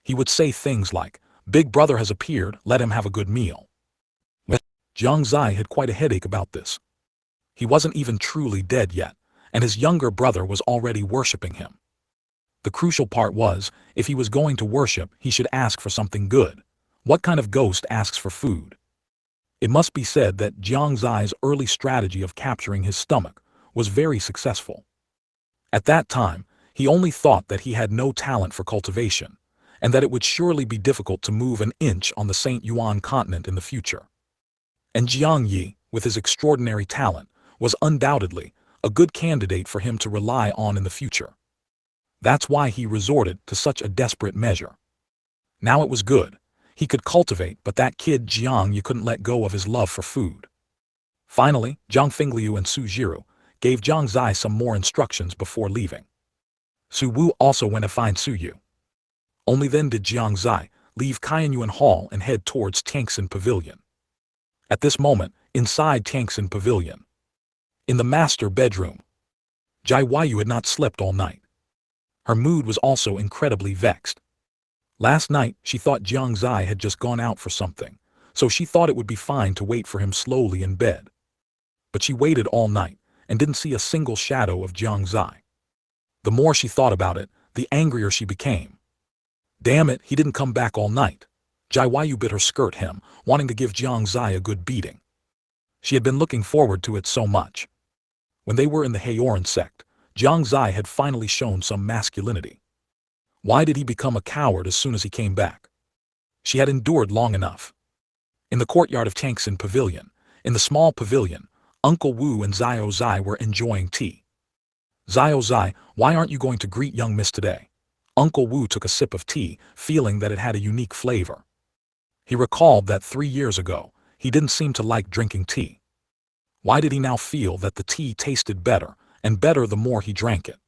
He would say things like, "Big brother has appeared, let him have a good meal." Jiang Xie had quite a headache about this. He wasn't even truly dead yet, and his younger brother was already worshipping him. The crucial part was, if he was going to worship, he should ask for something good. What kind of ghost asks for food? It must be said that Jiang Xie's early strategy of capturing his stomach was very successful. At that time, he only thought that he had no talent for cultivation, and that it would surely be difficult to move an inch on the Shengyuan Continent in the future. And Jiang Yi, with his extraordinary talent, was undoubtedly a good candidate for him to rely on in the future. That's why he resorted to such a desperate measure. Now it was good. He could cultivate, but that kid Jiang Yi couldn't let go of his love for food. Finally, Jiang Fingliu and Su Jiru gave Jiang Xie some more instructions before leaving. Su Wu also went to find Su Yu. Only then did Jiang Xie leave Qianyuan Hall and head towards Tianxin Pavilion. At this moment, inside Tianxin Pavilion, in the master bedroom, Jai Huayu had not slept all night. Her mood was also incredibly vexed. Last night, she thought Jiang Xie had just gone out for something, so she thought it would be fine to wait for him slowly in bed. But she waited all night and didn't see a single shadow of Jiang Xie. The more she thought about it, the angrier she became. Damn it, he didn't come back all night. Jai Huayu bit her skirt hem, wanting to give Jiang Xie a good beating. She had been looking forward to it so much. When they were in the Haoran Sect, Jiang Xie had finally shown some masculinity. Why did he become a coward as soon as he came back? She had endured long enough. In the courtyard of Tianxin Pavilion, in the small pavilion, Uncle Wu and Xiao Zai were enjoying tea. "Xiao Zai, why aren't you going to greet young miss today?" Uncle Wu took a sip of tea, feeling that it had a unique flavor. He recalled that 3 years ago, he didn't seem to like drinking tea. Why did he now feel that the tea tasted better, and better the more he drank it?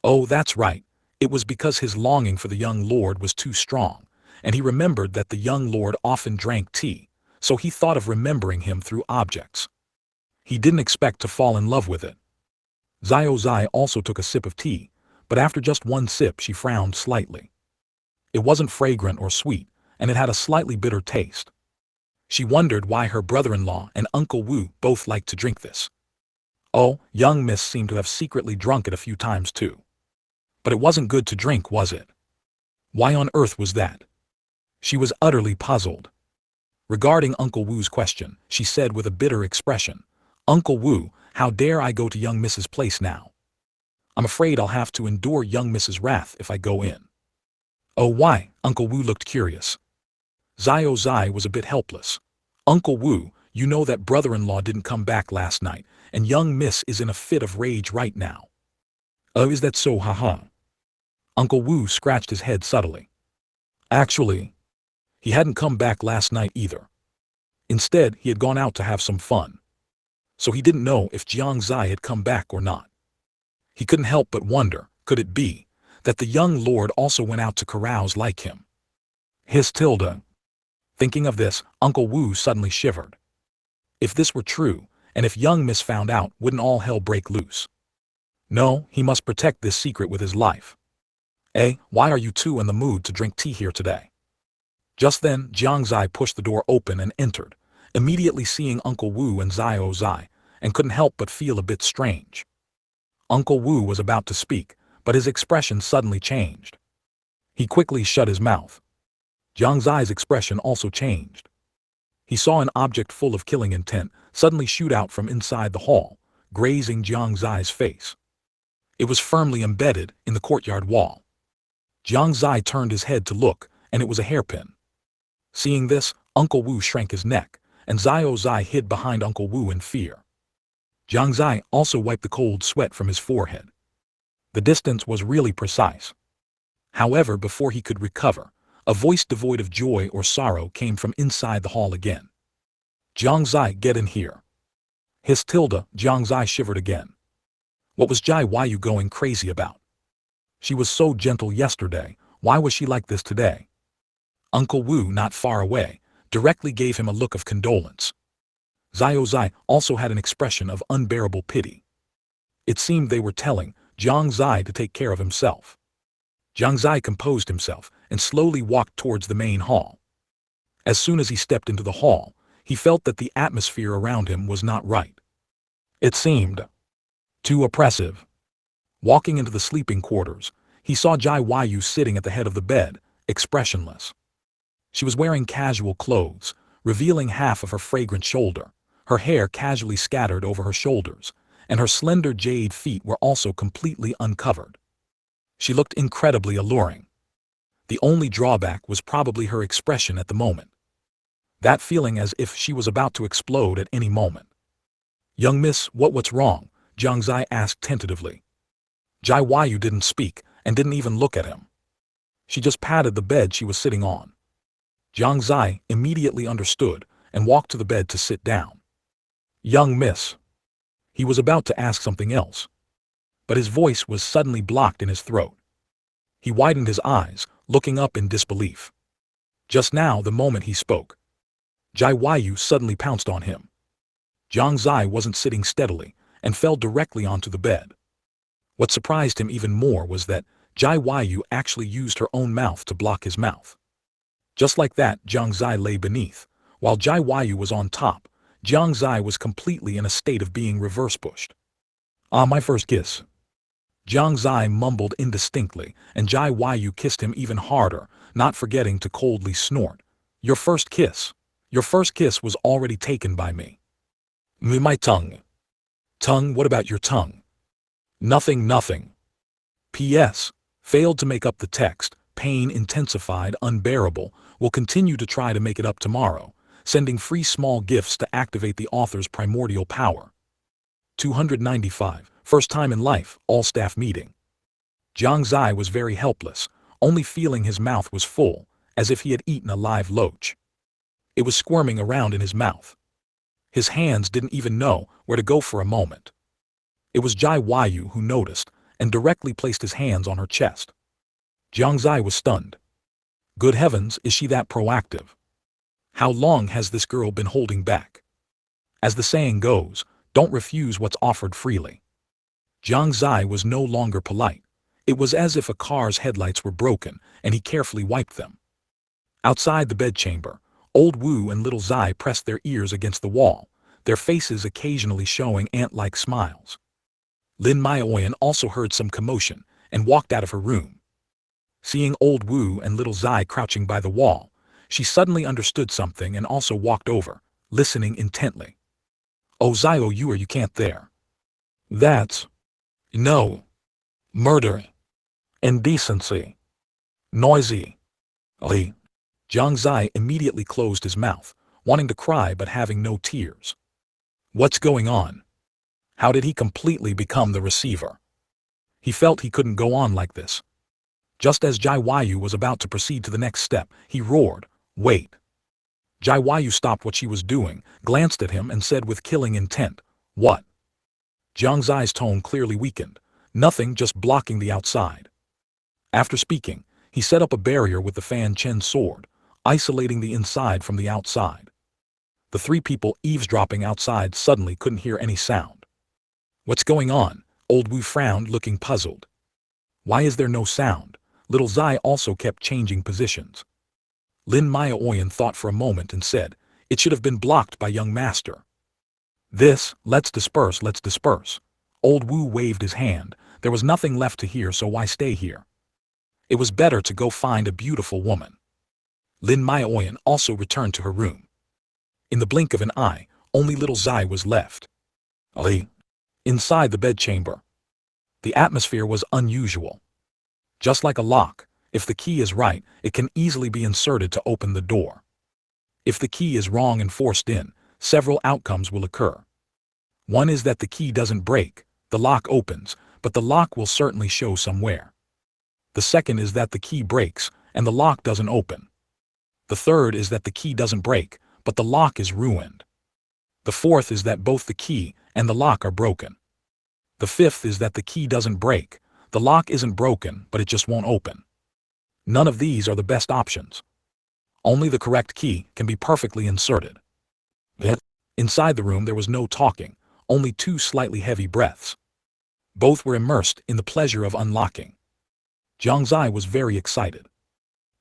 Oh, that's right. It was because his longing for the young lord was too strong, and he remembered that the young lord often drank tea, so he thought of remembering him through objects. He didn't expect to fall in love with it. Xiao Zai also took a sip of tea, but after just one sip she frowned slightly. It wasn't fragrant or sweet, and it had a slightly bitter taste. She wondered why her brother-in-law and Uncle Wu both liked to drink this. Oh, young Miss seemed to have secretly drunk it a few times too. But it wasn't good to drink, was it? Why on earth was that? She was utterly puzzled. Regarding Uncle Wu's question, she said with a bitter expression, "Uncle Wu, how dare I go to young Miss's place now? I'm afraid I'll have to endure young Miss's wrath if I go in." "Oh, why?" Uncle Wu looked curious. Xiao Zai was a bit helpless. "Uncle Wu, you know that brother-in-law didn't come back last night, and young Miss is in a fit of rage right now." "Oh, is that so, haha?" Uncle Wu scratched his head subtly. Actually, he hadn't come back last night either. Instead, he had gone out to have some fun. So he didn't know if Jiang Xie had come back or not. He couldn't help but wonder, could it be, that the young lord also went out to carouse like him? His tilde. Thinking of this, Uncle Wu suddenly shivered. If this were true, and if young Miss found out, wouldn't all hell break loose? No, he must protect this secret with his life. Why are you two in the mood to drink tea here today? Just then, Jiang Xie pushed the door open and entered, immediately seeing Uncle Wu and Xiao Zai, and couldn't help but feel a bit strange. Uncle Wu was about to speak, but his expression suddenly changed. He quickly shut his mouth. Jiang Zai's expression also changed. He saw an object full of killing intent suddenly shoot out from inside the hall, grazing Jiang Zai's face. It was firmly embedded in the courtyard wall. Jiang Xie turned his head to look, and it was a hairpin. Seeing this, Uncle Wu shrank his neck, and Xiao Zai hid behind Uncle Wu in fear. Jiang Xie also wiped the cold sweat from his forehead. The distance was really precise. However, before he could recover, a voice devoid of joy or sorrow came from inside the hall again. "Jiang Xie, get in here." His tilde, Jiang Xie shivered again. What was Jai Yu going crazy about? She was so gentle yesterday, why was she like this today? Uncle Wu, not far away, directly gave him a look of condolence. Xiao Zai also had an expression of unbearable pity. It seemed they were telling Jiang Xie to take care of himself. Jiang Xie composed himself and slowly walked towards the main hall. As soon as he stepped into the hall, he felt that the atmosphere around him was not right. It seemed too oppressive. Walking into the sleeping quarters, he saw Jai Yu sitting at the head of the bed, expressionless. She was wearing casual clothes, revealing half of her fragrant shoulder, her hair casually scattered over her shoulders, and her slender jade feet were also completely uncovered. She looked incredibly alluring. The only drawback was probably her expression at the moment. That feeling as if she was about to explode at any moment. "Young Miss, what's wrong?" Jiang Xie asked tentatively. Jai Yu didn't speak and didn't even look at him. She just patted the bed she was sitting on. Jiang Xie immediately understood and walked to the bed to sit down. "Young Miss." He was about to ask something else, but his voice was suddenly blocked in his throat. He widened his eyes, looking up in disbelief. Just now, the moment he spoke, Jai Yu suddenly pounced on him. Jiang Xie wasn't sitting steadily and fell directly onto the bed. What surprised him even more was that Jai Yu actually used her own mouth to block his mouth. Just like that, Jiang Xie lay beneath, while Jai Yu was on top. Jiang Xie was completely in a state of being reverse-pushed. "Ah, my first kiss." Jiang Xie mumbled indistinctly, and Jai Yu kissed him even harder, not forgetting to coldly snort. "Your first kiss. Your first kiss was already taken by me." "My tongue." "Tongue, what about your tongue?" Nothing. P.S. Failed to make up the text, pain intensified, unbearable, will continue to try to make it up tomorrow, sending free small gifts to activate the author's primordial power. 295, first time in life, all-staff meeting. Jiang Xie was very helpless, only feeling his mouth was full, as if he had eaten a live loach. It was squirming around in his mouth. His hands didn't even know where to go for a moment. It was Jai Yu who noticed and directly placed his hands on her chest. Jiang Xie was stunned. Good heavens, is she that proactive? How long has this girl been holding back? As the saying goes, don't refuse what's offered freely. Jiang Xie was no longer polite. It was as if a car's headlights were broken and he carefully wiped them. Outside the bedchamber, Old Wu and little Zai pressed their ears against the wall, their faces occasionally showing ant-like smiles. Lin Maioyan also heard some commotion and walked out of her room. Seeing Old Wu and little Zai crouching by the wall, she suddenly understood something and also walked over, listening intently. "Oh Zio, you can't there. That's... no. Murder. Indecency. Noisy." Jiang Xie immediately closed his mouth, wanting to cry but having no tears. What's going on? How did he completely become the receiver? He felt he couldn't go on like this. Just as Jai Yu was about to proceed to the next step, he roared, "Wait!" Jai Yu stopped what she was doing, glanced at him and said with killing intent, "What?" Jiang Xie's tone clearly weakened. "Nothing, just blocking the outside." After speaking, he set up a barrier with the Fanchen sword, isolating the inside from the outside. The three people eavesdropping outside suddenly couldn't hear any sound. "What's going on?" Old Wu frowned, looking puzzled. "Why is there no sound?" Little Zai also kept changing positions. Lin Maioyan thought for a moment and said, "It should have been blocked by young master." Let's disperse, let's disperse." Old Wu waved his hand. There was nothing left to hear, so why stay here? It was better to go find a beautiful woman. Lin Maioyan also returned to her room. In the blink of an eye, only little Zai was left. Inside the bedchamber. The atmosphere was unusual. Just like a lock, if the key is right, it can easily be inserted to open the door. If the key is wrong and forced in, several outcomes will occur. One is that the key doesn't break, the lock opens, but the lock will certainly show somewhere. The second is that the key breaks, and the lock doesn't open. The third is that the key doesn't break, but the lock is ruined. The fourth is that both the key and the lock are broken. The fifth is that the key doesn't break, the lock isn't broken, but it just won't open. None of these are the best options. Only the correct key can be perfectly inserted. Inside the room there was no talking, only two slightly heavy breaths. Both were immersed in the pleasure of unlocking. Jiang Xie was very excited.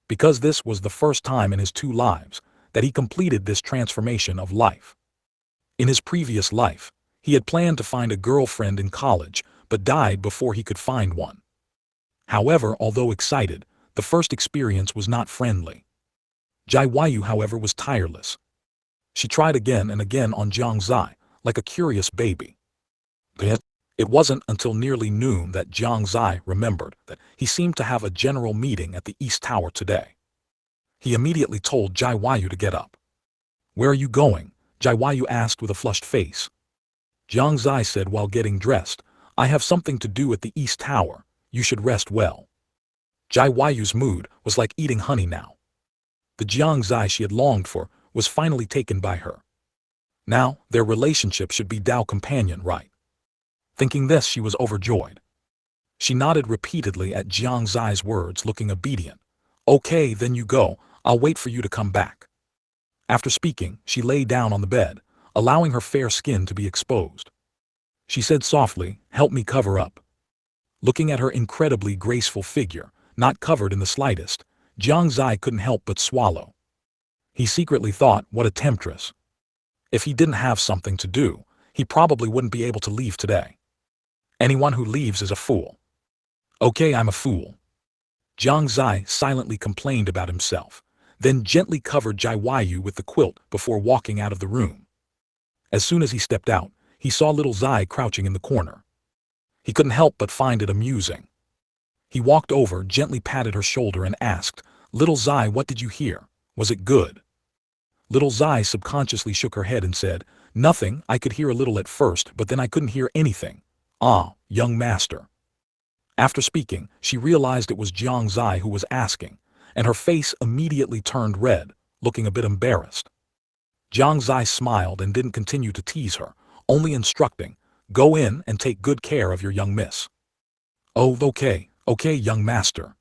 Because this was the first time in his 2 lives that he completed this transformation of life. In his previous life, he had planned to find a girlfriend in college, but died before he could find one. However, although excited, the first experience was not friendly. Jai Yu, however, was tireless. She tried again and again on Jiang Xie, like a curious baby. It wasn't until nearly noon that Jiang Xie remembered that he seemed to have a general meeting at the East Tower today. He immediately told Jai Yu to get up. "Where are you going?" Jai Yu asked with a flushed face. Jiang Xie said while getting dressed, "I have something to do at the East Tower, you should rest well." Jai Yu's mood was like eating honey now. The Jiang Xie she had longed for was finally taken by her. Now, their relationship should be Dao companion, right? Thinking this, she was overjoyed. She nodded repeatedly at Jiang Xie's words, looking obedient. "Okay, then you go, I'll wait for you to come back." After speaking, she lay down on the bed, allowing her fair skin to be exposed. She said softly, "Help me cover up." Looking at her incredibly graceful figure, not covered in the slightest, Jiang Xie couldn't help but swallow. He secretly thought, what a temptress. If he didn't have something to do, he probably wouldn't be able to leave today. Anyone who leaves is a fool. "Okay, I'm a fool." Jiang Xie silently complained about himself, then gently covered Jai Yu with the quilt before walking out of the room. As soon as he stepped out, he saw little Zai crouching in the corner. He couldn't help but find it amusing. He walked over, gently patted her shoulder and asked, "Little Zai, what did you hear? Was it good?" Little Zai subconsciously shook her head and said, "Nothing, I could hear a little at first, but then I couldn't hear anything." "Ah, young master." After speaking, she realized it was Jiang Xie who was asking, and her face immediately turned red, looking a bit embarrassed. Jiang Xie smiled and didn't continue to tease her, only instructing, "Go in and take good care of your young miss." "Oh, okay, young master."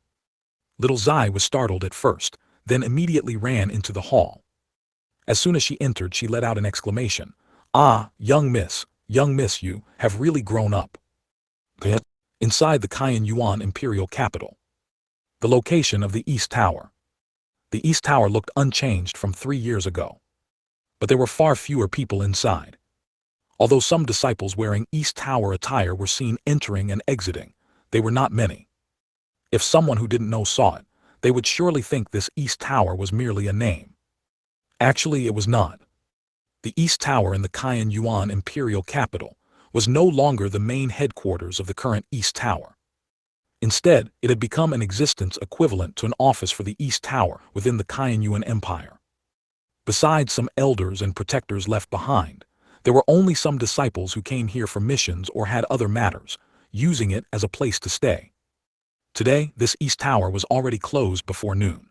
Little Zai was startled at first, then immediately ran into the hall. As soon as she entered, she let out an exclamation. "Ah, young miss, you have really grown up." Inside the Yuan imperial capital. The location of the East Tower. The East Tower looked unchanged from 3 years ago, but there were far fewer people inside. Although some disciples wearing East Tower attire were seen entering and exiting, they were not many. If someone who didn't know saw it, they would surely think this East Tower was merely a name. Actually, it was not. The East Tower in the Qianyuan imperial capital was no longer the main headquarters of the current East Tower. Instead, it had become an existence equivalent to an office for the East Tower within the Qianyuan Empire. Besides some elders and protectors left behind, there were only some disciples who came here for missions or had other matters, using it as a place to stay. Today, this East Tower was already closed before noon.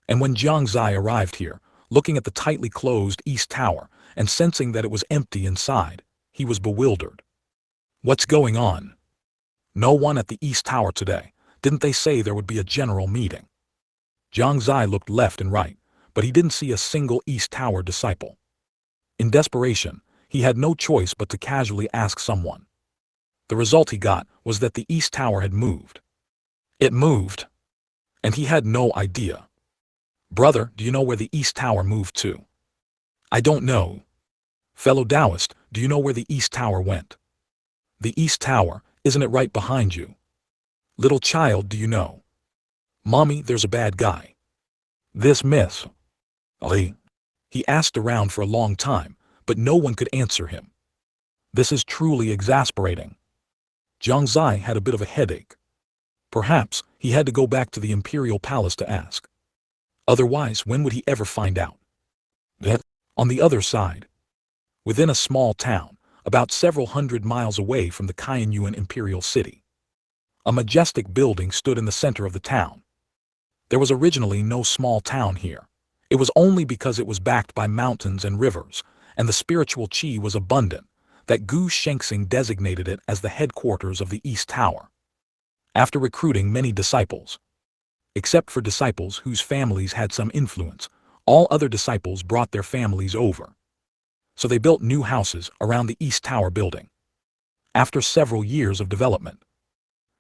And when Jiang Xie arrived here, looking at the tightly closed East Tower and sensing that it was empty inside, he was bewildered. What's going on? No one at the East Tower today. Didn't they say there would be a general meeting? Jiang Xie looked left and right, but he didn't see a single East Tower disciple. In desperation, he had no choice but to casually ask someone. The result he got was that the East Tower had moved. It moved. And he had no idea. Brother, do you know where the East Tower moved to? I don't know. Fellow Taoist, do you know where the East Tower went? The East Tower, isn't it right behind you? Little child, do you know? Mommy, there's a bad guy. This Miss Ali. He asked around for a long time, but no one could answer him. This is truly exasperating. Jiang Xie had a bit of a headache. Perhaps he had to go back to the imperial palace to ask. Otherwise, when would he ever find out? That, on the other side, within a small town, about several hundred miles away from the Qianyuan imperial city, a majestic building stood in the center of the town. There was originally no small town here. It was only because it was backed by mountains and rivers, and the spiritual qi was abundant, that Gu Shengxing designated it as the headquarters of the East Tower. After recruiting many disciples, except for disciples whose families had some influence, all other disciples brought their families over. So they built new houses around the East Tower building. After several years of development,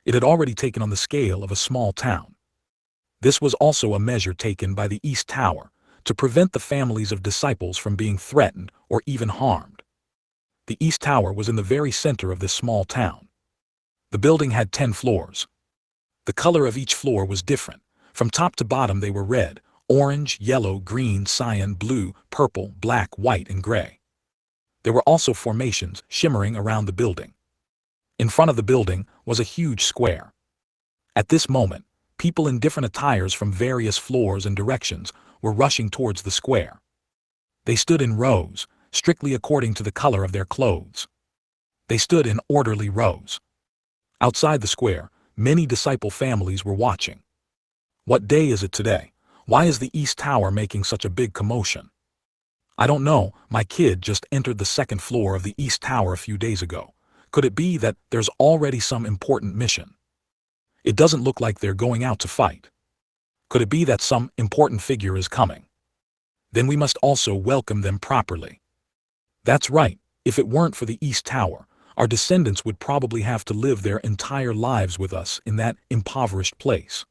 it had already taken on the scale of a small town. This was also a measure taken by the East Tower to prevent the families of disciples from being threatened or even harmed. The East Tower was in the very center of this small town. The building had 10 floors. The color of each floor was different. From top to bottom they were red, orange, yellow, green, cyan, blue, purple, black, white, and gray. There were also formations shimmering around the building. In front of the building was a huge square. At this moment, people in different attires from various floors and directions were rushing towards the square. They stood in rows, strictly according to the color of their clothes. They stood in orderly rows. Outside the square, many disciple families were watching. What day is it today? Why is the East Tower making such a big commotion? I don't know, my kid just entered the second floor of the East Tower a few days ago. Could it be that there's already some important mission? It doesn't look like they're going out to fight. Could it be that some important figure is coming? Then we must also welcome them properly. That's right, if it weren't for the East Tower, our descendants would probably have to live their entire lives with us in that impoverished place.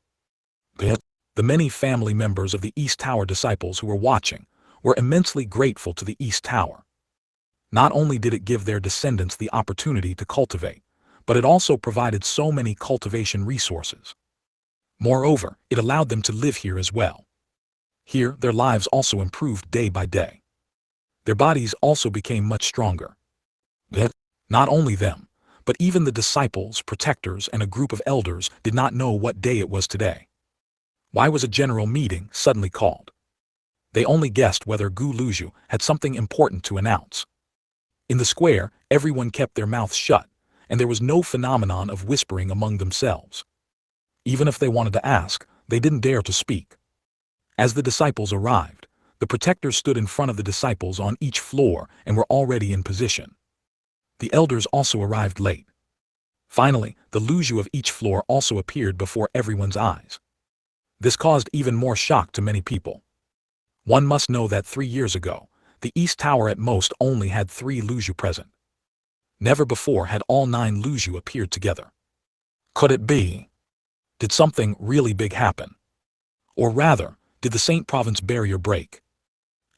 The many family members of the East Tower disciples who were watching were immensely grateful to the East Tower. Not only did it give their descendants the opportunity to cultivate, but it also provided so many cultivation resources. Moreover, it allowed them to live here as well. Here, their lives also improved day by day. Their bodies also became much stronger. Not only them, but even the disciples, protectors, and a group of elders did not know what day it was today. Why was a general meeting suddenly called? They only guessed whether Gu Luzhu had something important to announce. In the square, everyone kept their mouths shut, and there was no phenomenon of whispering among themselves. Even if they wanted to ask, they didn't dare to speak. As the disciples arrived, the protectors stood in front of the disciples on each floor and were already in position. The elders also arrived late. Finally, the Luzhu of each floor also appeared before everyone's eyes. This caused even more shock to many people. One must know that 3 years ago, the East Tower at most only had 3 Luzhu present. Never before had all 9 Luzhu appeared together. Could it be? Did something really big happen? Or rather, Did the Saint Province barrier break?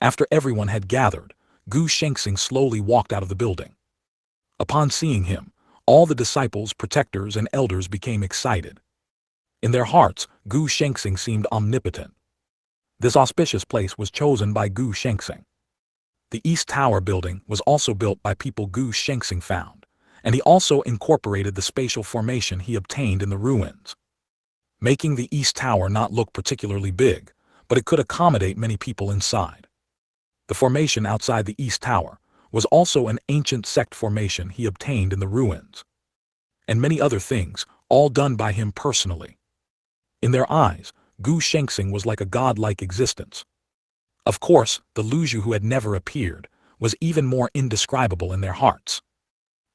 After everyone had gathered, Gu Shengxing slowly walked out of the building. Upon seeing him, all the disciples, protectors, and elders became excited. In their hearts, Gu Shengxing seemed omnipotent. This auspicious place was chosen by Gu Shengxing. The East Tower building was also built by people Gu Shengxing found, and he also incorporated the spatial formation he obtained in the ruins, making the East Tower not look particularly big, but it could accommodate many people inside. The formation outside the East Tower was also an ancient sect formation he obtained in the ruins, and many other things, all done by him personally. In their eyes, Gu Shengxing was like a godlike existence. Of course, the Luzhu who had never appeared was even more indescribable in their hearts.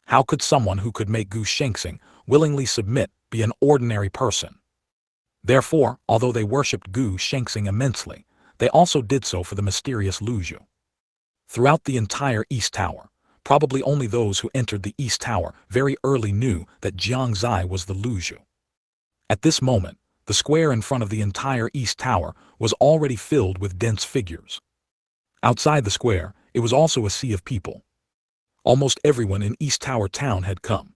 How could someone who could make Gu Shengxing willingly submit be an ordinary person? Therefore, although they worshipped Gu Shengxing immensely, they also did so for the mysterious Luzhu. Throughout the entire East Tower, probably only those who entered the East Tower very early knew that Jiang Xie was the Luzhu. At this moment, the square in front of the entire East Tower was already filled with dense figures. Outside the square, it was also a sea of people. Almost everyone in East Tower Town had come.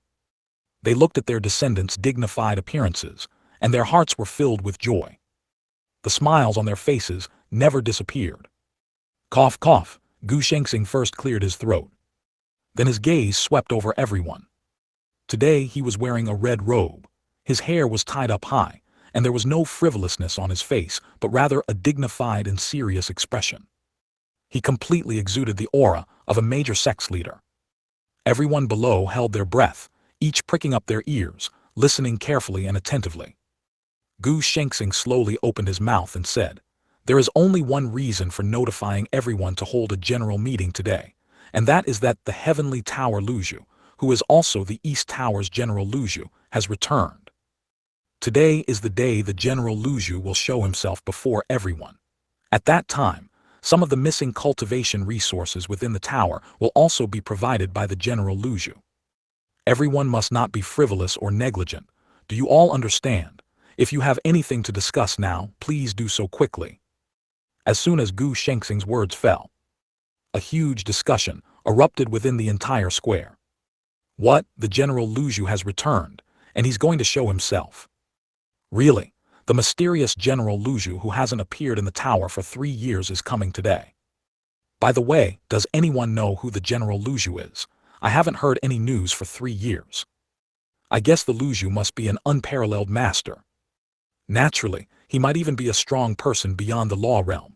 They looked at their descendants' dignified appearances, and their hearts were filled with joy. The smiles on their faces never disappeared. Cough, cough, Gu Shengxing first cleared his throat. Then his gaze swept over everyone. Today he was wearing a red robe. His hair was tied up high, and there was no frivolousness on his face, but rather a dignified and serious expression. He completely exuded the aura of a major sex leader. Everyone below held their breath, each pricking up their ears, listening carefully and attentively. Gu Shengxing slowly opened his mouth and said, "There is only one reason for notifying everyone to hold a general meeting today, and that is that the Heavenly Tower Luzhu, who is also the East Tower's General Luzhu, has returned. Today is the day the General Luzhu will show himself before everyone. At that time, some of the missing cultivation resources within the tower will also be provided by the General Luzhu. Everyone must not be frivolous or negligent. Do you all understand? If you have anything to discuss now, please do so quickly." As soon as Gu Shengxing's words fell, a huge discussion erupted within the entire square. What? The General Luzhu has returned, and he's going to show himself. Really, the mysterious General Luzhu who hasn't appeared in the tower for 3 years is coming today. By the way, does anyone know who the General Luzhu is? I haven't heard any news for 3 years. I guess the Luzhu must be an unparalleled master. Naturally, he might even be a strong person beyond the law realm.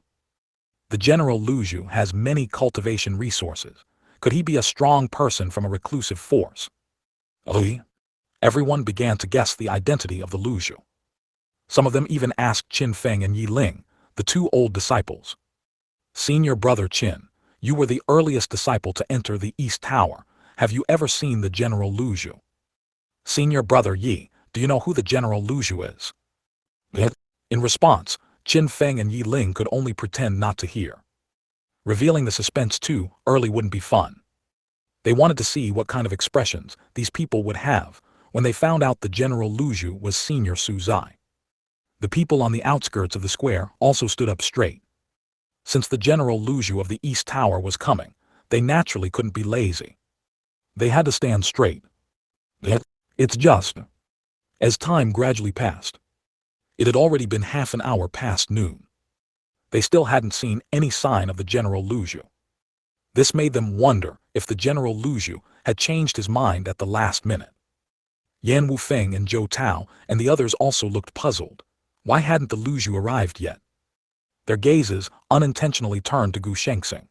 The General Luzhu has many cultivation resources. Could he be a strong person from a reclusive force? Everyone began to guess the identity of the Luzhu. Some of them even asked Qin Feng and Yi Ling, the 2 old disciples. "Senior brother Qin, you were the earliest disciple to enter the East Tower. Have you ever seen the General Luzhu?" "Senior brother Yi, do you know who the General Luzhu is?" In response, Qin Feng and Yi Ling could only pretend not to hear. Revealing the suspense too early wouldn't be fun. They wanted to see what kind of expressions these people would have when they found out the General Luzhu was Senior Su Zai. The people on the outskirts of the square also stood up straight. Since the General Luzhu of the East Tower was coming, they naturally couldn't be lazy. They had to stand straight. It's just. As time gradually passed, it had already been half an hour past noon. They still hadn't seen any sign of the General Luzhu. This made them wonder if the General Luzhu had changed his mind at the last minute. Yan Wufeng and Zhou Tao and the others also looked puzzled. Why hadn't the Luzhu arrived yet? Their gazes unintentionally turned to Gu Shengxing.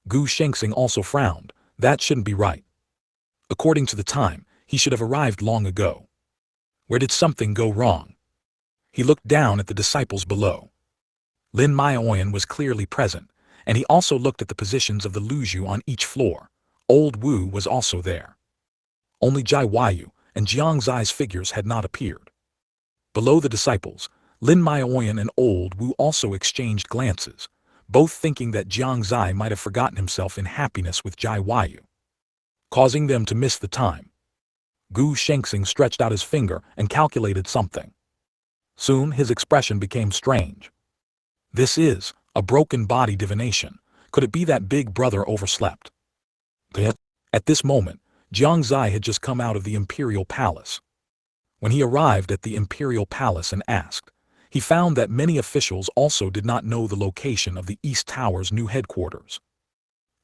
Gu Shengxing also frowned. That shouldn't be right. According to the time, he should have arrived long ago. Where did something go wrong? He looked down at the disciples below. Lin Maioyan was clearly present, and he also looked at the positions of the Luzhu on each floor. Old Wu was also there. Only Jai Huayu and Jiang Xie's figures had not appeared. Below the disciples, Lin Maioyan and Old Wu also exchanged glances, both thinking that Jiang Xie might have forgotten himself in happiness with Jai Huayu, causing them to miss the time. Gu Shengxing stretched out his finger and calculated something. Soon his expression became strange. This is a broken body divination. Could it be that big brother overslept? At this moment, Jiang Xie had just come out of the imperial palace. When he arrived at the imperial palace and asked, he found that many officials also did not know the location of the East Tower's new headquarters.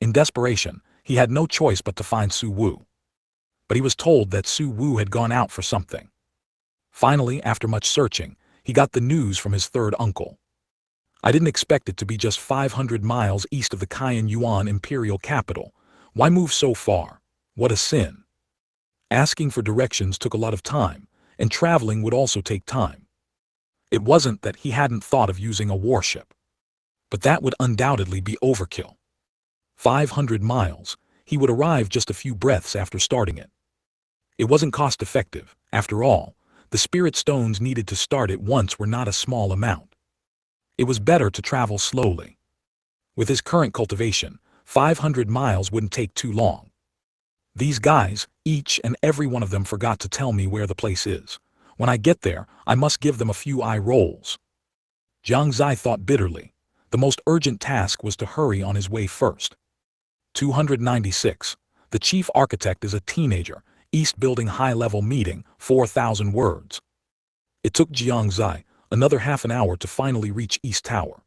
In desperation, he had no choice but to find Su Wu. But he was told that Su Wu had gone out for something. Finally, after much searching, he got the news from his third uncle. I didn't expect it to be just 500 miles east of the Yuan imperial capital. Why move so far? What a sin. Asking for directions took a lot of time, and traveling would also take time. It wasn't that he hadn't thought of using a warship. But that would undoubtedly be overkill. 500 miles, he would arrive just a few breaths after starting it. It wasn't cost-effective. After all, the spirit stones needed to start at once were not a small amount. It was better to travel slowly. With his current cultivation, 500 miles wouldn't take too long. These guys, each and every one of them forgot to tell me where the place is. When I get there, I must give them a few eye rolls. Jiang Xie thought bitterly. The most urgent task was to hurry on his way first. 296. The chief architect is a teenager. East Building high-level meeting, 4,000 words. It took Jiang Xie another half an hour to finally reach East Tower.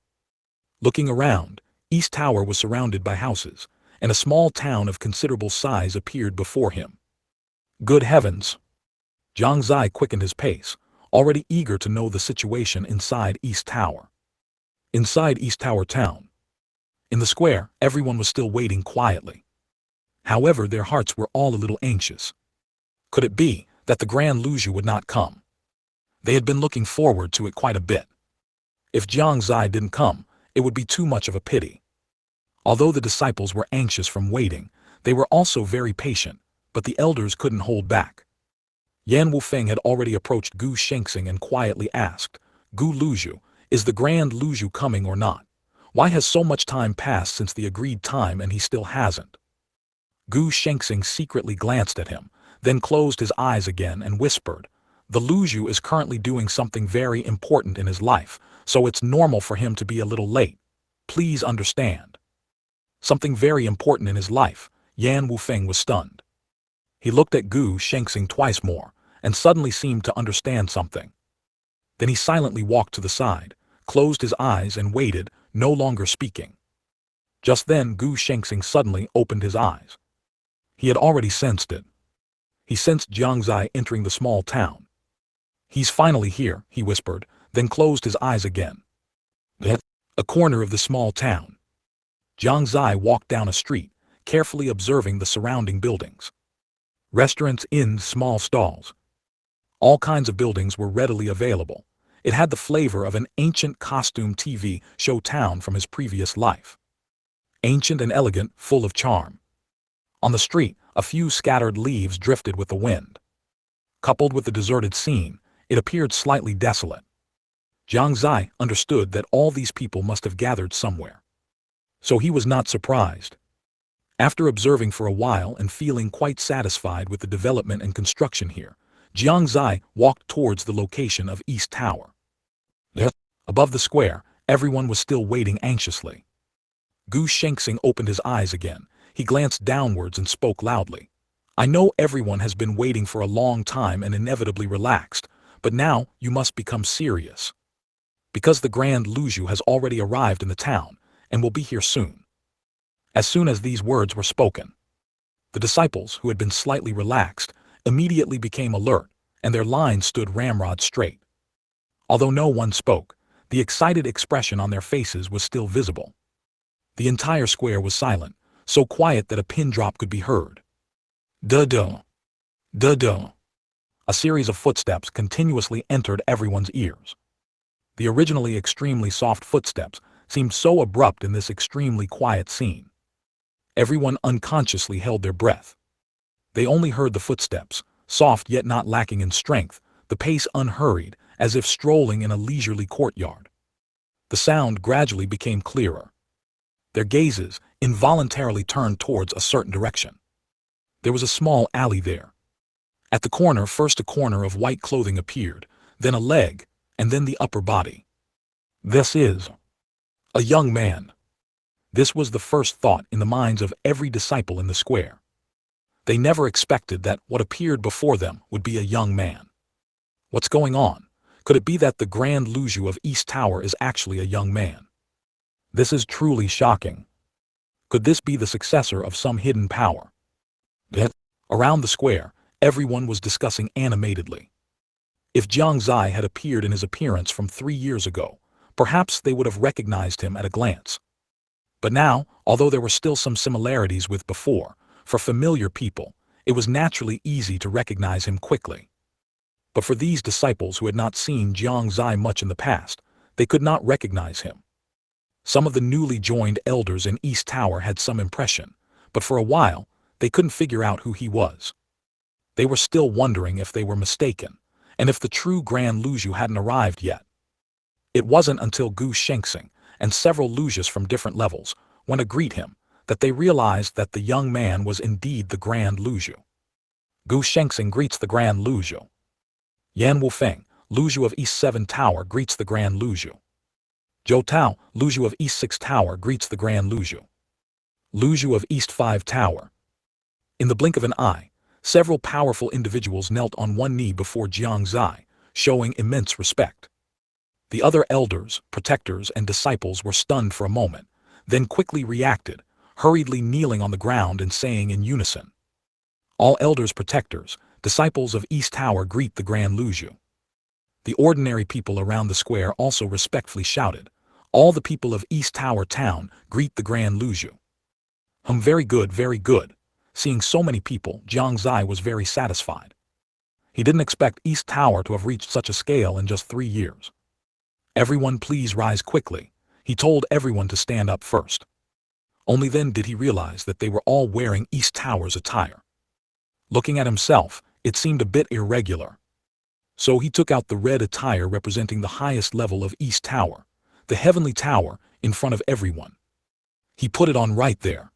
Looking around, East Tower was surrounded by houses, and a small town of considerable size appeared before him. Good heavens! Jiang Xie quickened his pace, already eager to know the situation inside East Tower. Inside East Tower town. In the square, everyone was still waiting quietly. However, their hearts were all a little anxious. Could it be that the Grand Luzhu would not come? They had been looking forward to it quite a bit. If Jiang Xie didn't come, it would be too much of a pity. Although the disciples were anxious from waiting, they were also very patient, but the elders couldn't hold back. Yan Wufeng had already approached Gu Shengxing and quietly asked, Gu Luzhu, is the Grand Luzhu coming or not? Why has so much time passed since the agreed time and he still hasn't? Gu Shengxing secretly glanced at him, then closed his eyes again and whispered, the Luzhu is currently doing something very important in his life, so it's normal for him to be a little late. Please understand. Something very important in his life. Yan Wufeng was stunned. He looked at Gu Shengxing twice more, and suddenly seemed to understand something. Then he silently walked to the side, closed his eyes and waited, no longer speaking. Just then Gu Shengxing suddenly opened his eyes. He had already sensed it. He sensed Jiang Xie entering the small town. He's finally here, he whispered, then closed his eyes again. A corner of the small town. Jiang Xie walked down a street, carefully observing the surrounding buildings. Restaurants, inns, small stalls. All kinds of buildings were readily available. It had the flavor of an ancient costume TV show town from his previous life. Ancient and elegant, full of charm. On the street, a few scattered leaves drifted with the wind. Coupled with the deserted scene, it appeared slightly desolate. Jiang Xie understood that all these people must have gathered somewhere. So he was not surprised. After observing for a while and feeling quite satisfied with the development and construction here, Jiang Xie walked towards the location of East Tower. Above the square, everyone was still waiting anxiously. Gu Shengxing opened his eyes again. He glanced downwards and spoke loudly. I know everyone has been waiting for a long time and inevitably relaxed, but now you must become serious. Because the Grand Luzhu has already arrived in the town, and will be here soon. As soon as these words were spoken, the disciples, who had been slightly relaxed, immediately became alert, and their lines stood ramrod straight. Although no one spoke, the excited expression on their faces was still visible. The entire square was silent, so quiet that a pin drop could be heard. Da-da, da-da. A series of footsteps continuously entered everyone's ears. The originally extremely soft footsteps seemed so abrupt in this extremely quiet scene. Everyone unconsciously held their breath. They only heard the footsteps, soft yet not lacking in strength, the pace unhurried, as if strolling in a leisurely courtyard. The sound gradually became clearer. Their gazes involuntarily turned towards a certain direction. There was a small alley there. At the corner, first a corner of white clothing appeared, then a leg, and then the upper body. This is A young man. This was the first thought in the minds of every disciple in the square. They never expected that what appeared before them would be a young man. What's going on? Could it be that the Grand Luzhu of East Tower is actually a young man? This is truly shocking. Could this be the successor of some hidden power? Yet, around the square, everyone was discussing animatedly. If Jiang Xie had appeared in his appearance from 3 years ago, perhaps they would have recognized him at a glance. But now, although there were still some similarities with before, for familiar people, it was naturally easy to recognize him quickly. But for these disciples who had not seen Jiang Xie much in the past, they could not recognize him. Some of the newly joined elders in East Tower had some impression, but for a while, they couldn't figure out who he was. They were still wondering if they were mistaken, and if the true Grand Luzhu hadn't arrived yet. It wasn't until Gu Shengxing and several Luzhus from different levels went to greet him that they realized that the young man was indeed the Grand Luzhu. Gu Shengxing greets the Grand Luzhu. Yan Wufeng, Luzhu of East 7 Tower, greets the Grand Luzhu. Zhou Tao, Luzhu of East 6 Tower, greets the Grand Luzhu. Luzhu of East 5 Tower. In the blink of an eye, several powerful individuals knelt on one knee before Jiang Xie, showing immense respect. The other elders, protectors, and disciples were stunned for a moment, then quickly reacted, hurriedly kneeling on the ground and saying in unison, "All elders, protectors, disciples of East Tower greet the Grand Luzhu." The ordinary people around the square also respectfully shouted, "All the people of East Tower Town greet the Grand Luzhu." Very good, very good. Seeing so many people, Jiang Xie was very satisfied. He didn't expect East Tower to have reached such a scale in just 3 years. "Everyone please rise quickly," he told everyone to stand up first. Only then did he realize that they were all wearing East Tower's attire. Looking at himself, it seemed a bit irregular. So he took out the red attire representing the highest level of East Tower, the Heavenly Tower, in front of everyone. He put it on right there.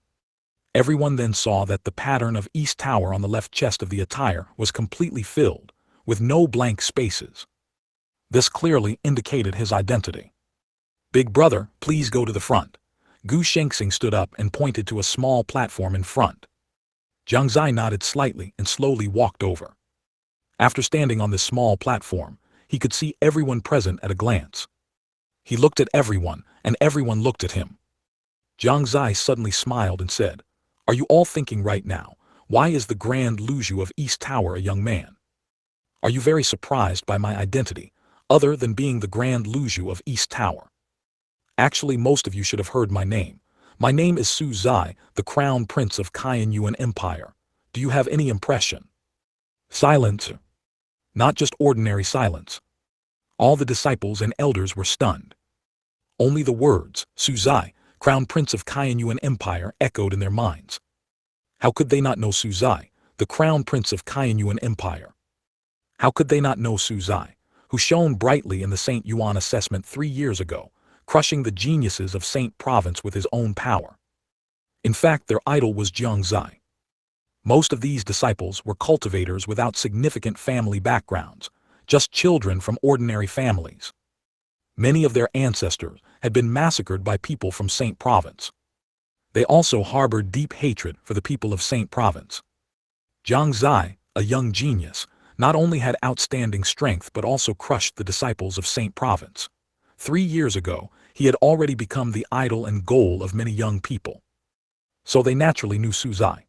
Everyone then saw that the pattern of East Tower on the left chest of the attire was completely filled, with no blank spaces. This clearly indicated his identity. "Big brother, please go to the front." Gu Shengxing stood up and pointed to a small platform in front. Jiang Xie nodded slightly and slowly walked over. After standing on this small platform, he could see everyone present at a glance. He looked at everyone, and everyone looked at him. Jiang Xie suddenly smiled and said, "Are you all thinking right now, why is the Grand Luzhu of East Tower a young man? Are you very surprised by my identity, other than being the Grand Luzhu of East Tower? Actually, most of you should have heard my name. My name is Su Zai, the Crown Prince of Yuan Empire. Do you have any impression?" Silence. Not just ordinary silence. All the disciples and elders were stunned. Only the words, "Su Zai, Crown Prince of Yuan Empire," echoed in their minds. How could they not know Su Zai, the Crown Prince of Yuan Empire? How could they not know Su Zai, who shone brightly in the St. Yuan assessment 3 years ago, crushing the geniuses of St. Province with his own power? In fact, their idol was Jiang Xie. Most of these disciples were cultivators without significant family backgrounds, just children from ordinary families. Many of their ancestors had been massacred by people from St. Province. They also harbored deep hatred for the people of St. Province. Jiang Xie, a young genius, not only had outstanding strength but also crushed the disciples of St. Province. 3 years ago, he had already become the idol and goal of many young people. So they naturally knew Su Zai.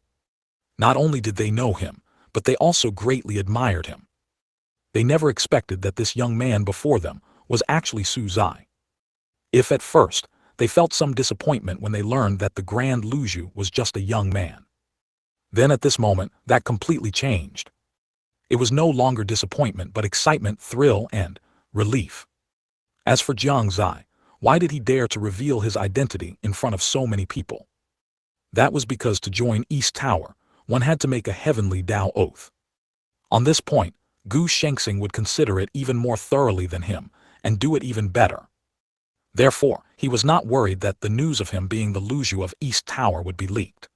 Not only did they know him, but they also greatly admired him. They never expected that this young man before them was actually Su Zai. If at first, they felt some disappointment when they learned that the Grand Luzhu was just a young man. Then at this moment, that completely changed. It was no longer disappointment but excitement, thrill, and relief. As for Jiang Xie, why did he dare to reveal his identity in front of so many people? That was because to join East Tower, one had to make a heavenly Dao oath. On this point, Gu Shengxing would consider it even more thoroughly than him, and do it even better. Therefore, he was not worried that the news of him being the Luzhu of East Tower would be leaked.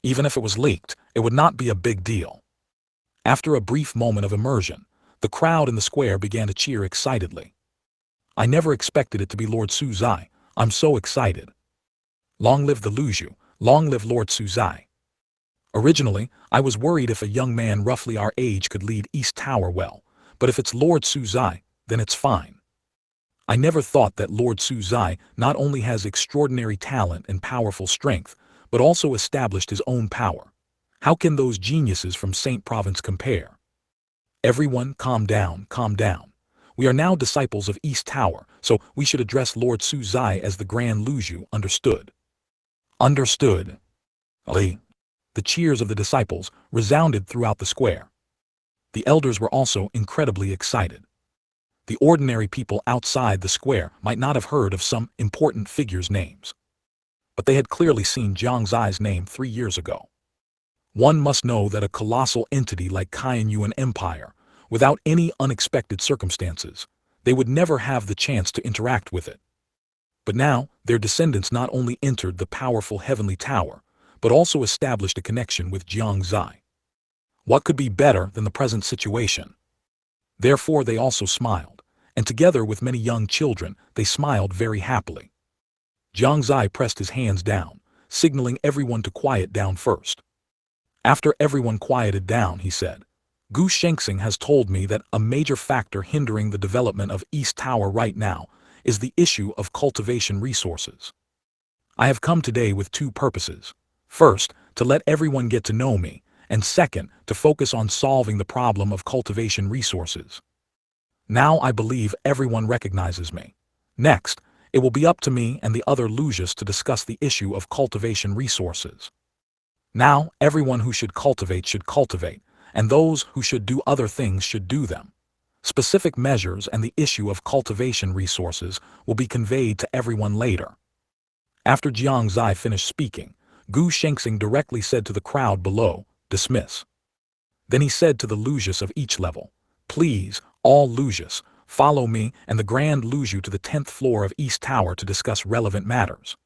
Even if it was leaked, it would not be a big deal. After a brief moment of immersion, the crowd in the square began to cheer excitedly. "I never expected it to be Lord Su Zai," I'm so excited. Long live the Luzhu, long live Lord Suzai. Originally, I was worried if a young man roughly our age could lead East Tower well, but if it's Lord Suzai, then it's fine. I never thought that Lord Suzai not only has extraordinary talent and powerful strength, but also established his own power. How can those geniuses from Saint Province compare? Everyone, calm down, calm down. We are now disciples of East Tower, so we should address Lord Suzai as the Grand Luzhu, understood? Understood. Ali. The cheers of the disciples resounded throughout the square. The elders were also incredibly excited. The ordinary people outside the square might not have heard of some important figures' names, but they had clearly seen Jiang Xie's name 3 years ago. One must know that a colossal entity like Shengyuan Empire, without any unexpected circumstances, they would never have the chance to interact with it. But now, their descendants not only entered the powerful heavenly tower, but also established a connection with Jiang Xie. What could be better than the present situation? Therefore they also smiled, and together with many young children, they smiled very happily. Jiang Xie pressed his hands down, signaling everyone to quiet down first. After everyone quieted down, he said, Gu Shengxing has told me that a major factor hindering the development of East Tower right now is the issue of cultivation resources. I have come today with 2 purposes. First, to let everyone get to know me, and second, to focus on solving the problem of cultivation resources. Now I believe everyone recognizes me. Next, it will be up to me and the other Luzhus to discuss the issue of cultivation resources. Now, everyone who should cultivate, and those who should do other things should do them. Specific measures and the issue of cultivation resources will be conveyed to everyone later. After Jiang Xie finished speaking, Gu Shengxing directly said to the crowd below, dismiss. Then he said to the Luzhus of each level, please, all Luzhus, follow me and the Grand Luzhu to the 10th floor of East Tower to discuss relevant matters.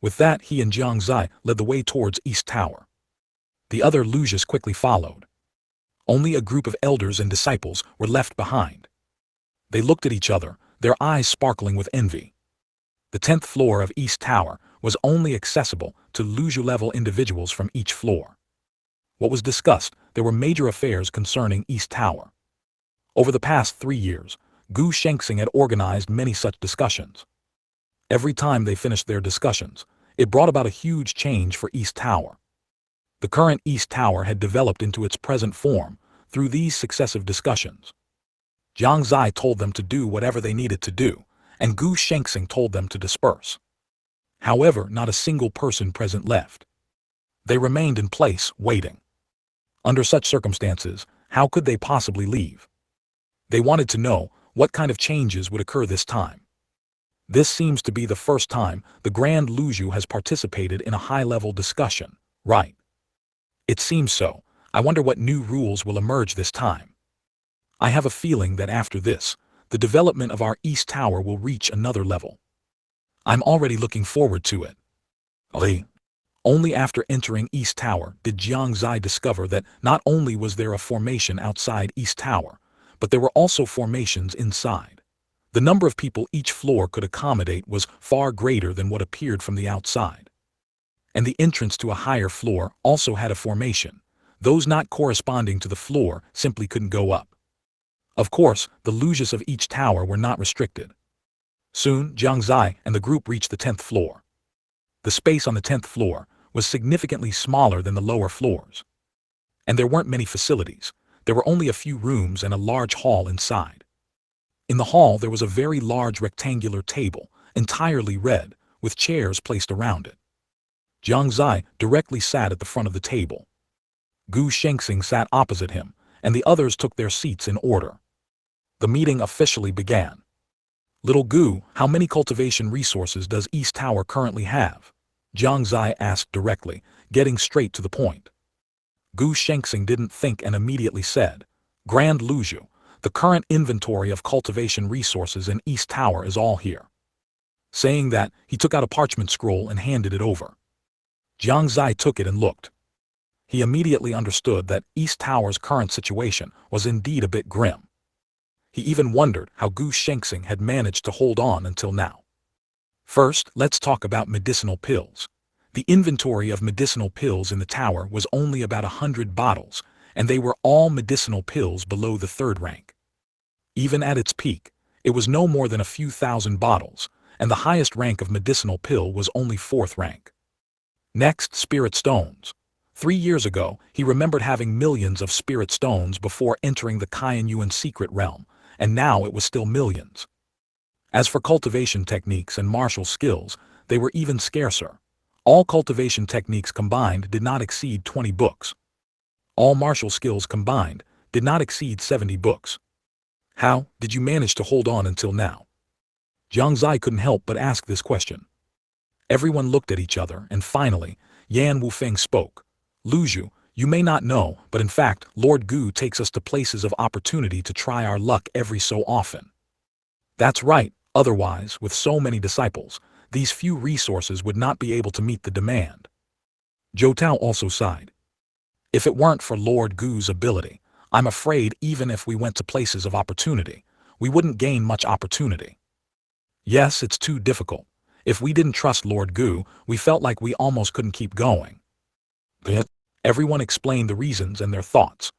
With that, he and Jiang Xie led the way towards East Tower. The other Luzhus quickly followed. Only a group of elders and disciples were left behind. They looked at each other, their eyes sparkling with envy. The 10th floor of East Tower was only accessible to Luzhu-level individuals from each floor. What was discussed, there were major affairs concerning East Tower. Over the past 3 years, Gu Shengxing had organized many such discussions. Every time they finished their discussions, it brought about a huge change for East Tower. The current East Tower had developed into its present form through these successive discussions. Jiang Xie told them to do whatever they needed to do, and Gu Shengxing told them to disperse. However, not a single person present left. They remained in place, waiting. Under such circumstances, how could they possibly leave? They wanted to know what kind of changes would occur this time. This seems to be the first time the Grand Luzhu has participated in a high-level discussion, right? It seems so. I wonder what new rules will emerge this time. I have a feeling that after this, the development of our East Tower will reach another level. I'm already looking forward to it. Ali. Only after entering East Tower did Jiang Xie discover that not only was there a formation outside East Tower, but there were also formations inside. The number of people each floor could accommodate was far greater than what appeared from the outside. And the entrance to a higher floor also had a formation. Those not corresponding to the floor simply couldn't go up. Of course, the Luzhus of each tower were not restricted. Soon, Jiang Xie and the group reached the 10th floor. The space on the 10th floor was significantly smaller than the lower floors. And there weren't many facilities. There were only a few rooms and a large hall inside. In the hall there was a very large rectangular table, entirely red, with chairs placed around it. Jiang Xie directly sat at the front of the table. Gu Shengxing sat opposite him, and the others took their seats in order. The meeting officially began. Little Gu, how many cultivation resources does East Tower currently have? Jiang Xie asked directly, getting straight to the point. Gu Shengxing didn't think and immediately said, Grand Luzhu, the current inventory of cultivation resources in East Tower is all here. Saying that, he took out a parchment scroll and handed it over. Jiang Xie took it and looked. He immediately understood that East Tower's current situation was indeed a bit grim. He even wondered how Gu Shengxing had managed to hold on until now. First, let's talk about medicinal pills. The inventory of medicinal pills in the tower was only about 100 bottles, and they were all medicinal pills below the third rank. Even at its peak, it was no more than a few thousand bottles, and the highest rank of medicinal pill was only fourth rank. Next, spirit stones. 3 years ago, he remembered having millions of spirit stones before entering the Shengyuan secret realm, and now it was still millions. As for cultivation techniques and martial skills, they were even scarcer. All cultivation techniques combined did not exceed 20 books. All martial skills combined did not exceed 70 books. How did you manage to hold on until now? Jiang Xie couldn't help but ask this question. Everyone looked at each other, and finally, Yan Wufeng spoke. Luzhu, you may not know, but in fact, Lord Gu takes us to places of opportunity to try our luck every so often. That's right, otherwise, with so many disciples, these few resources would not be able to meet the demand. Zhou Tao also sighed. If it weren't for Lord Gu's ability, I'm afraid even if we went to places of opportunity, we wouldn't gain much opportunity. Yes, it's too difficult. If we didn't trust Lord Gu, we felt like we almost couldn't keep going. But everyone explained the reasons and their thoughts.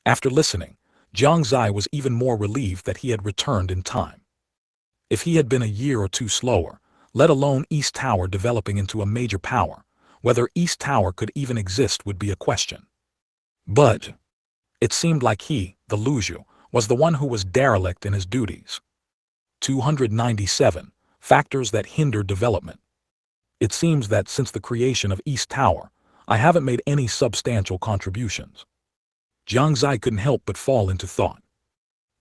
After listening, Jiang Xie was even more relieved that he had returned in time. If he had been a year or two slower, let alone East Tower developing into a major power, whether East Tower could even exist would be a question. But it seemed like he, the Luzhu, was the one who was derelict in his duties. 297. Factors that hinder development. It seems that since the creation of East Tower, I haven't made any substantial contributions. Jiang Xie couldn't help but fall into thought.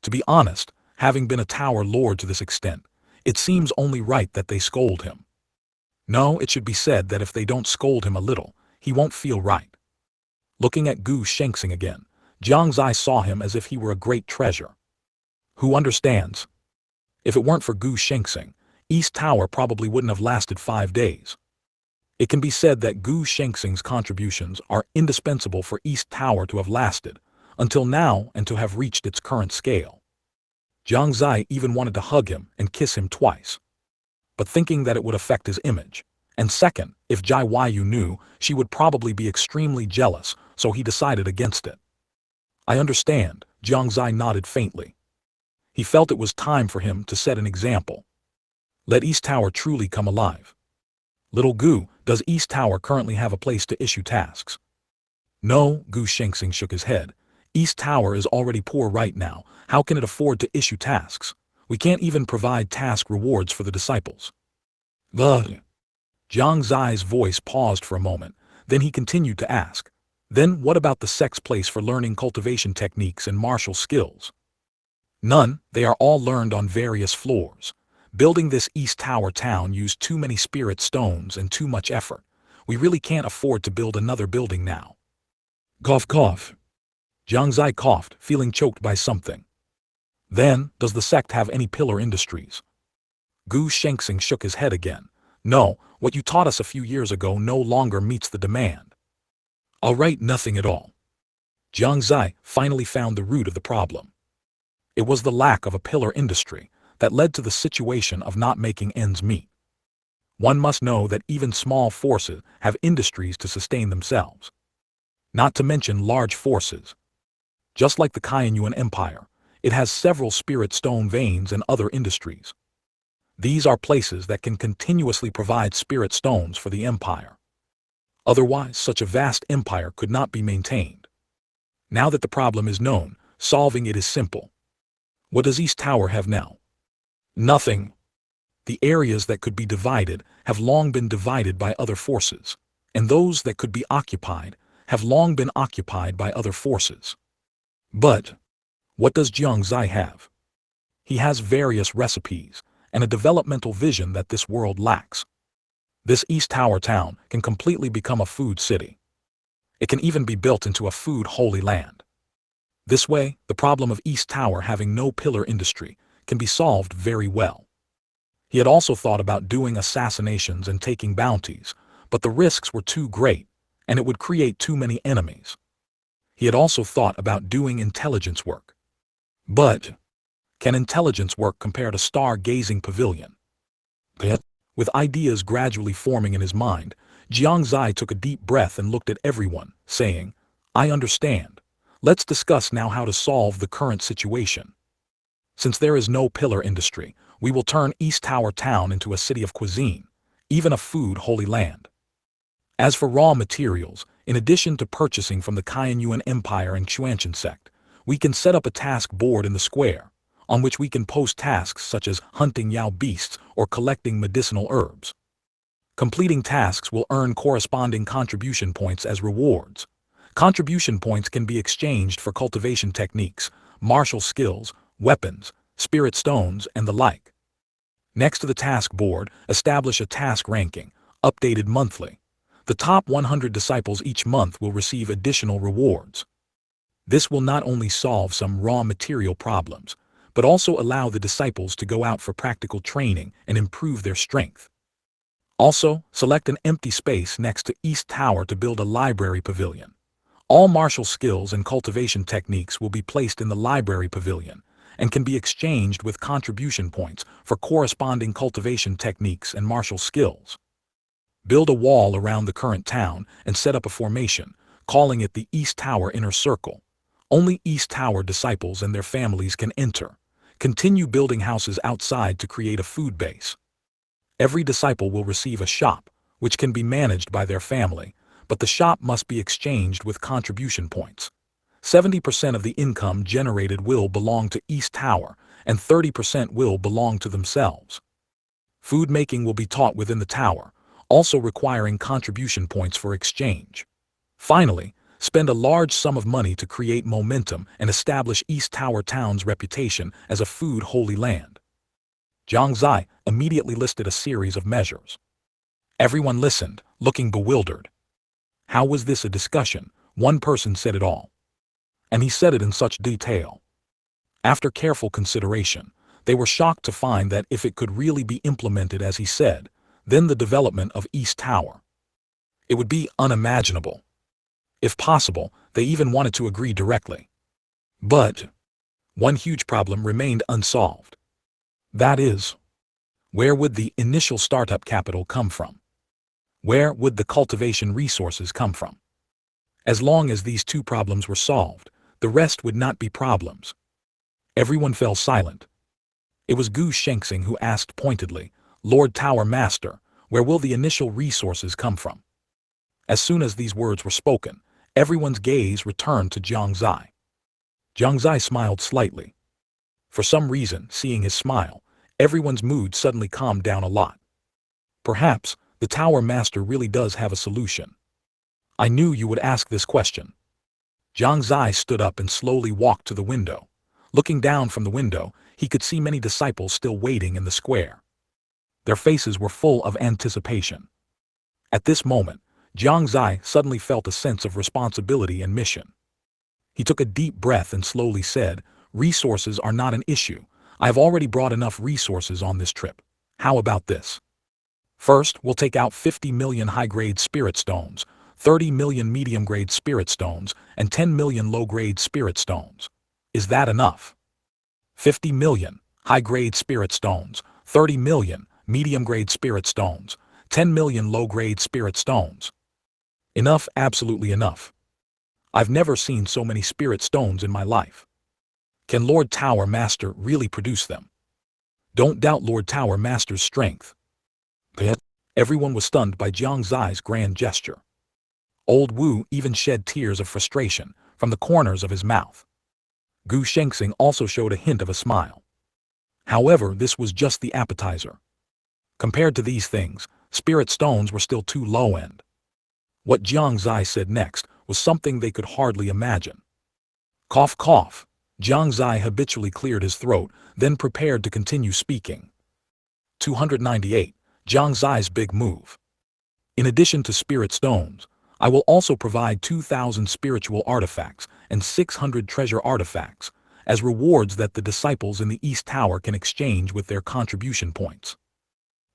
To be honest, having been a tower lord to this extent, it seems only right that they scold him. No, it should be said that if they don't scold him a little, he won't feel right. Looking at Gu Shengxing again, Jiang Xie saw him as if he were a great treasure. Who understands? If it weren't for Gu Shengxing, East Tower probably wouldn't have lasted 5 days. It can be said that Gu Shengxing's contributions are indispensable for East Tower to have lasted, until now and to have reached its current scale. Jiang Xie even wanted to hug him and kiss him twice. But thinking that it would affect his image, and second, if Jai Yu knew, she would probably be extremely jealous, so he decided against it. I understand, Jiang Xie nodded faintly. He felt it was time for him to set an example. Let East Tower truly come alive. Little Gu, does East Tower currently have a place to issue tasks? No, Gu Shengxing shook his head. East Tower is already poor right now. How can it afford to issue tasks? We can't even provide task rewards for the disciples. Ugh. Jiang Xie's voice paused for a moment, then he continued to ask. Then what about the sect's place for learning cultivation techniques and martial skills? None, they are all learned on various floors. Building this East Tower town used too many spirit stones and too much effort. We really can't afford to build another building now. Cough cough. Jiang Xie coughed, feeling choked by something. Then, does the sect have any pillar industries? Gu Shengxing shook his head again. No, what you taught us a few years ago no longer meets the demand. Alright, nothing at all. Jiang Xie finally found the root of the problem. It was the lack of a pillar industry that led to the situation of not making ends meet. One must know that even small forces have industries to sustain themselves. Not to mention large forces. Just like the Shengyuan Empire, it has several spirit stone veins and other industries. These are places that can continuously provide spirit stones for the empire. Otherwise, such a vast empire could not be maintained. Now that the problem is known, solving it is simple. What does East Tower have now? Nothing. The areas that could be divided have long been divided by other forces, and those that could be occupied have long been occupied by other forces. But what does Jiang Xie have? He has various recipes and a developmental vision that this world lacks. This East Tower town can completely become a food city. It can even be built into a food holy land. This way, the problem of East Tower having no pillar industry can be solved very well. He had also thought about doing assassinations and taking bounties, but the risks were too great, and it would create too many enemies. He had also thought about doing intelligence work. But can intelligence work compare to star-gazing pavilion? With ideas gradually forming in his mind, Jiang Xie took a deep breath and looked at everyone, saying, "I understand. Let's discuss now how to solve the current situation. Since there is no pillar industry, we will turn East Tower Town into a city of cuisine, even a food holy land. As for raw materials, in addition to purchasing from the Shengyuan Empire and Fanchen Sect, we can set up a task board in the square, on which we can post tasks such as hunting Yao beasts or collecting medicinal herbs. Completing tasks will earn corresponding contribution points as rewards. Contribution points can be exchanged for cultivation techniques, martial skills, weapons, spirit stones, and the like. Next to the task board, establish a task ranking, updated monthly. The top 100 disciples each month will receive additional rewards. This will not only solve some raw material problems, but also allow the disciples to go out for practical training and improve their strength. Also, select an empty space next to East Tower to build a library pavilion. All martial skills and cultivation techniques will be placed in the library pavilion and can be exchanged with contribution points for corresponding cultivation techniques and martial skills. Build a wall around the current town and set up a formation, calling it the East Tower Inner Circle. Only East Tower disciples and their families can enter. Continue building houses outside to create a food base. Every disciple will receive a shop, which can be managed by their family, but the shop must be exchanged with contribution points. 70% of the income generated will belong to East Tower, and 30% will belong to themselves. Food making will be taught within the tower, also requiring contribution points for exchange. Finally, spend a large sum of money to create momentum and establish East Tower Town's reputation as a food holy land. Jiang Xie immediately listed a series of measures. Everyone listened, looking bewildered. How was this a discussion? One person said it all. And he said it in such detail. After careful consideration, they were shocked to find that if it could really be implemented as he said, then the development of East Tower. It would be unimaginable. If possible, they even wanted to agree directly. But one huge problem remained unsolved. That is, where would the initial startup capital come from? Where would the cultivation resources come from? As long as these two problems were solved, the rest would not be problems. Everyone fell silent. It was Gu Shengxing who asked pointedly, "Lord Tower Master, where will the initial resources come from?" As soon as these words were spoken, everyone's gaze returned to Jiang Xie. Jiang Xie smiled slightly. For some reason, seeing his smile, everyone's mood suddenly calmed down a lot. Perhaps, the Tower Master really does have a solution. I knew you would ask this question. Jiang Xie stood up and slowly walked to the window. Looking down from the window, he could see many disciples still waiting in the square. Their faces were full of anticipation. At this moment, Jiang Xie suddenly felt a sense of responsibility and mission. He took a deep breath and slowly said, "Resources are not an issue. I have already brought enough resources on this trip. How about this? First, we'll take out 50 million high-grade spirit stones, 30 million medium-grade spirit stones, and 10 million low-grade spirit stones. Is that enough? 50 million high-grade spirit stones, 30 million medium-grade spirit stones, 10 million low-grade spirit stones. Enough, absolutely enough. I've never seen so many spirit stones in my life. Can Lord Tower Master really produce them? Don't doubt Lord Tower Master's strength." Everyone was stunned by Jiang Xie's grand gesture. Old Wu even shed tears of frustration from the corners of his mouth. Gu Shengxing also showed a hint of a smile. However, this was just the appetizer. Compared to these things, spirit stones were still too low-end. What Jiang Xie said next was something they could hardly imagine. Cough cough. Jiang Xie habitually cleared his throat, then prepared to continue speaking. 298. Jiang Xie's big move. In addition to spirit stones, I will also provide 2,000 spiritual artifacts and 600 treasure artifacts as rewards that the disciples in the East Tower can exchange with their contribution points.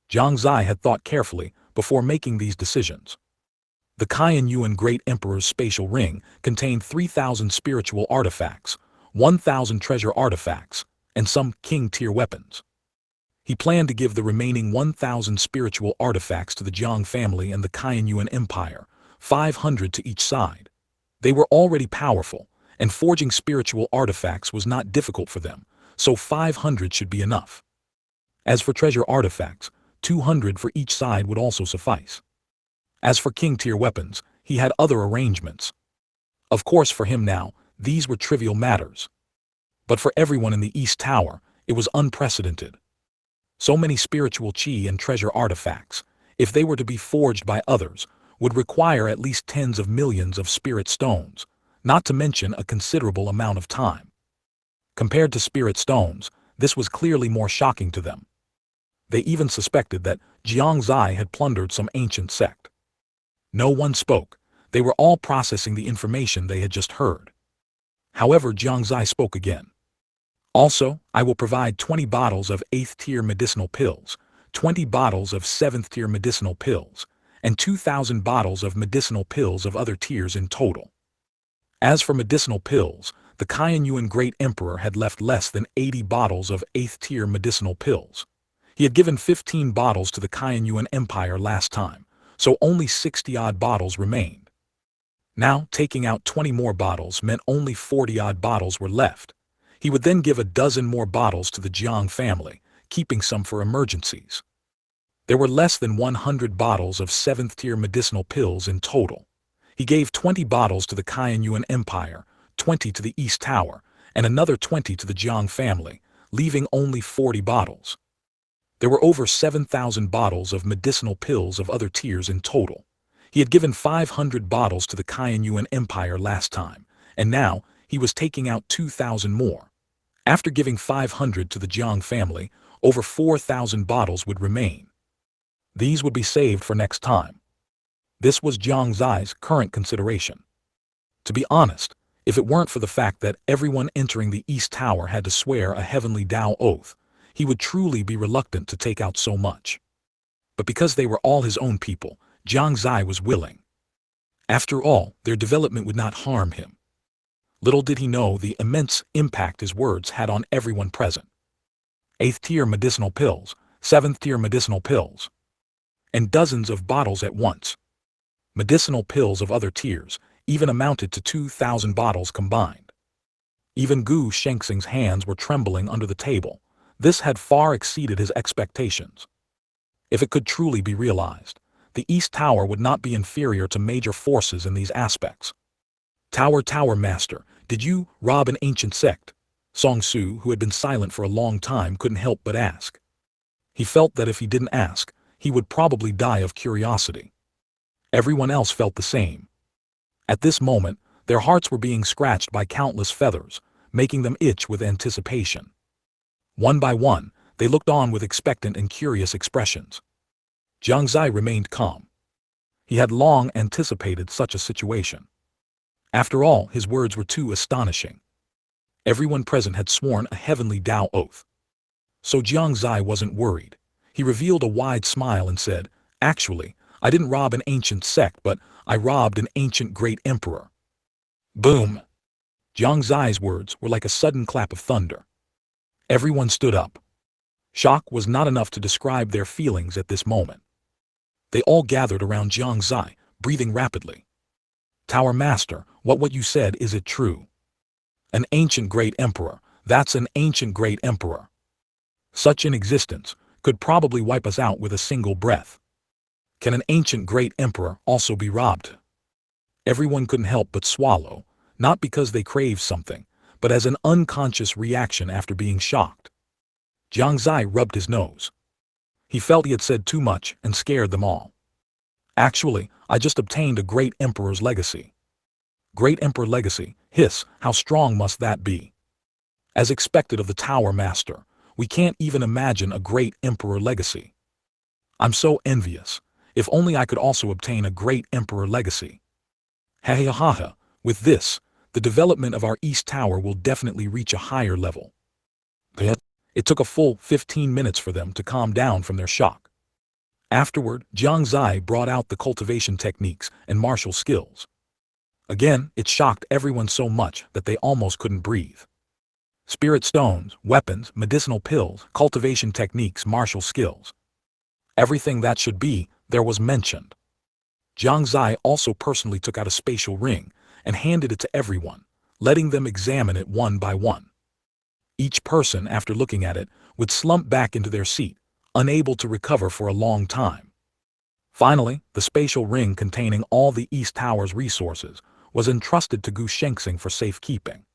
Jiang Xie had thought carefully before making these decisions. The Shengyuan Great Emperor's spatial ring contained 3,000 spiritual artifacts, 1,000 treasure artifacts, and some king-tier weapons. He planned to give the remaining 1,000 spiritual artifacts to the Jiang family and the Qianyuan Empire, 500 to each side. They were already powerful, and forging spiritual artifacts was not difficult for them, so 500 should be enough. As for treasure artifacts, 200 for each side would also suffice. As for king-tier weapons, he had other arrangements. Of course, for him now, these were trivial matters. But for everyone in the East Tower, it was unprecedented. So many spiritual chi and treasure artifacts, if they were to be forged by others, would require at least tens of millions of spirit stones, not to mention a considerable amount of time. Compared to spirit stones, this was clearly more shocking to them. They even suspected that Jiang Xie had plundered some ancient sect. No one spoke. They were all processing the information they had just heard. However, Jiang Xie spoke again. Also, I will provide 20 bottles of 8th-tier medicinal pills, 20 bottles of 7th-tier medicinal pills, and 2,000 bottles of medicinal pills of other tiers in total. As for medicinal pills, the Qianyuan Great Emperor had left less than 80 bottles of 8th-tier medicinal pills. He had given 15 bottles to the Qianyuan Empire last time, so only 60-odd bottles remained. Now, taking out 20 more bottles meant only 40-odd bottles were left. He would then give a dozen more bottles to the Jiang family, keeping some for emergencies. There were less than 100 bottles of 7th-tier medicinal pills in total. He gave 20 bottles to the Qianyuan Empire, 20 to the East Tower, and another 20 to the Jiang family, leaving only 40 bottles. There were over 7,000 bottles of medicinal pills of other tiers in total. He had given 500 bottles to the Qianyuan Empire last time, and now he was taking out 2,000 more. After giving 500 to the Jiang family, over 4,000 bottles would remain. These would be saved for next time. This was Jiang Xie's current consideration. To be honest, if it weren't for the fact that everyone entering the East Tower had to swear a heavenly Tao oath, he would truly be reluctant to take out so much. But because they were all his own people, Jiang Xie was willing. After all, their development would not harm him. Little did he know the immense impact his words had on everyone present. 8th-tier medicinal pills, 7th-tier medicinal pills, and dozens of bottles at once. Medicinal pills of other tiers even amounted to 2,000 bottles combined. Even Gu Shengxing's hands were trembling under the table. This had far exceeded his expectations. If it could truly be realized, the East Tower would not be inferior to major forces in these aspects. Tower Master, did you rob an ancient sect? Song Su, who had been silent for a long time, couldn't help but ask. He felt that if he didn't ask, he would probably die of curiosity. Everyone else felt the same. At this moment, their hearts were being scratched by countless feathers, making them itch with anticipation. One by one, they looked on with expectant and curious expressions. Jiang Xie remained calm. He had long anticipated such a situation. After all, his words were too astonishing. Everyone present had sworn a heavenly Tao oath. So Jiang Xie wasn't worried. He revealed a wide smile and said, "Actually, I didn't rob an ancient sect, but I robbed an ancient great emperor." Boom! Jiang Xie's words were like a sudden clap of thunder. Everyone stood up. Shock was not enough to describe their feelings at this moment. They all gathered around Jiang Xie, breathing rapidly. "Tower Master, what you said, is it true? An ancient great emperor, that's an ancient great emperor. Such an existence could probably wipe us out with a single breath. Can an ancient great emperor also be robbed?" Everyone couldn't help but swallow, not because they craved something, but as an unconscious reaction after being shocked. Jiang Xie rubbed his nose. He felt he had said too much and scared them all. "Actually, I just obtained a great emperor's legacy." Great emperor legacy, hiss, how strong must that be? As expected of the Tower Master, we can't even imagine a great emperor legacy. I'm so envious. If only I could also obtain a great emperor legacy. Ha ha ha ha, with this, the development of our East Tower will definitely reach a higher level. It took a full 15 minutes for them to calm down from their shock. Afterward, Jiang Xie brought out the cultivation techniques and martial skills. Again, it shocked everyone so much that they almost couldn't breathe. Spirit stones, weapons, medicinal pills, cultivation techniques, martial skills. Everything that should be, there was mentioned. Jiang Xie also personally took out a spatial ring and handed it to everyone, letting them examine it one by one. Each person, after looking at it, would slump back into their seat, unable to recover for a long time. Finally, the spatial ring containing all the East Tower's resources was entrusted to Gu Shengxing for safekeeping.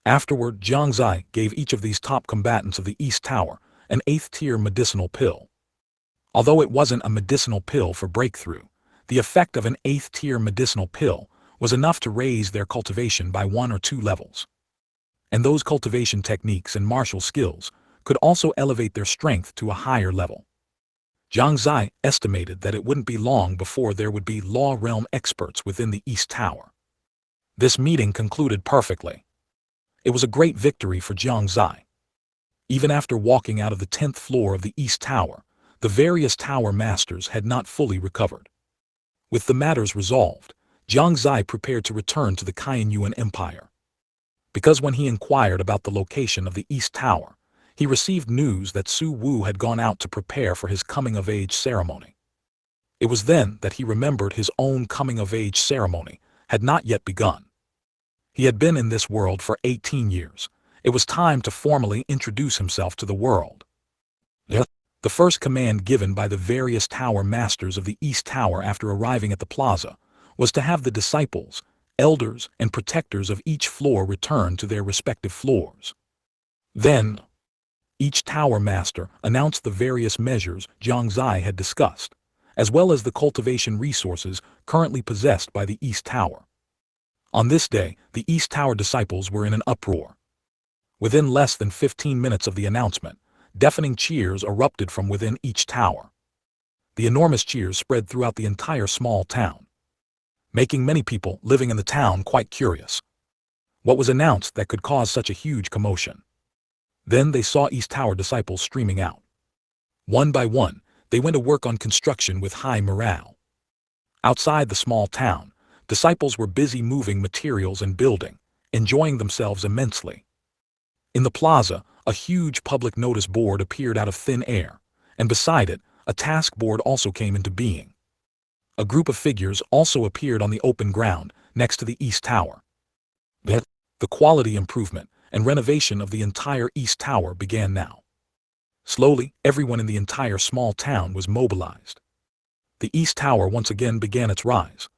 Afterward, Jiang Xie gave each of these top combatants of the East Tower an 8th-tier medicinal pill. Although it wasn't a medicinal pill for breakthrough, the effect of an 8th-tier medicinal pill was enough to raise their cultivation by 1 or 2 levels. And those cultivation techniques and martial skills could also elevate their strength to a higher level. Jiang Xie estimated that it wouldn't be long before there would be law realm experts within the East Tower. This meeting concluded perfectly. It was a great victory for Jiang Xie. Even after walking out of the 10th floor of the East Tower, the various tower masters had not fully recovered. With the matters resolved, Jiang Xie prepared to return to the Qianyuan Empire. Because when he inquired about the location of the East Tower, he received news that Su Wu had gone out to prepare for his coming-of-age ceremony. It was then that he remembered his own coming-of-age ceremony had not yet begun. He had been in this world for 18 years. It was time to formally introduce himself to the world. The first command given by the various tower masters of the East Tower after arriving at the plaza was to have the disciples, elders, and protectors of each floor return to their respective floors. Then, each tower master announced the various measures Jiang Xie had discussed, as well as the cultivation resources currently possessed by the East Tower. On this day, the East Tower disciples were in an uproar. Within less than 15 minutes of the announcement, deafening cheers erupted from within each tower. The enormous cheers spread throughout the entire small town, making many people living in the town quite curious. What was announced that could cause such a huge commotion? Then they saw East Tower disciples streaming out. One by one, they went to work on construction with high morale. Outside the small town, disciples were busy moving materials and building, enjoying themselves immensely. In the plaza, a huge public notice board appeared out of thin air, and beside it, a task board also came into being. A group of figures also appeared on the open ground next to the East Tower. The quality improvement and renovation of the entire East Tower began now. Slowly, everyone in the entire small town was mobilized. The East Tower once again began its rise.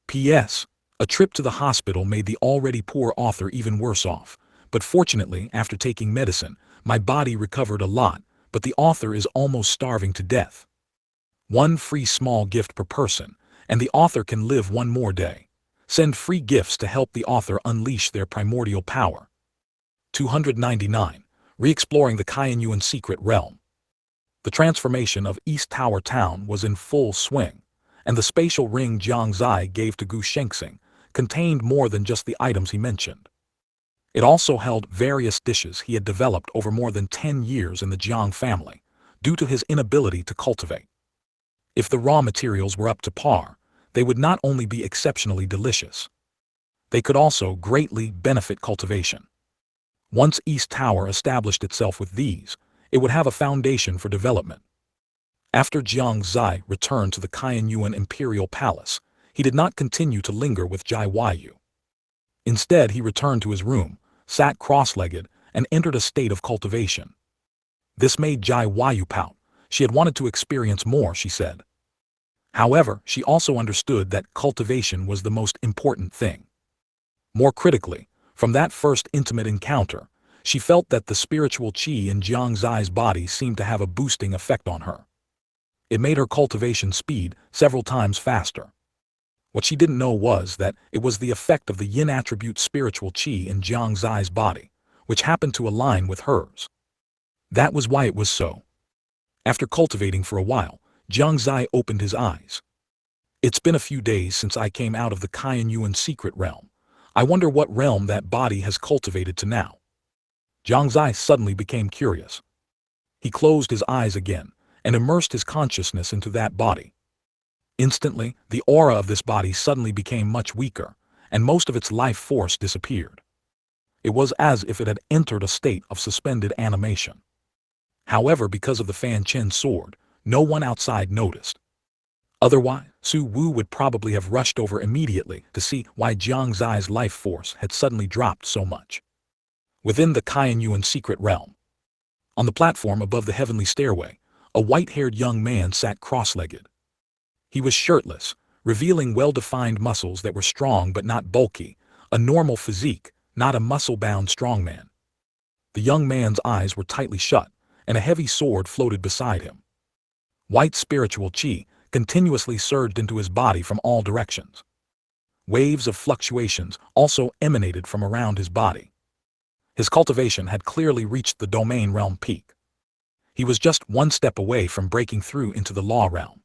P.S. A trip to the hospital made the already poor author even worse off, but fortunately, after taking medicine, my body recovered a lot, but the author is almost starving to death. 1 free small gift per person, and the author can live 1 more day. Send free gifts to help the author unleash their primordial power. 299. Re-exploring the Qianyuan secret realm. The transformation of East Tower Town was in full swing, and the spatial ring Jiang Xie gave to Gu Shengxing contained more than just the items he mentioned. It also held various dishes he had developed over more than 10 years in the Jiang family, due to his inability to cultivate. If the raw materials were up to par, they would not only be exceptionally delicious, they could also greatly benefit cultivation. Once East Tower established itself with these, it would have a foundation for development. After Jiang Xie returned to the Qianyuan Imperial Palace, he did not continue to linger with Jai Yu. Instead, he returned to his room, sat cross-legged, and entered a state of cultivation. This made Jai Yu pout. She had wanted to experience more, she said. However, she also understood that cultivation was the most important thing. More critically, from that first intimate encounter, she felt that the spiritual qi in Jiang Xie's body seemed to have a boosting effect on her. It made her cultivation speed several times faster. What she didn't know was that it was the effect of the yin attribute spiritual qi in Jiang Xie's body, which happened to align with hers. That was why it was so. After cultivating for a while, Jiang Xie opened his eyes. It's been a few days since I came out of the Qianyuan secret realm. I wonder what realm that body has cultivated to now. Jiang Xie suddenly became curious. He closed his eyes again and immersed his consciousness into that body. Instantly, the aura of this body suddenly became much weaker, and most of its life force disappeared. It was as if it had entered a state of suspended animation. However, because of the Fanchen sword, no one outside noticed. Otherwise, Su Wu would probably have rushed over immediately to see why Jiang Xie's life force had suddenly dropped so much. Within the Shengyuan secret realm, on the platform above the heavenly stairway, a white-haired young man sat cross-legged. He was shirtless, revealing well-defined muscles that were strong but not bulky, a normal physique, not a muscle-bound strongman. The young man's eyes were tightly shut, and a heavy sword floated beside him. White spiritual qi continuously surged into his body from all directions. Waves of fluctuations also emanated from around his body. His cultivation had clearly reached the domain realm peak. He was just one step away from breaking through into the law realm.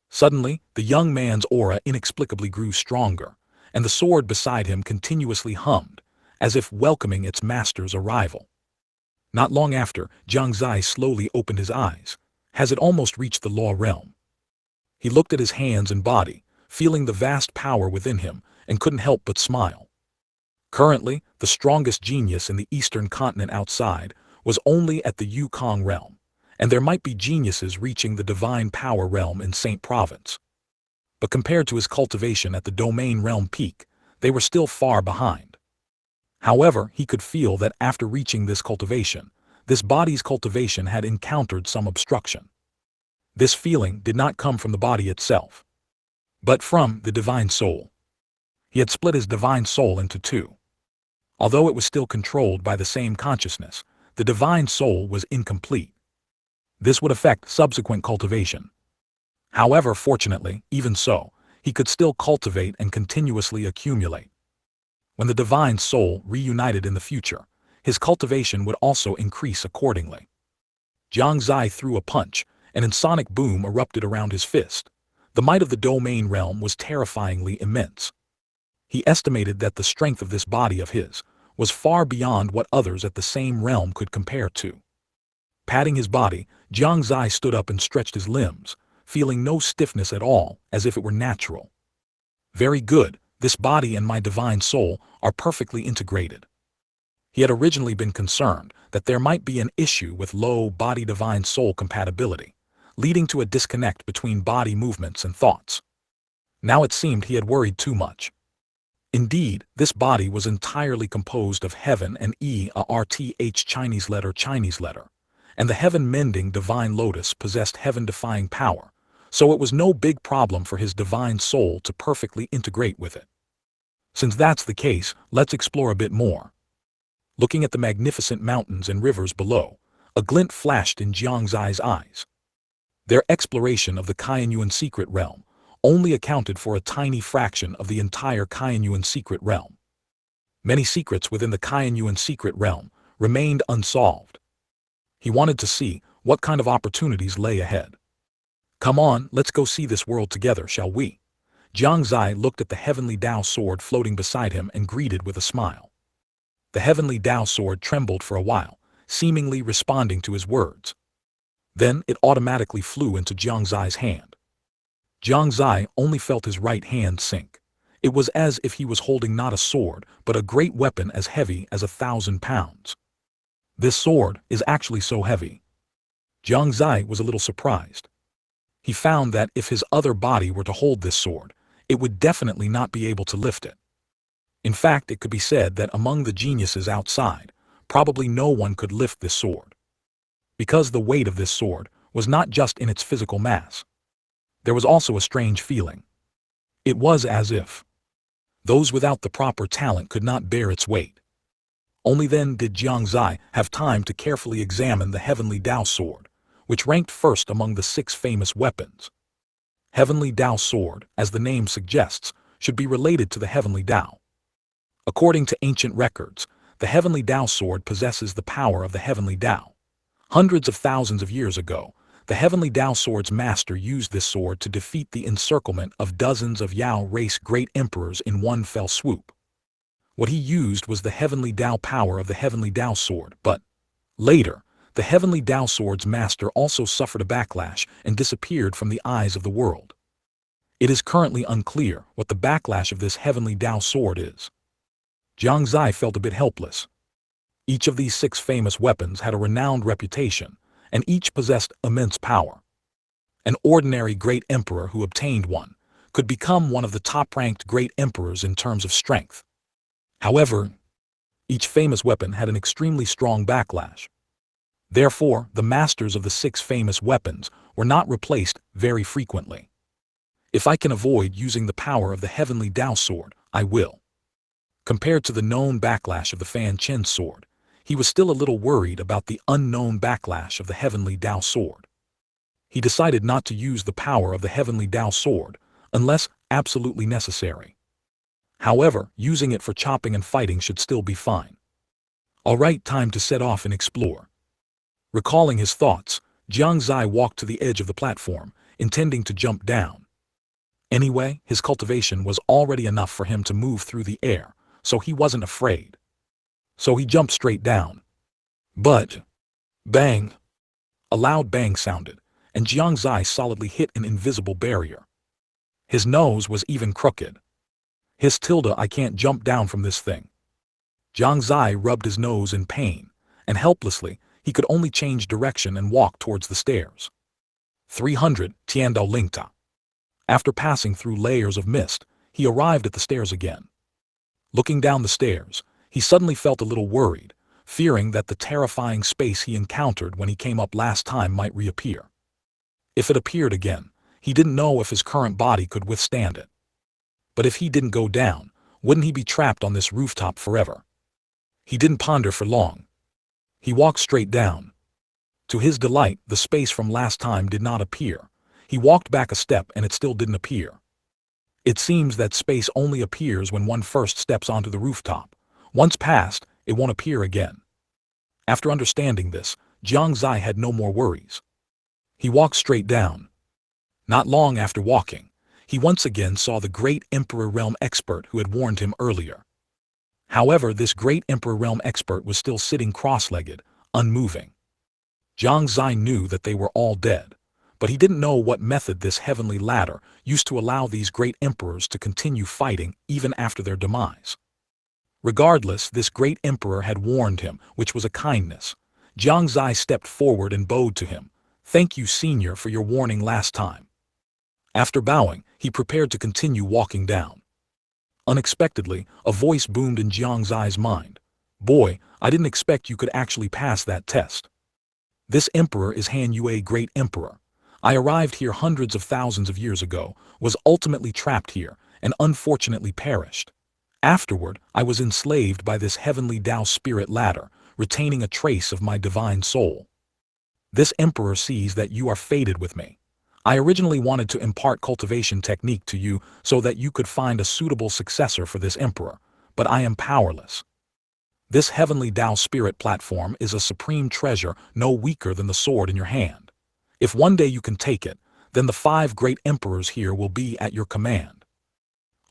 Suddenly, the young man's aura inexplicably grew stronger, and the sword beside him continuously hummed, as if welcoming its master's arrival. Not long after, Jiang Xie slowly opened his eyes, as it almost reached the law realm. He looked at his hands and body, feeling the vast power within him, and couldn't help but smile. Currently, the strongest genius in the eastern continent outside was only at the Yukong realm, and there might be geniuses reaching the divine power realm in Saint Province. But compared to his cultivation at the domain realm peak, they were still far behind. However, he could feel that after reaching this cultivation, this body's cultivation had encountered some obstruction. This feeling did not come from the body itself, but from the divine soul. He had split his divine soul into two. Although it was still controlled by the same consciousness, the divine soul was incomplete. This would affect subsequent cultivation. However, fortunately, even so, he could still cultivate and continuously accumulate. When the divine soul reunited in the future, his cultivation would also increase accordingly. Jiang Xie threw a punch, and a sonic boom erupted around his fist. The might of the domain realm was terrifyingly immense. He estimated that the strength of this body of his was far beyond what others at the same realm could compare to. Patting his body, Jiang Xie stood up and stretched his limbs, feeling no stiffness at all, as if it were natural. Very good, this body and my divine soul are perfectly integrated. He had originally been concerned that there might be an issue with low body-divine soul compatibility, leading to a disconnect between body movements and thoughts. Now it seemed he had worried too much. Indeed, this body was entirely composed of heaven and EARTH Chinese letter, and the heaven-mending divine lotus possessed heaven-defying power, so it was no big problem for his divine soul to perfectly integrate with it. Since that's the case, let's explore a bit more. Looking at the magnificent mountains and rivers below, a glint flashed in Jiang Xie's eyes. Their exploration of the Shengyuan secret realm only accounted for a tiny fraction of the entire Shengyuan secret realm. Many secrets within the Shengyuan secret realm remained unsolved. He wanted to see what kind of opportunities lay ahead. Come on, let's go see this world together, shall we? Jiang Xie looked at the heavenly Dao sword floating beside him and greeted with a smile. The heavenly Dao sword trembled for a while, seemingly responding to his words. Then it automatically flew into Jiang Xie's hand. Jiang Xie only felt his right hand sink. It was as if he was holding not a sword, but a great weapon as heavy as 1,000 pounds. This sword is actually so heavy. Jiang Xie was a little surprised. He found that if his other body were to hold this sword, it would definitely not be able to lift it. In fact, it could be said that among the geniuses outside, probably no one could lift this sword. Because the weight of this sword was not just in its physical mass. There was also a strange feeling. It was as if those without the proper talent could not bear its weight. Only then did Jiang Xie have time to carefully examine the heavenly Dao sword, which ranked first among the 6 famous weapons. Heavenly Dao sword, as the name suggests, should be related to the heavenly Dao. According to ancient records, the heavenly Dao sword possesses the power of the heavenly Dao. Hundreds of thousands of years ago, the heavenly Dao sword's master used this sword to defeat the encirclement of dozens of Yao race great emperors in one fell swoop. What he used was the heavenly Dao power of the heavenly Dao sword, but later, the heavenly Dao sword's master also suffered a backlash and disappeared from the eyes of the world. It is currently unclear what the backlash of this heavenly Dao sword is. Jiang Xie felt a bit helpless. Each of these 6 famous weapons had a renowned reputation, and each possessed immense power. An ordinary great emperor who obtained one could become one of the top-ranked great emperors in terms of strength. However, each famous weapon had an extremely strong backlash. Therefore, the masters of the 6 famous weapons were not replaced very frequently. If I can avoid using the power of the heavenly Dao sword, I will. Compared to the known backlash of the Fanchen sword, he was still a little worried about the unknown backlash of the heavenly Dao sword. He decided not to use the power of the heavenly Dao sword unless absolutely necessary. However, using it for chopping and fighting should still be fine. Alright, time to set off and explore. Recalling his thoughts, Jiang Xie walked to the edge of the platform, intending to jump down. Anyway, his cultivation was already enough for him to move through the air, so he wasn't afraid. So he jumped straight down. But, bang! A loud bang sounded, and Jiang Xie solidly hit an invisible barrier. His nose was even crooked. I can't jump down from this thing. Jiang Xie rubbed his nose in pain, and helplessly, he could only change direction and walk towards the stairs. 300 Tiandao Lingta. After passing through layers of mist, he arrived at the stairs again. Looking down the stairs, he suddenly felt a little worried, fearing that the terrifying space he encountered when he came up last time might reappear. If it appeared again, he didn't know if his current body could withstand it. But if he didn't go down, wouldn't he be trapped on this rooftop forever? He didn't ponder for long. He walked straight down. To his delight, the space from last time did not appear. He walked back a step and it still didn't appear. It seems that space only appears when one first steps onto the rooftop. Once past, it won't appear again. After understanding this, Jiang Xie had no more worries. He walked straight down. Not long after walking, he once again saw the great Emperor Realm expert who had warned him earlier. However, this great Emperor Realm expert was still sitting cross-legged, unmoving. Jiang Xie knew that they were all dead, but he didn't know what method this heavenly ladder used to allow these great emperors to continue fighting even after their demise. Regardless, this great emperor had warned him, which was a kindness. Jiang Xie stepped forward and bowed to him. "Thank you, Senior, for your warning last time." After bowing, he prepared to continue walking down. Unexpectedly, a voice boomed in Jiang Xie's mind. "Boy, I didn't expect you could actually pass that test. This emperor is Han Yue, Great Emperor. I arrived here hundreds of thousands of years ago, was ultimately trapped here, and unfortunately perished. Afterward, I was enslaved by this heavenly Dao spirit ladder, retaining a trace of my divine soul. This emperor sees that you are fated with me. I originally wanted to impart cultivation technique to you so that you could find a suitable successor for this emperor, but I am powerless. This heavenly Dao spirit platform is a supreme treasure no weaker than the sword in your hand. If one day you can take it, then the 5 great emperors here will be at your command.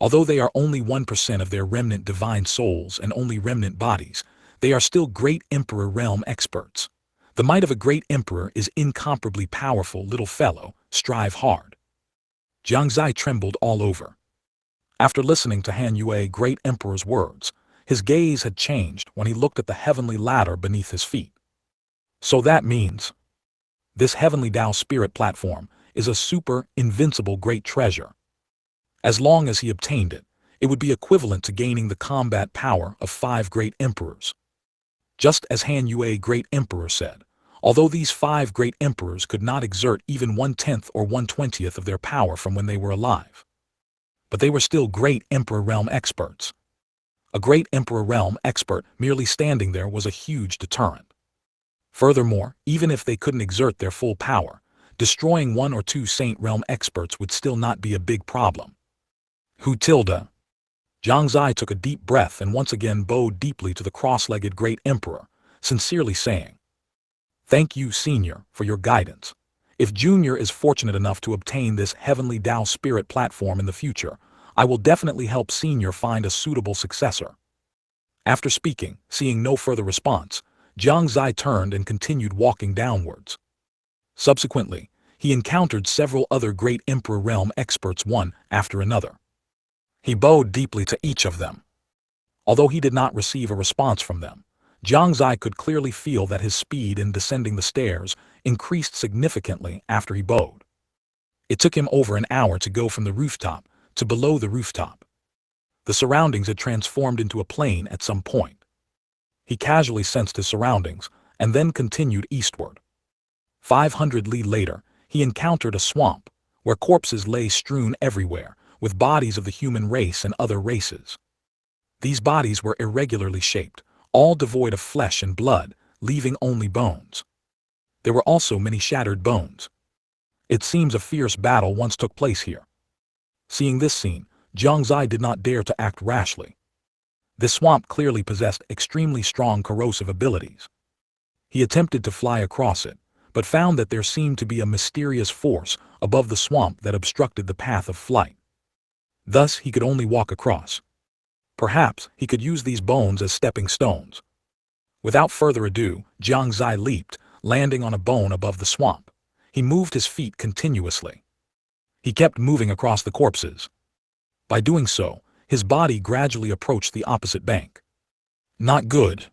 Although they are only 1% of their remnant divine souls and only remnant bodies, they are still great emperor realm experts. The might of a great emperor is incomparably powerful, little fellow, strive hard." Jiang Xie trembled all over. After listening to Han Yue, Great Emperor's words, his gaze had changed when he looked at the heavenly ladder beneath his feet. So that means this heavenly Dao spirit platform is a super, invincible great treasure. As long as he obtained it, it would be equivalent to gaining the combat power of 5 great emperors. Just as Han Yue, Great Emperor, said, although these 5 great emperors could not exert even 1/10 or 1/20th of their power from when they were alive. But they were still great Emperor Realm experts. A great Emperor Realm expert merely standing there was a huge deterrent. Furthermore, even if they couldn't exert their full power, destroying 1 or 2 Saint Realm experts would still not be a big problem. Who tilde? Jiang Xie took a deep breath and once again bowed deeply to the cross-legged great emperor, sincerely saying, "Thank you, Senior, for your guidance. If Junior is fortunate enough to obtain this heavenly Dao spirit platform in the future, I will definitely help Senior find a suitable successor." After speaking, seeing no further response, Jiang Xie turned and continued walking downwards. Subsequently, he encountered several other great Emperor Realm experts one after another. He bowed deeply to each of them. Although he did not receive a response from them, Jiang Xie could clearly feel that his speed in descending the stairs increased significantly after he bowed. It took him over an hour to go from the rooftop to below the rooftop. The surroundings had transformed into a plain at some point. He casually sensed his surroundings and then continued eastward. 500 li later, he encountered a swamp where corpses lay strewn everywhere, with bodies of the human race and other races. These bodies were irregularly shaped, all devoid of flesh and blood, leaving only bones. There were also many shattered bones. It seems a fierce battle once took place here. Seeing this scene, Jiang Xie did not dare to act rashly. This swamp clearly possessed extremely strong corrosive abilities. He attempted to fly across it, but found that there seemed to be a mysterious force above the swamp that obstructed the path of flight. Thus he could only walk across. Perhaps he could use these bones as stepping stones. Without further ado, Jiang Xie leaped, landing on a bone above the swamp. He moved his feet continuously. He kept moving across the corpses. By doing so, his body gradually approached the opposite bank. Not good.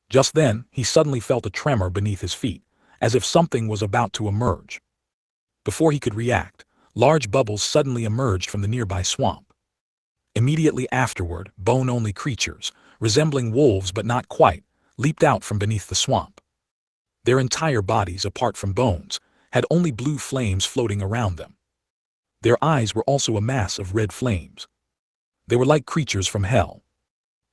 Just then, he suddenly felt a tremor beneath his feet, as if something was about to emerge. Before he could react, large bubbles suddenly emerged from the nearby swamp. Immediately afterward, bone-only creatures, resembling wolves but not quite, leaped out from beneath the swamp. Their entire bodies, apart from bones, had only blue flames floating around them. Their eyes were also a mass of red flames. They were like creatures from hell.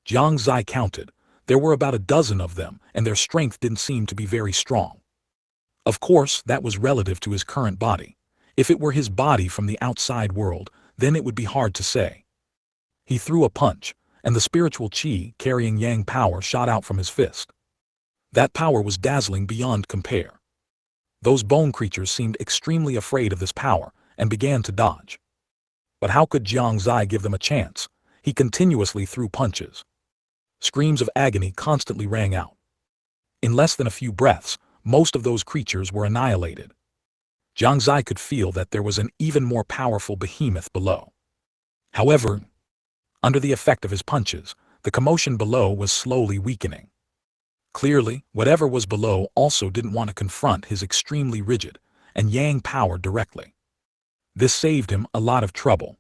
Jiang Xie counted. There were about a dozen of them, and their strength didn't seem to be very strong. Of course, that was relative to his current body. If it were his body from the outside world, then it would be hard to say. He threw a punch, and the spiritual qi carrying yang power shot out from his fist. That power was dazzling beyond compare. Those bone creatures seemed extremely afraid of this power and began to dodge. But how could Jiang Xie give them a chance? He continuously threw punches. Screams of agony constantly rang out. In less than a few breaths, most of those creatures were annihilated. Jiang Xie could feel that there was an even more powerful behemoth below. However, under the effect of his punches, the commotion below was slowly weakening. Clearly, whatever was below also didn't want to confront his extremely rigid and yang power directly. This saved him a lot of trouble.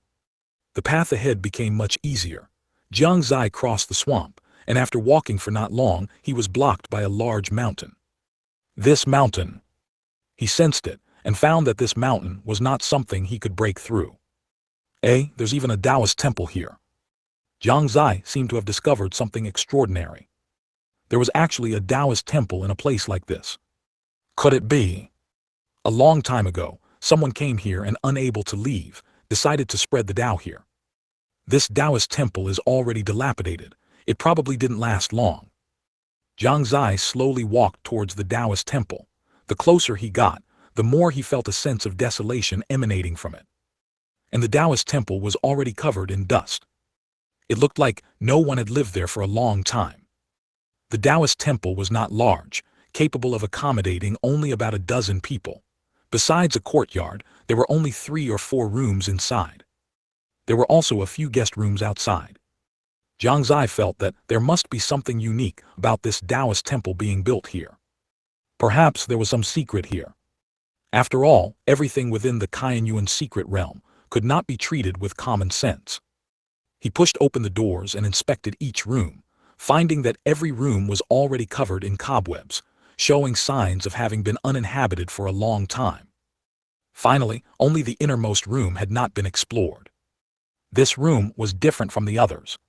The path ahead became much easier. Jiang Xie crossed the swamp, and after walking for not long, he was blocked by a large mountain. This mountain. He sensed it, and found that this mountain was not something he could break through. There's even a Taoist temple here. Jiang Xie seemed to have discovered something extraordinary. There was actually a Taoist temple in a place like this. Could it be? A long time ago, someone came here and, unable to leave, decided to spread the Tao here. This Taoist temple is already dilapidated. It probably didn't last long. Jiang Xie slowly walked towards the Taoist temple. The closer he got, the more he felt a sense of desolation emanating from it. And the Taoist temple was already covered in dust. It looked like no one had lived there for a long time. The Taoist temple was not large, capable of accommodating only about a dozen people. Besides a courtyard, there were only 3 or 4 rooms inside. There were also a few guest rooms outside. Jiang Xie felt that there must be something unique about this Taoist temple being built here. Perhaps there was some secret here. After all, everything within the Qianyuan secret realm could not be treated with common sense. He pushed open the doors and inspected each room, finding that every room was already covered in cobwebs, showing signs of having been uninhabited for a long time. Finally, only the innermost room had not been explored. This room was different from the others.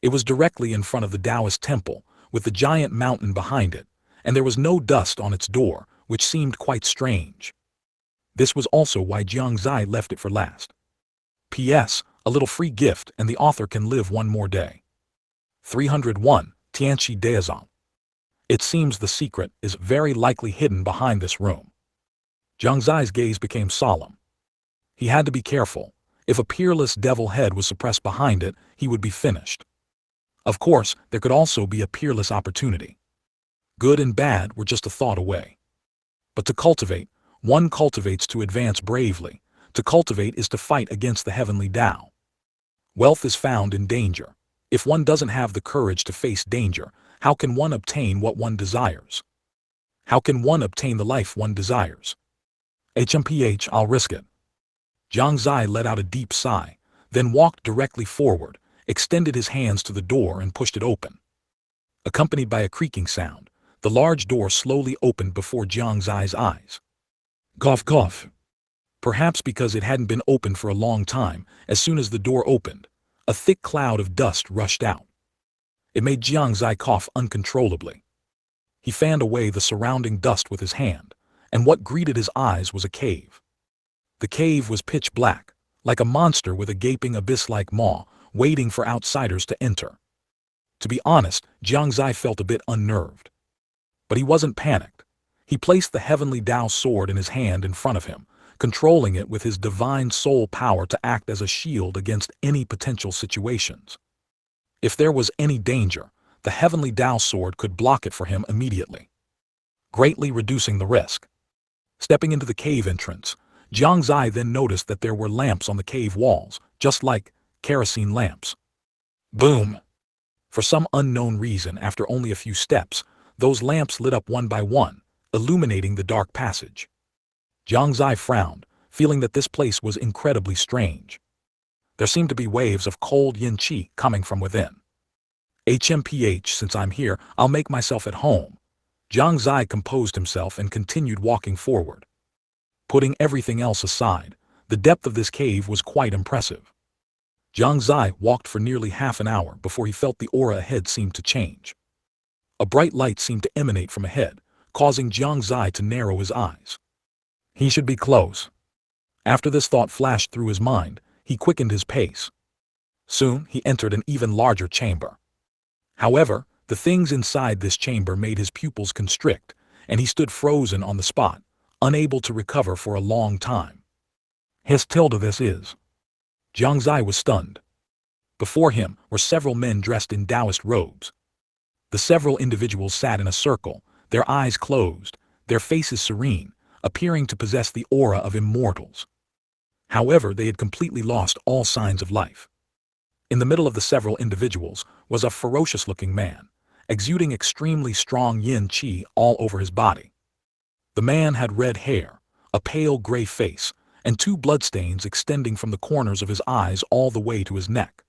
It was directly in front of the Taoist temple, with the giant mountain behind it, and there was no dust on its door, which seemed quite strange. This was also why Jiang Xie left it for last. P.S. A little free gift and the author can live one more day. 301. Tianxi Daozong. It seems the secret is very likely hidden behind this room. Jiang Xie's gaze became solemn. He had to be careful. If a peerless devil head was suppressed behind it, he would be finished. Of course, there could also be a peerless opportunity. Good and bad were just a thought away. But to cultivate, one cultivates to advance bravely. To cultivate is to fight against the heavenly Tao. Wealth is found in danger. If one doesn't have the courage to face danger, how can one obtain what one desires? How can one obtain the life one desires? HMPH, I'll risk it. Jiang Xie let out a deep sigh, then walked directly forward, extended his hands to the door and pushed it open. Accompanied by a creaking sound, the large door slowly opened before Jiang Xie's eyes. Cough cough. Perhaps because it hadn't been opened for a long time, as soon as the door opened, a thick cloud of dust rushed out. It made Jiang Xie cough uncontrollably. He fanned away the surrounding dust with his hand, and what greeted his eyes was a cave. The cave was pitch black, like a monster with a gaping abyss-like maw, waiting for outsiders to enter. To be honest, Jiang Xie felt a bit unnerved. But he wasn't panicked. He placed the heavenly Dao sword in his hand in front of him, controlling it with his divine soul power to act as a shield against any potential situations. If there was any danger, the heavenly Dao sword could block it for him immediately, greatly reducing the risk. Stepping into the cave entrance, Jiang Xie then noticed that there were lamps on the cave walls, just like kerosene lamps. Boom! For some unknown reason, after only a few steps, those lamps lit up one by one, illuminating the dark passage. Jiang Xie frowned, feeling that this place was incredibly strange. There seemed to be waves of cold yin qi coming from within. HMPH, since I'm here, I'll make myself at home. Jiang Xie composed himself and continued walking forward. Putting everything else aside, the depth of this cave was quite impressive. Jiang Xie walked for nearly half an hour before he felt the aura ahead seemed to change. A bright light seemed to emanate from ahead, causing Jiang Xie to narrow his eyes. He should be close. After this thought flashed through his mind, he quickened his pace. Soon he entered an even larger chamber. However, the things inside this chamber made his pupils constrict, and he stood frozen on the spot, unable to recover for a long time. His tilde this is. Jiang Xie was stunned. Before him were several men dressed in Taoist robes. The several individuals sat in a circle, their eyes closed, their faces serene, appearing to possess the aura of immortals. However, they had completely lost all signs of life. In the middle of the several individuals was a ferocious-looking man, exuding extremely strong yin qi all over his body. The man had red hair, a pale gray face, and 2 bloodstains extending from the corners of his eyes all the way to his neck.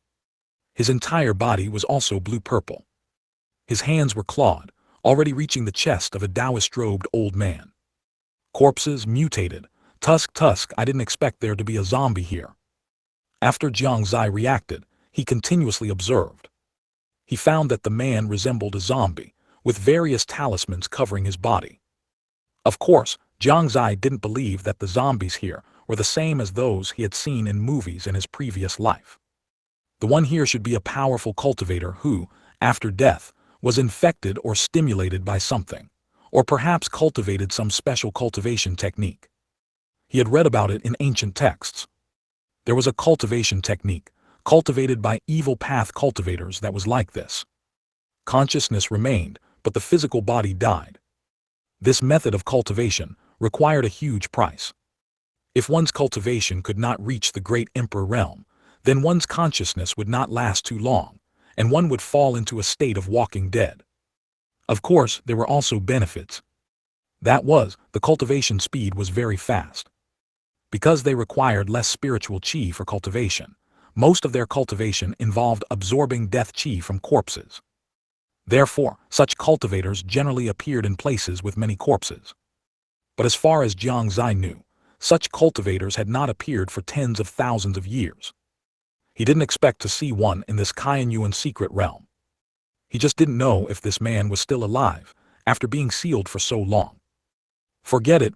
His entire body was also blue-purple. His hands were clawed, already reaching the chest of a Taoist-robed old man. Corpses mutated. Tusk, I didn't expect there to be a zombie here. After Jiang Xie reacted, he continuously observed. He found that the man resembled a zombie, with various talismans covering his body. Of course, Jiang Xie didn't believe that the zombies here were the same as those he had seen in movies in his previous life. The one here should be a powerful cultivator who, after death, was infected or stimulated by something, or perhaps cultivated some special cultivation technique. He had read about it in ancient texts. There was a cultivation technique, cultivated by evil path cultivators that was like this. Consciousness remained, but the physical body died. This method of cultivation required a huge price. If one's cultivation could not reach the great emperor realm, then one's consciousness would not last too long, and one would fall into a state of walking dead. Of course, there were also benefits. That was, the cultivation speed was very fast. Because they required less spiritual qi for cultivation, most of their cultivation involved absorbing death qi from corpses. Therefore, such cultivators generally appeared in places with many corpses. But as far as Jiang Xie knew, such cultivators had not appeared for tens of thousands of years. He didn't expect to see one in this Shengyuan secret realm. He just didn't know if this man was still alive, after being sealed for so long. Forget it,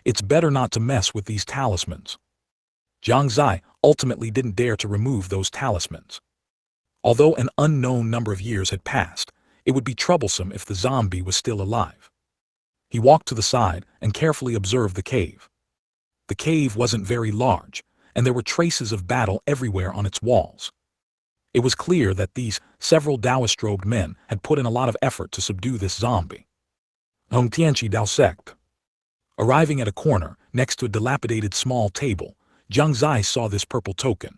it's better not to mess with these talismans. Jiang Xie ultimately didn't dare to remove those talismans. Although an unknown number of years had passed, it would be troublesome if the zombie was still alive. He walked to the side and carefully observed the cave. The cave wasn't very large, and there were traces of battle everywhere on its walls. It was clear that these several Taoist-robed men had put in a lot of effort to subdue this zombie. Tiandao Sect. Arriving at a corner, next to a dilapidated small table, Jiang Xie saw this purple token.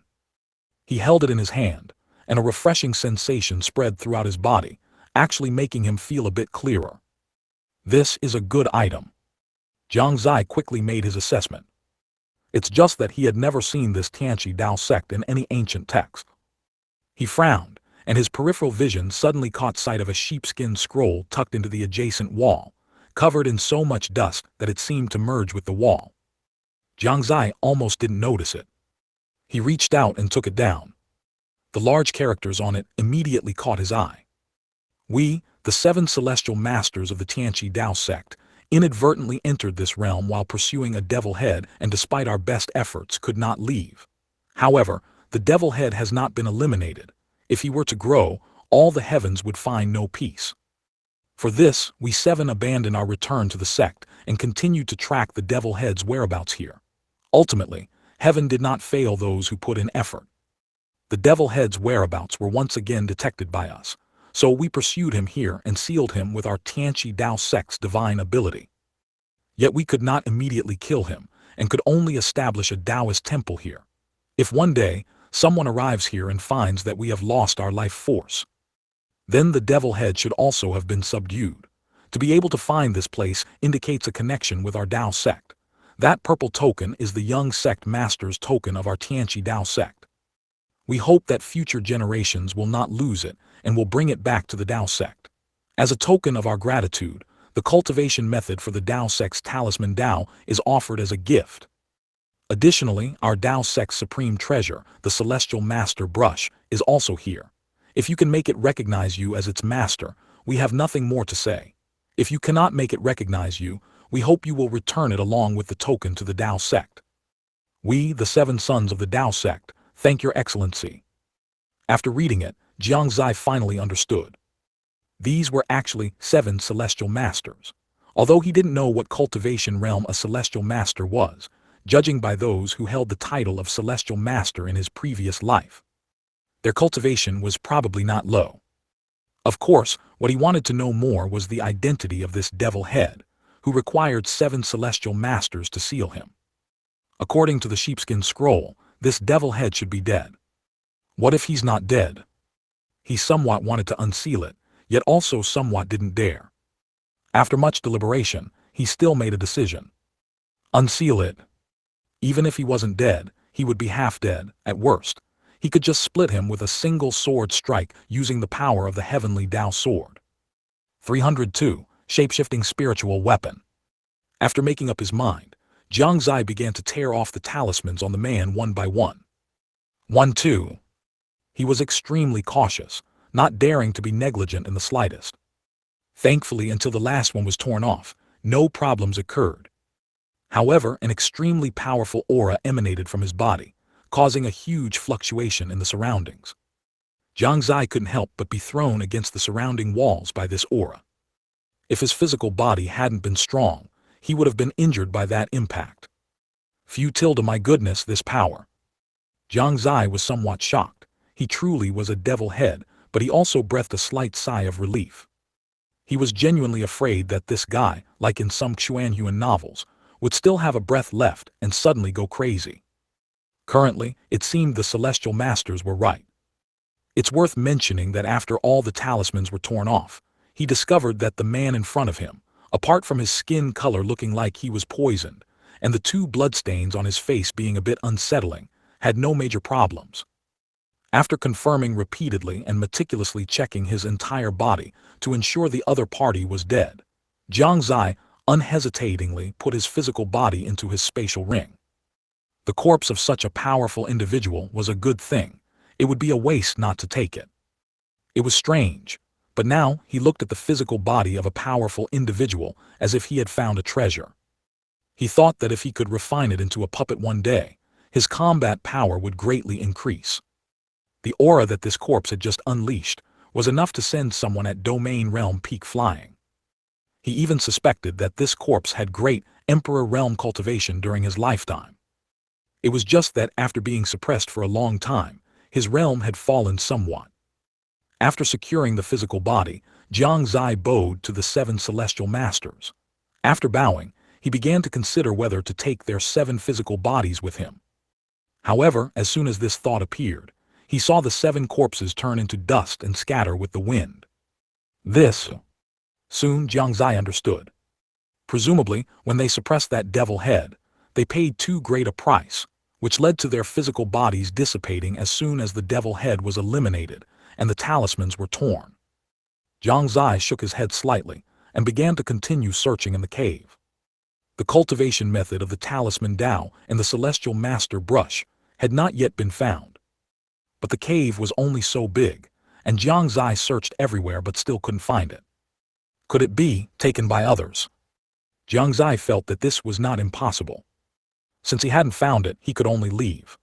He held it in his hand, and a refreshing sensation spread throughout his body, actually making him feel a bit clearer. This is a good item. Jiang Xie quickly made his assessment. It's just that he had never seen this Tiandao sect in any ancient text. He frowned, and his peripheral vision suddenly caught sight of a sheepskin scroll tucked into the adjacent wall, covered in so much dust that it seemed to merge with the wall. Jiang Xie almost didn't notice it. He reached out and took it down. The large characters on it immediately caught his eye. We, the 7 celestial masters of the Tiandao sect, inadvertently entered this realm while pursuing a devil head and despite our best efforts could not leave. However, the devil head has not been eliminated. If he were to grow, all the heavens would find no peace. For this, we 7 abandoned our return to the sect and continued to track the devil head's whereabouts here. Ultimately, heaven did not fail those who put in effort. The devil head's whereabouts were once again detected by us, so we pursued him here and sealed him with our Tiandao sect's divine ability. Yet we could not immediately kill him, and could only establish a Taoist temple here. If one day, someone arrives here and finds that we have lost our life force, then the devil head should also have been subdued. To be able to find this place indicates a connection with our Tao sect. That purple token is the young sect master's token of our Tiandao sect. We hope that future generations will not lose it and will bring it back to the Tao sect. As a token of our gratitude, the cultivation method for the Tao sect's talisman Tao is offered as a gift. Additionally, our Tao sect's supreme treasure, the celestial master brush, is also here. If you can make it recognize you as its master, we have nothing more to say. If you cannot make it recognize you, we hope you will return it along with the token to the Tao sect. We, the 7 sons of the Tao sect, thank your excellency. After reading it, Jiang Xie finally understood. These were actually 7 celestial masters. Although he didn't know what cultivation realm a celestial master was, judging by those who held the title of celestial master in his previous life, their cultivation was probably not low. Of course, what he wanted to know more was the identity of this devil head, who required 7 celestial masters to seal him. According to the sheepskin scroll, this devil head should be dead. What if he's not dead? He somewhat wanted to unseal it, yet also somewhat didn't dare. After much deliberation, he still made a decision. Unseal it. Even if he wasn't dead, he would be half dead, at worst. He could just split him with a single sword strike using the power of the heavenly Tao sword. 302. Shapeshifting spiritual weapon. After making up his mind, Jiang Xie began to tear off the talismans on the man one by one. 1-2. He was extremely cautious, not daring to be negligent in the slightest. Thankfully, until the last one was torn off, no problems occurred. However, an extremely powerful aura emanated from his body, causing a huge fluctuation in the surroundings. Jiang Xie couldn't help but be thrown against the surrounding walls by this aura. If his physical body hadn't been strong, he would have been injured by that impact. My goodness, this power. Jiang Xie was somewhat shocked. He truly was a devil head, but he also breathed a slight sigh of relief. He was genuinely afraid that this guy, like in some Shengyuan novels, would still have a breath left and suddenly go crazy. Currently, it seemed the celestial masters were right. It's worth mentioning that after all the talismans were torn off, he discovered that the man in front of him, apart from his skin color looking like he was poisoned, and the 2 bloodstains on his face being a bit unsettling, had no major problems. After confirming repeatedly and meticulously checking his entire body to ensure the other party was dead, Jiang Xie unhesitatingly put his physical body into his spatial ring. The corpse of such a powerful individual was a good thing. It would be a waste not to take it. It was strange, but now he looked at the physical body of a powerful individual as if he had found a treasure. He thought that if he could refine it into a puppet one day, his combat power would greatly increase. The aura that this corpse had just unleashed was enough to send someone at domain realm peak flying. He even suspected that this corpse had great Emperor realm cultivation during his lifetime. It was just that after being suppressed for a long time, his realm had fallen somewhat. After securing the physical body, Jiang Xie bowed to the 7 celestial masters. After bowing, he began to consider whether to take their 7 physical bodies with him. However, as soon as this thought appeared, he saw the 7 corpses turn into dust and scatter with the wind. This. Soon Jiang Xie understood. Presumably, when they suppressed that devil head, they paid too great a price, which led to their physical bodies dissipating as soon as the devil head was eliminated and the talismans were torn. Jiang Xie shook his head slightly and began to continue searching in the cave. The cultivation method of the talisman Dao and the celestial master brush had not yet been found. But the cave was only so big, and Jiang Xie searched everywhere but still couldn't find it. Could it be taken by others? Jiang Xie felt that this was not impossible. Since he hadn't found it, he could only leave.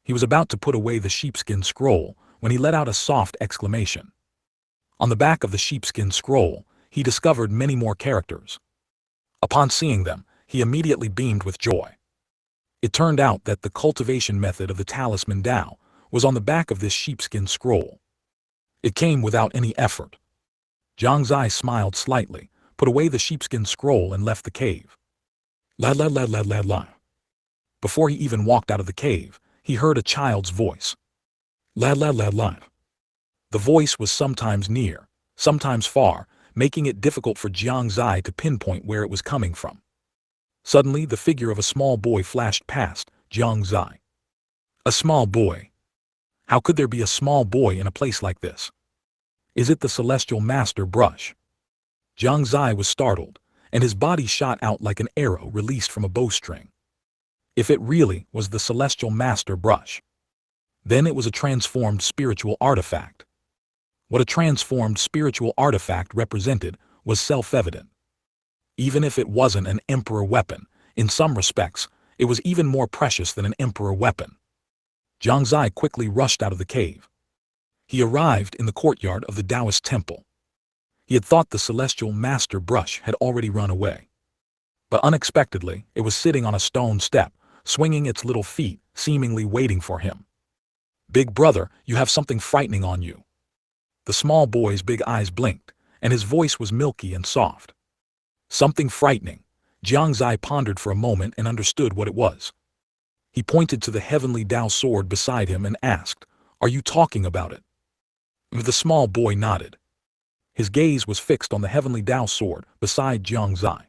He was about to put away the sheepskin scroll when he let out a soft exclamation. On the back of the sheepskin scroll, he discovered many more characters. Upon seeing them, he immediately beamed with joy. It turned out that the cultivation method of the talisman Dao was on the back of this sheepskin scroll. It came without any effort. Jiang Xie smiled slightly, put away the sheepskin scroll and left the cave. La la la la la la. Before he even walked out of the cave, he heard a child's voice. La la la la. The voice was sometimes near, sometimes far, making it difficult for Jiang Xie to pinpoint where it was coming from. Suddenly, the figure of a small boy flashed past Jiang Xie. A small boy. How could there be a small boy in a place like this? Is it the celestial master brush? Jiang Xie was startled, and his body shot out like an arrow released from a bowstring. If it really was the celestial master brush, then it was a transformed spiritual artifact. What a transformed spiritual artifact represented was self-evident. Even if it wasn't an emperor weapon, in some respects, it was even more precious than an emperor weapon. Jiang Xie quickly rushed out of the cave. He arrived in the courtyard of the Taoist temple. He had thought the celestial master brush had already run away. But unexpectedly, it was sitting on a stone step, swinging its little feet, seemingly waiting for him. Big brother, you have something frightening on you. The small boy's big eyes blinked, and his voice was milky and soft. Something frightening. Jiang Xie pondered for a moment and understood what it was. He pointed to the heavenly Dao sword beside him and asked, "Are you talking about it?" The small boy nodded. His gaze was fixed on the heavenly Dao sword beside Jiang Xie.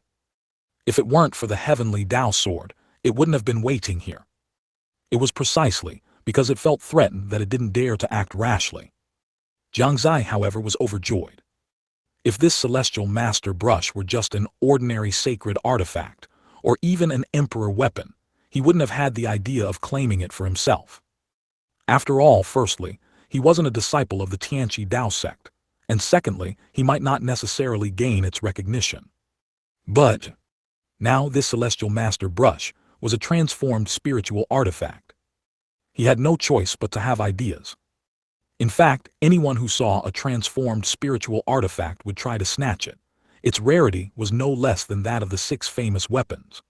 If it weren't for the heavenly Dao sword, it wouldn't have been waiting here. It was precisely because it felt threatened that it didn't dare to act rashly. Jiang Xie, however, was overjoyed. If this celestial master brush were just an ordinary sacred artifact, or even an emperor weapon, he wouldn't have had the idea of claiming it for himself. After all, firstly, he wasn't a disciple of the Tiandao sect, and secondly, he might not necessarily gain its recognition. But now this celestial master brush was a transformed spiritual artifact. He had no choice but to have ideas. In fact, anyone who saw a transformed spiritual artifact would try to snatch it. Its rarity was no less than that of the 6 famous weapons.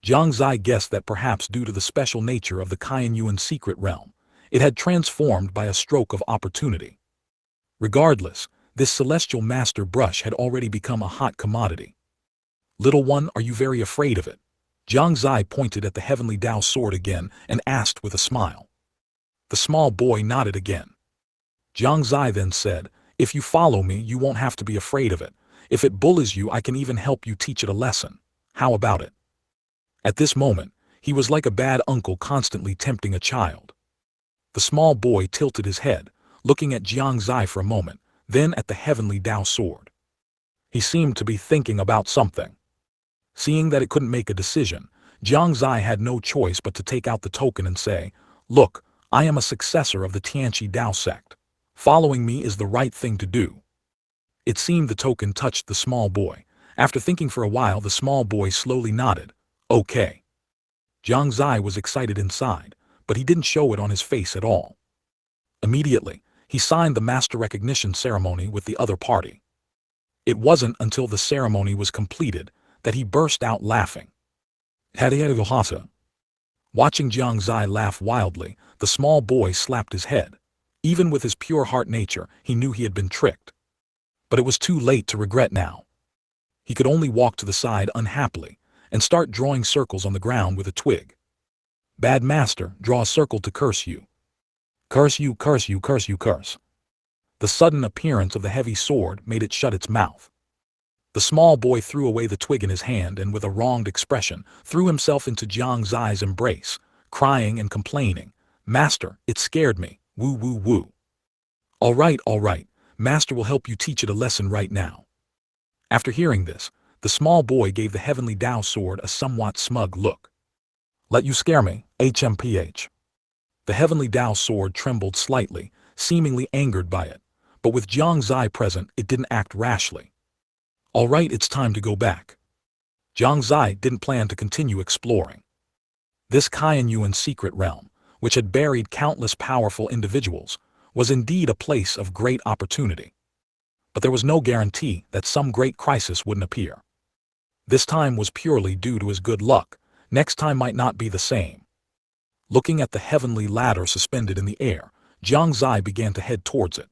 Jiang Xie guessed that perhaps due to the special nature of the Shengyuan secret realm, it had transformed by a stroke of opportunity. Regardless, this celestial master brush had already become a hot commodity. Little one, are you very afraid of it? Jiang Xie pointed at the heavenly Dao sword again and asked with a smile. The small boy nodded again. Jiang Xie then said, "If you follow me, you won't have to be afraid of it. If it bullies you, I can even help you teach it a lesson. How about it?" At this moment, he was like a bad uncle constantly tempting a child. The small boy tilted his head, looking at Jiang Xie for a moment, then at the heavenly Dao sword. He seemed to be thinking about something. Seeing that it couldn't make a decision, Jiang Xie had no choice but to take out the token and say, "Look, I am a successor of the Tiandao sect. Following me is the right thing to do." It seemed the token touched the small boy. After thinking for a while, the small boy slowly nodded. "Okay." Jiang Xie was excited inside, but he didn't show it on his face at all. Immediately, he signed the master recognition ceremony with the other party. It wasn't until the ceremony was completed that he burst out laughing. Watching Jiang Xie laugh wildly, the small boy slapped his head. Even with his pure heart nature, he knew he had been tricked. But it was too late to regret now. He could only walk to the side unhappily and start drawing circles on the ground with a twig. "Bad master, draw a circle to curse you." Curse you, curse you, curse you, curse. The sudden appearance of the heavy sword made it shut its mouth. The small boy threw away the twig in his hand and with a wronged expression threw himself into Jiang Xie's embrace, crying and complaining, "Master, it scared me, woo woo woo." All right, Master will help you teach it a lesson right now." After hearing this, the small boy gave the heavenly Tao sword a somewhat smug look. "Let you scare me, HMPH." The heavenly Tao sword trembled slightly, seemingly angered by it, but with Jiang Xie present it didn't act rashly. "All right, it's time to go back." Jiang Xie didn't plan to continue exploring. This Qianyuan secret realm, which had buried countless powerful individuals, was indeed a place of great opportunity. But there was no guarantee that some great crisis wouldn't appear. This time was purely due to his good luck, next time might not be the same. Looking at the heavenly ladder suspended in the air, Jiang Xie began to head towards it.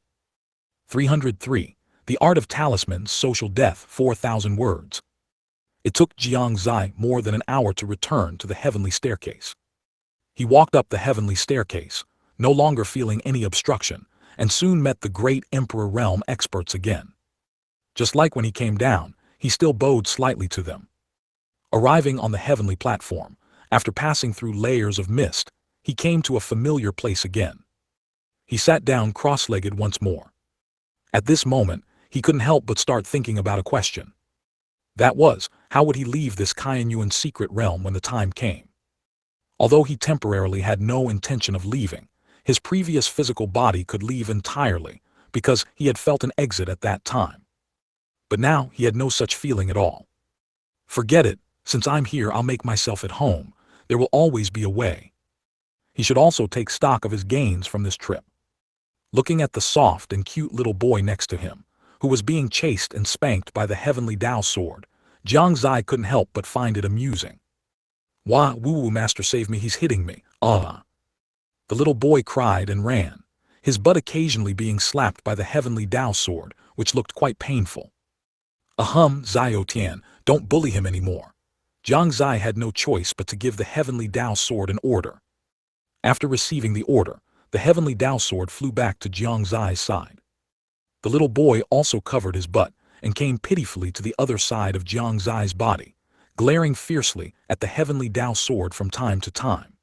303. The Art of Talismans, Social Death, 4,000 words. It took Jiang Xie more than an hour to return to the heavenly staircase. He walked up the heavenly staircase, no longer feeling any obstruction, and soon met the great Emperor Realm experts again. Just like when he came down, he still bowed slightly to them. Arriving on the heavenly platform, after passing through layers of mist, he came to a familiar place again. He sat down cross-legged once more. At this moment, he couldn't help but start thinking about a question. That was, how would he leave this Qianyuan secret realm when the time came? Although he temporarily had no intention of leaving, his previous physical body could leave entirely, because he had felt an exit at that time. But now he had no such feeling at all. "Forget it, since I'm here I'll make myself at home, there will always be a way." He should also take stock of his gains from this trip. Looking at the soft and cute little boy next to him, who was being chased and spanked by the heavenly Tao sword, Jiang Xie couldn't help but find it amusing. "Wah, woo-woo, master, save me, he's hitting me, ah." The little boy cried and ran, his butt occasionally being slapped by the heavenly Tao sword, which looked quite painful. Xiao Tian, don't bully him anymore." Jiang Xie had no choice but to give the heavenly Tao sword an order. After receiving the order, the heavenly Tao sword flew back to Jiang Xie's side. The little boy also covered his butt and came pitifully to the other side of Jiang Xie's body, glaring fiercely at the heavenly Tao sword from time to time.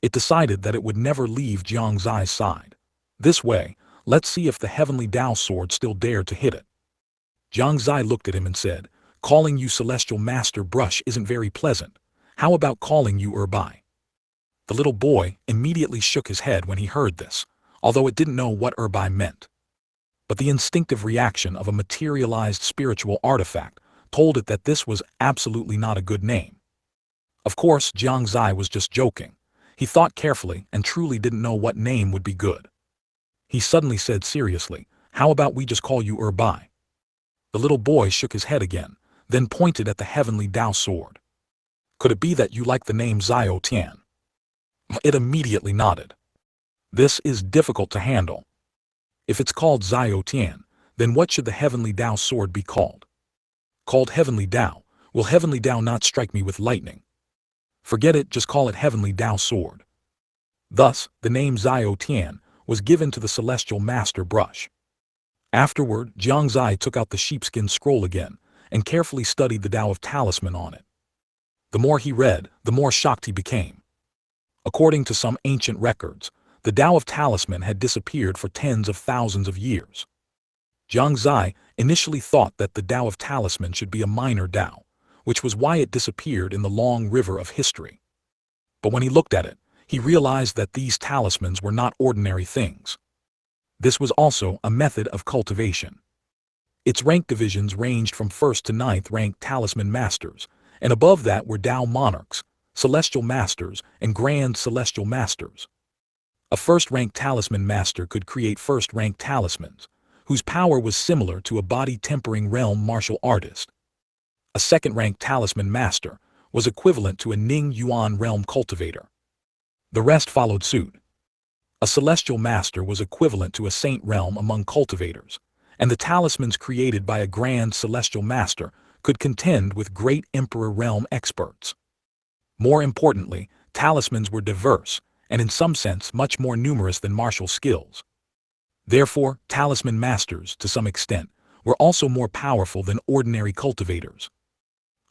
It decided that it would never leave Jiang Xie's side. This way, let's see if the heavenly Tao sword still dared to hit it. Jiang Xie looked at him and said, "Calling you Celestial Master Brush isn't very pleasant. How about calling you Erbai?" The little boy immediately shook his head when he heard this, although it didn't know what Erbai meant. But the instinctive reaction of a materialized spiritual artifact told it that this was absolutely not a good name. Of course, Jiang Xie was just joking. He thought carefully and truly didn't know what name would be good. He suddenly said seriously, "How about we just call you Erbai?" The little boy shook his head again, then pointed at the heavenly Tao sword. "Could it be that you like the name Xiao Tian?" It immediately nodded. "This is difficult to handle. If it's called Xiao Tian, then what should the heavenly Tao sword be called? Called Heavenly Tao, will Heavenly Tao not strike me with lightning? Forget it, just call it Heavenly Tao sword." Thus, the name Xiao Tian was given to the Celestial Master Brush. Afterward, Jiang Xie took out the sheepskin scroll again and carefully studied the Tao of Talisman on it. The more he read, the more shocked he became. According to some ancient records, the Tao of Talisman had disappeared for tens of thousands of years. Jiang Xie initially thought that the Tao of Talisman should be a minor Tao, which was why it disappeared in the long river of history. But when he looked at it, he realized that these talismans were not ordinary things. This was also a method of cultivation. Its rank divisions ranged from 1st to 9th rank talisman masters, and above that were Tao monarchs, celestial masters, and grand celestial masters. A 1st-rank talisman master could create 1st-rank talismans, whose power was similar to a body-tempering realm martial artist. A 2nd-rank talisman master was equivalent to a Ning Yuan realm cultivator. The rest followed suit. A celestial master was equivalent to a saint realm among cultivators, and the talismans created by a grand celestial master could contend with great emperor realm experts. More importantly, talismans were diverse, and in some sense much more numerous than martial skills. Therefore, talisman masters, to some extent, were also more powerful than ordinary cultivators.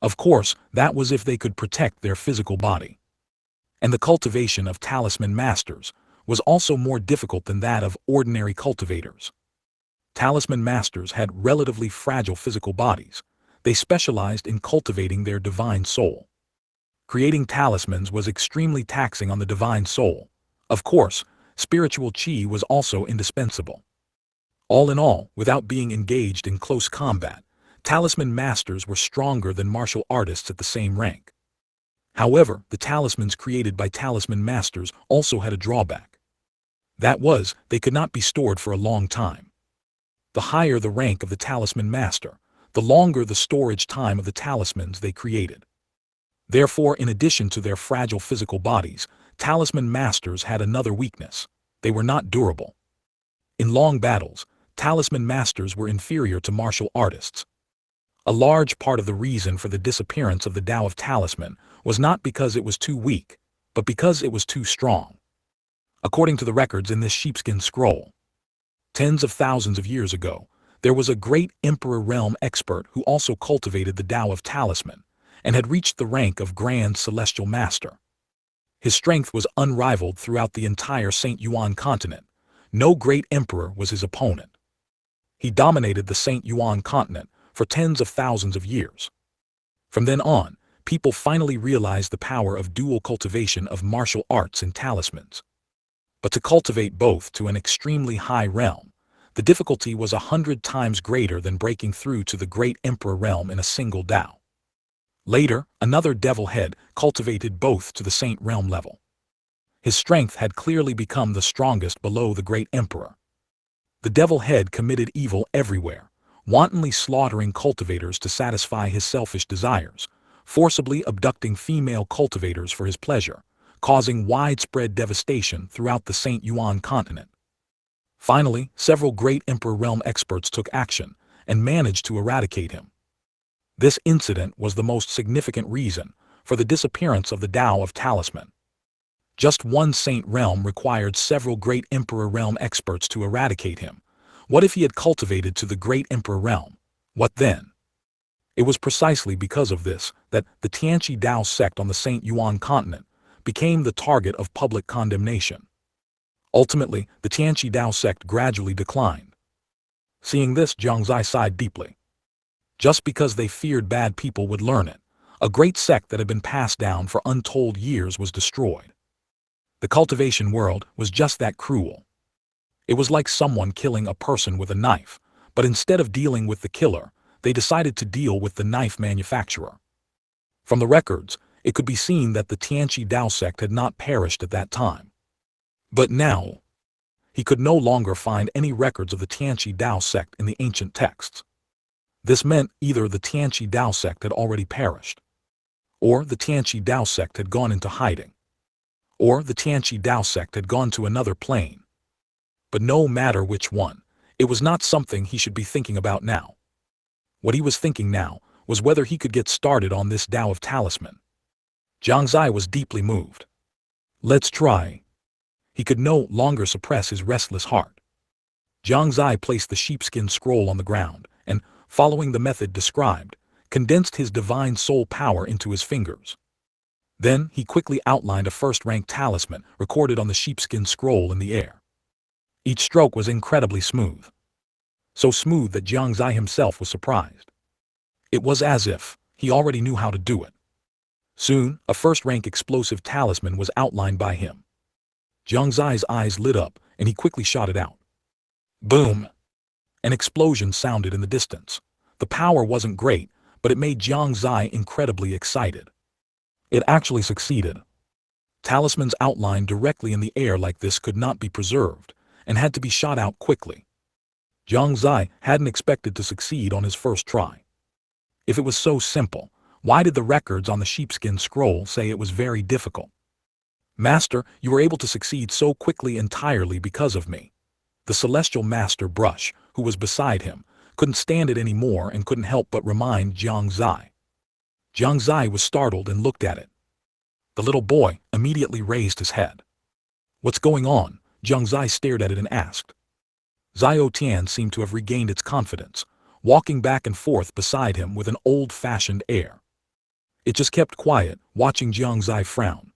Of course, that was if they could protect their physical body. And the cultivation of talisman masters was also more difficult than that of ordinary cultivators. Talisman masters had relatively fragile physical bodies. They specialized in cultivating their divine soul. Creating talismans was extremely taxing on the divine soul. Of course, spiritual chi was also indispensable. All in all, without being engaged in close combat, talisman masters were stronger than martial artists at the same rank. However, the talismans created by talisman masters also had a drawback. That was, they could not be stored for a long time. The higher the rank of the talisman master, the longer the storage time of the talismans they created. Therefore, in addition to their fragile physical bodies, talisman masters had another weakness. They were not durable. In long battles, talisman masters were inferior to martial artists. A large part of the reason for the disappearance of the Tao of Talisman was not because it was too weak, but because it was too strong. According to the records in this sheepskin scroll, tens of thousands of years ago, there was a great emperor realm expert who also cultivated the Tao of Talisman, and had reached the rank of Grand Celestial Master. His strength was unrivaled throughout the entire Shengyuan Continent. No great emperor was his opponent. He dominated the Shengyuan Continent for tens of thousands of years. From then on, people finally realized the power of dual cultivation of martial arts and talismans. But to cultivate both to an extremely high realm, the difficulty was 100 times greater than breaking through to the great emperor realm in a single Tao. Later, another devil head cultivated both to the saint realm level. His strength had clearly become the strongest below the great emperor. The devil head committed evil everywhere, wantonly slaughtering cultivators to satisfy his selfish desires, forcibly abducting female cultivators for his pleasure, causing widespread devastation throughout the Shengyuan Continent. Finally, several great emperor realm experts took action and managed to eradicate him. This incident was the most significant reason for the disappearance of the Tao of Talisman. Just one saint realm required several great emperor realm experts to eradicate him. What if he had cultivated to the great emperor realm? What then? It was precisely because of this that the Tiandao sect on the Shengyuan Continent became the target of public condemnation. Ultimately, the Tiandao sect gradually declined. Seeing this, Jiang Xie sighed deeply. Just because they feared bad people would learn it, a great sect that had been passed down for untold years was destroyed. The cultivation world was just that cruel. It was like someone killing a person with a knife, but instead of dealing with the killer, they decided to deal with the knife manufacturer. From the records, it could be seen that the Tiandao sect had not perished at that time. But now, he could no longer find any records of the Tiandao sect in the ancient texts. This meant either the Tiandao sect had already perished, or the Tiandao sect had gone into hiding, or the Tiandao sect had gone to another plane. But no matter which one, it was not something he should be thinking about now. What he was thinking now was whether he could get started on this Tao of Talisman. Jiang Xie was deeply moved. Let's try. He could no longer suppress his restless heart. Jiang Xie placed the sheepskin scroll on the ground and, following the method described, condensed his divine soul power into his fingers. Then he quickly outlined a first-rank talisman recorded on the sheepskin scroll in the air. Each stroke was incredibly smooth. So smooth that Jiang Xie himself was surprised. It was as if he already knew how to do it. Soon, a first-rank explosive talisman was outlined by him. Jiang Xie's eyes lit up, and he quickly shot it out. Boom! An explosion sounded in the distance. The power wasn't great, but it made Jiang Xie incredibly excited. It actually succeeded. Talismans outlined directly in the air like this could not be preserved, and had to be shot out quickly. Jiang Xie hadn't expected to succeed on his first try. If it was so simple, why did the records on the sheepskin scroll say it was very difficult? Master, you were able to succeed so quickly entirely because of me. The celestial master Brush, who was beside him, couldn't stand it anymore and couldn't help but remind Jiang Xie. Jiang Xie was startled and looked at it. The little boy immediately raised his head. What's going on? Jiang Xie stared at it and asked. Zhao Tian seemed to have regained its confidence, walking back and forth beside him with an old-fashioned air. It just kept quiet, watching Jiang Xie frown.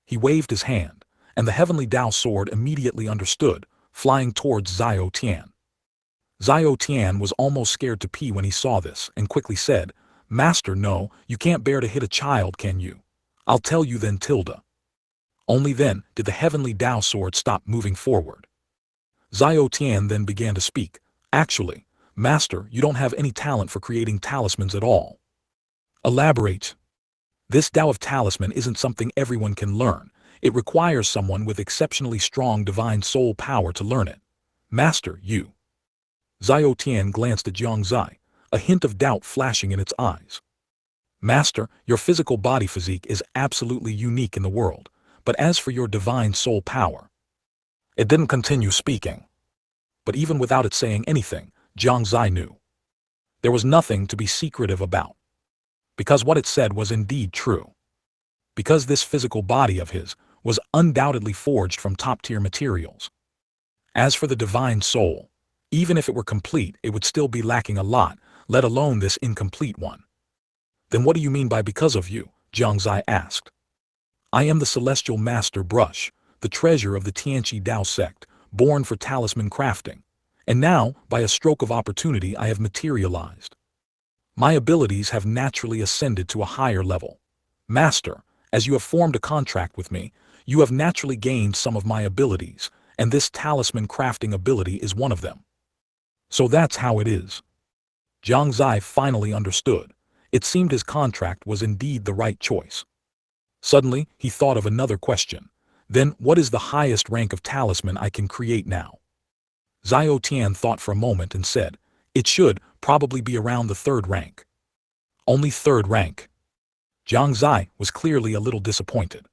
He waved his hand, and the heavenly Dao sword immediately understood, flying towards Zhao Tian. Zhao Tian was almost scared to pee when he saw this, and quickly said, "Master, no, you can't bear to hit a child, can you? I'll tell you then, Tilda." Only then did the heavenly Dao sword stop moving forward. Zhao Tian then began to speak. "Actually, Master, you don't have any talent for creating talismans at all." "Elaborate." "This Dao of talisman isn't something everyone can learn. It requires someone with exceptionally strong divine soul power to learn it. Master, you." Zhao Tian glanced at Jiang Xie, a hint of doubt flashing in its eyes. "Master, your physical body physique is absolutely unique in the world, but as for your divine soul power..." It didn't continue speaking. But even without it saying anything, Jiang Xie knew. There was nothing to be secretive about. Because what it said was indeed true. Because this physical body of his was undoubtedly forged from top-tier materials. As for the divine soul, even if it were complete, it would still be lacking a lot, let alone this incomplete one. "Then what do you mean by because of you?" Jiang Xie asked. "I am the celestial master brush, the treasure of the Tiandao sect, born for talisman crafting. And now, by a stroke of opportunity, I have materialized. My abilities have naturally ascended to a higher level. Master, as you have formed a contract with me, you have naturally gained some of my abilities, and this talisman crafting ability is one of them." So that's how it is. Jiang Xie finally understood. It seemed his contract was indeed the right choice. Suddenly, he thought of another question. "Then what is the highest rank of talisman I can create now?" Zhao Tian thought for a moment and said, "It should probably be around the third rank." "Only third rank?" Jiang Xie was clearly a little disappointed.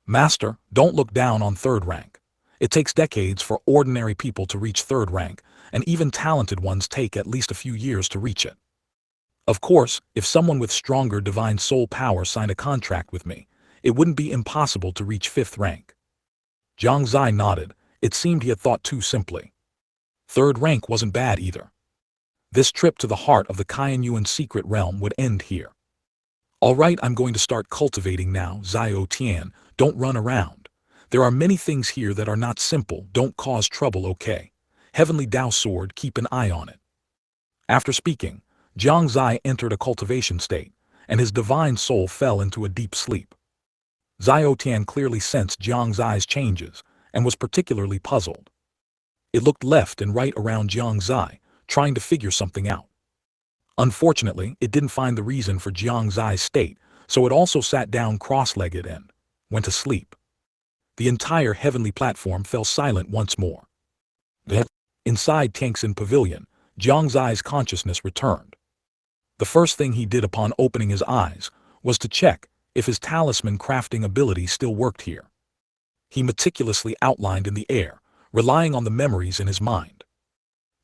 "Master, don't look down on third rank. It takes decades for ordinary people to reach third rank, and even talented ones take at least a few years to reach it. Of course, if someone with stronger divine soul power signed a contract with me, it wouldn't be impossible to reach fifth rank." Jiang Xie nodded. It seemed he had thought too simply. Third rank wasn't bad either. This trip to the heart of the Qianyuan secret realm would end here. "All right, I'm going to start cultivating now, Zhao Tian. Don't run around. There are many things here that are not simple. Don't cause trouble, okay? Heavenly Dao sword, keep an eye on it." After speaking, Jiang Xie entered a cultivation state, and his divine soul fell into a deep sleep. Zhao Tian clearly sensed Jiang Xie's changes, and was particularly puzzled. It looked left and right around Jiang Xie, trying to figure something out. Unfortunately, it didn't find the reason for Jiang Xie's state, so it also sat down cross-legged and went to sleep. The entire heavenly platform fell silent once more. Inside Tangxin Pavilion, Jiang Xie's consciousness returned. The first thing he did upon opening his eyes was to check if his talisman crafting ability still worked here. He meticulously outlined in the air, relying on the memories in his mind.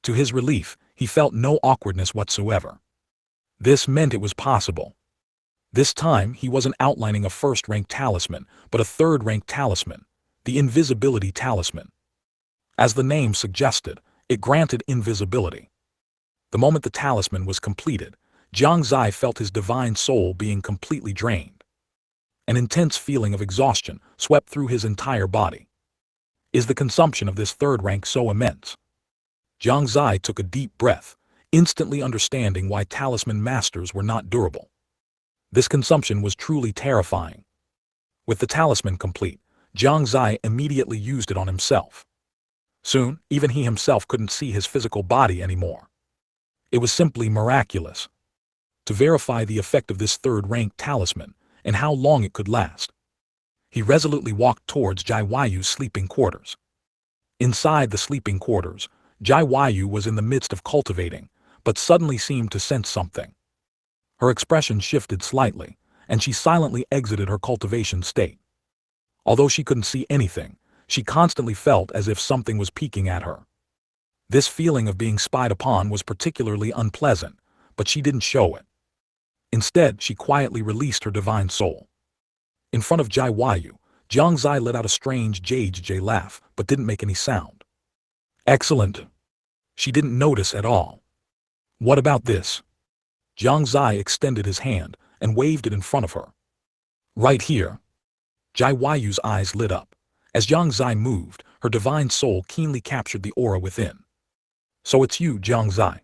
To his relief, he felt no awkwardness whatsoever. This meant it was possible. This time, he wasn't outlining a first-rank talisman, but a third-rank talisman, the invisibility talisman. As the name suggested, it granted invisibility. The moment the talisman was completed, Jiang Xie felt his divine soul being completely drained. An intense feeling of exhaustion swept through his entire body. Is the consumption of this third rank so immense? Jiang Xie took a deep breath, instantly understanding why talisman masters were not durable. This consumption was truly terrifying. With the talisman complete, Jiang Xie immediately used it on himself. Soon, even he himself couldn't see his physical body anymore. It was simply miraculous. To verify the effect of this third-rank talisman, and how long it could last, he resolutely walked towards Jai Wayu's sleeping quarters. Inside the sleeping quarters, Jai Wayu was in the midst of cultivating, but suddenly seemed to sense something. Her expression shifted slightly, and she silently exited her cultivation state. Although she couldn't see anything, she constantly felt as if something was peeking at her. This feeling of being spied upon was particularly unpleasant, but she didn't show it. Instead, she quietly released her divine soul. In front of Jai Wayu, Jiang Xie let out a strange JJ laugh, but didn't make any sound. Excellent. She didn't notice at all. What about this? Jiang Xie extended his hand and waved it in front of her. Right here. Jai Yu's eyes lit up. As Jiang Xie moved, her divine soul keenly captured the aura within. So it's you, Jiang Xie.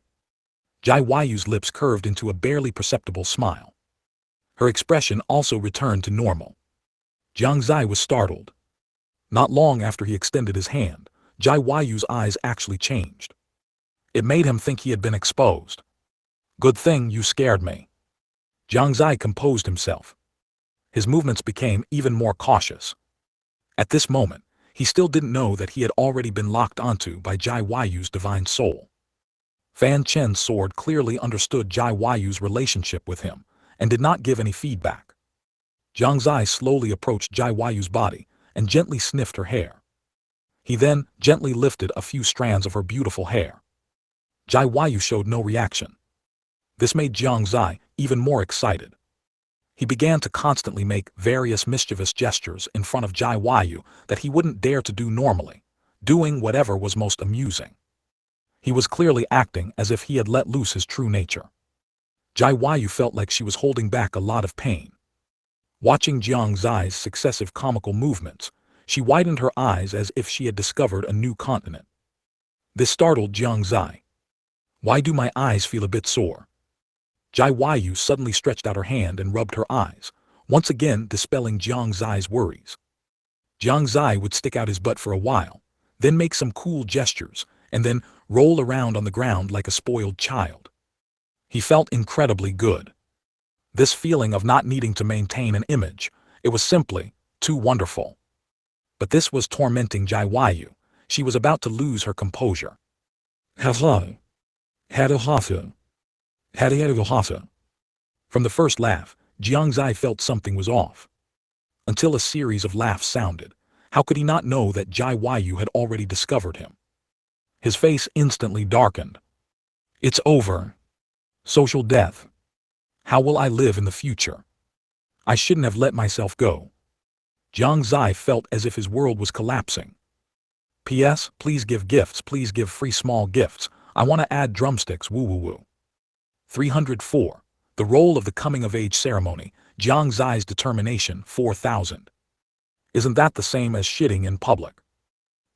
Jai Yu's lips curved into a barely perceptible smile. Her expression also returned to normal. Jiang Xie was startled. Not long after he extended his hand, Jai Yu's eyes actually changed. It made him think he had been exposed. Good thing you scared me. Jiang Xie composed himself. His movements became even more cautious. At this moment, he still didn't know that he had already been locked onto by Jai Yu's divine soul. Fanchen's sword clearly understood Jai Yu's relationship with him, and did not give any feedback. Jiang Xie slowly approached Jai Yu's body, and gently sniffed her hair. He then gently lifted a few strands of her beautiful hair. Jai Yu showed no reaction. This made Jiang Xie even more excited. He began to constantly make various mischievous gestures in front of Jai Yu that he wouldn't dare to do normally, doing whatever was most amusing. He was clearly acting as if he had let loose his true nature. Jai Yu felt like she was holding back a lot of pain. Watching Jiang Xie's successive comical movements, she widened her eyes as if she had discovered a new continent. This startled Jiang Xie. Why do my eyes feel a bit sore? Jai Yu suddenly stretched out her hand and rubbed her eyes, once again dispelling Jiang Xie's worries. Jiang Xie would stick out his butt for a while, then make some cool gestures, and then roll around on the ground like a spoiled child. He felt incredibly good. This feeling of not needing to maintain an image, it was simply too wonderful. But this was tormenting Jai Yu. She was about to lose her composure. Hello. From the first laugh, Jiang Xie felt something was off. Until a series of laughs sounded, how could he not know that Jai Yu had already discovered him? His face instantly darkened. It's over. Social death. How will I live in the future? I shouldn't have let myself go. Jiang Xie felt as if his world was collapsing. P.S. Please give gifts. Please give free small gifts. I want to add drumsticks. Woo woo woo. 304. The role of the coming-of-age ceremony, Jiang Xie's determination, 4000. Isn't that the same as shitting in public?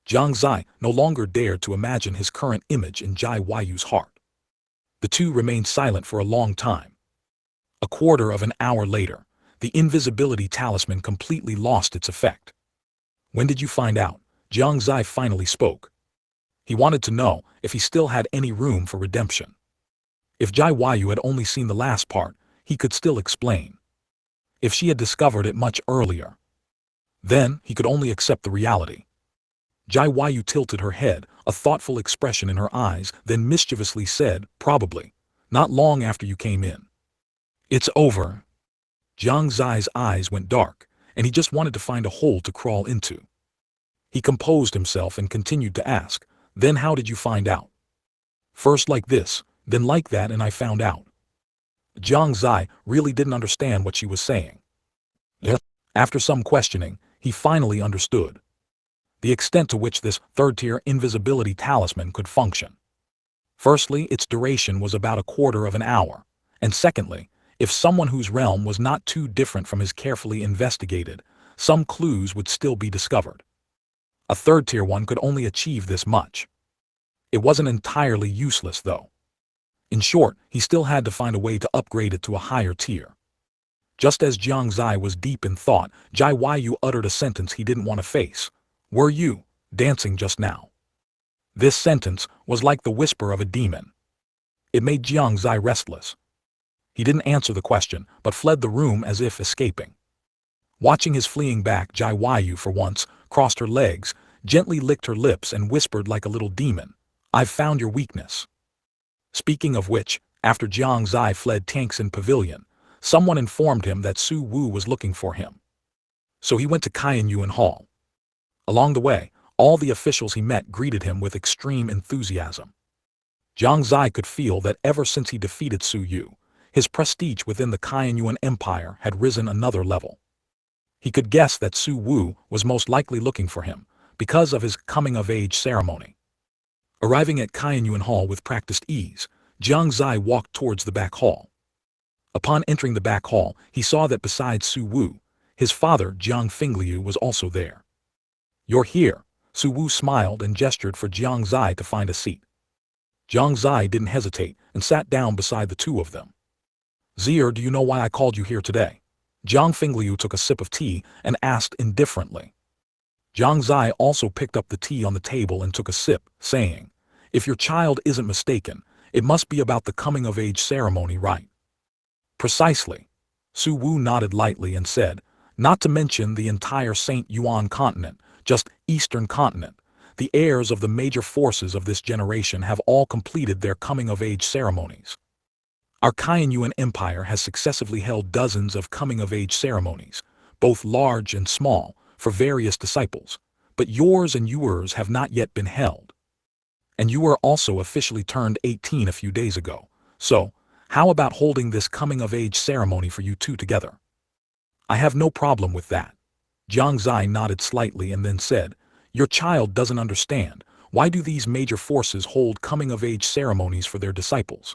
Jiang Xie no longer dared to imagine his current image in Jai Yu's heart. The two remained silent for a long time. A quarter of an hour later, the invisibility talisman completely lost its effect. When did you find out? Jiang Xie finally spoke. He wanted to know if he still had any room for redemption. If Jai Yu had only seen the last part, he could still explain. If she had discovered it much earlier, then he could only accept the reality. Jai Yu tilted her head, a thoughtful expression in her eyes, then mischievously said, probably, not long after you came in. It's over. Jiang Xie's eyes went dark, and he just wanted to find a hole to crawl into. He composed himself and continued to ask, then how did you find out? First like this, then like that, and I found out. Jiang Xie really didn't understand what she was saying. Yet, after some questioning, he finally understood the extent to which this third-tier invisibility talisman could function. Firstly, its duration was about a quarter of an hour, and secondly, if someone whose realm was not too different from his carefully investigated, some clues would still be discovered. A third-tier one could only achieve this much. It wasn't entirely useless, though. In short, he still had to find a way to upgrade it to a higher tier. Just as Jiang Xie was deep in thought, Jai Yu uttered a sentence he didn't want to face. Were you dancing just now? This sentence was like the whisper of a demon. It made Jiang Xie restless. He didn't answer the question, but fled the room as if escaping. Watching his fleeing back, Jai Yu for once crossed her legs, gently licked her lips and whispered like a little demon, I've found your weakness. Speaking of which, after Jiang Xie fled Tangxin Pavilion, someone informed him that Su Wu was looking for him. So he went to Qianyuan Hall. Along the way, all the officials he met greeted him with extreme enthusiasm. Jiang Xie could feel that ever since he defeated Su Yu, his prestige within the Qianyuan Empire had risen another level. He could guess that Su Wu was most likely looking for him, because of his coming-of-age ceremony. Arriving at Qianyuan Hall with practiced ease, Jiang Xie walked towards the back hall. Upon entering the back hall, he saw that besides Su Wu, his father, Jiang Fingliu, was also there. "You're here." Su Wu smiled and gestured for Jiang Xie to find a seat. Jiang Xie didn't hesitate and sat down beside the two of them. "Xie, do you know why I called you here today?" Jiang Fingliu took a sip of tea and asked indifferently. Jiang Xie also picked up the tea on the table and took a sip, saying, "If your child isn't mistaken, it must be about the coming-of-age ceremony, right?" "Precisely." Su Wu nodded lightly and said, "Not to mention the entire Shengyuan Continent, just Eastern Continent. The heirs of the major forces of this generation have all completed their coming-of-age ceremonies. Our Qianyuan Empire has successively held dozens of coming-of-age ceremonies, both large and small, for various disciples, but yours and yours have not yet been held. And you were also officially turned 18 a few days ago, so how about holding this coming-of-age ceremony for you two together?" "I have no problem with that." Jiang Xie nodded slightly and then said, "Your child doesn't understand. Why do these major forces hold coming-of-age ceremonies for their disciples?"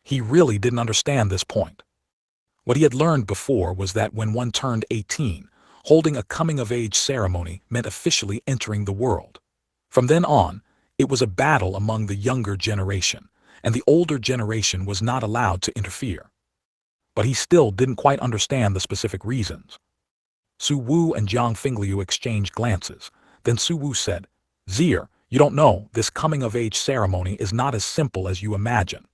He really didn't understand this point. What he had learned before was that when one turned 18, holding a coming-of-age ceremony meant officially entering the world. From then on, it was a battle among the younger generation, and the older generation was not allowed to interfere. But he still didn't quite understand the specific reasons. Su Wu and Jiang Fingliu exchanged glances. Then Su Wu said, "Xie, you don't know, this coming-of-age ceremony is not as simple as you imagine.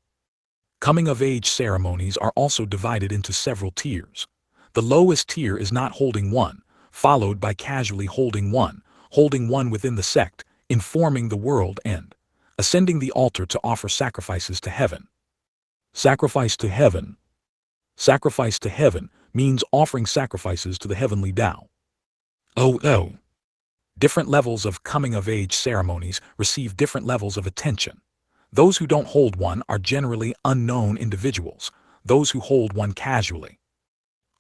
Coming-of-age ceremonies are also divided into several tiers. The lowest tier is not holding one, followed by casually holding one within the sect, informing the world, and ascending the altar to offer sacrifices to heaven." Sacrifice to heaven. Sacrifice to heaven means offering sacrifices to the heavenly Tao. Oh. Different levels of coming-of-age ceremonies receive different levels of attention. Those who don't hold one are generally unknown individuals, those who hold one casually.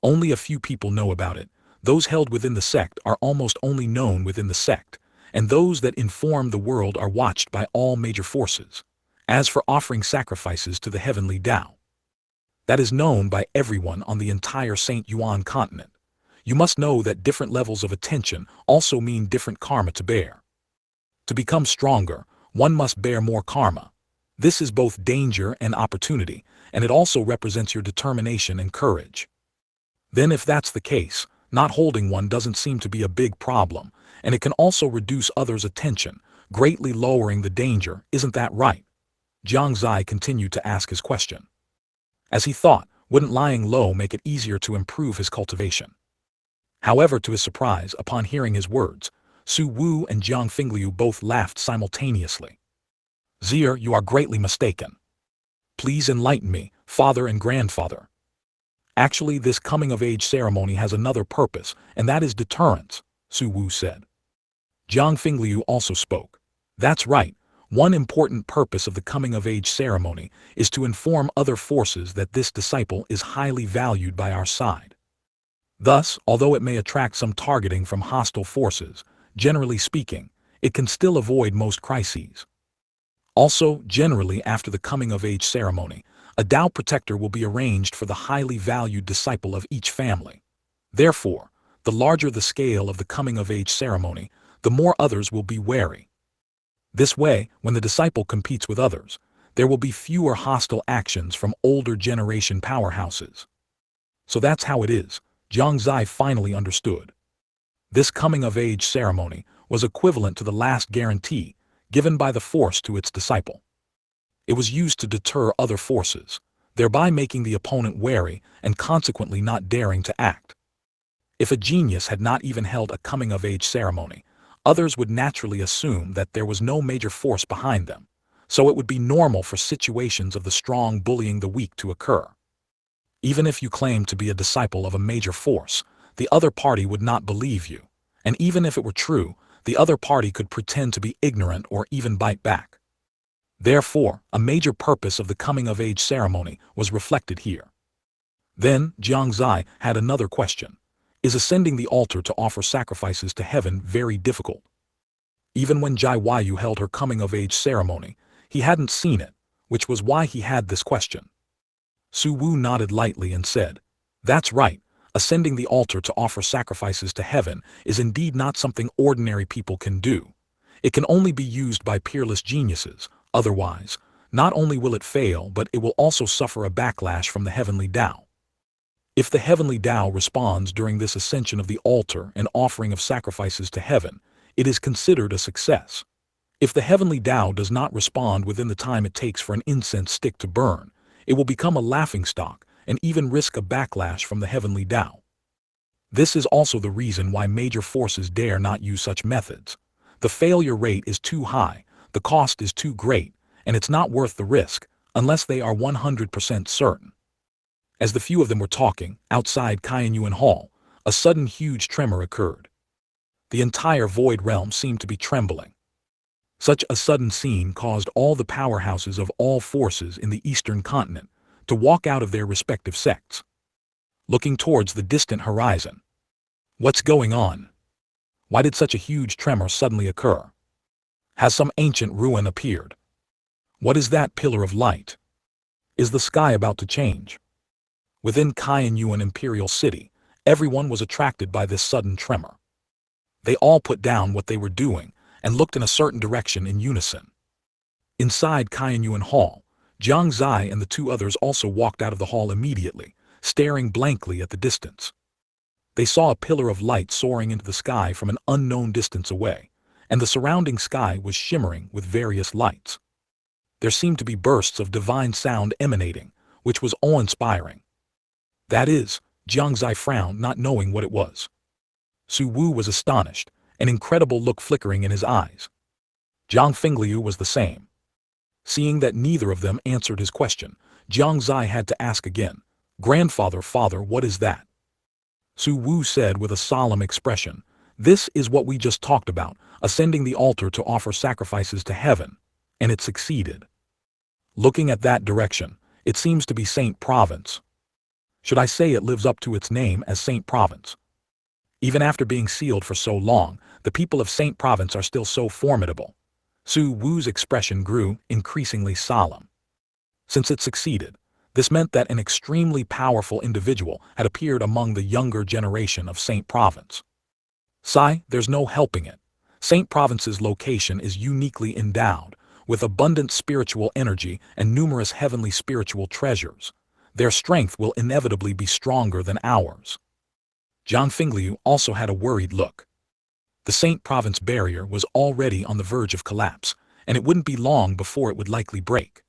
Only a few people know about it. Those held within the sect are almost only known within the sect, and those that inform the world are watched by all major forces. As for offering sacrifices to the heavenly Tao, that is known by everyone on the entire Shengyuan Continent. You must know that different levels of attention also mean different karma to bear. To become stronger, one must bear more karma. This is both danger and opportunity, and it also represents your determination and courage. Then if that's the case, not holding one doesn't seem to be a big problem, and it can also reduce others' attention, greatly lowering the danger, isn't that right? Jiang Xie continued to ask his question. As he thought, wouldn't lying low make it easier to improve his cultivation? However, to his surprise, upon hearing his words, Su Wu and Jiang Fingliu both laughed simultaneously. "Xie, you are greatly mistaken. Please enlighten me, father and grandfather. Actually, this coming-of-age ceremony has another purpose, and that is deterrence," Su Wu said. Jiang Fingliu also spoke. "That's right. One important purpose of the coming-of-age ceremony is to inform other forces that this disciple is highly valued by our side. Thus, although it may attract some targeting from hostile forces, generally speaking, it can still avoid most crises. Also, generally after the coming-of-age ceremony, a Tao protector will be arranged for the highly valued disciple of each family. Therefore, the larger the scale of the coming-of-age ceremony, the more others will be wary. This way, when the disciple competes with others, there will be fewer hostile actions from older generation powerhouses. So that's how it is," Jiang Xie finally understood. This coming-of-age ceremony was equivalent to the last guarantee given by the force to its disciple. It was used to deter other forces, thereby making the opponent wary and consequently not daring to act. If a genius had not even held a coming-of-age ceremony, others would naturally assume that there was no major force behind them, so it would be normal for situations of the strong bullying the weak to occur. Even if you claimed to be a disciple of a major force, the other party would not believe you, and even if it were true, the other party could pretend to be ignorant or even bite back. Therefore, a major purpose of the coming-of-age ceremony was reflected here. Then, Jiang Xie had another question. Is ascending the altar to offer sacrifices to heaven very difficult? Even when Jiang Xie held her coming-of-age ceremony, he hadn't seen it, which was why he had this question. Su Wu nodded lightly and said, "That's right, ascending the altar to offer sacrifices to heaven is indeed not something ordinary people can do. It can only be used by peerless geniuses, otherwise, not only will it fail but it will also suffer a backlash from the heavenly Tao. If the heavenly Tao responds during this ascension of the altar and offering of sacrifices to heaven, it is considered a success. If the heavenly Tao does not respond within the time it takes for an incense stick to burn, it will become a laughingstock and even risk a backlash from the heavenly Tao. This is also the reason why major forces dare not use such methods. The failure rate is too high, the cost is too great, and it's not worth the risk, unless they are 100% certain." As the few of them were talking, outside Shengyuan Hall, a sudden huge tremor occurred. The entire void realm seemed to be trembling. Such a sudden scene caused all the powerhouses of all forces in the Eastern Continent to walk out of their respective sects, looking towards the distant horizon. What's going on? Why did such a huge tremor suddenly occur? Has some ancient ruin appeared? What is that pillar of light? Is the sky about to change? Within Shengyuan Imperial City, everyone was attracted by this sudden tremor. They all put down what they were doing and looked in a certain direction in unison. Inside Shengyuan Hall, Jiang Xie and the two others also walked out of the hall immediately, staring blankly at the distance. They saw a pillar of light soaring into the sky from an unknown distance away, and the surrounding sky was shimmering with various lights. There seemed to be bursts of divine sound emanating, which was awe-inspiring. "That is," Jiang Xie frowned, not knowing what it was. Su Wu was astonished, an incredible look flickering in his eyes. Jiang Fingliu was the same. Seeing that neither of them answered his question, Jiang Xie had to ask again, "Grandfather, father, what is that?" Su Wu said with a solemn expression, "This is what we just talked about, ascending the altar to offer sacrifices to heaven, and it succeeded. Looking at that direction, it seems to be Saint Province. Should I say it lives up to its name as Saint Province? Even after being sealed for so long, the people of Saint Province are still so formidable." Su Wu's expression grew increasingly solemn. Since it succeeded, this meant that an extremely powerful individual had appeared among the younger generation of Saint Province. There's no helping it. Saint Province's location is uniquely endowed, with abundant spiritual energy and numerous heavenly spiritual treasures. Their strength will inevitably be stronger than ours. Jiang Fingliu also had a worried look. The Saint Province barrier was already on the verge of collapse, and it wouldn't be long before it would likely break.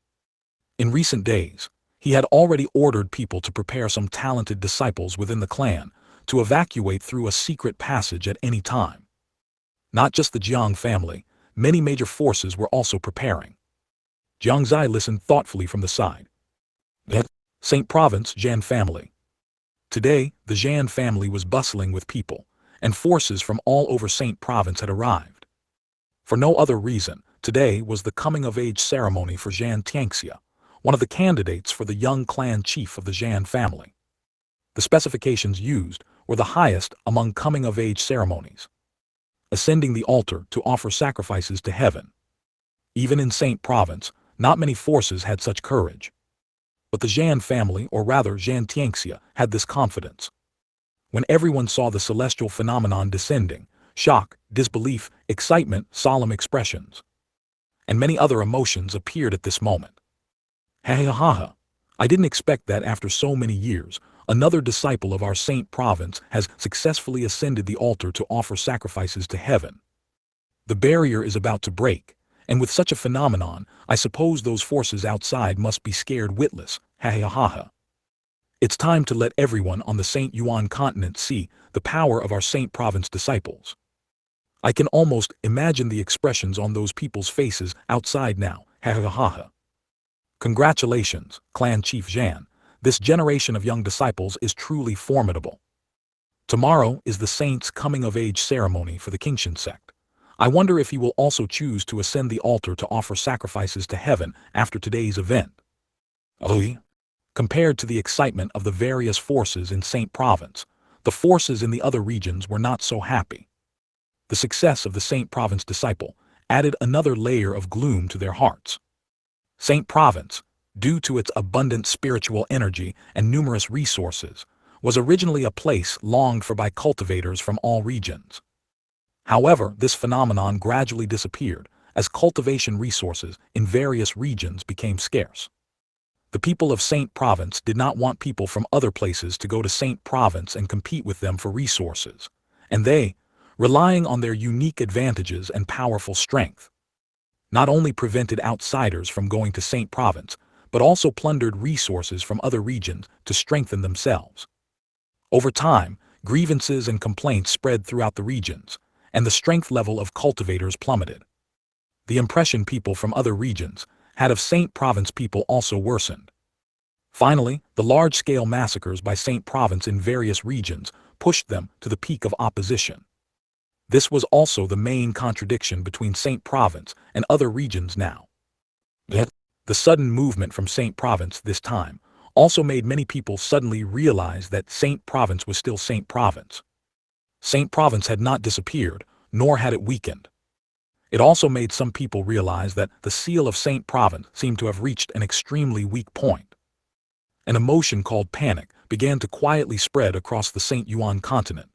In recent days, he had already ordered people to prepare some talented disciples within the clan to evacuate through a secret passage at any time. Not just the Jiang family, many major forces were also preparing. Jiang Xie listened thoughtfully from the side. Saint Province Zhan family. Today, the Zhan family was bustling with people, and forces from all over Saint Province had arrived. For no other reason, today was the coming-of-age ceremony for Jiang Xie, one of the candidates for the young clan chief of the Zhan family. The specifications used were the highest among coming-of-age ceremonies. Ascending the altar to offer sacrifices to heaven. Even in Saint Province, not many forces had such courage. But the Zhan family, or rather Jiang Xie, had this confidence. When everyone saw the celestial phenomenon descending, shock, disbelief, excitement, solemn expressions, and many other emotions appeared at this moment. Ha. I didn't expect that after so many years, another disciple of our Saint Province has successfully ascended the altar to offer sacrifices to heaven. The barrier is about to break, and with such a phenomenon, I suppose those forces outside must be scared witless. Ha. It's time to let everyone on the Shengyuan Continent see the power of our Saint Province disciples. I can almost imagine the expressions on those people's faces outside now. Ha. Congratulations, Clan Chief Zhan. This generation of young disciples is truly formidable. Tomorrow is the Saint's coming-of-age ceremony for the Haoran Sect. I wonder if he will also choose to ascend the altar to offer sacrifices to heaven after today's event. Compared to the excitement of the various forces in Saint Province, the forces in the other regions were not so happy. The success of the Saint Province disciple added another layer of gloom to their hearts. Saint Province, due to its abundant spiritual energy and numerous resources, was originally a place longed for by cultivators from all regions. However, this phenomenon gradually disappeared as cultivation resources in various regions became scarce. The people of Saint Province did not want people from other places to go to Saint Province and compete with them for resources, and they, relying on their unique advantages and powerful strength, not only prevented outsiders from going to Saint Province, but also plundered resources from other regions to strengthen themselves. Over time, grievances and complaints spread throughout the regions, and the strength level of cultivators plummeted. The impression people from other regions had of Saint Province people also worsened. Finally, the large-scale massacres by Saint Province in various regions pushed them to the peak of opposition. This was also the main contradiction between Saint Province and other regions now. The sudden movement from Saint Province this time also made many people suddenly realize that Saint Province was still Saint Province. Saint Province had not disappeared, nor had it weakened. It also made some people realize that the seal of Saint Province seemed to have reached an extremely weak point. An emotion called panic began to quietly spread across the Shengyuan Continent.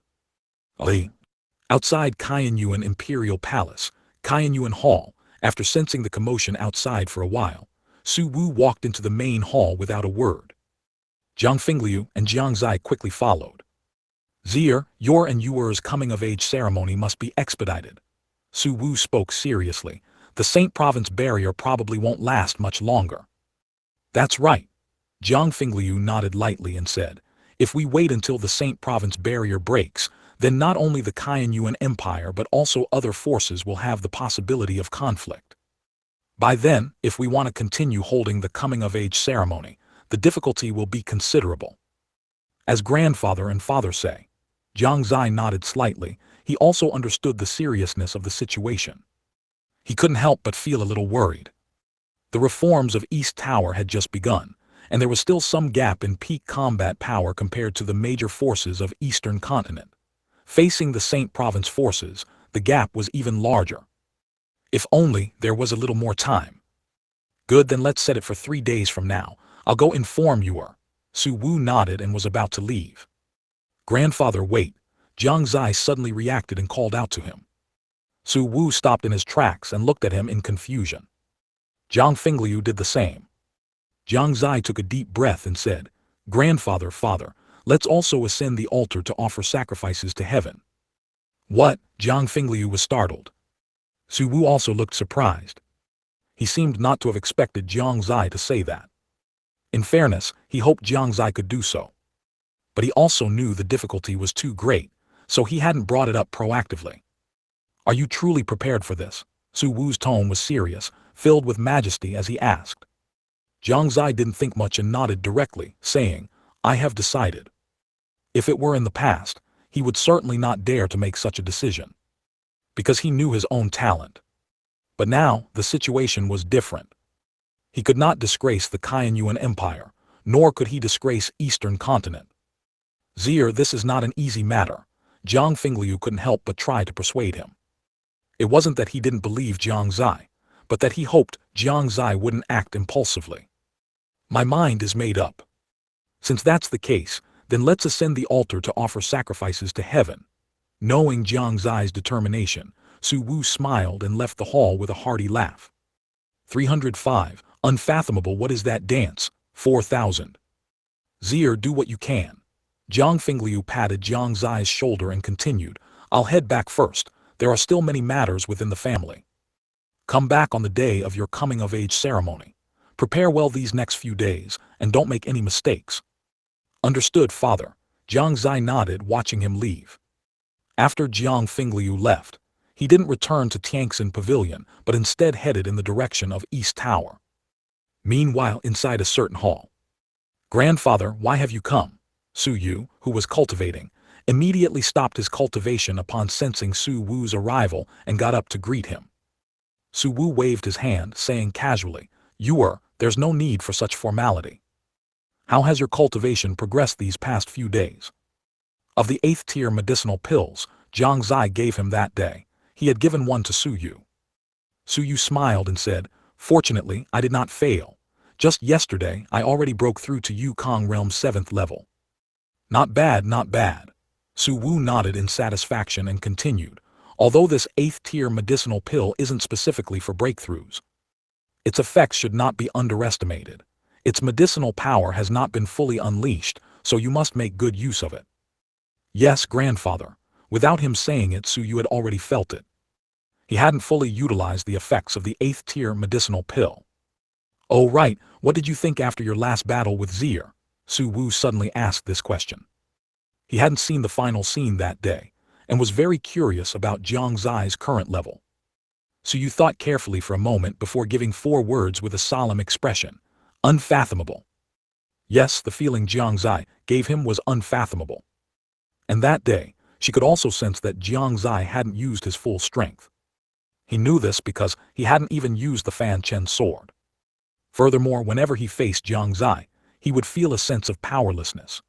Outside Qianyuan Imperial Palace, Qianyuan Hall, after sensing the commotion outside for a while, Su Wu walked into the main hall without a word. Jiang Xie and Jiang Xie quickly followed. Xie, your and Yuer's coming-of-age ceremony must be expedited. Su Wu spoke seriously. The Saint Province barrier probably won't last much longer. That's right. Jiang Xie nodded lightly and said, if we wait until the Saint Province barrier breaks, then not only the Qianyuan Empire but also other forces will have the possibility of conflict. By then, if we want to continue holding the coming-of-age ceremony, the difficulty will be considerable. As grandfather and father say, Jiang Xie nodded slightly. He also understood the seriousness of the situation. He couldn't help but feel a little worried. The reforms of East Tower had just begun, and there was still some gap in peak combat power compared to the major forces of Eastern Continent. Facing the Saint Province forces, the gap was even larger. If only there was a little more time. Good, then let's set it for 3 days from now. I'll go inform Yuer. Su Wu nodded and was about to leave. Grandfather, wait. Jiang Xie suddenly reacted and called out to him. Su Wu stopped in his tracks and looked at him in confusion. Jiang Xie did the same. Jiang Xie took a deep breath and said, Grandfather, father, let's also ascend the altar to offer sacrifices to heaven. What? Jiang Xie was startled. Su Wu also looked surprised. He seemed not to have expected Jiang Xie to say that. In fairness, he hoped Jiang Xie could do so. But he also knew the difficulty was too great, so he hadn't brought it up proactively. Are you truly prepared for this? Su Wu's tone was serious, filled with majesty as he asked. Jiang Xie didn't think much and nodded directly, saying, I have decided. If it were in the past, he would certainly not dare to make such a decision, because he knew his own talent. But now, the situation was different. He could not disgrace the Qianyuan Empire, nor could he disgrace Eastern Continent. Xie, this is not an easy matter. Jiang Xie couldn't help but try to persuade him. It wasn't that he didn't believe Jiang Xie, but that he hoped Jiang Xie wouldn't act impulsively. My mind is made up. Since that's the case, then let's ascend the altar to offer sacrifices to heaven. Knowing Jiang Xie's determination, Su Wu smiled and left the hall with a hearty laugh. 305. Unfathomable. What is that dance? 4000. Xie, do what you can. Jiang Xie patted Jiang Xie's shoulder and continued, I'll head back first. There are still many matters within the family. Come back on the day of your coming-of-age ceremony. Prepare well these next few days, and don't make any mistakes. Understood, father. Jiang Xie nodded, watching him leave. After Jiang Xie left, he didn't return to Tianxin Pavilion, but instead headed in the direction of East Tower. Meanwhile, inside a certain hall. Grandfather, why have you come? Su Yu, who was cultivating, immediately stopped his cultivation upon sensing Su Wu's arrival and got up to greet him. Su Wu waved his hand, saying casually, there's no need for such formality. How has your cultivation progressed these past few days? Of the 8th-tier medicinal pills Jiang Xie gave him that day, he had given one to Su Yu. Su Yu smiled and said, "Fortunately, I did not fail. Just yesterday, I already broke through to Yukong Realm's 7th level." "Not bad, not bad." Su Wu nodded in satisfaction and continued, "Although this 8th-tier medicinal pill isn't specifically for breakthroughs, its effects should not be underestimated. Its medicinal power has not been fully unleashed, so you must make good use of it." "Yes, grandfather." Without him saying it, Su Yu had already felt it. He hadn't fully utilized the effects of the 8th-tier medicinal pill. "Oh right, what did you think after your last battle with Xie?" Su Wu suddenly asked this question. He hadn't seen the final scene that day, and was very curious about Jiang Xie's current level. Su Yu thought carefully for a moment before giving 4 words with a solemn expression. "Unfathomable." Yes, the feeling Jiang Xie gave him was unfathomable. And that day, she could also sense that Jiang Xie hadn't used his full strength. He knew this because he hadn't even used the Fanchen sword. Furthermore, whenever he faced Jiang Xie, he would feel a sense of powerlessness.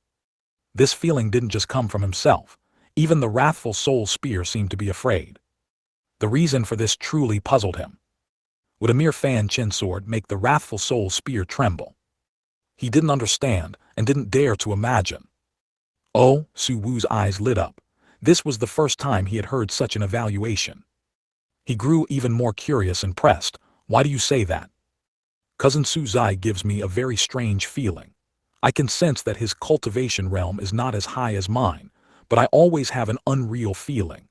This feeling didn't just come from himself. Even the wrathful soul spear seemed to be afraid. The reason for this truly puzzled him. Would a mere Fanchen sword make the wrathful soul spear tremble? He didn't understand and didn't dare to imagine. Oh, Su Wu's eyes lit up. This was the first time he had heard such an evaluation. He grew even more curious and pressed. "Why do you say that?" "Cousin Su Zai gives me a very strange feeling. I can sense that his cultivation realm is not as high as mine, but I always have an unreal feeling.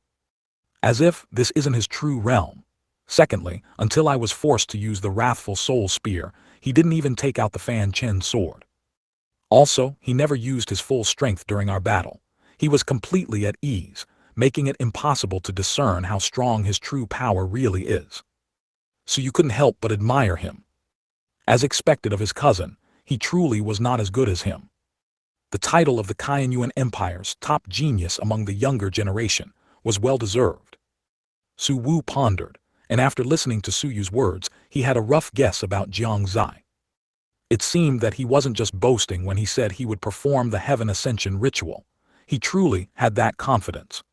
As if this isn't his true realm. Secondly, until I was forced to use the wrathful soul spear, he didn't even take out the Fanchen sword. Also, he never used his full strength during our battle. He was completely at ease, making it impossible to discern how strong his true power really is." So you couldn't help but admire him. As expected of his cousin, he truly was not as good as him. The title of the Shengyuan Empire's top genius among the younger generation was well-deserved. Su Wu pondered, and after listening to Su Yu's words, he had a rough guess about Jiang Xie. It seemed that he wasn't just boasting when he said he would perform the Heaven Ascension ritual. He truly had that confidence.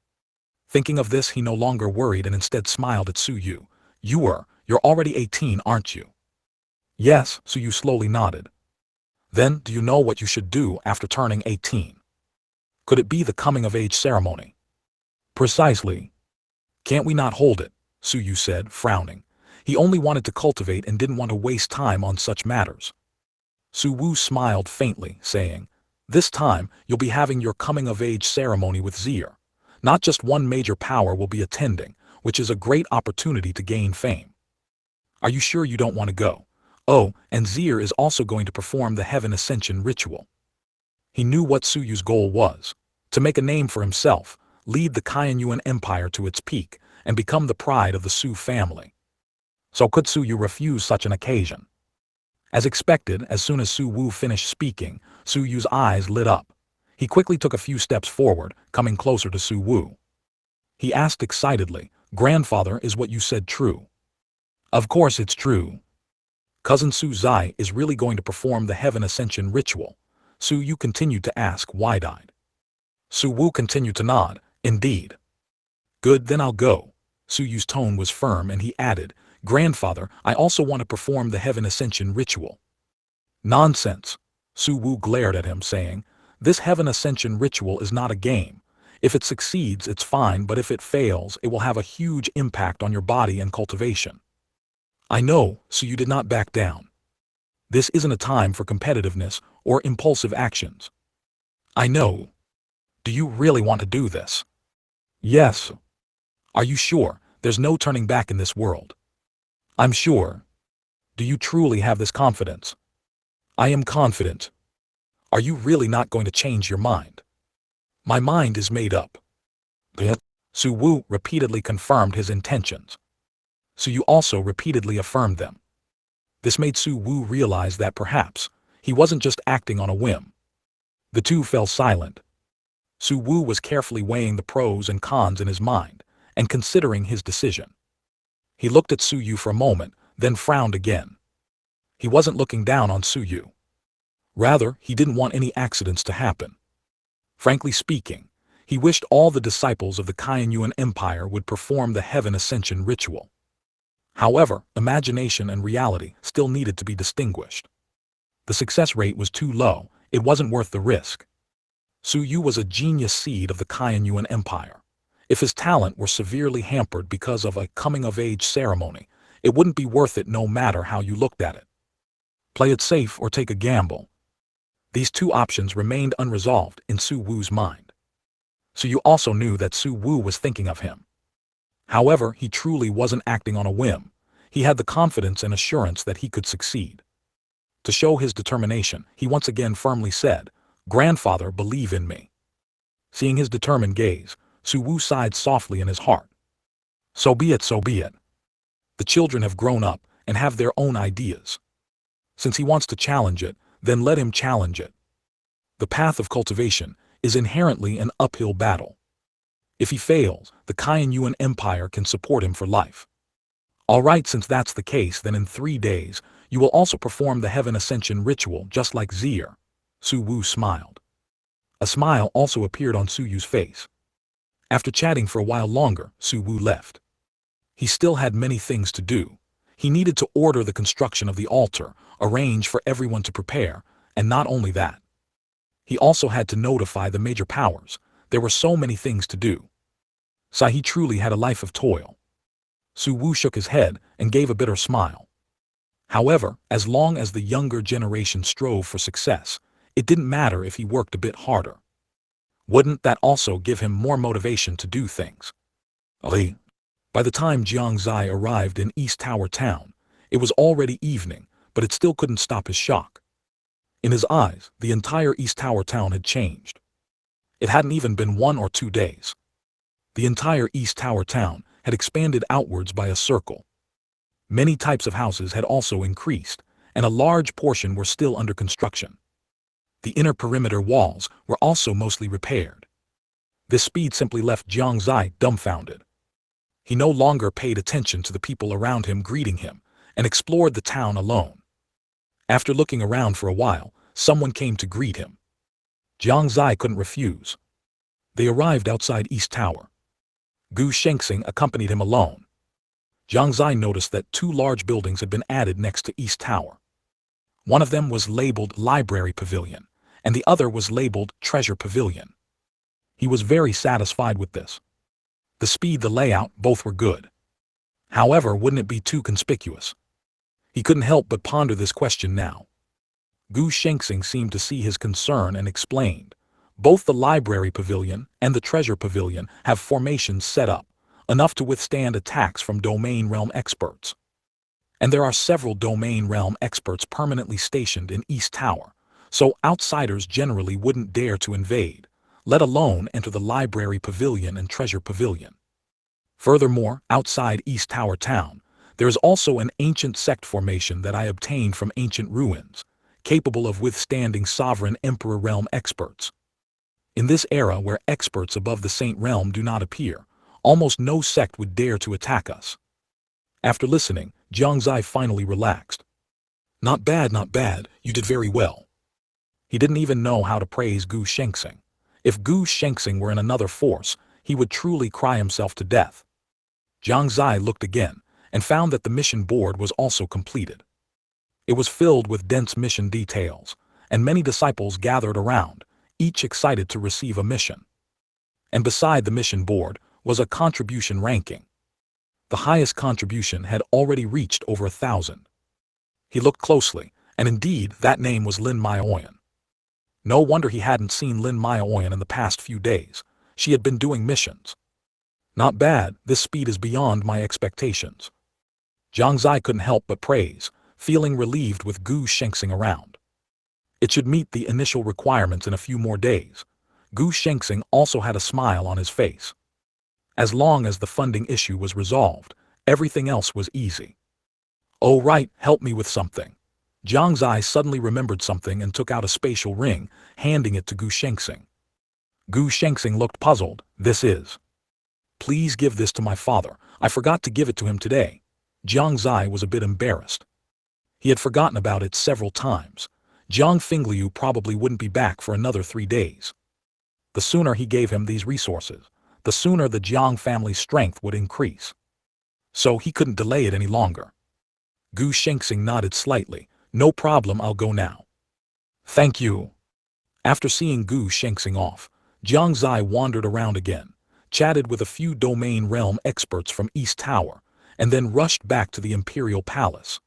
Thinking of this, he no longer worried and instead smiled at Su Yu. "You're already 18, aren't you?" "Yes," Su Yu slowly nodded. "Then, do you know what you should do after turning 18? Could it be the coming-of-age ceremony?" "Precisely." "Can't we not hold it?" Su Yu said, frowning. He only wanted to cultivate and didn't want to waste time on such matters. Su Wu smiled faintly, saying, "This time, you'll be having your coming-of-age ceremony with Xie. Not just one major power will be attending, which is a great opportunity to gain fame. Are you sure you don't want to go? Oh, and Xie is also going to perform the Heaven Ascension ritual." He knew what Su Yu's goal was: to make a name for himself, lead the Shengyuan Empire to its peak, and become the pride of the Su family. So could Su Yu refuse such an occasion? As expected, as soon as Su Wu finished speaking, Su Yu's eyes lit up. He quickly took a few steps forward, coming closer to Su Wu. He asked excitedly, "Grandfather, is what you said true?" "Of course it's true. Cousin Su Zai is really going to perform the Heaven Ascension ritual." Su Yu continued to ask, wide-eyed. Su Wu continued to nod. "Indeed." "Good, then I'll go." Su Yu's tone was firm and he added, "Grandfather, I also want to perform the Heaven Ascension ritual." "Nonsense." Su Wu glared at him, saying, "This Heaven Ascension ritual is not a game. If it succeeds, it's fine, but if it fails, it will have a huge impact on your body and cultivation." "I know," Su Yu did not back down. "This isn't a time for competitiveness or impulsive actions." "I know. Do you really want to do this?" "Yes." "Are you sure? There's no turning back in this world." "I'm sure." "Do you truly have this confidence?" "I am confident." "Are you really not going to change your mind?" "My mind is made up." Su Wu repeatedly confirmed his intentions. Su Yu also repeatedly affirmed them. This made Su Wu realize that perhaps he wasn't just acting on a whim. The two fell silent. Su Wu was carefully weighing the pros and cons in his mind and considering his decision. He looked at Su Yu for a moment, then frowned again. He wasn't looking down on Su Yu. Rather, he didn't want any accidents to happen. Frankly speaking, He wished all the disciples of the Shengyuan Empire would perform the heaven ascension ritual. However, imagination and reality still needed to be distinguished. The success rate was too low, it wasn't worth the risk. Su Yu was a genius seed of the Shengyuan Empire. If his talent were severely hampered because of a coming-of-age ceremony, it wouldn't be worth it no matter how you looked at it. Play it safe or take a gamble. These two options remained unresolved in Su Wu's mind. Su Yu also knew that Su Wu was thinking of him. However, he truly wasn't acting on a whim. He had the confidence and assurance that he could succeed. To show his determination, he once again firmly said, "Grandfather, believe in me." Seeing his determined gaze, Su Wu sighed softly in his heart. So be it, so be it. The children have grown up and have their own ideas. Since he wants to challenge it, then let him challenge it. The path of cultivation is inherently an uphill battle. If he fails, the Shengyuan Empire can support him for life. All right, since that's the case, then in 3 days, you will also perform the heaven ascension ritual just like Xie. Su Wu smiled. A smile also appeared on Su Yu's face. After chatting for a while longer, Su Wu left. He still had many things to do. He needed to order the construction of the altar, arrange for everyone to prepare, and not only that. He also had to notify the major powers. There were so many things to do. He truly had a life of toil. Su Wu shook his head and gave a bitter smile. However, as long as the younger generation strove for success, it didn't matter if he worked a bit harder. Wouldn't that also give him more motivation to do things? By the time Jiang Xie arrived in East Tower Town, it was already evening, but it still couldn't stop his shock. In his eyes, the entire East Tower Town had changed. It hadn't even been 1 or 2 days. The entire East Tower Town had expanded outwards by a circle. Many types of houses had also increased, and a large portion were still under construction. The inner perimeter walls were also mostly repaired. This speed simply left Jiang Xie dumbfounded. He no longer paid attention to the people around him greeting him, and explored the town alone. After looking around for a while, someone came to greet him. Jiang Xie couldn't refuse. They arrived outside East Tower. Gu Shengxing accompanied him alone. Jiang Xie noticed that 2 large buildings had been added next to East Tower. One of them was labeled Library Pavilion, and the other was labeled Treasure Pavilion. He was very satisfied with this. The speed, the layout, both were good. However, wouldn't it be too conspicuous? He couldn't help but ponder this question now. Gu Shengxing seemed to see his concern and explained, "Both the Library Pavilion and the Treasure Pavilion have formations set up, enough to withstand attacks from domain realm experts. And there are several domain realm experts permanently stationed in East Tower, so outsiders generally wouldn't dare to invade, let alone enter the Library Pavilion and Treasure Pavilion. Furthermore, outside East Tower Town, there is also an ancient sect formation that I obtained from ancient ruins, capable of withstanding sovereign Emperor Realm experts. In this era where experts above the Saint Realm do not appear, almost no sect would dare to attack us." After listening, Jiang Xie finally relaxed. Not bad, you did very well." He didn't even know how to praise Gu Shengxing. If Gu Shengxing were in another force, he would truly cry himself to death. Jiang Xie looked again, and found that the mission board was also completed. It was filled with dense mission details, and many disciples gathered around, each excited to receive a mission. And beside the mission board was a contribution ranking. The highest contribution had already reached over 1,000. He looked closely, and indeed that name was Lin Maoyan. No wonder he hadn't seen Lin Maoyan in the past few days. She had been doing missions. Not bad, this speed is beyond my expectations. Jiang Xie couldn't help but praise, feeling relieved with Gu Shengxing around. It should meet the initial requirements in a few more days. Gu Shengxing also had a smile on his face. As long as the funding issue was resolved, everything else was easy. "Oh right, help me with something." Jiang Xie suddenly remembered something and took out a spatial ring, handing it to Gu Shengxing. Gu Shengxing looked puzzled. "This is..." "Please give this to my father. I forgot to give it to him today." Jiang Xie was a bit embarrassed. He had forgotten about it several times. Jiang Fingliu probably wouldn't be back for another 3 days. The sooner he gave him these resources, the sooner the Jiang family's strength would increase. So he couldn't delay it any longer. Gu Shengxing nodded slightly. No problem, I'll go now. Thank you. After seeing Gu Shengxing off, Jiang Xie wandered around again, chatted with a few domain realm experts from East Tower, and then rushed back to the Imperial Palace.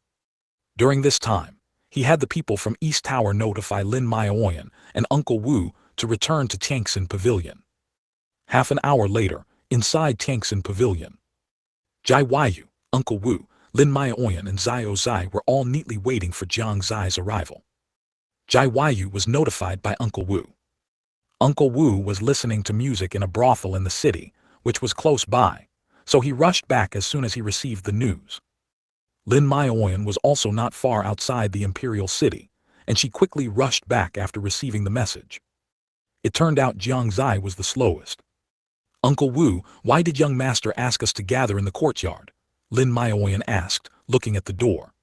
During this time, he had the people from East Tower notify Lin Maoyan and Uncle Wu to return to Tiangxin Pavilion. Half an hour later, inside Tiangxin Pavilion, Jai Weiyu, Uncle Wu, Lin Maoyan and Xiao Zai were all neatly waiting for Jiang Zai's arrival. Jai Weiyu was notified by Uncle Wu. Uncle Wu was listening to music in a brothel in the city, which was close by, so he rushed back as soon as he received the news. Lin Maoyan was also not far outside the imperial city, and she quickly rushed back after receiving the message. It turned out Jiang Zai was the slowest. Uncle Wu, why did young master ask us to gather in the courtyard? Lin Maoyan asked, looking at the door.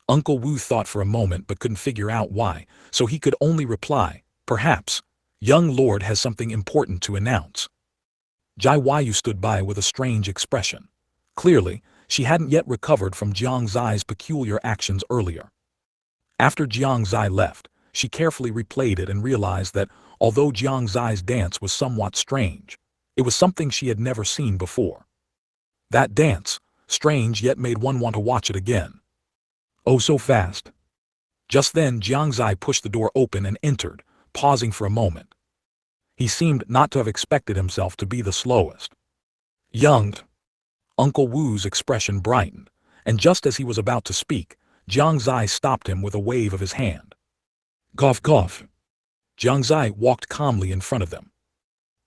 Uncle Wu thought for a moment but couldn't figure out why, so he could only reply, perhaps, young lord has something important to announce. Jai Weiyu stood by with a strange expression. Clearly, she hadn't yet recovered from Jiang Zai's peculiar actions earlier. After Jiang Zai left, she carefully replayed it and realized that, although Jiang Zai's dance was somewhat strange, it was something she had never seen before. That dance, strange yet made one want to watch it again. Oh, so fast. Just then Jiang Zai pushed the door open and entered, pausing for a moment. He seemed not to have expected himself to be the slowest. Young. Uncle Wu's expression brightened, and just as he was about to speak, Jiang Zai stopped him with a wave of his hand. Cough, cough. Jiang Zai walked calmly in front of them.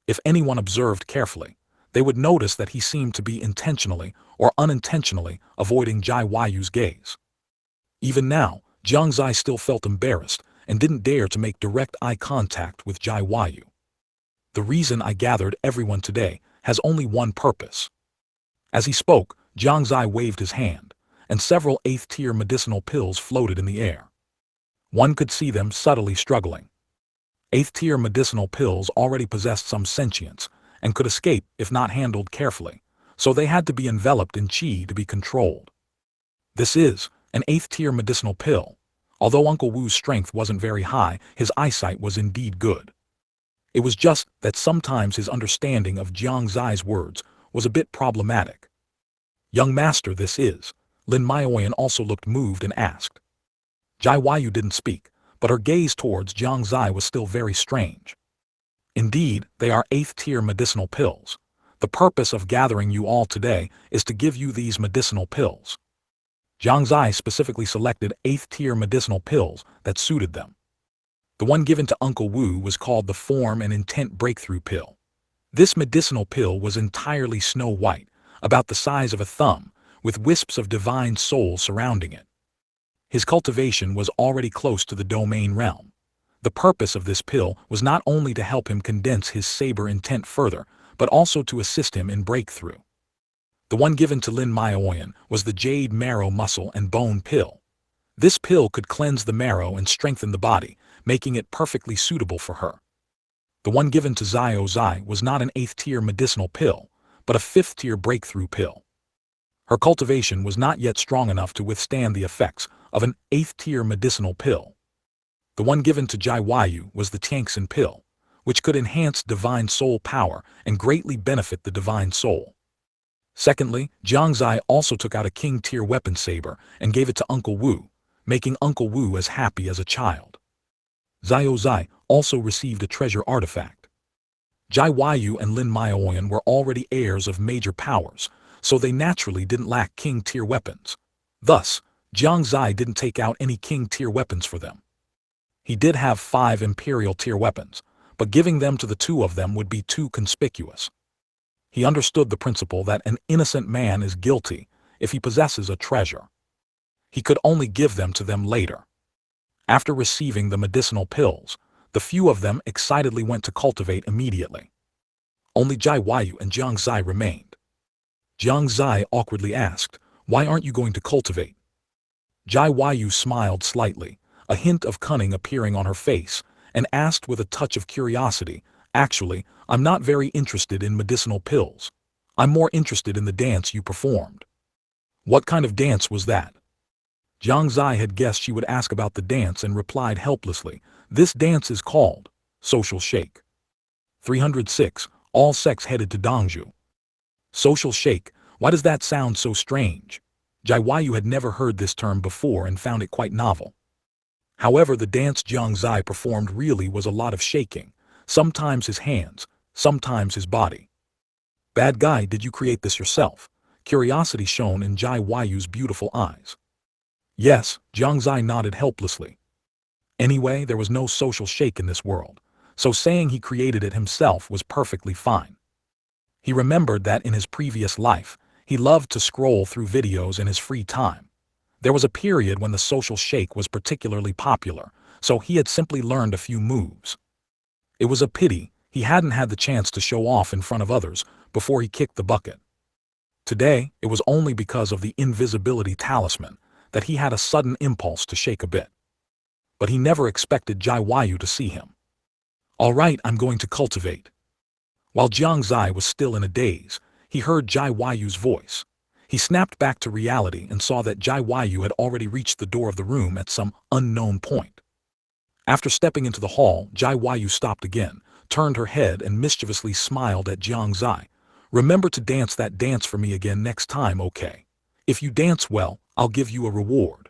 If anyone observed carefully, they would notice that he seemed to be intentionally or unintentionally avoiding Jai Weiyu's gaze. Even now, Jiang Zai still felt embarrassed and didn't dare to make direct eye contact with Jai Weiyu. The reason I gathered everyone today has only one purpose. As he spoke, Jiang Zai waved his hand, and several 8th-tier medicinal pills floated in the air. One could see them subtly struggling. 8th-tier medicinal pills already possessed some sentience and could escape if not handled carefully, so they had to be enveloped in qi to be controlled. This is an 8th-tier medicinal pill. Although Uncle Wu's strength wasn't very high, his eyesight was indeed good. It was just that sometimes his understanding of Jiang Zai's words was a bit problematic. Young master, this is. Lin Maoyan also looked moved and asked. Jai Weiyu didn't speak, but her gaze towards Jiang Zai was still very strange. Indeed, they are 8th-tier medicinal pills. The purpose of gathering you all today is to give you these medicinal pills. Jiang Zai specifically selected 8th-tier medicinal pills that suited them. The one given to Uncle Wu was called the Form and Intent Breakthrough Pill. This medicinal pill was entirely snow white, about the size of a thumb, with wisps of divine soul surrounding it. His cultivation was already close to the domain realm. The purpose of this pill was not only to help him condense his saber intent further, but also to assist him in breakthrough. The one given to Lin Maoyan was the Jade Marrow Muscle and Bone Pill. This pill could cleanse the marrow and strengthen the body, making it perfectly suitable for her. The one given to Xiao Zai was not an 8th-tier medicinal pill, but a 5th-tier breakthrough pill. Her cultivation was not yet strong enough to withstand the effects of an 8th-tier medicinal pill. The one given to Jai Weiyu was the Tiangxin pill, which could enhance divine soul power and greatly benefit the divine soul. Secondly, Jiang Zai also took out a king-tier weapon saber and gave it to Uncle Wu, making Uncle Wu as happy as a child. Xiao Zai also received a treasure artifact. Jai Weiyu and Lin Maoyan were already heirs of major powers, so they naturally didn't lack king-tier weapons. Thus, Jiang Zai didn't take out any king-tier weapons for them. He did have 5 imperial-tier weapons, but giving them to the 2 of them would be too conspicuous. He understood the principle that an innocent man is guilty if he possesses a treasure. He could only give them to them later. After receiving the medicinal pills, the few of them excitedly went to cultivate immediately. Only Jai Weiyu and Jiang Zai remained. Jiang Zai awkwardly asked, "Why aren't you going to cultivate?" Jai Weiyu smiled slightly, a hint of cunning appearing on her face, and asked with a touch of curiosity, Actually, I'm not very interested in medicinal pills. I'm more interested in the dance you performed. What kind of dance was that? Jiang Xie had guessed she would ask about the dance and replied helplessly, this dance is called social shake. 306. All sects headed to Dongzhou. Social shake, why does that sound so strange? Jiayu had never heard this term before and found it quite novel. However, the dance Jiang Xie performed really was a lot of shaking, sometimes his hands, sometimes his body. Bad guy, did you create this yourself? Curiosity shone in Jiayu's beautiful eyes. Yes, Jiang Xie nodded helplessly. Anyway, there was no social shake in this world, so saying he created it himself was perfectly fine. He remembered that in his previous life, he loved to scroll through videos in his free time. There was a period when the social shake was particularly popular, so he had simply learned a few moves. It was a pity he hadn't had the chance to show off in front of others before he kicked the bucket. Today, it was only because of the invisibility talisman that he had a sudden impulse to shake a bit. But he never expected Jiayu to see him. All right, I'm going to cultivate. While Jiang Xie was still in a daze, he heard Jiayu's voice. He snapped back to reality and saw that Jiayu had already reached the door of the room at some unknown point. After stepping into the hall, Jiayu stopped again, turned her head and mischievously smiled at Jiang Xie. Remember to dance that dance for me again next time, okay? If you dance well, I'll give you a reward.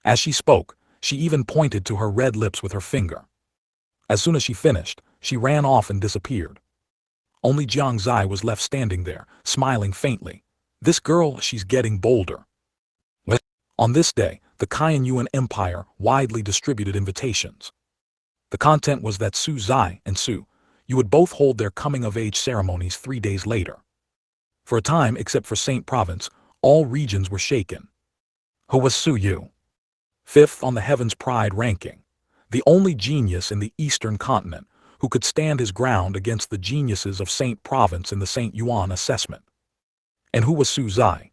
As she spoke, she even pointed to her red lips with her finger. As soon as she finished, she ran off and disappeared. Only Jiang Xie was left standing there, smiling faintly. This girl, she's getting bolder. On this day, the Shengyuan Empire widely distributed invitations. The content was that Su Zai and Su Yu would both hold their coming-of-age ceremonies 3 days later. For a time, except for Saint Province, all regions were shaken. Who was Su Yu? 5th on the Heaven's Pride ranking. The only genius in the Eastern Continent who could stand his ground against the geniuses of Saint Province in the Saint Yuan assessment. And who was Su Zai?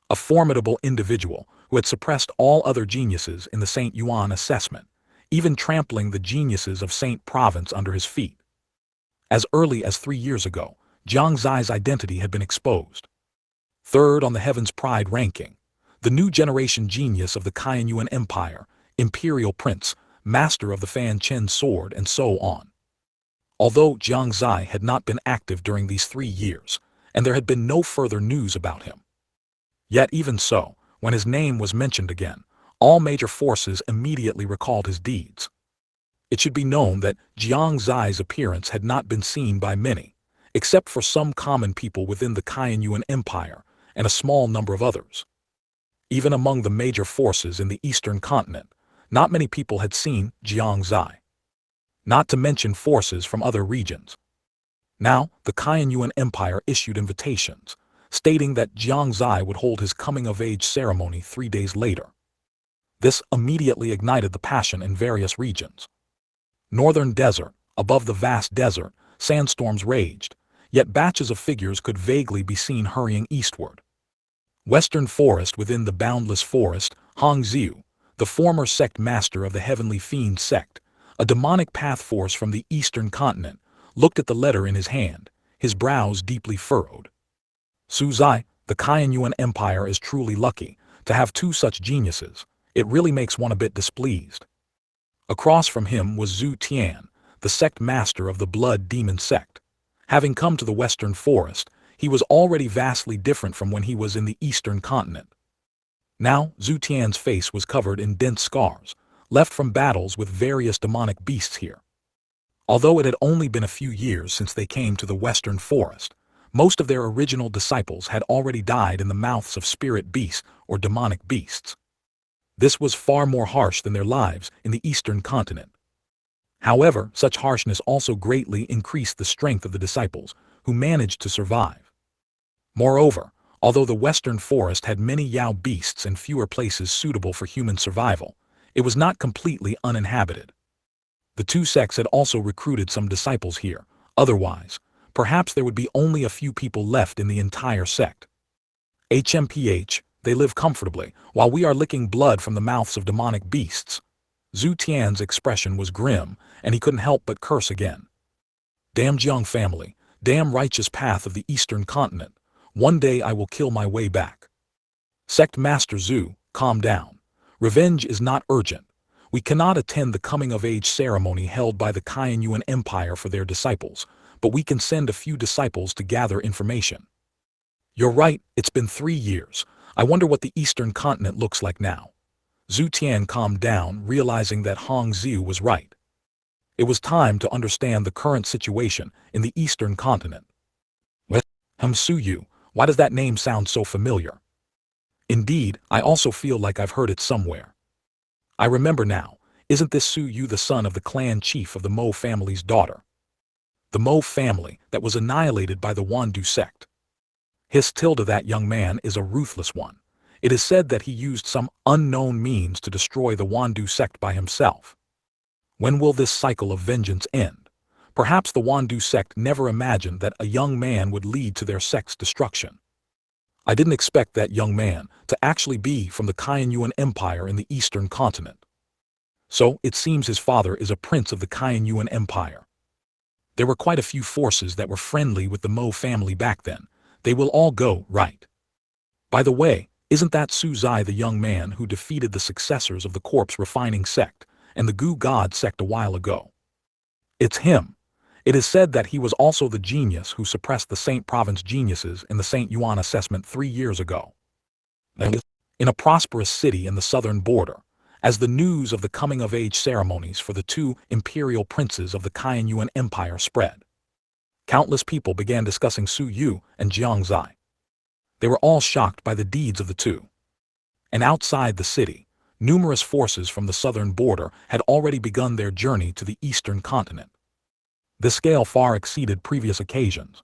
A formidable individual who had suppressed all other geniuses in the Saint Yuan assessment, even trampling the geniuses of Saint Province under his feet. As early as 3 years ago, Jiang Xie's identity had been exposed. 3rd on the Heaven's Pride ranking, the new generation genius of the Shengyuan Empire, Imperial Prince, master of the Fanchen sword, and so on. Although Jiang Xie had not been active during these 3 years, and there had been no further news about him. Yet even so, when his name was mentioned again, all major forces immediately recalled his deeds. It should be known that Jiang Xie's appearance had not been seen by many, except for some common people within the Shengyuan Empire and a small number of others. Even among the major forces in the Eastern Continent, not many people had seen Jiang Xie. Not to mention forces from other regions. Now, the Shengyuan Empire issued invitations, stating that Jiang Xie would hold his coming-of-age ceremony 3 days later. This immediately ignited the passion in various regions. Northern desert, above the vast desert, sandstorms raged, yet batches of figures could vaguely be seen hurrying eastward. Western forest within the boundless forest, Hongzhou, the former sect master of the Heavenly Fiend sect, a demonic path force from the Eastern Continent, looked at the letter in his hand, his brows deeply furrowed. Su Zai, the Shengyuan Empire is truly lucky to have 2 such geniuses. It really makes one a bit displeased. Across from him was Zhu Tian, the sect master of the Blood Demon sect. Having come to the Western forest, he was already vastly different from when he was in the Eastern Continent. Now, Zhu Tian's face was covered in dense scars, left from battles with various demonic beasts here. Although it had only been a few years since they came to the Western forest, most of their original disciples had already died in the mouths of spirit beasts or demonic beasts. This was far more harsh than their lives in the Eastern Continent. However, such harshness also greatly increased the strength of the disciples, who managed to survive. Moreover, although the Western forest had many Yao beasts and fewer places suitable for human survival, it was not completely uninhabited. The 2 sects had also recruited some disciples here, otherwise, perhaps there would be only a few people left in the entire sect. HMPH, they live comfortably, while we are licking blood from the mouths of demonic beasts. Zhu Tian's expression was grim, and he couldn't help but curse again. Damn Jiang family, damn righteous path of the Eastern Continent, one day I will kill my way back. Sect Master Zhu, calm down. Revenge is not urgent. We cannot attend the coming-of-age ceremony held by the Shengyuan Empire for their disciples, but we can send a few disciples to gather information. You're right, it's been 3 years. I wonder what the Eastern Continent looks like now. Zhu Tian calmed down, realizing that Hong Xiu was right. It was time to understand the current situation in the Eastern Continent. Su Yu, why does that name sound so familiar? Indeed, I also feel like I've heard it somewhere. I remember now, isn't this Su Yu the son of the clan chief of the Mo family's daughter? The Mo family that was annihilated by the Wandu sect. That young man is a ruthless one. It is said that he used some unknown means to destroy the Wandu sect by himself. When will this cycle of vengeance end? Perhaps the Wandu sect never imagined that a young man would lead to their sect's destruction. I didn't expect that young man to actually be from the Shengyuan Empire in the Eastern Continent. So, it seems his father is a prince of the Shengyuan Empire. There were quite a few forces that were friendly with the Mo family back then. They will all go, right? By the way, isn't that Su Zai the young man who defeated the successors of the corpse refining sect and the Gu God sect a while ago? It's him. It is said that he was also the genius who suppressed the Saint Province geniuses in the Saint Yuan assessment 3 years ago. In a prosperous city in the southern border, as the news of the coming-of-age ceremonies for the 2 imperial princes of the Shengyuan Empire spread, countless people began discussing Su Yu and Jiang Xie. They were all shocked by the deeds of the 2. And outside the city, numerous forces from the southern border had already begun their journey to the Eastern Continent. The scale far exceeded previous occasions.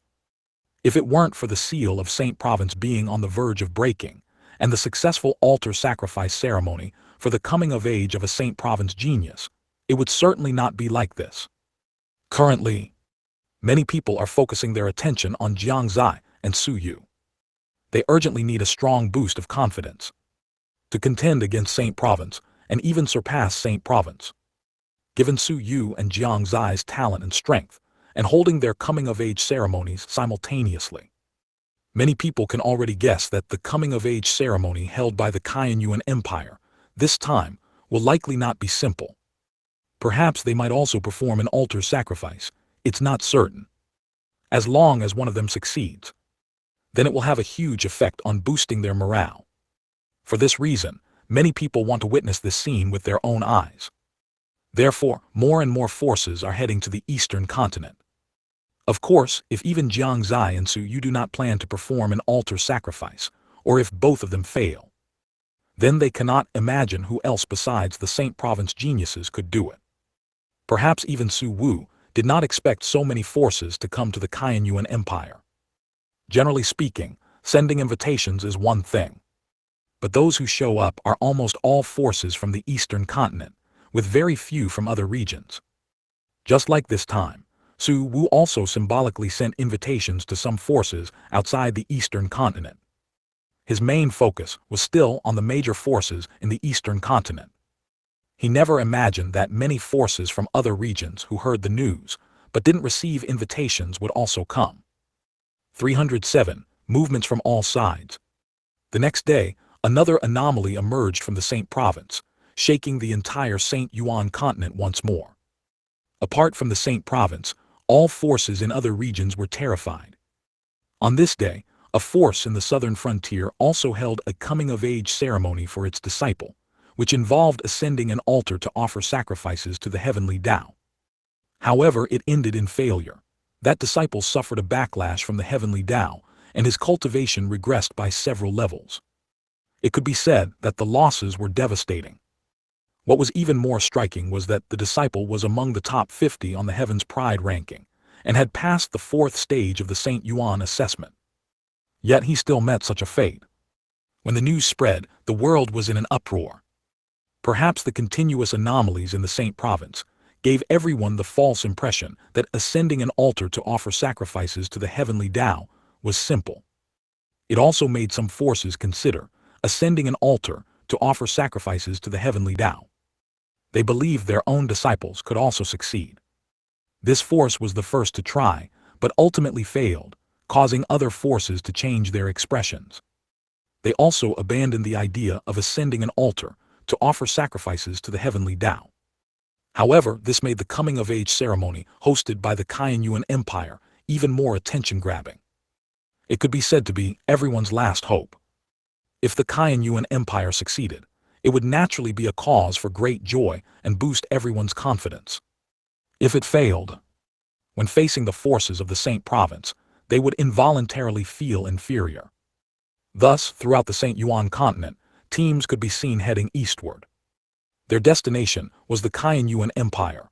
If it weren't for the seal of Saint Province being on the verge of breaking, and the successful altar sacrifice ceremony for the coming of age of a Saint Province genius, it would certainly not be like this. Currently, many people are focusing their attention on Jiang Xie and Su Yu. They urgently need a strong boost of confidence to contend against Saint Province and even surpass Saint Province. Given Su Yu and Jiang Xie's talent and strength, and holding their coming-of-age ceremonies simultaneously, many people can already guess that the coming-of-age ceremony held by the Shengyuan Empire, this time, will likely not be simple. Perhaps they might also perform an altar sacrifice, it's not certain. As long as one of them succeeds, then it will have a huge effect on boosting their morale. For this reason, many people want to witness this scene with their own eyes. Therefore, more and more forces are heading to the Eastern Continent. Of course, if even Jiang Xie and Su Yu do not plan to perform an altar sacrifice, or if both of them fail, then they cannot imagine who else besides the Saint Province geniuses could do it. Perhaps even Su Wu did not expect so many forces to come to the Shengyuan Empire. Generally speaking, sending invitations is one thing. But those who show up are almost all forces from the Eastern Continent, with very few from other regions. Just like this time, Su Wu also symbolically sent invitations to some forces outside the Eastern Continent. His main focus was still on the major forces in the Eastern Continent. He never imagined that many forces from other regions who heard the news but didn't receive invitations would also come. 307. Movements from all sides. The next day, another anomaly emerged from the Saint Province, shaking the entire Saint Yuan continent once more. Apart from the Saint Province, all forces in other regions were terrified. On this day, a force in the southern frontier also held a coming-of-age ceremony for its disciple, which involved ascending an altar to offer sacrifices to the heavenly Tao. However, it ended in failure. That disciple suffered a backlash from the heavenly Tao, and his cultivation regressed by several levels. It could be said that the losses were devastating. What was even more striking was that the disciple was among the top 50 on the Heaven's Pride ranking, and had passed the 4th stage of the Saint Yuan assessment. Yet he still met such a fate. When the news spread, the world was in an uproar. Perhaps the continuous anomalies in the Saint Province gave everyone the false impression that ascending an altar to offer sacrifices to the heavenly Tao was simple. It also made some forces consider ascending an altar to offer sacrifices to the heavenly Tao. They believed their own disciples could also succeed. This force was the first to try, but ultimately failed, causing other forces to change their expressions. They also abandoned the idea of ascending an altar to offer sacrifices to the heavenly Tao. However, this made the coming-of-age ceremony hosted by the Shengyuan Empire even more attention-grabbing. It could be said to be everyone's last hope. If the Shengyuan Empire succeeded, it would naturally be a cause for great joy and boost everyone's confidence. If it failed, when facing the forces of the Saint Province, they would involuntarily feel inferior. Thus, throughout the Shengyuan Continent, teams could be seen heading eastward. Their destination was the Shengyuan Empire.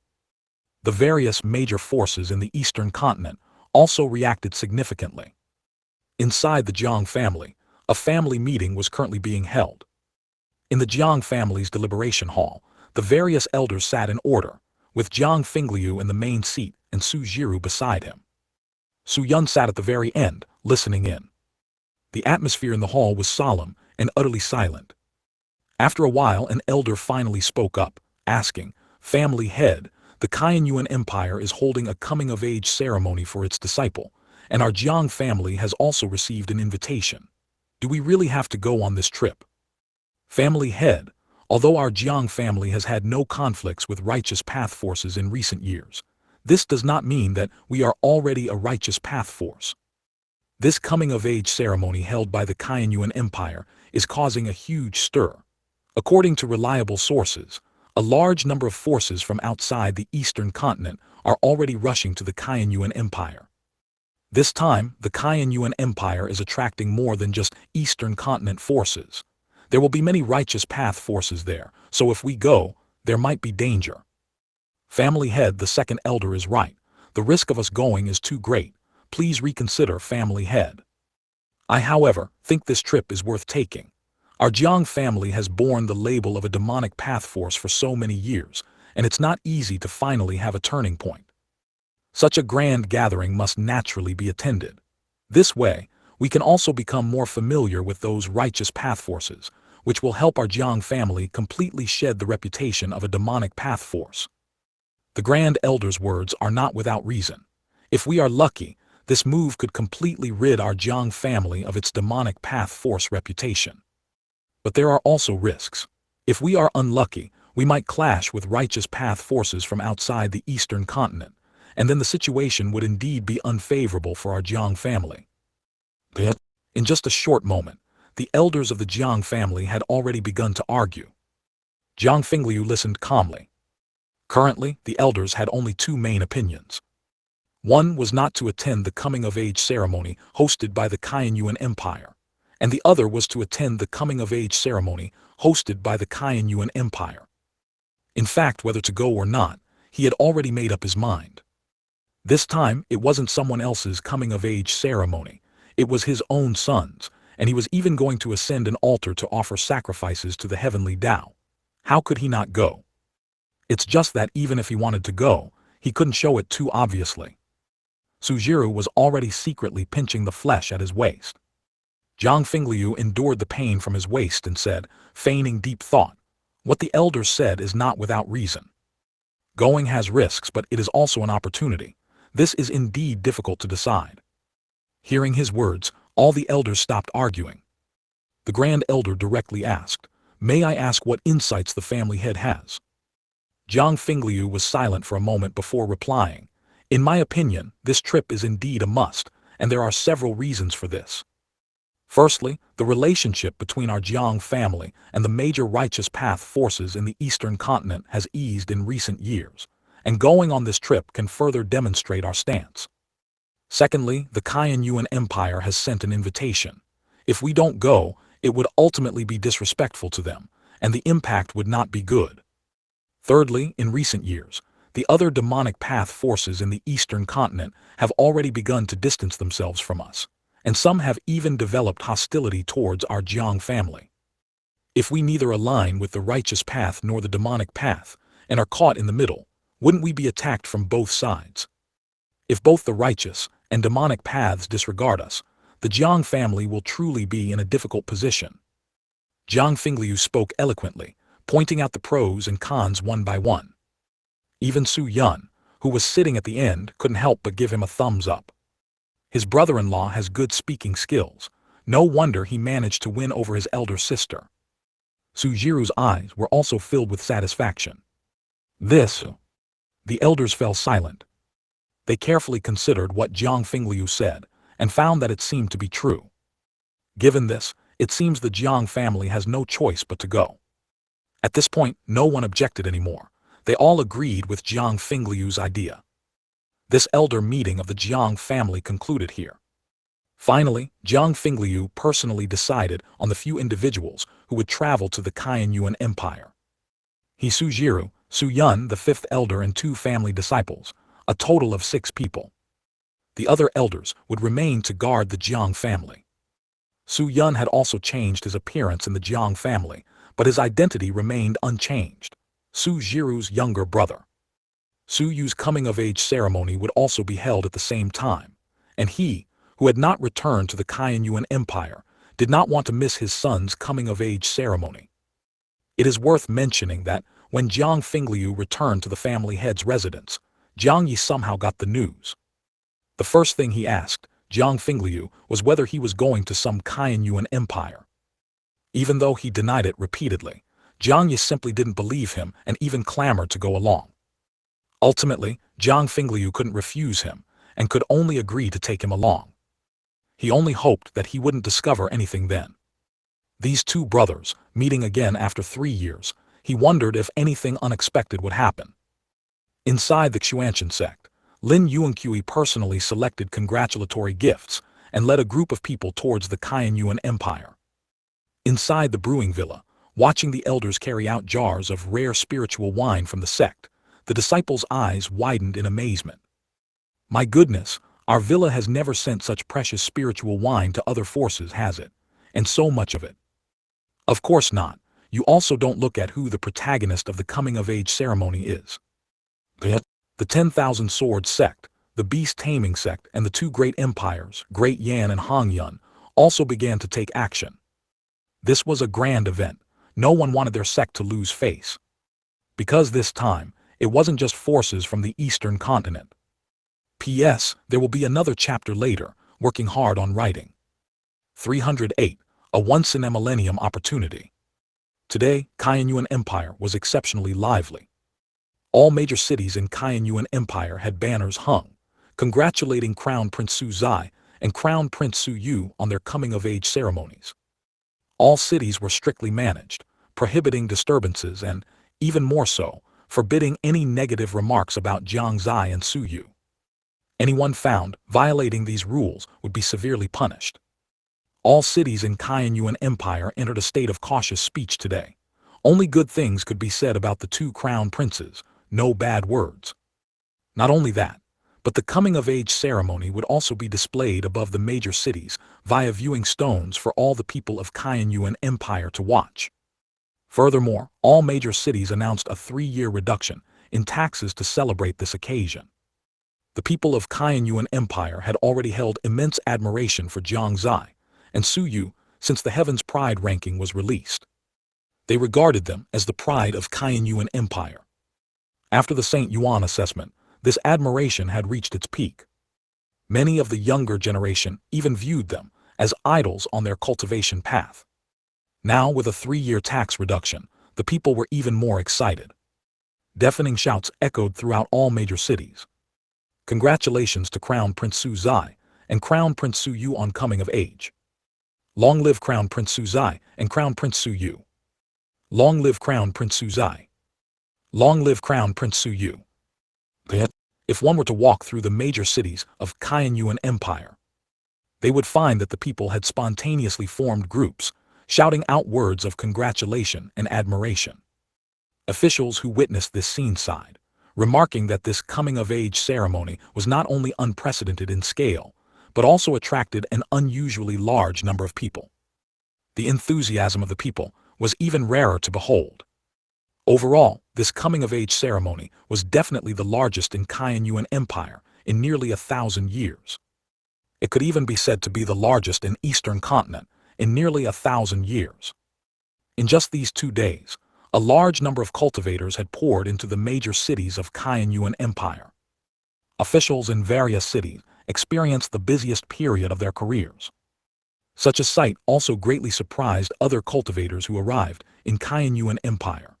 The various major forces in the eastern continent also reacted significantly. Inside the Jiang family, a family meeting was currently being held. In the Jiang family's deliberation hall, the various elders sat in order, with Jiang Fingliu in the main seat and Su Jiru beside him. Su Yun sat at the very end, listening in. The atmosphere in the hall was solemn and utterly silent. After a while, an elder finally spoke up, asking, "Family head, the Shengyuan Empire is holding a coming-of-age ceremony for its disciple, and our Jiang family has also received an invitation. Do we really have to go on this trip?" Family head, although our Jiang family has had no conflicts with righteous path forces in recent years, this does not mean that we are already a righteous path force. This coming-of-age ceremony held by the Shengyuan Empire is causing a huge stir. According to reliable sources, a large number of forces from outside the eastern continent are already rushing to the Shengyuan Empire. This time, the Shengyuan Empire is attracting more than just eastern continent forces. There will be many righteous path forces there, so if we go, there might be danger. Family head, the second elder, is right. The risk of us going is too great. Please reconsider, family head. I, however, think this trip is worth taking. Our Jiang family has borne the label of a demonic path force for so many years, and it's not easy to finally have a turning point. Such a grand gathering must naturally be attended. This way, we can also become more familiar with those righteous path forces, which will help our Jiang family completely shed the reputation of a demonic path force. The Grand Elder's words are not without reason. If we are lucky, this move could completely rid our Jiang family of its demonic path force reputation. But there are also risks. If we are unlucky, we might clash with righteous path forces from outside the eastern continent, and then the situation would indeed be unfavorable for our Jiang family. In just a short moment, the elders of the Jiang family had already begun to argue. Jiang Fingliu listened calmly. Currently, the elders had only two main opinions. One was not to attend the coming-of-age ceremony hosted by the Shengyuan Empire, and the other was to attend the coming-of-age ceremony hosted by the Shengyuan Empire. In fact, whether to go or not, he had already made up his mind. This time, it wasn't someone else's coming-of-age ceremony, it was his own son's, and he was even going to ascend an altar to offer sacrifices to the heavenly Tao. How could he not go? It's just that even if he wanted to go, he couldn't show it too obviously. Sujiru was already secretly pinching the flesh at his waist. Jiang Fingliu endured the pain from his waist and said, feigning deep thought, "What the elders said is not without reason. Going has risks, but it is also an opportunity. This is indeed difficult to decide." Hearing his words, all the elders stopped arguing. The Grand Elder directly asked, "May I ask what insights the family head has?" Jiang Fingliu was silent for a moment before replying, "In my opinion, this trip is indeed a must, and there are several reasons for this. Firstly, the relationship between our Jiang family and the major righteous path forces in the eastern continent has eased in recent years, and going on this trip can further demonstrate our stance. Secondly, the Shengyuan Empire has sent an invitation. If we don't go, it would ultimately be disrespectful to them, and the impact would not be good. Thirdly, in recent years, the other demonic path forces in the eastern continent have already begun to distance themselves from us, and some have even developed hostility towards our Jiang family. If we neither align with the righteous path nor the demonic path, and are caught in the middle, wouldn't we be attacked from both sides? If both the righteous and demonic paths disregard us, the Jiang family will truly be in a difficult position." Jiang Fingliu spoke eloquently, pointing out the pros and cons one by one. Even Su Yun, who was sitting at the end, couldn't help but give him a thumbs up. His brother-in-law has good speaking skills. No wonder he managed to win over his elder sister. Sujiru's eyes were also filled with satisfaction. The elders fell silent. They carefully considered what Jiang Fingliu said, and found that it seemed to be true. Given this, it seems the Jiang family has no choice but to go. At this point, no one objected anymore. They all agreed with Jiang Fingliu's idea. This elder meeting of the Jiang family concluded here. Finally, Jiang Fingliu personally decided on the few individuals who would travel to the Kaiyuan Empire. He Sujiru, Su Yun, the fifth elder, and 2 family disciples, a total of 6 people. The other elders would remain to guard the Jiang family. Su Yun had also changed his appearance in the Jiang family, but his identity remained unchanged. Su Jiru's younger brother. Su Yu's coming-of-age ceremony would also be held at the same time, and he, who had not returned to the Kaiyuan Empire, did not want to miss his son's coming-of-age ceremony. It is worth mentioning that when Jiang Fingliu returned to the family head's residence, Jiang Yi somehow got the news. The first thing he asked Jiang Fingliu was whether he was going to some Kaiyuan Empire. Even though he denied it repeatedly, Jiang Yi simply didn't believe him and even clamored to go along. Ultimately, Jiang Fingliu couldn't refuse him and could only agree to take him along. He only hoped that he wouldn't discover anything then. These 2 brothers, meeting again after 3 years, he wondered if anything unexpected would happen. Inside the Xuantian sect, Lin Yuanqui personally selected congratulatory gifts and led a group of people towards the Kaiyuan Empire. Inside the brewing villa, watching the elders carry out jars of rare spiritual wine from the sect, the disciples' eyes widened in amazement. My goodness, our villa has never sent such precious spiritual wine to other forces, has it? And so much of it. Of course not. You also don't look at who the protagonist of the coming-of-age ceremony is. The 10,000 Swords sect, the beast-taming sect, and the 2 great empires, Great Yan and Hongyun, also began to take action. This was a grand event. No one wanted their sect to lose face. Because this time, it wasn't just forces from the Eastern Continent. P.S. There will be another chapter later, working hard on writing. 308. A once-in-a-millennium opportunity. Today, Kaiyuan Empire was exceptionally lively. All major cities in Kaiyuan Empire had banners hung, congratulating Crown Prince Su Zai and Crown Prince Su Yu on their coming-of-age ceremonies. All cities were strictly managed, prohibiting disturbances and, even more so, forbidding any negative remarks about Jiang Xie and Su Yu. Anyone found violating these rules would be severely punished. All cities in Kaiyuan Empire entered a state of cautious speech today. Only good things could be said about the 2 crown princes, no bad words. Not only that, but the coming-of-age ceremony would also be displayed above the major cities via viewing stones for all the people of Kaiyuan Empire to watch. Furthermore, all major cities announced a 3-year reduction in taxes to celebrate this occasion. The people of Kaiyuan Empire had already held immense admiration for Jiang Xie and Su Yu since the Heaven's Pride ranking was released. They regarded them as the pride of Kaiyuan Empire. After the St. Yuan assessment, this admiration had reached its peak. Many of the younger generation even viewed them as idols on their cultivation path. Now, with a 3-year tax reduction, the people were even more excited. Deafening shouts echoed throughout all major cities. Congratulations to Crown Prince Su Zai and Crown Prince Su Yu on coming of age. Long live Crown Prince Su Zai and Crown Prince Su Yu. Long live Crown Prince Su Zai. Long live Crown Prince Su Yu. If one were to walk through the major cities of Kaiyuan Empire, they would find that the people had spontaneously formed groups, shouting out words of congratulation and admiration. Officials who witnessed this scene sighed, remarking that this coming-of-age ceremony was not only unprecedented in scale, but also attracted an unusually large number of people. The enthusiasm of the people was even rarer to behold. Overall, this coming-of-age ceremony was definitely the largest in Kaiyuan Empire in nearly 1,000 years. It could even be said to be the largest in Eastern Continent in nearly 1,000 years. In just these 2 days, a large number of cultivators had poured into the major cities of Kaiyuan Empire. Officials in various cities experienced the busiest period of their careers. Such a sight also greatly surprised other cultivators who arrived in Shengyuan Empire.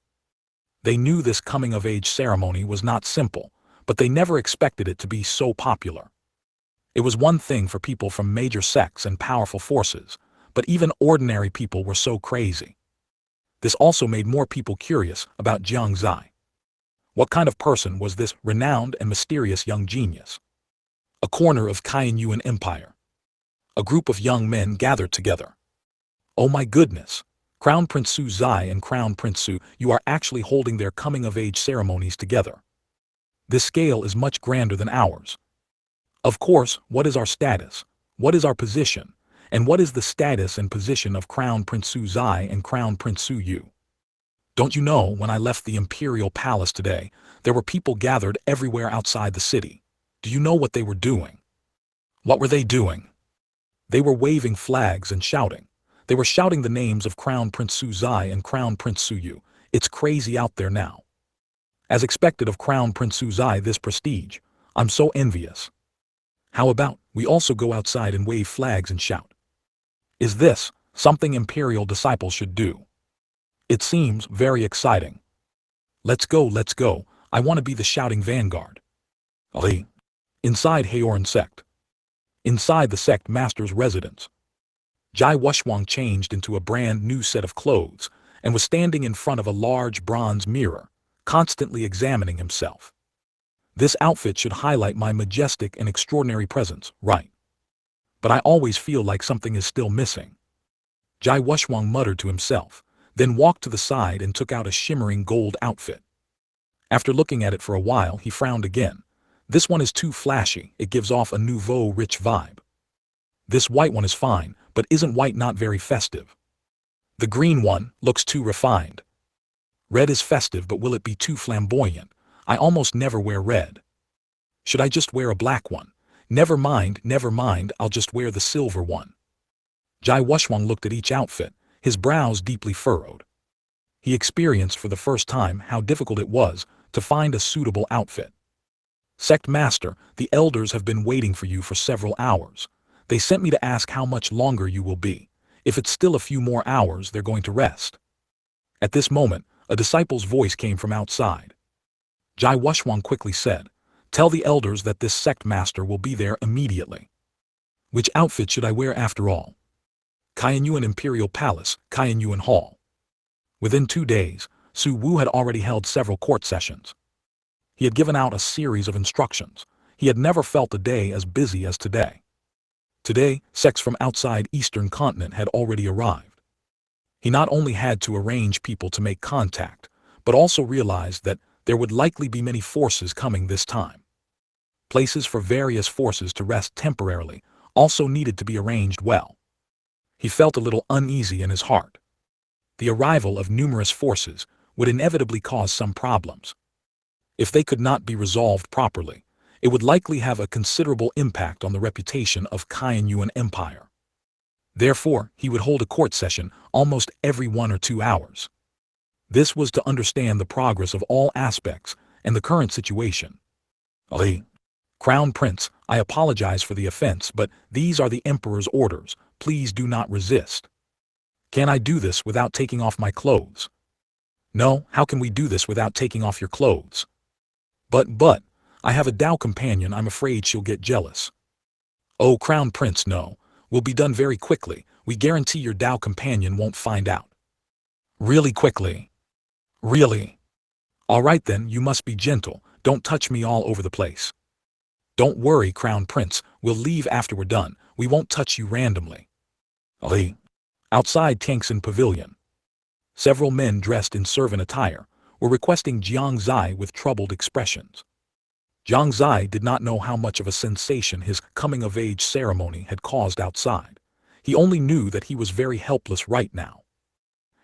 They knew this coming-of-age ceremony was not simple, but they never expected it to be so popular. It was one thing for people from major sects and powerful forces, but even ordinary people were so crazy. This also made more people curious about Jiang Xie. What kind of person was this renowned and mysterious young genius? A corner of Shengyuan Empire. A group of young men gathered together. Oh my goodness! Crown Prince Su Zai and Crown Prince Su, you are actually holding their coming-of-age ceremonies together. This scale is much grander than ours. Of course, what is our status? What is our position? And what is the status and position of Crown Prince Su Zai and Crown Prince Su Yu? Don't you know, when I left the imperial palace today, there were people gathered everywhere outside the city. Do you know what they were doing? What were they doing? They were waving flags and shouting. They were shouting the names of Crown Prince Su Zai and Crown Prince Su Yu. It's crazy out there now. As expected of Crown Prince Su Zai this prestige, I'm so envious. How about we also go outside and wave flags and shout? Is this something imperial disciples should do? It seems very exciting. Let's go, I want to be the shouting vanguard. Ali. Inside Haoran Sect. Inside the sect master's residence. Jai Wushwang changed into a brand new set of clothes and was standing in front of a large bronze mirror, constantly examining himself. This outfit should highlight my majestic and extraordinary presence, right? But I always feel like something is still missing. Jai Wushwang muttered to himself, then walked to the side and took out a shimmering gold outfit. After looking at it for a while, he frowned again. This one is too flashy, it gives off a nouveau rich vibe. This white one is fine, but isn't white not very festive? The green one looks too refined. Red is festive, but will it be too flamboyant? I almost never wear red. Should I just wear a black one? Never mind, I'll just wear the silver one. Jai Wushwang looked at each outfit, his brows deeply furrowed. He experienced for the first time how difficult it was to find a suitable outfit. Sect Master, the elders have been waiting for you for several hours. They sent me to ask how much longer you will be. If it's still a few more hours, they're going to rest. At this moment, a disciple's voice came from outside. Jai Wushwang quickly said, "Tell the elders that this sect master will be there immediately." Which outfit should I wear after all? Shengyuan Imperial Palace, Shengyuan Hall. Within 2 days, Su Wu had already held several court sessions. He had given out a series of instructions. He had never felt a day as busy as today. Today, sects from outside Eastern Continent had already arrived. He not only had to arrange people to make contact, but also realized that there would likely be many forces coming this time. Places for various forces to rest temporarily also needed to be arranged well. He felt a little uneasy in his heart. The arrival of numerous forces would inevitably cause some problems. If they could not be resolved properly, it would likely have a considerable impact on the reputation of Shengyuan Empire. Therefore, he would hold a court session almost every 1 or 2 hours. This was to understand the progress of all aspects and the current situation. Ali. Crown Prince, I apologize for the offense, but these are the Emperor's orders. Please do not resist. Can I do this without taking off my clothes? No, how can we do this without taking off your clothes? But, I have a Dao companion, I'm afraid she'll get jealous. Oh, Crown Prince, no. Will be done very quickly. We guarantee your Dao companion won't find out. Really quickly? Really? All right then, you must be gentle. Don't touch me all over the place. Don't worry, Crown Prince. We'll leave after we're done. We won't touch you randomly. Ali. Outside Tangxin Pavilion. Several men dressed in servant attire were requesting Jiang Xie with troubled expressions. Jiang Xie did not know how much of a sensation his coming-of-age ceremony had caused outside. He only knew that he was very helpless right now.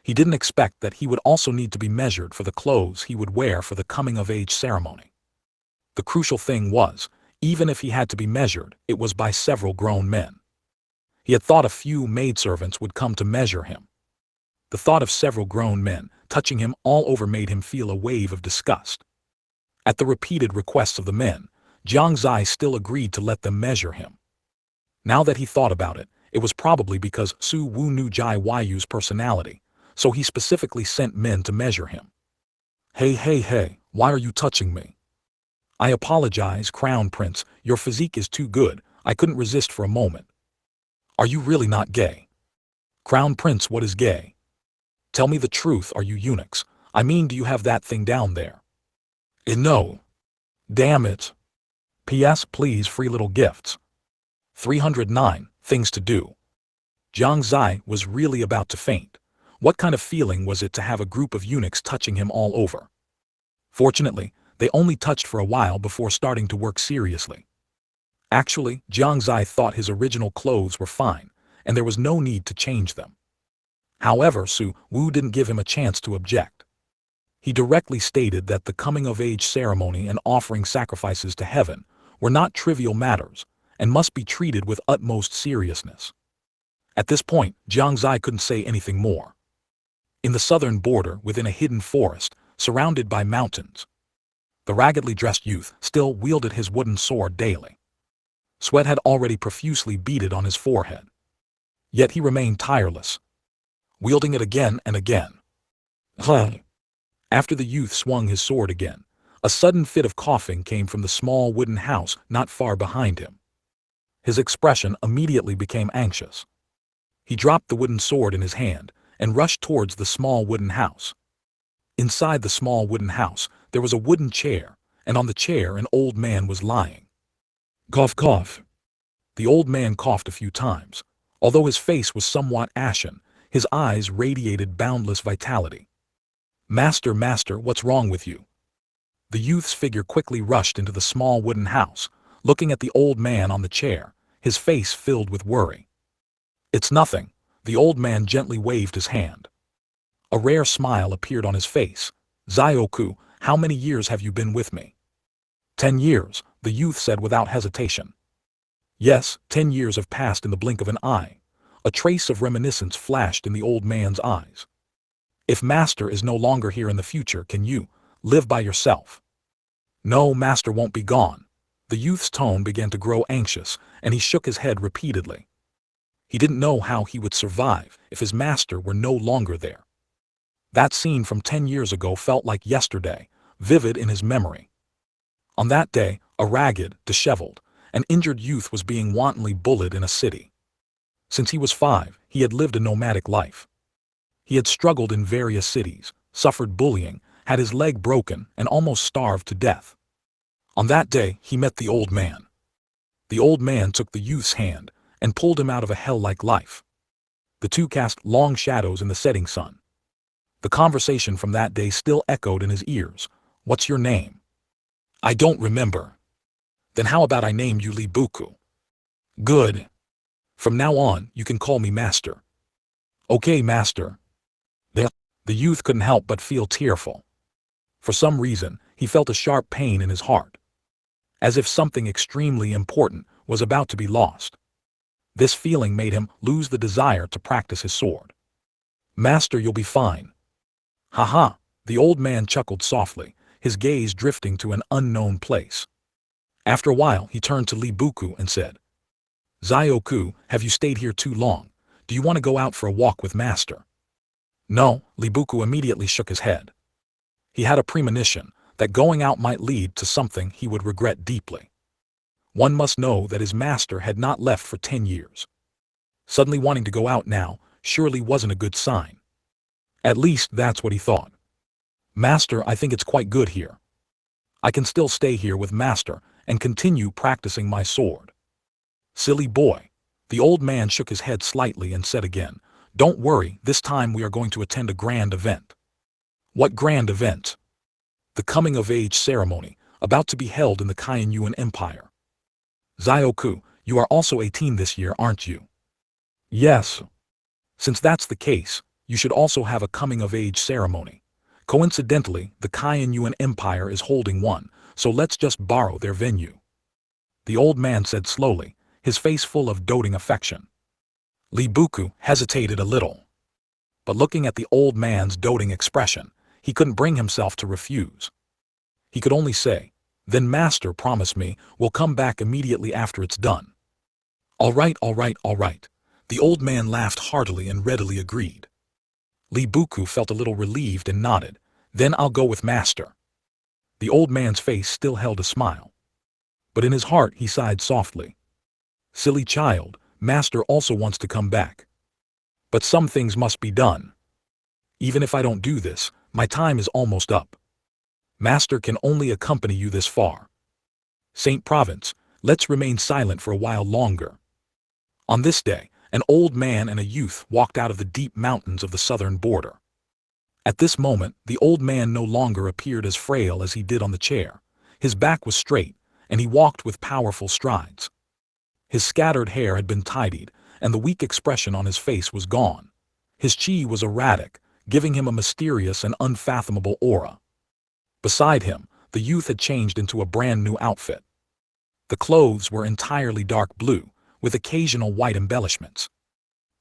He didn't expect that he would also need to be measured for the clothes he would wear for the coming-of-age ceremony. The crucial thing was, even if he had to be measured, it was by several grown men. He had thought a few maidservants would come to measure him. The thought of several grown men touching him all over made him feel a wave of disgust. At the repeated requests of the men, Jiang Xie still agreed to let them measure him. Now that he thought about it, it was probably because Su Wu knew Jai Yu's personality, so he specifically sent men to measure him. Hey, why are you touching me? I apologize, Crown Prince, your physique is too good, I couldn't resist for a moment. Are you really not gay? Crown Prince, what is gay? Tell me the truth, are you eunuchs? I mean, do you have that thing down there? No. Damn it. P.S. Please, free little gifts. 309, things to do. Jiang Xie was really about to faint. What kind of feeling was it to have a group of eunuchs touching him all over? Fortunately, they only touched for a while before starting to work seriously. Actually, Jiang Xie thought his original clothes were fine, and there was no need to change them. However, Su Wu didn't give him a chance to object. He directly stated that the coming-of-age ceremony and offering sacrifices to heaven were not trivial matters and must be treated with utmost seriousness. At this point, Jiang Xie couldn't say anything more. In the southern border, within a hidden forest, surrounded by mountains, the raggedly dressed youth still wielded his wooden sword daily. Sweat had already profusely beaded on his forehead. Yet he remained tireless, wielding it again and again. After the youth swung his sword again, a sudden fit of coughing came from the small wooden house not far behind him. His expression immediately became anxious. He dropped the wooden sword in his hand and rushed towards the small wooden house. Inside the small wooden house, there was a wooden chair, and on the chair an old man was lying. Cough, cough. The old man coughed a few times. Although his face was somewhat ashen, his eyes radiated boundless vitality. Master, what's wrong with you? The youth's figure quickly rushed into the small wooden house, looking at the old man on the chair, his face filled with worry. It's nothing. The old man gently waved his hand. A rare smile appeared on his face. Zioku, how many years have you been with me? 10 years, the youth said without hesitation. Yes, 10 years have passed in the blink of an eye. A trace of reminiscence flashed in the old man's eyes. If Master is no longer here in the future, can you live by yourself? No, Master won't be gone. The youth's tone began to grow anxious, and he shook his head repeatedly. He didn't know how he would survive if his master were no longer there. That scene from 10 years ago felt like yesterday, vivid in his memory. On that day, a ragged, disheveled, and injured youth was being wantonly bullied in a city. Since he was 5, he had lived a nomadic life. He had struggled in various cities, suffered bullying, had his leg broken, and almost starved to death. On that day, he met the old man. The old man took the youth's hand and pulled him out of a hell-like life. The two cast long shadows in the setting sun. The conversation from that day still echoed in his ears. What's your name? I don't remember. Then how about I name you Li Buku? Good. From now on, you can call me Master. Okay, Master. The youth couldn't help but feel tearful. For some reason, he felt a sharp pain in his heart, as if something extremely important was about to be lost. This feeling made him lose the desire to practice his sword. Master, you'll be fine. Ha, the old man chuckled softly, his gaze drifting to an unknown place. After a while, he turned to Li Buku and said, Zioku, have you stayed here too long? Do you want to go out for a walk with Master? No, Li Buku immediately shook his head. He had a premonition that going out might lead to something he would regret deeply. One must know that his master had not left for 10 years. Suddenly wanting to go out now surely wasn't a good sign. At least that's what he thought. Master, I think it's quite good here. I can still stay here with Master and continue practicing my sword. Silly boy. The old man shook his head slightly and said again, Don't worry, this time we are going to attend a grand event. What grand event? The coming-of-age ceremony, about to be held in the Shengyuan Empire. Zioku, you are also 18 this year, aren't you? Yes. Since that's the case, you should also have a coming-of-age ceremony. Coincidentally, the Shengyuan Empire is holding one, so let's just borrow their venue. The old man said slowly, his face full of doting affection. Li Buku hesitated a little. But looking at the old man's doting expression, he couldn't bring himself to refuse. He could only say, Then Master, promise me, we'll come back immediately after it's done. All right, all right, all right. The old man laughed heartily and readily agreed. Li Buku felt a little relieved and nodded. Then I'll go with Master. The old man's face still held a smile. But in his heart he sighed softly. Silly child, Master also wants to come back. But some things must be done. Even if I don't do this, my time is almost up. Master can only accompany you this far. Saint Province, let's remain silent for a while longer. On this day, an old man and a youth walked out of the deep mountains of the southern border. At this moment, the old man no longer appeared as frail as he did on the chair. His back was straight, and he walked with powerful strides. His scattered hair had been tidied, and the weak expression on his face was gone. His chi was erratic, giving him a mysterious and unfathomable aura. Beside him, the youth had changed into a brand new outfit. The clothes were entirely dark blue, with occasional white embellishments.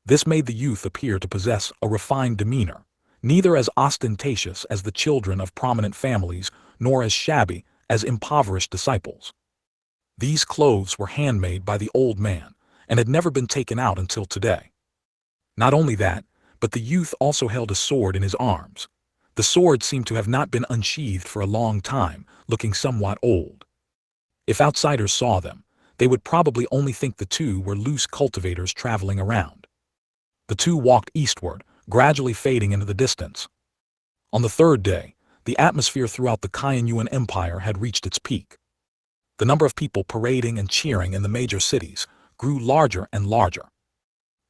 This made the youth appear to possess a refined demeanor, neither as ostentatious as the children of prominent families, nor as shabby as impoverished disciples. These clothes were handmade by the old man, and had never been taken out until today. Not only that, but the youth also held a sword in his arms. The sword seemed to have not been unsheathed for a long time, looking somewhat old. If outsiders saw them, they would probably only think the two were loose cultivators traveling around. The two walked eastward, gradually fading into the distance. On the third day, the atmosphere throughout the Kainyuan Empire had reached its peak. The number of people parading and cheering in the major cities grew larger and larger.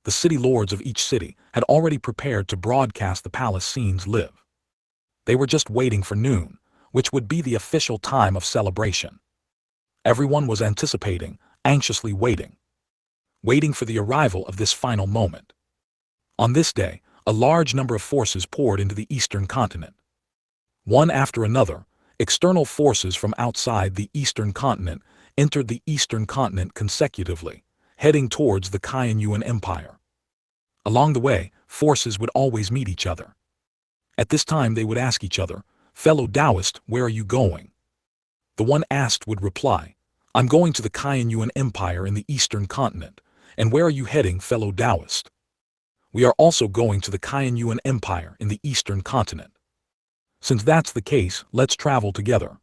The city lords of each city had already prepared to broadcast the palace scenes live. They were just waiting for noon, which would be the official time of celebration. Everyone was anticipating, anxiously waiting for the arrival of this final moment. On this day, a large number of forces poured into the Eastern Continent. One after another, external forces from outside the Eastern Continent entered the Eastern Continent consecutively, heading towards the Kainyuan Empire. Along the way, forces would always meet each other. At this time they would ask each other, "Fellow Taoist, where are you going?" The one asked would reply, "I'm going to the Kainyuan Empire in the Eastern Continent. And where are you heading, fellow Taoist?" "We are also going to the Kainyuan Empire in the Eastern Continent." "Since that's the case, let's travel together."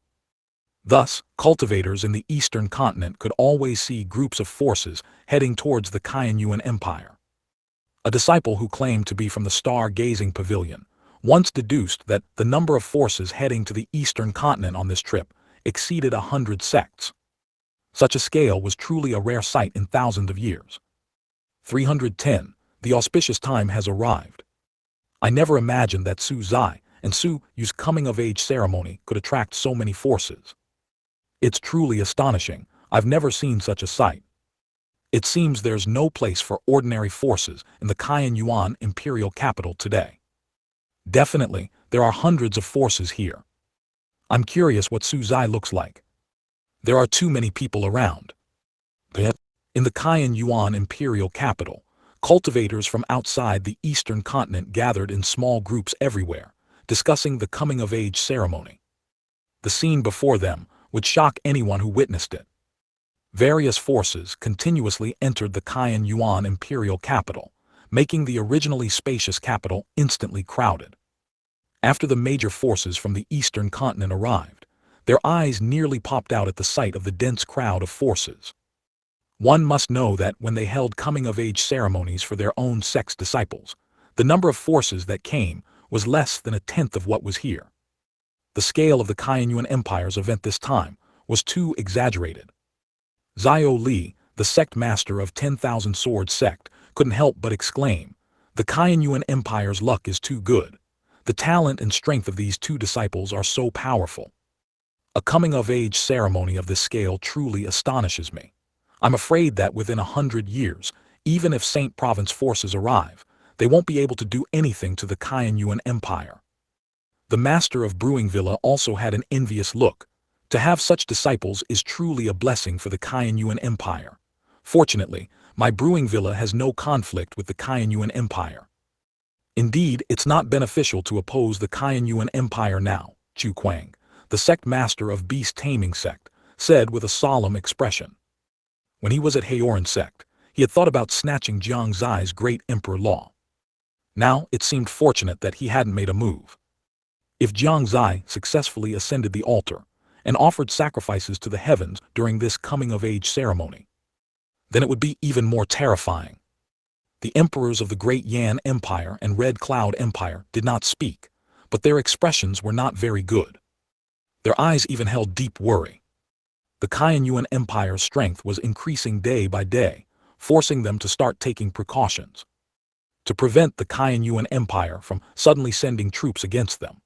Thus, cultivators in the Eastern Continent could always see groups of forces heading towards the Kainyuan Empire. A disciple who claimed to be from the Star-Gazing Pavilion once deduced that the number of forces heading to the Eastern Continent on this trip exceeded 100 sects. Such a scale was truly a rare sight in thousands of years. 310. The auspicious time has arrived. I never imagined that Su Zai and Su Yu's coming-of-age ceremony could attract so many forces. It's truly astonishing. I've never seen such a sight. It seems there's no place for ordinary forces in the Kainyuan imperial capital today. Definitely, there are hundreds of forces here. I'm curious what Su Zai looks like. There are too many people around. In the Kainyuan imperial capital, cultivators from outside the Eastern Continent gathered in small groups everywhere, discussing the coming-of-age ceremony. The scene before them would shock anyone who witnessed it. Various forces continuously entered the Kainyuan imperial capital, making the originally spacious capital instantly crowded. After the major forces from the Eastern Continent arrived, their eyes nearly popped out at the sight of the dense crowd of forces. One must know that when they held coming-of-age ceremonies for their own sect's disciples, the number of forces that came was less than a tenth of what was here. The scale of the Kainyuan Empire's event this time was too exaggerated. Zhao Li, the sect master of 10,000 Sword Sect, couldn't help but exclaim, "The Kainyuan Empire's luck is too good. The talent and strength of these two disciples are so powerful. A coming-of-age ceremony of this scale truly astonishes me. I'm afraid that within 100 years, even if Saint Province forces arrive, they won't be able to do anything to the Kainyuan Empire." The master of Brewing Villa also had an envious look. To have such disciples is truly a blessing for the Kainyuan Empire. Fortunately, my brewing villa has no conflict with the Kainyuan Empire. Indeed, it's not beneficial to oppose the Kainyuan Empire now, Chu Kuang. the sect master of beast-taming sect, said with a solemn expression. When he was at Haoran Sect, he had thought about snatching Jiang Xie's great emperor law. Now it seemed fortunate that he hadn't made a move. If Jiang Xie successfully ascended the altar and offered sacrifices to the heavens during this coming-of-age ceremony, then it would be even more terrifying. The emperors of the Great Yan Empire and Red Cloud Empire did not speak, but their expressions were not very good. Their eyes even held deep worry. The Qianyuan Empire's strength was increasing day by day, forcing them to start taking precautions to prevent the Qianyuan Empire from suddenly sending troops against them.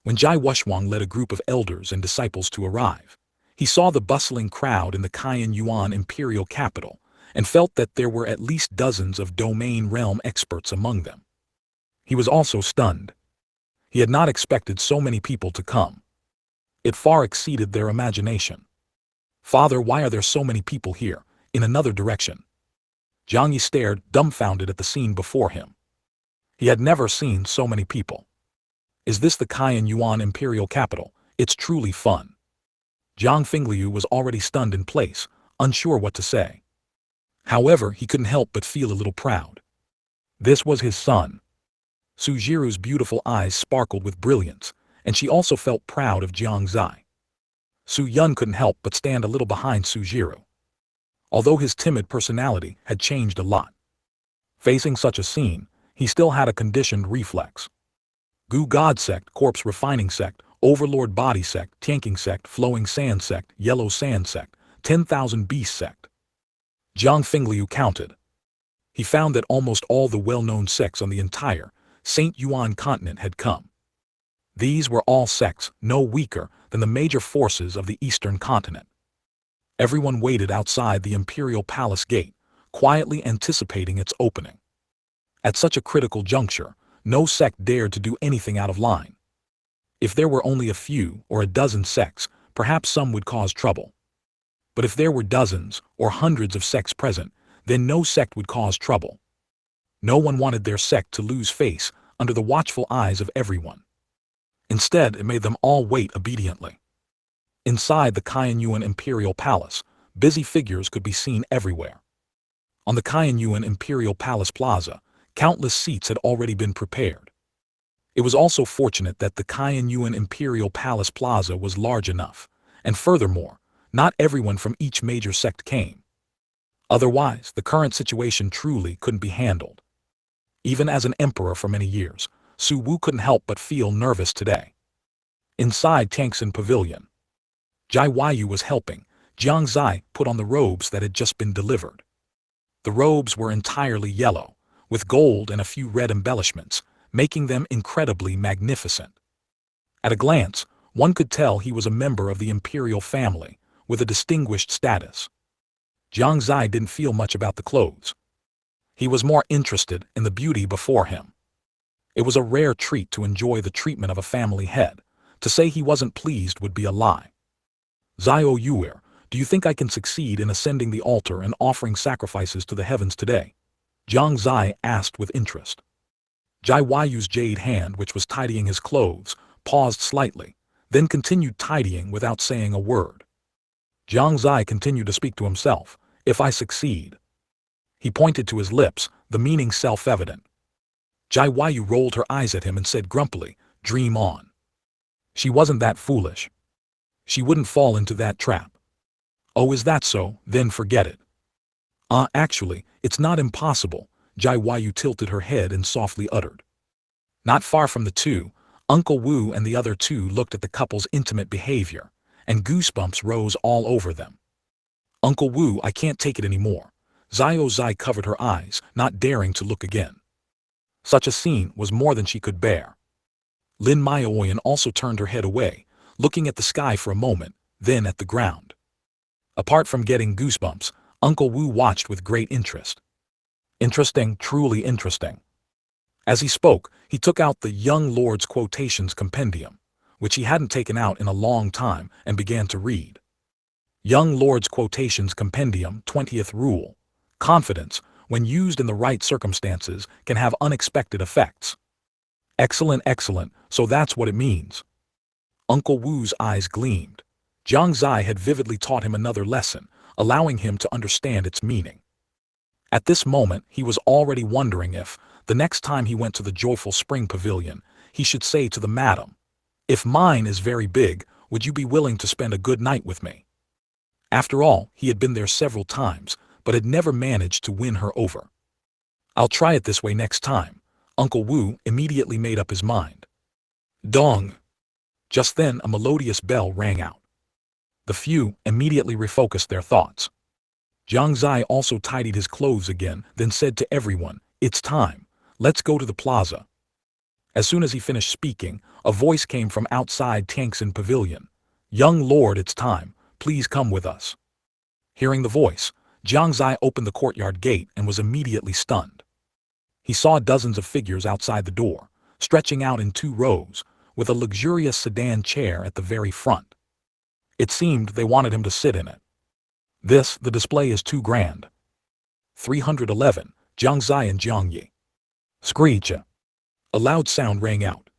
When Jai Wushwang led a group of elders and disciples to arrive, he saw the bustling crowd in the Qianyuan imperial capital and felt that there were at least dozens of domain realm experts among them. He was also stunned. He had not expected so many people to come. It far exceeded their imagination. "Father, why are there so many people here?" In another direction, Jiang Xie stared dumbfounded at the scene before him. He had never seen so many people. "Is this the Qianyuan imperial capital? It's truly fun." Jiang Fingliu was already stunned in place, unsure what to say. However, he couldn't help but feel a little proud. This was his son. Sujiru's beautiful eyes sparkled with brilliance, and she also felt proud of Jiang Xie. Su Yun couldn't help but stand a little behind Sujiru. Although his timid personality had changed a lot. Facing such a scene, he still had a conditioned reflex. Gu God Sect, Corpse Refining Sect, Overlord Body Sect, Tanking Sect, Flowing Sand Sect, Yellow Sand Sect, 10,000 Beast Sect. Jiang Fingliu counted. He found that almost all the well-known sects on the entire Shengyuan Continent had come. These were all sects no weaker than the major forces of the Eastern Continent. Everyone waited outside the Imperial Palace gate, quietly anticipating its opening. At such a critical juncture, no sect dared to do anything out of line. If there were only a few or a dozen sects, perhaps some would cause trouble. But if there were dozens or hundreds of sects present, then no sect would cause trouble. No one wanted their sect to lose face under the watchful eyes of everyone. Instead, it made them all wait obediently. Inside the Qianyuan Imperial Palace, busy figures could be seen everywhere. On the Qianyuan Imperial Palace Plaza, countless seats had already been prepared. It was also fortunate that the Qianyuan Imperial Palace Plaza was large enough, and furthermore, not everyone from each major sect came. Otherwise, the current situation truly couldn't be handled. Even as an emperor for many years, Su Wu couldn't help but feel nervous today. Inside Tangxin Pavilion, Jai Yu was helping Jiang Xie put on the robes that had just been delivered. The robes were entirely yellow, with gold and a few red embellishments, making them incredibly magnificent. At a glance, one could tell he was a member of the imperial family, with a distinguished status. Jiang Xie didn't feel much about the clothes. He was more interested in the beauty before him. It was a rare treat to enjoy the treatment of a family head. To say he wasn't pleased would be a lie. "Zio Yuer, do you think I can succeed in ascending the altar and offering sacrifices to the heavens today?" Jiang Xie asked with interest. Jai Yu's jade hand, which was tidying his clothes, paused slightly, then continued tidying without saying a word. Jiang Xie continued to speak to himself. "If I succeed." He pointed to his lips, the meaning self-evident. Jai Yu rolled her eyes at him and said grumpily, "Dream on." She wasn't that foolish. She wouldn't fall into that trap. "Oh, is that so? Then forget it." Actually, it's not impossible," Jai Yu tilted her head and softly uttered. Not far from the two, Uncle Wu and the other two looked at the couple's intimate behavior, and goosebumps rose all over them. "Uncle Wu, I can't take it anymore." Zio Zai covered her eyes, not daring to look again. Such a scene was more than she could bear. Lin Maioyan also turned her head away, looking at the sky for a moment, then at the ground. Apart from getting goosebumps, Uncle Wu watched with great interest. Interesting, truly interesting. As he spoke, he took out the Young Lord's Quotations Compendium, which he hadn't taken out in a long time, and began to read. Young Lord's Quotations Compendium, 20th Rule. Confidence, when used in the right circumstances, can have unexpected effects. Excellent, excellent, so that's what it means. Uncle Wu's eyes gleamed. Jiang Xie had vividly taught him another lesson, allowing him to understand its meaning. At this moment, he was already wondering if, the next time he went to the Joyful Spring Pavilion, he should say to the madam, "If mine is very big, would you be willing to spend a good night with me?" After all, he had been there several times, but had never managed to win her over. "I'll try it this way next time." Uncle Wu immediately made up his mind. Dong! Just then a melodious bell rang out. The few immediately refocused their thoughts. Jiang Xie also tidied his clothes again, then said to everyone, "It's time. Let's go to the plaza." As soon as he finished speaking, a voice came from outside Tianxin Pavilion. "Young lord, it's time. Please come with us." Hearing the voice, Jiang Xie opened the courtyard gate and was immediately stunned. He saw dozens of figures outside the door, stretching out in 2 rows, with a luxurious sedan chair at the very front. It seemed they wanted him to sit in it. The display is too grand." 311, Jiang Xie and Jiang Yi. Screech! A loud sound rang out.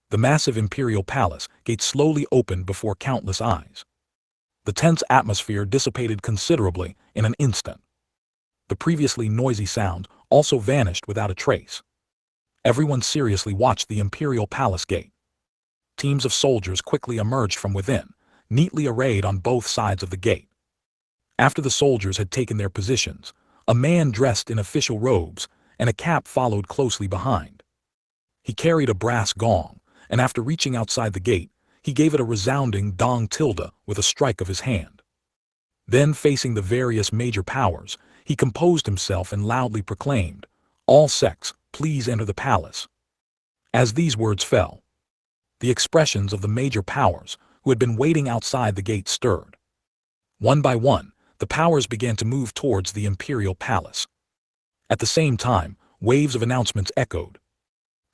The massive imperial palace gate slowly opened before countless eyes. The tense atmosphere dissipated considerably in an instant. The previously noisy sound also vanished without a trace. Everyone seriously watched the imperial palace gate. Teams of soldiers quickly emerged from within, neatly arrayed on both sides of the gate. After the soldiers had taken their positions, a man dressed in official robes and a cap followed closely behind. He carried a brass gong, and after reaching outside the gate, he gave it a resounding dong tilde with a strike of his hand. Then, facing the various major powers, he composed himself and loudly proclaimed, "All sects, please enter the palace." As these words fell, the expressions of the major powers, who had been waiting outside the gate, stirred. One by one, the powers began to move towards the imperial palace. At the same time, waves of announcements echoed.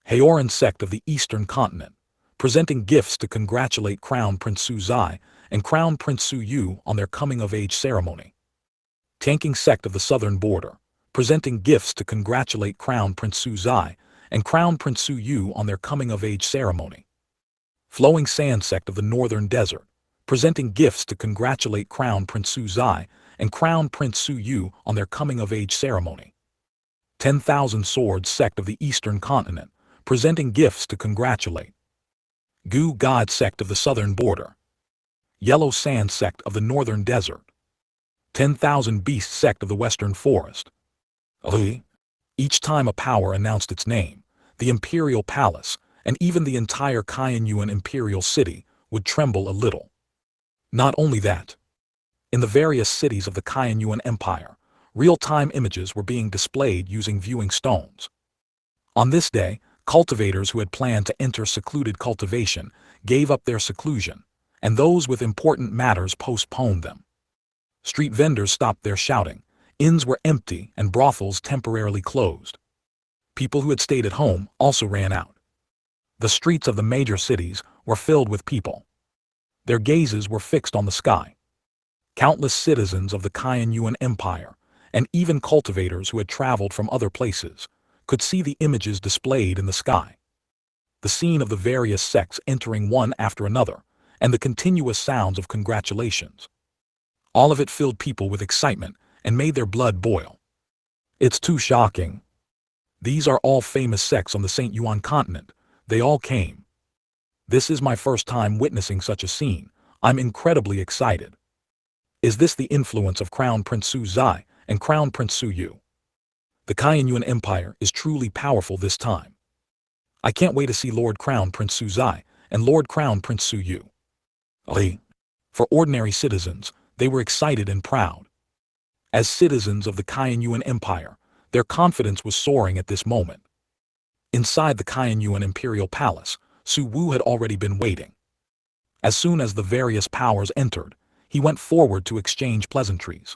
Haoran Sect of the Eastern Continent, presenting gifts to congratulate Crown Prince Su Zai and Crown Prince Su Yu on their coming-of-age ceremony. Tanking Sect of the Southern Border, presenting gifts to congratulate Crown Prince Su Zai and Crown Prince Su Yu on their coming-of-age ceremony. Flowing Sand Sect of the Northern Desert, presenting gifts to congratulate Crown Prince Su Zai and Crown Prince Su Yu on their coming-of-age ceremony. 10,000 Swords Sect of the Eastern Continent, presenting gifts to congratulate Gu God Sect of the Southern Border. Yellow Sand Sect of the Northern Desert. 10,000 Beast Sect of the Western Forest. Each time a power announced its name, the Imperial Palace, and even the entire Kainyuan Imperial City, would tremble a little. Not only that, in the various cities of the Kainyuan Empire, real-time images were being displayed using viewing stones. On this day, cultivators who had planned to enter secluded cultivation gave up their seclusion, and those with important matters postponed them. Street vendors stopped their shouting, inns were empty, and brothels temporarily closed. People who had stayed at home also ran out. The streets of the major cities were filled with people. Their gazes were fixed on the sky. Countless citizens of the Kainyuan Empire, and even cultivators who had traveled from other places, could see the images displayed in the sky. The scene of the various sects entering one after another, and the continuous sounds of congratulations. All of it filled people with excitement and made their blood boil. It's too shocking. These are all famous sects on the Shengyuan Continent. They all came. This is my first time witnessing such a scene. I'm incredibly excited. Is this the influence of Crown Prince Su Zai and Crown Prince Su Yu? The Kainyuan Empire is truly powerful this time. I can't wait to see Lord Crown Prince Su Zai and Lord Crown Prince Su Yu. For ordinary citizens, they were excited and proud. As citizens of the Kainyuan Empire, their confidence was soaring at this moment. Inside the Kainyuan Imperial Palace, Su Wu had already been waiting. As soon as the various powers entered, he went forward to exchange pleasantries.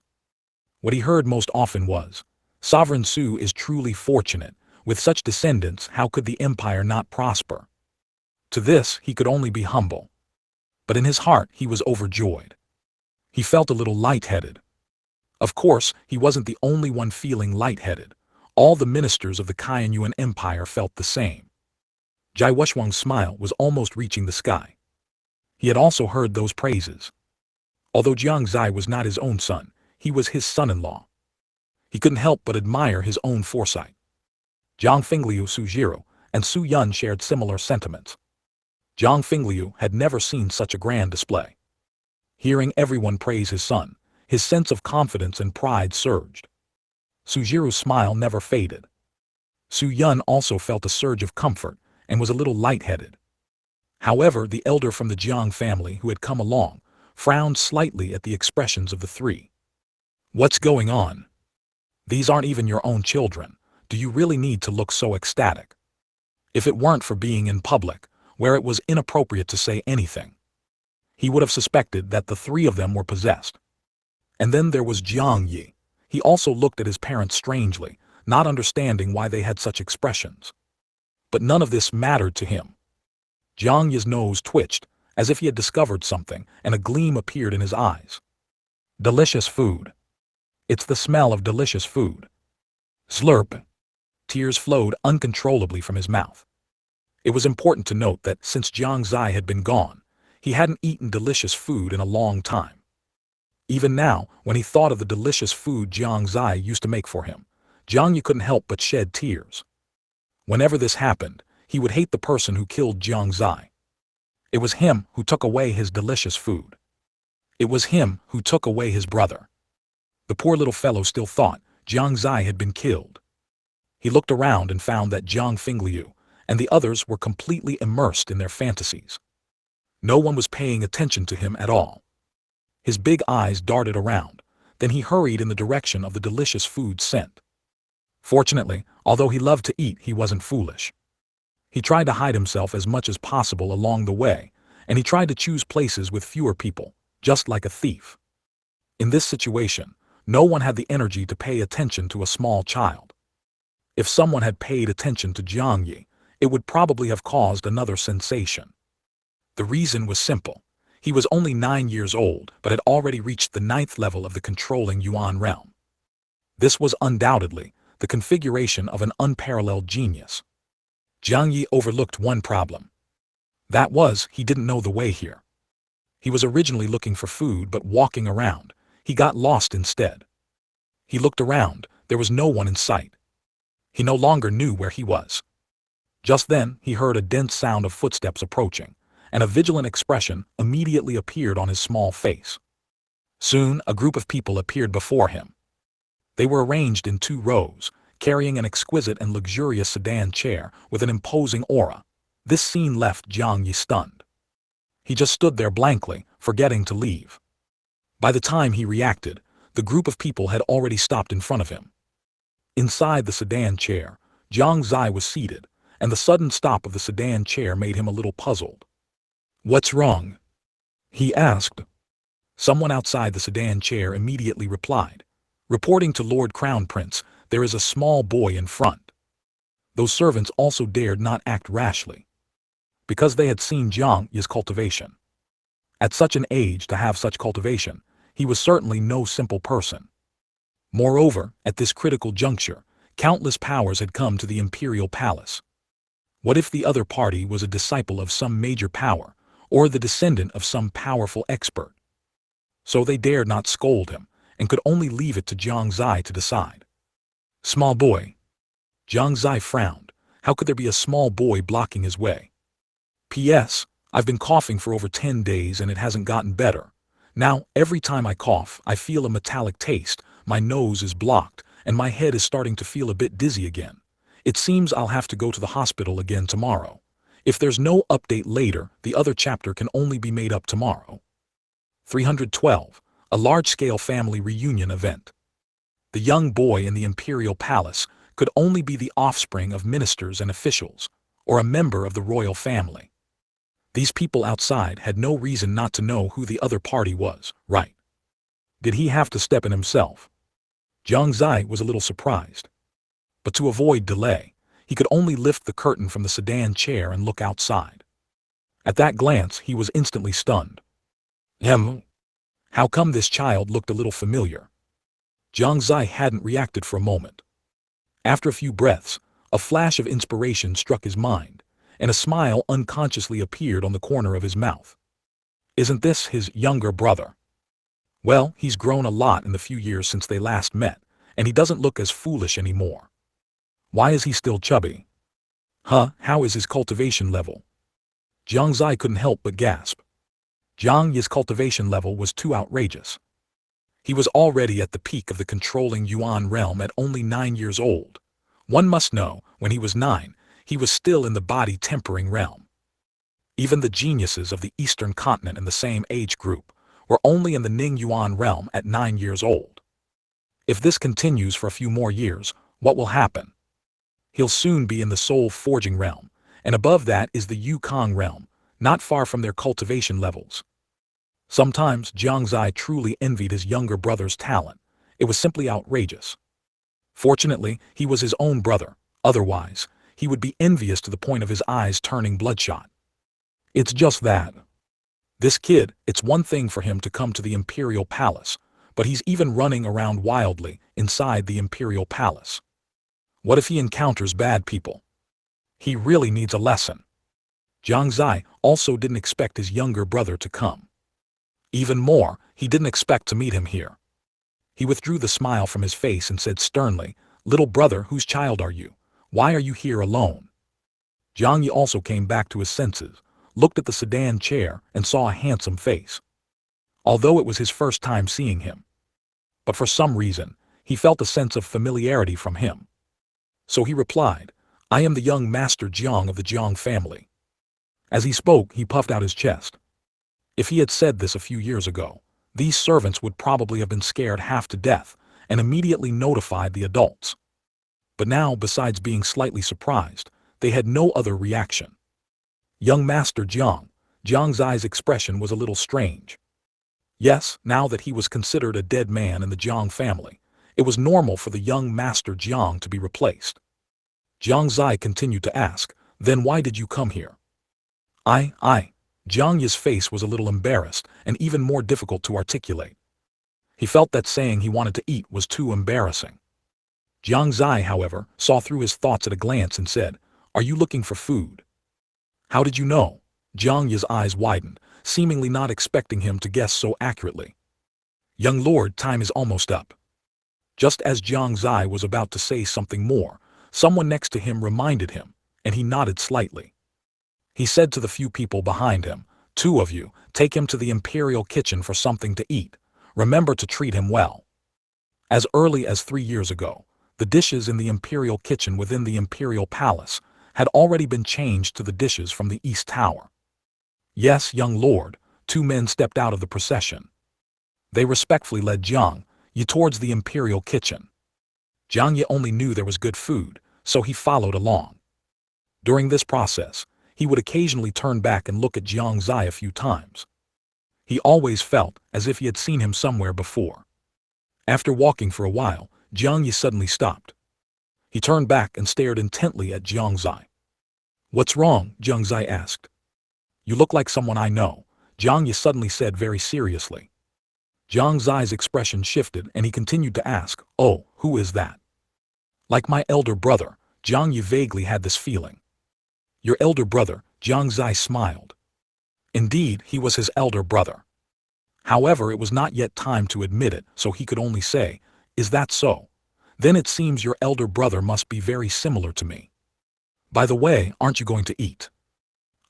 What he heard most often was, "Sovereign Su is truly fortunate. With such descendants, how could the empire not prosper?" To this, he could only be humble. But in his heart, he was overjoyed. He felt a little lightheaded. Of course, he wasn't the only one feeling lightheaded. All the ministers of the Kainyuan Empire felt the same. Jai Wushwang's smile was almost reaching the sky. He had also heard those praises. Although Jiang Xie was not his own son, he was his son-in-law. He couldn't help but admire his own foresight. Zhang Fingliu Sujiro and Su Yun shared similar sentiments. Zhang Fingliu had never seen such a grand display. Hearing everyone praise his son, his sense of confidence and pride surged. Sujiro's smile never faded. Su Yun also felt a surge of comfort and was a little lightheaded. However, the elder from the Jiang family who had come along frowned slightly at the expressions of the three. What's going on? These aren't even your own children. Do you really need to look so ecstatic? If it weren't for being in public, where it was inappropriate to say anything, he would have suspected that the three of them were possessed. And then there was Jiang Yi. He also looked at his parents strangely, not understanding why they had such expressions. But none of this mattered to him. Jiang Yi's nose twitched, as if he had discovered something, and a gleam appeared in his eyes. Delicious food. It's the smell of delicious food. Slurp. Tears flowed uncontrollably from his mouth. It was important to note that since Jiang Xie had been gone, he hadn't eaten delicious food in a long time. Even now, when he thought of the delicious food Jiang Xie used to make for him, Jiang Yi couldn't help but shed tears. Whenever this happened, he would hate the person who killed Jiang Xie. It was him who took away his delicious food. It was him who took away his brother. The poor little fellow still thought Jiang Xie had been killed. He looked around and found that Zhang Fingliu and the others were completely immersed in their fantasies. No one was paying attention to him at all. His big eyes darted around, then he hurried in the direction of the delicious food scent. Fortunately, although he loved to eat, he wasn't foolish. He tried to hide himself as much as possible along the way, and he tried to choose places with fewer people, just like a thief. In this situation, no one had the energy to pay attention to a small child. If someone had paid attention to Jiang Yi, it would probably have caused another sensation. The reason was simple. He was only 9 years old, but had already reached the 9th level of the controlling Yuan realm. This was undoubtedly the configuration of an unparalleled genius. Jiang Yi overlooked one problem. That was, he didn't know the way here. He was originally looking for food, but walking around, he got lost instead. He looked around, there was no one in sight. He no longer knew where he was. Just then, he heard a dense sound of footsteps approaching, and a vigilant expression immediately appeared on his small face. Soon, a group of people appeared before him. They were arranged in 2 rows, carrying an exquisite and luxurious sedan chair with an imposing aura. This scene left Jiang Yi stunned. He just stood there blankly, forgetting to leave. By the time he reacted, the group of people had already stopped in front of him. Inside the sedan chair, Jiang Xie was seated, and the sudden stop of the sedan chair made him a little puzzled. "What's wrong?" he asked. Someone outside the sedan chair immediately replied, "Reporting to Lord Crown Prince, there is a small boy in front." Those servants also dared not act rashly, because they had seen Jiang Yi's cultivation. At such an age to have such cultivation, he was certainly no simple person. Moreover, at this critical juncture, countless powers had come to the imperial palace. What if the other party was a disciple of some major power, or the descendant of some powerful expert? So they dared not scold him, and could only leave it to Jiang Xie to decide. "Small boy." Jiang Xie frowned. How could there be a small boy blocking his way? "P.S. I've been coughing for over 10 days and it hasn't gotten better. Now, every time I cough, I feel a metallic taste, my nose is blocked, and my head is starting to feel a bit dizzy again. It seems I'll have to go to the hospital again tomorrow. If there's no update later, the other chapter can only be made up tomorrow." 312. A large-scale family reunion event. The young boy in the imperial palace could only be the offspring of ministers and officials, or a member of the royal family. These people outside had no reason not to know who the other party was, right? Did he have to step in himself? Jiang Xie was a little surprised. But to avoid delay, he could only lift the curtain from the sedan chair and look outside. At that glance, he was instantly stunned. How come this child looked a little familiar? Jiang Xie hadn't reacted for a moment. After a few breaths, a flash of inspiration struck his mind, and a smile unconsciously appeared on the corner of his mouth. Isn't this his younger brother? Well, he's grown a lot in the few years since they last met, and he doesn't look as foolish anymore. Why is he still chubby? Huh, how is his cultivation level? Jiang Xie couldn't help but gasp. Jiang Xie's cultivation level was too outrageous. He was already at the peak of the controlling Yuan realm at only 9 years old. One must know, when he was 9, he was still in the body-tempering realm. Even the geniuses of the Eastern Continent in the same age group were only in the Ning Yuan realm at 9 years old. If this continues for a few more years, what will happen? He'll soon be in the soul-forging realm, and above that is the Yukong realm, not far from their cultivation levels. Sometimes Jiang Xie truly envied his younger brother's talent. It was simply outrageous. Fortunately, he was his own brother. Otherwise, he would be envious to the point of his eyes turning bloodshot. It's just that. This kid, it's one thing for him to come to the imperial palace, but he's even running around wildly inside the imperial palace. What if he encounters bad people? He really needs a lesson. Jiang Xie also didn't expect his younger brother to come. Even more, he didn't expect to meet him here. He withdrew the smile from his face and said sternly, "Little brother, whose child are you? Why are you here alone?" Jiang Xie also came back to his senses, looked at the sedan chair, and saw a handsome face. Although it was his first time seeing him. But for some reason, he felt a sense of familiarity from him. So he replied, "I am the young Master Jiang of the Jiang family." As he spoke, he puffed out his chest. If he had said this a few years ago, these servants would probably have been scared half to death and immediately notified the adults. But now, besides being slightly surprised, they had no other reaction. Young Master Jiang, Jiang Xie's expression was a little strange. Yes, now that he was considered a dead man in the Jiang family, it was normal for the young Master Jiang to be replaced. Jiang Xie continued to ask, "Then why did you come here?" Jiang Xie's face was a little embarrassed and even more difficult to articulate. He felt that saying he wanted to eat was too embarrassing. Jiang Xie, however, saw through his thoughts at a glance and said, "Are you looking for food?" "How did you know?" Jiang Xie's eyes widened, seemingly not expecting him to guess so accurately. "Young lord, time is almost up." Just as Jiang Xie was about to say something more, someone next to him reminded him, and he nodded slightly. He said to the few people behind him, "Two of you, take him to the imperial kitchen for something to eat. Remember to treat him well." As early as 3 years ago, the dishes in the imperial kitchen within the imperial palace had already been changed to the dishes from the East Tower. "Yes, young lord," 2 men stepped out of the procession. They respectfully led Jiang Xie towards the imperial kitchen. Jiang Xie only knew there was good food, so he followed along. During this process, he would occasionally turn back and look at Jiang Xie a few times. He always felt as if he had seen him somewhere before. After walking for a while, Jiang Xie suddenly stopped. He turned back and stared intently at Jiang Xie. "What's wrong?" Jiang Xie asked. "You look like someone I know," Jiang Xie suddenly said very seriously. Jiang Xie's expression shifted and he continued to ask, "Oh, who is that?" "Like my elder brother," Jiang Xie vaguely had this feeling. "Your elder brother," Jiang Xie smiled. Indeed, he was his elder brother. However, it was not yet time to admit it, so he could only say, "Is that so? Then it seems your elder brother must be very similar to me. By the way, aren't you going to eat?"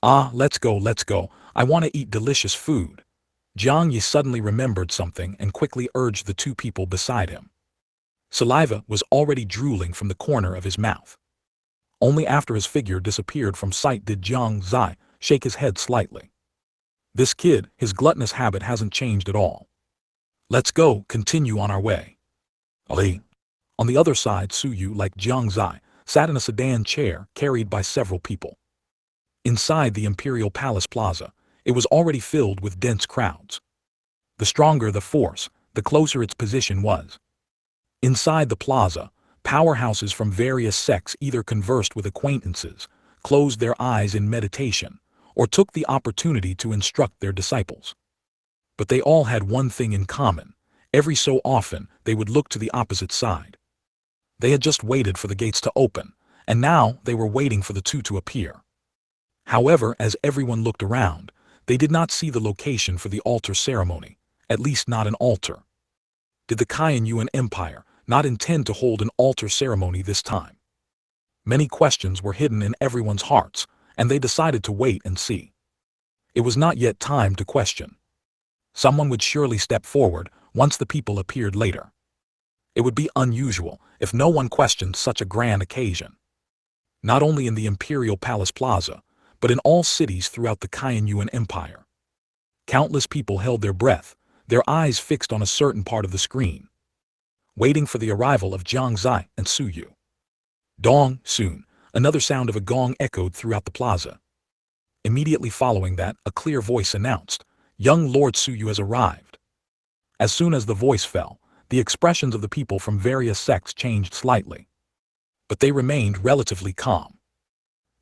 "Ah, let's go, I want to eat delicious food." Jiang Xie suddenly remembered something and quickly urged the 2 people beside him. Saliva was already drooling from the corner of his mouth. Only after his figure disappeared from sight did Jiang Xie shake his head slightly. This kid, his gluttonous habit hasn't changed at all. "Let's go, continue on our way." Ali. On the other side, Suyu, like Jiang Xie, sat in a sedan chair carried by several people. Inside the Imperial Palace Plaza, it was already filled with dense crowds. The stronger the force, the closer its position was. Inside the plaza, powerhouses from various sects either conversed with acquaintances, closed their eyes in meditation, or took the opportunity to instruct their disciples. But they all had one thing in common: every so often they would look to the opposite side. They had just waited for the gates to open, and now they were waiting for the 2 to appear. However, as everyone looked around, They did not see the location for the altar ceremony, at least not an altar. Did the Shengyuan Empire not intend to hold an altar ceremony this time? Many questions were hidden in everyone's hearts, and they decided to wait and see. It was not yet time to question. Someone would surely step forward once the people appeared later. It would be unusual if no one questioned such a grand occasion. Not only in the Imperial Palace Plaza, but in all cities throughout the Shengyuan Empire. Countless people held their breath, their eyes fixed on a certain part of the screen, waiting for the arrival of Jiang Xie and Suyu. Dong, soon, another sound of a gong echoed throughout the plaza. Immediately following that, a clear voice announced, "Young Lord Suyu has arrived." As soon as the voice fell, the expressions of the people from various sects changed slightly. But they remained relatively calm.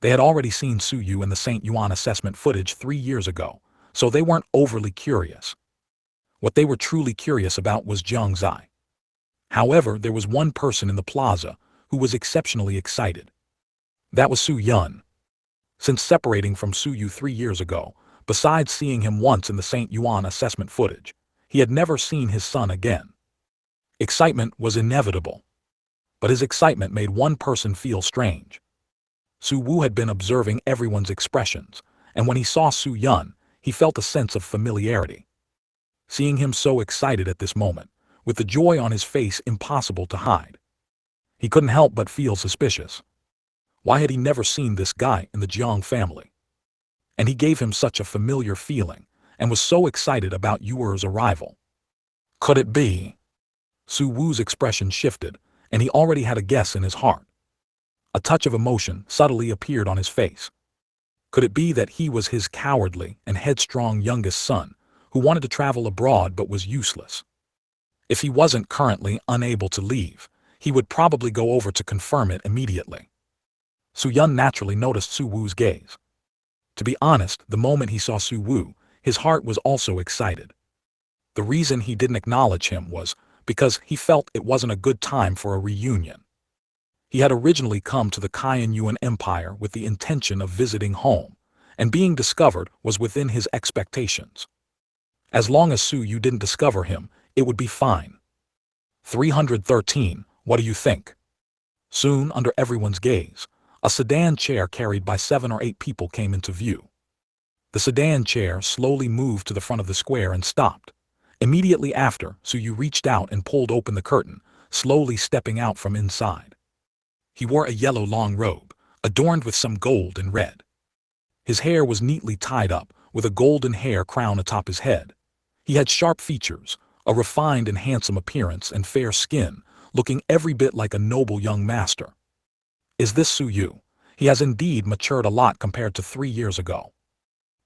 They had already seen Suyu in the St. Yuan assessment footage 3 years ago, so they weren't overly curious. What they were truly curious about was Jiang Xie. However, there was one person in the plaza who was exceptionally excited. That was Su Yun. Since separating from Suyu 3 years ago, besides seeing him once in the St. Yuan assessment footage, he had never seen his son again. Excitement was inevitable. But his excitement made one person feel strange. Su Wu had been observing everyone's expressions, and when he saw Su Yun, he felt a sense of familiarity. Seeing him so excited at this moment, with the joy on his face impossible to hide, he couldn't help but feel suspicious. Why had he never seen this guy in the Jiang family? And he gave him such a familiar feeling, and was so excited about Yuer's arrival. Could it be? Su Wu's expression shifted, and he already had a guess in his heart. A touch of emotion subtly appeared on his face. Could it be that he was his cowardly and headstrong youngest son, who wanted to travel abroad but was useless? If he wasn't currently unable to leave, he would probably go over to confirm it immediately. Su Yun naturally noticed Su Wu's gaze. To be honest, the moment he saw Su Wu, his heart was also excited. The reason he didn't acknowledge him was because he felt it wasn't a good time for a reunion. He had originally come to the Shengyuan Empire with the intention of visiting home, and being discovered was within his expectations. As long as Su Yu didn't discover him, it would be fine. 313, what do you think? Soon, under everyone's gaze, a sedan chair carried by 7 or 8 people came into view. The sedan chair slowly moved to the front of the square and stopped. Immediately after, Su Yu reached out and pulled open the curtain, slowly stepping out from inside. He wore a yellow long robe, adorned with some gold and red. His hair was neatly tied up, with a golden hair crown atop his head. He had sharp features, a refined and handsome appearance, and fair skin, looking every bit like a noble young master. Is this Su Yu? He has indeed matured a lot compared to 3 years ago.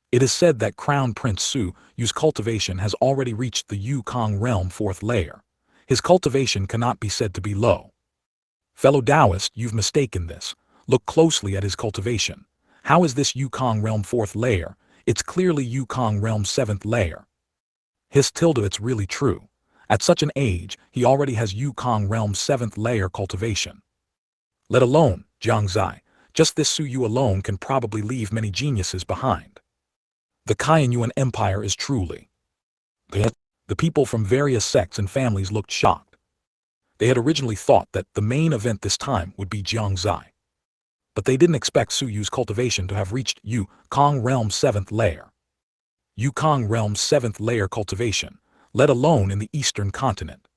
It is said that Crown Prince Su Yu's cultivation has already reached the Yukong realm 4th layer. His cultivation cannot be said to be low. Fellow Taoist, you've mistaken this. Look closely at his cultivation. How is this Yukong realm 4th layer? It's clearly Yukong realm 7th layer. It's really true. At such an age, he already has Yukong realm 7th layer cultivation. Let alone Jiang Xie, just this Su Yu alone can probably leave many geniuses behind. The Shengyuan Empire is truly. The people from various sects and families looked shocked. They had originally thought that the main event this time would be Jiang Xie. But they didn't expect Su Yu's cultivation to have reached Yukong realm 7th layer. Yukong realm 7th layer cultivation, let alone in the Eastern Continent.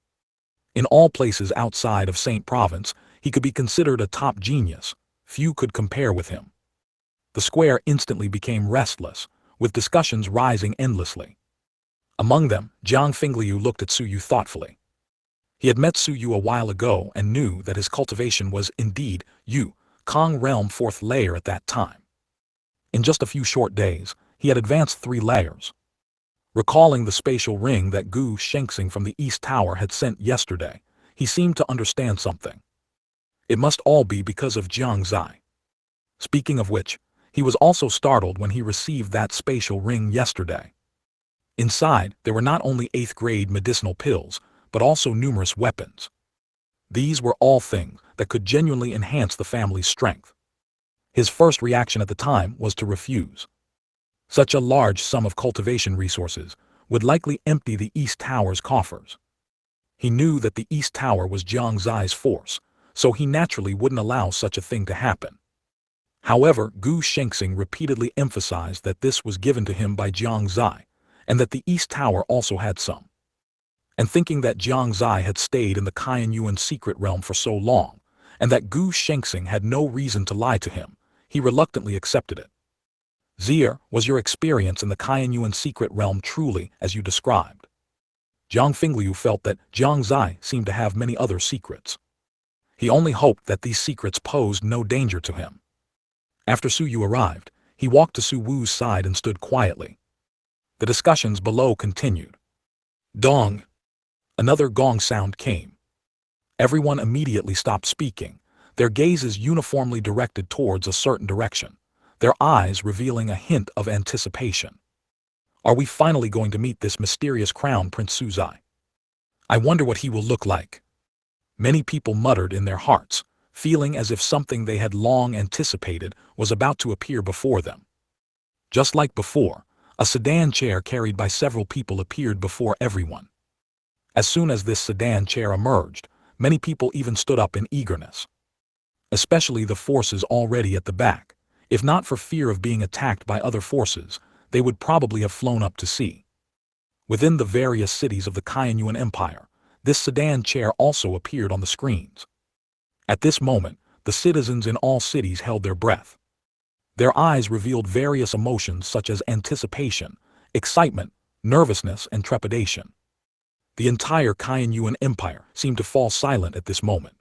In all places outside of Saint Province, he could be considered a top genius. Few could compare with him. The square instantly became restless, with discussions rising endlessly. Among them, Jiang Fingliu looked at Su Yu thoughtfully. He had met Su Yu a while ago and knew that his cultivation was indeed Yukong realm 4th layer at that time. In just a few short days, he had advanced 3 layers. Recalling the spatial ring that Gu Shengxing from the East Tower had sent yesterday, he seemed to understand something. It must all be because of Jiang Xie. Speaking of which, he was also startled when he received that spatial ring yesterday. Inside, there were not only 8th grade medicinal pills, but also numerous weapons. These were all things that could genuinely enhance the family's strength. His first reaction at the time was to refuse. Such a large sum of cultivation resources would likely empty the East Tower's coffers. He knew that the East Tower was Jiang Xie's force, so he naturally wouldn't allow such a thing to happen. However, Gu Shengxing repeatedly emphasized that this was given to him by Jiang Xie, and that the East Tower also had some. And thinking that Jiang Xie had stayed in the Qianyuan secret realm for so long, and that Gu Shengxing had no reason to lie to him, he reluctantly accepted it. Xie, was your experience in the Qianyuan secret realm truly as you described? Zhang Fingliu felt that Jiang Xie seemed to have many other secrets. He only hoped that these secrets posed no danger to him. After Su Yu arrived, he walked to Su Wu's side and stood quietly. The discussions below continued. Dong! Another gong sound came. Everyone immediately stopped speaking, their gazes uniformly directed towards a certain direction, their eyes revealing a hint of anticipation. Are we finally going to meet this mysterious Crown Prince Suzai? I wonder what he will look like. Many people muttered in their hearts, feeling as if something they had long anticipated was about to appear before them. Just like before, a sedan chair carried by several people appeared before everyone. As soon as this sedan chair emerged, many people even stood up in eagerness. Especially the forces already at the back. If not for fear of being attacked by other forces, they would probably have flown up to see. Within the various cities of the Qianyuan Empire, this sedan chair also appeared on the screens. At this moment, the citizens in all cities held their breath. Their eyes revealed various emotions such as anticipation, excitement, nervousness, and trepidation. The entire Qianyuan Empire seemed to fall silent at this moment.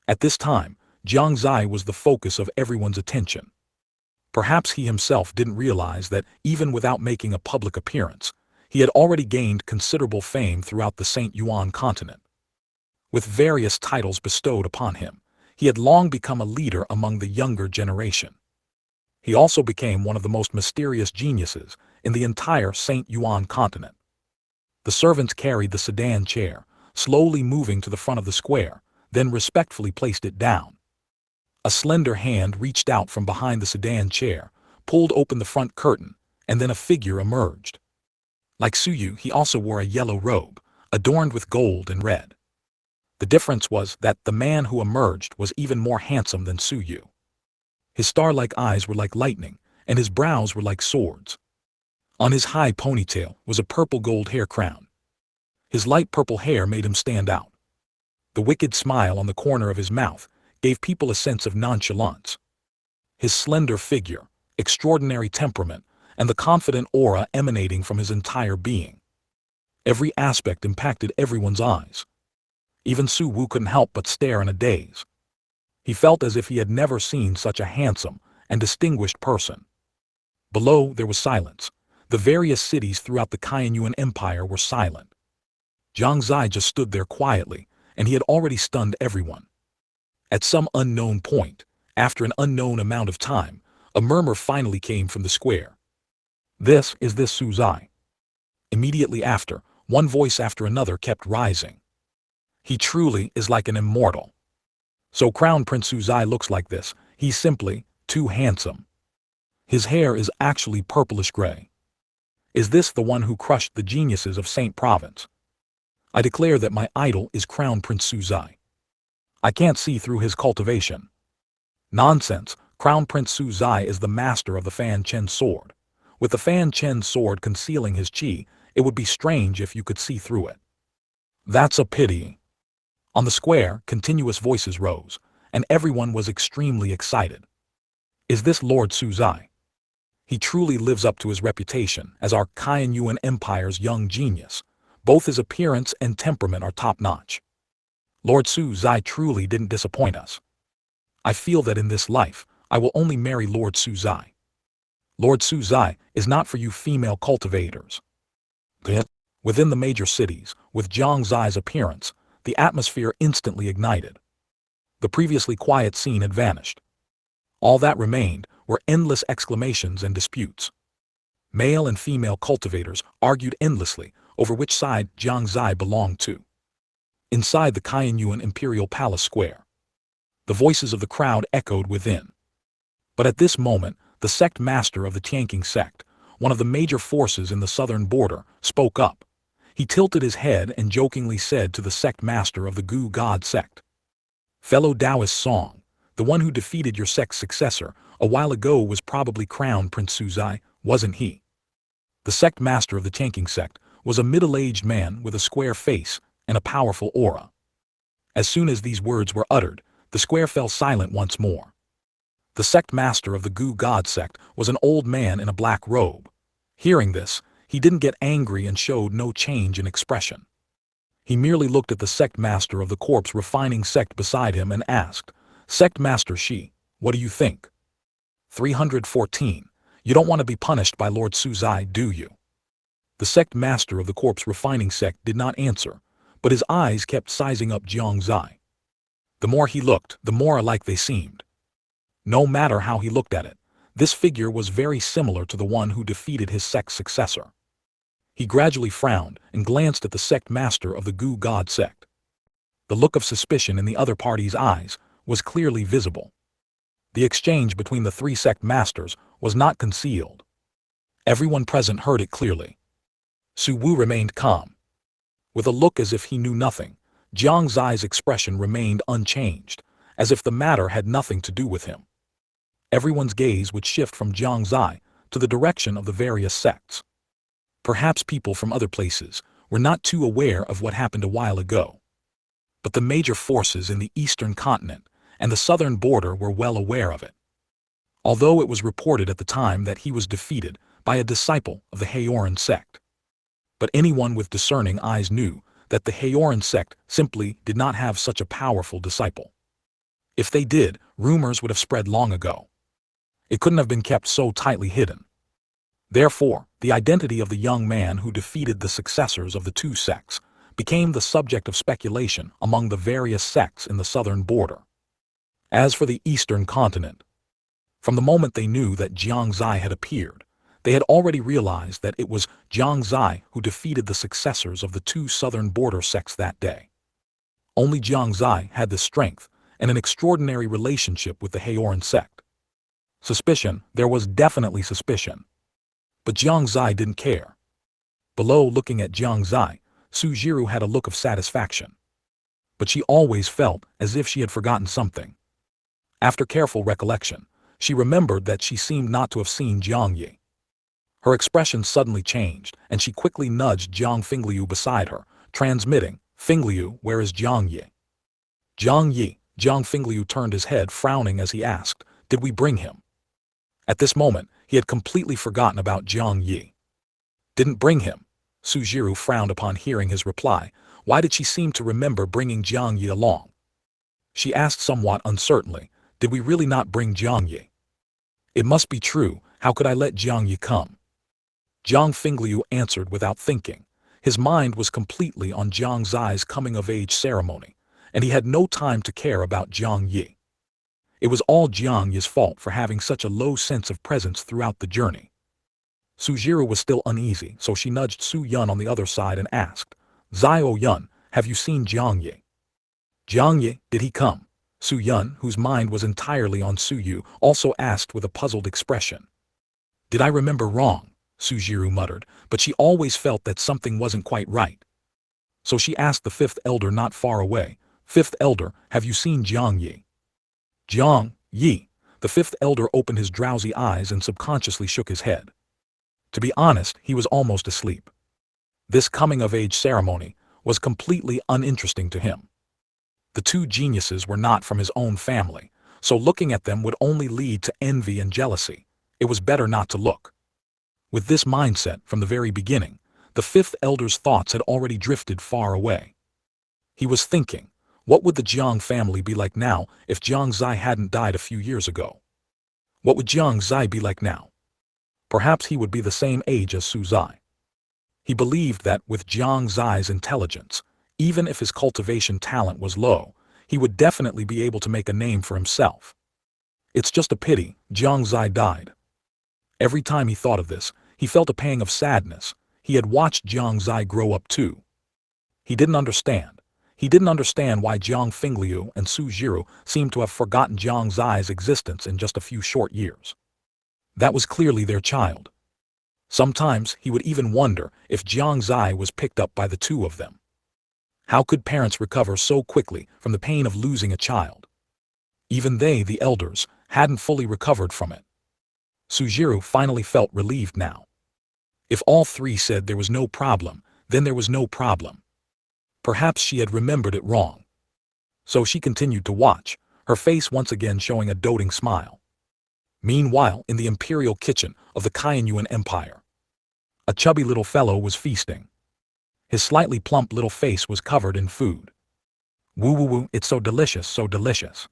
At this time, Jiang Xie was the focus of everyone's attention. Perhaps he himself didn't realize that even without making a public appearance, he had already gained considerable fame throughout the Shengyuan Continent. With various titles bestowed upon him, he had long become a leader among the younger generation. He also became one of the most mysterious geniuses in the entire Shengyuan Continent. The servants carried the sedan chair, slowly moving to the front of the square, then respectfully placed it down. A slender hand reached out from behind the sedan chair, pulled open the front curtain, and then a figure emerged. Like Su Yu, he also wore a yellow robe, adorned with gold and red. The difference was that the man who emerged was even more handsome than Su Yu. His star-like eyes were like lightning, and his brows were like swords. On his high ponytail was a purple gold hair crown. His light purple hair made him stand out. The wicked smile on the corner of his mouth gave people a sense of nonchalance. His slender figure, extraordinary temperament, and the confident aura emanating from his entire being. Every aspect impacted everyone's eyes. Even Su Wu couldn't help but stare in a daze. He felt as if he had never seen such a handsome and distinguished person. Below there was silence. The various cities throughout the Qianyuan Empire were silent. Jiang Xie just stood there quietly, and he had already stunned everyone. At some unknown point, after an unknown amount of time, a murmur finally came from the square. This Suzai. Immediately after, one voice after another kept rising. He truly is like an immortal. So Crown Prince Suzai looks like this, he's simply too handsome. His hair is actually purplish gray. Is this the one who crushed the geniuses of Saint Province? I declare that my idol is Crown Prince Suzai. I can't see through his cultivation. Nonsense, Crown Prince Suzai is the master of the Fanchen sword. With the Fanchen sword concealing his chi, it would be strange if you could see through it. That's a pity. On the square, continuous voices rose, and everyone was extremely excited. Is this Lord Suzai? He truly lives up to his reputation as our Qianyuan Empire's young genius. Both his appearance and temperament are top-notch. Lord Suzai truly didn't disappoint us. I feel that in this life, I will only marry Lord Suzai. Lord Suzai is not for you female cultivators. Within the major cities, with Jiang Xie's appearance, the atmosphere instantly ignited. The previously quiet scene had vanished. All that remained were endless exclamations and disputes. Male and female cultivators argued endlessly over which side Jiang Xie belonged to. Inside the Qianyuan Imperial Palace Square, the voices of the crowd echoed within. But at this moment, the sect master of the Tianqing sect, one of the major forces in the southern border, spoke up. He tilted his head and jokingly said to the sect master of the Gu God sect, "Fellow Taoist Song, the one who defeated your sect's successor a while ago was probably crowned Prince Suzai, wasn't he?" The sect master of the Tianqing sect was a middle-aged man with a square face and a powerful aura. As soon as these words were uttered, the square fell silent once more. The sect master of the Gu God sect was an old man in a black robe. Hearing this, he didn't get angry and showed no change in expression. He merely looked at the sect master of the corpse refining sect beside him and asked, "Sect master Shi, what do you think?" 314. You don't want to be punished by Lord Suzai, do you? The sect master of the corpse refining sect did not answer, but his eyes kept sizing up Jiang Xie. The more he looked, the more alike they seemed. No matter how he looked at it, this figure was very similar to the one who defeated his sect's successor. He gradually frowned and glanced at the sect master of the Gu God sect. The look of suspicion in the other party's eyes was clearly visible. The exchange between the three sect masters was not concealed. Everyone present heard it clearly. Su Wu remained calm. With a look as if he knew nothing, Jiang Xie's expression remained unchanged, as if the matter had nothing to do with him. Everyone's gaze would shift from Jiang Xie to the direction of the various sects. Perhaps people from other places were not too aware of what happened a while ago. But the major forces in the eastern continent and the southern border were well aware of it. Although it was reported at the time that he was defeated by a disciple of the Haoran Sect. But anyone with discerning eyes knew that the Haoran Sect simply did not have such a powerful disciple. If they did, rumors would have spread long ago. It couldn't have been kept so tightly hidden. Therefore, the identity of the young man who defeated the successors of the two sects became the subject of speculation among the various sects in the southern border. As for the eastern continent, from the moment they knew that Jiang Xie had appeared, they had already realized that it was Jiang Xie who defeated the successors of the two southern border sects that day. Only Jiang Xie had the strength and an extraordinary relationship with the Haoran Sect. Suspicion, there was definitely suspicion. But Jiang Xie didn't care. Below, looking at Jiang Xie, Su Jiru had a look of satisfaction. But she always felt as if she had forgotten something. After careful recollection, she remembered that she seemed not to have seen Jiang Yi. Her expression suddenly changed, and she quickly nudged Jiang Fingliu beside her, transmitting, "Fingliu, where is Jiang Yi?" "Jiang Yi." Jiang Fingliu turned his head, frowning as he asked, "Did we bring him?" At this moment, he had completely forgotten about Jiang Yi. "Didn't bring him?" Su Jiru frowned upon hearing his reply. Why did she seem to remember bringing Jiang Yi along? She asked somewhat uncertainly, "Did we really not bring Jiang Yi?" "It must be true. How could I let Jiang Yi come?" Jiang Fingliu answered without thinking. His mind was completely on Jiang Xie's coming-of-age ceremony, and he had no time to care about Jiang Yi. It was all Jiang Yi's fault for having such a low sense of presence throughout the journey. Su Jiru was still uneasy, so she nudged Su Yun on the other side and asked, "Zio Yun, have you seen Jiang Yi?" "Jiang Yi, did he come?" Su Yun, whose mind was entirely on Su Yu, also asked with a puzzled expression. "Did I remember wrong?" Su Jiru muttered, but she always felt that something wasn't quite right. So she asked the fifth elder not far away, "Fifth elder, have you seen Jiang Yi?" "Jiang Yi." The fifth elder opened his drowsy eyes and subconsciously shook his head. To be honest, he was almost asleep. This coming-of-age ceremony was completely uninteresting to him. The two geniuses were not from his own family, so looking at them would only lead to envy and jealousy. It was better not to look. With this mindset from the very beginning, the fifth elder's thoughts had already drifted far away. He was thinking, what would the Jiang family be like now if Jiang Xie hadn't died a few years ago? What would Jiang Xie be like now? Perhaps he would be the same age as Su Zai. He believed that with Jiang Xie's intelligence, even if his cultivation talent was low, he would definitely be able to make a name for himself. It's just a pity Jiang Xie died. Every time he thought of this, he felt a pang of sadness. He had watched Jiang Xie grow up too. He didn't understand. He didn't understand why Jiang Fingliu and Su Jiru seemed to have forgotten Jiang Xie's existence in just a few short years. That was clearly their child. Sometimes he would even wonder if Jiang Xie was picked up by the two of them. How could parents recover so quickly from the pain of losing a child? Even they, the elders, hadn't fully recovered from it. Sujiro finally felt relieved now. If all three said there was no problem, then there was no problem. Perhaps she had remembered it wrong. So she continued to watch, her face once again showing a doting smile. Meanwhile, in the imperial kitchen of the Shengyuan Empire, a chubby little fellow was feasting. His slightly plump little face was covered in food. Woo woo woo, it's so delicious, so delicious.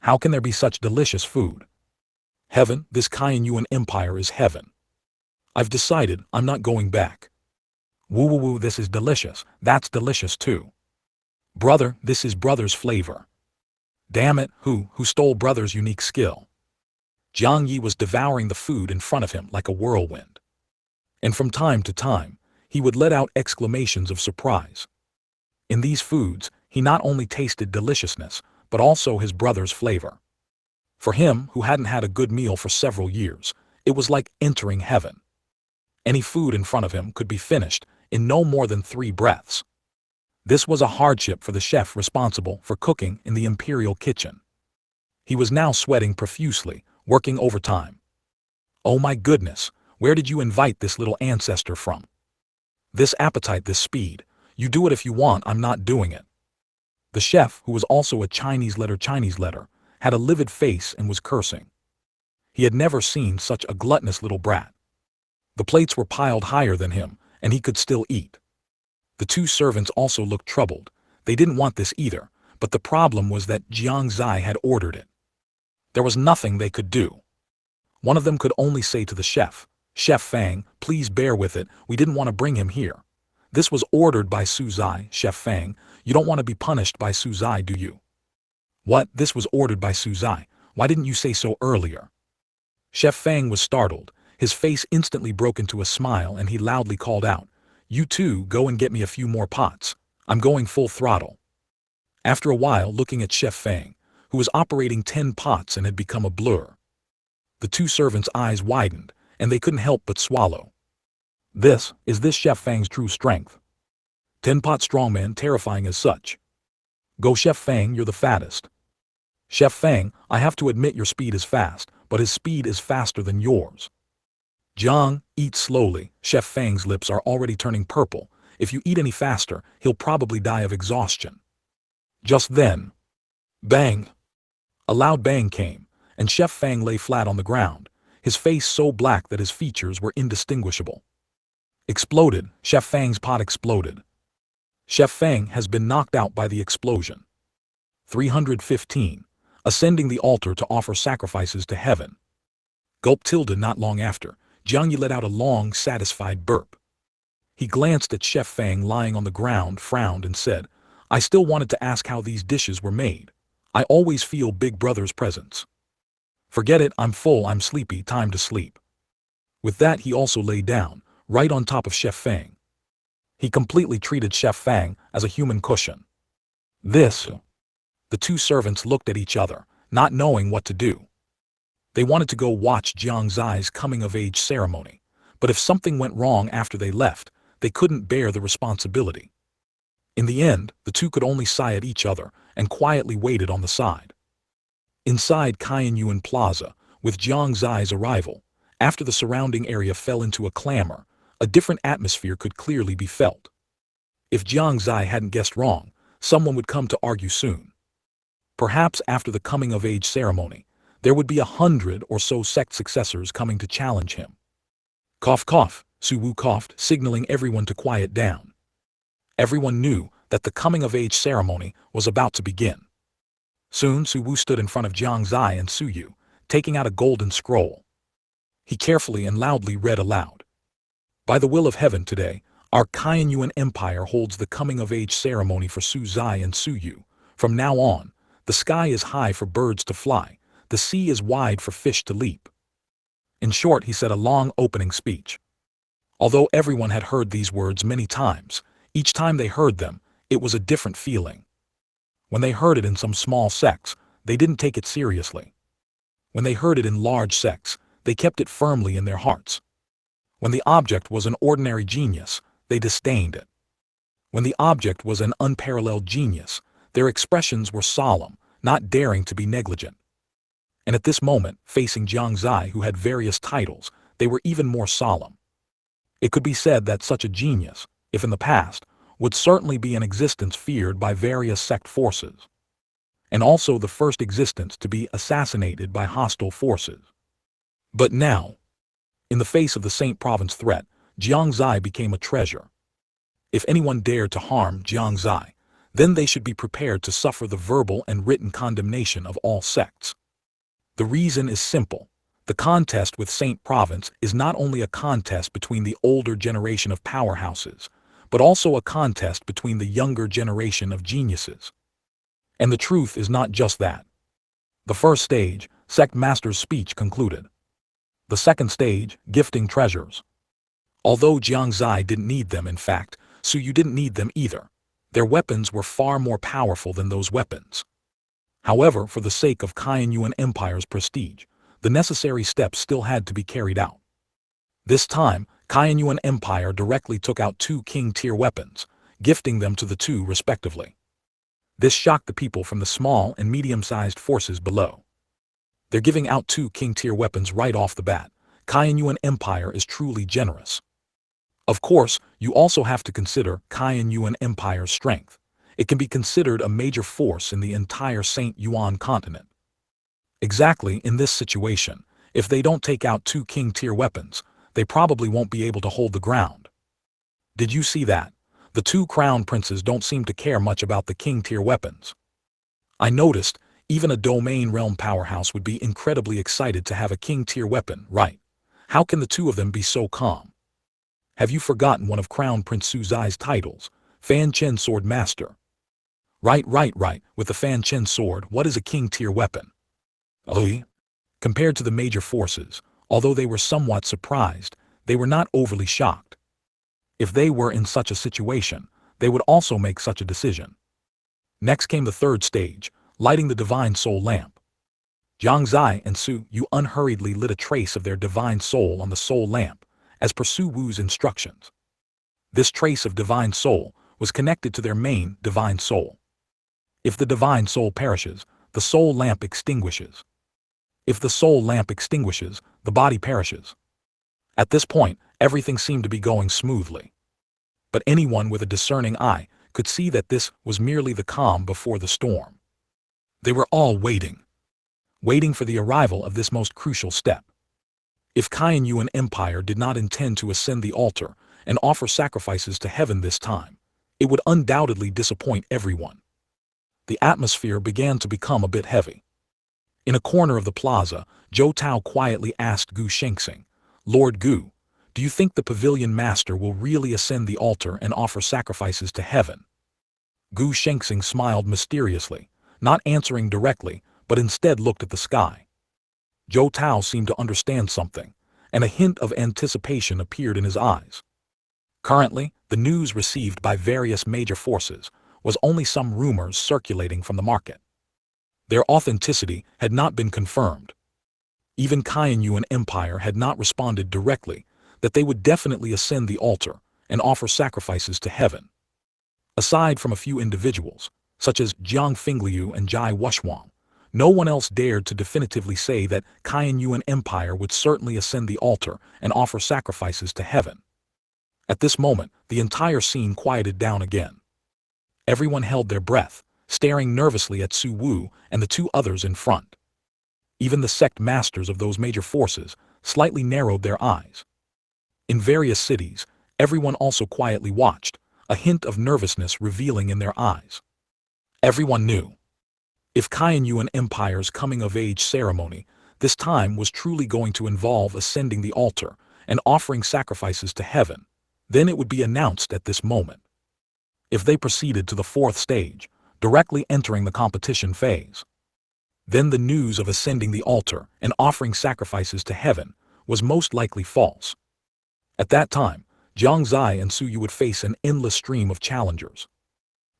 How can there be such delicious food? Heaven, this Shengyuan Empire is heaven. I've decided I'm not going back. Woo woo woo, this is delicious, that's delicious too. Brother, this is brother's flavor. Damn it, who stole brother's unique skill? Jiang Xie was devouring the food in front of him like a whirlwind. And from time to time, he would let out exclamations of surprise. In these foods, he not only tasted deliciousness, but also his brother's flavor. For him, who hadn't had a good meal for several years, it was like entering heaven. Any food in front of him could be finished in no more than 3 breaths. This was a hardship for the chef responsible for cooking in the imperial kitchen. He was now sweating profusely, working overtime. Oh my goodness, where did you invite this little ancestor from? This appetite, this speed. You do it if you want, I'm not doing it. The chef, who was also a Chinese letter, had a livid face and was cursing. He had never seen such a gluttonous little brat. The plates were piled higher than him, and he could still eat. The 2 servants also looked troubled. They didn't want this either, but the problem was that Jiang Xie had ordered it. There was nothing they could do. One of them could only say to the chef, "Chef Fang, please bear with it, we didn't want to bring him here. This was ordered by Su Zai, Chef Fang, you don't want to be punished by Su Zai, do you?" "What, this was ordered by Su Zai? Why didn't you say so earlier?" Chef Fang was startled. His face instantly broke into a smile and he loudly called out, "You two go and get me a few more pots. I'm going full throttle." After a while, looking at Chef Fang, who was operating 10 pots and had become a blur, the 2 servants' eyes widened, and they couldn't help but swallow. This is Chef Fang's true strength. 10-pot strongman, terrifying as such. Go Chef Fang, you're the fattest. Chef Fang, I have to admit your speed is fast, but his speed is faster than yours. Jiang, eat slowly, Chef Fang's lips are already turning purple. If you eat any faster, he'll probably die of exhaustion. Just then, bang! A loud bang came, and Chef Fang lay flat on the ground, his face so black that his features were indistinguishable. Exploded, Chef Fang's pot exploded. Chef Fang has been knocked out by the explosion. 315. Ascending the altar to offer sacrifices to heaven. Gulp tilde. Not long after, Jiang Xie let out a long, satisfied burp. He glanced at Chef Fang lying on the ground, frowned and said, "I still wanted to ask how these dishes were made. I always feel Big Brother's presence." "Forget it, I'm full, I'm sleepy, time to sleep." With that he also lay down, right on top of Chef Fang. He completely treated Chef Fang as a human cushion. The 2 servants looked at each other, not knowing what to do. They wanted to go watch Jiang Xie's coming-of-age ceremony, but if something went wrong after they left, they couldn't bear the responsibility. In the end, the 2 could only sigh at each other and quietly waited on the side. Inside Shengyuan Plaza, with Jiang Xie's arrival, after the surrounding area fell into a clamor, a different atmosphere could clearly be felt. If Jiang Xie hadn't guessed wrong, someone would come to argue soon. Perhaps after the coming-of-age ceremony, there would be 100 or so sect successors coming to challenge him. Cough cough, Su Wu coughed, signaling everyone to quiet down. Everyone knew that the coming-of-age ceremony was about to begin. Soon Su Wu stood in front of Jiang Xie and Su Yu, taking out a golden scroll. He carefully and loudly read aloud. "By the will of heaven today, our Shengyuan Empire holds the coming-of-age ceremony for Su Zai and Su Yu. From now on, the sky is high for birds to fly, the sea is wide for fish to leap." In short, he said a long opening speech. Although everyone had heard these words many times, each time they heard them, it was a different feeling. When they heard it in some small sects, they didn't take it seriously. When they heard it in large sects, they kept it firmly in their hearts. When the object was an ordinary genius, they disdained it. When the object was an unparalleled genius, their expressions were solemn, not daring to be negligent. And at this moment, facing Jiang Xie, who had various titles, they were even more solemn. It could be said that such a genius, if in the past, would certainly be an existence feared by various sect forces, and also the first existence to be assassinated by hostile forces. But now, in the face of the Saint Province threat, Jiang Xie became a treasure. If anyone dared to harm Jiang Xie, then they should be prepared to suffer the verbal and written condemnation of all sects. The reason is simple. The contest with Saint Province is not only a contest between the older generation of powerhouses, but also a contest between the younger generation of geniuses. And the truth is not just that. The first stage, Sect Master's speech, concluded. The second stage, gifting treasures. Although Jiang Xie didn't need them, in fact, Suyu didn't need them either. Their weapons were far more powerful than those weapons. However, for the sake of Yuan Empire's prestige, the necessary steps still had to be carried out. This time, Yuan Empire directly took out 2 king-tier weapons, gifting them to the 2 respectively. This shocked the people from the small and medium-sized forces below. They're giving out 2 king-tier weapons right off the bat. Yuan Empire is truly generous. Of course, you also have to consider Yuan Empire's strength. It can be considered a major force in the entire Shengyuan Continent. Exactly in this situation, if they don't take out 2 king-tier weapons, they probably won't be able to hold the ground. Did you see that? The 2 crown princes don't seem to care much about the king-tier weapons. I noticed, even a domain realm powerhouse would be incredibly excited to have a king-tier weapon, right? How can the 2 of them be so calm? Have you forgotten one of Crown Prince Suzai's titles, Fanchen Sword Master? Right. With the Fanchen sword, what is a king-tier weapon? Compared to the major forces, although they were somewhat surprised, they were not overly shocked. If they were in such a situation, they would also make such a decision. Next came the third stage, lighting the divine soul lamp. Jiang Xie and Su Yu unhurriedly lit a trace of their divine soul on the soul lamp, as per Su Wu's instructions. This trace of divine soul was connected to their main divine soul. If the divine soul perishes, the soul lamp extinguishes. If the soul lamp extinguishes, the body perishes. At this point, everything seemed to be going smoothly. But anyone with a discerning eye could see that this was merely the calm before the storm. They were all waiting for the arrival of this most crucial step. If Yuan Empire did not intend to ascend the altar and offer sacrifices to heaven this time, it would undoubtedly disappoint everyone. The atmosphere began to become a bit heavy. In a corner of the plaza, Zhou Tao quietly asked Gu Shengxing, "Lord Gu, do you think the pavilion master will really ascend the altar and offer sacrifices to heaven?" Gu Shengxing smiled mysteriously, not answering directly, but instead looked at the sky. Zhou Tao seemed to understand something, and a hint of anticipation appeared in his eyes. Currently, the news received by various major forces was only some rumors circulating from the market. Their authenticity had not been confirmed. Even Yuan Empire had not responded directly that they would definitely ascend the altar and offer sacrifices to heaven. Aside from a few individuals, such as Jiang Fingliu and Jai Wuxuang, no one else dared to definitively say that Yuan Empire would certainly ascend the altar and offer sacrifices to heaven. At this moment, the entire scene quieted down again. Everyone held their breath, staring nervously at Su Wu and the 2 others in front. Even the sect masters of those major forces slightly narrowed their eyes. In various cities, everyone also quietly watched, a hint of nervousness revealing in their eyes. Everyone knew. If Yuan Empire's coming-of-age ceremony this time was truly going to involve ascending the altar and offering sacrifices to heaven, then it would be announced at this moment. If they proceeded to the 4th stage, directly entering the competition phase, then the news of ascending the altar and offering sacrifices to heaven was most likely false. At that time, Jiang Xie and Su Yu would face an endless stream of challengers.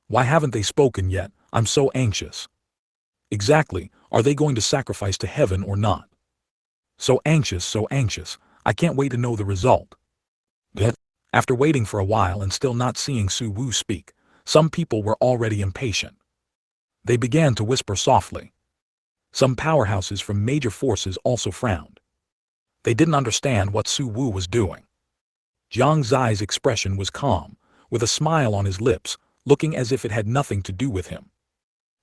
Why haven't they spoken yet? I'm so anxious. Exactly, are they going to sacrifice to heaven or not? So anxious, I can't wait to know the result. Yet, after waiting for a while and still not seeing Su Wu speak, some people were already impatient. They began to whisper softly. Some powerhouses from major forces also frowned. They didn't understand what Su Wu was doing. Jiang Xie's expression was calm, with a smile on his lips, looking as if it had nothing to do with him.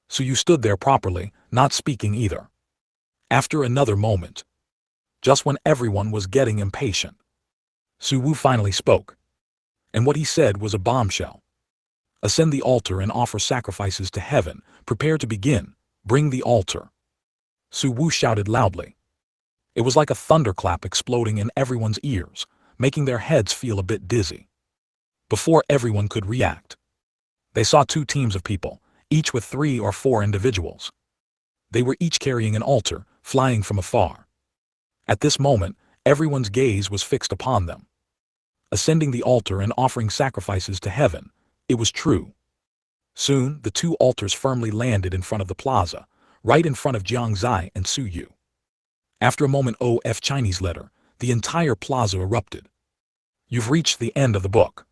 Su Yu stood there properly, not speaking either. After another moment, just when everyone was getting impatient, Su Wu finally spoke. And what he said was a bombshell. Ascend the altar and offer sacrifices to heaven. Prepare to begin. Bring the altar. Su Wu shouted loudly. It was like a thunderclap exploding in everyone's ears, making their heads feel a bit dizzy. Before everyone could react, they saw two teams of people, each with 3 or 4 individuals. They were each carrying an altar, flying from afar. At this moment, everyone's gaze was fixed upon them. Ascending the altar and offering sacrifices to heaven, it was true. Soon, the 2 altars firmly landed in front of the plaza, right in front of Jiang Xie and Su Yu. After a moment of Chinese letter, the entire plaza erupted. You've reached the end of the book.